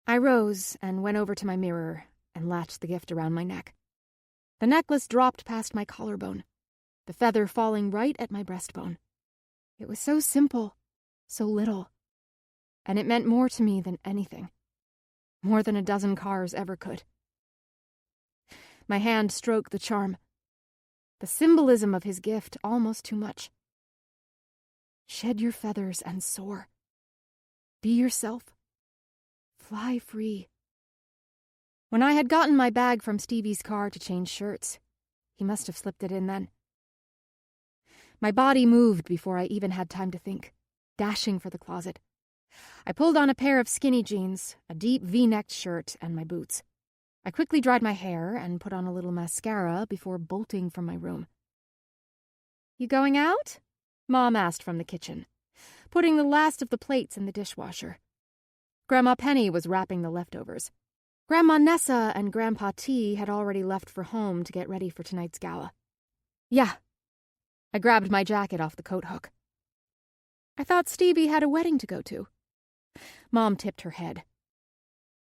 I rose and went over to my mirror and latched the gift around my neck. The necklace dropped past my collarbone, the feather falling right at my breastbone. It was so simple, so little, and it meant more to me than anything, more than a dozen cars ever could. My hand stroked the charm, the symbolism of his gift almost too much. Shed your feathers and soar. Be yourself. Fly free. When I had gotten my bag from Stevie's car to change shirts, he must have slipped it in then. My body moved before I even had time to think, dashing for the closet. I pulled on a pair of skinny jeans, a deep V-necked shirt, and my boots. I quickly dried my hair and put on a little mascara before bolting from my room. "You going out?" Mom asked from the kitchen, putting the last of the plates in the dishwasher. Grandma Penny was wrapping the leftovers. Grandma Nessa and Grandpa T had already left for home to get ready for tonight's gala. "Yeah." I grabbed my jacket off the coat hook. "I thought Stevie had a wedding to go to." Mom tipped her head.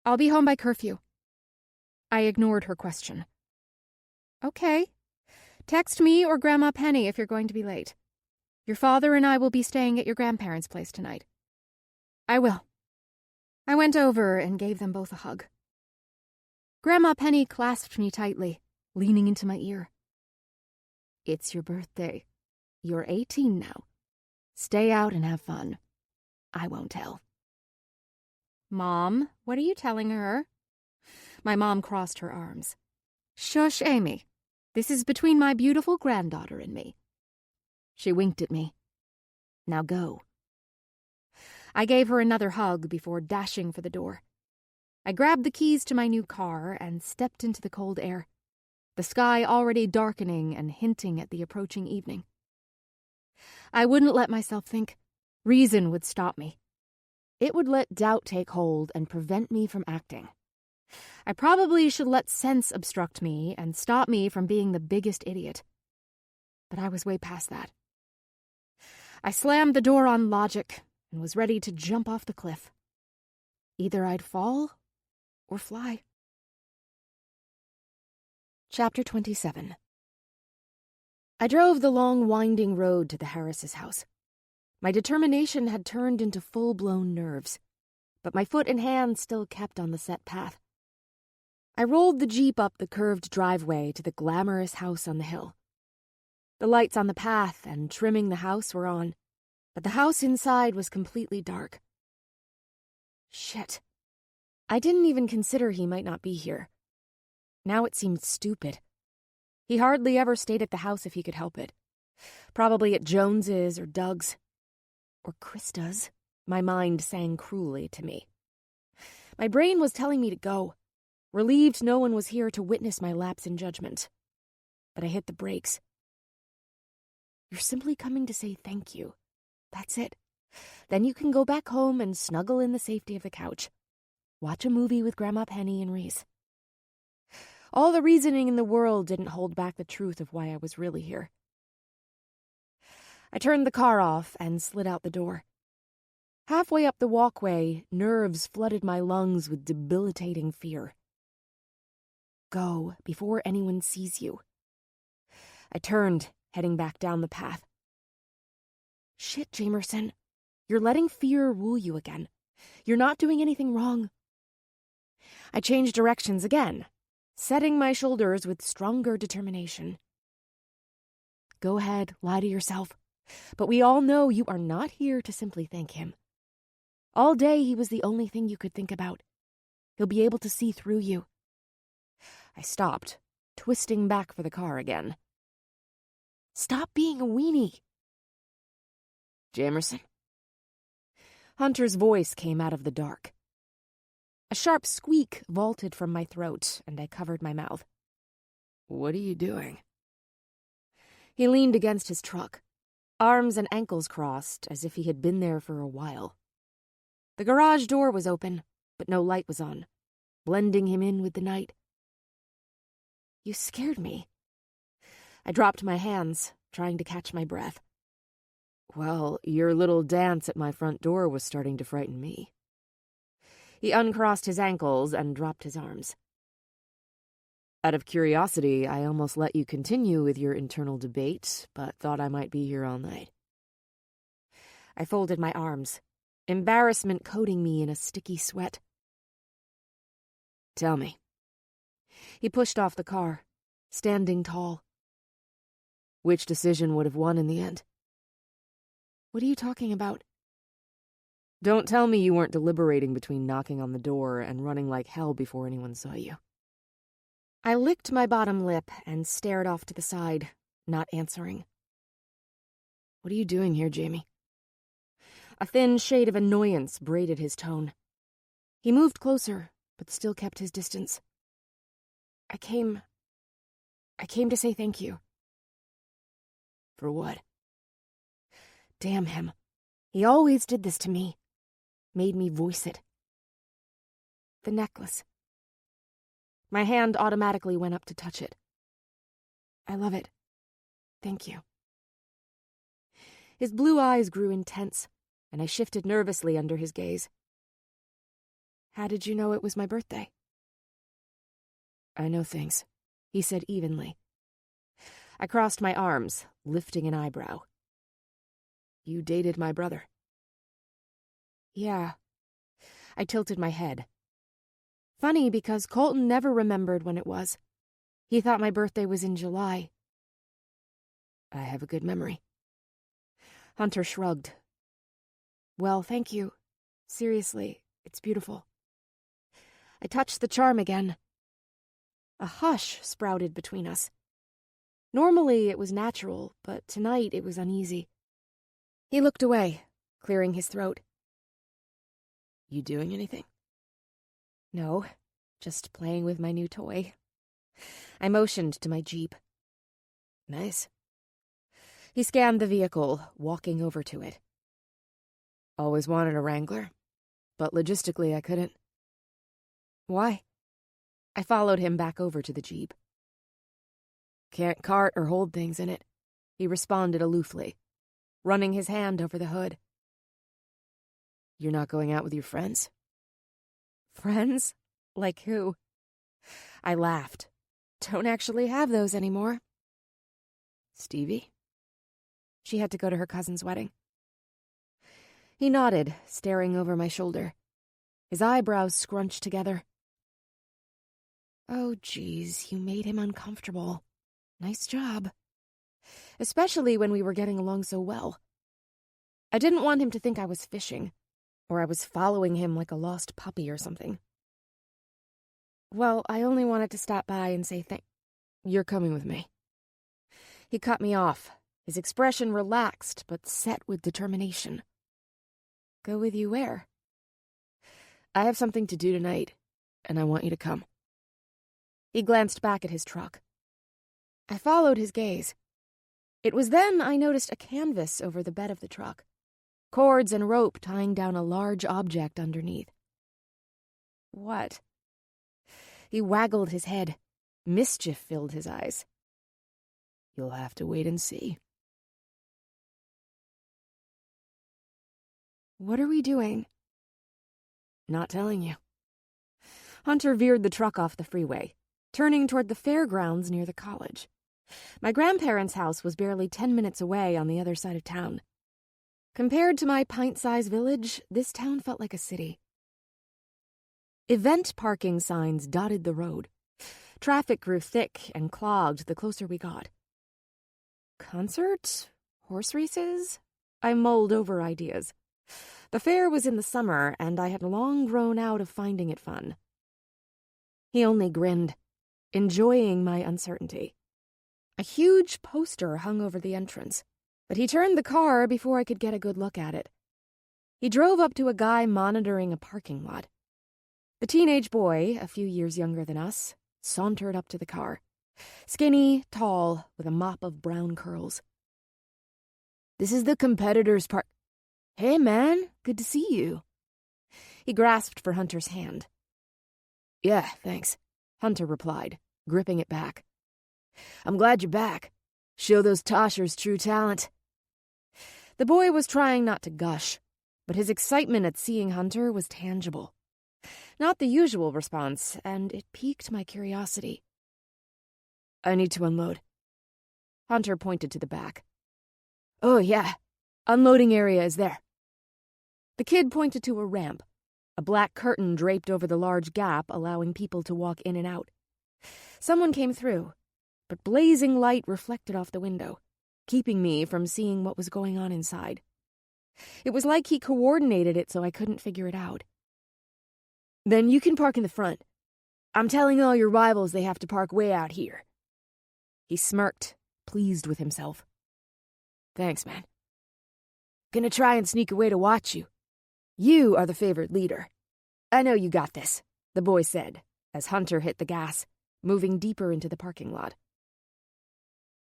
"I'll be home by curfew." I ignored her question. "Okay. Text me or Grandma Penny if you're going to be late. Your father and I will be staying at your grandparents' place tonight." "I will." I went over and gave them both a hug. Grandma Penny clasped me tightly, leaning into my ear. "It's your birthday. You're 18 now. Stay out and have fun. I won't tell." "Mom, what are you telling her?" My mom crossed her arms. "Shush, Amy. This is between my beautiful granddaughter and me." She winked at me. "Now go." I gave her another hug before dashing for the door. I grabbed the keys to my new car and stepped into the cold air. the sky already darkening and hinting at the approaching evening. I wouldn't let myself think. Reason would stop me. It would let doubt take hold and prevent me from acting. I probably should let sense obstruct me and stop me from being the biggest idiot. But I was way past that. I slammed the door on logic and was ready to jump off the cliff. Either I'd fall or fly. Chapter 27. I drove the long, winding road to the Harris's house. My determination had turned into full-blown nerves, but my foot and hand still kept on the set path. I rolled the Jeep up the curved driveway to the glamorous house on the hill. The lights on the path and trimming the house were on, but the house inside was completely dark. Shit. I didn't even consider he might not be here. Now it seemed stupid. He hardly ever stayed at the house if he could help it. Probably at Jones's or Doug's. Or Krista's, my mind sang cruelly to me. My brain was telling me to go, relieved no one was here to witness my lapse in judgment. But I hit the brakes. You're simply coming to say thank you. That's it. Then you can go back home and snuggle in the safety of the couch. Watch a movie with Grandma Penny and Reese. All the reasoning in the world didn't hold back the truth of why I was really here. I turned the car off and slid out the door. Halfway up the walkway, nerves flooded my lungs with debilitating fear. Go before anyone sees you. I turned, heading back down the path. Shit, Jamerson. You're letting fear rule you again. You're not doing anything wrong. I changed directions again, setting my shoulders with stronger determination. Go ahead, lie to yourself. But we all know you are not here to simply thank him. All day he was the only thing you could think about. He'll be able to see through you. I stopped, twisting back for the car again. Stop being a weenie. Jamerson? Hunter's voice came out of the dark. A sharp squeak vaulted from my throat, and I covered my mouth. What are you doing? He leaned against his truck, arms and ankles crossed as if he had been there for a while. The garage door was open, but no light was on, blending him in with the night. You scared me. I dropped my hands, trying to catch my breath. Well, your little dance at my front door was starting to frighten me. He uncrossed his ankles and dropped his arms. Out of curiosity, I almost let you continue with your internal debate, but thought I might be here all night. I folded my arms, embarrassment coating me in a sticky sweat. Tell me. He pushed off the car, standing tall. Which decision would have won in the end? What are you talking about? Don't tell me you weren't deliberating between knocking on the door and running like hell before anyone saw you. I licked my bottom lip and stared off to the side, not answering. What are you doing here, Jamie? A thin shade of annoyance braided his tone. He moved closer, but still kept his distance. I came to say thank you. For what? Damn him. He always did this to me. Made me voice it. The necklace. My hand automatically went up to touch it. I love it. Thank you. His blue eyes grew intense, and I shifted nervously under his gaze. How did you know it was my birthday? I know things, he said evenly. I crossed my arms, lifting an eyebrow. You dated my brother. Yeah. I tilted my head. Funny, because Colton never remembered when it was. He thought my birthday was in July. I have a good memory. Hunter shrugged. Well, thank you. Seriously, it's beautiful. I touched the charm again. A hush sprouted between us. Normally it was natural, but tonight it was uneasy. He looked away, clearing his throat. You doing anything? No, just playing with my new toy. I motioned to my Jeep. Nice. He scanned the vehicle, walking over to it. Always wanted a Wrangler, but logistically I couldn't. Why? I followed him back over to the Jeep. Can't cart or hold things in it, he responded aloofly, running his hand over the hood. You're not going out with your friends? Friends? Like who? I laughed. Don't actually have those anymore. Stevie? She had to go to her cousin's wedding. He nodded, staring over my shoulder. His eyebrows scrunched together. Oh, geez, you made him uncomfortable. Nice job. Especially when we were getting along so well. I didn't want him to think I was fishing, or I was following him like a lost puppy or something. Well, I only wanted to stop by and say You're coming with me. He cut me off, his expression relaxed but set with determination. Go with you where? I have something to do tonight, and I want you to come. He glanced back at his truck. I followed his gaze. It was then I noticed a canvas over the bed of the truck, cords and rope tying down a large object underneath. What? He waggled his head. Mischief filled his eyes. You'll have to wait and see. What are we doing? Not telling you. Hunter veered the truck off the freeway, turning toward the fairgrounds near the college. My grandparents' house was barely 10 minutes away on the other side of town. Compared to my pint-sized village, this town felt like a city. Event parking signs dotted the road. Traffic grew thick and clogged the closer we got. Concert? Horse races? I mulled over ideas. The fair was in the summer, and I had long grown out of finding it fun. He only grinned, enjoying my uncertainty. A huge poster hung over the entrance, but he turned the car before I could get a good look at it. He drove up to a guy monitoring a parking lot. The teenage boy, a few years younger than us, sauntered up to the car. Skinny, tall, with a mop of brown curls. This is the competitor's park. Hey, man, good to see you. He grasped for Hunter's hand. Yeah, thanks, Hunter replied, gripping it back. I'm glad you're back. Show those Toshers true talent. The boy was trying not to gush, but his excitement at seeing Hunter was tangible. Not the usual response, and it piqued my curiosity. I need to unload. Hunter pointed to the back. Oh, yeah. Unloading area is there. The kid pointed to a ramp, a black curtain draped over the large gap, allowing people to walk in and out. Someone came through, but blazing light reflected off the window, keeping me from seeing what was going on inside. It was like he coordinated it so I couldn't figure it out. Then you can park in the front. I'm telling all your rivals they have to park way out here. He smirked, pleased with himself. Thanks, man. Gonna try and sneak away to watch you. You are the favored leader. I know you got this, the boy said, as Hunter hit the gas, moving deeper into the parking lot.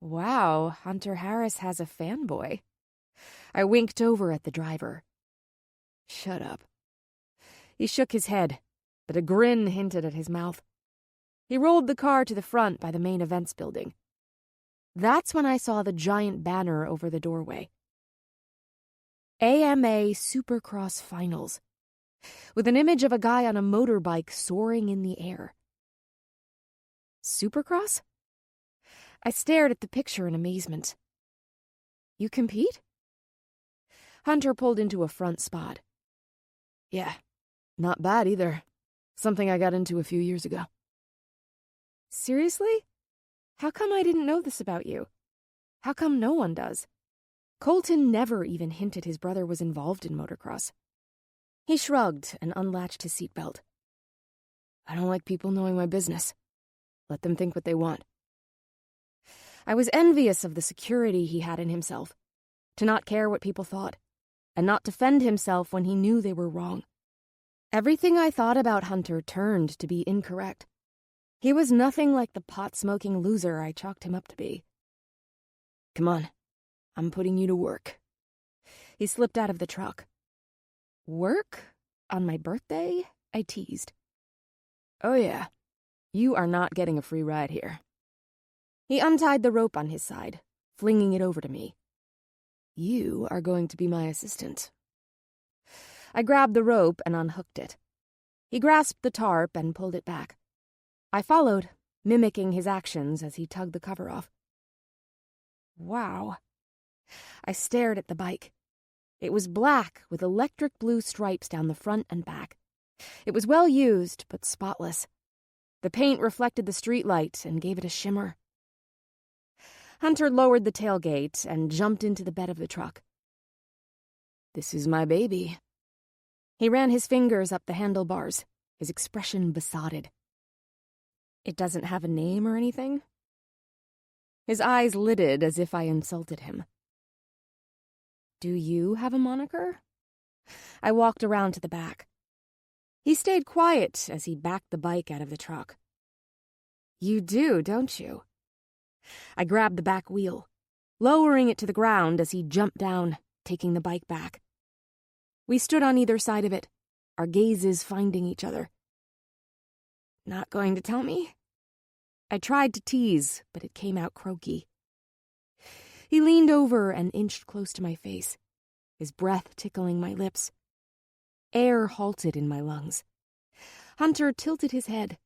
Wow, Hunter Harris has a fanboy. I winked over at the driver. Shut up. He shook his head, but a grin hinted at his mouth. He rolled the car to the front by the main events building. That's when I saw the giant banner over the doorway. AMA Supercross Finals, with an image of a guy on a motorbike soaring in the air. Supercross? I stared at the picture in amazement. You compete? Hunter pulled into a front spot. Yeah, not bad either. Something I got into a few years ago. Seriously? How come I didn't know this about you? How come no one does? Colton never even hinted his brother was involved in motocross. He shrugged and unlatched his seatbelt. I don't like people knowing my business. Let them think what they want. I was envious of the security he had in himself, to not care what people thought, and not defend himself when he knew they were wrong. Everything I thought about Hunter turned to be incorrect. He was nothing like the pot-smoking loser I chalked him up to be. Come on, I'm putting you to work. He slipped out of the truck. Work? On my birthday? I teased. Oh yeah, you are not getting a free ride here. He untied the rope on his side, flinging it over to me. You are going to be my assistant. I grabbed the rope and unhooked it. He grasped the tarp and pulled it back. I followed, mimicking his actions as he tugged the cover off. Wow. I stared at the bike. It was black with electric blue stripes down the front and back. It was well used, but spotless. The paint reflected the streetlight and gave it a shimmer. Hunter lowered the tailgate and jumped into the bed of the truck. This is my baby. He ran his fingers up the handlebars, his expression besotted. It doesn't have a name or anything? His eyes lidded as if I insulted him. Do you have a moniker? I walked around to the back. He stayed quiet as he backed the bike out of the truck. You do, don't you? I grabbed the back wheel, lowering it to the ground as he jumped down, taking the bike back. We stood on either side of it, our gazes finding each other. Not going to tell me? I tried to tease, but it came out croaky. He leaned over and inched close to my face, his breath tickling my lips. Air halted in my lungs. Hunter tilted his head,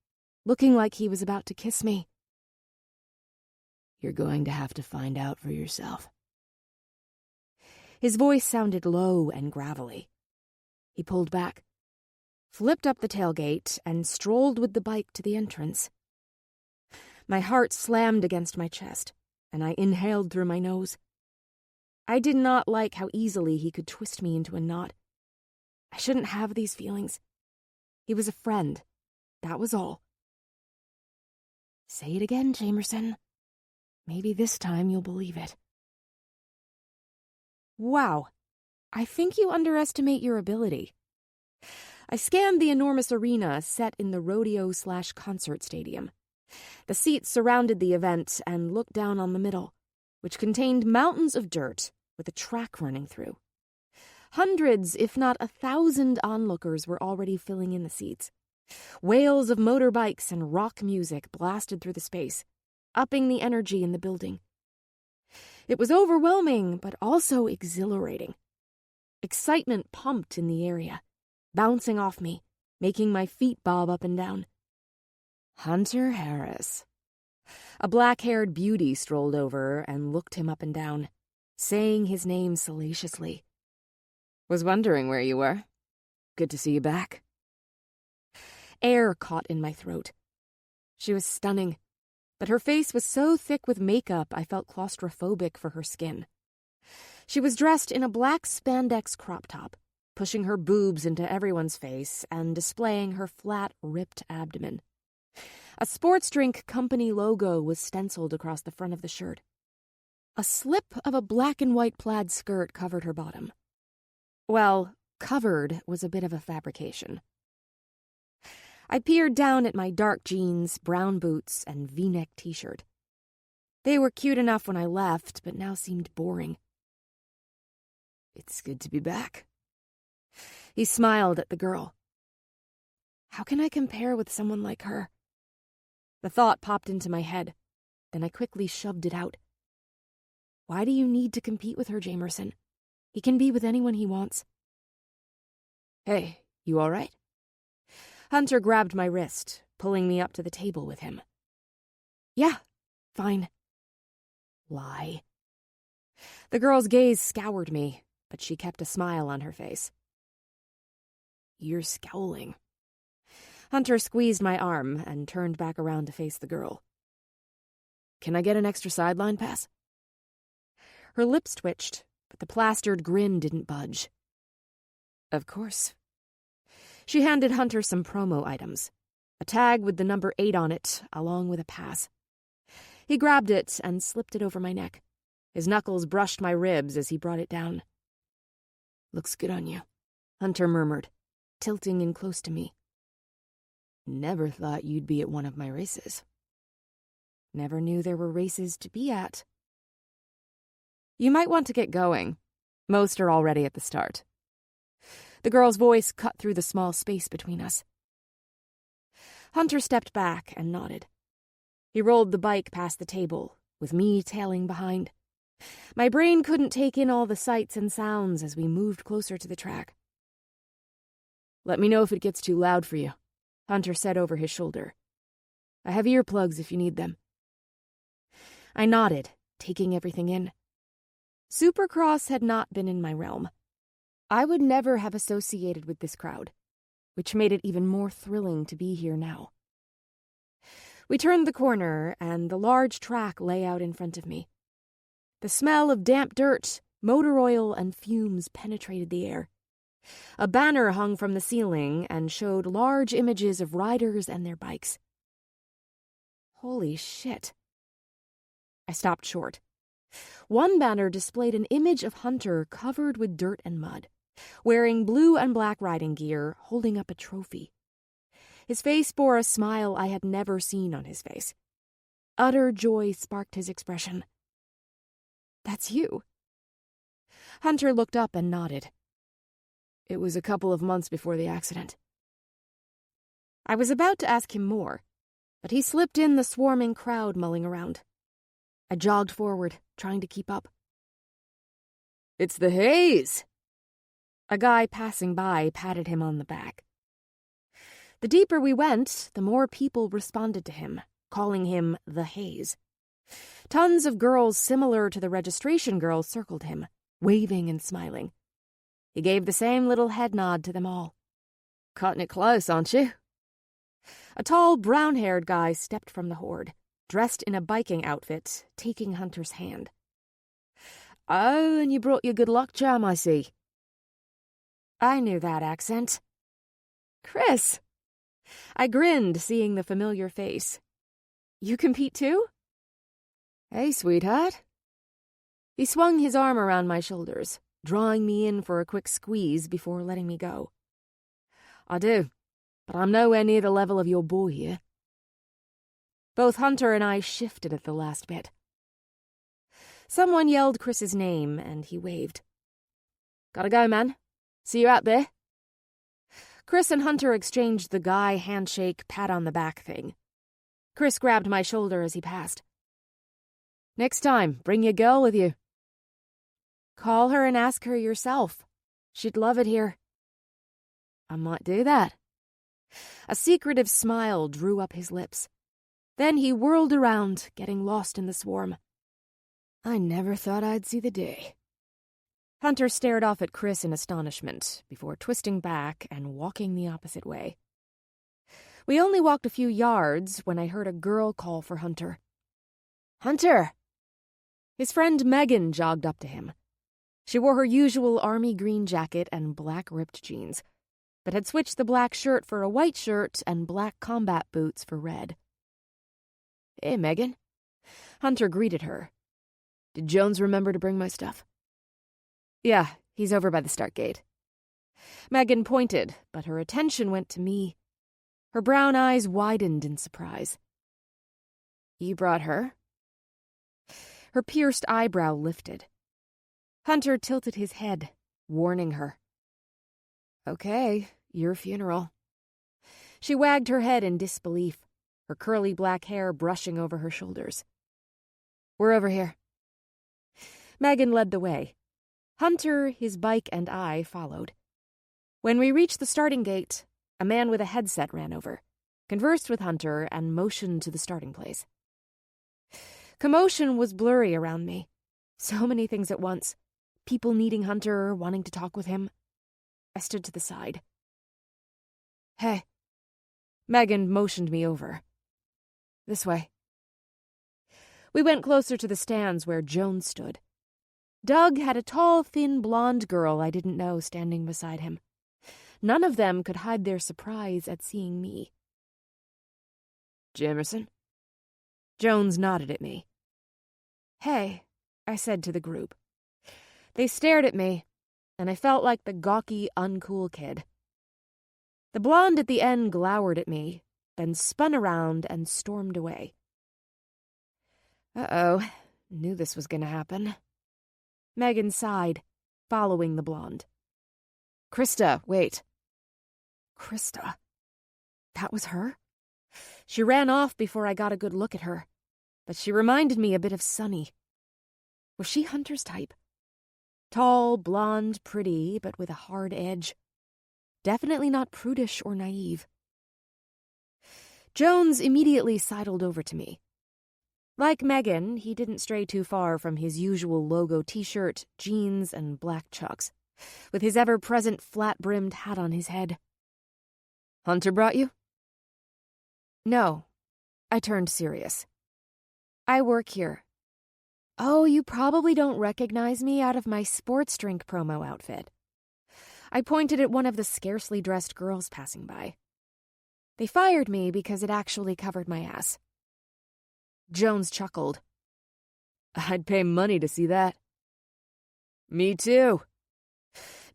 looking like he was about to kiss me. You're going to have to find out for yourself. His voice sounded low and gravelly. He pulled back, flipped up the tailgate, and strolled with the bike to the entrance. My heart slammed against my chest, and I inhaled through my nose. I did not like how easily he could twist me into a knot. I shouldn't have these feelings. He was a friend. That was all. Say it again, Jamerson. Maybe this time you'll believe it. Wow. I think you underestimate your ability. I scanned the enormous arena set in the rodeo/concert stadium. The seats surrounded the event and looked down on the middle, which contained mountains of dirt with a track running through. Hundreds, if not 1,000 onlookers were already filling in the seats. Wails of motorbikes and rock music blasted through the space, upping the energy in the building. It was overwhelming, but also exhilarating. Excitement pumped in the area, bouncing off me, making my feet bob up and down. Hunter Harris. A black-haired beauty strolled over and looked him up and down, saying his name salaciously. Was wondering where you were. Good to see you back. Air caught in my throat. She was stunning, but her face was so thick with makeup I felt claustrophobic for her skin. She was dressed in a black spandex crop top, pushing her boobs into everyone's face and displaying her flat, ripped abdomen. A sports drink company logo was stenciled across the front of the shirt. A slip of a black and white plaid skirt covered her bottom. Well, covered was a bit of a fabrication. I peered down at my dark jeans, brown boots, and V-neck t-shirt. They were cute enough when I left, but now seemed boring. It's good to be back. He smiled at the girl. How can I compare with someone like her? The thought popped into my head, then I quickly shoved it out. Why do you need to compete with her, Jamerson? He can be with anyone he wants. Hey, you all right? Hunter grabbed my wrist, pulling me up to the table with him. Yeah, fine. Lie. The girl's gaze scoured me, but she kept a smile on her face. You're scowling. Hunter squeezed my arm and turned back around to face the girl. Can I get an extra sideline pass? Her lips twitched, but the plastered grin didn't budge. Of course. She handed Hunter some promo items, a tag with the number 8 on it, along with a pass. He grabbed it and slipped it over my neck. His knuckles brushed my ribs as he brought it down. Looks good on you, Hunter murmured, tilting in close to me. Never thought you'd be at one of my races. Never knew there were races to be at. You might want to get going. Most are already at the start. The girl's voice cut through the small space between us. Hunter stepped back and nodded. He rolled the bike past the table, with me tailing behind. My brain couldn't take in all the sights and sounds as we moved closer to the track. Let me know if it gets too loud for you, Hunter said over his shoulder. I have earplugs if you need them. I nodded, taking everything in. Supercross had not been in my realm. I would never have associated with this crowd, which made it even more thrilling to be here now. We turned the corner, and the large track lay out in front of me. The smell of damp dirt, motor oil, and fumes penetrated the air. A banner hung from the ceiling and showed large images of riders and their bikes. Holy shit. I stopped short. One banner displayed an image of Hunter covered with dirt and mud, wearing blue and black riding gear, holding up a trophy. His face bore a smile I had never seen on his face. Utter joy sparked his expression. That's you. Hunter looked up and nodded. It was a couple of months before the accident. I was about to ask him more, but he slipped in the swarming crowd mulling around. I jogged forward, trying to keep up. It's the haze! A guy passing by patted him on the back. The deeper we went, the more people responded to him, calling him the Haze. Tons of girls similar to the registration girl circled him, waving and smiling. He gave the same little head nod to them all. Cutting it close, aren't you? A tall, brown-haired guy stepped from the horde, dressed in a biking outfit, taking Hunter's hand. Oh, and you brought your good luck charm, I see. I knew that accent. Chris! I grinned, seeing the familiar face. You compete too? Hey, sweetheart. He swung his arm around my shoulders, drawing me in for a quick squeeze before letting me go. I do, but I'm nowhere near the level of your boy here. Both Hunter and I shifted at the last bit. Someone yelled Chris's name, and he waved. Gotta go, man. See you out there. Chris and Hunter exchanged the guy handshake, pat on the back thing. Chris grabbed my shoulder as he passed. Next time, bring your girl with you. Call her and ask her yourself. She'd love it here. I might do that. A secretive smile drew up his lips. Then he whirled around, getting lost in the swarm. I never thought I'd see the day. Hunter stared off at Chris in astonishment before twisting back and walking the opposite way. We only walked a few yards when I heard a girl call for Hunter. Hunter! His friend Megan jogged up to him. She wore her usual army green jacket and black ripped jeans, but had switched the black shirt for a white shirt and black combat boots for red. Hey, Megan. Hunter greeted her. Did Jones remember to bring my stuff? Yeah, he's over by the start gate. Megan pointed, but her attention went to me. Her brown eyes widened in surprise. You brought her? Her pierced eyebrow lifted. Hunter tilted his head, warning her. Okay, your funeral. She wagged her head in disbelief, her curly black hair brushing over her shoulders. We're over here. Megan led the way. Hunter, his bike, and I followed. When we reached the starting gate, a man with a headset ran over, conversed with Hunter, and motioned to the starting place. Commotion was blurry around me. So many things at once. People needing Hunter, wanting to talk with him. I stood to the side. Hey. Megan motioned me over. This way. We went closer to the stands where Jones stood. Doug had a tall, thin, blonde girl I didn't know standing beside him. None of them could hide their surprise at seeing me. Jamerson? Jones nodded at me. Hey, I said to the group. They stared at me, and I felt like the gawky, uncool kid. The blonde at the end glowered at me, then spun around and stormed away. Uh-oh, knew this was gonna happen. Megan sighed, following the blonde. Krista, wait. Krista? That was her? She ran off before I got a good look at her, but she reminded me a bit of Sunny. Was she Hunter's type? Tall, blonde, pretty, but with a hard edge. Definitely not prudish or naive. Jones immediately sidled over to me. Like Megan, he didn't stray too far from his usual logo t-shirt, jeans, and black chucks, with his ever-present flat-brimmed hat on his head. Hunter brought you? No. I turned serious. I work here. Oh, you probably don't recognize me out of my sports drink promo outfit. I pointed at one of the scarcely dressed girls passing by. They fired me because it actually covered my ass. Jones chuckled. I'd pay money to see that. Me too.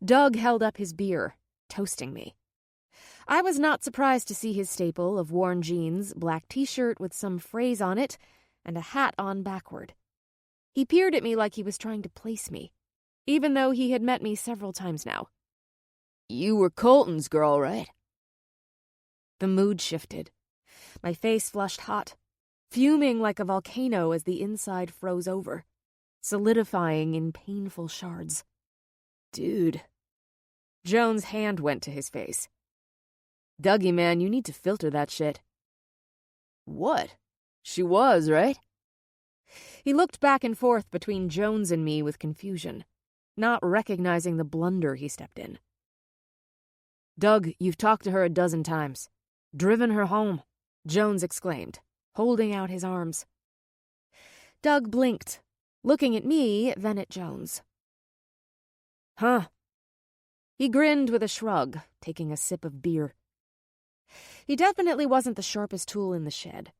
Doug held up his beer, toasting me. I was not surprised to see his staple of worn jeans, black t-shirt with some phrase on it, and a hat on backward. He peered at me like he was trying to place me, even though he had met me several times now. You were Colton's girl, right? The mood shifted. My face flushed hot, fuming like a volcano as the inside froze over, solidifying in painful shards. Dude. Jones' hand went to his face. Dougie, man, you need to filter that shit. What? She was, right? He looked back and forth between Jones and me with confusion, not recognizing the blunder he stepped in. Doug, you've talked to her 12 times. Driven her home, Jones exclaimed, holding out his arms. Doug blinked, looking at me, then at Jones. Huh. He grinned with a shrug, taking a sip of beer. He definitely wasn't the sharpest tool in the shed,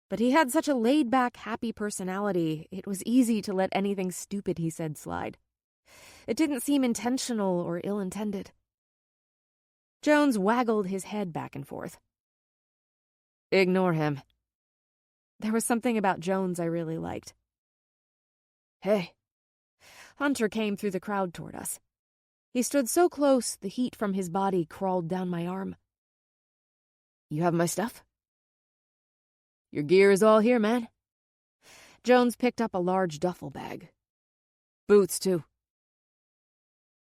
but he had such a laid-back, happy personality, it was easy to let anything stupid he said slide. It didn't seem intentional or ill-intended. Jones waggled his head back and forth. Ignore him. There was something about Jones I really liked. Hey. Hunter came through the crowd toward us. He stood so close, the heat from his body crawled down my arm. You have my stuff? Your gear is all here, man. Jones picked up a large duffel bag. Boots, too.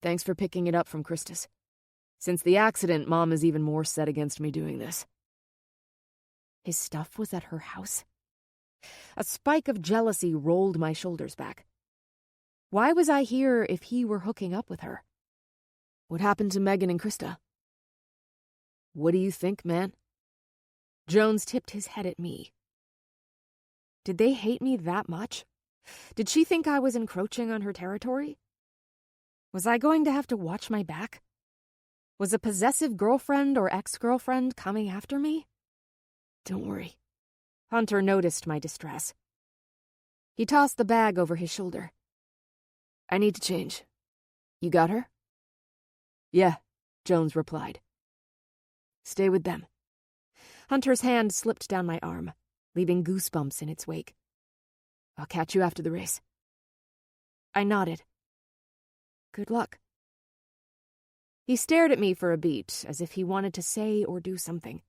Thanks for picking it up from Krista's. Since the accident, Mom is even more set against me doing this. His stuff was at her house? A spike of jealousy rolled my shoulders back. Why was I here if he were hooking up with her? What happened to Megan and Krista? What do you think, man? Jones tipped his head at me. Did they hate me that much? Did she think I was encroaching on her territory? Was I going to have to watch my back? Was a possessive girlfriend or ex-girlfriend coming after me? Don't worry. Hunter noticed my distress. He tossed the bag over his shoulder. I need to change. You got her? Yeah, Jones replied. Stay with them. Hunter's hand slipped down my arm, leaving goosebumps in its wake. I'll catch you after the race. I nodded. Good luck. He stared at me for a beat, as if he wanted to say or do something.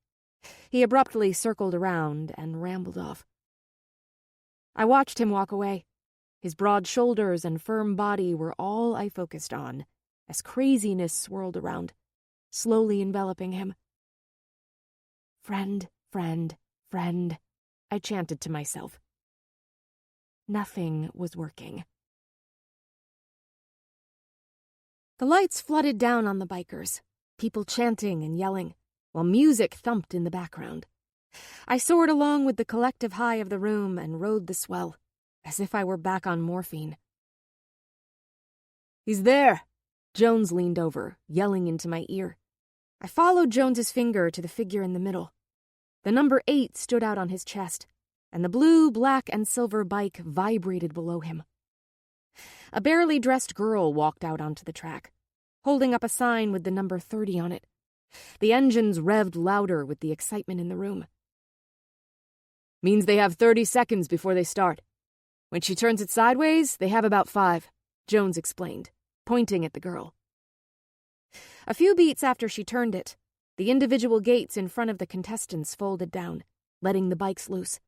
He abruptly circled around and rambled off. I watched him walk away. His broad shoulders and firm body were all I focused on, as craziness swirled around, slowly enveloping him. Friend, friend, friend, I chanted to myself. Nothing was working. The lights flooded down on the bikers, people chanting and yelling, while music thumped in the background. I soared along with the collective high of the room and rode the swell, as if I were back on morphine. He's there! Jones leaned over, yelling into my ear. I followed Jones's finger to the figure in the middle. The number 8 stood out on his chest, and the blue, black, and silver bike vibrated below him. A barely dressed girl walked out onto the track, holding up a sign with the number 30 on it. The engines revved louder with the excitement in the room, Means they have 30 seconds before they start. When she turns it sideways, they have about 5, Jones explained, pointing at the girl. A few beats after she turned it, the individual gates in front of the contestants folded down, letting the bikes loose.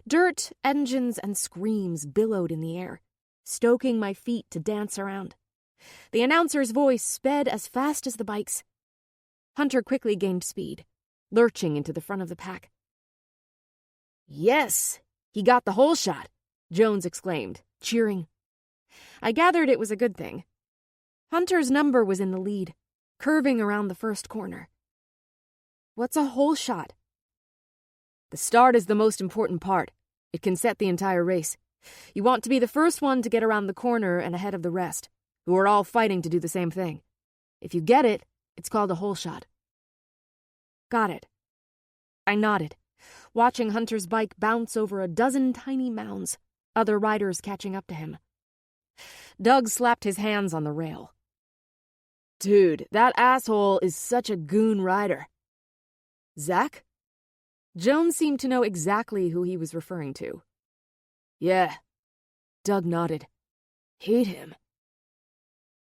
Dirt, engines, and screams billowed in the air, stoking my feet to dance around. The announcer's voice sped as fast as the bikes. Hunter quickly gained speed, lurching into the front of the pack. Yes, he got the whole shot, Jones exclaimed, cheering. I gathered it was a good thing. Hunter's number was in the lead, curving around the first corner. What's a whole shot? The start is the most important part. It can set the entire race. You want to be the first one to get around the corner and ahead of the rest, who are all fighting to do the same thing. If you get it, it's called a whole shot. Got it. I nodded, watching Hunter's bike bounce over a dozen tiny mounds, other riders catching up to him. Doug slapped his hands on the rail. Dude, that asshole is such a goon rider. Zach? Jones seemed to know exactly who he was referring to. Yeah. Doug nodded. Hate him.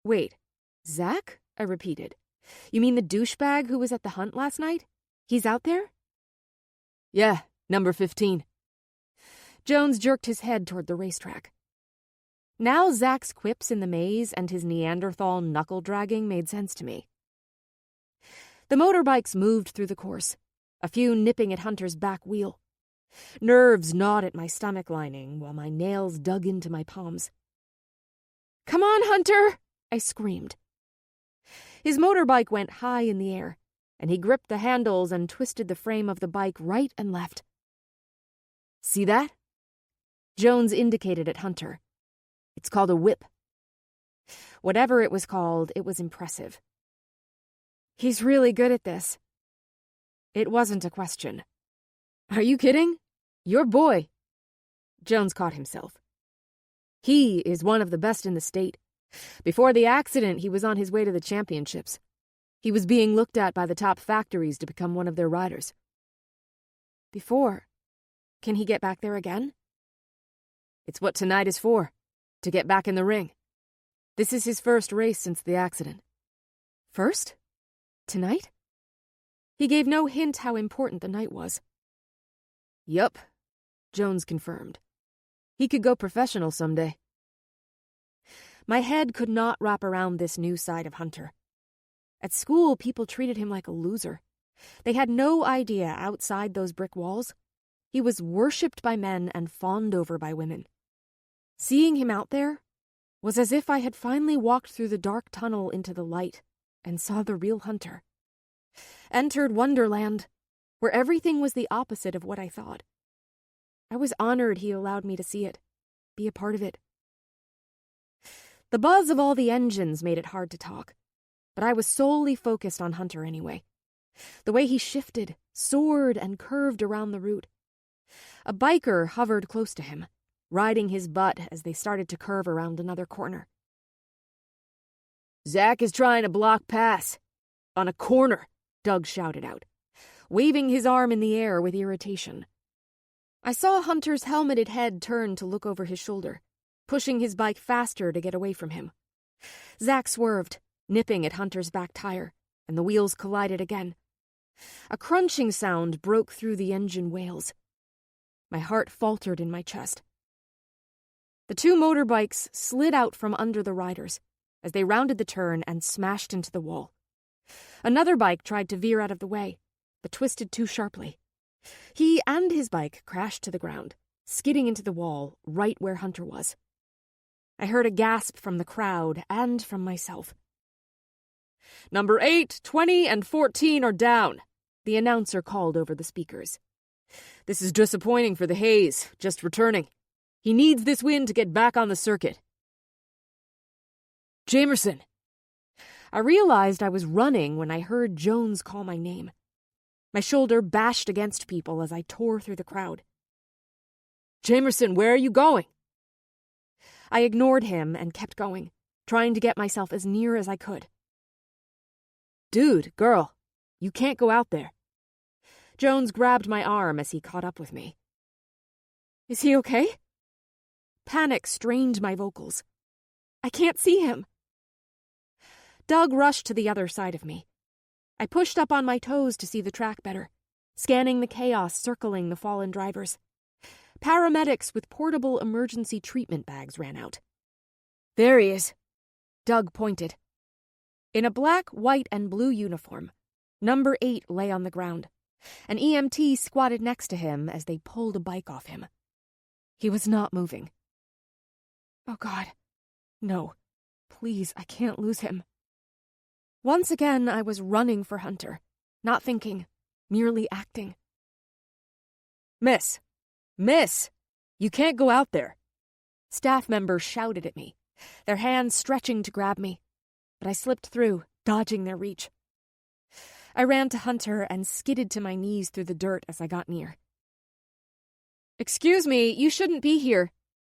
Wait, Zach? I repeated. You mean the douchebag who was at the hunt last night? He's out there? Yeah, number 15. Jones jerked his head toward the racetrack. Now Zach's quips in the maze and his Neanderthal knuckle-dragging made sense to me. The motorbikes moved through the course, a few nipping at Hunter's back wheel. Nerves gnawed at my stomach lining while my nails dug into my palms. "Come on, Hunter!" I screamed. His motorbike went high in the air, and he gripped the handles and twisted the frame of the bike right and left. See that? Jones indicated at Hunter. It's called a whip. Whatever it was called, it was impressive. He's really good at this. It wasn't a question. Are you kidding? Your boy. Jones caught himself. He is one of the best in the state. Before the accident, he was on his way to the championships. He was being looked at by the top factories to become one of their riders. Before? Can he get back there again? It's what tonight is for, to get back in the ring. This is his first race since the accident. First? Tonight? He gave no hint how important the night was. Yup, Jones confirmed. He could go professional someday. My head could not wrap around this new side of Hunter. At school, people treated him like a loser. They had no idea outside those brick walls. He was worshipped by men and fawned over by women. Seeing him out there was as if I had finally walked through the dark tunnel into the light and saw the real Hunter. Entered Wonderland, where everything was the opposite of what I thought. I was honored he allowed me to see it, be a part of it. The buzz of all the engines made it hard to talk, but I was solely focused on Hunter anyway. The way he shifted, soared, and curved around the route. A biker hovered close to him, riding his butt as they started to curve around another corner. Zach is trying to block pass. On a corner, Doug shouted out, waving his arm in the air with irritation. I saw Hunter's helmeted head turn to look over his shoulder, pushing his bike faster to get away from him. Zach swerved, nipping at Hunter's back tire, and the wheels collided again. A crunching sound broke through the engine wails. My heart faltered in my chest. The two motorbikes slid out from under the riders as they rounded the turn and smashed into the wall. Another bike tried to veer out of the way, but twisted too sharply. He and his bike crashed to the ground, skidding into the wall right where Hunter was. I heard a gasp from the crowd and from myself. Number 8, 20, and 14 are down, the announcer called over the speakers. This is disappointing for the Hayes, just returning. He needs this win to get back on the circuit. Jamerson. I realized I was running when I heard Jones call my name. My shoulder bashed against people as I tore through the crowd. Jamerson, where are you going? I ignored him and kept going, trying to get myself as near as I could. Dude, girl, you can't go out there. Jones grabbed my arm as he caught up with me, Is he okay? Panic strained my vocals. I can't see him. Doug rushed to the other side of me. I pushed up on my toes to see the track better, scanning the chaos circling the fallen drivers. Paramedics with portable emergency treatment bags ran out. There he is. Doug pointed. In a black, white, and blue uniform, number 8 lay on the ground. An EMT squatted next to him as they pulled a bike off him. He was not moving. Oh, God. No. Please, I can't lose him. Once again, I was running for Hunter, not thinking, merely acting. Miss! You can't go out there. Staff members shouted at me, their hands stretching to grab me, but I slipped through, dodging their reach. I ran to Hunter and skidded to my knees through the dirt as I got near. Excuse me, you shouldn't be here,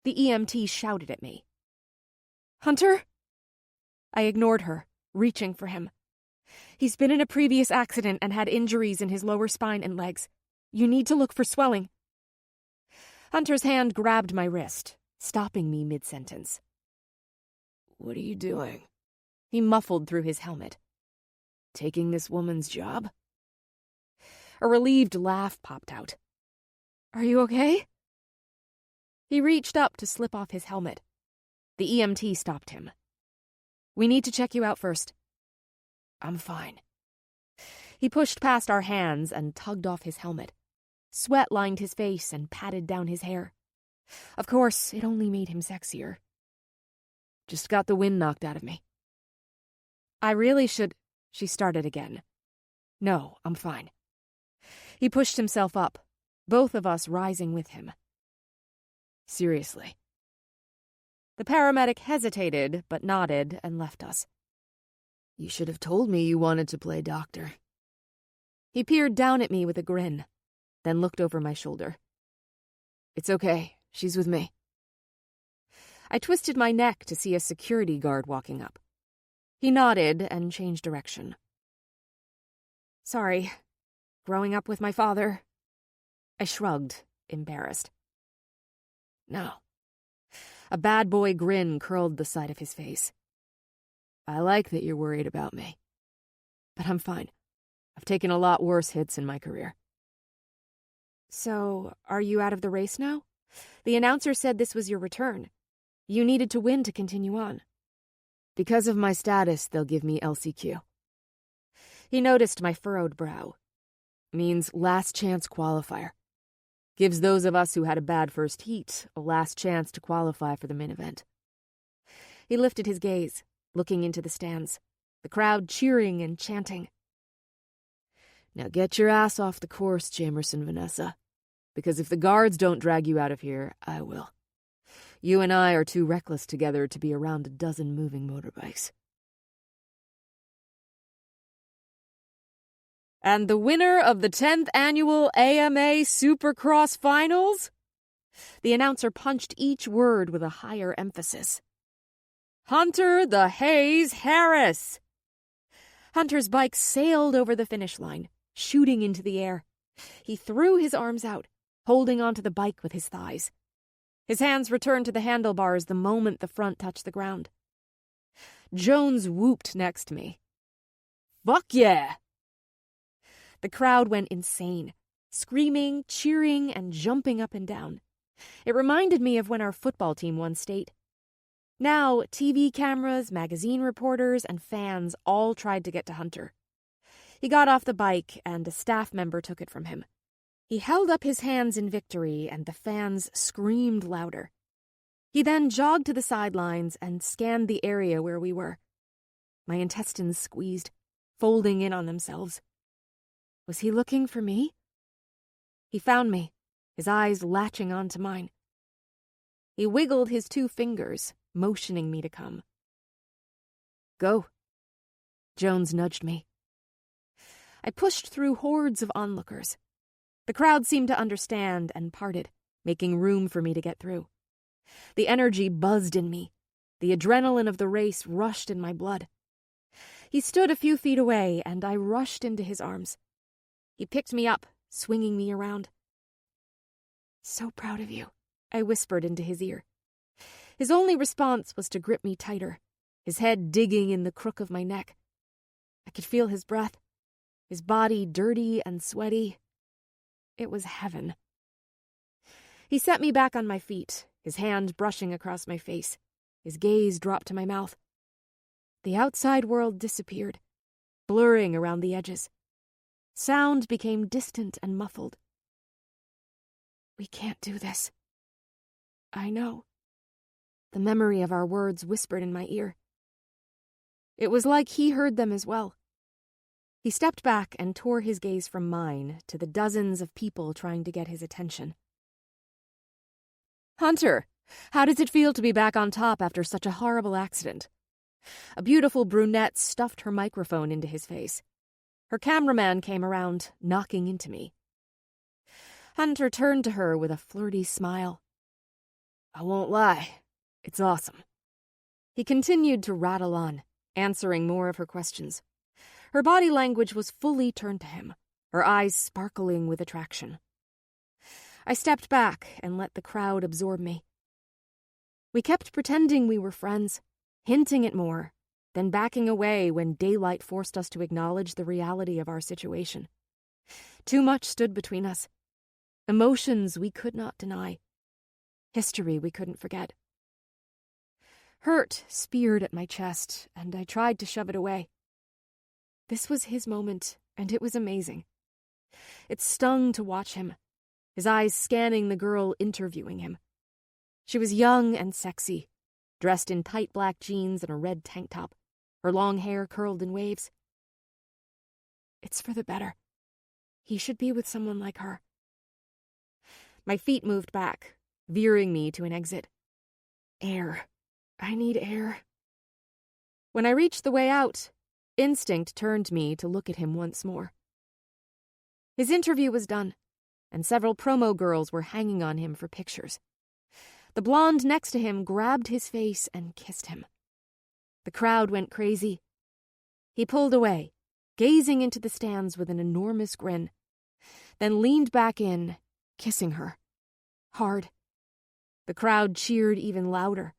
the EMT shouted at me. Hunter? I ignored her, reaching for him. He's been in a previous accident and had injuries in his lower spine and legs. You need to look for swelling. Hunter's hand grabbed my wrist, stopping me mid-sentence. What are you doing? He muffled through his helmet. Taking this woman's job? A relieved laugh popped out. Are you okay? He reached up to slip off his helmet. The EMT stopped him. We need to check you out first. I'm fine. He pushed past our hands and tugged off his helmet. Sweat lined his face and patted down his hair. Of course, it only made him sexier. Just got the wind knocked out of me. I really should... She started again. No, I'm fine. He pushed himself up, both of us rising with him. Seriously. The paramedic hesitated, but nodded and left us. You should have told me you wanted to play doctor. He peered down at me with a grin, then looked over my shoulder. It's okay. She's with me. I twisted my neck to see a security guard walking up. He nodded and changed direction. Sorry. Growing up with my father. I shrugged, embarrassed. No. A bad boy grin curled the side of his face. I like that you're worried about me. But I'm fine. I've taken a lot worse hits in my career. So, are you out of the race now? The announcer said this was your return. You needed to win to continue on. Because of my status, they'll give me LCQ. He noticed my furrowed brow. Means last chance qualifier. Gives those of us who had a bad first heat a last chance to qualify for the main event. He lifted his gaze, looking into the stands, the crowd cheering and chanting. Now get your ass off the course, Jamerson Vanessa. Because if the guards don't drag you out of here, I will. You and I are too reckless together to be around a dozen moving motorbikes. And the winner of the 10th annual AMA Supercross Finals? The announcer punched each word with a higher emphasis. Hunter the Hayes Harris! Hunter's bike sailed over the finish line, shooting into the air. He threw his arms out, holding onto the bike with his thighs. His hands returned to the handlebars the moment the front touched the ground. Jones whooped next to me. Fuck yeah! The crowd went insane, screaming, cheering, and jumping up and down. It reminded me of when our football team won state. Now, TV cameras, magazine reporters, and fans all tried to get to Hunter. He got off the bike, and a staff member took it from him. He held up his hands in victory, and the fans screamed louder. He then jogged to the sidelines and scanned the area where we were. My intestines squeezed, folding in on themselves. Was he looking for me? He found me, his eyes latching onto mine. He wiggled his 2 fingers, motioning me to come. Go. Jones nudged me. I pushed through hordes of onlookers. The crowd seemed to understand and parted, making room for me to get through. The energy buzzed in me. The adrenaline of the race rushed in my blood. He stood a few feet away, and I rushed into his arms. He picked me up, swinging me around. "So proud of you," I whispered into his ear. His only response was to grip me tighter, his head digging in the crook of my neck. I could feel his breath, his body dirty and sweaty. It was heaven. He set me back on my feet, his hand brushing across my face. His gaze dropped to my mouth. The outside world disappeared, blurring around the edges. Sound became distant and muffled. "We can't do this." "I know." The memory of our words whispered in my ear. It was like he heard them as well. He stepped back and tore his gaze from mine to the dozens of people trying to get his attention. "Hunter, how does it feel to be back on top after such a horrible accident?" A beautiful brunette stuffed her microphone into his face. Her cameraman came around, knocking into me. Hunter turned to her with a flirty smile. "I won't lie, it's awesome." He continued to rattle on, answering more of her questions. Her body language was fully turned to him, her eyes sparkling with attraction. I stepped back and let the crowd absorb me. We kept pretending we were friends, hinting at more, then backing away when daylight forced us to acknowledge the reality of our situation. Too much stood between us. Emotions we could not deny. History we couldn't forget. Hurt speared at my chest, and I tried to shove it away. This was his moment, and it was amazing. It stung to watch him, his eyes scanning the girl interviewing him. She was young and sexy, dressed in tight black jeans and a red tank top, her long hair curled in waves. It's for the better. He should be with someone like her. My feet moved back, veering me to an exit. Air. I need air. When I reached the way out, instinct turned me to look at him once more. His interview was done, and several promo girls were hanging on him for pictures. The blonde next to him grabbed his face and kissed him. The crowd went crazy. He pulled away, gazing into the stands with an enormous grin, then leaned back in, kissing her. Hard. The crowd cheered even louder.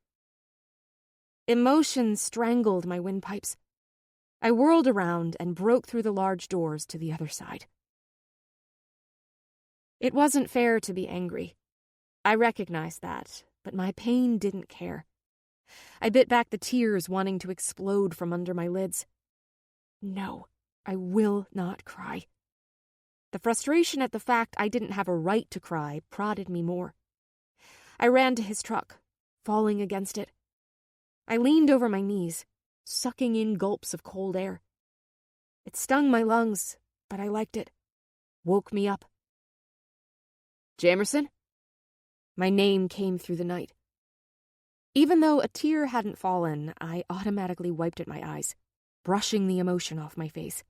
Emotion strangled my windpipes. I whirled around and broke through the large doors to the other side. It wasn't fair to be angry. I recognized that, but my pain didn't care. I bit back the tears wanting to explode from under my lids. No, I will not cry. The frustration at the fact I didn't have a right to cry prodded me more. I ran to his truck, falling against it. I leaned over my knees, sucking in gulps of cold air. It stung my lungs, but I liked it. Woke me up. "Jamerson?" My name came through the night. Even though a tear hadn't fallen, I automatically wiped at my eyes, brushing the emotion off my face.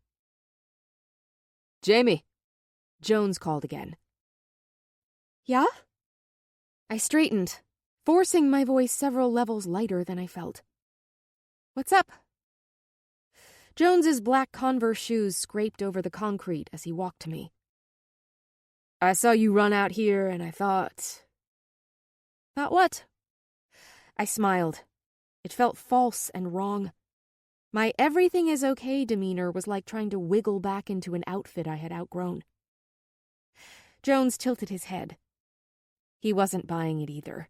"Jamie," Jones called again. "Yeah?" I straightened, forcing my voice several levels lighter than I felt. "What's up?" Jones's black Converse shoes scraped over the concrete as he walked to me. "I saw you run out here and I thought..." "Thought what?" I smiled. It felt false and wrong. My everything is okay demeanor was like trying to wiggle back into an outfit I had outgrown. Jones tilted his head. He wasn't buying it either.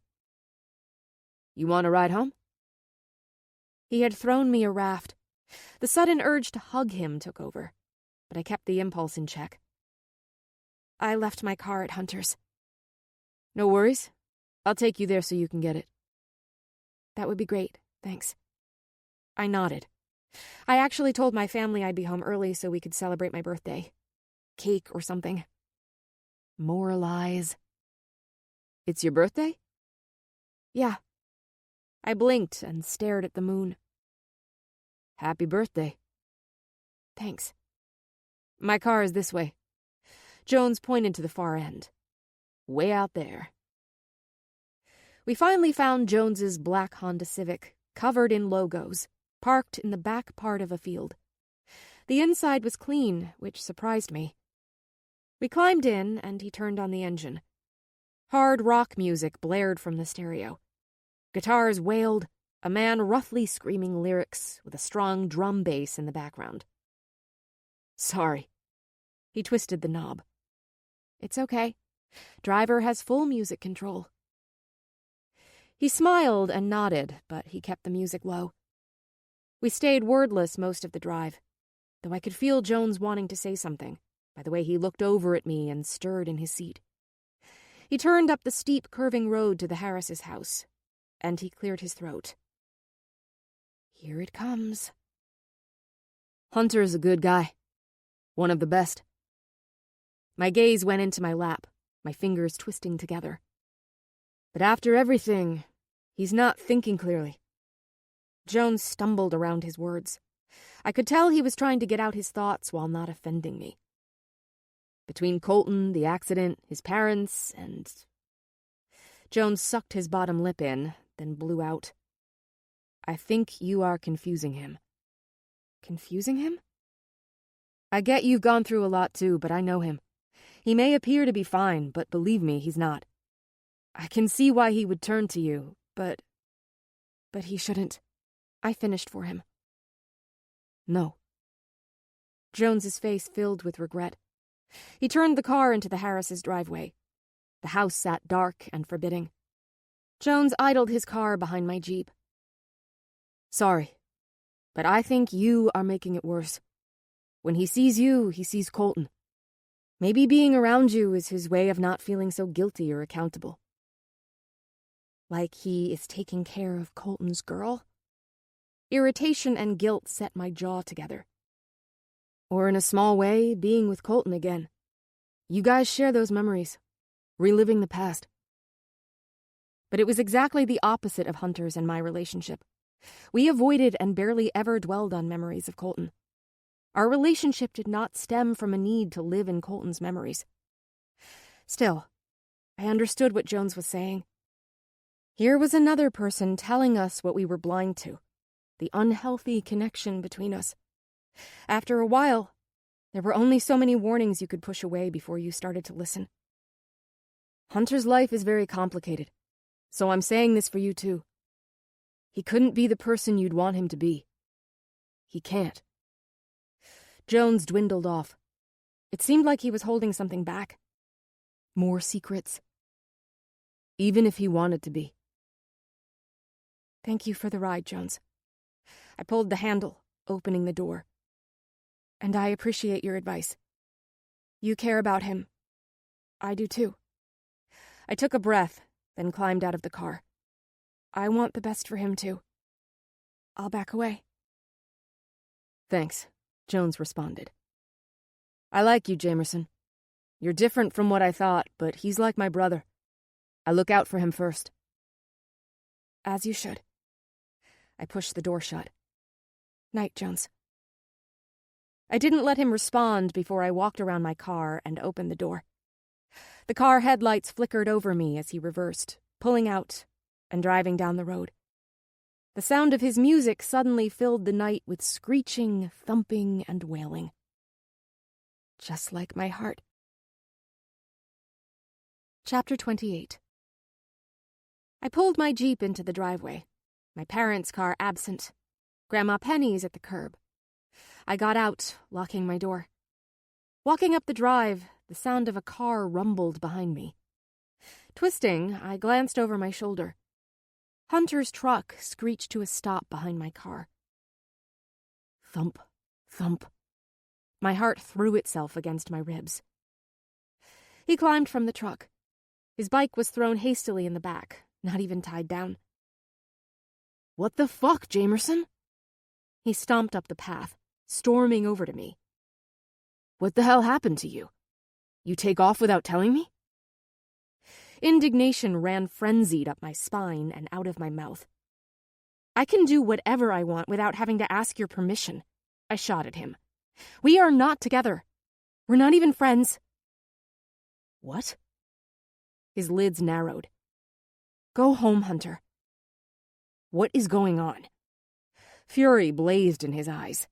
"You want to ride home?" He had thrown me a raft. The sudden urge to hug him took over, but I kept the impulse in check. I left my car at Hunter's. "No worries. I'll take you there so you can get it." "That would be great, thanks." I nodded. I actually told my family I'd be home early so we could celebrate my birthday. Cake or something. More lies. "It's your birthday?" "Yeah." I blinked and stared at the moon. "Happy birthday." "Thanks." "My car is this way." Jones pointed to the far end. "Way out there." We finally found Jones's black Honda Civic, covered in logos, parked in the back part of a field. The inside was clean, which surprised me. We climbed in, and he turned on the engine. Hard rock music blared from the stereo. Guitars wailed, a man roughly screaming lyrics with a strong drum bass in the background. Sorry. He twisted the knob. It's okay. Driver has full music control. He smiled and nodded, but he kept the music low. We stayed wordless most of the drive, though I could feel Jones wanting to say something by the way he looked over at me and stirred in his seat. He turned up the steep, curving road to the Harris's house, and he cleared his throat. Here it comes. Hunter's a good guy. One of the best. My gaze went into my lap, my fingers twisting together. But after everything, he's not thinking clearly. Jones stumbled around his words. I could tell he was trying to get out his thoughts while not offending me. Between Colton, the accident, his parents, and... Jones sucked his bottom lip in, then blew out. I think you are confusing him. Confusing him? I get you've gone through a lot too, but I know him. He may appear to be fine, but believe me, he's not. I can see why he would turn to you, but he shouldn't. I finished for him. No. Jones's face filled with regret. He turned the car into the Harris's driveway. The house sat dark and forbidding. Jones idled his car behind my Jeep. Sorry, but I think you are making it worse. When he sees you, he sees Colton. Maybe being around you is his way of not feeling so guilty or accountable. Like he is taking care of Colton's girl? Irritation and guilt set my jaw together. Or in a small way, being with Colton again. You guys share those memories, reliving the past. But it was exactly the opposite of Hunter's and my relationship. We avoided and barely ever dwelled on memories of Colton. Our relationship did not stem from a need to live in Colton's memories. Still, I understood what Jones was saying. Here was another person telling us what we were blind to, the unhealthy connection between us. After a while, there were only so many warnings you could push away before you started to listen. Hunter's life is very complicated, so I'm saying this for you too. He couldn't be the person you'd want him to be. He can't. Jones dwindled off. It seemed like he was holding something back. More secrets. Even if he wanted to be. Thank you for the ride, Jones. I pulled the handle, opening the door. And I appreciate your advice. You care about him. I do too. I took a breath, then climbed out of the car. I want the best for him too. I'll back away. Thanks, Jones responded. I like you, Jamerson. You're different from what I thought, but he's like my brother. I look out for him first. As you should. I pushed the door shut. Night, Jones. I didn't let him respond before I walked around my car and opened the door. The car headlights flickered over me as he reversed, pulling out and driving down the road. The sound of his music suddenly filled the night with screeching, thumping, and wailing. Just like my heart. Chapter 28. I pulled my Jeep into the driveway, my parents' car absent, Grandma Penny's at the curb. I got out, locking my door. Walking up the drive, the sound of a car rumbled behind me. Twisting, I glanced over my shoulder. Hunter's truck screeched to a stop behind my car. Thump, thump. My heart threw itself against my ribs. He climbed from the truck. His bike was thrown hastily in the back, not even tied down. What the fuck, Jamerson? He stomped up the path, storming over to me. What the hell happened to you? You take off without telling me? Indignation ran frenzied up my spine and out of my mouth. I can do whatever I want without having to ask your permission, I shot at him. We are not together. We're not even friends. What? His lids narrowed. Go home, Hunter. What is going on? Fury blazed in his eyes.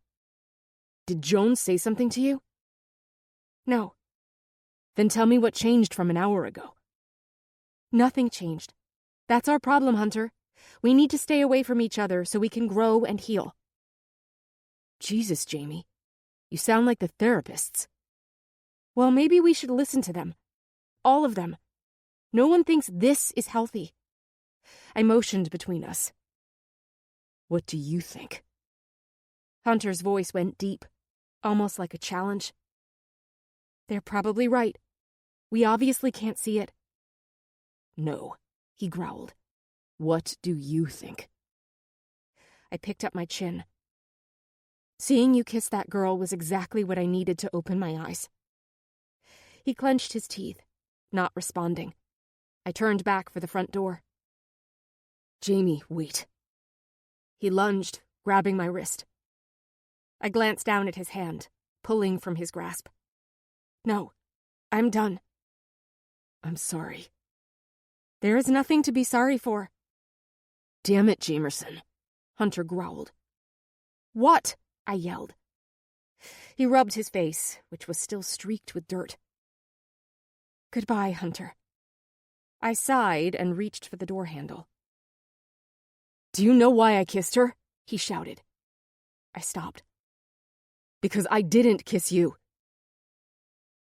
Did Jones say something to you? No. Then tell me what changed from an hour ago. Nothing changed. That's our problem, Hunter. We need to stay away from each other so we can grow and heal. Jesus, Jamie. You sound like the therapists. Well, maybe we should listen to them. All of them. No one thinks this is healthy. I motioned between us. What do you think? Hunter's voice went deep, almost like a challenge. They're probably right. We obviously can't see it. No, he growled. What do you think? I picked up my chin. Seeing you kiss that girl was exactly what I needed to open my eyes. He clenched his teeth, not responding. I turned back for the front door. Jamie, wait. He lunged, grabbing my wrist. I glanced down at his hand, pulling from his grasp. No, I'm done. I'm sorry. There is nothing to be sorry for. Damn it, Jamerson, Hunter growled. What? I yelled. He rubbed his face, which was still streaked with dirt. Goodbye, Hunter. I sighed and reached for the door handle. Do you know why I kissed her? He shouted. I stopped. Because I didn't kiss you.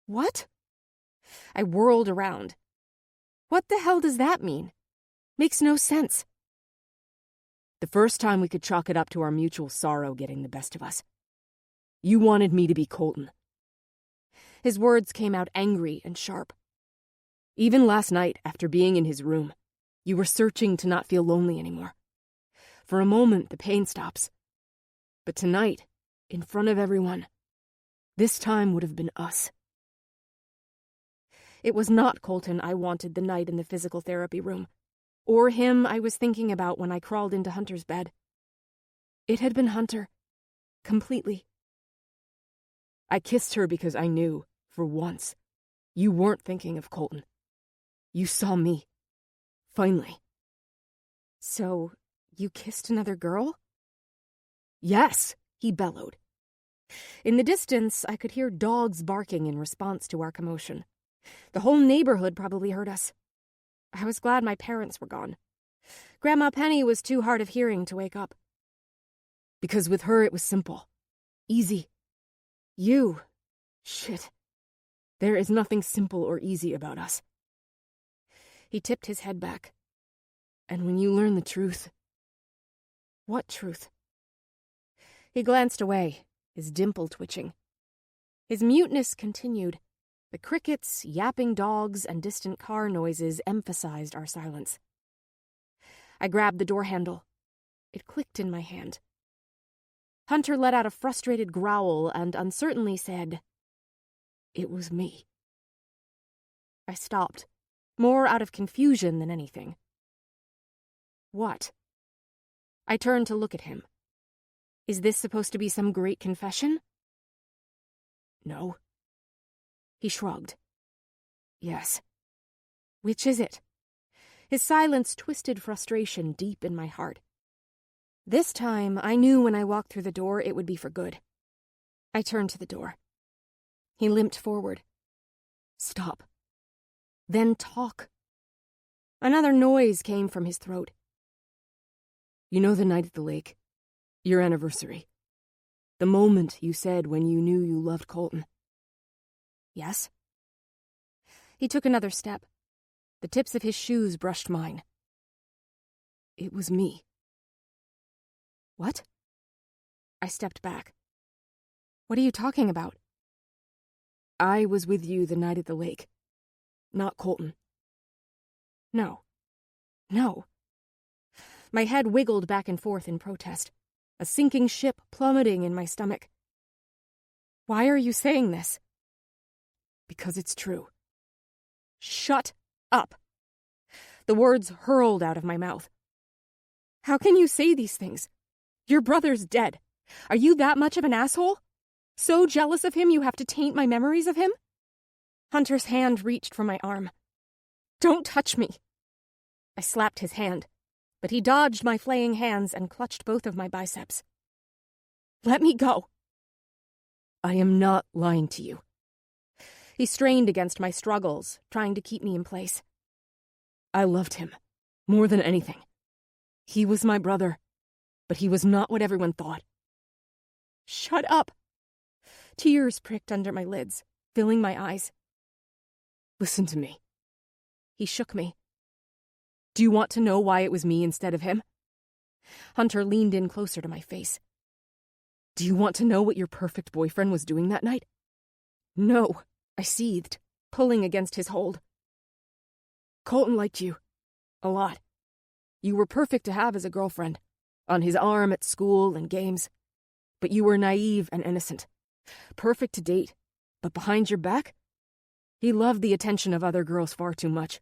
What? I whirled around. What the hell does that mean? Makes no sense. The first time we could chalk it up to our mutual sorrow getting the best of us. You wanted me to be Colton. His words came out angry and sharp. Even last night, after being in his room, you were searching to not feel lonely anymore. For a moment, the pain stops. But tonight, in front of everyone, this time would have been us. It was not Colton I wanted the night in the physical therapy room, or him I was thinking about when I crawled into Hunter's bed. It had been Hunter. Completely. I kissed her because I knew, for once, you weren't thinking of Colton. You saw me. Finally. So, you kissed another girl? Yes, he bellowed. In the distance, I could hear dogs barking in response to our commotion. The whole neighborhood probably heard us. I was glad my parents were gone. Grandma Penny was too hard of hearing to wake up. Because with her it was simple. Easy. You. Shit. There is nothing simple or easy about us. He tipped his head back. And when you learn the truth... What truth? He glanced away, his dimple twitching. His muteness continued. The crickets, yapping dogs, and distant car noises emphasized our silence. I grabbed the door handle. It clicked in my hand. Hunter let out a frustrated growl and uncertainly said, "It was me." I stopped, more out of confusion than anything. What? I turned to look at him. Is this supposed to be some great confession? No. He shrugged. Yes. Which is it? His silence twisted frustration deep in my heart. This time, I knew when I walked through the door it would be for good. I turned to the door. He limped forward. Stop. Then talk. Another noise came from his throat. You know the night at the lake? Your anniversary. The moment you said when you knew you loved Colton. Yes? He took another step. The tips of his shoes brushed mine. It was me. What? I stepped back. What are you talking about? I was with you the night at the lake. Not Colton. No. No. My head wiggled back and forth in protest, a sinking ship plummeting in my stomach. Why are you saying this? Because it's true. Shut up. The words hurled out of my mouth. How can you say these things? Your brother's dead. Are you that much of an asshole? So jealous of him you have to taint my memories of him? Hunter's hand reached for my arm. Don't touch me. I slapped his hand, but he dodged my flaying hands and clutched both of my biceps. Let me go. I am not lying to you. He strained against my struggles, trying to keep me in place. I loved him, more than anything. He was my brother, but he was not what everyone thought. Shut up! Tears pricked under my lids, filling my eyes. Listen to me. He shook me. Do you want to know why it was me instead of him? Hunter leaned in closer to my face. Do you want to know what your perfect boyfriend was doing that night? No, I seethed, pulling against his hold. Colton liked you. A lot. You were perfect to have as a girlfriend, on his arm at school and games. But you were naive and innocent. Perfect to date, but behind your back? He loved the attention of other girls far too much,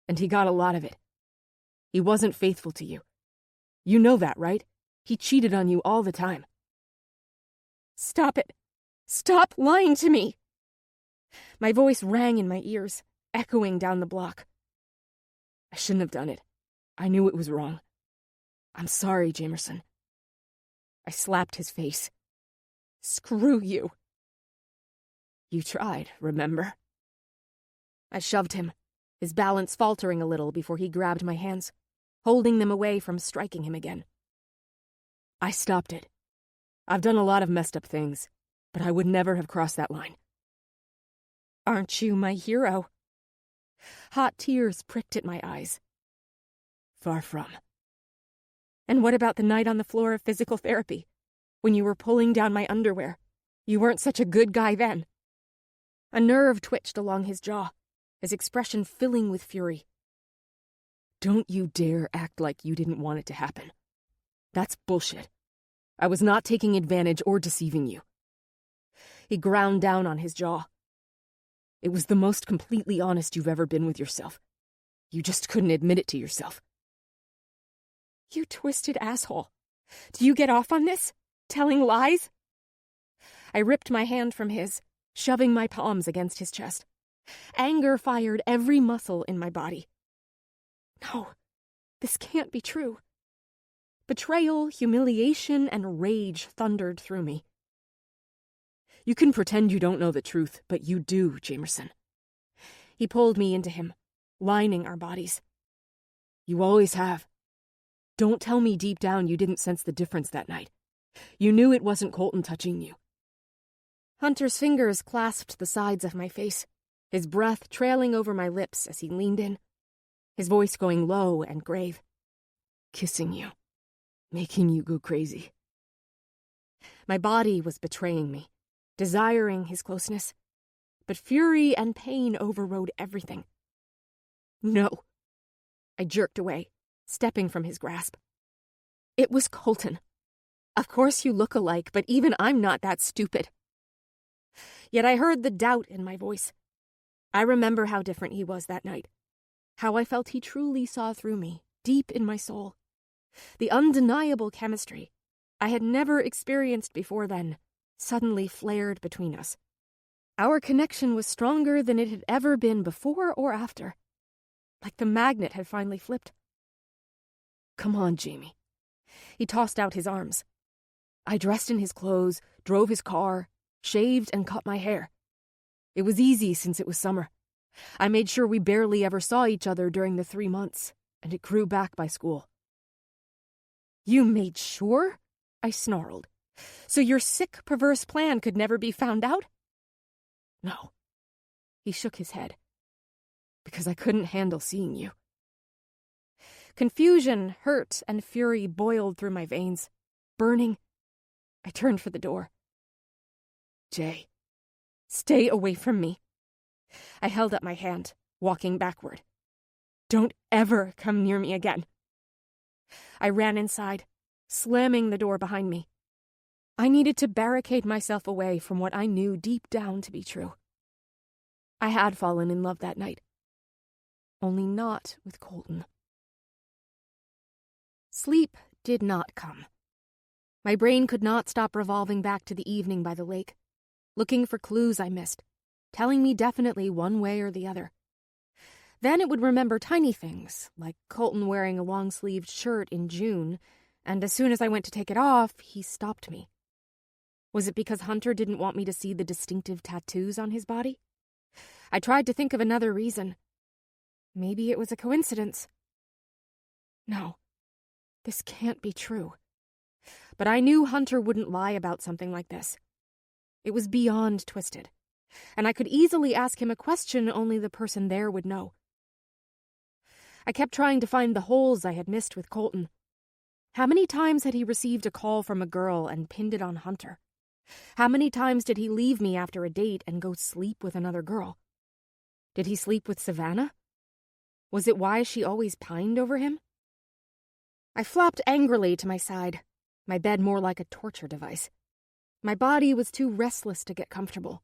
and he got a lot of it. He wasn't faithful to you. You know that, right? He cheated on you all the time. Stop it. Stop lying to me. My voice rang in my ears, echoing down the block. I shouldn't have done it. I knew it was wrong. I'm sorry, Jamerson. I slapped his face. Screw you. You tried, remember? I shoved him, his balance faltering a little before he grabbed my hands, holding them away from striking him again. I stopped it. I've done a lot of messed up things, but I would never have crossed that line. Aren't you my hero? Hot tears pricked at my eyes. Far from. And what about the night on the floor of physical therapy, when you were pulling down my underwear? You weren't such a good guy then. A nerve twitched along his jaw, his expression filling with fury. Don't you dare act like you didn't want it to happen. That's bullshit. I was not taking advantage or deceiving you. He ground down on his jaw. It was the most completely honest you've ever been with yourself. You just couldn't admit it to yourself. You twisted asshole. Do you get off on this? Telling lies? I ripped my hand from his, shoving my palms against his chest. Anger fired every muscle in my body. No, this can't be true. Betrayal, humiliation, and rage thundered through me. You can pretend you don't know the truth, but you do, Jamerson. He pulled me into him, lining our bodies. You always have. Don't tell me deep down you didn't sense the difference that night. You knew it wasn't Colton touching you. Hunter's fingers clasped the sides of my face, his breath trailing over my lips as he leaned in, his voice going low and grave. Kissing you. Making you go crazy. My body was betraying me, desiring his closeness, but fury and pain overrode everything. No. I jerked away, stepping from his grasp. It was Colton. Of course you look alike, but even I'm not that stupid. Yet I heard the doubt in my voice. I remember how different he was that night, how I felt he truly saw through me, deep in my soul. The undeniable chemistry I had never experienced before then suddenly flared between us. Our connection was stronger than it had ever been before or after, like the magnet had finally flipped. Come on, Jamie. He tossed out his arms. I dressed in his clothes, drove his car, shaved and cut my hair. It was easy since it was summer. I made sure we barely ever saw each other during the 3 months, and it grew back by school. You made sure? I snarled. So your sick, perverse plan could never be found out? No. He shook his head. Because I couldn't handle seeing you. Confusion, hurt, and fury boiled through my veins, burning. I turned for the door. Jay, stay away from me. I held up my hand, walking backward. Don't ever come near me again. I ran inside, slamming the door behind me. I needed to barricade myself away from what I knew deep down to be true. I had fallen in love that night. Only not with Colton. Sleep did not come. My brain could not stop revolving back to the evening by the lake, looking for clues I missed, telling me definitely one way or the other. Then it would remember tiny things, like Colton wearing a long-sleeved shirt in June, and as soon as I went to take it off, he stopped me. Was it because Hunter didn't want me to see the distinctive tattoos on his body? I tried to think of another reason. Maybe it was a coincidence. No, this can't be true. But I knew Hunter wouldn't lie about something like this. It was beyond twisted, and I could easily ask him a question only the person there would know. I kept trying to find the holes I had missed with Colton. How many times had he received a call from a girl and pinned it on Hunter? How many times did he leave me after a date and go sleep with another girl? Did he sleep with Savannah? Was it why she always pined over him? I flopped angrily to my side, my bed more like a torture device. My body was too restless to get comfortable.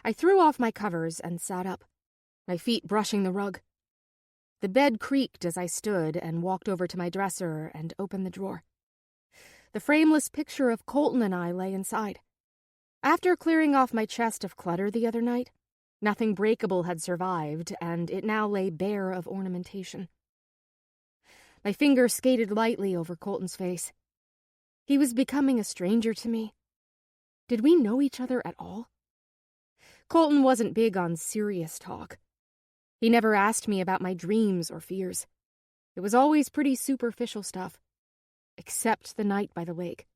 I threw off my covers and sat up, my feet brushing the rug. The bed creaked as I stood and walked over to my dresser and opened the drawer. The frameless picture of Colton and I lay inside. After clearing off my chest of clutter the other night, nothing breakable had survived, and it now lay bare of ornamentation. My fingers skated lightly over Colton's face. He was becoming a stranger to me. Did we know each other at all? Colton wasn't big on serious talk. He never asked me about my dreams or fears. It was always pretty superficial stuff, except the night by the lake.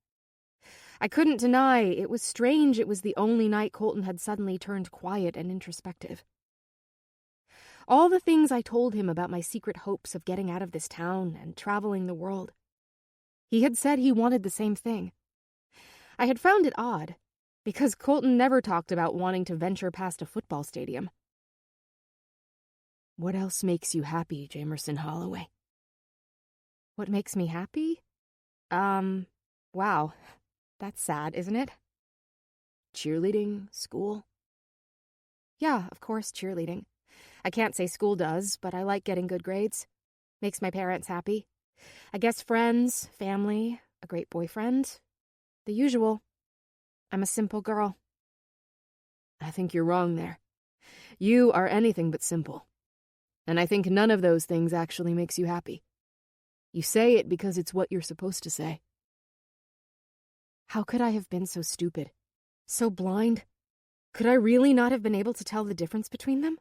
I couldn't deny it was strange it was the only night Colton had suddenly turned quiet and introspective. All the things I told him about my secret hopes of getting out of this town and traveling the world. He had said he wanted the same thing. I had found it odd, because Colton never talked about wanting to venture past a football stadium. What else makes you happy, Jamerson Holloway? What makes me happy? Wow. That's sad, isn't it? Cheerleading? School? Yeah, of course, cheerleading. I can't say school does, but I like getting good grades. Makes my parents happy. I guess friends, family, a great boyfriend. The usual. I'm a simple girl. I think you're wrong there. You are anything but simple. And I think none of those things actually makes you happy. You say it because it's what you're supposed to say. How could I have been so stupid? So blind? Could I really not have been able to tell the difference between them?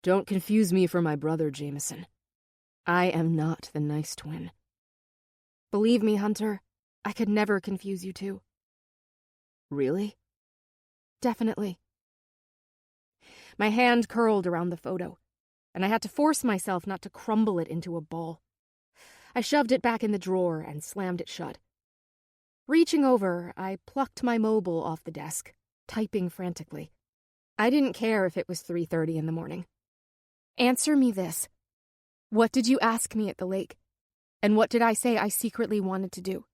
Don't confuse me for my brother, Jameson. I am not the nice twin. Believe me, Hunter, I could never confuse you two. Really? Definitely. My hand curled around the photo, and I had to force myself not to crumble it into a ball. I shoved it back in the drawer and slammed it shut. Reaching over, I plucked my mobile off the desk, typing frantically. I didn't care if it was 3:30 in the morning. Answer me this. What did you ask me at the lake? And what did I say I secretly wanted to do?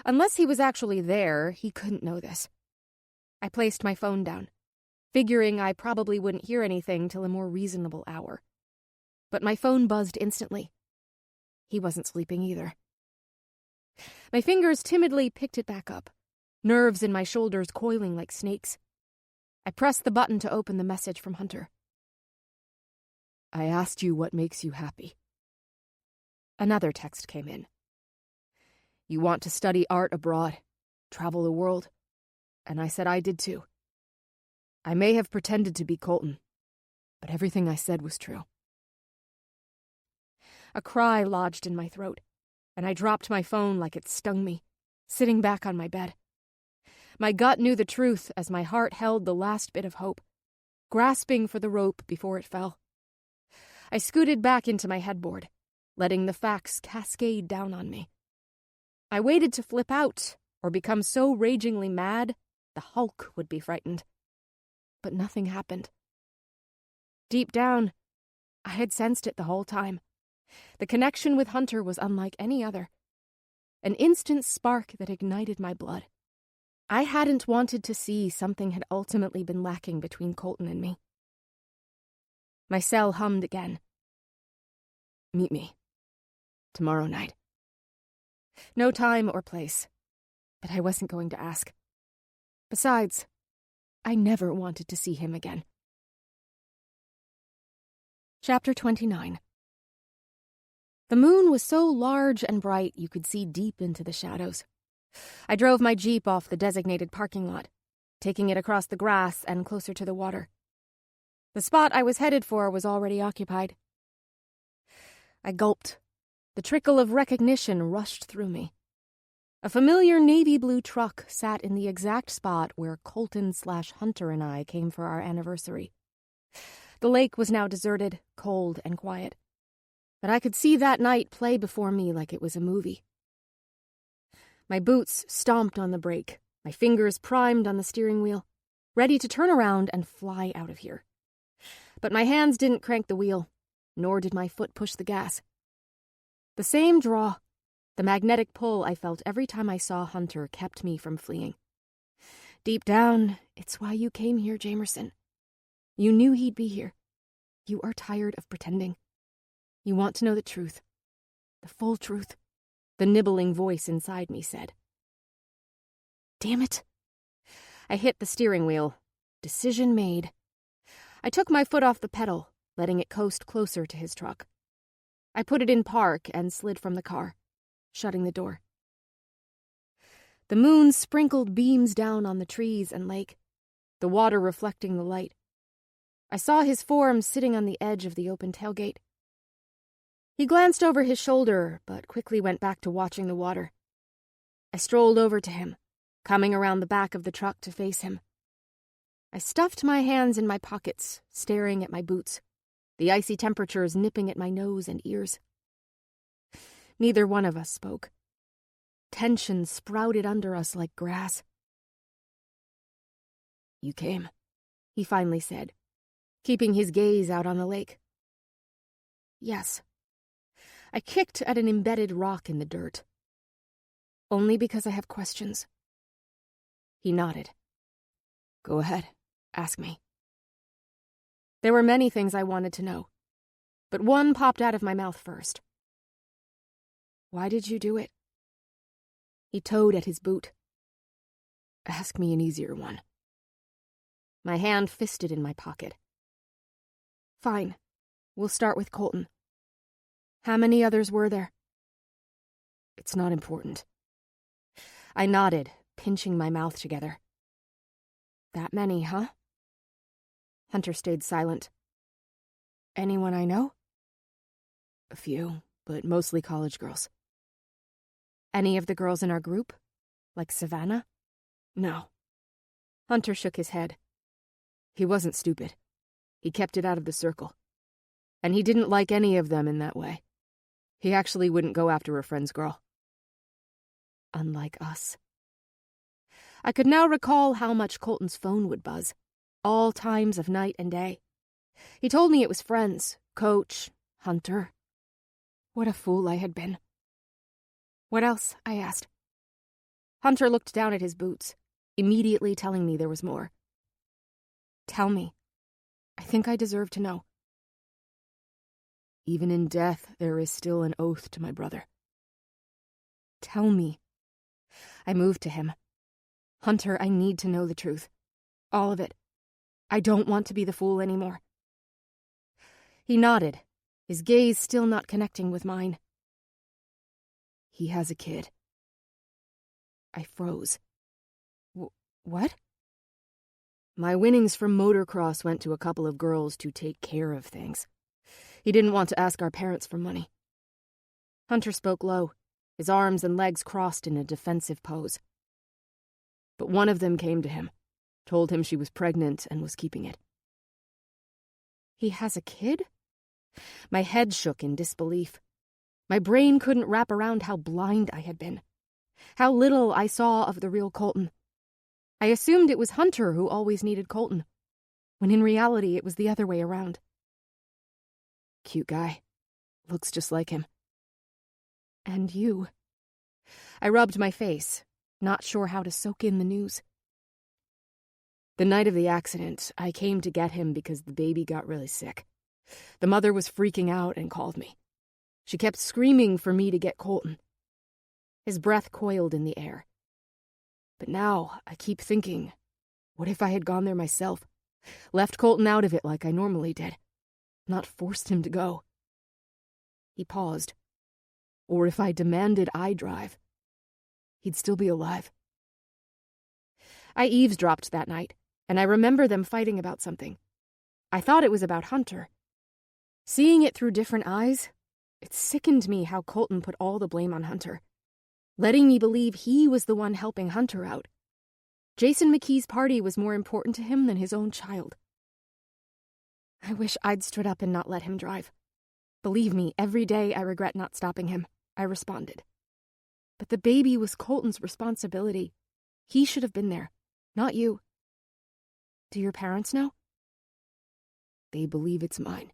Unless he was actually there, he couldn't know this. I placed my phone down, figuring I probably wouldn't hear anything till a more reasonable hour. But my phone buzzed instantly. He wasn't sleeping either. My fingers timidly picked it back up, nerves in my shoulders coiling like snakes. I pressed the button to open the message from Hunter. I asked you what makes you happy. Another text came in. You want to study art abroad, travel the world, and I said I did too. I may have pretended to be Colton, but everything I said was true. A cry lodged in my throat, and I dropped my phone like it stung me, sitting back on my bed. My gut knew the truth as my heart held the last bit of hope, grasping for the rope before it fell. I scooted back into my headboard, letting the facts cascade down on me. I waited to flip out or become so ragingly mad the Hulk would be frightened. But nothing happened. Deep down, I had sensed it the whole time. The connection with Hunter was unlike any other. An instant spark that ignited my blood. I hadn't wanted to see something had ultimately been lacking between Colton and me. My cell hummed again. Meet me. Tomorrow night. No time or place. But I wasn't going to ask. Besides, I never wanted to see him again. Chapter 29. The moon was so large and bright you could see deep into the shadows. I drove my Jeep off the designated parking lot, taking it across the grass and closer to the water. The spot I was headed for was already occupied. I gulped. The trickle of recognition rushed through me. A familiar navy blue truck sat in the exact spot where Colton/Hunter and I came for our anniversary. The lake was now deserted, cold, and quiet. But I could see that night play before me like it was a movie. My boots stomped on the brake, my fingers primed on the steering wheel, ready to turn around and fly out of here. But my hands didn't crank the wheel, nor did my foot push the gas. The same draw, the magnetic pull I felt every time I saw Hunter kept me from fleeing. Deep down, it's why you came here, Jamerson. You knew he'd be here. You are tired of pretending. You want to know the truth. The full truth, the nibbling voice inside me said. Damn it. I hit the steering wheel. Decision made. I took my foot off the pedal, letting it coast closer to his truck. I put it in park and slid from the car, shutting the door. The moon sprinkled beams down on the trees and lake, the water reflecting the light. I saw his form sitting on the edge of the open tailgate. He glanced over his shoulder, but quickly went back to watching the water. I strolled over to him, coming around the back of the truck to face him. I stuffed my hands in my pockets, staring at my boots, the icy temperatures nipping at my nose and ears. Neither one of us spoke. Tension sprouted under us like grass. You came, he finally said, keeping his gaze out on the lake. Yes. I kicked at an embedded rock in the dirt. Only because I have questions. He nodded. Go ahead, ask me. There were many things I wanted to know, but one popped out of my mouth first. Why did you do it? He towed at his boot. Ask me an easier one. My hand fisted in my pocket. Fine. We'll start with Colton. How many others were there? It's not important. I nodded, pinching my mouth together. That many, huh? Hunter stayed silent. Anyone I know? A few, but mostly college girls. Any of the girls in our group? Like Savannah? No. Hunter shook his head. He wasn't stupid. He kept it out of the circle. And he didn't like any of them in that way. He actually wouldn't go after a friend's girl. Unlike us. I could now recall how much Colton's phone would buzz, all times of night and day. He told me it was friends, Coach, Hunter. What a fool I had been. What else? I asked. Hunter looked down at his boots, immediately telling me there was more. Tell me. I think I deserve to know. Even in death, there is still an oath to my brother. Tell me. I moved to him. Hunter, I need to know the truth. All of it. I don't want to be the fool anymore. He nodded, his gaze still not connecting with mine. He has a kid. I froze. What? My winnings from motocross went to a couple of girls to take care of things. He didn't want to ask our parents for money. Hunter spoke low, his arms and legs crossed in a defensive pose. But one of them came to him, told him she was pregnant and was keeping it. He has a kid? My head shook in disbelief. My brain couldn't wrap around how blind I had been, how little I saw of the real Colton. I assumed it was Hunter who always needed Colton, when in reality it was the other way around. Cute guy. Looks just like him. And you. I rubbed my face, not sure how to soak in the news. The night of the accident, I came to get him because the baby got really sick. The mother was freaking out and called me. She kept screaming for me to get Colton. His breath coiled in the air. But now I keep thinking, what if I had gone there myself, left Colton out of it like I normally did, not forced him to go? He paused. Or if I demanded I drive, he'd still be alive. I eavesdropped that night, and I remember them fighting about something. I thought it was about Hunter. Seeing it through different eyes, it sickened me how Colton put all the blame on Hunter, letting me believe he was the one helping Hunter out. Jason McKee's party was more important to him than his own child. I wish I'd stood up and not let him drive. Believe me, every day I regret not stopping him, I responded. But the baby was Colton's responsibility. He should have been there, not you. Do your parents know? They believe it's mine.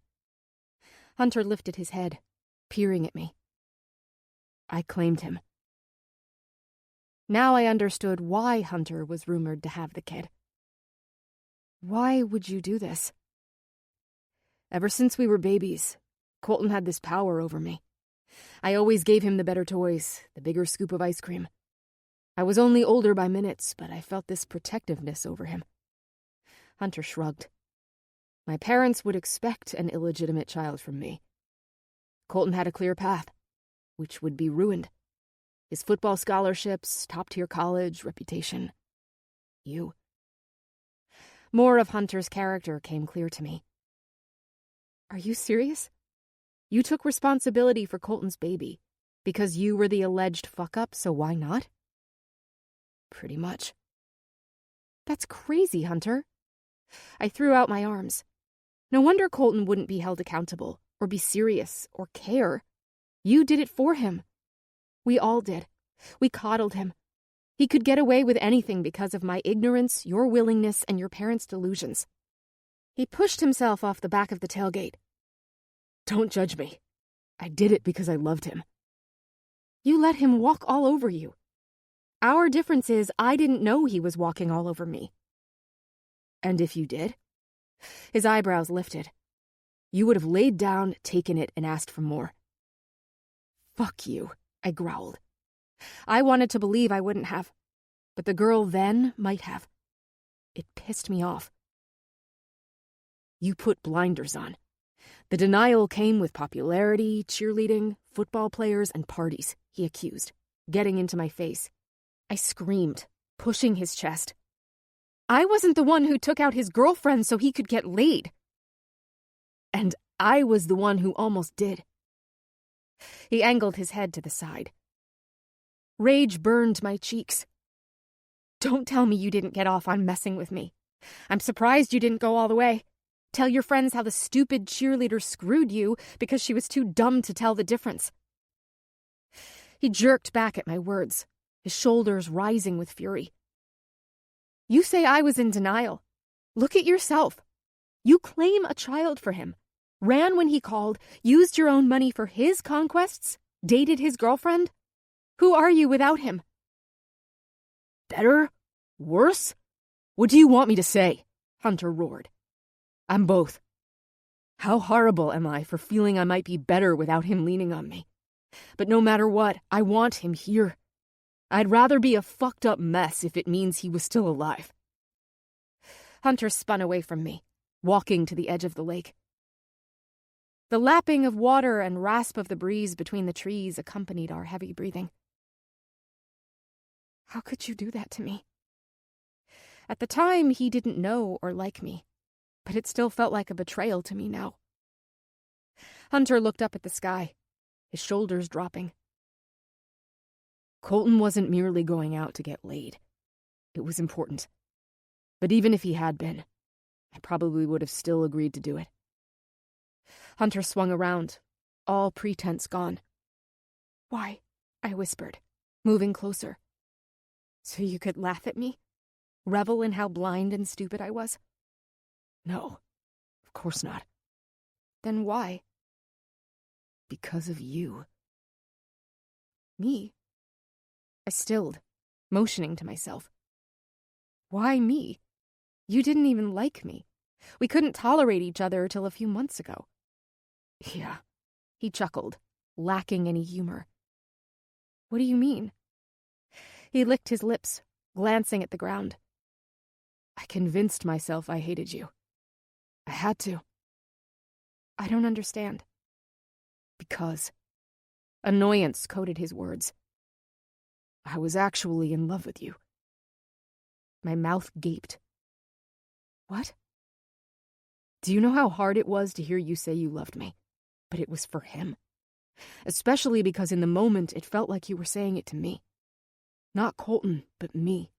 Hunter lifted his head, peering at me. I claimed him. Now I understood why Hunter was rumored to have the kid. Why would you do this? Ever since we were babies, Colton had this power over me. I always gave him the better toys, the bigger scoop of ice cream. I was only older by minutes, but I felt this protectiveness over him. Hunter shrugged. My parents would expect an illegitimate child from me. Colton had a clear path, which would be ruined. His football scholarships, top-tier college, reputation. You. More of Hunter's character came clear to me. Are you serious? You took responsibility for Colton's baby because you were the alleged fuck-up, so why not? Pretty much. That's crazy, Hunter. I threw out my arms. No wonder Colton wouldn't be held accountable, or be serious, or care. You did it for him. We all did. We coddled him. He could get away with anything because of my ignorance, your willingness, and your parents' delusions. He pushed himself off the back of the tailgate. Don't judge me. I did it because I loved him. You let him walk all over you. Our difference is I didn't know he was walking all over me. And if you did? His eyebrows lifted. You would have laid down, taken it, and asked for more. Fuck you, I growled. I wanted to believe I wouldn't have, but the girl then might have. It pissed me off. You put blinders on. The denial came with popularity, cheerleading, football players, and parties, he accused, getting into my face. I screamed, pushing his chest. I wasn't the one who took out his girlfriend so he could get laid. And I was the one who almost did. He angled his head to the side. Rage burned my cheeks. Don't tell me you didn't get off on messing with me. I'm surprised you didn't go all the way. Tell your friends how the stupid cheerleader screwed you because she was too dumb to tell the difference. He jerked back at my words, his shoulders rising with fury. You say I was in denial. Look at yourself. You claim a child for him, ran when he called, used your own money for his conquests, dated his girlfriend. Who are you without him? Better? Worse? What do you want me to say? Hunter roared. I'm both. How horrible am I for feeling I might be better without him leaning on me? But no matter what, I want him here. I'd rather be a fucked up mess if it means he was still alive. Hunter spun away from me, walking to the edge of the lake. The lapping of water and rasp of the breeze between the trees accompanied our heavy breathing. How could you do that to me? At the time, he didn't know or like me, but it still felt like a betrayal to me now. Hunter looked up at the sky, his shoulders dropping. Colton wasn't merely going out to get laid. It was important. But even if he had been, I probably would have still agreed to do it. Hunter swung around, all pretense gone. Why? I whispered, moving closer. So you could laugh at me? Revel in how blind and stupid I was? No, of course not. Then why? Because of you. Me? I stilled, motioning to myself. Why me? You didn't even like me. We couldn't tolerate each other till a few months ago. Yeah, he chuckled, lacking any humor. What do you mean? He licked his lips, glancing at the ground. I convinced myself I hated you. I had to. I don't understand. Because. Annoyance coated his words. I was actually in love with you. My mouth gaped. What? Do you know how hard it was to hear you say you loved me? But it was for him. Especially because in the moment it felt like you were saying it to me. Not Colton, but me.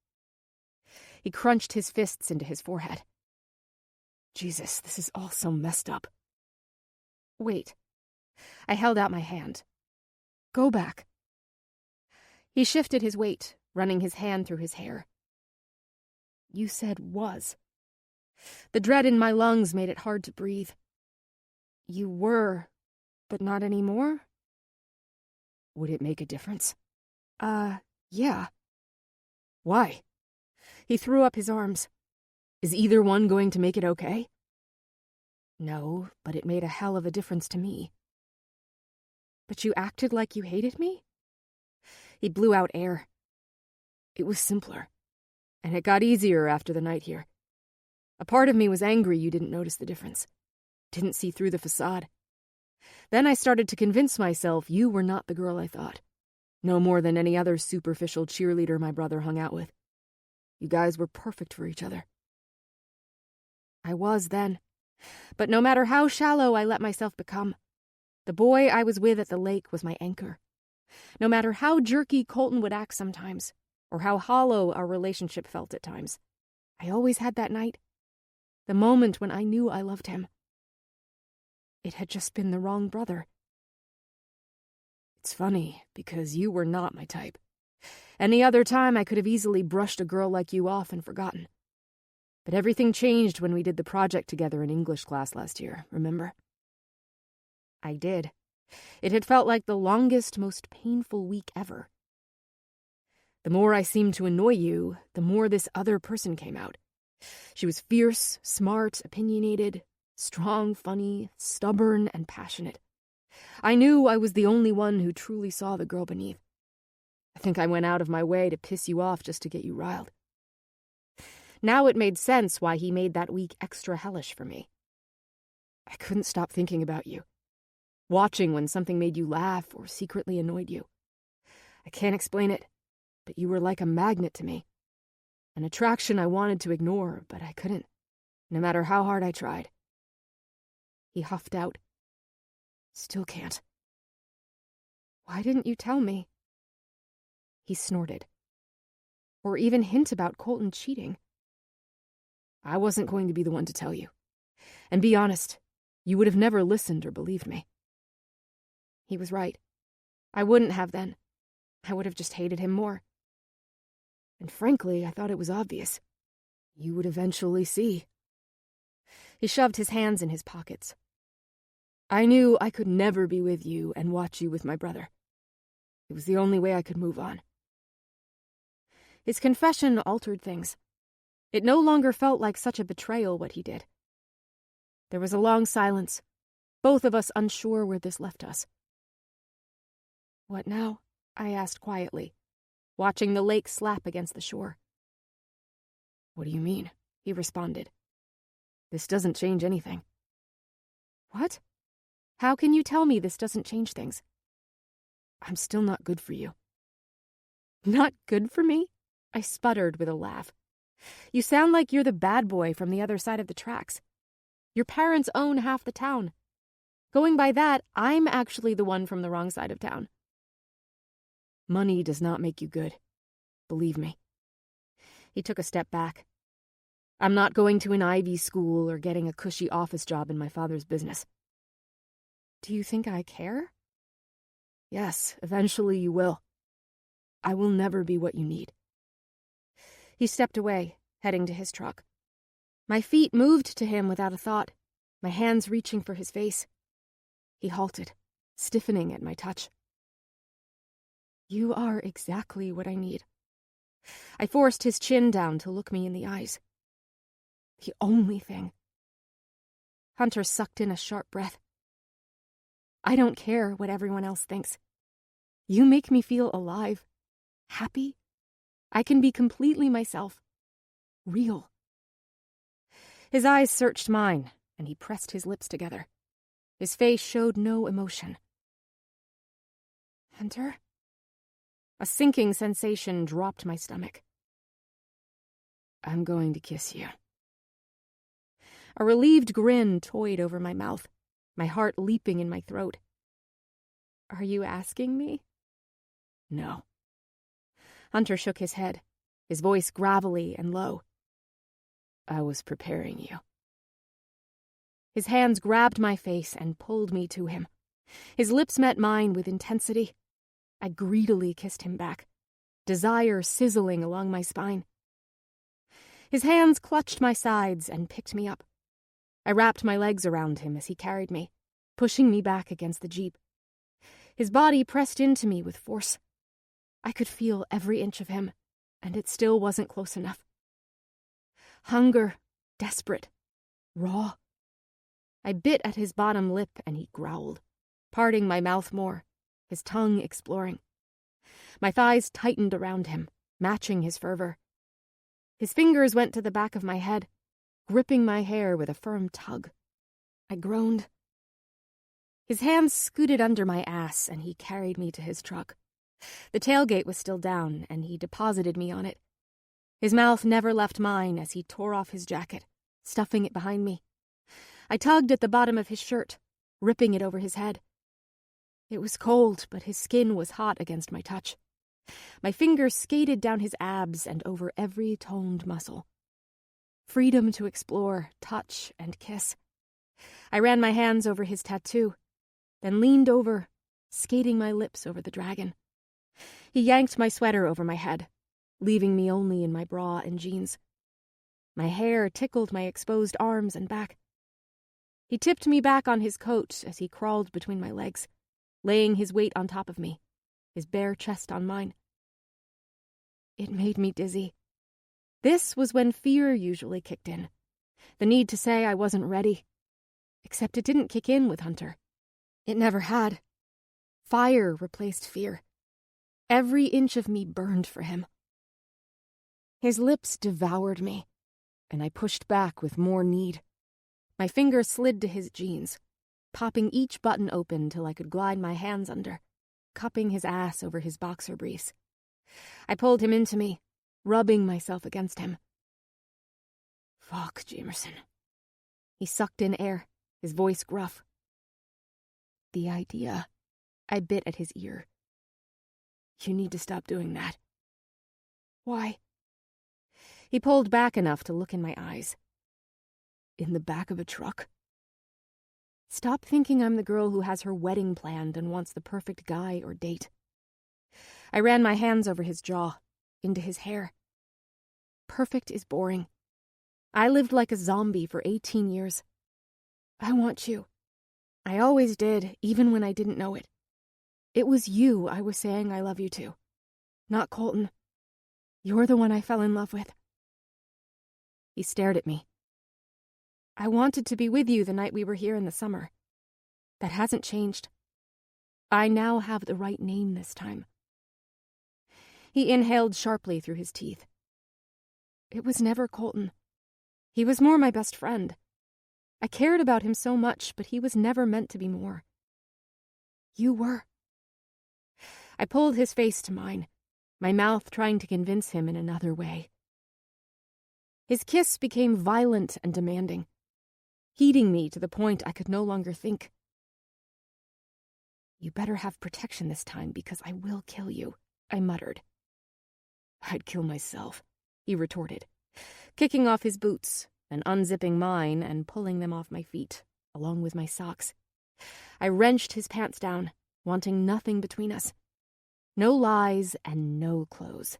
He crunched his fists into his forehead. Jesus, this is all so messed up. Wait. I held out my hand. Go back. He shifted his weight, running his hand through his hair. You said was. The dread in my lungs made it hard to breathe. You were, but not anymore? Would it make a difference? Yeah. Why? He threw up his arms. Is either one going to make it okay? No, but it made a hell of a difference to me. But you acted like you hated me? He blew out air. It was simpler. And it got easier after the night here. A part of me was angry you didn't notice the difference. Didn't see through the facade. Then I started to convince myself you were not the girl I thought. No more than any other superficial cheerleader my brother hung out with. You guys were perfect for each other. I was then. But no matter how shallow I let myself become, the boy I was with at the lake was my anchor. No matter how jerky Colton would act sometimes, or how hollow our relationship felt at times, I always had that night. The moment when I knew I loved him. It had just been the wrong brother. It's funny, because you were not my type. Any other time I could have easily brushed a girl like you off and forgotten. But everything changed when we did the project together in English class last year, remember? I did. It had felt like the longest, most painful week ever. The more I seemed to annoy you, the more this other person came out. She was fierce, smart, opinionated, strong, funny, stubborn, and passionate. I knew I was the only one who truly saw the girl beneath. I think I went out of my way to piss you off just to get you riled. Now it made sense why he made that week extra hellish for me. I couldn't stop thinking about you. Watching when something made you laugh or secretly annoyed you. I can't explain it, but you were like a magnet to me. An attraction I wanted to ignore, but I couldn't, no matter how hard I tried. He huffed out. Still can't. Why didn't you tell me? He snorted. Or even hint about Colton cheating. I wasn't going to be the one to tell you. And be honest, you would have never listened or believed me. He was right. I wouldn't have then. I would have just hated him more. And frankly, I thought it was obvious. You would eventually see. He shoved his hands in his pockets. I knew I could never be with you and watch you with my brother. It was the only way I could move on. His confession altered things. It no longer felt like such a betrayal what he did. There was a long silence, both of us unsure where this left us. What now? I asked quietly, watching the lake slap against the shore. What do you mean? He responded. This doesn't change anything. What? How can you tell me this doesn't change things? I'm still not good for you. Not good for me? I sputtered with a laugh. You sound like you're the bad boy from the other side of the tracks. Your parents own half the town. Going by that, I'm actually the one from the wrong side of town. Money does not make you good. Believe me. He took a step back. I'm not going to an Ivy school or getting a cushy office job in my father's business. Do you think I care? Yes, eventually you will. I will never be what you need. He stepped away, heading to his truck. My feet moved to him without a thought, my hands reaching for his face. He halted, stiffening at my touch. You are exactly what I need. I forced his chin down to look me in the eyes. The only thing. Hunter sucked in a sharp breath. I don't care what everyone else thinks. You make me feel alive, happy. I can be completely myself. Real. His eyes searched mine, and he pressed his lips together. His face showed no emotion. Hunter? A sinking sensation dropped my stomach. I'm going to kiss you. A relieved grin toyed over my mouth, my heart leaping in my throat. "Are you asking me?" "No." Hunter shook his head, his voice gravelly and low. "I was preparing you." His hands grabbed my face and pulled me to him. His lips met mine with intensity. I greedily kissed him back, desire sizzling along my spine. His hands clutched my sides and picked me up. I wrapped my legs around him as he carried me, pushing me back against the Jeep. His body pressed into me with force. I could feel every inch of him, and it still wasn't close enough. Hunger, desperate, raw. I bit at his bottom lip and he growled, parting my mouth more, his tongue exploring. My thighs tightened around him, matching his fervor. His fingers went to the back of my head, gripping my hair with a firm tug. I groaned. His hands scooted under my ass and he carried me to his truck. The tailgate was still down and he deposited me on it. His mouth never left mine as he tore off his jacket, stuffing it behind me. I tugged at the bottom of his shirt, ripping it over his head. It was cold, but his skin was hot against my touch. My fingers skated down his abs and over every toned muscle. Freedom to explore, touch, and kiss. I ran my hands over his tattoo, then leaned over, skating my lips over the dragon. He yanked my sweater over my head, leaving me only in my bra and jeans. My hair tickled my exposed arms and back. He tipped me back on his coat as he crawled between my legs, laying his weight on top of me, his bare chest on mine. It made me dizzy. This was when fear usually kicked in. The need to say I wasn't ready. Except it didn't kick in with Hunter. It never had. Fire replaced fear. Every inch of me burned for him. His lips devoured me, and I pushed back with more need. My fingers slid to his jeans, popping each button open till I could glide my hands under, cupping his ass over his boxer briefs. I pulled him into me, rubbing myself against him. "Fuck, Jamerson." He sucked in air, his voice gruff. "The idea." I bit at his ear. "You need to stop doing that." "Why?" He pulled back enough to look in my eyes. "In the back of a truck?" Stop thinking I'm the girl who has her wedding planned and wants the perfect guy or date. I ran my hands over his jaw, into his hair. Perfect is boring. I lived like a zombie for 18 years. I want you. I always did, even when I didn't know it. It was you I was saying I love you to, not Colton. You're the one I fell in love with. He stared at me. I wanted to be with you the night we were here in the summer. That hasn't changed. I now have the right name this time. He inhaled sharply through his teeth. It was never Colton. He was more my best friend. I cared about him so much, but he was never meant to be more. You were. I pulled his face to mine, my mouth trying to convince him in another way. His kiss became violent and demanding, heating me to the point I could no longer think. You better have protection this time because I will kill you, I muttered. I'd kill myself, he retorted, kicking off his boots, then unzipping mine and pulling them off my feet, along with my socks. I wrenched his pants down, wanting nothing between us. No lies and no clothes.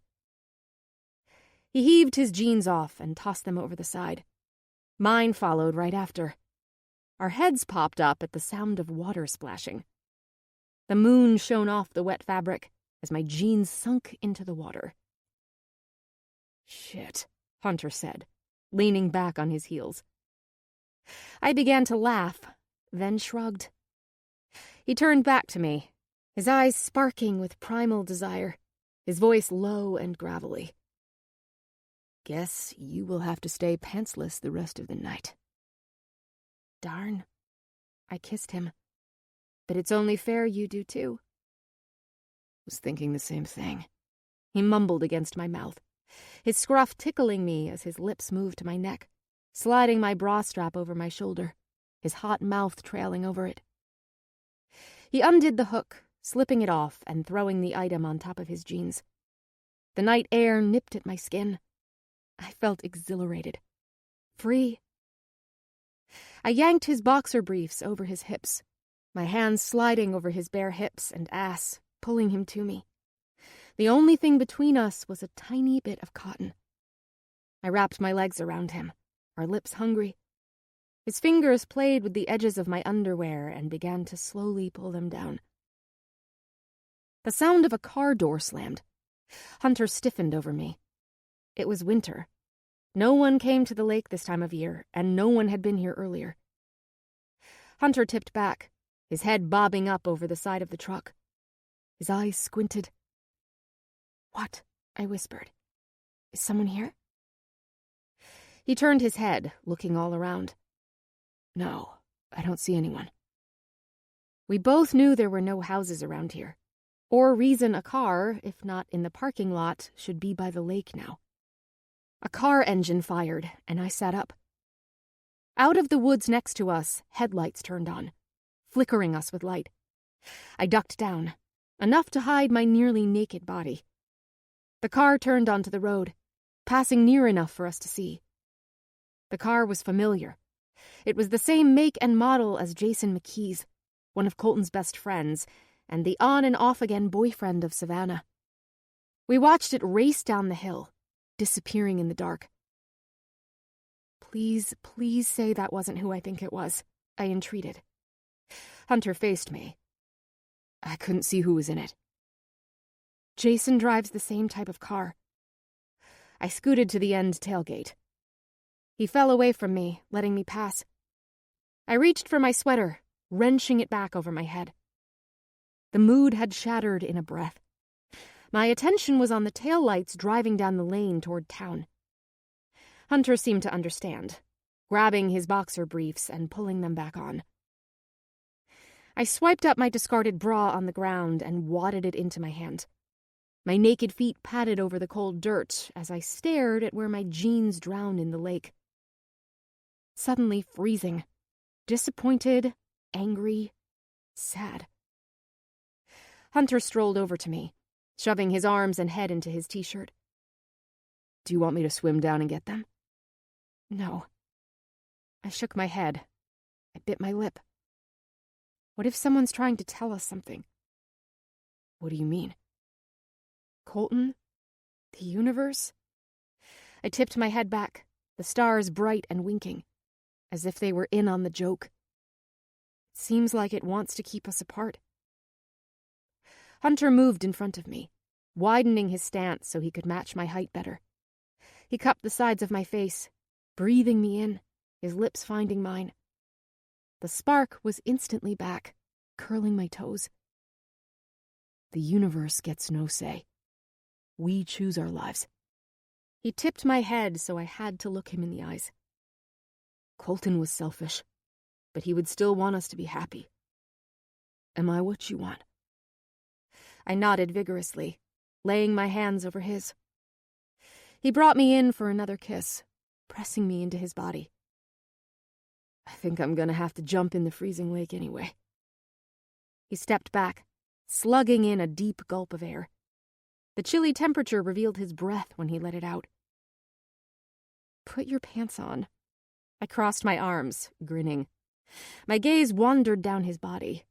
He heaved his jeans off and tossed them over the side. Mine followed right after. Our heads popped up at the sound of water splashing. The moon shone off the wet fabric as my jeans sunk into the water. Shit, Hunter said, leaning back on his heels. I began to laugh, then shrugged. He turned back to me, his eyes sparking with primal desire, his voice low and gravelly. Guess you will have to stay pantsless the rest of the night. Darn. I kissed him. But it's only fair you do too. Was thinking the same thing. He mumbled against my mouth, his scruff tickling me as his lips moved to my neck, sliding my bra strap over my shoulder, his hot mouth trailing over it. He undid the hook, slipping it off and throwing the item on top of his jeans. The night air nipped at my skin. I felt exhilarated. Free. I yanked his boxer briefs over his hips, my hands sliding over his bare hips and ass, pulling him to me. The only thing between us was a tiny bit of cotton. I wrapped my legs around him, our lips hungry. His fingers played with the edges of my underwear and began to slowly pull them down. The sound of a car door slammed. Hunter stiffened over me. It was winter. No one came to the lake this time of year, and no one had been here earlier. Hunter tipped back, his head bobbing up over the side of the truck. His eyes squinted. "What?" I whispered. "Is someone here?" He turned his head, looking all around. "No, I don't see anyone." We both knew there were no houses around here, or reason a car, if not in the parking lot, should be by the lake now. A car engine fired, and I sat up. Out of the woods next to us, headlights turned on, flickering us with light. I ducked down, enough to hide my nearly naked body. The car turned onto the road, passing near enough for us to see. The car was familiar. It was the same make and model as Jason McKee's, one of Colton's best friends, and the on-and-off-again boyfriend of Savannah. We watched it race down the hill, disappearing in the dark. "Please, please say that wasn't who I think it was," I entreated. Hunter faced me. "I couldn't see who was in it." "Jason drives the same type of car." I scooted to the end tailgate. He fell away from me, letting me pass. I reached for my sweater, wrenching it back over my head. The mood had shattered in a breath. My attention was on the taillights driving down the lane toward town. Hunter seemed to understand, grabbing his boxer briefs and pulling them back on. I swiped up my discarded bra on the ground and wadded it into my hand. My naked feet patted over the cold dirt as I stared at where my jeans drowned in the lake. Suddenly freezing, disappointed, angry, sad. Hunter strolled over to me, shoving his arms and head into his t-shirt. "Do you want me to swim down and get them?" "No." I shook my head. I bit my lip. What if someone's trying to tell us something? "What do you mean?" "Colton? The universe?" I tipped my head back, the stars bright and winking, as if they were in on the joke. It seems like it wants to keep us apart. Hunter moved in front of me, widening his stance so he could match my height better. He cupped the sides of my face, breathing me in, his lips finding mine. The spark was instantly back, curling my toes. The universe gets no say. We choose our lives. He tipped my head so I had to look him in the eyes. Colton was selfish, but he would still want us to be happy. Am I what you want? I nodded vigorously, laying my hands over his. He brought me in for another kiss, pressing me into his body. I think I'm gonna have to jump in the freezing lake anyway. He stepped back, slugging in a deep gulp of air. The chilly temperature revealed his breath when he let it out. Put your pants on. I crossed my arms, grinning. My gaze wandered down his body.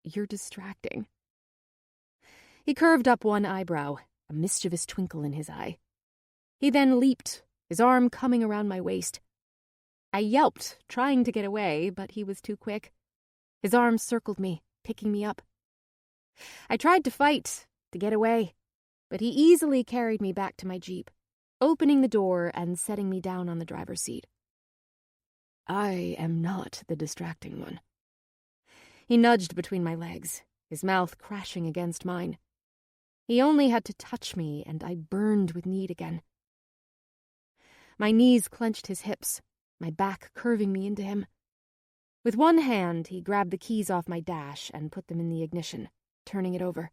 You're distracting. He curved up one eyebrow, a mischievous twinkle in his eye. He then leaped, his arm coming around my waist. I yelped, trying to get away, but he was too quick. His arms circled me, picking me up. I tried to fight, to get away, but he easily carried me back to my Jeep, opening the door and setting me down on the driver's seat. I am not the distracting one. He nudged between my legs, his mouth crashing against mine. He only had to touch me, and I burned with need again. My knees clenched his hips, my back curving me into him. With one hand, he grabbed the keys off my dash and put them in the ignition, turning it over.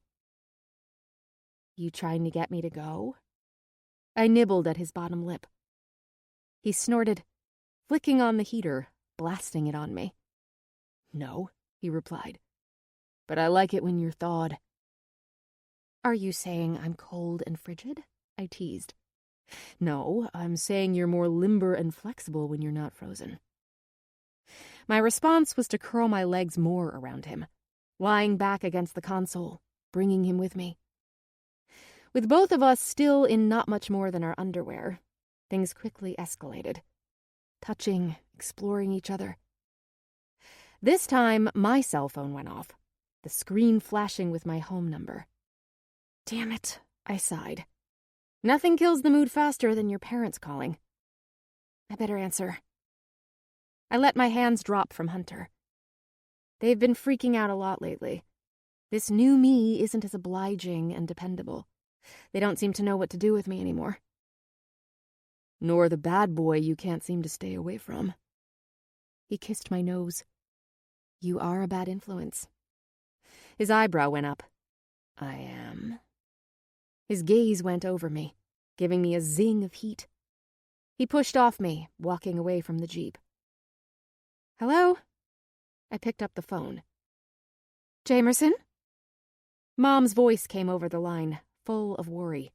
You trying to get me to go? I nibbled at his bottom lip. He snorted, flicking on the heater, blasting it on me. "No," he replied. "But I like it when you're thawed." "Are you saying I'm cold and frigid?" I teased. "No, I'm saying you're more limber and flexible when you're not frozen." My response was to curl my legs more around him, lying back against the console, bringing him with me. With both of us still in not much more than our underwear, things quickly escalated. Touching, exploring each other. This time, my cell phone went off, the screen flashing with my home number. Damn it, I sighed. Nothing kills the mood faster than your parents calling. I better answer. I let my hands drop from Hunter. They've been freaking out a lot lately. This new me isn't as obliging and dependable. They don't seem to know what to do with me anymore. Nor the bad boy you can't seem to stay away from. He kissed my nose. You are a bad influence. His eyebrow went up. I am. His gaze went over me, giving me a zing of heat. He pushed off me, walking away from the Jeep. Hello? I picked up the phone. Jamerson? Mom's voice came over the line, full of worry.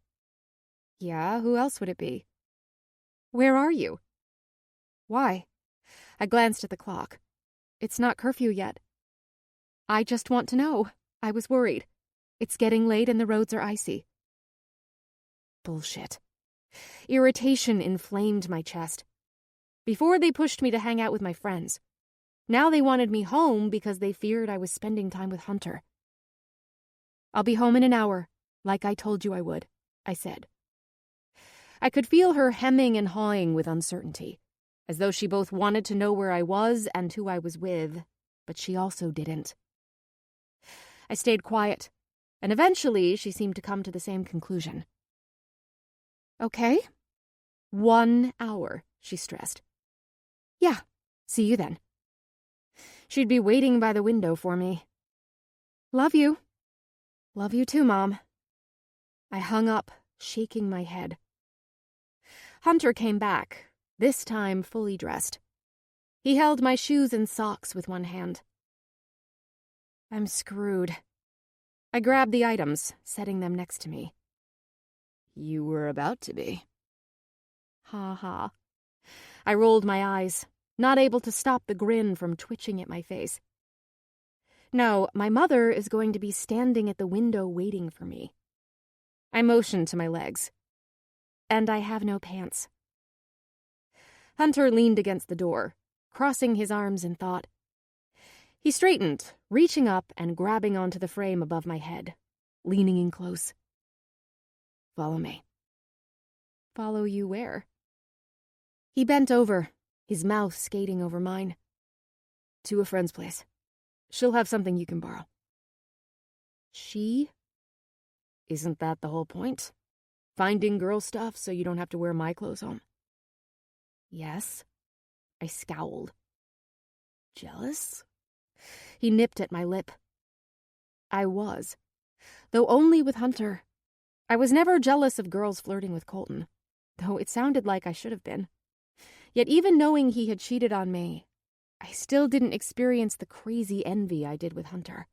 Yeah, who else would it be? Where are you? Why? I glanced at the clock. It's not curfew yet. I just want to know. I was worried. It's getting late and the roads are icy. Bullshit. Irritation inflamed my chest. Before they pushed me to hang out with my friends. Now they wanted me home because they feared I was spending time with Hunter. I'll be home in an hour, like I told you I would, I said. I could feel her hemming and hawing with uncertainty, as though she both wanted to know where I was and who I was with, but she also didn't. I stayed quiet, and eventually she seemed to come to the same conclusion. Okay. 1 hour, she stressed. Yeah, see you then. She'd be waiting by the window for me. Love you. Love you too, Mom. I hung up, shaking my head. Hunter came back, this time fully dressed. He held my shoes and socks with one hand. I'm screwed. I grabbed the items, setting them next to me. You were about to be. Ha ha. I rolled my eyes, not able to stop the grin from twitching at my face. No, my mother is going to be standing at the window waiting for me. I motioned to my legs. And I have no pants. Hunter leaned against the door, crossing his arms in thought. He straightened, reaching up and grabbing onto the frame above my head, leaning in close. Follow me. Follow you where? He bent over, his mouth skating over mine. To a friend's place. She'll have something you can borrow. She? Isn't that the whole point? Finding girl stuff so you don't have to wear my clothes home? Yes. I scowled. Jealous? He nipped at my lip. I was, though only with Hunter. I was never jealous of girls flirting with Colton, though it sounded like I should have been. Yet even knowing he had cheated on me, I still didn't experience the crazy envy I did with Hunter.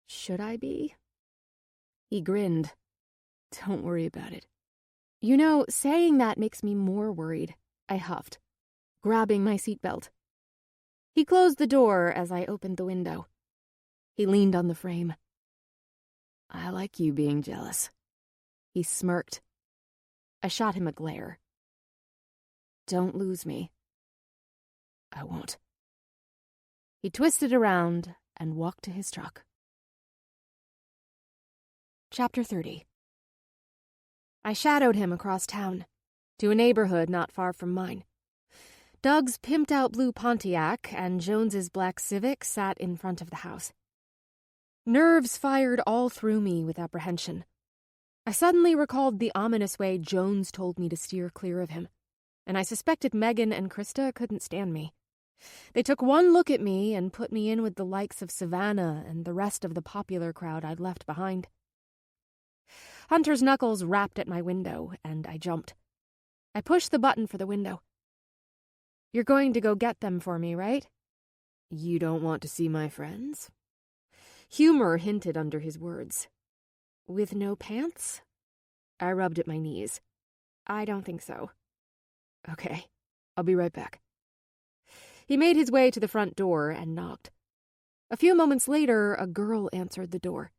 Should I be? He grinned. Don't worry about it. You know, saying that makes me more worried, I huffed, grabbing my seatbelt. He closed the door as I opened the window. He leaned on the frame. I like you being jealous. He smirked. I shot him a glare. Don't lose me. I won't. He twisted around and walked to his truck. Chapter 30. I shadowed him across town, to a neighborhood not far from mine. Doug's pimped-out blue Pontiac and Jones's black Civic sat in front of the house. Nerves fired all through me with apprehension. I suddenly recalled the ominous way Jones told me to steer clear of him, and I suspected Megan and Krista couldn't stand me. They took one look at me and put me in with the likes of Savannah and the rest of the popular crowd I'd left behind. Hunter's knuckles rapped at my window, and I jumped. I pushed the button for the window. You're going to go get them for me, right? You don't want to see my friends? Humor hinted under his words. With no pants? I rubbed at my knees. I don't think so. Okay, I'll be right back. He made his way to the front door and knocked. A few moments later, a girl answered the door.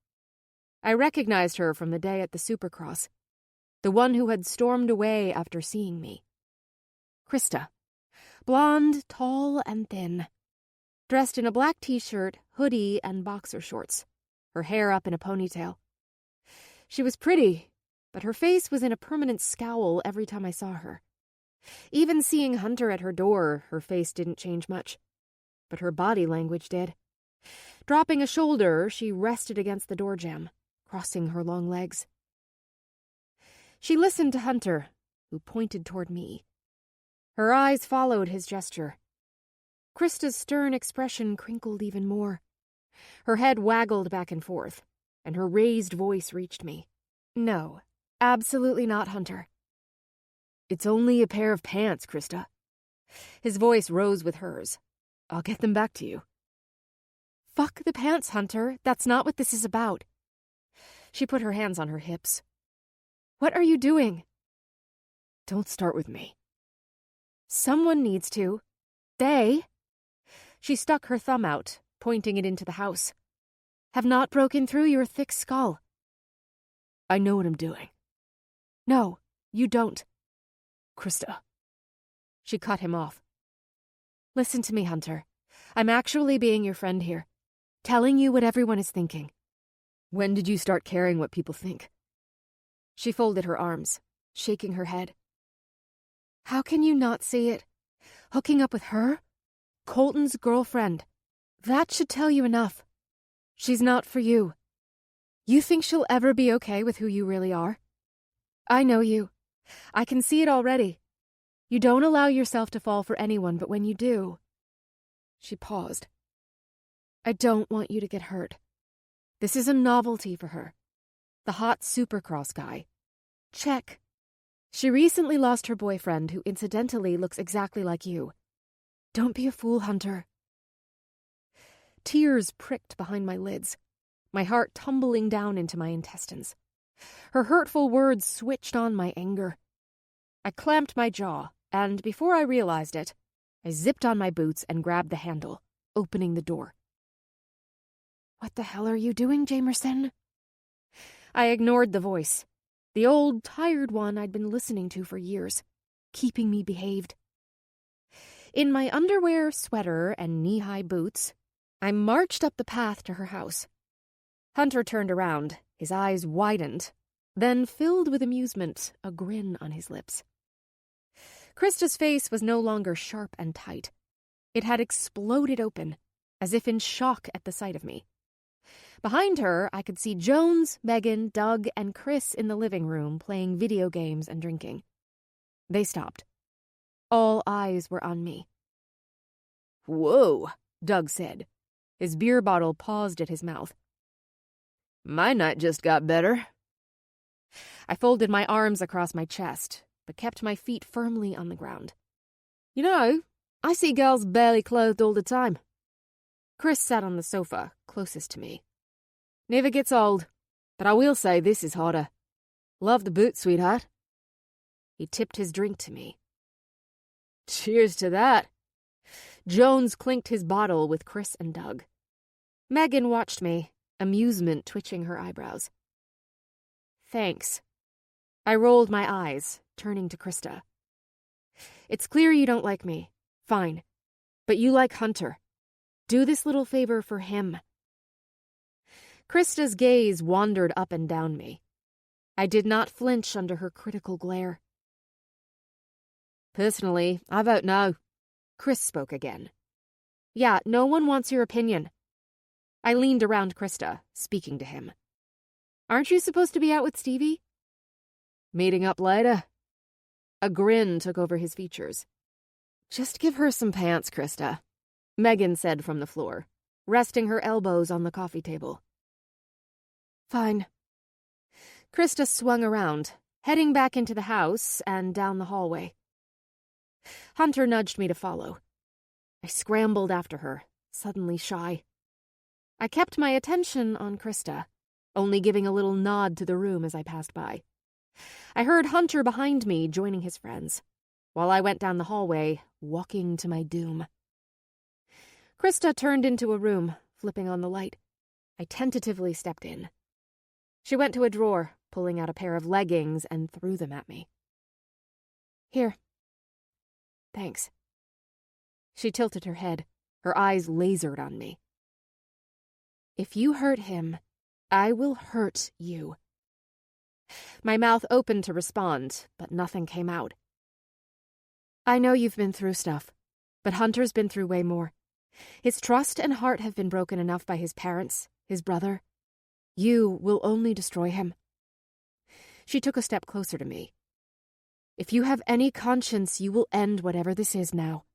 I recognized her from the day at the Supercross, the one who had stormed away after seeing me. Krista. Blonde, tall, and thin. Dressed in a black t-shirt, hoodie, and boxer shorts, her hair up in a ponytail. She was pretty, but her face was in a permanent scowl every time I saw her. Even seeing Hunter at her door, her face didn't change much, but her body language did. Dropping a shoulder, she rested against the door jamb, crossing her long legs. She listened to Hunter, who pointed toward me. Her eyes followed his gesture. Krista's stern expression crinkled even more. Her head waggled back and forth, and her raised voice reached me. No, absolutely not, Hunter. It's only a pair of pants, Krista. His voice rose with hers. I'll get them back to you. Fuck the pants, Hunter. That's not what this is about. She put her hands on her hips. What are you doing? Don't start with me. Someone needs to. They. She stuck her thumb out, pointing it into the house. Have not broken through your thick skull. I know what I'm doing. No, you don't. Krista. She cut him off. Listen to me, Hunter. I'm actually being your friend here, telling you what everyone is thinking. When did you start caring what people think? She folded her arms, shaking her head. How can you not see it? Hooking up with her? Colton's girlfriend. That should tell you enough. She's not for you. You think she'll ever be okay with who you really are? I know you. I can see it already. You don't allow yourself to fall for anyone, but when you do... She paused. I don't want you to get hurt. This is a novelty for her. The hot Supercross guy. Check. She recently lost her boyfriend, who incidentally looks exactly like you. Don't be a fool, Hunter. Tears pricked behind my lids, my heart tumbling down into my intestines. Her hurtful words switched on my anger. I clamped my jaw, and before I realized it, I zipped on my boots and grabbed the handle, opening the door. What the hell are you doing, Jamerson? I ignored the voice, the old, tired one I'd been listening to for years, keeping me behaved. In my underwear, sweater, and knee-high boots, I marched up the path to her house. Hunter turned around, his eyes widened, then filled with amusement, a grin on his lips. Krista's face was no longer sharp and tight. It had exploded open, as if in shock at the sight of me. Behind her, I could see Jones, Megan, Doug, and Chris in the living room playing video games and drinking. They stopped. All eyes were on me. Whoa, Doug said. His beer bottle paused at his mouth. My night just got better. I folded my arms across my chest, but kept my feet firmly on the ground. You know, I see girls barely clothed all the time. Chris sat on the sofa, closest to me. Never gets old, but I will say this is hotter. Love the boot, sweetheart. He tipped his drink to me. Cheers to that. Jones clinked his bottle with Chris and Doug. Megan watched me, amusement twitching her eyebrows. Thanks. I rolled my eyes, turning to Krista. It's clear you don't like me. Fine. But you like Hunter. Do this little favor for him. Krista's gaze wandered up and down me. I did not flinch under her critical glare. Personally, I vote no. Chris spoke again. Yeah, no one wants your opinion. I leaned around Krista, speaking to him. Aren't you supposed to be out with Stevie? Meeting up later. A grin took over his features. Just give her some pants, Krista, Megan said from the floor, resting her elbows on the coffee table. Fine. Krista swung around, heading back into the house and down the hallway. Hunter nudged me to follow. I scrambled after her, suddenly shy. I kept my attention on Krista, only giving a little nod to the room as I passed by. I heard Hunter behind me joining his friends, while I went down the hallway, walking to my doom. Krista turned into a room, flipping on the light. I tentatively stepped in. She went to a drawer, pulling out a pair of leggings, and threw them at me. "Here." "Thanks." She tilted her head, her eyes lasered on me. "If you hurt him, I will hurt you." My mouth opened to respond, but nothing came out. "I know you've been through stuff, but Hunter's been through way more. His trust and heart have been broken enough by his parents, his brother. You will only destroy him." She took a step closer to me. "If you have any conscience, you will end whatever this is now."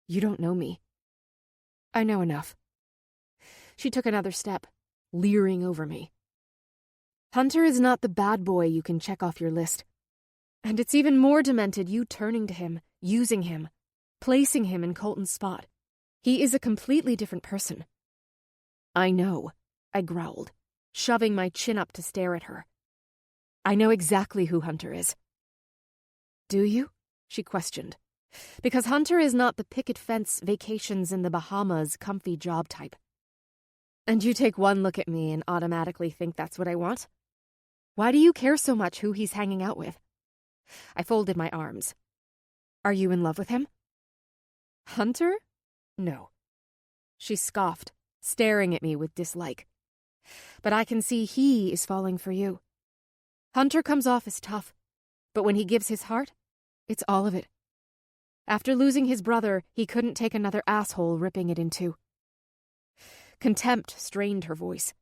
"You don't know me." "I know enough." She took another step, leering over me. "Hunter is not the bad boy you can check off your list. And it's even more demented you turning to him, using him, placing him in Colton's spot. He is a completely different person." "I know," I growled, shoving my chin up to stare at her. "I know exactly who Hunter is." "Do you?" she questioned. "Because Hunter is not the picket fence vacations in the Bahamas comfy job type. And you take one look at me and automatically think that's what I want? Why do you care so much who he's hanging out with?" I folded my arms. "Are you in love with him?" "Hunter? No." She scoffed, staring at me with dislike. "But I can see he is falling for you. Hunter comes off as tough, but when he gives his heart, it's all of it. After losing his brother, he couldn't take another asshole ripping it in two." Contempt strained her voice.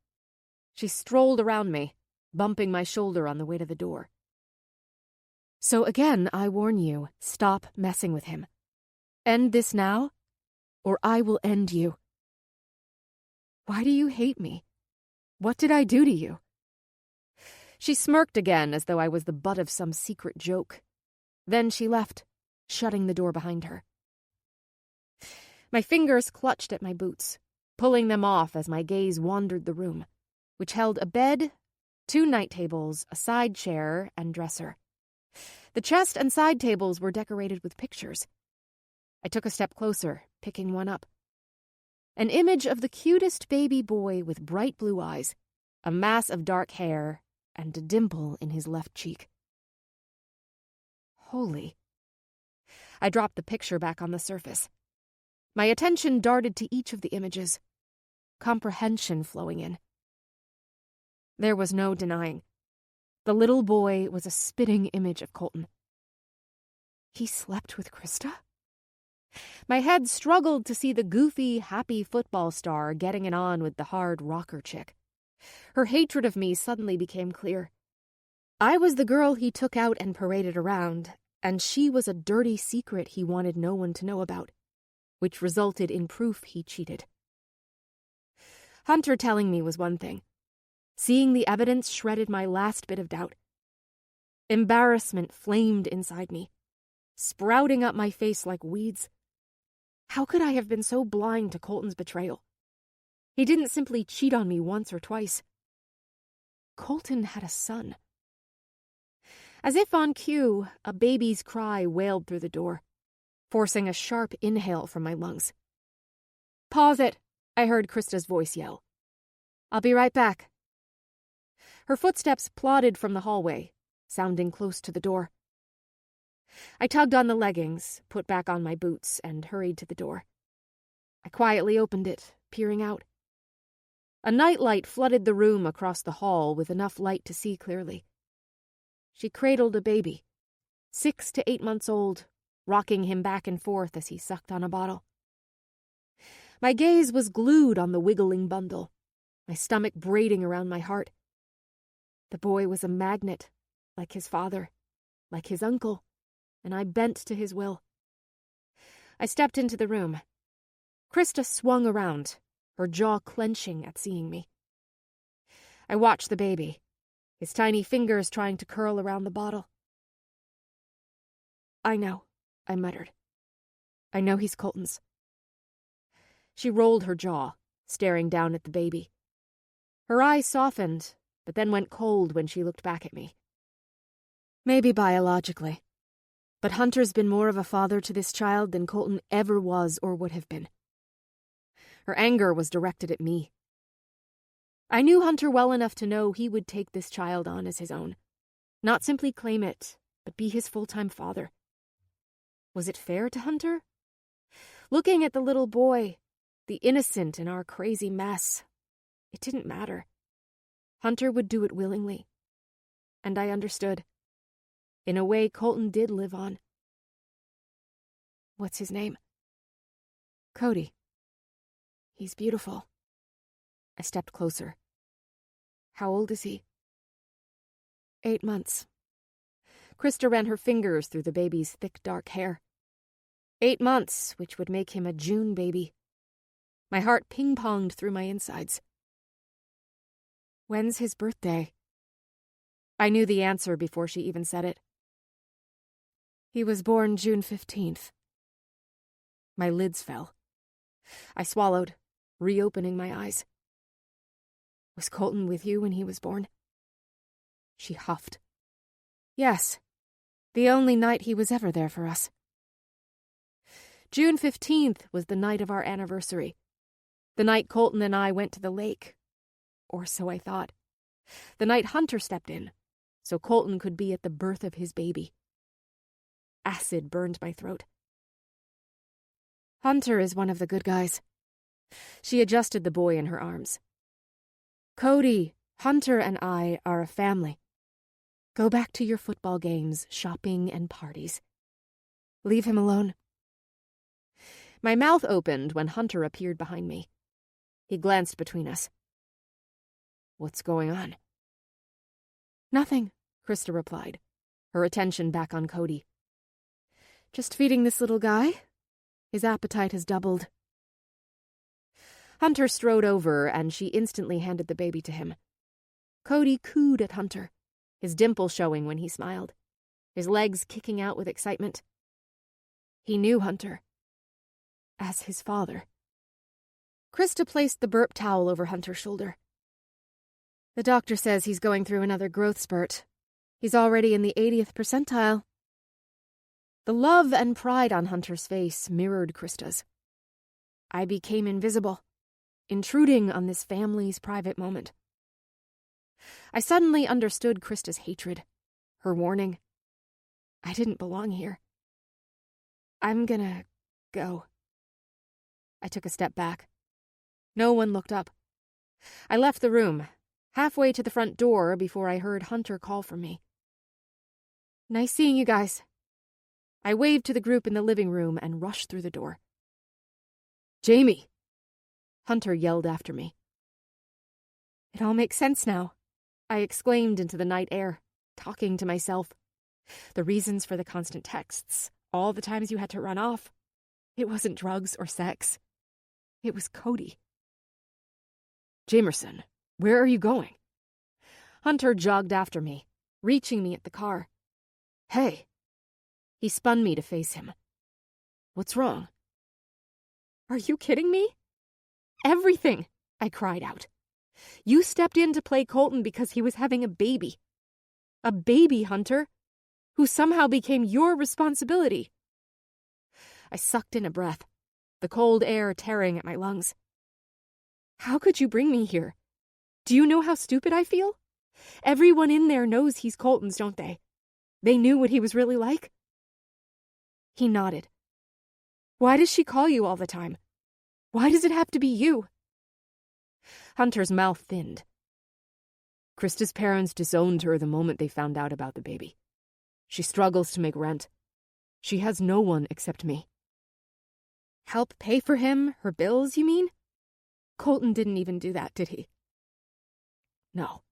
She strolled around me, bumping my shoulder on the way to the door. "So again, I warn you, stop messing with him. End this now, or I will end you." "Why do you hate me? What did I do to you?" She smirked again as though I was the butt of some secret joke. Then she left, shutting the door behind her. My fingers clutched at my boots, pulling them off as my gaze wandered the room, which held a bed, 2 night tables, a side chair, and dresser. The chest and side tables were decorated with pictures. I took a step closer, picking one up. An image of the cutest baby boy with bright blue eyes, a mass of dark hair, and a dimple in his left cheek. Holy. I dropped the picture back on the surface. My attention darted to each of the images, comprehension flowing in. There was no denying. The little boy was a spitting image of Colton. He slept with Krista? My head struggled to see the goofy, happy football star getting it on with the hard rocker chick. Her hatred of me suddenly became clear. I was the girl he took out and paraded around, and she was a dirty secret he wanted no one to know about, which resulted in proof he cheated. Hunter telling me was one thing. Seeing the evidence shredded my last bit of doubt. Embarrassment flamed inside me, sprouting up my face like weeds. How could I have been so blind to Colton's betrayal? He didn't simply cheat on me once or twice. Colton had a son. As if on cue, a baby's cry wailed through the door, forcing a sharp inhale from my lungs. "Pause it," I heard Krista's voice yell. "I'll be right back." Her footsteps plodded from the hallway, sounding close to the door. I tugged on the leggings, put back on my boots, and hurried to the door. I quietly opened it, peering out. A nightlight flooded the room across the hall with enough light to see clearly. She cradled a baby, 6 to 8 months old, rocking him back and forth as he sucked on a bottle. My gaze was glued on the wiggling bundle, my stomach braiding around my heart. The boy was a magnet, like his father, like his uncle, and I bent to his will. I stepped into the room. Krista swung around, her jaw clenching at seeing me. I watched the baby, his tiny fingers trying to curl around the bottle. "I know," I muttered. I know he's Colton's. She rolled her jaw, staring down at the baby. Her eyes softened, but then went cold when she looked back at me. Maybe biologically, but Hunter's been more of a father to this child than Colton ever was or would have been. Her anger was directed at me. I knew Hunter well enough to know he would take this child on as his own. Not simply claim it, but be his full-time father. Was it fair to Hunter? Looking at the little boy, the innocent in our crazy mess, it didn't matter. Hunter would do it willingly. And I understood. In a way, Colton did live on. What's his name? Cody. He's beautiful. I stepped closer. How old is he? 8 months. Krista ran her fingers through the baby's thick, dark hair. 8 months, which would make him a June baby. My heart ping-ponged through my insides. When's his birthday? I knew the answer before she even said it. He was born June 15th. My lids fell. I swallowed, reopening my eyes. Was Colton with you when he was born? She huffed. Yes, the only night he was ever there for us. June 15th was the night of our anniversary. The night Colton and I went to the lake. Or so I thought. The night Hunter stepped in, so Colton could be at the birth of his baby. Acid burned my throat. Hunter is one of the good guys. She adjusted the boy in her arms. Cody, Hunter, and I are a family. Go back to your football games, shopping, and parties. Leave him alone. My mouth opened when Hunter appeared behind me. He glanced between us. What's going on? Nothing, Krista replied, her attention back on Cody. Just feeding this little guy. His appetite has doubled. Hunter strode over, and she instantly handed the baby to him. Cody cooed at Hunter, his dimple showing when he smiled, his legs kicking out with excitement. He knew Hunter. As his father. Krista placed the burp towel over Hunter's shoulder. The doctor says he's going through another growth spurt. He's already in the 80th percentile. The love and pride on Hunter's face mirrored Krista's. I became invisible, intruding on this family's private moment. I suddenly understood Krista's hatred, her warning. I didn't belong here. I'm gonna go. I took a step back. No one looked up. I left the room, halfway to the front door before I heard Hunter call for me. Nice seeing you guys. I waved to the group in the living room and rushed through the door. Jamie! Hunter yelled after me. It all makes sense now, I exclaimed into the night air, talking to myself. The reasons for the constant texts, all the times you had to run off. It wasn't drugs or sex. It was Cody. Jamerson, where are you going? Hunter jogged after me, reaching me at the car. Hey! He spun me to face him. What's wrong? Are you kidding me? Everything, I cried out. You stepped in to play Colton because he was having a baby. A baby, Hunter, who somehow became your responsibility. I sucked in a breath, the cold air tearing at my lungs. How could you bring me here? Do you know how stupid I feel? Everyone in there knows he's Colton's, don't they? They knew what he was really like? He nodded. Why does she call you all the time? Why does it have to be you? Hunter's mouth thinned. Krista's parents disowned her the moment they found out about the baby. She struggles to make rent. She has no one except me. Help pay for him, her bills, you mean? Colton didn't even do that, did he? No.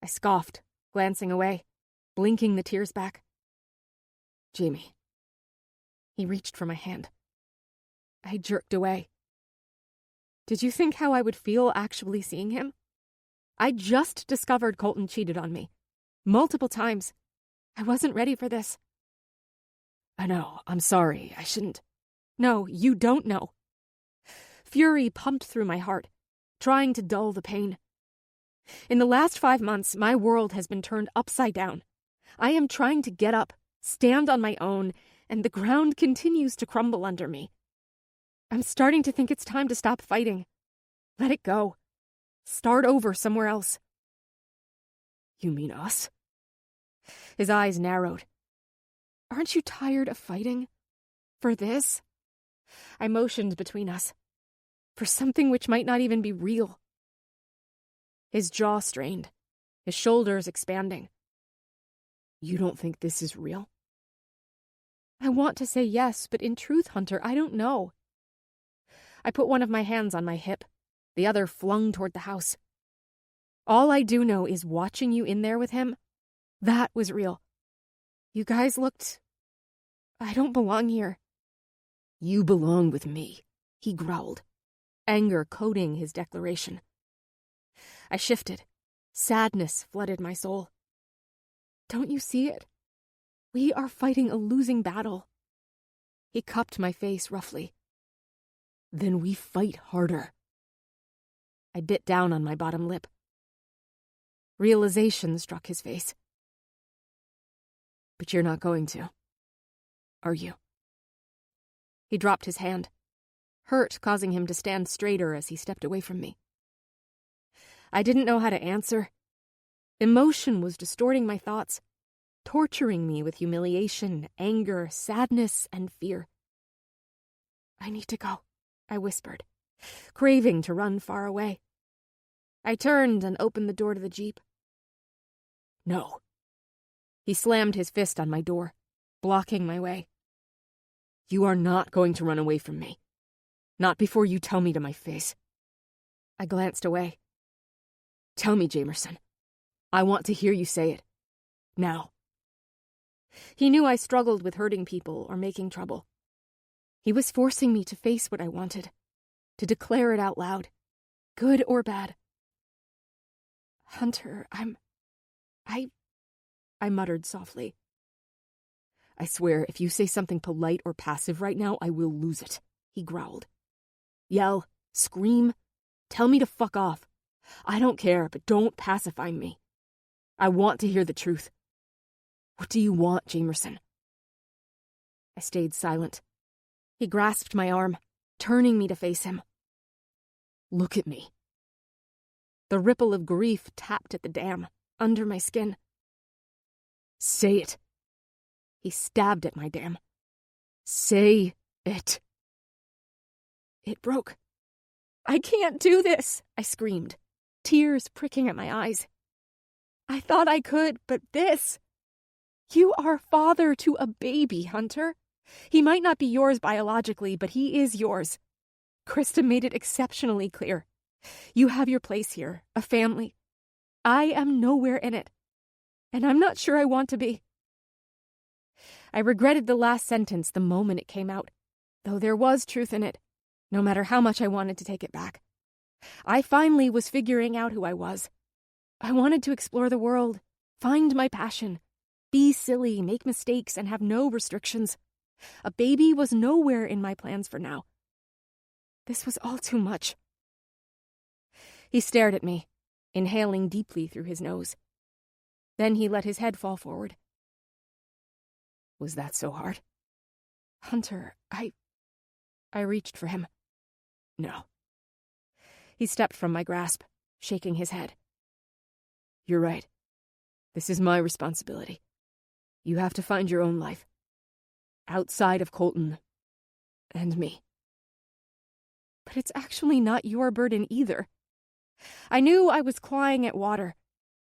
I scoffed, glancing away, blinking the tears back. Jamie. He reached for my hand. I jerked away. Did you think how I would feel actually seeing him? I just discovered Colton cheated on me. Multiple times. I wasn't ready for this. I know, I'm sorry, I shouldn't. No, you don't know. Fury pumped through my heart, trying to dull the pain. In the last 5 months, my world has been turned upside down. I am trying to get up, stand on my own, and the ground continues to crumble under me. I'm starting to think it's time to stop fighting. Let it go. Start over somewhere else. You mean us? His eyes narrowed. Aren't you tired of fighting? For this? I motioned between us. For something which might not even be real. His jaw strained, his shoulders expanding. You don't think this is real? I want to say yes, but in truth, Hunter, I don't know. I put one of my hands on my hip, the other flung toward the house. All I do know is watching you in there with him, that was real. You guys looked... I don't belong here. You belong with me, he growled, anger coating his declaration. I shifted. Sadness flooded my soul. Don't you see it? We are fighting a losing battle. He cupped my face roughly. Then we fight harder. I bit down on my bottom lip. Realization struck his face. But you're not going to, are you? He dropped his hand, hurt causing him to stand straighter as he stepped away from me. I didn't know how to answer. Emotion was distorting my thoughts, torturing me with humiliation, anger, sadness, and fear. I need to go, I whispered, craving to run far away. I turned and opened the door to the Jeep. No. He slammed his fist on my door, blocking my way. You are not going to run away from me. Not before you tell me to my face. I glanced away. Tell me, Jamerson. I want to hear you say it. Now. He knew I struggled with hurting people or making trouble. He was forcing me to face what I wanted, to declare it out loud, good or bad. Hunter, I muttered softly. I swear, if you say something polite or passive right now, I will lose it, he growled. Yell, scream, tell me to fuck off. I don't care, but don't pacify me. I want to hear the truth. What do you want, Jamerson? I stayed silent. He grasped my arm, turning me to face him. Look at me. The ripple of grief tapped at the dam, under my skin. Say it. He stabbed at my dam. Say it. It broke. I can't do this, I screamed, tears pricking at my eyes. I thought I could, but this... You are father to a baby, Hunter. He might not be yours biologically, but he is yours. Krista made it exceptionally clear. You have your place here, a family. I am nowhere in it, and I'm not sure I want to be. I regretted the last sentence the moment it came out, though there was truth in it, no matter how much I wanted to take it back. I finally was figuring out who I was. I wanted to explore the world, find my passion, be silly, make mistakes, and have no restrictions. A baby was nowhere in my plans for now. This was all too much. He stared at me, inhaling deeply through his nose. Then he let his head fall forward. Was that so hard? Hunter, I reached for him. No. He stepped from my grasp, shaking his head. You're right. This is my responsibility. You have to find your own life. Outside of Colton and me. But it's actually not your burden either. I knew I was clawing at water,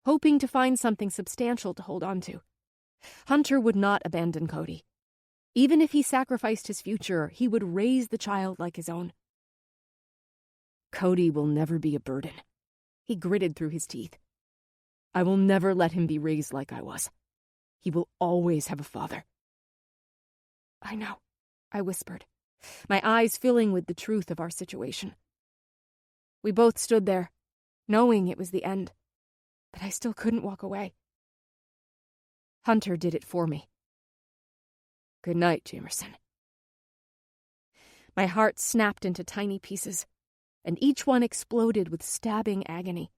hoping to find something substantial to hold on to. Hunter would not abandon Cody. Even if he sacrificed his future, he would raise the child like his own. Cody will never be a burden. He gritted through his teeth. I will never let him be raised like I was. He will always have a father. I know, I whispered, my eyes filling with the truth of our situation. We both stood there, knowing it was the end, but I still couldn't walk away. Hunter did it for me. Good night, Jamerson. My heart snapped into tiny pieces, and each one exploded with stabbing agony.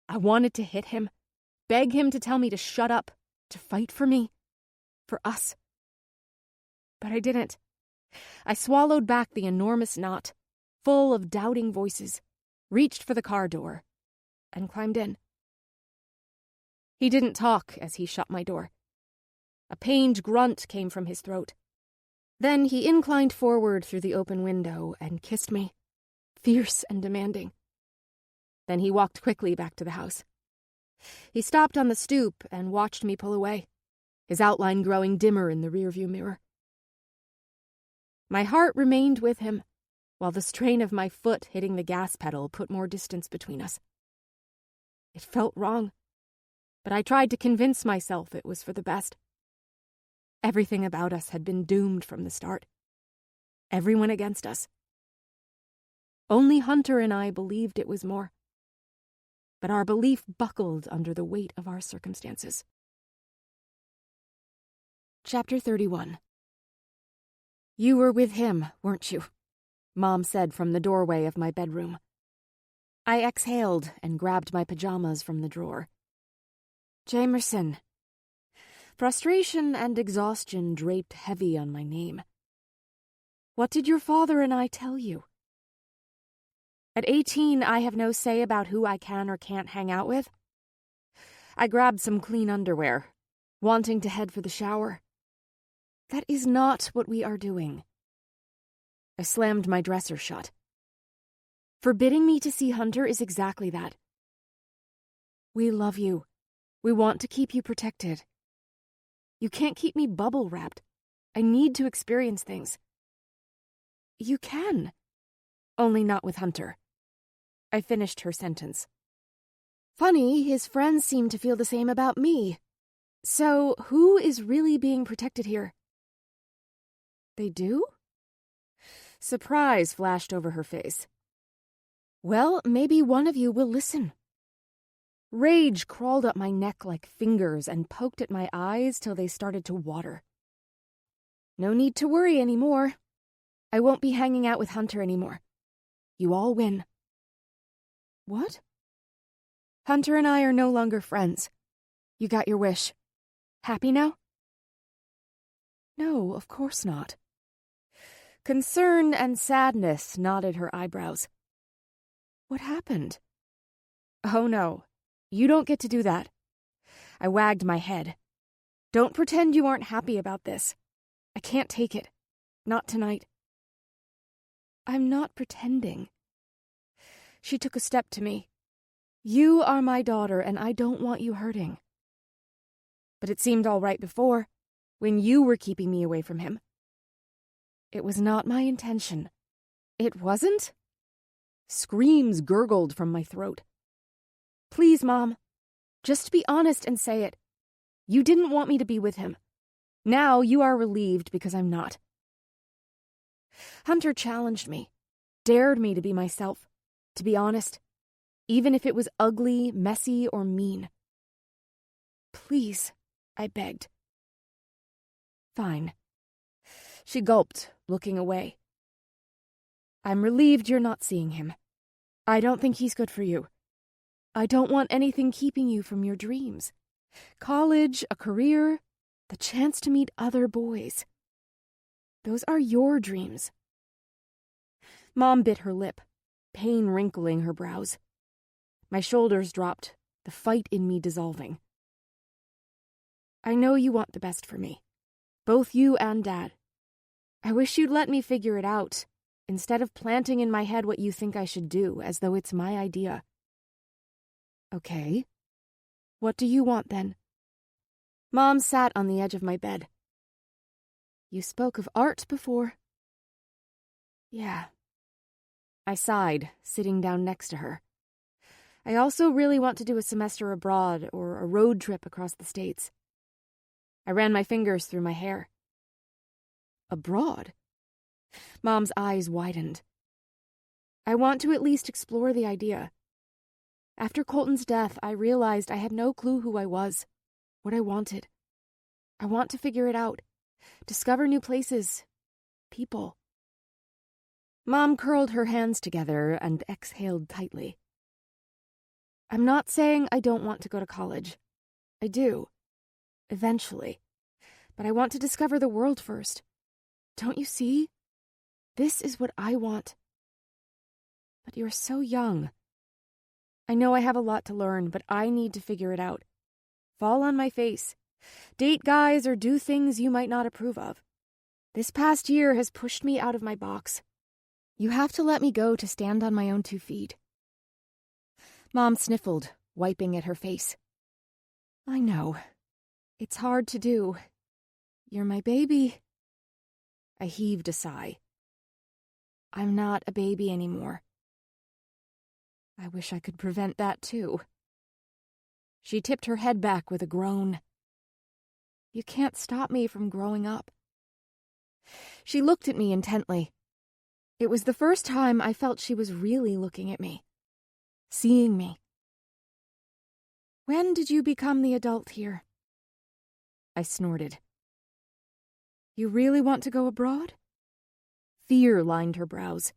I wanted to hit him, beg him to tell me to shut up, to fight for me, for us. But I didn't. I swallowed back the enormous knot, full of doubting voices, reached for the car door, and climbed in. He didn't talk as he shut my door. A pained grunt came from his throat. Then he inclined forward through the open window and kissed me, fierce and demanding. Then he walked quickly back to the house. He stopped on the stoop and watched me pull away, his outline growing dimmer in the rearview mirror. My heart remained with him, while the strain of my foot hitting the gas pedal put more distance between us. It felt wrong, but I tried to convince myself it was for the best. Everything about us had been doomed from the start. Everyone against us. Only Hunter and I believed it was more. But our belief buckled under the weight of our circumstances. Chapter 31. You were with him, weren't you? Mom said from the doorway of my bedroom. I exhaled and grabbed my pajamas from the drawer. Jamerson. Frustration and exhaustion draped heavy on my name. What did your father and I tell you? At 18, I have no say about who I can or can't hang out with. I grabbed some clean underwear, wanting to head for the shower. That is not what we are doing. I slammed my dresser shut. Forbidding me to see Hunter is exactly that. We love you. We want to keep you protected. You can't keep me bubble-wrapped. I need to experience things. You can. Only not with Hunter. I finished her sentence. Funny, his friends seem to feel the same about me. So, who is really being protected here? They do? Surprise flashed over her face. Well, maybe one of you will listen. Rage crawled up my neck like fingers and poked at my eyes till they started to water. No need to worry anymore. I won't be hanging out with Hunter anymore. You all win. What? Hunter and I are no longer friends. You got your wish. Happy now? No, of course not. Concern and sadness knotted her eyebrows. What happened? Oh no, you don't get to do that. I wagged my head. Don't pretend you aren't happy about this. I can't take it. Not tonight. I'm not pretending. She took a step to me. You are my daughter, and I don't want you hurting. But it seemed all right before, when you were keeping me away from him. It was not my intention. It wasn't? Screams gurgled from my throat. Please, Mom. Just be honest and say it. You didn't want me to be with him. Now you are relieved because I'm not. Hunter challenged me, dared me to be myself, to be honest, even if it was ugly, messy, or mean. Please, I begged. Fine. She gulped, looking away. I'm relieved you're not seeing him. I don't think he's good for you. I don't want anything keeping you from your dreams. College, a career, the chance to meet other boys. Those are your dreams. Mom bit her lip, pain wrinkling her brows. My shoulders dropped, the fight in me dissolving. I know you want the best for me, both you and Dad. I wish you'd let me figure it out, instead of planting in my head what you think I should do, as though it's my idea. Okay. What do you want, then? Mom sat on the edge of my bed. You spoke of art before. Yeah. I sighed, sitting down next to her. I also really want to do a semester abroad or a road trip across the States. I ran my fingers through my hair. Abroad? Mom's eyes widened. I want to at least explore the idea. After Colton's death, I realized I had no clue who I was, what I wanted. I want to figure it out, discover new places, people. Mom curled her hands together and exhaled tightly. I'm not saying I don't want to go to college. I do. Eventually. But I want to discover the world first. Don't you see? This is what I want. But you're so young. I know I have a lot to learn, but I need to figure it out. Fall on my face. Date guys or do things you might not approve of. This past year has pushed me out of my box. You have to let me go to stand on my own 2 feet. Mom sniffled, wiping at her face. I know. It's hard to do. You're my baby. I heaved a sigh. I'm not a baby anymore. I wish I could prevent that too. She tipped her head back with a groan. You can't stop me from growing up. She looked at me intently. It was the first time I felt she was really looking at me, seeing me. When did you become the adult here? I snorted. You really want to go abroad? Fear lined her brows.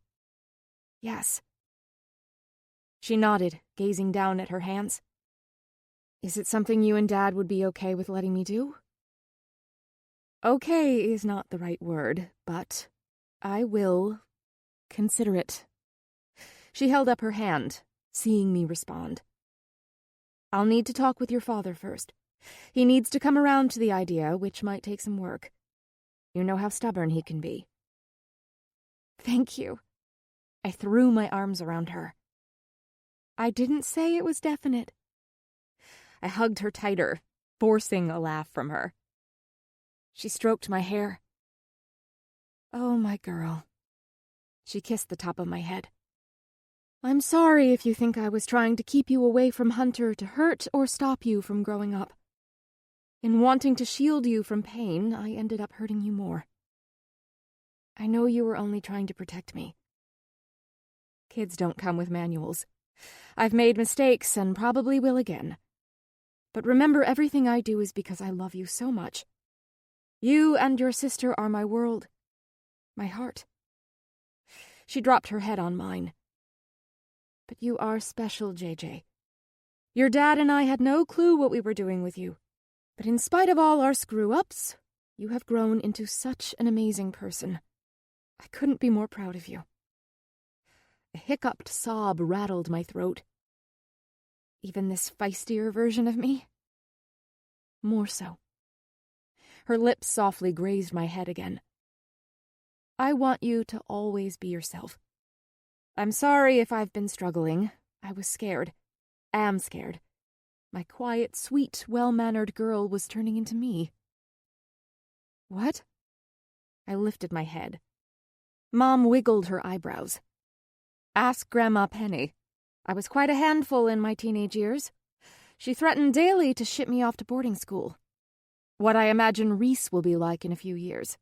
Yes. She nodded, gazing down at her hands. Is it something you and Dad would be okay with letting me do? Okay is not the right word, but I will consider it. She held up her hand, seeing me respond. I'll need to talk with your father first. He needs to come around to the idea, which might take some work. You know how stubborn he can be. Thank you. I threw my arms around her. I didn't say it was definite. I hugged her tighter, forcing a laugh from her. She stroked my hair. Oh, my girl. She kissed the top of my head. I'm sorry if you think I was trying to keep you away from Hunter to hurt or stop you from growing up. In wanting to shield you from pain, I ended up hurting you more. I know you were only trying to protect me. Kids don't come with manuals. I've made mistakes and probably will again. But remember, everything I do is because I love you so much. You and your sister are my world, my heart. She dropped her head on mine. But you are special, JJ. Your dad and I had no clue what we were doing with you. But in spite of all our screw-ups, you have grown into such an amazing person. I couldn't be more proud of you. A hiccuped sob rattled my throat. Even this feistier version of me? More so. Her lips softly grazed my head again. I want you to always be yourself. I'm sorry if I've been struggling. I was scared. Am scared. My quiet, sweet, well-mannered girl was turning into me. What? I lifted my head. Mom wiggled her eyebrows. Ask Grandma Penny. I was quite a handful in my teenage years. She threatened daily to ship me off to boarding school. What I imagine Reese will be like in a few years.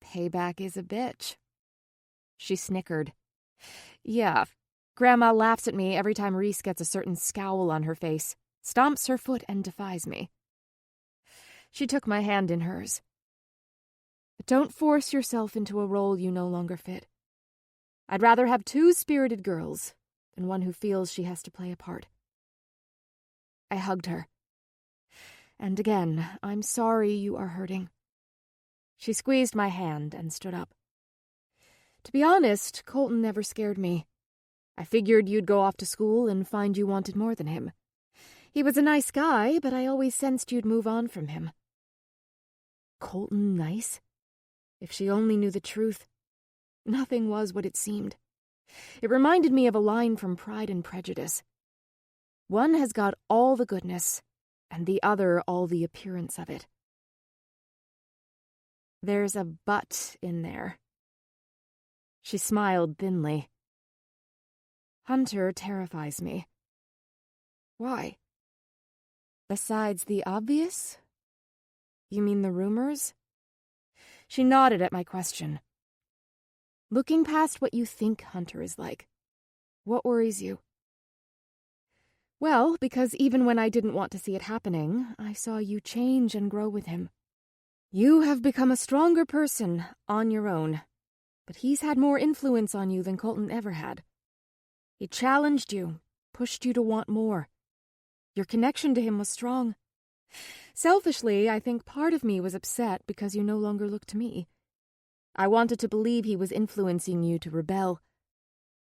Payback is a bitch. She snickered. Yeah, Grandma laughs at me every time Reese gets a certain scowl on her face, stomps her foot, and defies me. She took my hand in hers. But don't force yourself into a role you no longer fit. I'd rather have 2 spirited girls than one who feels she has to play a part. I hugged her. And again, I'm sorry you are hurting. She squeezed my hand and stood up. To be honest, Colton never scared me. I figured you'd go off to school and find you wanted more than him. He was a nice guy, but I always sensed you'd move on from him. Colton nice? If she only knew the truth. Nothing was what it seemed. It reminded me of a line from Pride and Prejudice. One has got all the goodness, and the other all the appearance of it. There's a but in there. She smiled thinly. Hunter terrifies me. Why? Besides the obvious? You mean the rumors? She nodded at my question. Looking past what you think Hunter is like, what worries you? Well, because even when I didn't want to see it happening, I saw you change and grow with him. You have become a stronger person on your own, but he's had more influence on you than Colton ever had. He challenged you, pushed you to want more. Your connection to him was strong. Selfishly, I think part of me was upset because you no longer looked to me. I wanted to believe he was influencing you to rebel,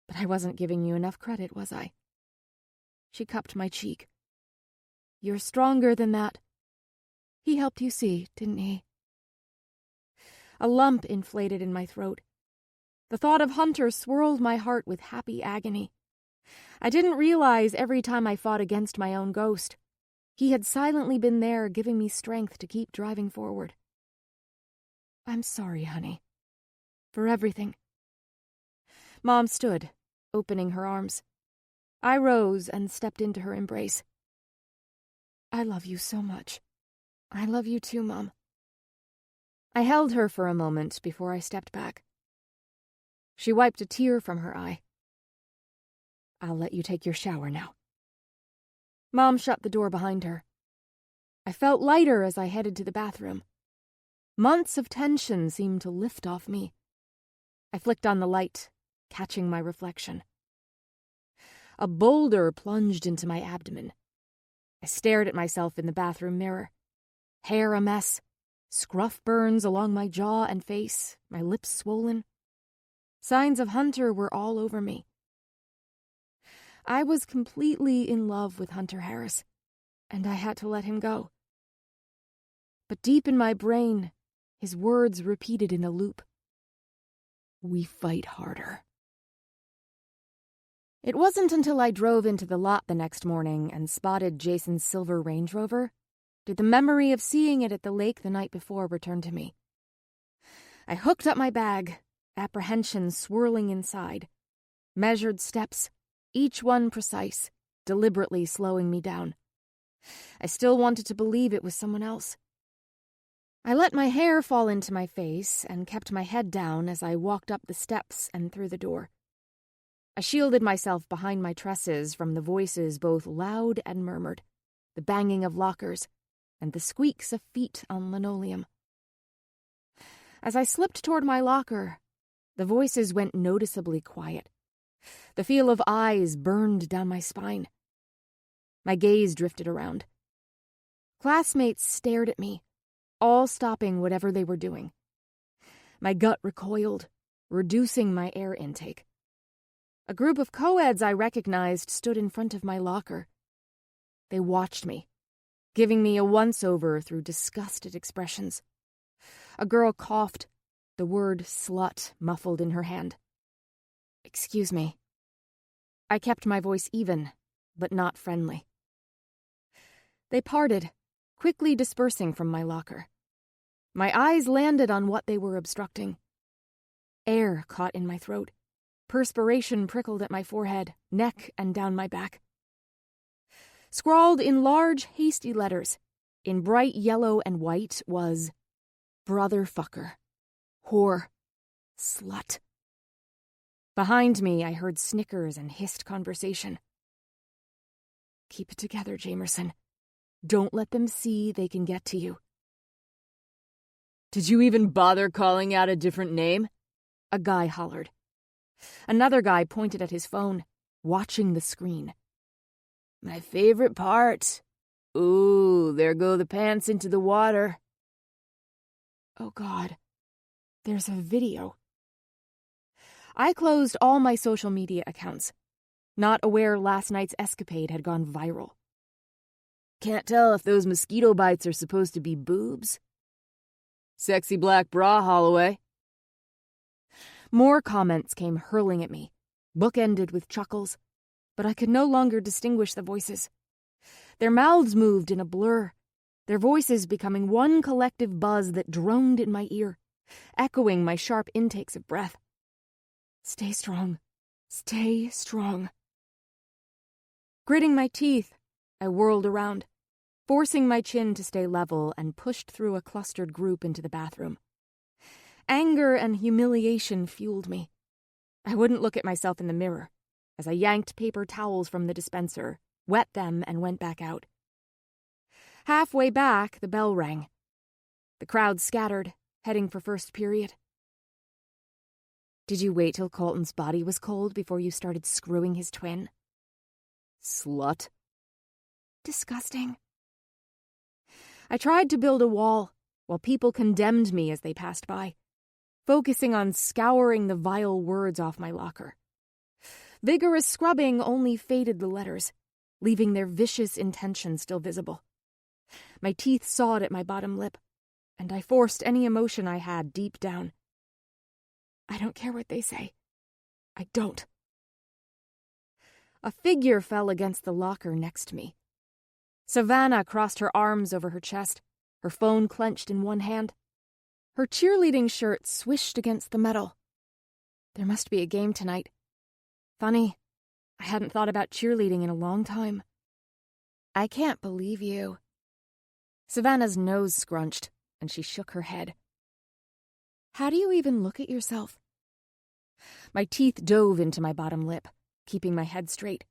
but I wasn't giving you enough credit, was I? She cupped my cheek. You're stronger than that. He helped you see, didn't he? A lump inflated in my throat. The thought of Hunter swirled my heart with happy agony. I didn't realize every time I fought against my own ghost, he had silently been there giving me strength to keep driving forward. I'm sorry, honey. For everything. Mom stood, opening her arms. I rose and stepped into her embrace. I love you so much. I love you too, Mom. I held her for a moment before I stepped back. She wiped a tear from her eye. I'll let you take your shower now. Mom shut the door behind her. I felt lighter as I headed to the bathroom. Months of tension seemed to lift off me. I flicked on the light, catching my reflection. A boulder plunged into my abdomen. I stared at myself in the bathroom mirror. Hair a mess, scruff burns along my jaw and face, my lips swollen. Signs of Hunter were all over me. I was completely in love with Hunter Harris, and I had to let him go. But deep in my brain, his words repeated in a loop. We fight harder. It wasn't until I drove into the lot the next morning and spotted Jason's silver Range Rover did the memory of seeing it at the lake the night before return to me. I hooked up my bag, apprehension swirling inside, measured steps, each one precise, deliberately slowing me down. I still wanted to believe it was someone else. I let my hair fall into my face and kept my head down as I walked up the steps and through the door. I shielded myself behind my tresses from the voices both loud and murmured, the banging of lockers, and the squeaks of feet on linoleum. As I slipped toward my locker, the voices went noticeably quiet. The feel of eyes burned down my spine. My gaze drifted around. Classmates stared at me, all stopping whatever they were doing. My gut recoiled, reducing my air intake. A group of co-eds I recognized stood in front of my locker. They watched me, giving me a once-over through disgusted expressions. A girl coughed, the word slut muffled in her hand. Excuse me. I kept my voice even, but not friendly. They parted, quickly dispersing from my locker. My eyes landed on what they were obstructing. Air caught in my throat. Perspiration prickled at my forehead, neck, and down my back. Scrawled in large, hasty letters, in bright yellow and white, was brother fucker, whore, slut. Behind me, I heard snickers and hissed conversation. Keep it together, Jamerson. Don't let them see they can get to you. Did you even bother calling out a different name? A guy hollered. Another guy pointed at his phone, watching the screen. My favorite part. Ooh, there go the pants into the water. Oh, God. There's a video. I closed all my social media accounts, not aware last night's escapade had gone viral. Can't tell if those mosquito bites are supposed to be boobs. Sexy black bra, Holloway. More comments came hurling at me, bookended with chuckles, but I could no longer distinguish the voices. Their mouths moved in a blur, their voices becoming one collective buzz that droned in my ear, echoing my sharp intakes of breath. Stay strong. Stay strong. Gritting my teeth, I whirled around, forcing my chin to stay level and pushed through a clustered group into the bathroom. Anger and humiliation fueled me. I wouldn't look at myself in the mirror as I yanked paper towels from the dispenser, wet them, and went back out. Halfway back, the bell rang. The crowd scattered, heading for first period. Did you wait till Colton's body was cold before you started screwing his twin? Slut. Disgusting. I tried to build a wall while people condemned me as they passed by, focusing on scouring the vile words off my locker. Vigorous scrubbing only faded the letters, leaving their vicious intention still visible. My teeth sawed at my bottom lip, and I forced any emotion I had deep down. I don't care what they say. I don't. A figure fell against the locker next to me. Savannah crossed her arms over her chest, her phone clenched in one hand. Her cheerleading shirt swished against the metal. There must be a game tonight. Funny, I hadn't thought about cheerleading in a long time. I can't believe you. Savannah's nose scrunched, and she shook her head. How do you even look at yourself? My teeth dove into my bottom lip, keeping my head straight.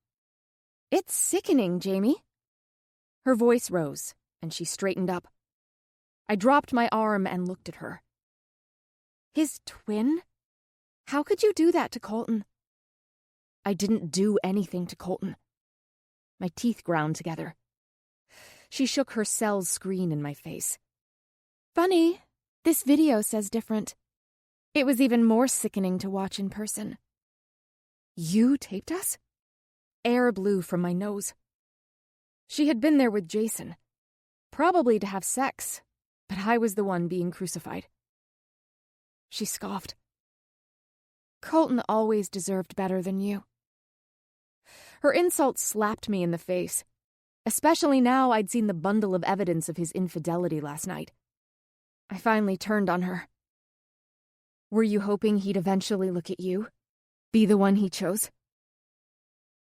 It's sickening, Jamie. Her voice rose, and she straightened up. I dropped my arm and looked at her. His twin? How could you do that to Colton? I didn't do anything to Colton. My teeth ground together. She shook her cell screen in my face. Funny, this video says different. It was even more sickening to watch in person. You taped us? Air blew from my nose. She had been there with Jason, probably to have sex, but I was the one being crucified. She scoffed. Colton always deserved better than you. Her insult slapped me in the face, especially now I'd seen the bundle of evidence of his infidelity last night. I finally turned on her. Were you hoping he'd eventually look at you? Be the one he chose?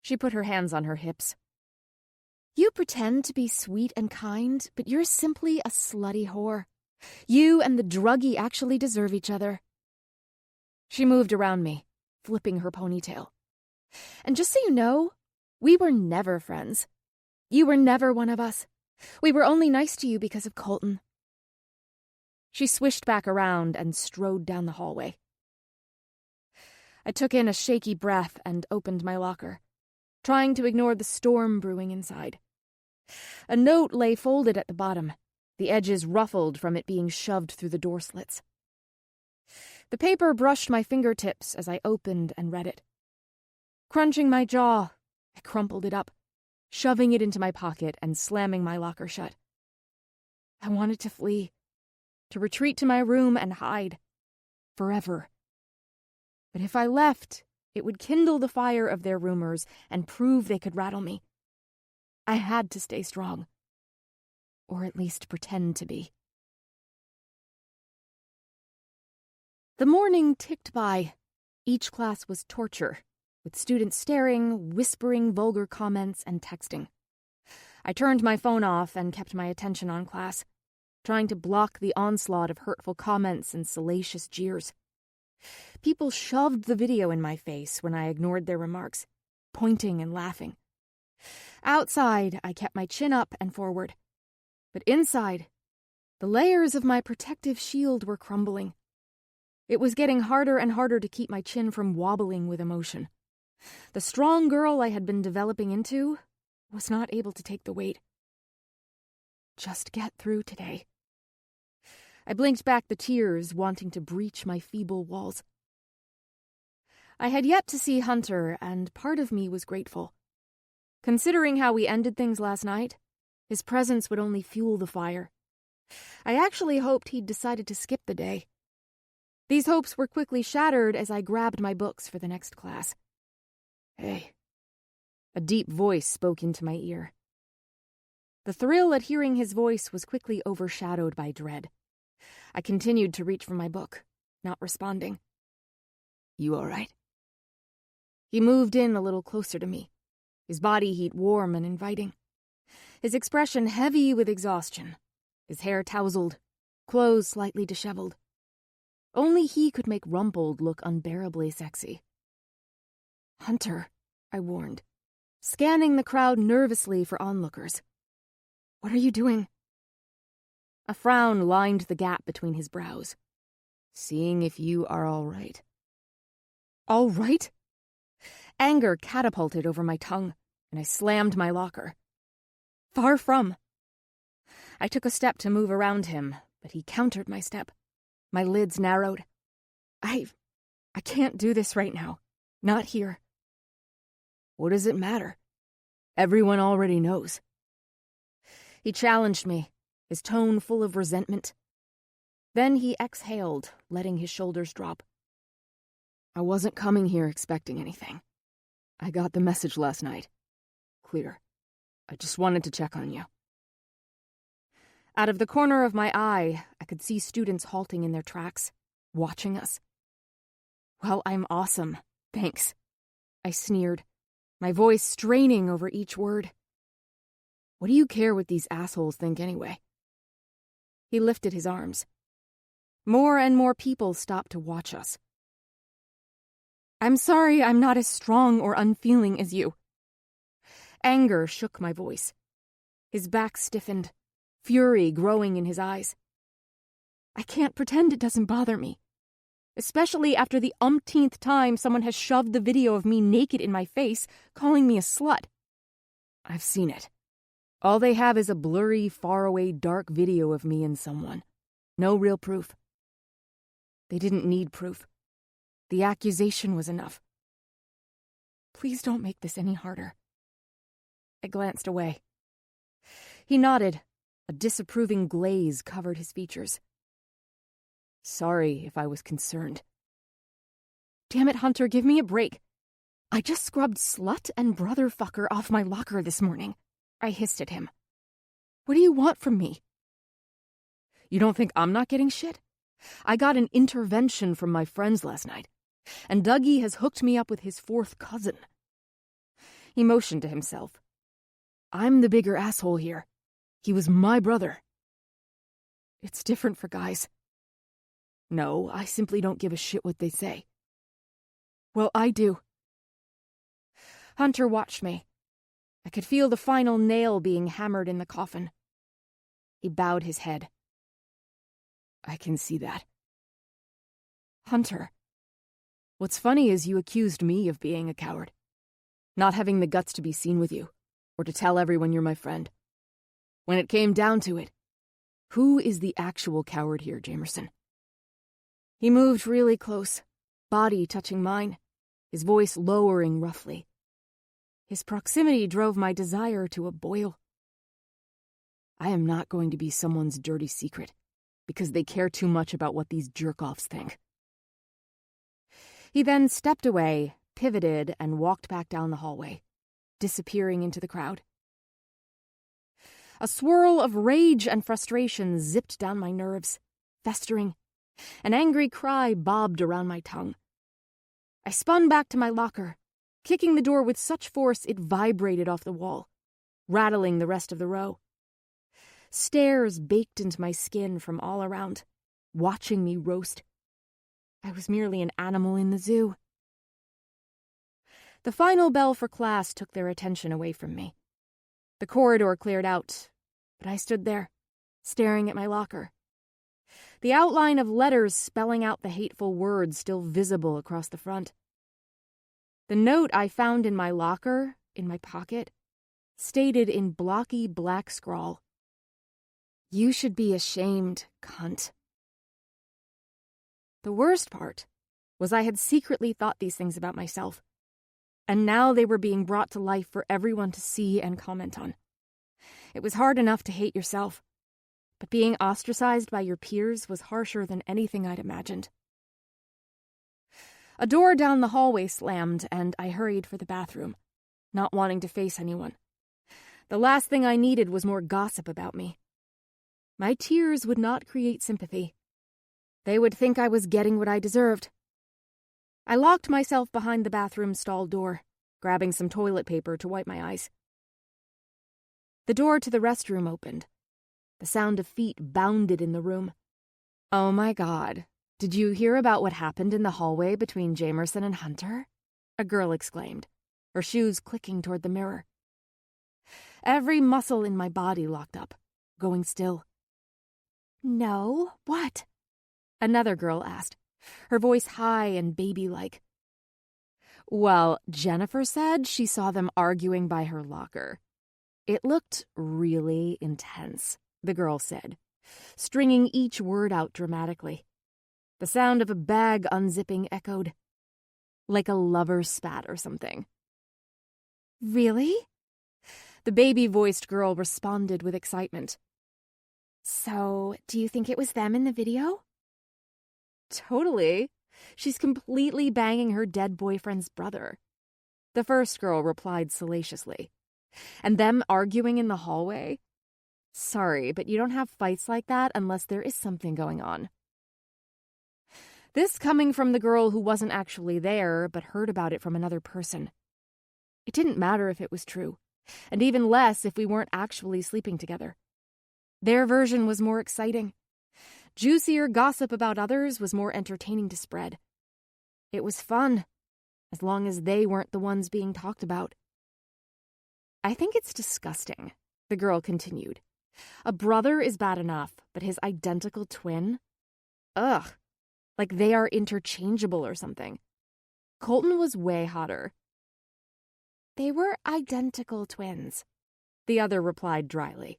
She put her hands on her hips. You pretend to be sweet and kind, but you're simply a slutty whore. You and the druggie actually deserve each other. She moved around me, flipping her ponytail. And just so you know, we were never friends. You were never one of us. We were only nice to you because of Colton. She swished back around and strode down the hallway. I took in a shaky breath and opened my locker, trying to ignore the storm brewing inside. A note lay folded at the bottom, the edges ruffled from it being shoved through the door slits. The paper brushed my fingertips as I opened and read it. Crunching my jaw, I crumpled it up, shoving it into my pocket and slamming my locker shut. I wanted to flee, to retreat to my room and hide, forever. But if I left, it would kindle the fire of their rumors and prove they could rattle me. I had to stay strong, or at least pretend to be. The morning ticked by. Each class was torture, with students staring, whispering vulgar comments, and texting. I turned my phone off and kept my attention on class, trying to block the onslaught of hurtful comments and salacious jeers. People shoved the video in my face when I ignored their remarks, pointing and laughing. Outside, I kept my chin up and forward. But inside, the layers of my protective shield were crumbling. It was getting harder and harder to keep my chin from wobbling with emotion. The strong girl I had been developing into was not able to take the weight. Just get through today. I blinked back the tears, wanting to breach my feeble walls. I had yet to see Hunter, and part of me was grateful. Considering how we ended things last night, his presence would only fuel the fire. I actually hoped he'd decided to skip the day. These hopes were quickly shattered as I grabbed my books for the next class. Hey. A deep voice spoke into my ear. The thrill at hearing his voice was quickly overshadowed by dread. I continued to reach for my book, not responding. You all right? He moved in a little closer to me, his body heat warm and inviting. His expression heavy with exhaustion, his hair tousled, clothes slightly disheveled. Only he could make rumpled look unbearably sexy. Hunter, I warned, scanning the crowd nervously for onlookers. What are you doing? A frown lined the gap between his brows. "Seeing if you are all right." All right? Anger catapulted over my tongue, and I slammed my locker. Far from. I took a step to move around him, but he countered my step. My lids narrowed. I can't do this right now. Not here. What does it matter? Everyone already knows. He challenged me, his tone full of resentment. Then he exhaled, letting his shoulders drop. I wasn't coming here expecting anything. I got the message last night. Clear. I just wanted to check on you. Out of the corner of my eye, I could see students halting in their tracks, watching us. Well, I'm awesome, thanks. I sneered, my voice straining over each word. What do you care what these assholes think anyway? He lifted his arms. More and more people stopped to watch us. I'm sorry I'm not as strong or unfeeling as you. Anger shook my voice. His back stiffened, fury growing in his eyes. I can't pretend it doesn't bother me, especially after the umpteenth time someone has shoved the video of me naked in my face, calling me a slut. I've seen it. All they have is a blurry, faraway, dark video of me and someone. No real proof. They didn't need proof. The accusation was enough. Please don't make this any harder. I glanced away. He nodded. A disapproving glaze covered his features. Sorry if I was concerned. Damn it, Hunter, give me a break. I just scrubbed slut and brother fucker off my locker this morning. I hissed at him. What do you want from me? You don't think I'm not getting shit? I got an intervention from my friends last night, and Dougie has hooked me up with his fourth cousin. He motioned to himself. I'm the bigger asshole here. He was my brother. It's different for guys. No, I simply don't give a shit what they say. Well, I do. Hunter watched me. I could feel the final nail being hammered in the coffin. He bowed his head. I can see that. Hunter. What's funny is you accused me of being a coward. Not having the guts to be seen with you, or to tell everyone you're my friend. When it came down to it, who is the actual coward here, Jamerson? He moved really close, body touching mine, his voice lowering roughly. His proximity drove my desire to a boil. I am not going to be someone's dirty secret, because they care too much about what these jerk-offs think. He then stepped away, pivoted, and walked back down the hallway, disappearing into the crowd. A swirl of rage and frustration zipped down my nerves, festering. An angry cry bobbed around my tongue. I spun back to my locker, kicking the door with such force it vibrated off the wall, rattling the rest of the row. Stares baked into my skin from all around, watching me roast. I was merely an animal in the zoo. The final bell for class took their attention away from me. The corridor cleared out, but I stood there, staring at my locker. The outline of letters spelling out the hateful words still visible across the front. The note I found in my locker, in my pocket, stated in blocky black scrawl, "You should be ashamed, cunt." The worst part was I had secretly thought these things about myself, and now they were being brought to life for everyone to see and comment on. It was hard enough to hate yourself, but being ostracized by your peers was harsher than anything I'd imagined. A door down the hallway slammed, and I hurried for the bathroom, not wanting to face anyone. The last thing I needed was more gossip about me. My tears would not create sympathy. They would think I was getting what I deserved. I locked myself behind the bathroom stall door, grabbing some toilet paper to wipe my eyes. The door to the restroom opened. The sound of feet bounded in the room. "Oh my God, did you hear about what happened in the hallway between Jamerson and Hunter?" a girl exclaimed, her shoes clicking toward the mirror. Every muscle in my body locked up, going still. No, what? Another girl asked, her voice high and baby-like. Well, Jennifer said she saw them arguing by her locker. It looked really intense, the girl said, stringing each word out dramatically. The sound of a bag unzipping echoed, like a lover's spat or something. Really? The baby-voiced girl responded with excitement. So, do you think it was them in the video? Totally. She's completely banging her dead boyfriend's brother. The first girl replied salaciously. And them arguing in the hallway? Sorry, but you don't have fights like that unless there is something going on. This coming from the girl who wasn't actually there, but heard about it from another person. It didn't matter if it was true, and even less if we weren't actually sleeping together. Their version was more exciting. Juicier gossip about others was more entertaining to spread. It was fun, as long as they weren't the ones being talked about. I think it's disgusting, the girl continued. A brother is bad enough, but his identical twin? Ugh, like they are interchangeable or something. Colton was way hotter. They were identical twins, the other replied dryly.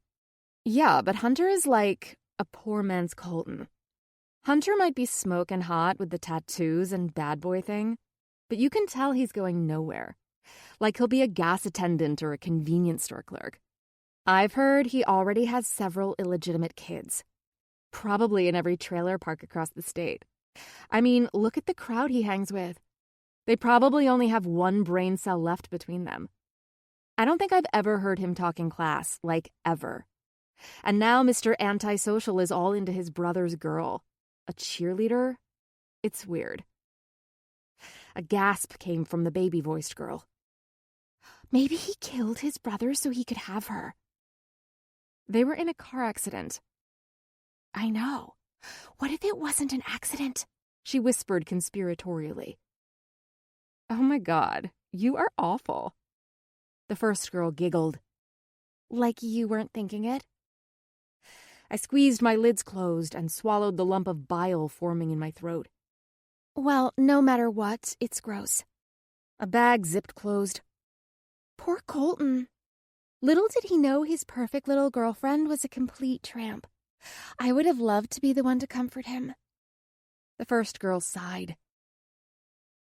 Yeah, but Hunter is like a poor man's Colton. Hunter might be smoking hot with the tattoos and bad boy thing, but you can tell he's going nowhere. Like he'll be a gas attendant or a convenience store clerk. I've heard he already has several illegitimate kids. Probably in every trailer park across the state. I mean, look at the crowd he hangs with. They probably only have one brain cell left between them. I don't think I've ever heard him talking class, like ever. And now Mr. Antisocial is all into his brother's girl. A cheerleader? It's weird. A gasp came from the baby-voiced girl. Maybe he killed his brother so he could have her. They were in a car accident. I know. What if it wasn't an accident? She whispered conspiratorially. Oh my God, you are awful. The first girl giggled. Like you weren't thinking it? I squeezed my lids closed and swallowed the lump of bile forming in my throat. Well, no matter what, it's gross. A bag zipped closed. Poor Colton. Little did he know his perfect little girlfriend was a complete tramp. I would have loved to be the one to comfort him. The first girl sighed.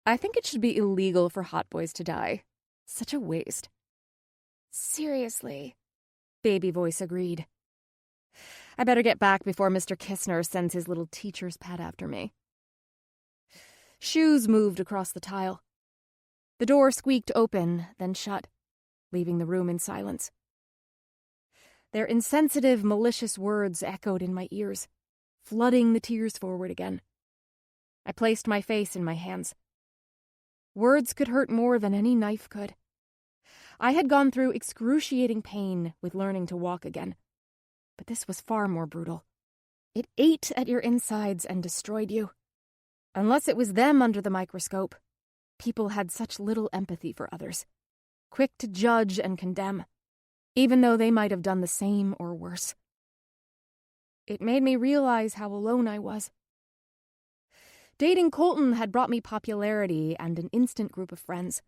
I think it should be illegal for hot boys to die. Such a waste. Seriously, baby voice agreed. I better get back before Mr. Kistner sends his little teacher's pet after me. Shoes moved across the tile. The door squeaked open, then shut, leaving the room in silence. Their insensitive, malicious words echoed in my ears, flooding the tears forward again. I placed my face in my hands. Words could hurt more than any knife could. I had gone through excruciating pain with learning to walk again, but this was far more brutal. It ate at your insides and destroyed you. Unless it was them under the microscope, people had such little empathy for others, quick to judge and condemn, even though they might have done the same or worse. It made me realize how alone I was. Dating Colton had brought me popularity and an instant group of friends.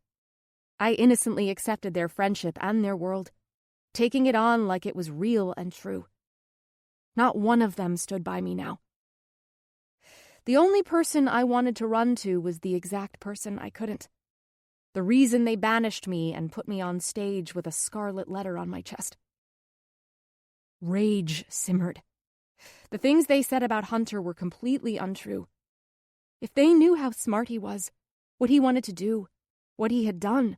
I innocently accepted their friendship and their world, taking it on like it was real and true. Not one of them stood by me now. The only person I wanted to run to was the exact person I couldn't. The reason they banished me and put me on stage with a scarlet letter on my chest. Rage simmered. The things they said about Hunter were completely untrue. If they knew how smart he was, what he wanted to do, what he had done,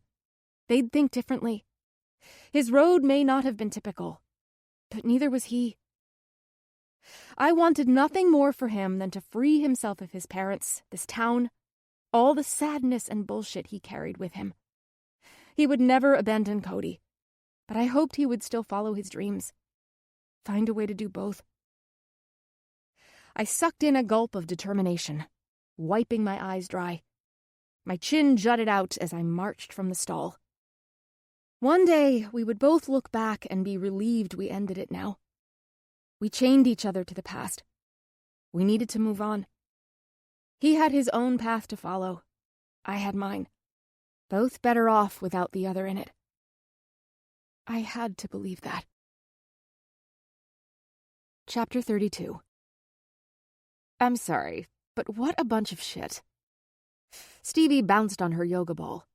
they'd think differently. His road may not have been typical, but neither was he. I wanted nothing more for him than to free himself of his parents, this town, all the sadness and bullshit he carried with him. He would never abandon Cody, but I hoped he would still follow his dreams. Find a way to do both. I sucked in a gulp of determination, wiping my eyes dry. My chin jutted out as I marched from the stall. One day, we would both look back and be relieved we ended it now. We chained each other to the past. We needed to move on. He had his own path to follow. I had mine. Both better off without the other in it. I had to believe that. Chapter 32. I'm sorry, but what a bunch of shit. Stevie bounced on her yoga ball.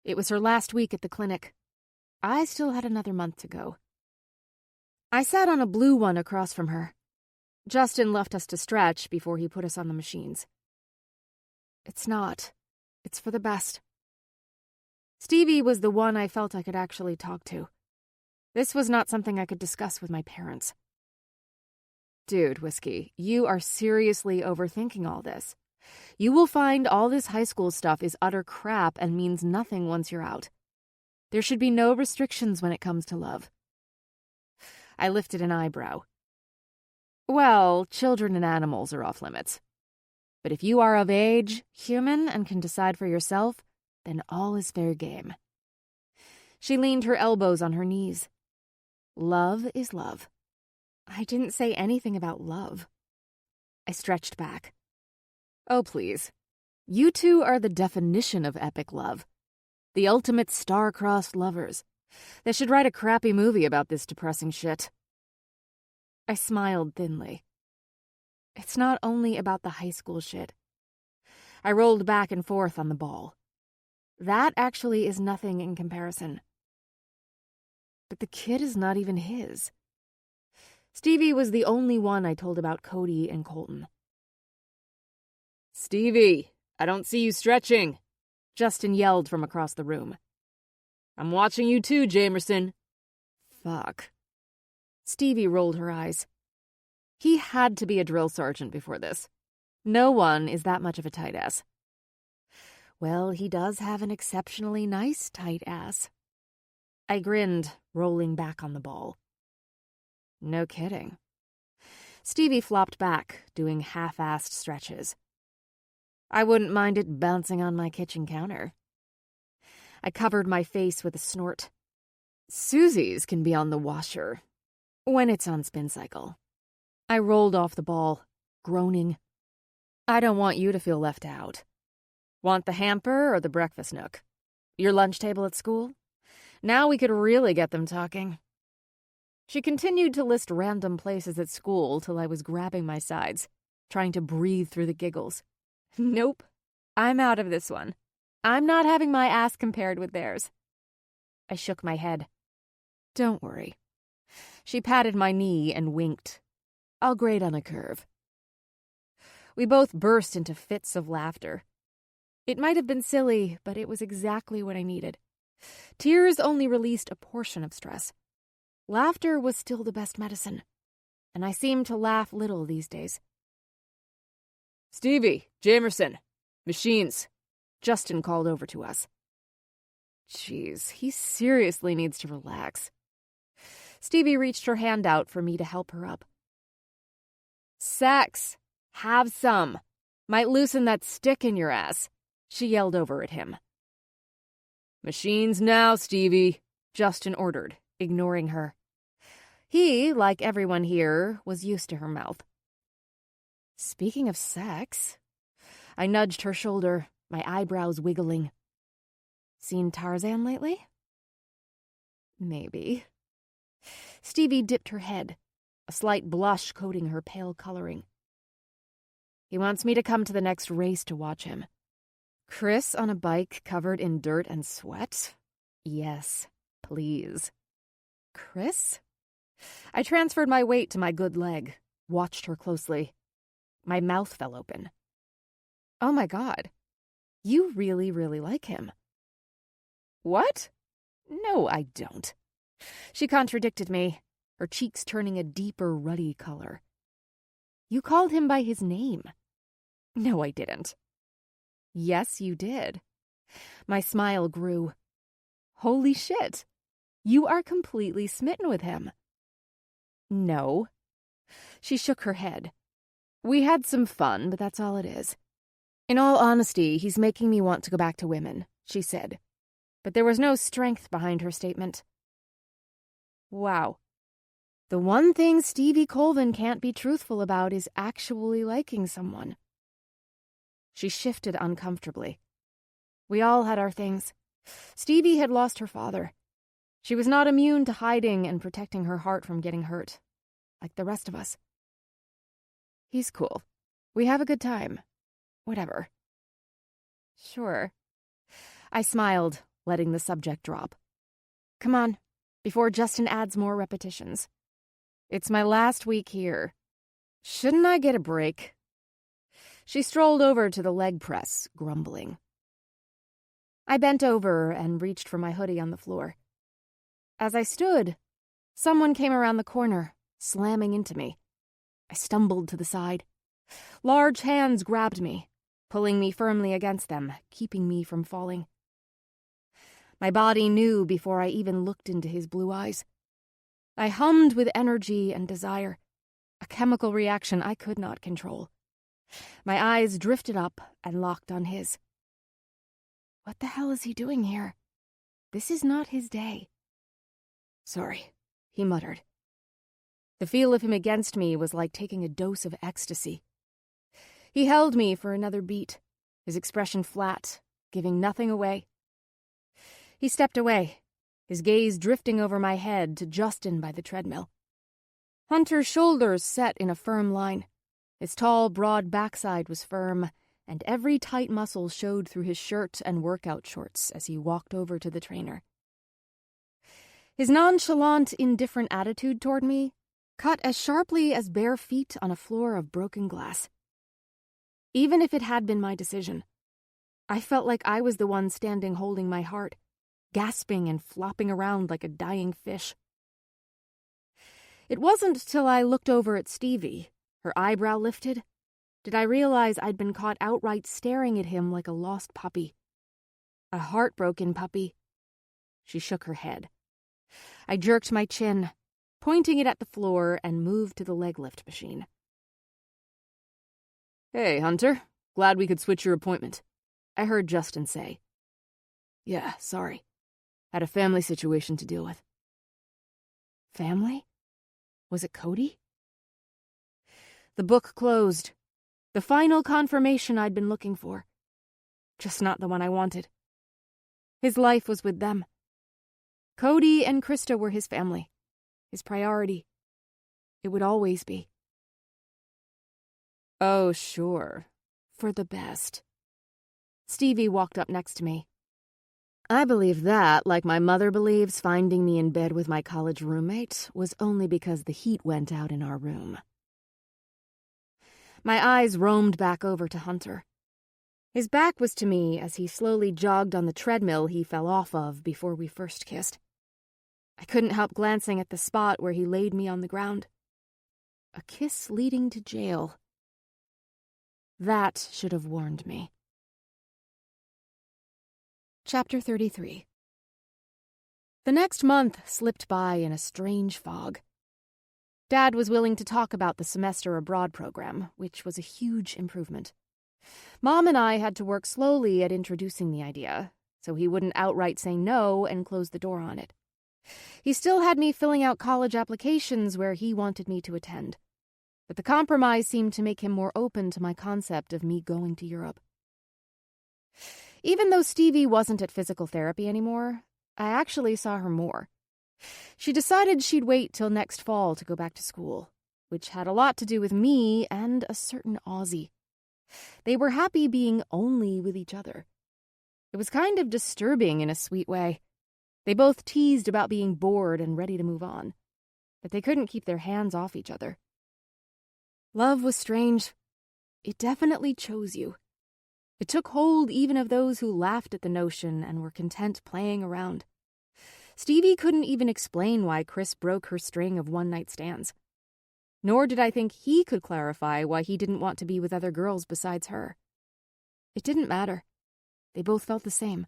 It was her last week at the clinic. I still had another month to go. I sat on a blue one across from her. Justin left us to stretch before he put us on the machines. It's not. It's for the best. Stevie was the one I felt I could actually talk to. This was not something I could discuss with my parents. Dude, Whiskey, you are seriously overthinking all this. You will find all this high school stuff is utter crap and means nothing once you're out. There should be no restrictions when it comes to love. I lifted an eyebrow. Well, children and animals are off limits. But if you are of age, human, and can decide for yourself, then all is fair game. She leaned her elbows on her knees. Love is love. I didn't say anything about love. I stretched back. Oh, please. You two are the definition of epic love. The ultimate star-crossed lovers. They should write a crappy movie about this depressing shit. I smiled thinly. It's not only about the high school shit. I rolled back and forth on the ball. That actually is nothing in comparison. But the kid is not even his. Stevie was the only one I told about Cody and Colton. Stevie, I don't see you stretching, Justin yelled from across the room. I'm watching you too, Jamerson. Fuck. Stevie rolled her eyes. He had to be a drill sergeant before this. No one is that much of a tight ass. Well, he does have an exceptionally nice tight ass. I grinned, rolling back on the ball. No kidding. Stevie flopped back, doing half-assed stretches. I wouldn't mind it bouncing on my kitchen counter. I covered my face with a snort. Susie's can be on the washer, when it's on spin cycle. I rolled off the ball, groaning. I don't want you to feel left out. Want the hamper or the breakfast nook? Your lunch table at school? Now we could really get them talking. She continued to list random places at school till I was grabbing my sides, trying to breathe through the giggles. Nope, I'm out of this one. I'm not having my ass compared with theirs. I shook my head. Don't worry. She patted my knee and winked. I'll grade on a curve. We both burst into fits of laughter. It might have been silly, but it was exactly what I needed. Tears only released a portion of stress. Laughter was still the best medicine, and I seemed to laugh little these days. Stevie, Jamerson, machines, Justin called over to us. Jeez, he seriously needs to relax. Stevie reached her hand out for me to help her up. Sex! Have some! Might loosen that stick in your ass, she yelled over at him. Machines now, Stevie, Justin ordered, ignoring her. He, like everyone here, was used to her mouth. Speaking of sex, I nudged her shoulder, my eyebrows wiggling. Seen Tarzan lately? Maybe. Stevie dipped her head, a slight blush coating her pale coloring. He wants me to come to the next race to watch him. Chris on a bike covered in dirt and sweat? Yes, please. Chris? I transferred my weight to my good leg, watched her closely. My mouth fell open. Oh my God. You really, really like him. What? No, I don't. She contradicted me, her cheeks turning a deeper ruddy color. You called him by his name. No, I didn't. Yes, you did. My smile grew. Holy shit. You are completely smitten with him. No. She shook her head. We had some fun, but that's all it is. In all honesty, he's making me want to go back to women, she said. But there was no strength behind her statement. Wow. The one thing Stevie Colvin can't be truthful about is actually liking someone. She shifted uncomfortably. We all had our things. Stevie had lost her father. She was not immune to hiding and protecting her heart from getting hurt, like the rest of us. He's cool. We have a good time. Whatever. Sure. I smiled, letting the subject drop. Come on, before Justin adds more repetitions. It's my last week here. Shouldn't I get a break? She strolled over to the leg press, grumbling. I bent over and reached for my hoodie on the floor. As I stood, someone came around the corner, slamming into me. I stumbled to the side. Large hands grabbed me, pulling me firmly against them, keeping me from falling. My body knew before I even looked into his blue eyes. I hummed with energy and desire, a chemical reaction I could not control. My eyes drifted up and locked on his. What the hell is he doing here? This is not his day. Sorry, he muttered. The feel of him against me was like taking a dose of ecstasy. He held me for another beat, his expression flat, giving nothing away. He stepped away, his gaze drifting over my head to Justin by the treadmill. Hunter's shoulders set in a firm line. His tall, broad backside was firm, and every tight muscle showed through his shirt and workout shorts as he walked over to the trainer. His nonchalant, indifferent attitude toward me cut as sharply as bare feet on a floor of broken glass. Even if it had been my decision, I felt like I was the one standing holding my heart, gasping and flopping around like a dying fish. It wasn't till I looked over at Stevie, her eyebrow lifted, did I realize I'd been caught outright staring at him like a lost puppy. A heartbroken puppy. She shook her head. I jerked my chin, pointing it at the floor, and moved to the leg lift machine. Hey, Hunter. Glad we could switch your appointment, I heard Justin say. Yeah, sorry. Had a family situation to deal with. Family? Was it Cody? The book closed. The final confirmation I'd been looking for. Just not the one I wanted. His life was with them. Cody and Krista were his family, his priority. It would always be. Oh, sure. For the best. Stevie walked up next to me. I believe that, like my mother believes finding me in bed with my college roommate, was only because the heat went out in our room. My eyes roamed back over to Hunter. His back was to me as he slowly jogged on the treadmill he fell off of before we first kissed. I couldn't help glancing at the spot where he laid me on the ground. A kiss leading to jail. That should have warned me. Chapter 33. The next month slipped by in a strange fog. Dad was willing to talk about the semester abroad program, which was a huge improvement. Mom and I had to work slowly at introducing the idea, so he wouldn't outright say no and close the door on it. He still had me filling out college applications where he wanted me to attend, but the compromise seemed to make him more open to my concept of me going to Europe. Even though Stevie wasn't at physical therapy anymore, I actually saw her more. She decided she'd wait till next fall to go back to school, which had a lot to do with me and a certain Aussie. They were happy being only with each other. It was kind of disturbing in a sweet way. They both teased about being bored and ready to move on, but they couldn't keep their hands off each other. Love was strange. It definitely chose you. It took hold even of those who laughed at the notion and were content playing around. Stevie couldn't even explain why Chris broke her string of one-night stands. Nor did I think he could clarify why he didn't want to be with other girls besides her. It didn't matter. They both felt the same.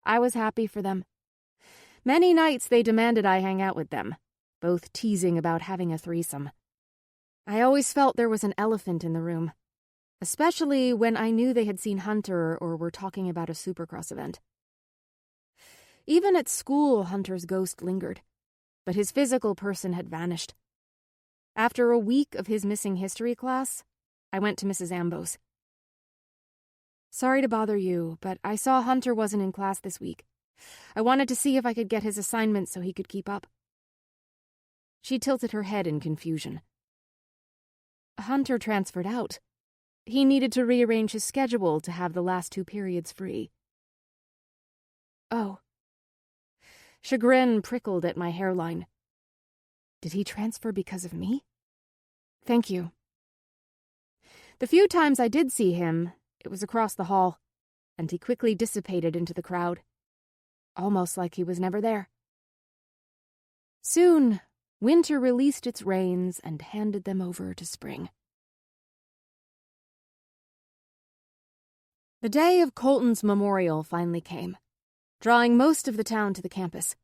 I was happy for them. Many nights they demanded I hang out with them, both teasing about having a threesome. I always felt there was an elephant in the room, especially when I knew they had seen Hunter or were talking about a Supercross event. Even at school, Hunter's ghost lingered. but his physical person had vanished. After a week of his missing history class, I went to Mrs. Ambo's. "Sorry to bother you, but I saw Hunter wasn't in class this week. I wanted to see if I could get his assignments so he could keep up." She tilted her head in confusion. "Hunter transferred out. He needed to rearrange his schedule to have the last 2 periods free." "Oh." Chagrin prickled at my hairline. Did he transfer because of me? Thank you. The few times I did see him, it was across the hall, and he quickly dissipated into the crowd, almost like he was never there. Soon, winter released its reins and handed them over to spring. The day of Colton's memorial finally came, drawing most of the town to the campus.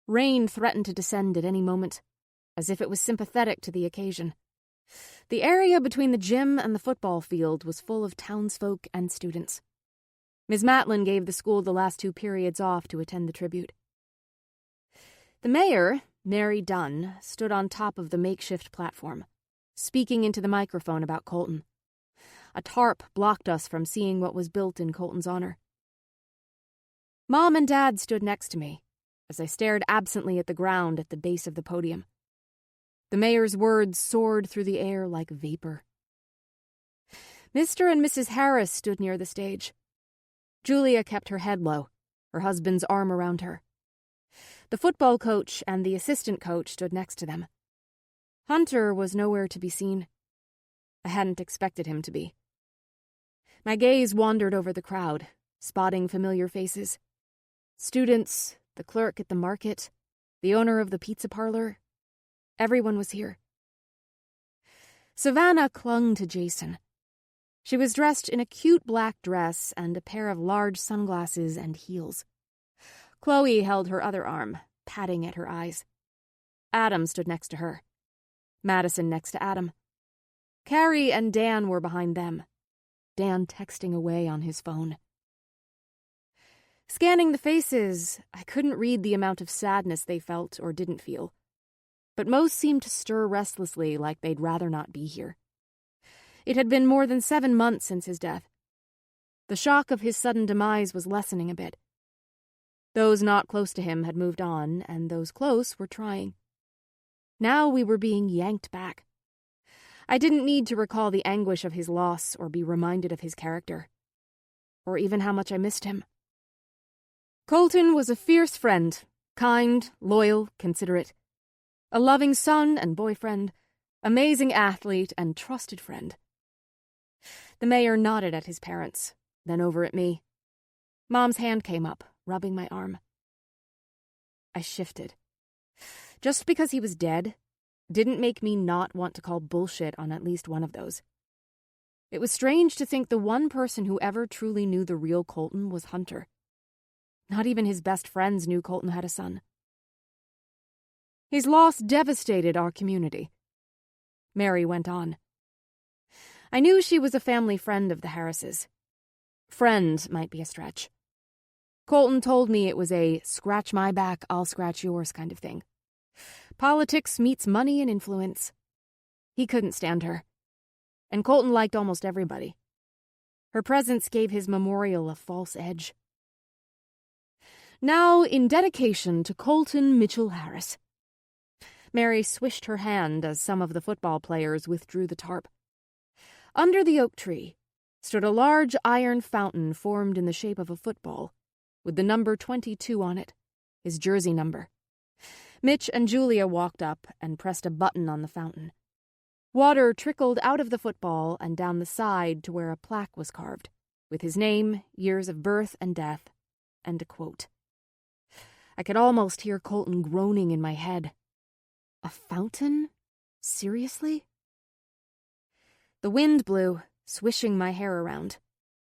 Rain threatened to descend at any moment, as if it was sympathetic to the occasion. The area between the gym and the football field was full of townsfolk and students. Ms. Matlin gave the school the last 2 periods off to attend the tribute. The mayor, Mary Dunn, stood on top of the makeshift platform, speaking into the microphone about Colton. A tarp blocked us from seeing what was built in Colton's honor. Mom and Dad stood next to me as I stared absently at the ground at the base of the podium. The mayor's words soared through the air like vapor. Mr. and Mrs. Harris stood near the stage. Julia kept her head low, her husband's arm around her. The football coach and the assistant coach stood next to them. Hunter was nowhere to be seen. I hadn't expected him to be. My gaze wandered over the crowd, spotting familiar faces. Students, the clerk at the market, the owner of the pizza parlor. Everyone was here. Savannah clung to Jason. She was dressed in a cute black dress and a pair of large sunglasses and heels. Chloe held her other arm, patting at her eyes. Adam stood next to her. Madison next to Adam. Carrie and Dan were behind them. Dan texting away on his phone. Scanning the faces, I couldn't read the amount of sadness they felt or didn't feel, but most seemed to stir restlessly like they'd rather not be here. It had been more than 7 months since his death. The shock of his sudden demise was lessening a bit. Those not close to him had moved on, and those close were trying. Now we were being yanked back. I didn't need to recall the anguish of his loss or be reminded of his character, or even how much I missed him. Colton was a fierce friend, kind, loyal, considerate. A loving son and boyfriend, amazing athlete and trusted friend. The mayor nodded at his parents, then over at me. Mom's hand came up, rubbing my arm. I shifted. Just because he was dead didn't make me not want to call bullshit on at least one of those. It was strange to think the one person who ever truly knew the real Colton was Hunter. Not even his best friends knew Colton had a son. His loss devastated our community. Mary went on. I knew she was a family friend of the Harrises. Friend might be a stretch. Colton told me it was a scratch my back, I'll scratch yours kind of thing. Politics meets money and influence. He couldn't stand her. And Colton liked almost everybody. Her presence gave his memorial a false edge. Now, in dedication to Colton Mitchell Harris. Mary swished her hand as some of the football players withdrew the tarp. Under the oak tree stood a large iron fountain formed in the shape of a football, with the number 22 on it, his jersey number. Mitch and Julia walked up and pressed a button on the fountain. Water trickled out of the football and down the side to where a plaque was carved, with his name, years of birth and death, and a quote. I could almost hear Colton groaning in my head. A fountain? Seriously? The wind blew, swishing my hair around,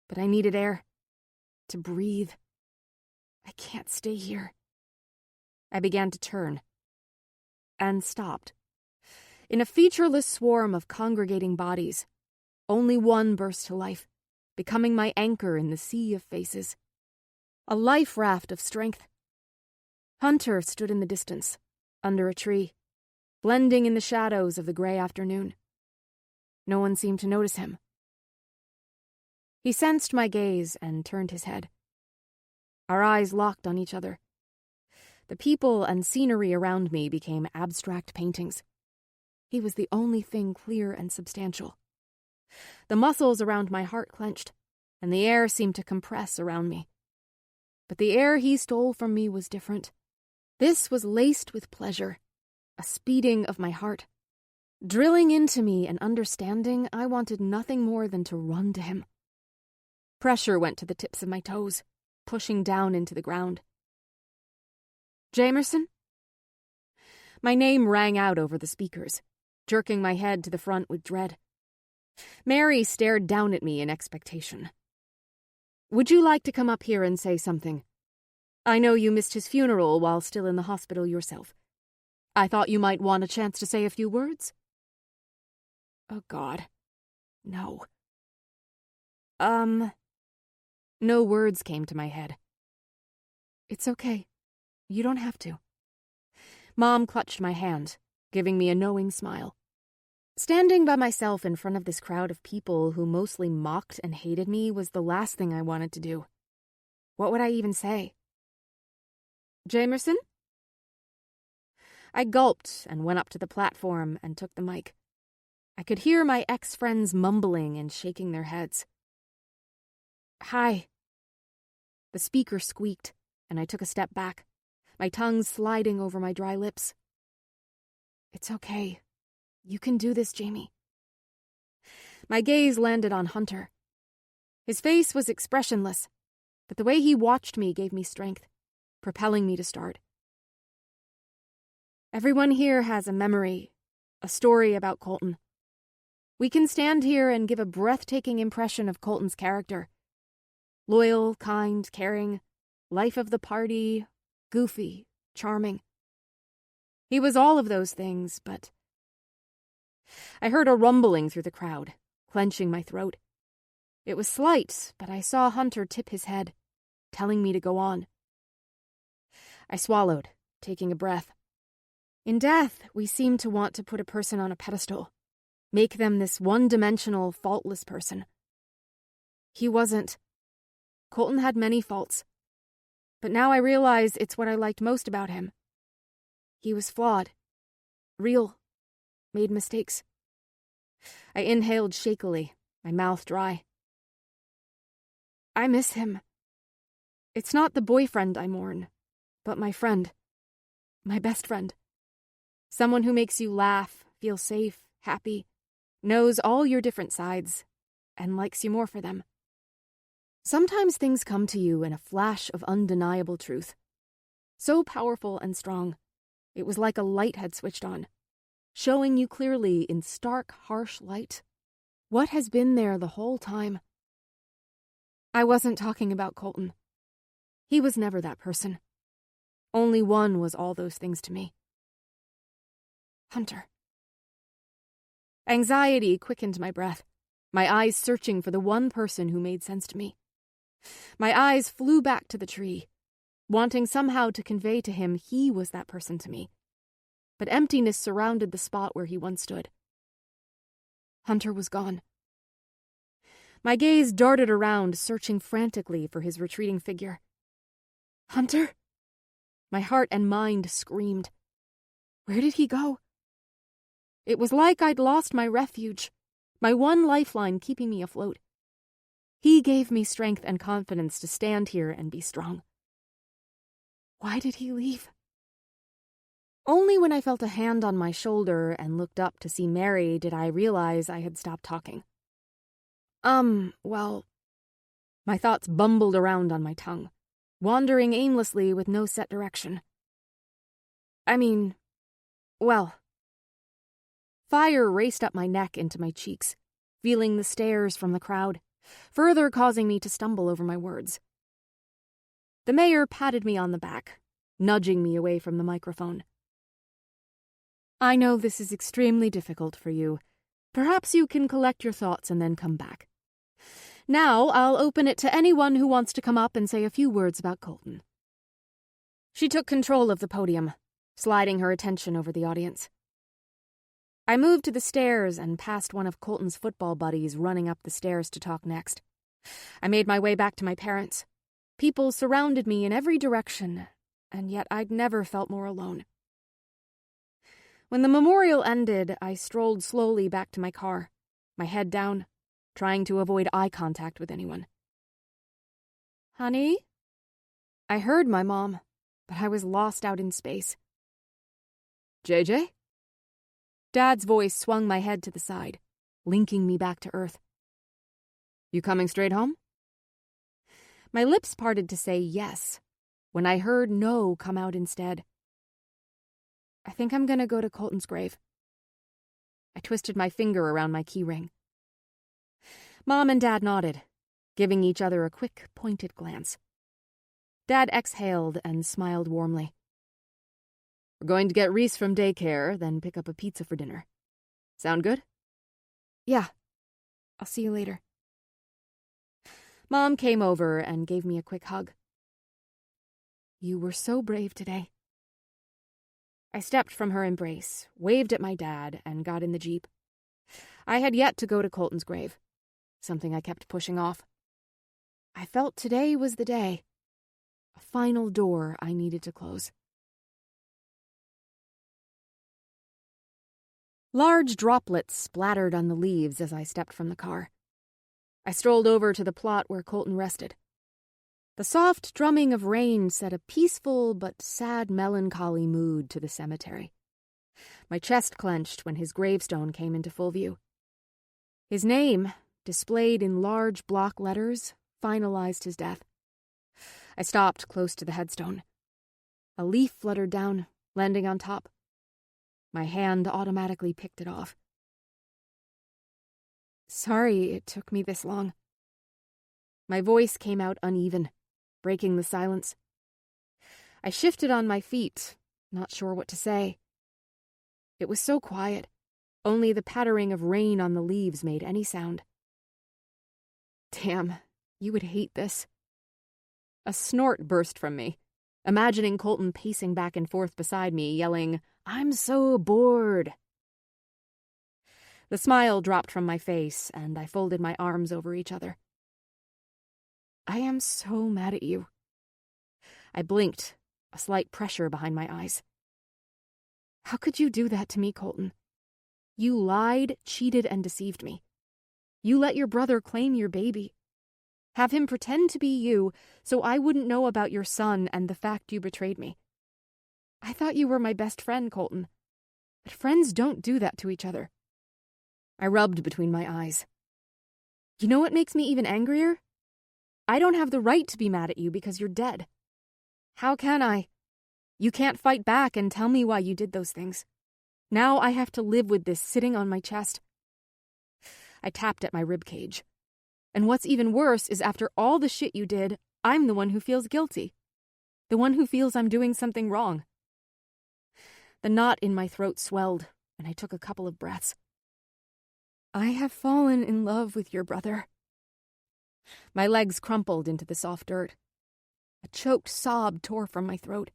but I needed air. To breathe. I can't stay here. I began to turn. And stopped. In a featureless swarm of congregating bodies, only one burst to life, becoming my anchor in the sea of faces. A life raft of strength. Hunter stood in the distance, under a tree, blending in the shadows of the gray afternoon. No one seemed to notice him. He sensed my gaze and turned his head. Our eyes locked on each other. The people and scenery around me became abstract paintings. He was the only thing clear and substantial. The muscles around my heart clenched, and the air seemed to compress around me. But the air he stole from me was different. This was laced with pleasure, a speeding of my heart, drilling into me an understanding I wanted nothing more than to run to him. Pressure went to the tips of my toes, pushing down into the ground. Jamerson? My name rang out over the speakers, jerking my head to the front with dread. Mary stared down at me in expectation. Would you like to come up here and say something? I know you missed his funeral while still in the hospital yourself. I thought you might want a chance to say a few words. Oh, God. No. No words came to my head. It's okay. You don't have to. Mom clutched my hand, giving me a knowing smile. Standing by myself in front of this crowd of people who mostly mocked and hated me was the last thing I wanted to do. What would I even say? Jamerson? I gulped and went up to the platform and took the mic. I could hear my ex-friends mumbling and shaking their heads. Hi. The speaker squeaked, and I took a step back, my tongue sliding over my dry lips. It's okay. You can do this, Jamie. My gaze landed on Hunter. His face was expressionless, but the way he watched me gave me strength, propelling me to start. Everyone here has a memory, a story about Colton. We can stand here and give a breathtaking impression of Colton's character. Loyal, kind, caring, life of the party, goofy, charming. He was all of those things, but... I heard a rumbling through the crowd, clenching my throat. It was slight, but I saw Hunter tip his head, telling me to go on. I swallowed, taking a breath. In death, we seem to want to put a person on a pedestal, make them this one-dimensional, faultless person. He wasn't. Colton had many faults, but now I realize it's what I liked most about him. He was flawed, real, made mistakes. I inhaled shakily, my mouth dry. I miss him. It's not the boyfriend I mourn, but my friend, my best friend. Someone who makes you laugh, feel safe, happy, knows all your different sides, and likes you more for them. Sometimes things come to you in a flash of undeniable truth. So powerful and strong, it was like a light had switched on, showing you clearly in stark, harsh light what has been there the whole time. I wasn't talking about Colton. He was never that person. Only one was all those things to me. Hunter. Anxiety quickened my breath, my eyes searching for the one person who made sense to me. My eyes flew back to the tree, wanting somehow to convey to him he was that person to me. But emptiness surrounded the spot where he once stood. Hunter was gone. My gaze darted around, searching frantically for his retreating figure. Hunter? My heart and mind screamed. Where did he go? It was like I'd lost my refuge, my one lifeline keeping me afloat. He gave me strength and confidence to stand here and be strong. Why did he leave? Only when I felt a hand on my shoulder and looked up to see Mary did I realize I had stopped talking. Well... My thoughts bumbled around on my tongue, wandering aimlessly with no set direction. Well... Fire raced up my neck into my cheeks, feeling the stares from the crowd, further causing me to stumble over my words. The mayor patted me on the back, nudging me away from the microphone. I know this is extremely difficult for you. Perhaps you can collect your thoughts and then come back. Now I'll open it to anyone who wants to come up and say a few words about Colton. She took control of the podium, sliding her attention over the audience. I moved to the stairs and passed one of Colton's football buddies running up the stairs to talk next. I made my way back to my parents. People surrounded me in every direction, and yet I'd never felt more alone. When the memorial ended, I strolled slowly back to my car, my head down, trying to avoid eye contact with anyone. "Honey?" I heard my mom, but I was lost out in space. JJ? Dad's voice swung my head to the side, linking me back to Earth. You coming straight home? My lips parted to say yes, when I heard no come out instead. I think I'm gonna go to Colton's grave. I twisted my finger around my keyring. Mom and Dad nodded, giving each other a quick, pointed glance. Dad exhaled and smiled warmly. We're going to get Reese from daycare, then pick up a pizza for dinner. Sound good? Yeah. I'll see you later. Mom came over and gave me a quick hug. You were so brave today. I stepped from her embrace, waved at my dad, and got in the Jeep. I had yet to go to Colton's grave, something I kept pushing off. I felt today was the day. A final door I needed to close. Large droplets splattered on the leaves as I stepped from the car. I strolled over to the plot where Colton rested. The soft drumming of rain set a peaceful but sad melancholy mood to the cemetery. My chest clenched when his gravestone came into full view. His name, displayed in large block letters, finalized his death. I stopped close to the headstone. A leaf fluttered down, landing on top. My hand automatically picked it off. Sorry it took me this long. My voice came out uneven, breaking the silence. I shifted on my feet, not sure what to say. It was so quiet. Only the pattering of rain on the leaves made any sound. Damn, you would hate this. A snort burst from me, imagining Colton pacing back and forth beside me, yelling, "I'm so bored." The smile dropped from my face, and I folded my arms over each other. I am so mad at you. I blinked, a slight pressure behind my eyes. How could you do that to me, Colton? You lied, cheated, and deceived me. You let your brother claim your baby. Have him pretend to be you so I wouldn't know about your son and the fact you betrayed me. I thought you were my best friend, Colton. But friends don't do that to each other. I rubbed between my eyes. You know what makes me even angrier? I don't have the right to be mad at you because you're dead. How can I? You can't fight back and tell me why you did those things. Now I have to live with this sitting on my chest. I tapped at my ribcage. And what's even worse is after all the shit you did, I'm the one who feels guilty. The one who feels I'm doing something wrong. The knot in my throat swelled, and I took a couple of breaths. I have fallen in love with your brother. My legs crumpled into the soft dirt. A choked sob tore from my throat.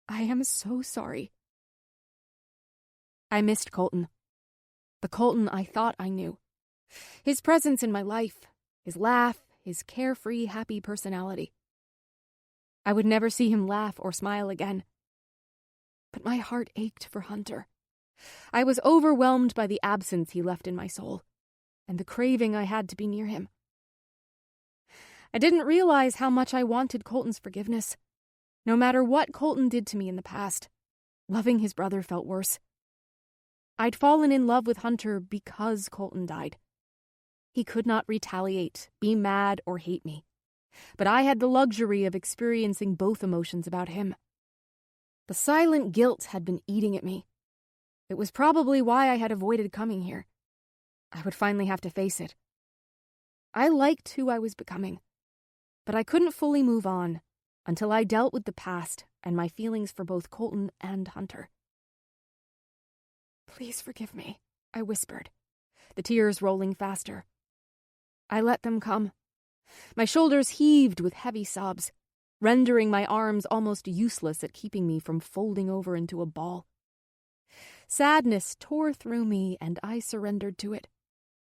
I am so sorry. I missed Colton. The Colton I thought I knew. His presence in my life, his laugh, his carefree, happy personality. I would never see him laugh or smile again. But my heart ached for Hunter. I was overwhelmed by the absence he left in my soul, and the craving I had to be near him. I didn't realize how much I wanted Colton's forgiveness. No matter what Colton did to me in the past, loving his brother felt worse. I'd fallen in love with Hunter because Colton died. He could not retaliate, be mad, or hate me. But I had the luxury of experiencing both emotions about him. The silent guilt had been eating at me. It was probably why I had avoided coming here. I would finally have to face it. I liked who I was becoming, but I couldn't fully move on until I dealt with the past and my feelings for both Colton and Hunter. Please forgive me, I whispered, the tears rolling faster. I let them come. My shoulders heaved with heavy sobs. rendering my arms almost useless at keeping me from folding over into a ball. Sadness tore through me, and I surrendered to it,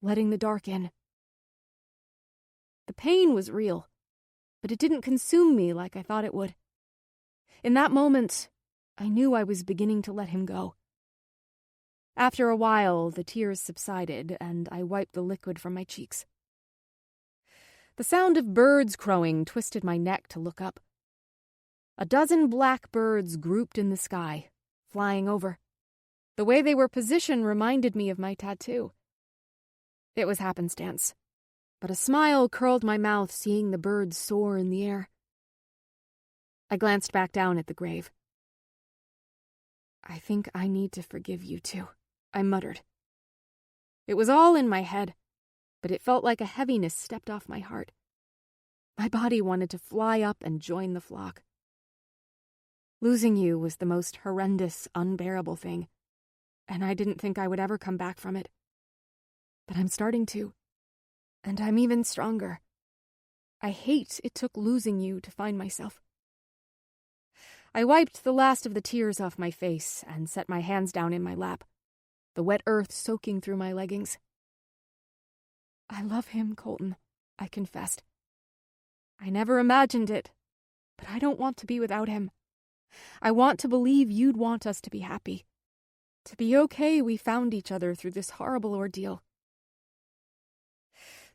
letting the dark in. The pain was real, but it didn't consume me like I thought it would. In that moment, I knew I was beginning to let him go. After a while, the tears subsided, and I wiped the liquid from my cheeks. The sound of birds crowing twisted my neck to look up. A dozen black birds grouped in the sky, flying over. The way they were positioned reminded me of my tattoo. It was happenstance, but a smile curled my mouth seeing the birds soar in the air. I glanced back down at the grave. "I think I need to forgive you too," I muttered. It was all in my head, but it felt like a heaviness stepped off my heart. My body wanted to fly up and join the flock. Losing you was the most horrendous, unbearable thing, and I didn't think I would ever come back from it. But I'm starting to, and I'm even stronger. I hate it took losing you to find myself. I wiped the last of the tears off my face and set my hands down in my lap, the wet earth soaking through my leggings. "I love him, Colton," I confessed. "I never imagined it, but I don't want to be without him. I want to believe you'd want us to be happy, to be okay we found each other through this horrible ordeal."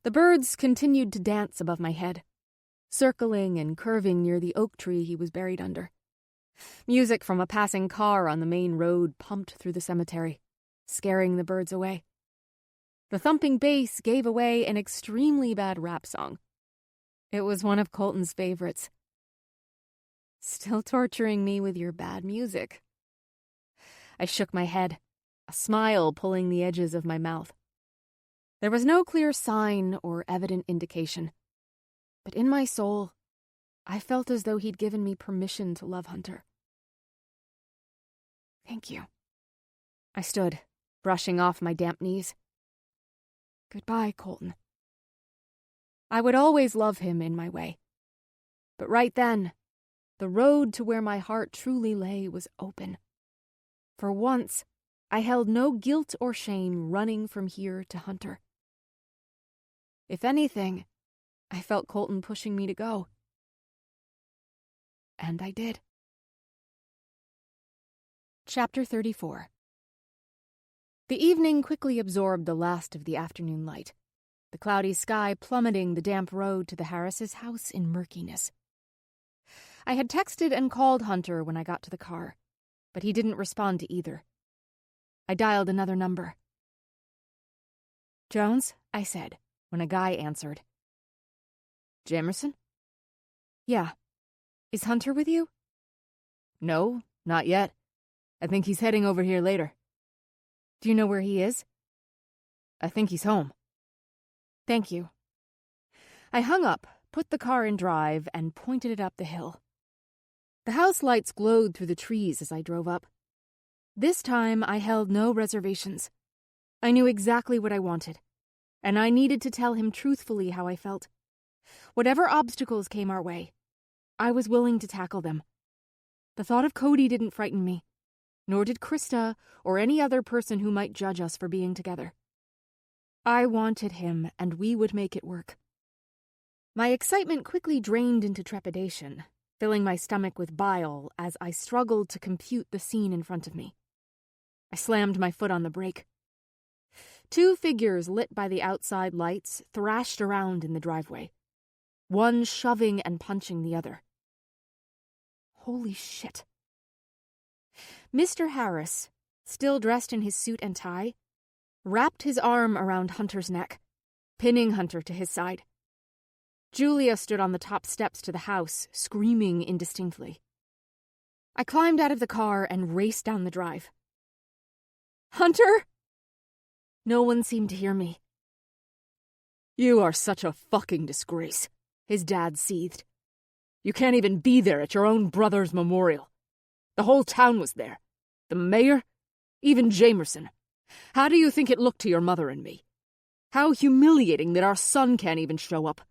The birds continued to dance above my head, circling and curving near the oak tree he was buried under. Music from a passing car on the main road pumped through the cemetery, scaring the birds away. The thumping bass gave away an extremely bad rap song. It was one of Colton's favorites. "Still torturing me with your bad music." I shook my head, a smile pulling the edges of my mouth. There was no clear sign or evident indication, but in my soul, I felt as though he'd given me permission to love Hunter. "Thank you." I stood, brushing off my damp knees. "Goodbye, Colton." I would always love him in my way. But right then, the road to where my heart truly lay was open. For once, I held no guilt or shame running from here to Hunter. If anything, I felt Colton pushing me to go. And I did. Chapter 34. The evening quickly absorbed the last of the afternoon light, the cloudy sky plummeting the damp road to the Harris's house in murkiness. I had texted and called Hunter when I got to the car, but he didn't respond to either. I dialed another number. "Jones?" I said, when a guy answered. "Jamerson?" "Yeah. Is Hunter with you?" "No, not yet. I think he's heading over here later." "Do you know where he is?" "I think he's home." "Thank you." I hung up, put the car in drive, and pointed it up the hill. The house lights glowed through the trees as I drove up. This time, I held no reservations. I knew exactly what I wanted, and I needed to tell him truthfully how I felt. Whatever obstacles came our way, I was willing to tackle them. The thought of Cody didn't frighten me, nor did Krista or any other person who might judge us for being together. I wanted him, and we would make it work. My excitement quickly drained into trepidation, filling my stomach with bile as I struggled to compute the scene in front of me. I slammed my foot on the brake. Two figures lit by the outside lights thrashed around in the driveway, one shoving and punching the other. Holy shit. Mr. Harris, still dressed in his suit and tie, wrapped his arm around Hunter's neck, pinning Hunter to his side. Julia stood on the top steps to the house, screaming indistinctly. I climbed out of the car and raced down the drive. "Hunter?" No one seemed to hear me. "You are such a fucking disgrace," his dad seethed. "You can't even be there at your own brother's memorial. The whole town was there. The mayor, even Jamerson. How do you think it looked to your mother and me? How humiliating that our son can't even show up."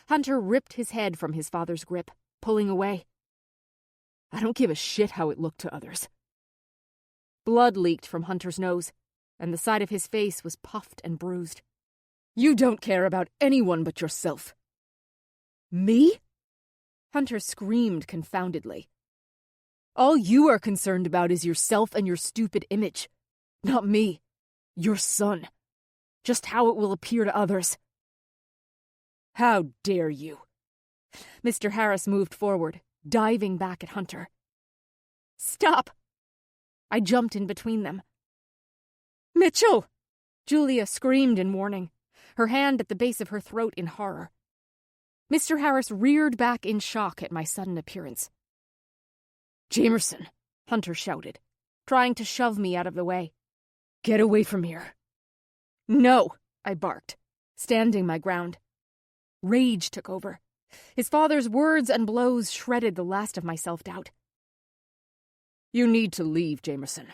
Hunter ripped his head from his father's grip, pulling away. I don't give a shit how it looked to others. Blood leaked from Hunter's nose, and the side of his face was puffed and bruised. You don't care about anyone but yourself. Me? Hunter screamed confoundedly. All you are concerned about is yourself and your stupid image. Not me. Your son. Just how it will appear to others. How dare you? Mr. Harris moved forward, diving back at Hunter. Stop! I jumped in between them. Mitchell! Julia screamed in warning, her hand at the base of her throat in horror. Mr. Harris reared back in shock at my sudden appearance. Jamerson, Hunter shouted, trying to shove me out of the way. Get away from here. No, I barked, standing my ground. Rage took over. His father's words and blows shredded the last of my self-doubt. You need to leave, Jamerson.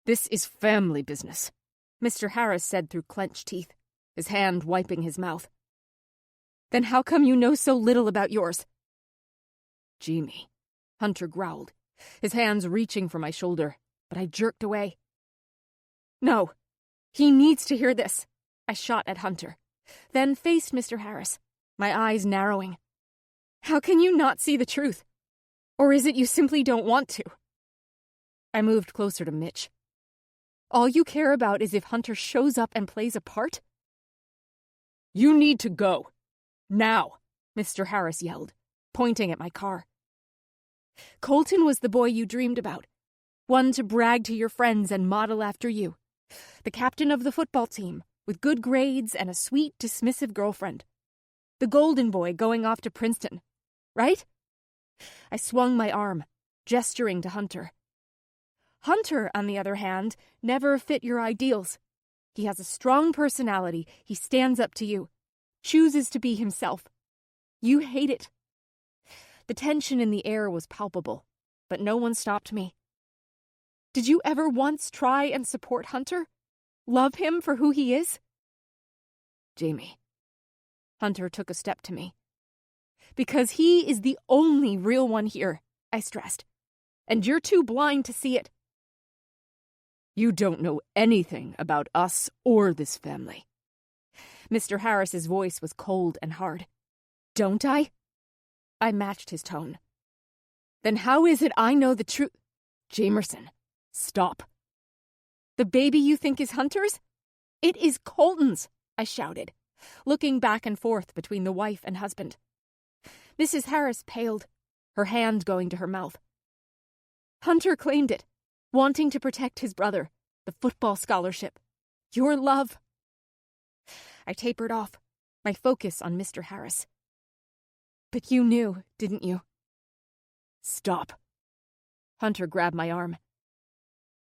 This is family business, Mr. Harris said through clenched teeth, his hand wiping his mouth. Then how come you know so little about yours? Jamie, Hunter growled, his hands reaching for my shoulder, but I jerked away. No, he needs to hear this. I shot at Hunter, then faced Mr. Harris, my eyes narrowing. How can you not see the truth? Or is it you simply don't want to? I moved closer to Mitch. All you care about is if Hunter shows up and plays a part? You need to go. Now, Mr. Harris yelled, pointing at my car. Colton was the boy you dreamed about, one to brag to your friends and model after you. The captain of the football team, with good grades and a sweet, dismissive girlfriend. The golden boy going off to Princeton, right? I swung my arm, gesturing to Hunter. Hunter, on the other hand, never fit your ideals. He has a strong personality. He stands up to you, chooses to be himself. You hate it. The tension in the air was palpable, but no one stopped me. Did you ever once try and support Hunter? Love him for who he is? Jamie. Hunter took a step to me. Because he is the only real one here, I stressed. And you're too blind to see it. You don't know anything about us or this family. Mr. Harris's voice was cold and hard. Don't I? I matched his tone. Then how is it I know the truth? Jamerson, stop. The baby you think is Hunter's? It is Colton's, I shouted, looking back and forth between the wife and husband. Mrs. Harris paled, her hand going to her mouth. Hunter claimed it, wanting to protect his brother, the football scholarship, your love. I tapered off, my focus on Mr. Harris. But you knew, didn't you? Stop. Hunter grabbed my arm.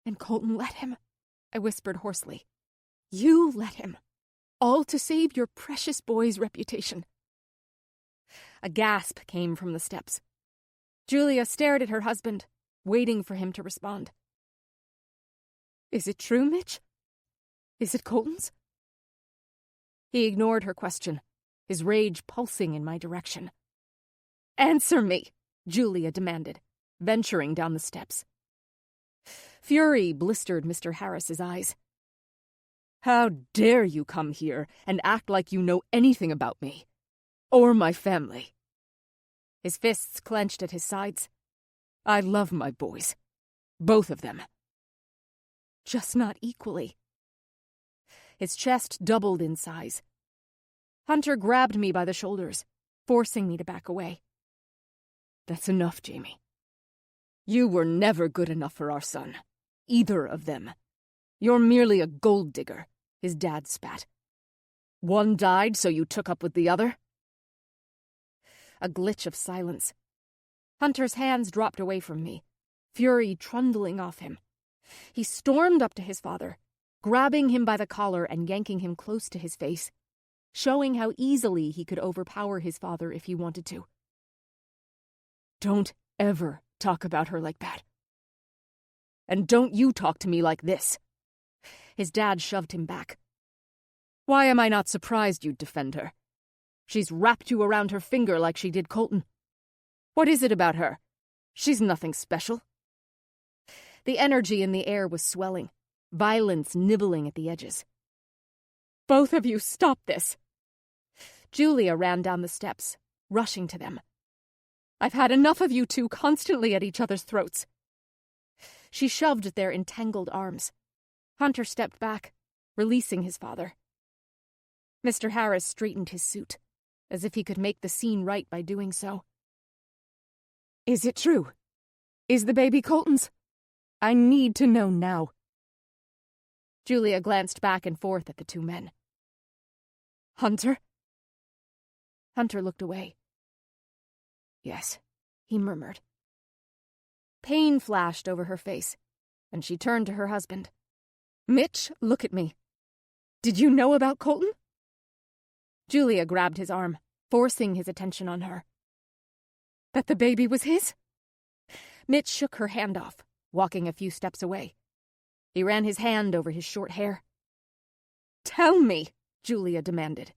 And Colton let him, I whispered hoarsely. You let him. All to save your precious boy's reputation. A gasp came from the steps. Julia stared at her husband, waiting for him to respond. Is it true, Mitch? Is it Colton's? He ignored her question, his rage pulsing in my direction. Answer me, Julia demanded, venturing down the steps. Fury blistered Mr. Harris's eyes. How dare you come here and act like you know anything about me, or my family? His fists clenched at his sides. I love my boys, both of them. Just not equally. His chest doubled in size. Hunter grabbed me by the shoulders, forcing me to back away. That's enough, Jamie. You were never good enough for our son, either of them. You're merely a gold digger, his dad spat. One died, so you took up with the other? A glitch of silence. Hunter's hands dropped away from me, fury trundling off him. He stormed up to his father, grabbing him by the collar and yanking him close to his face, showing how easily he could overpower his father if he wanted to. Don't ever talk about her like that. And don't you talk to me like this. His dad shoved him back. Why am I not surprised you'd defend her? She's wrapped you around her finger like she did Colton. What is it about her? She's nothing special." The energy in the air was swelling, violence nibbling at the edges. "Both of you, stop this!" Julia ran down the steps, rushing to them. "I've had enough of you two constantly at each other's throats." She shoved at their entangled arms. Hunter stepped back, releasing his father. Mr. Harris straightened his suit, as if he could make the scene right by doing so. "Is it true? Is the baby Colton's? I need to know now." Julia glanced back and forth at the two men. "Hunter?" Hunter looked away. "Yes," he murmured. Pain flashed over her face, and she turned to her husband. "Mitch, look at me. Did you know about Colton?" Julia grabbed his arm, forcing his attention on her. "That the baby was his?" Mitch shook her hand off, walking a few steps away. He ran his hand over his short hair. "Tell me," Julia demanded.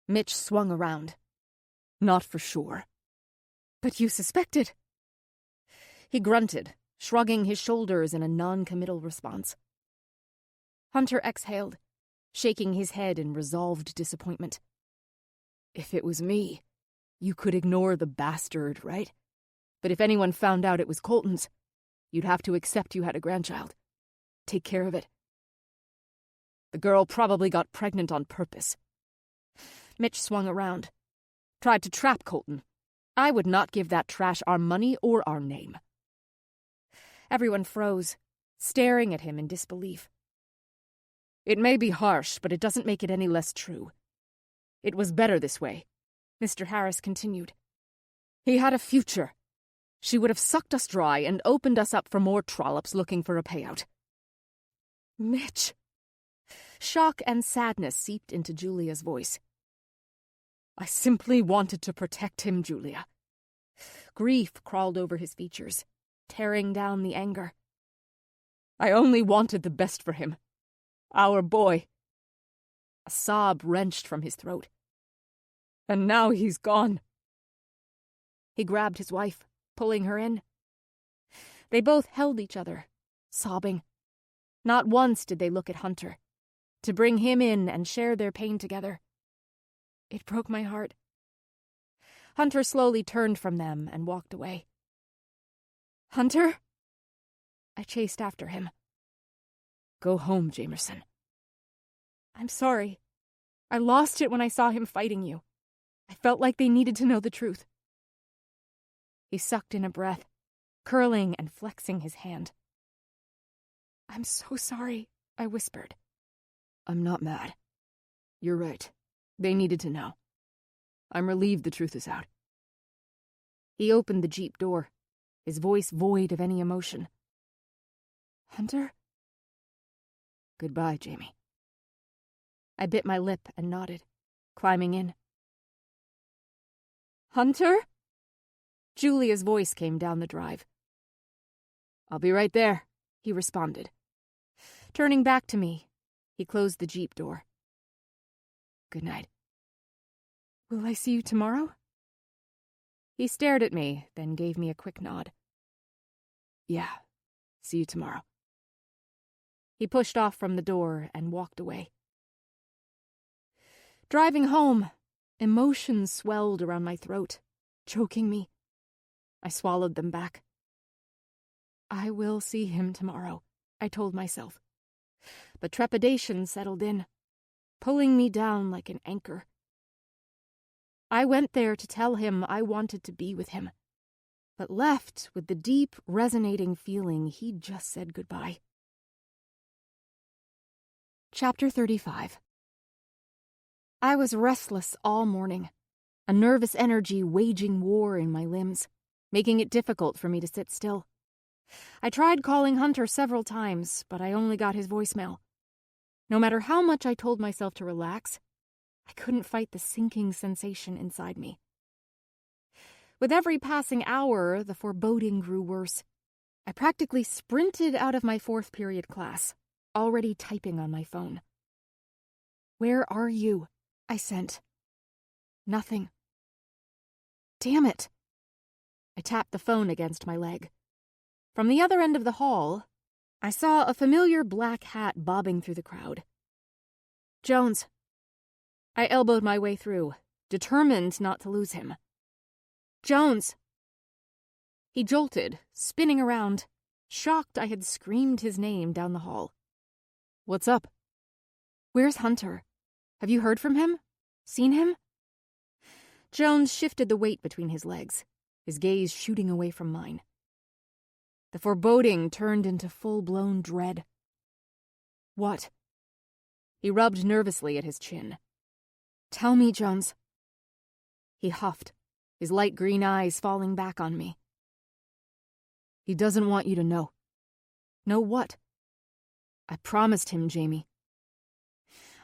Mitch swung around. "Not for sure." "But you suspected." He grunted, shrugging his shoulders in a non-committal response. Hunter exhaled, shaking his head in resolved disappointment. "If it was me, you could ignore the bastard, right? But if anyone found out it was Colton's, you'd have to accept you had a grandchild. Take care of it. The girl probably got pregnant on purpose." Mitch swung around. "Tried to trap Colton. I would not give that trash our money or our name." Everyone froze, staring at him in disbelief. "It may be harsh, but it doesn't make it any less true. It was better this way," Mr. Harris continued. "He had a future. She would have sucked us dry and opened us up for more trollops looking for a payout." "Mitch." Shock and sadness seeped into Julia's voice. "I simply wanted to protect him, Julia." Grief crawled over his features, tearing down the anger. "I only wanted the best for him. Our boy." A sob wrenched from his throat. "And now he's gone." He grabbed his wife, pulling her in. They both held each other, sobbing. Not once did they look at Hunter, to bring him in and share their pain together. It broke my heart. Hunter slowly turned from them and walked away. "Hunter?" I chased after him. "Go home, Jamerson." "I'm sorry. I lost it when I saw him fighting you. I felt like they needed to know the truth." He sucked in a breath, curling and flexing his hand. "I'm so sorry," I whispered. "I'm not mad. You're right. They needed to know. I'm relieved the truth is out." He opened the Jeep door, his voice void of any emotion. "Hunter?" "Goodbye, Jamie." I bit my lip and nodded, climbing in. "Hunter?" Julia's voice came down the drive. "I'll be right there," he responded. Turning back to me, he closed the Jeep door. "Good night." "Will I see you tomorrow?" He stared at me, then gave me a quick nod. "Yeah, see you tomorrow." He pushed off from the door and walked away. Driving home, emotions swelled around my throat, choking me. I swallowed them back. I will see him tomorrow, I told myself. But trepidation settled in, pulling me down like an anchor. I went there to tell him I wanted to be with him, but left with the deep, resonating feeling he'd just said goodbye. Chapter 35. I was restless all morning, a nervous energy waging war in my limbs, making it difficult for me to sit still. I tried calling Hunter several times, but I only got his voicemail. No matter how much I told myself to relax, I couldn't fight the sinking sensation inside me. With every passing hour, the foreboding grew worse. I practically sprinted out of my fourth period class, already typing on my phone. "Where are you?" I sent. Nothing. Damn it. I tapped the phone against my leg. From the other end of the hall, I saw a familiar black hat bobbing through the crowd. Jones. I elbowed my way through, determined not to lose him. Jones. He jolted, spinning around, shocked I had screamed his name down the hall. What's up? Where's Hunter? Have you heard from him? Seen him? Jones shifted the weight between his legs, his gaze shooting away from mine. The foreboding turned into full-blown dread. What? He rubbed nervously at his chin. Tell me, Jones. He huffed, his light green eyes falling back on me. He doesn't want you to know. Know what? I promised him, Jamie.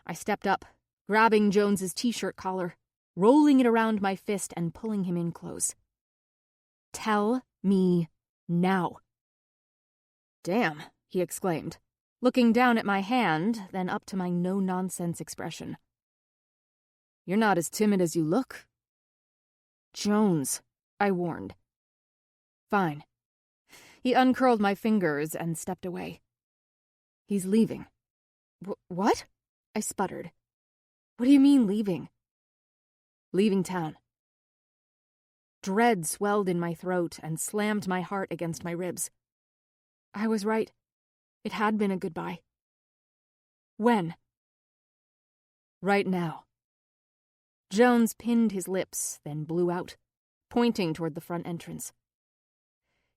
I stepped up, grabbing Jones's t-shirt collar, rolling it around my fist and pulling him in close. Tell me now. Damn, he exclaimed, looking down at my hand, then up to my no-nonsense expression. You're not as timid as you look. Jones, I warned. Fine. He uncurled my fingers and stepped away. He's leaving. What? I sputtered. What do you mean leaving? Leaving town. Dread swelled in my throat and slammed my heart against my ribs. I was right. It had been a goodbye. When? Right now. Jones pinned his lips, then blew out, pointing toward the front entrance.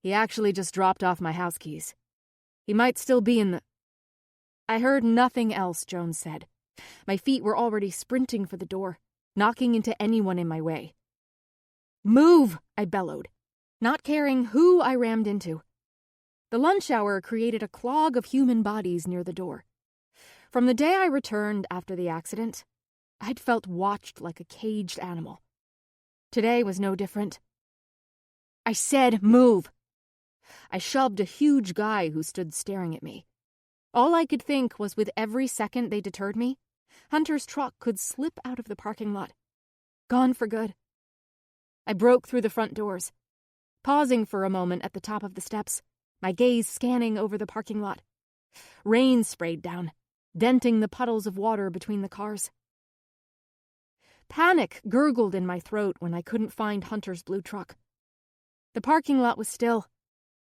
He actually just dropped off my house keys. He might still be in the... I heard nothing else, Jones said. My feet were already sprinting for the door, knocking into anyone in my way. Move, I bellowed, not caring who I rammed into. The lunch hour created a clog of human bodies near the door. From the day I returned after the accident, I'd felt watched like a caged animal. Today was no different. I said move. I shoved a huge guy who stood staring at me. All I could think was with every second they deterred me, Hunter's truck could slip out of the parking lot. Gone for good. I broke through the front doors, pausing for a moment at the top of the steps, my gaze scanning over the parking lot. Rain sprayed down, denting the puddles of water between the cars. Panic gurgled in my throat when I couldn't find Hunter's blue truck. The parking lot was still,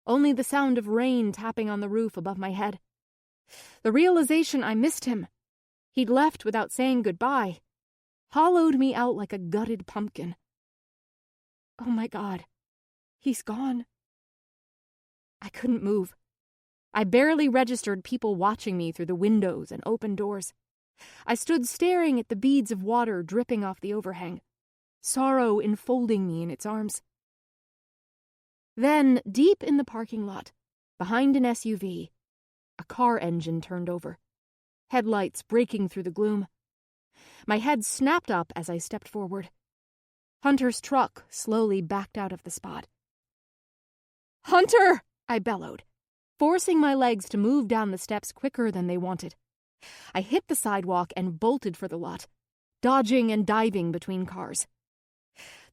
only the sound of rain tapping on the roof above my head. The realization I missed him, he'd left without saying goodbye, hollowed me out like a gutted pumpkin. Oh my God, he's gone. I couldn't move. I barely registered people watching me through the windows and open doors. I stood staring at the beads of water dripping off the overhang, sorrow enfolding me in its arms. Then, deep in the parking lot, behind an SUV, a car engine turned over, headlights breaking through the gloom. My head snapped up as I stepped forward. Hunter's truck slowly backed out of the spot. Hunter! I bellowed, forcing my legs to move down the steps quicker than they wanted. I hit the sidewalk and bolted for the lot, dodging and diving between cars.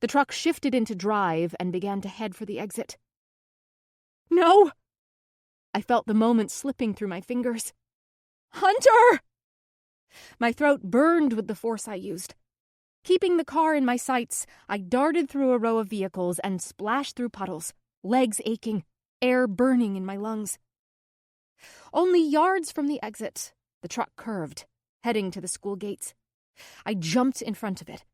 The truck shifted into drive and began to head for the exit. No! I felt the moment slipping through my fingers. Hunter! My throat burned with the force I used. Keeping the car in my sights, I darted through a row of vehicles and splashed through puddles, legs aching, air burning in my lungs. Only yards from the exit, the truck curved, heading to the school gates. I jumped in front of it.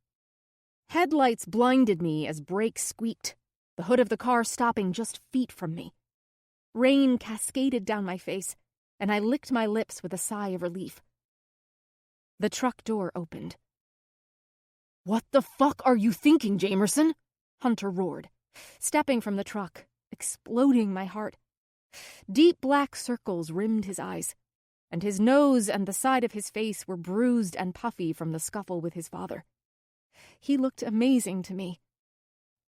Headlights blinded me as brakes squeaked, the hood of the car stopping just feet from me. Rain cascaded down my face, and I licked my lips with a sigh of relief. The truck door opened. What the fuck are you thinking, Jamerson? Hunter roared, stepping from the truck, exploding my heart. Deep black circles rimmed his eyes, and his nose and the side of his face were bruised and puffy from the scuffle with his father. He looked amazing to me.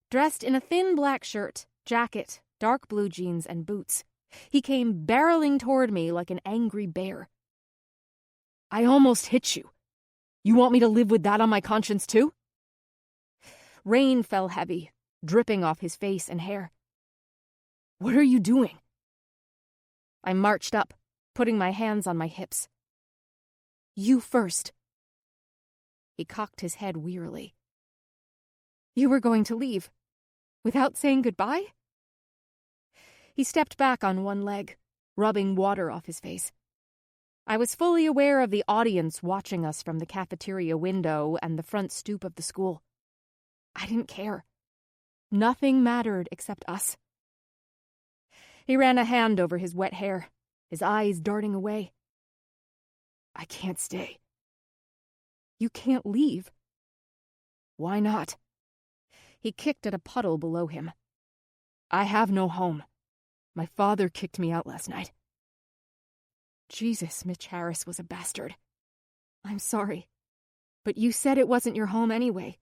Dressed in a thin black shirt, jacket, dark blue jeans, and boots, he came barreling toward me like an angry bear. I almost hit you. You want me to live with that on my conscience, too? Rain fell heavy, dripping off his face and hair. "What are you doing?" I marched up, putting my hands on my hips. "You first." He cocked his head wearily. "You were going to leave, without saying goodbye?" He stepped back on one leg, rubbing water off his face. I was fully aware of the audience watching us from the cafeteria window and the front stoop of the school. I didn't care. Nothing mattered except us. He ran a hand over his wet hair, his eyes darting away. "I can't stay." "You can't leave." "Why not?" He kicked at a puddle below him. "I have no home. My father kicked me out last night." Jesus, Mitch Harris was a bastard. "I'm sorry, but you said it wasn't your home anyway.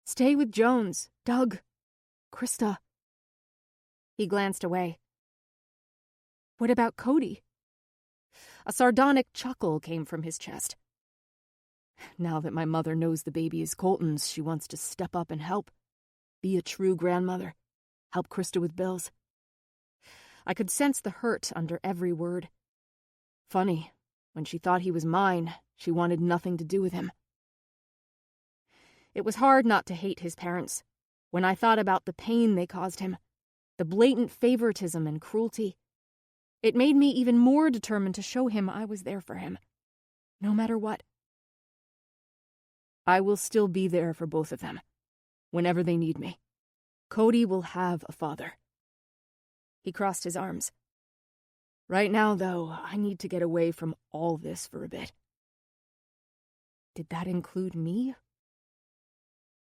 Stay with Jones, Doug, Krista." He glanced away. "What about Cody?" A sardonic chuckle came from his chest. "Now that my mother knows the baby is Colton's, she wants to step up and help. Be a true grandmother. Help Krista with bills." I could sense the hurt under every word. Funny, when she thought he was mine, she wanted nothing to do with him. It was hard not to hate his parents, when I thought about the pain they caused him, the blatant favoritism and cruelty. It made me even more determined to show him I was there for him, no matter what. I will still be there for both of them, whenever they need me. Cody will have a father. He crossed his arms. Right now, though, I need to get away from all this for a bit. Did that include me?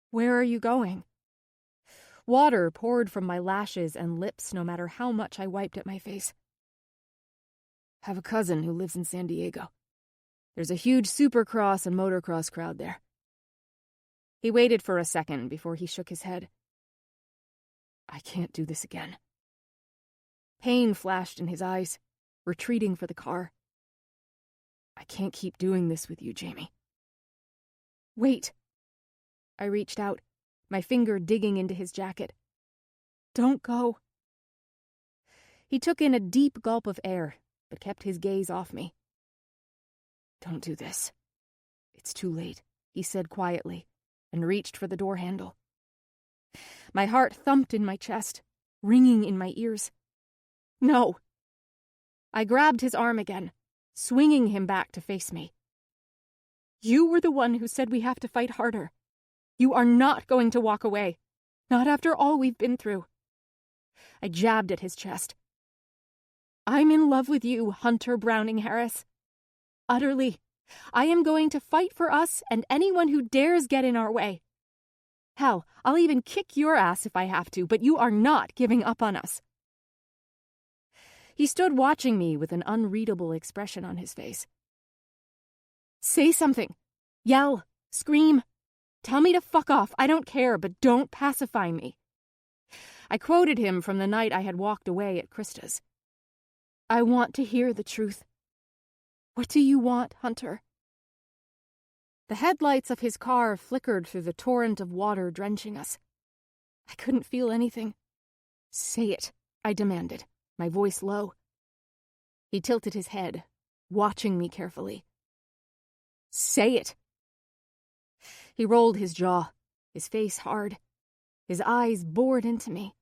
Where are you going? Water poured from my lashes and lips no matter how much I wiped at my face. Have a cousin who lives in San Diego. There's a huge supercross and motocross crowd there. He waited for a second before he shook his head. I can't do this again. Pain flashed in his eyes, retreating for the car. I can't keep doing this with you, Jamie. Wait. I reached out, my finger digging into his jacket. Don't go. He took in a deep gulp of air, but kept his gaze off me. Don't do this. It's too late, he said quietly, and reached for the door handle. My heart thumped in my chest, ringing in my ears. No. I grabbed his arm again, swinging him back to face me. You were the one who said we have to fight harder. You are not going to walk away. Not after all we've been through. I jabbed at his chest. I'm in love with you, Hunter Browning Harris. Utterly. I am going to fight for us and anyone who dares get in our way. Hell, I'll even kick your ass if I have to, but you are not giving up on us. He stood watching me with an unreadable expression on his face. Say something. Yell. Scream. Tell me to fuck off. I don't care, but don't pacify me. I quoted him from the night I had walked away at Krista's. I want to hear the truth. What do you want, Hunter? The headlights of his car flickered through the torrent of water drenching us. I couldn't feel anything. Say it, I demanded, my voice low. He tilted his head, watching me carefully. Say it. He rolled his jaw, his face hard, his eyes bored into me.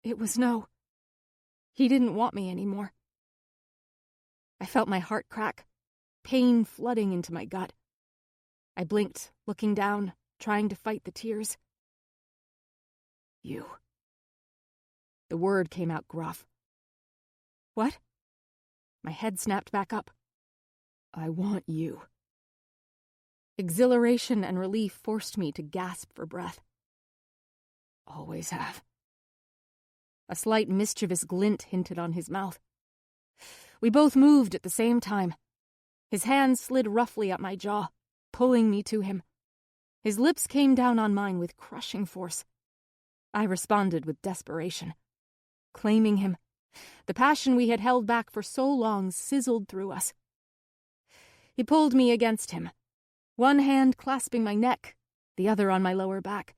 It was no. He didn't want me anymore. I felt my heart crack, pain flooding into my gut. I blinked, looking down, trying to fight the tears. You. The word came out gruff. What? My head snapped back up. I want you. Exhilaration and relief forced me to gasp for breath. Always have. A slight mischievous glint hinted on his mouth. We both moved at the same time. His hand slid roughly up my jaw, pulling me to him. His lips came down on mine with crushing force. I responded with desperation. Claiming him, the passion we had held back for so long sizzled through us. He pulled me against him, one hand clasping my neck, the other on my lower back.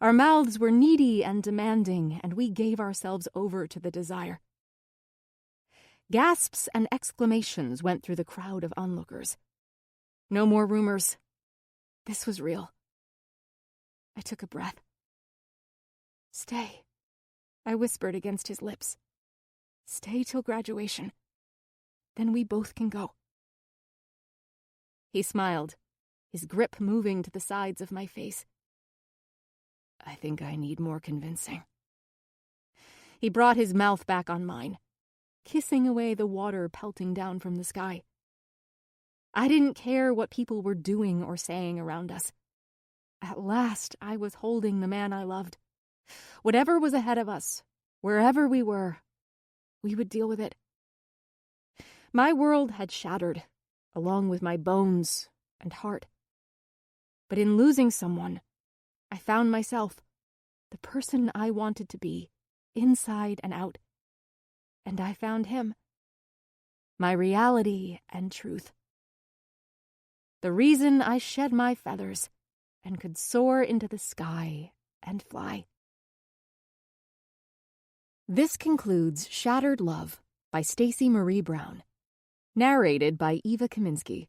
Our mouths were needy and demanding, and we gave ourselves over to the desire. Gasps and exclamations went through the crowd of onlookers. No more rumors. This was real. I took a breath. "Stay," I whispered against his lips. "Stay till graduation. Then we both can go." He smiled, his grip moving to the sides of my face. "I think I need more convincing." He brought his mouth back on mine, kissing away the water pelting down from the sky. I didn't care what people were doing or saying around us. At last, I was holding the man I loved. Whatever was ahead of us, wherever we were, we would deal with it. My world had shattered, along with my bones and heart. But in losing someone, I found myself, the person I wanted to be, inside and out. And I found him, my reality and truth. The reason I shed my feathers and could soar into the sky and fly. This concludes Shattered Love by Stacey Marie Brown. Narrated by Eva Kaminsky.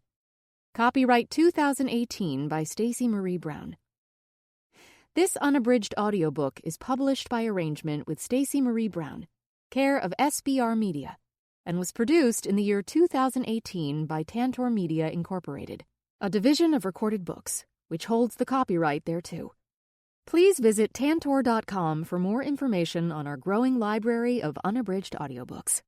Copyright 2018 by Stacey Marie Brown. This unabridged audiobook is published by arrangement with Stacey Marie Brown, care of SBR Media, and was produced in the year 2018 by Tantor Media Incorporated, a division of Recorded Books, which holds the copyright thereto. Please visit tantor.com for more information on our growing library of unabridged audiobooks.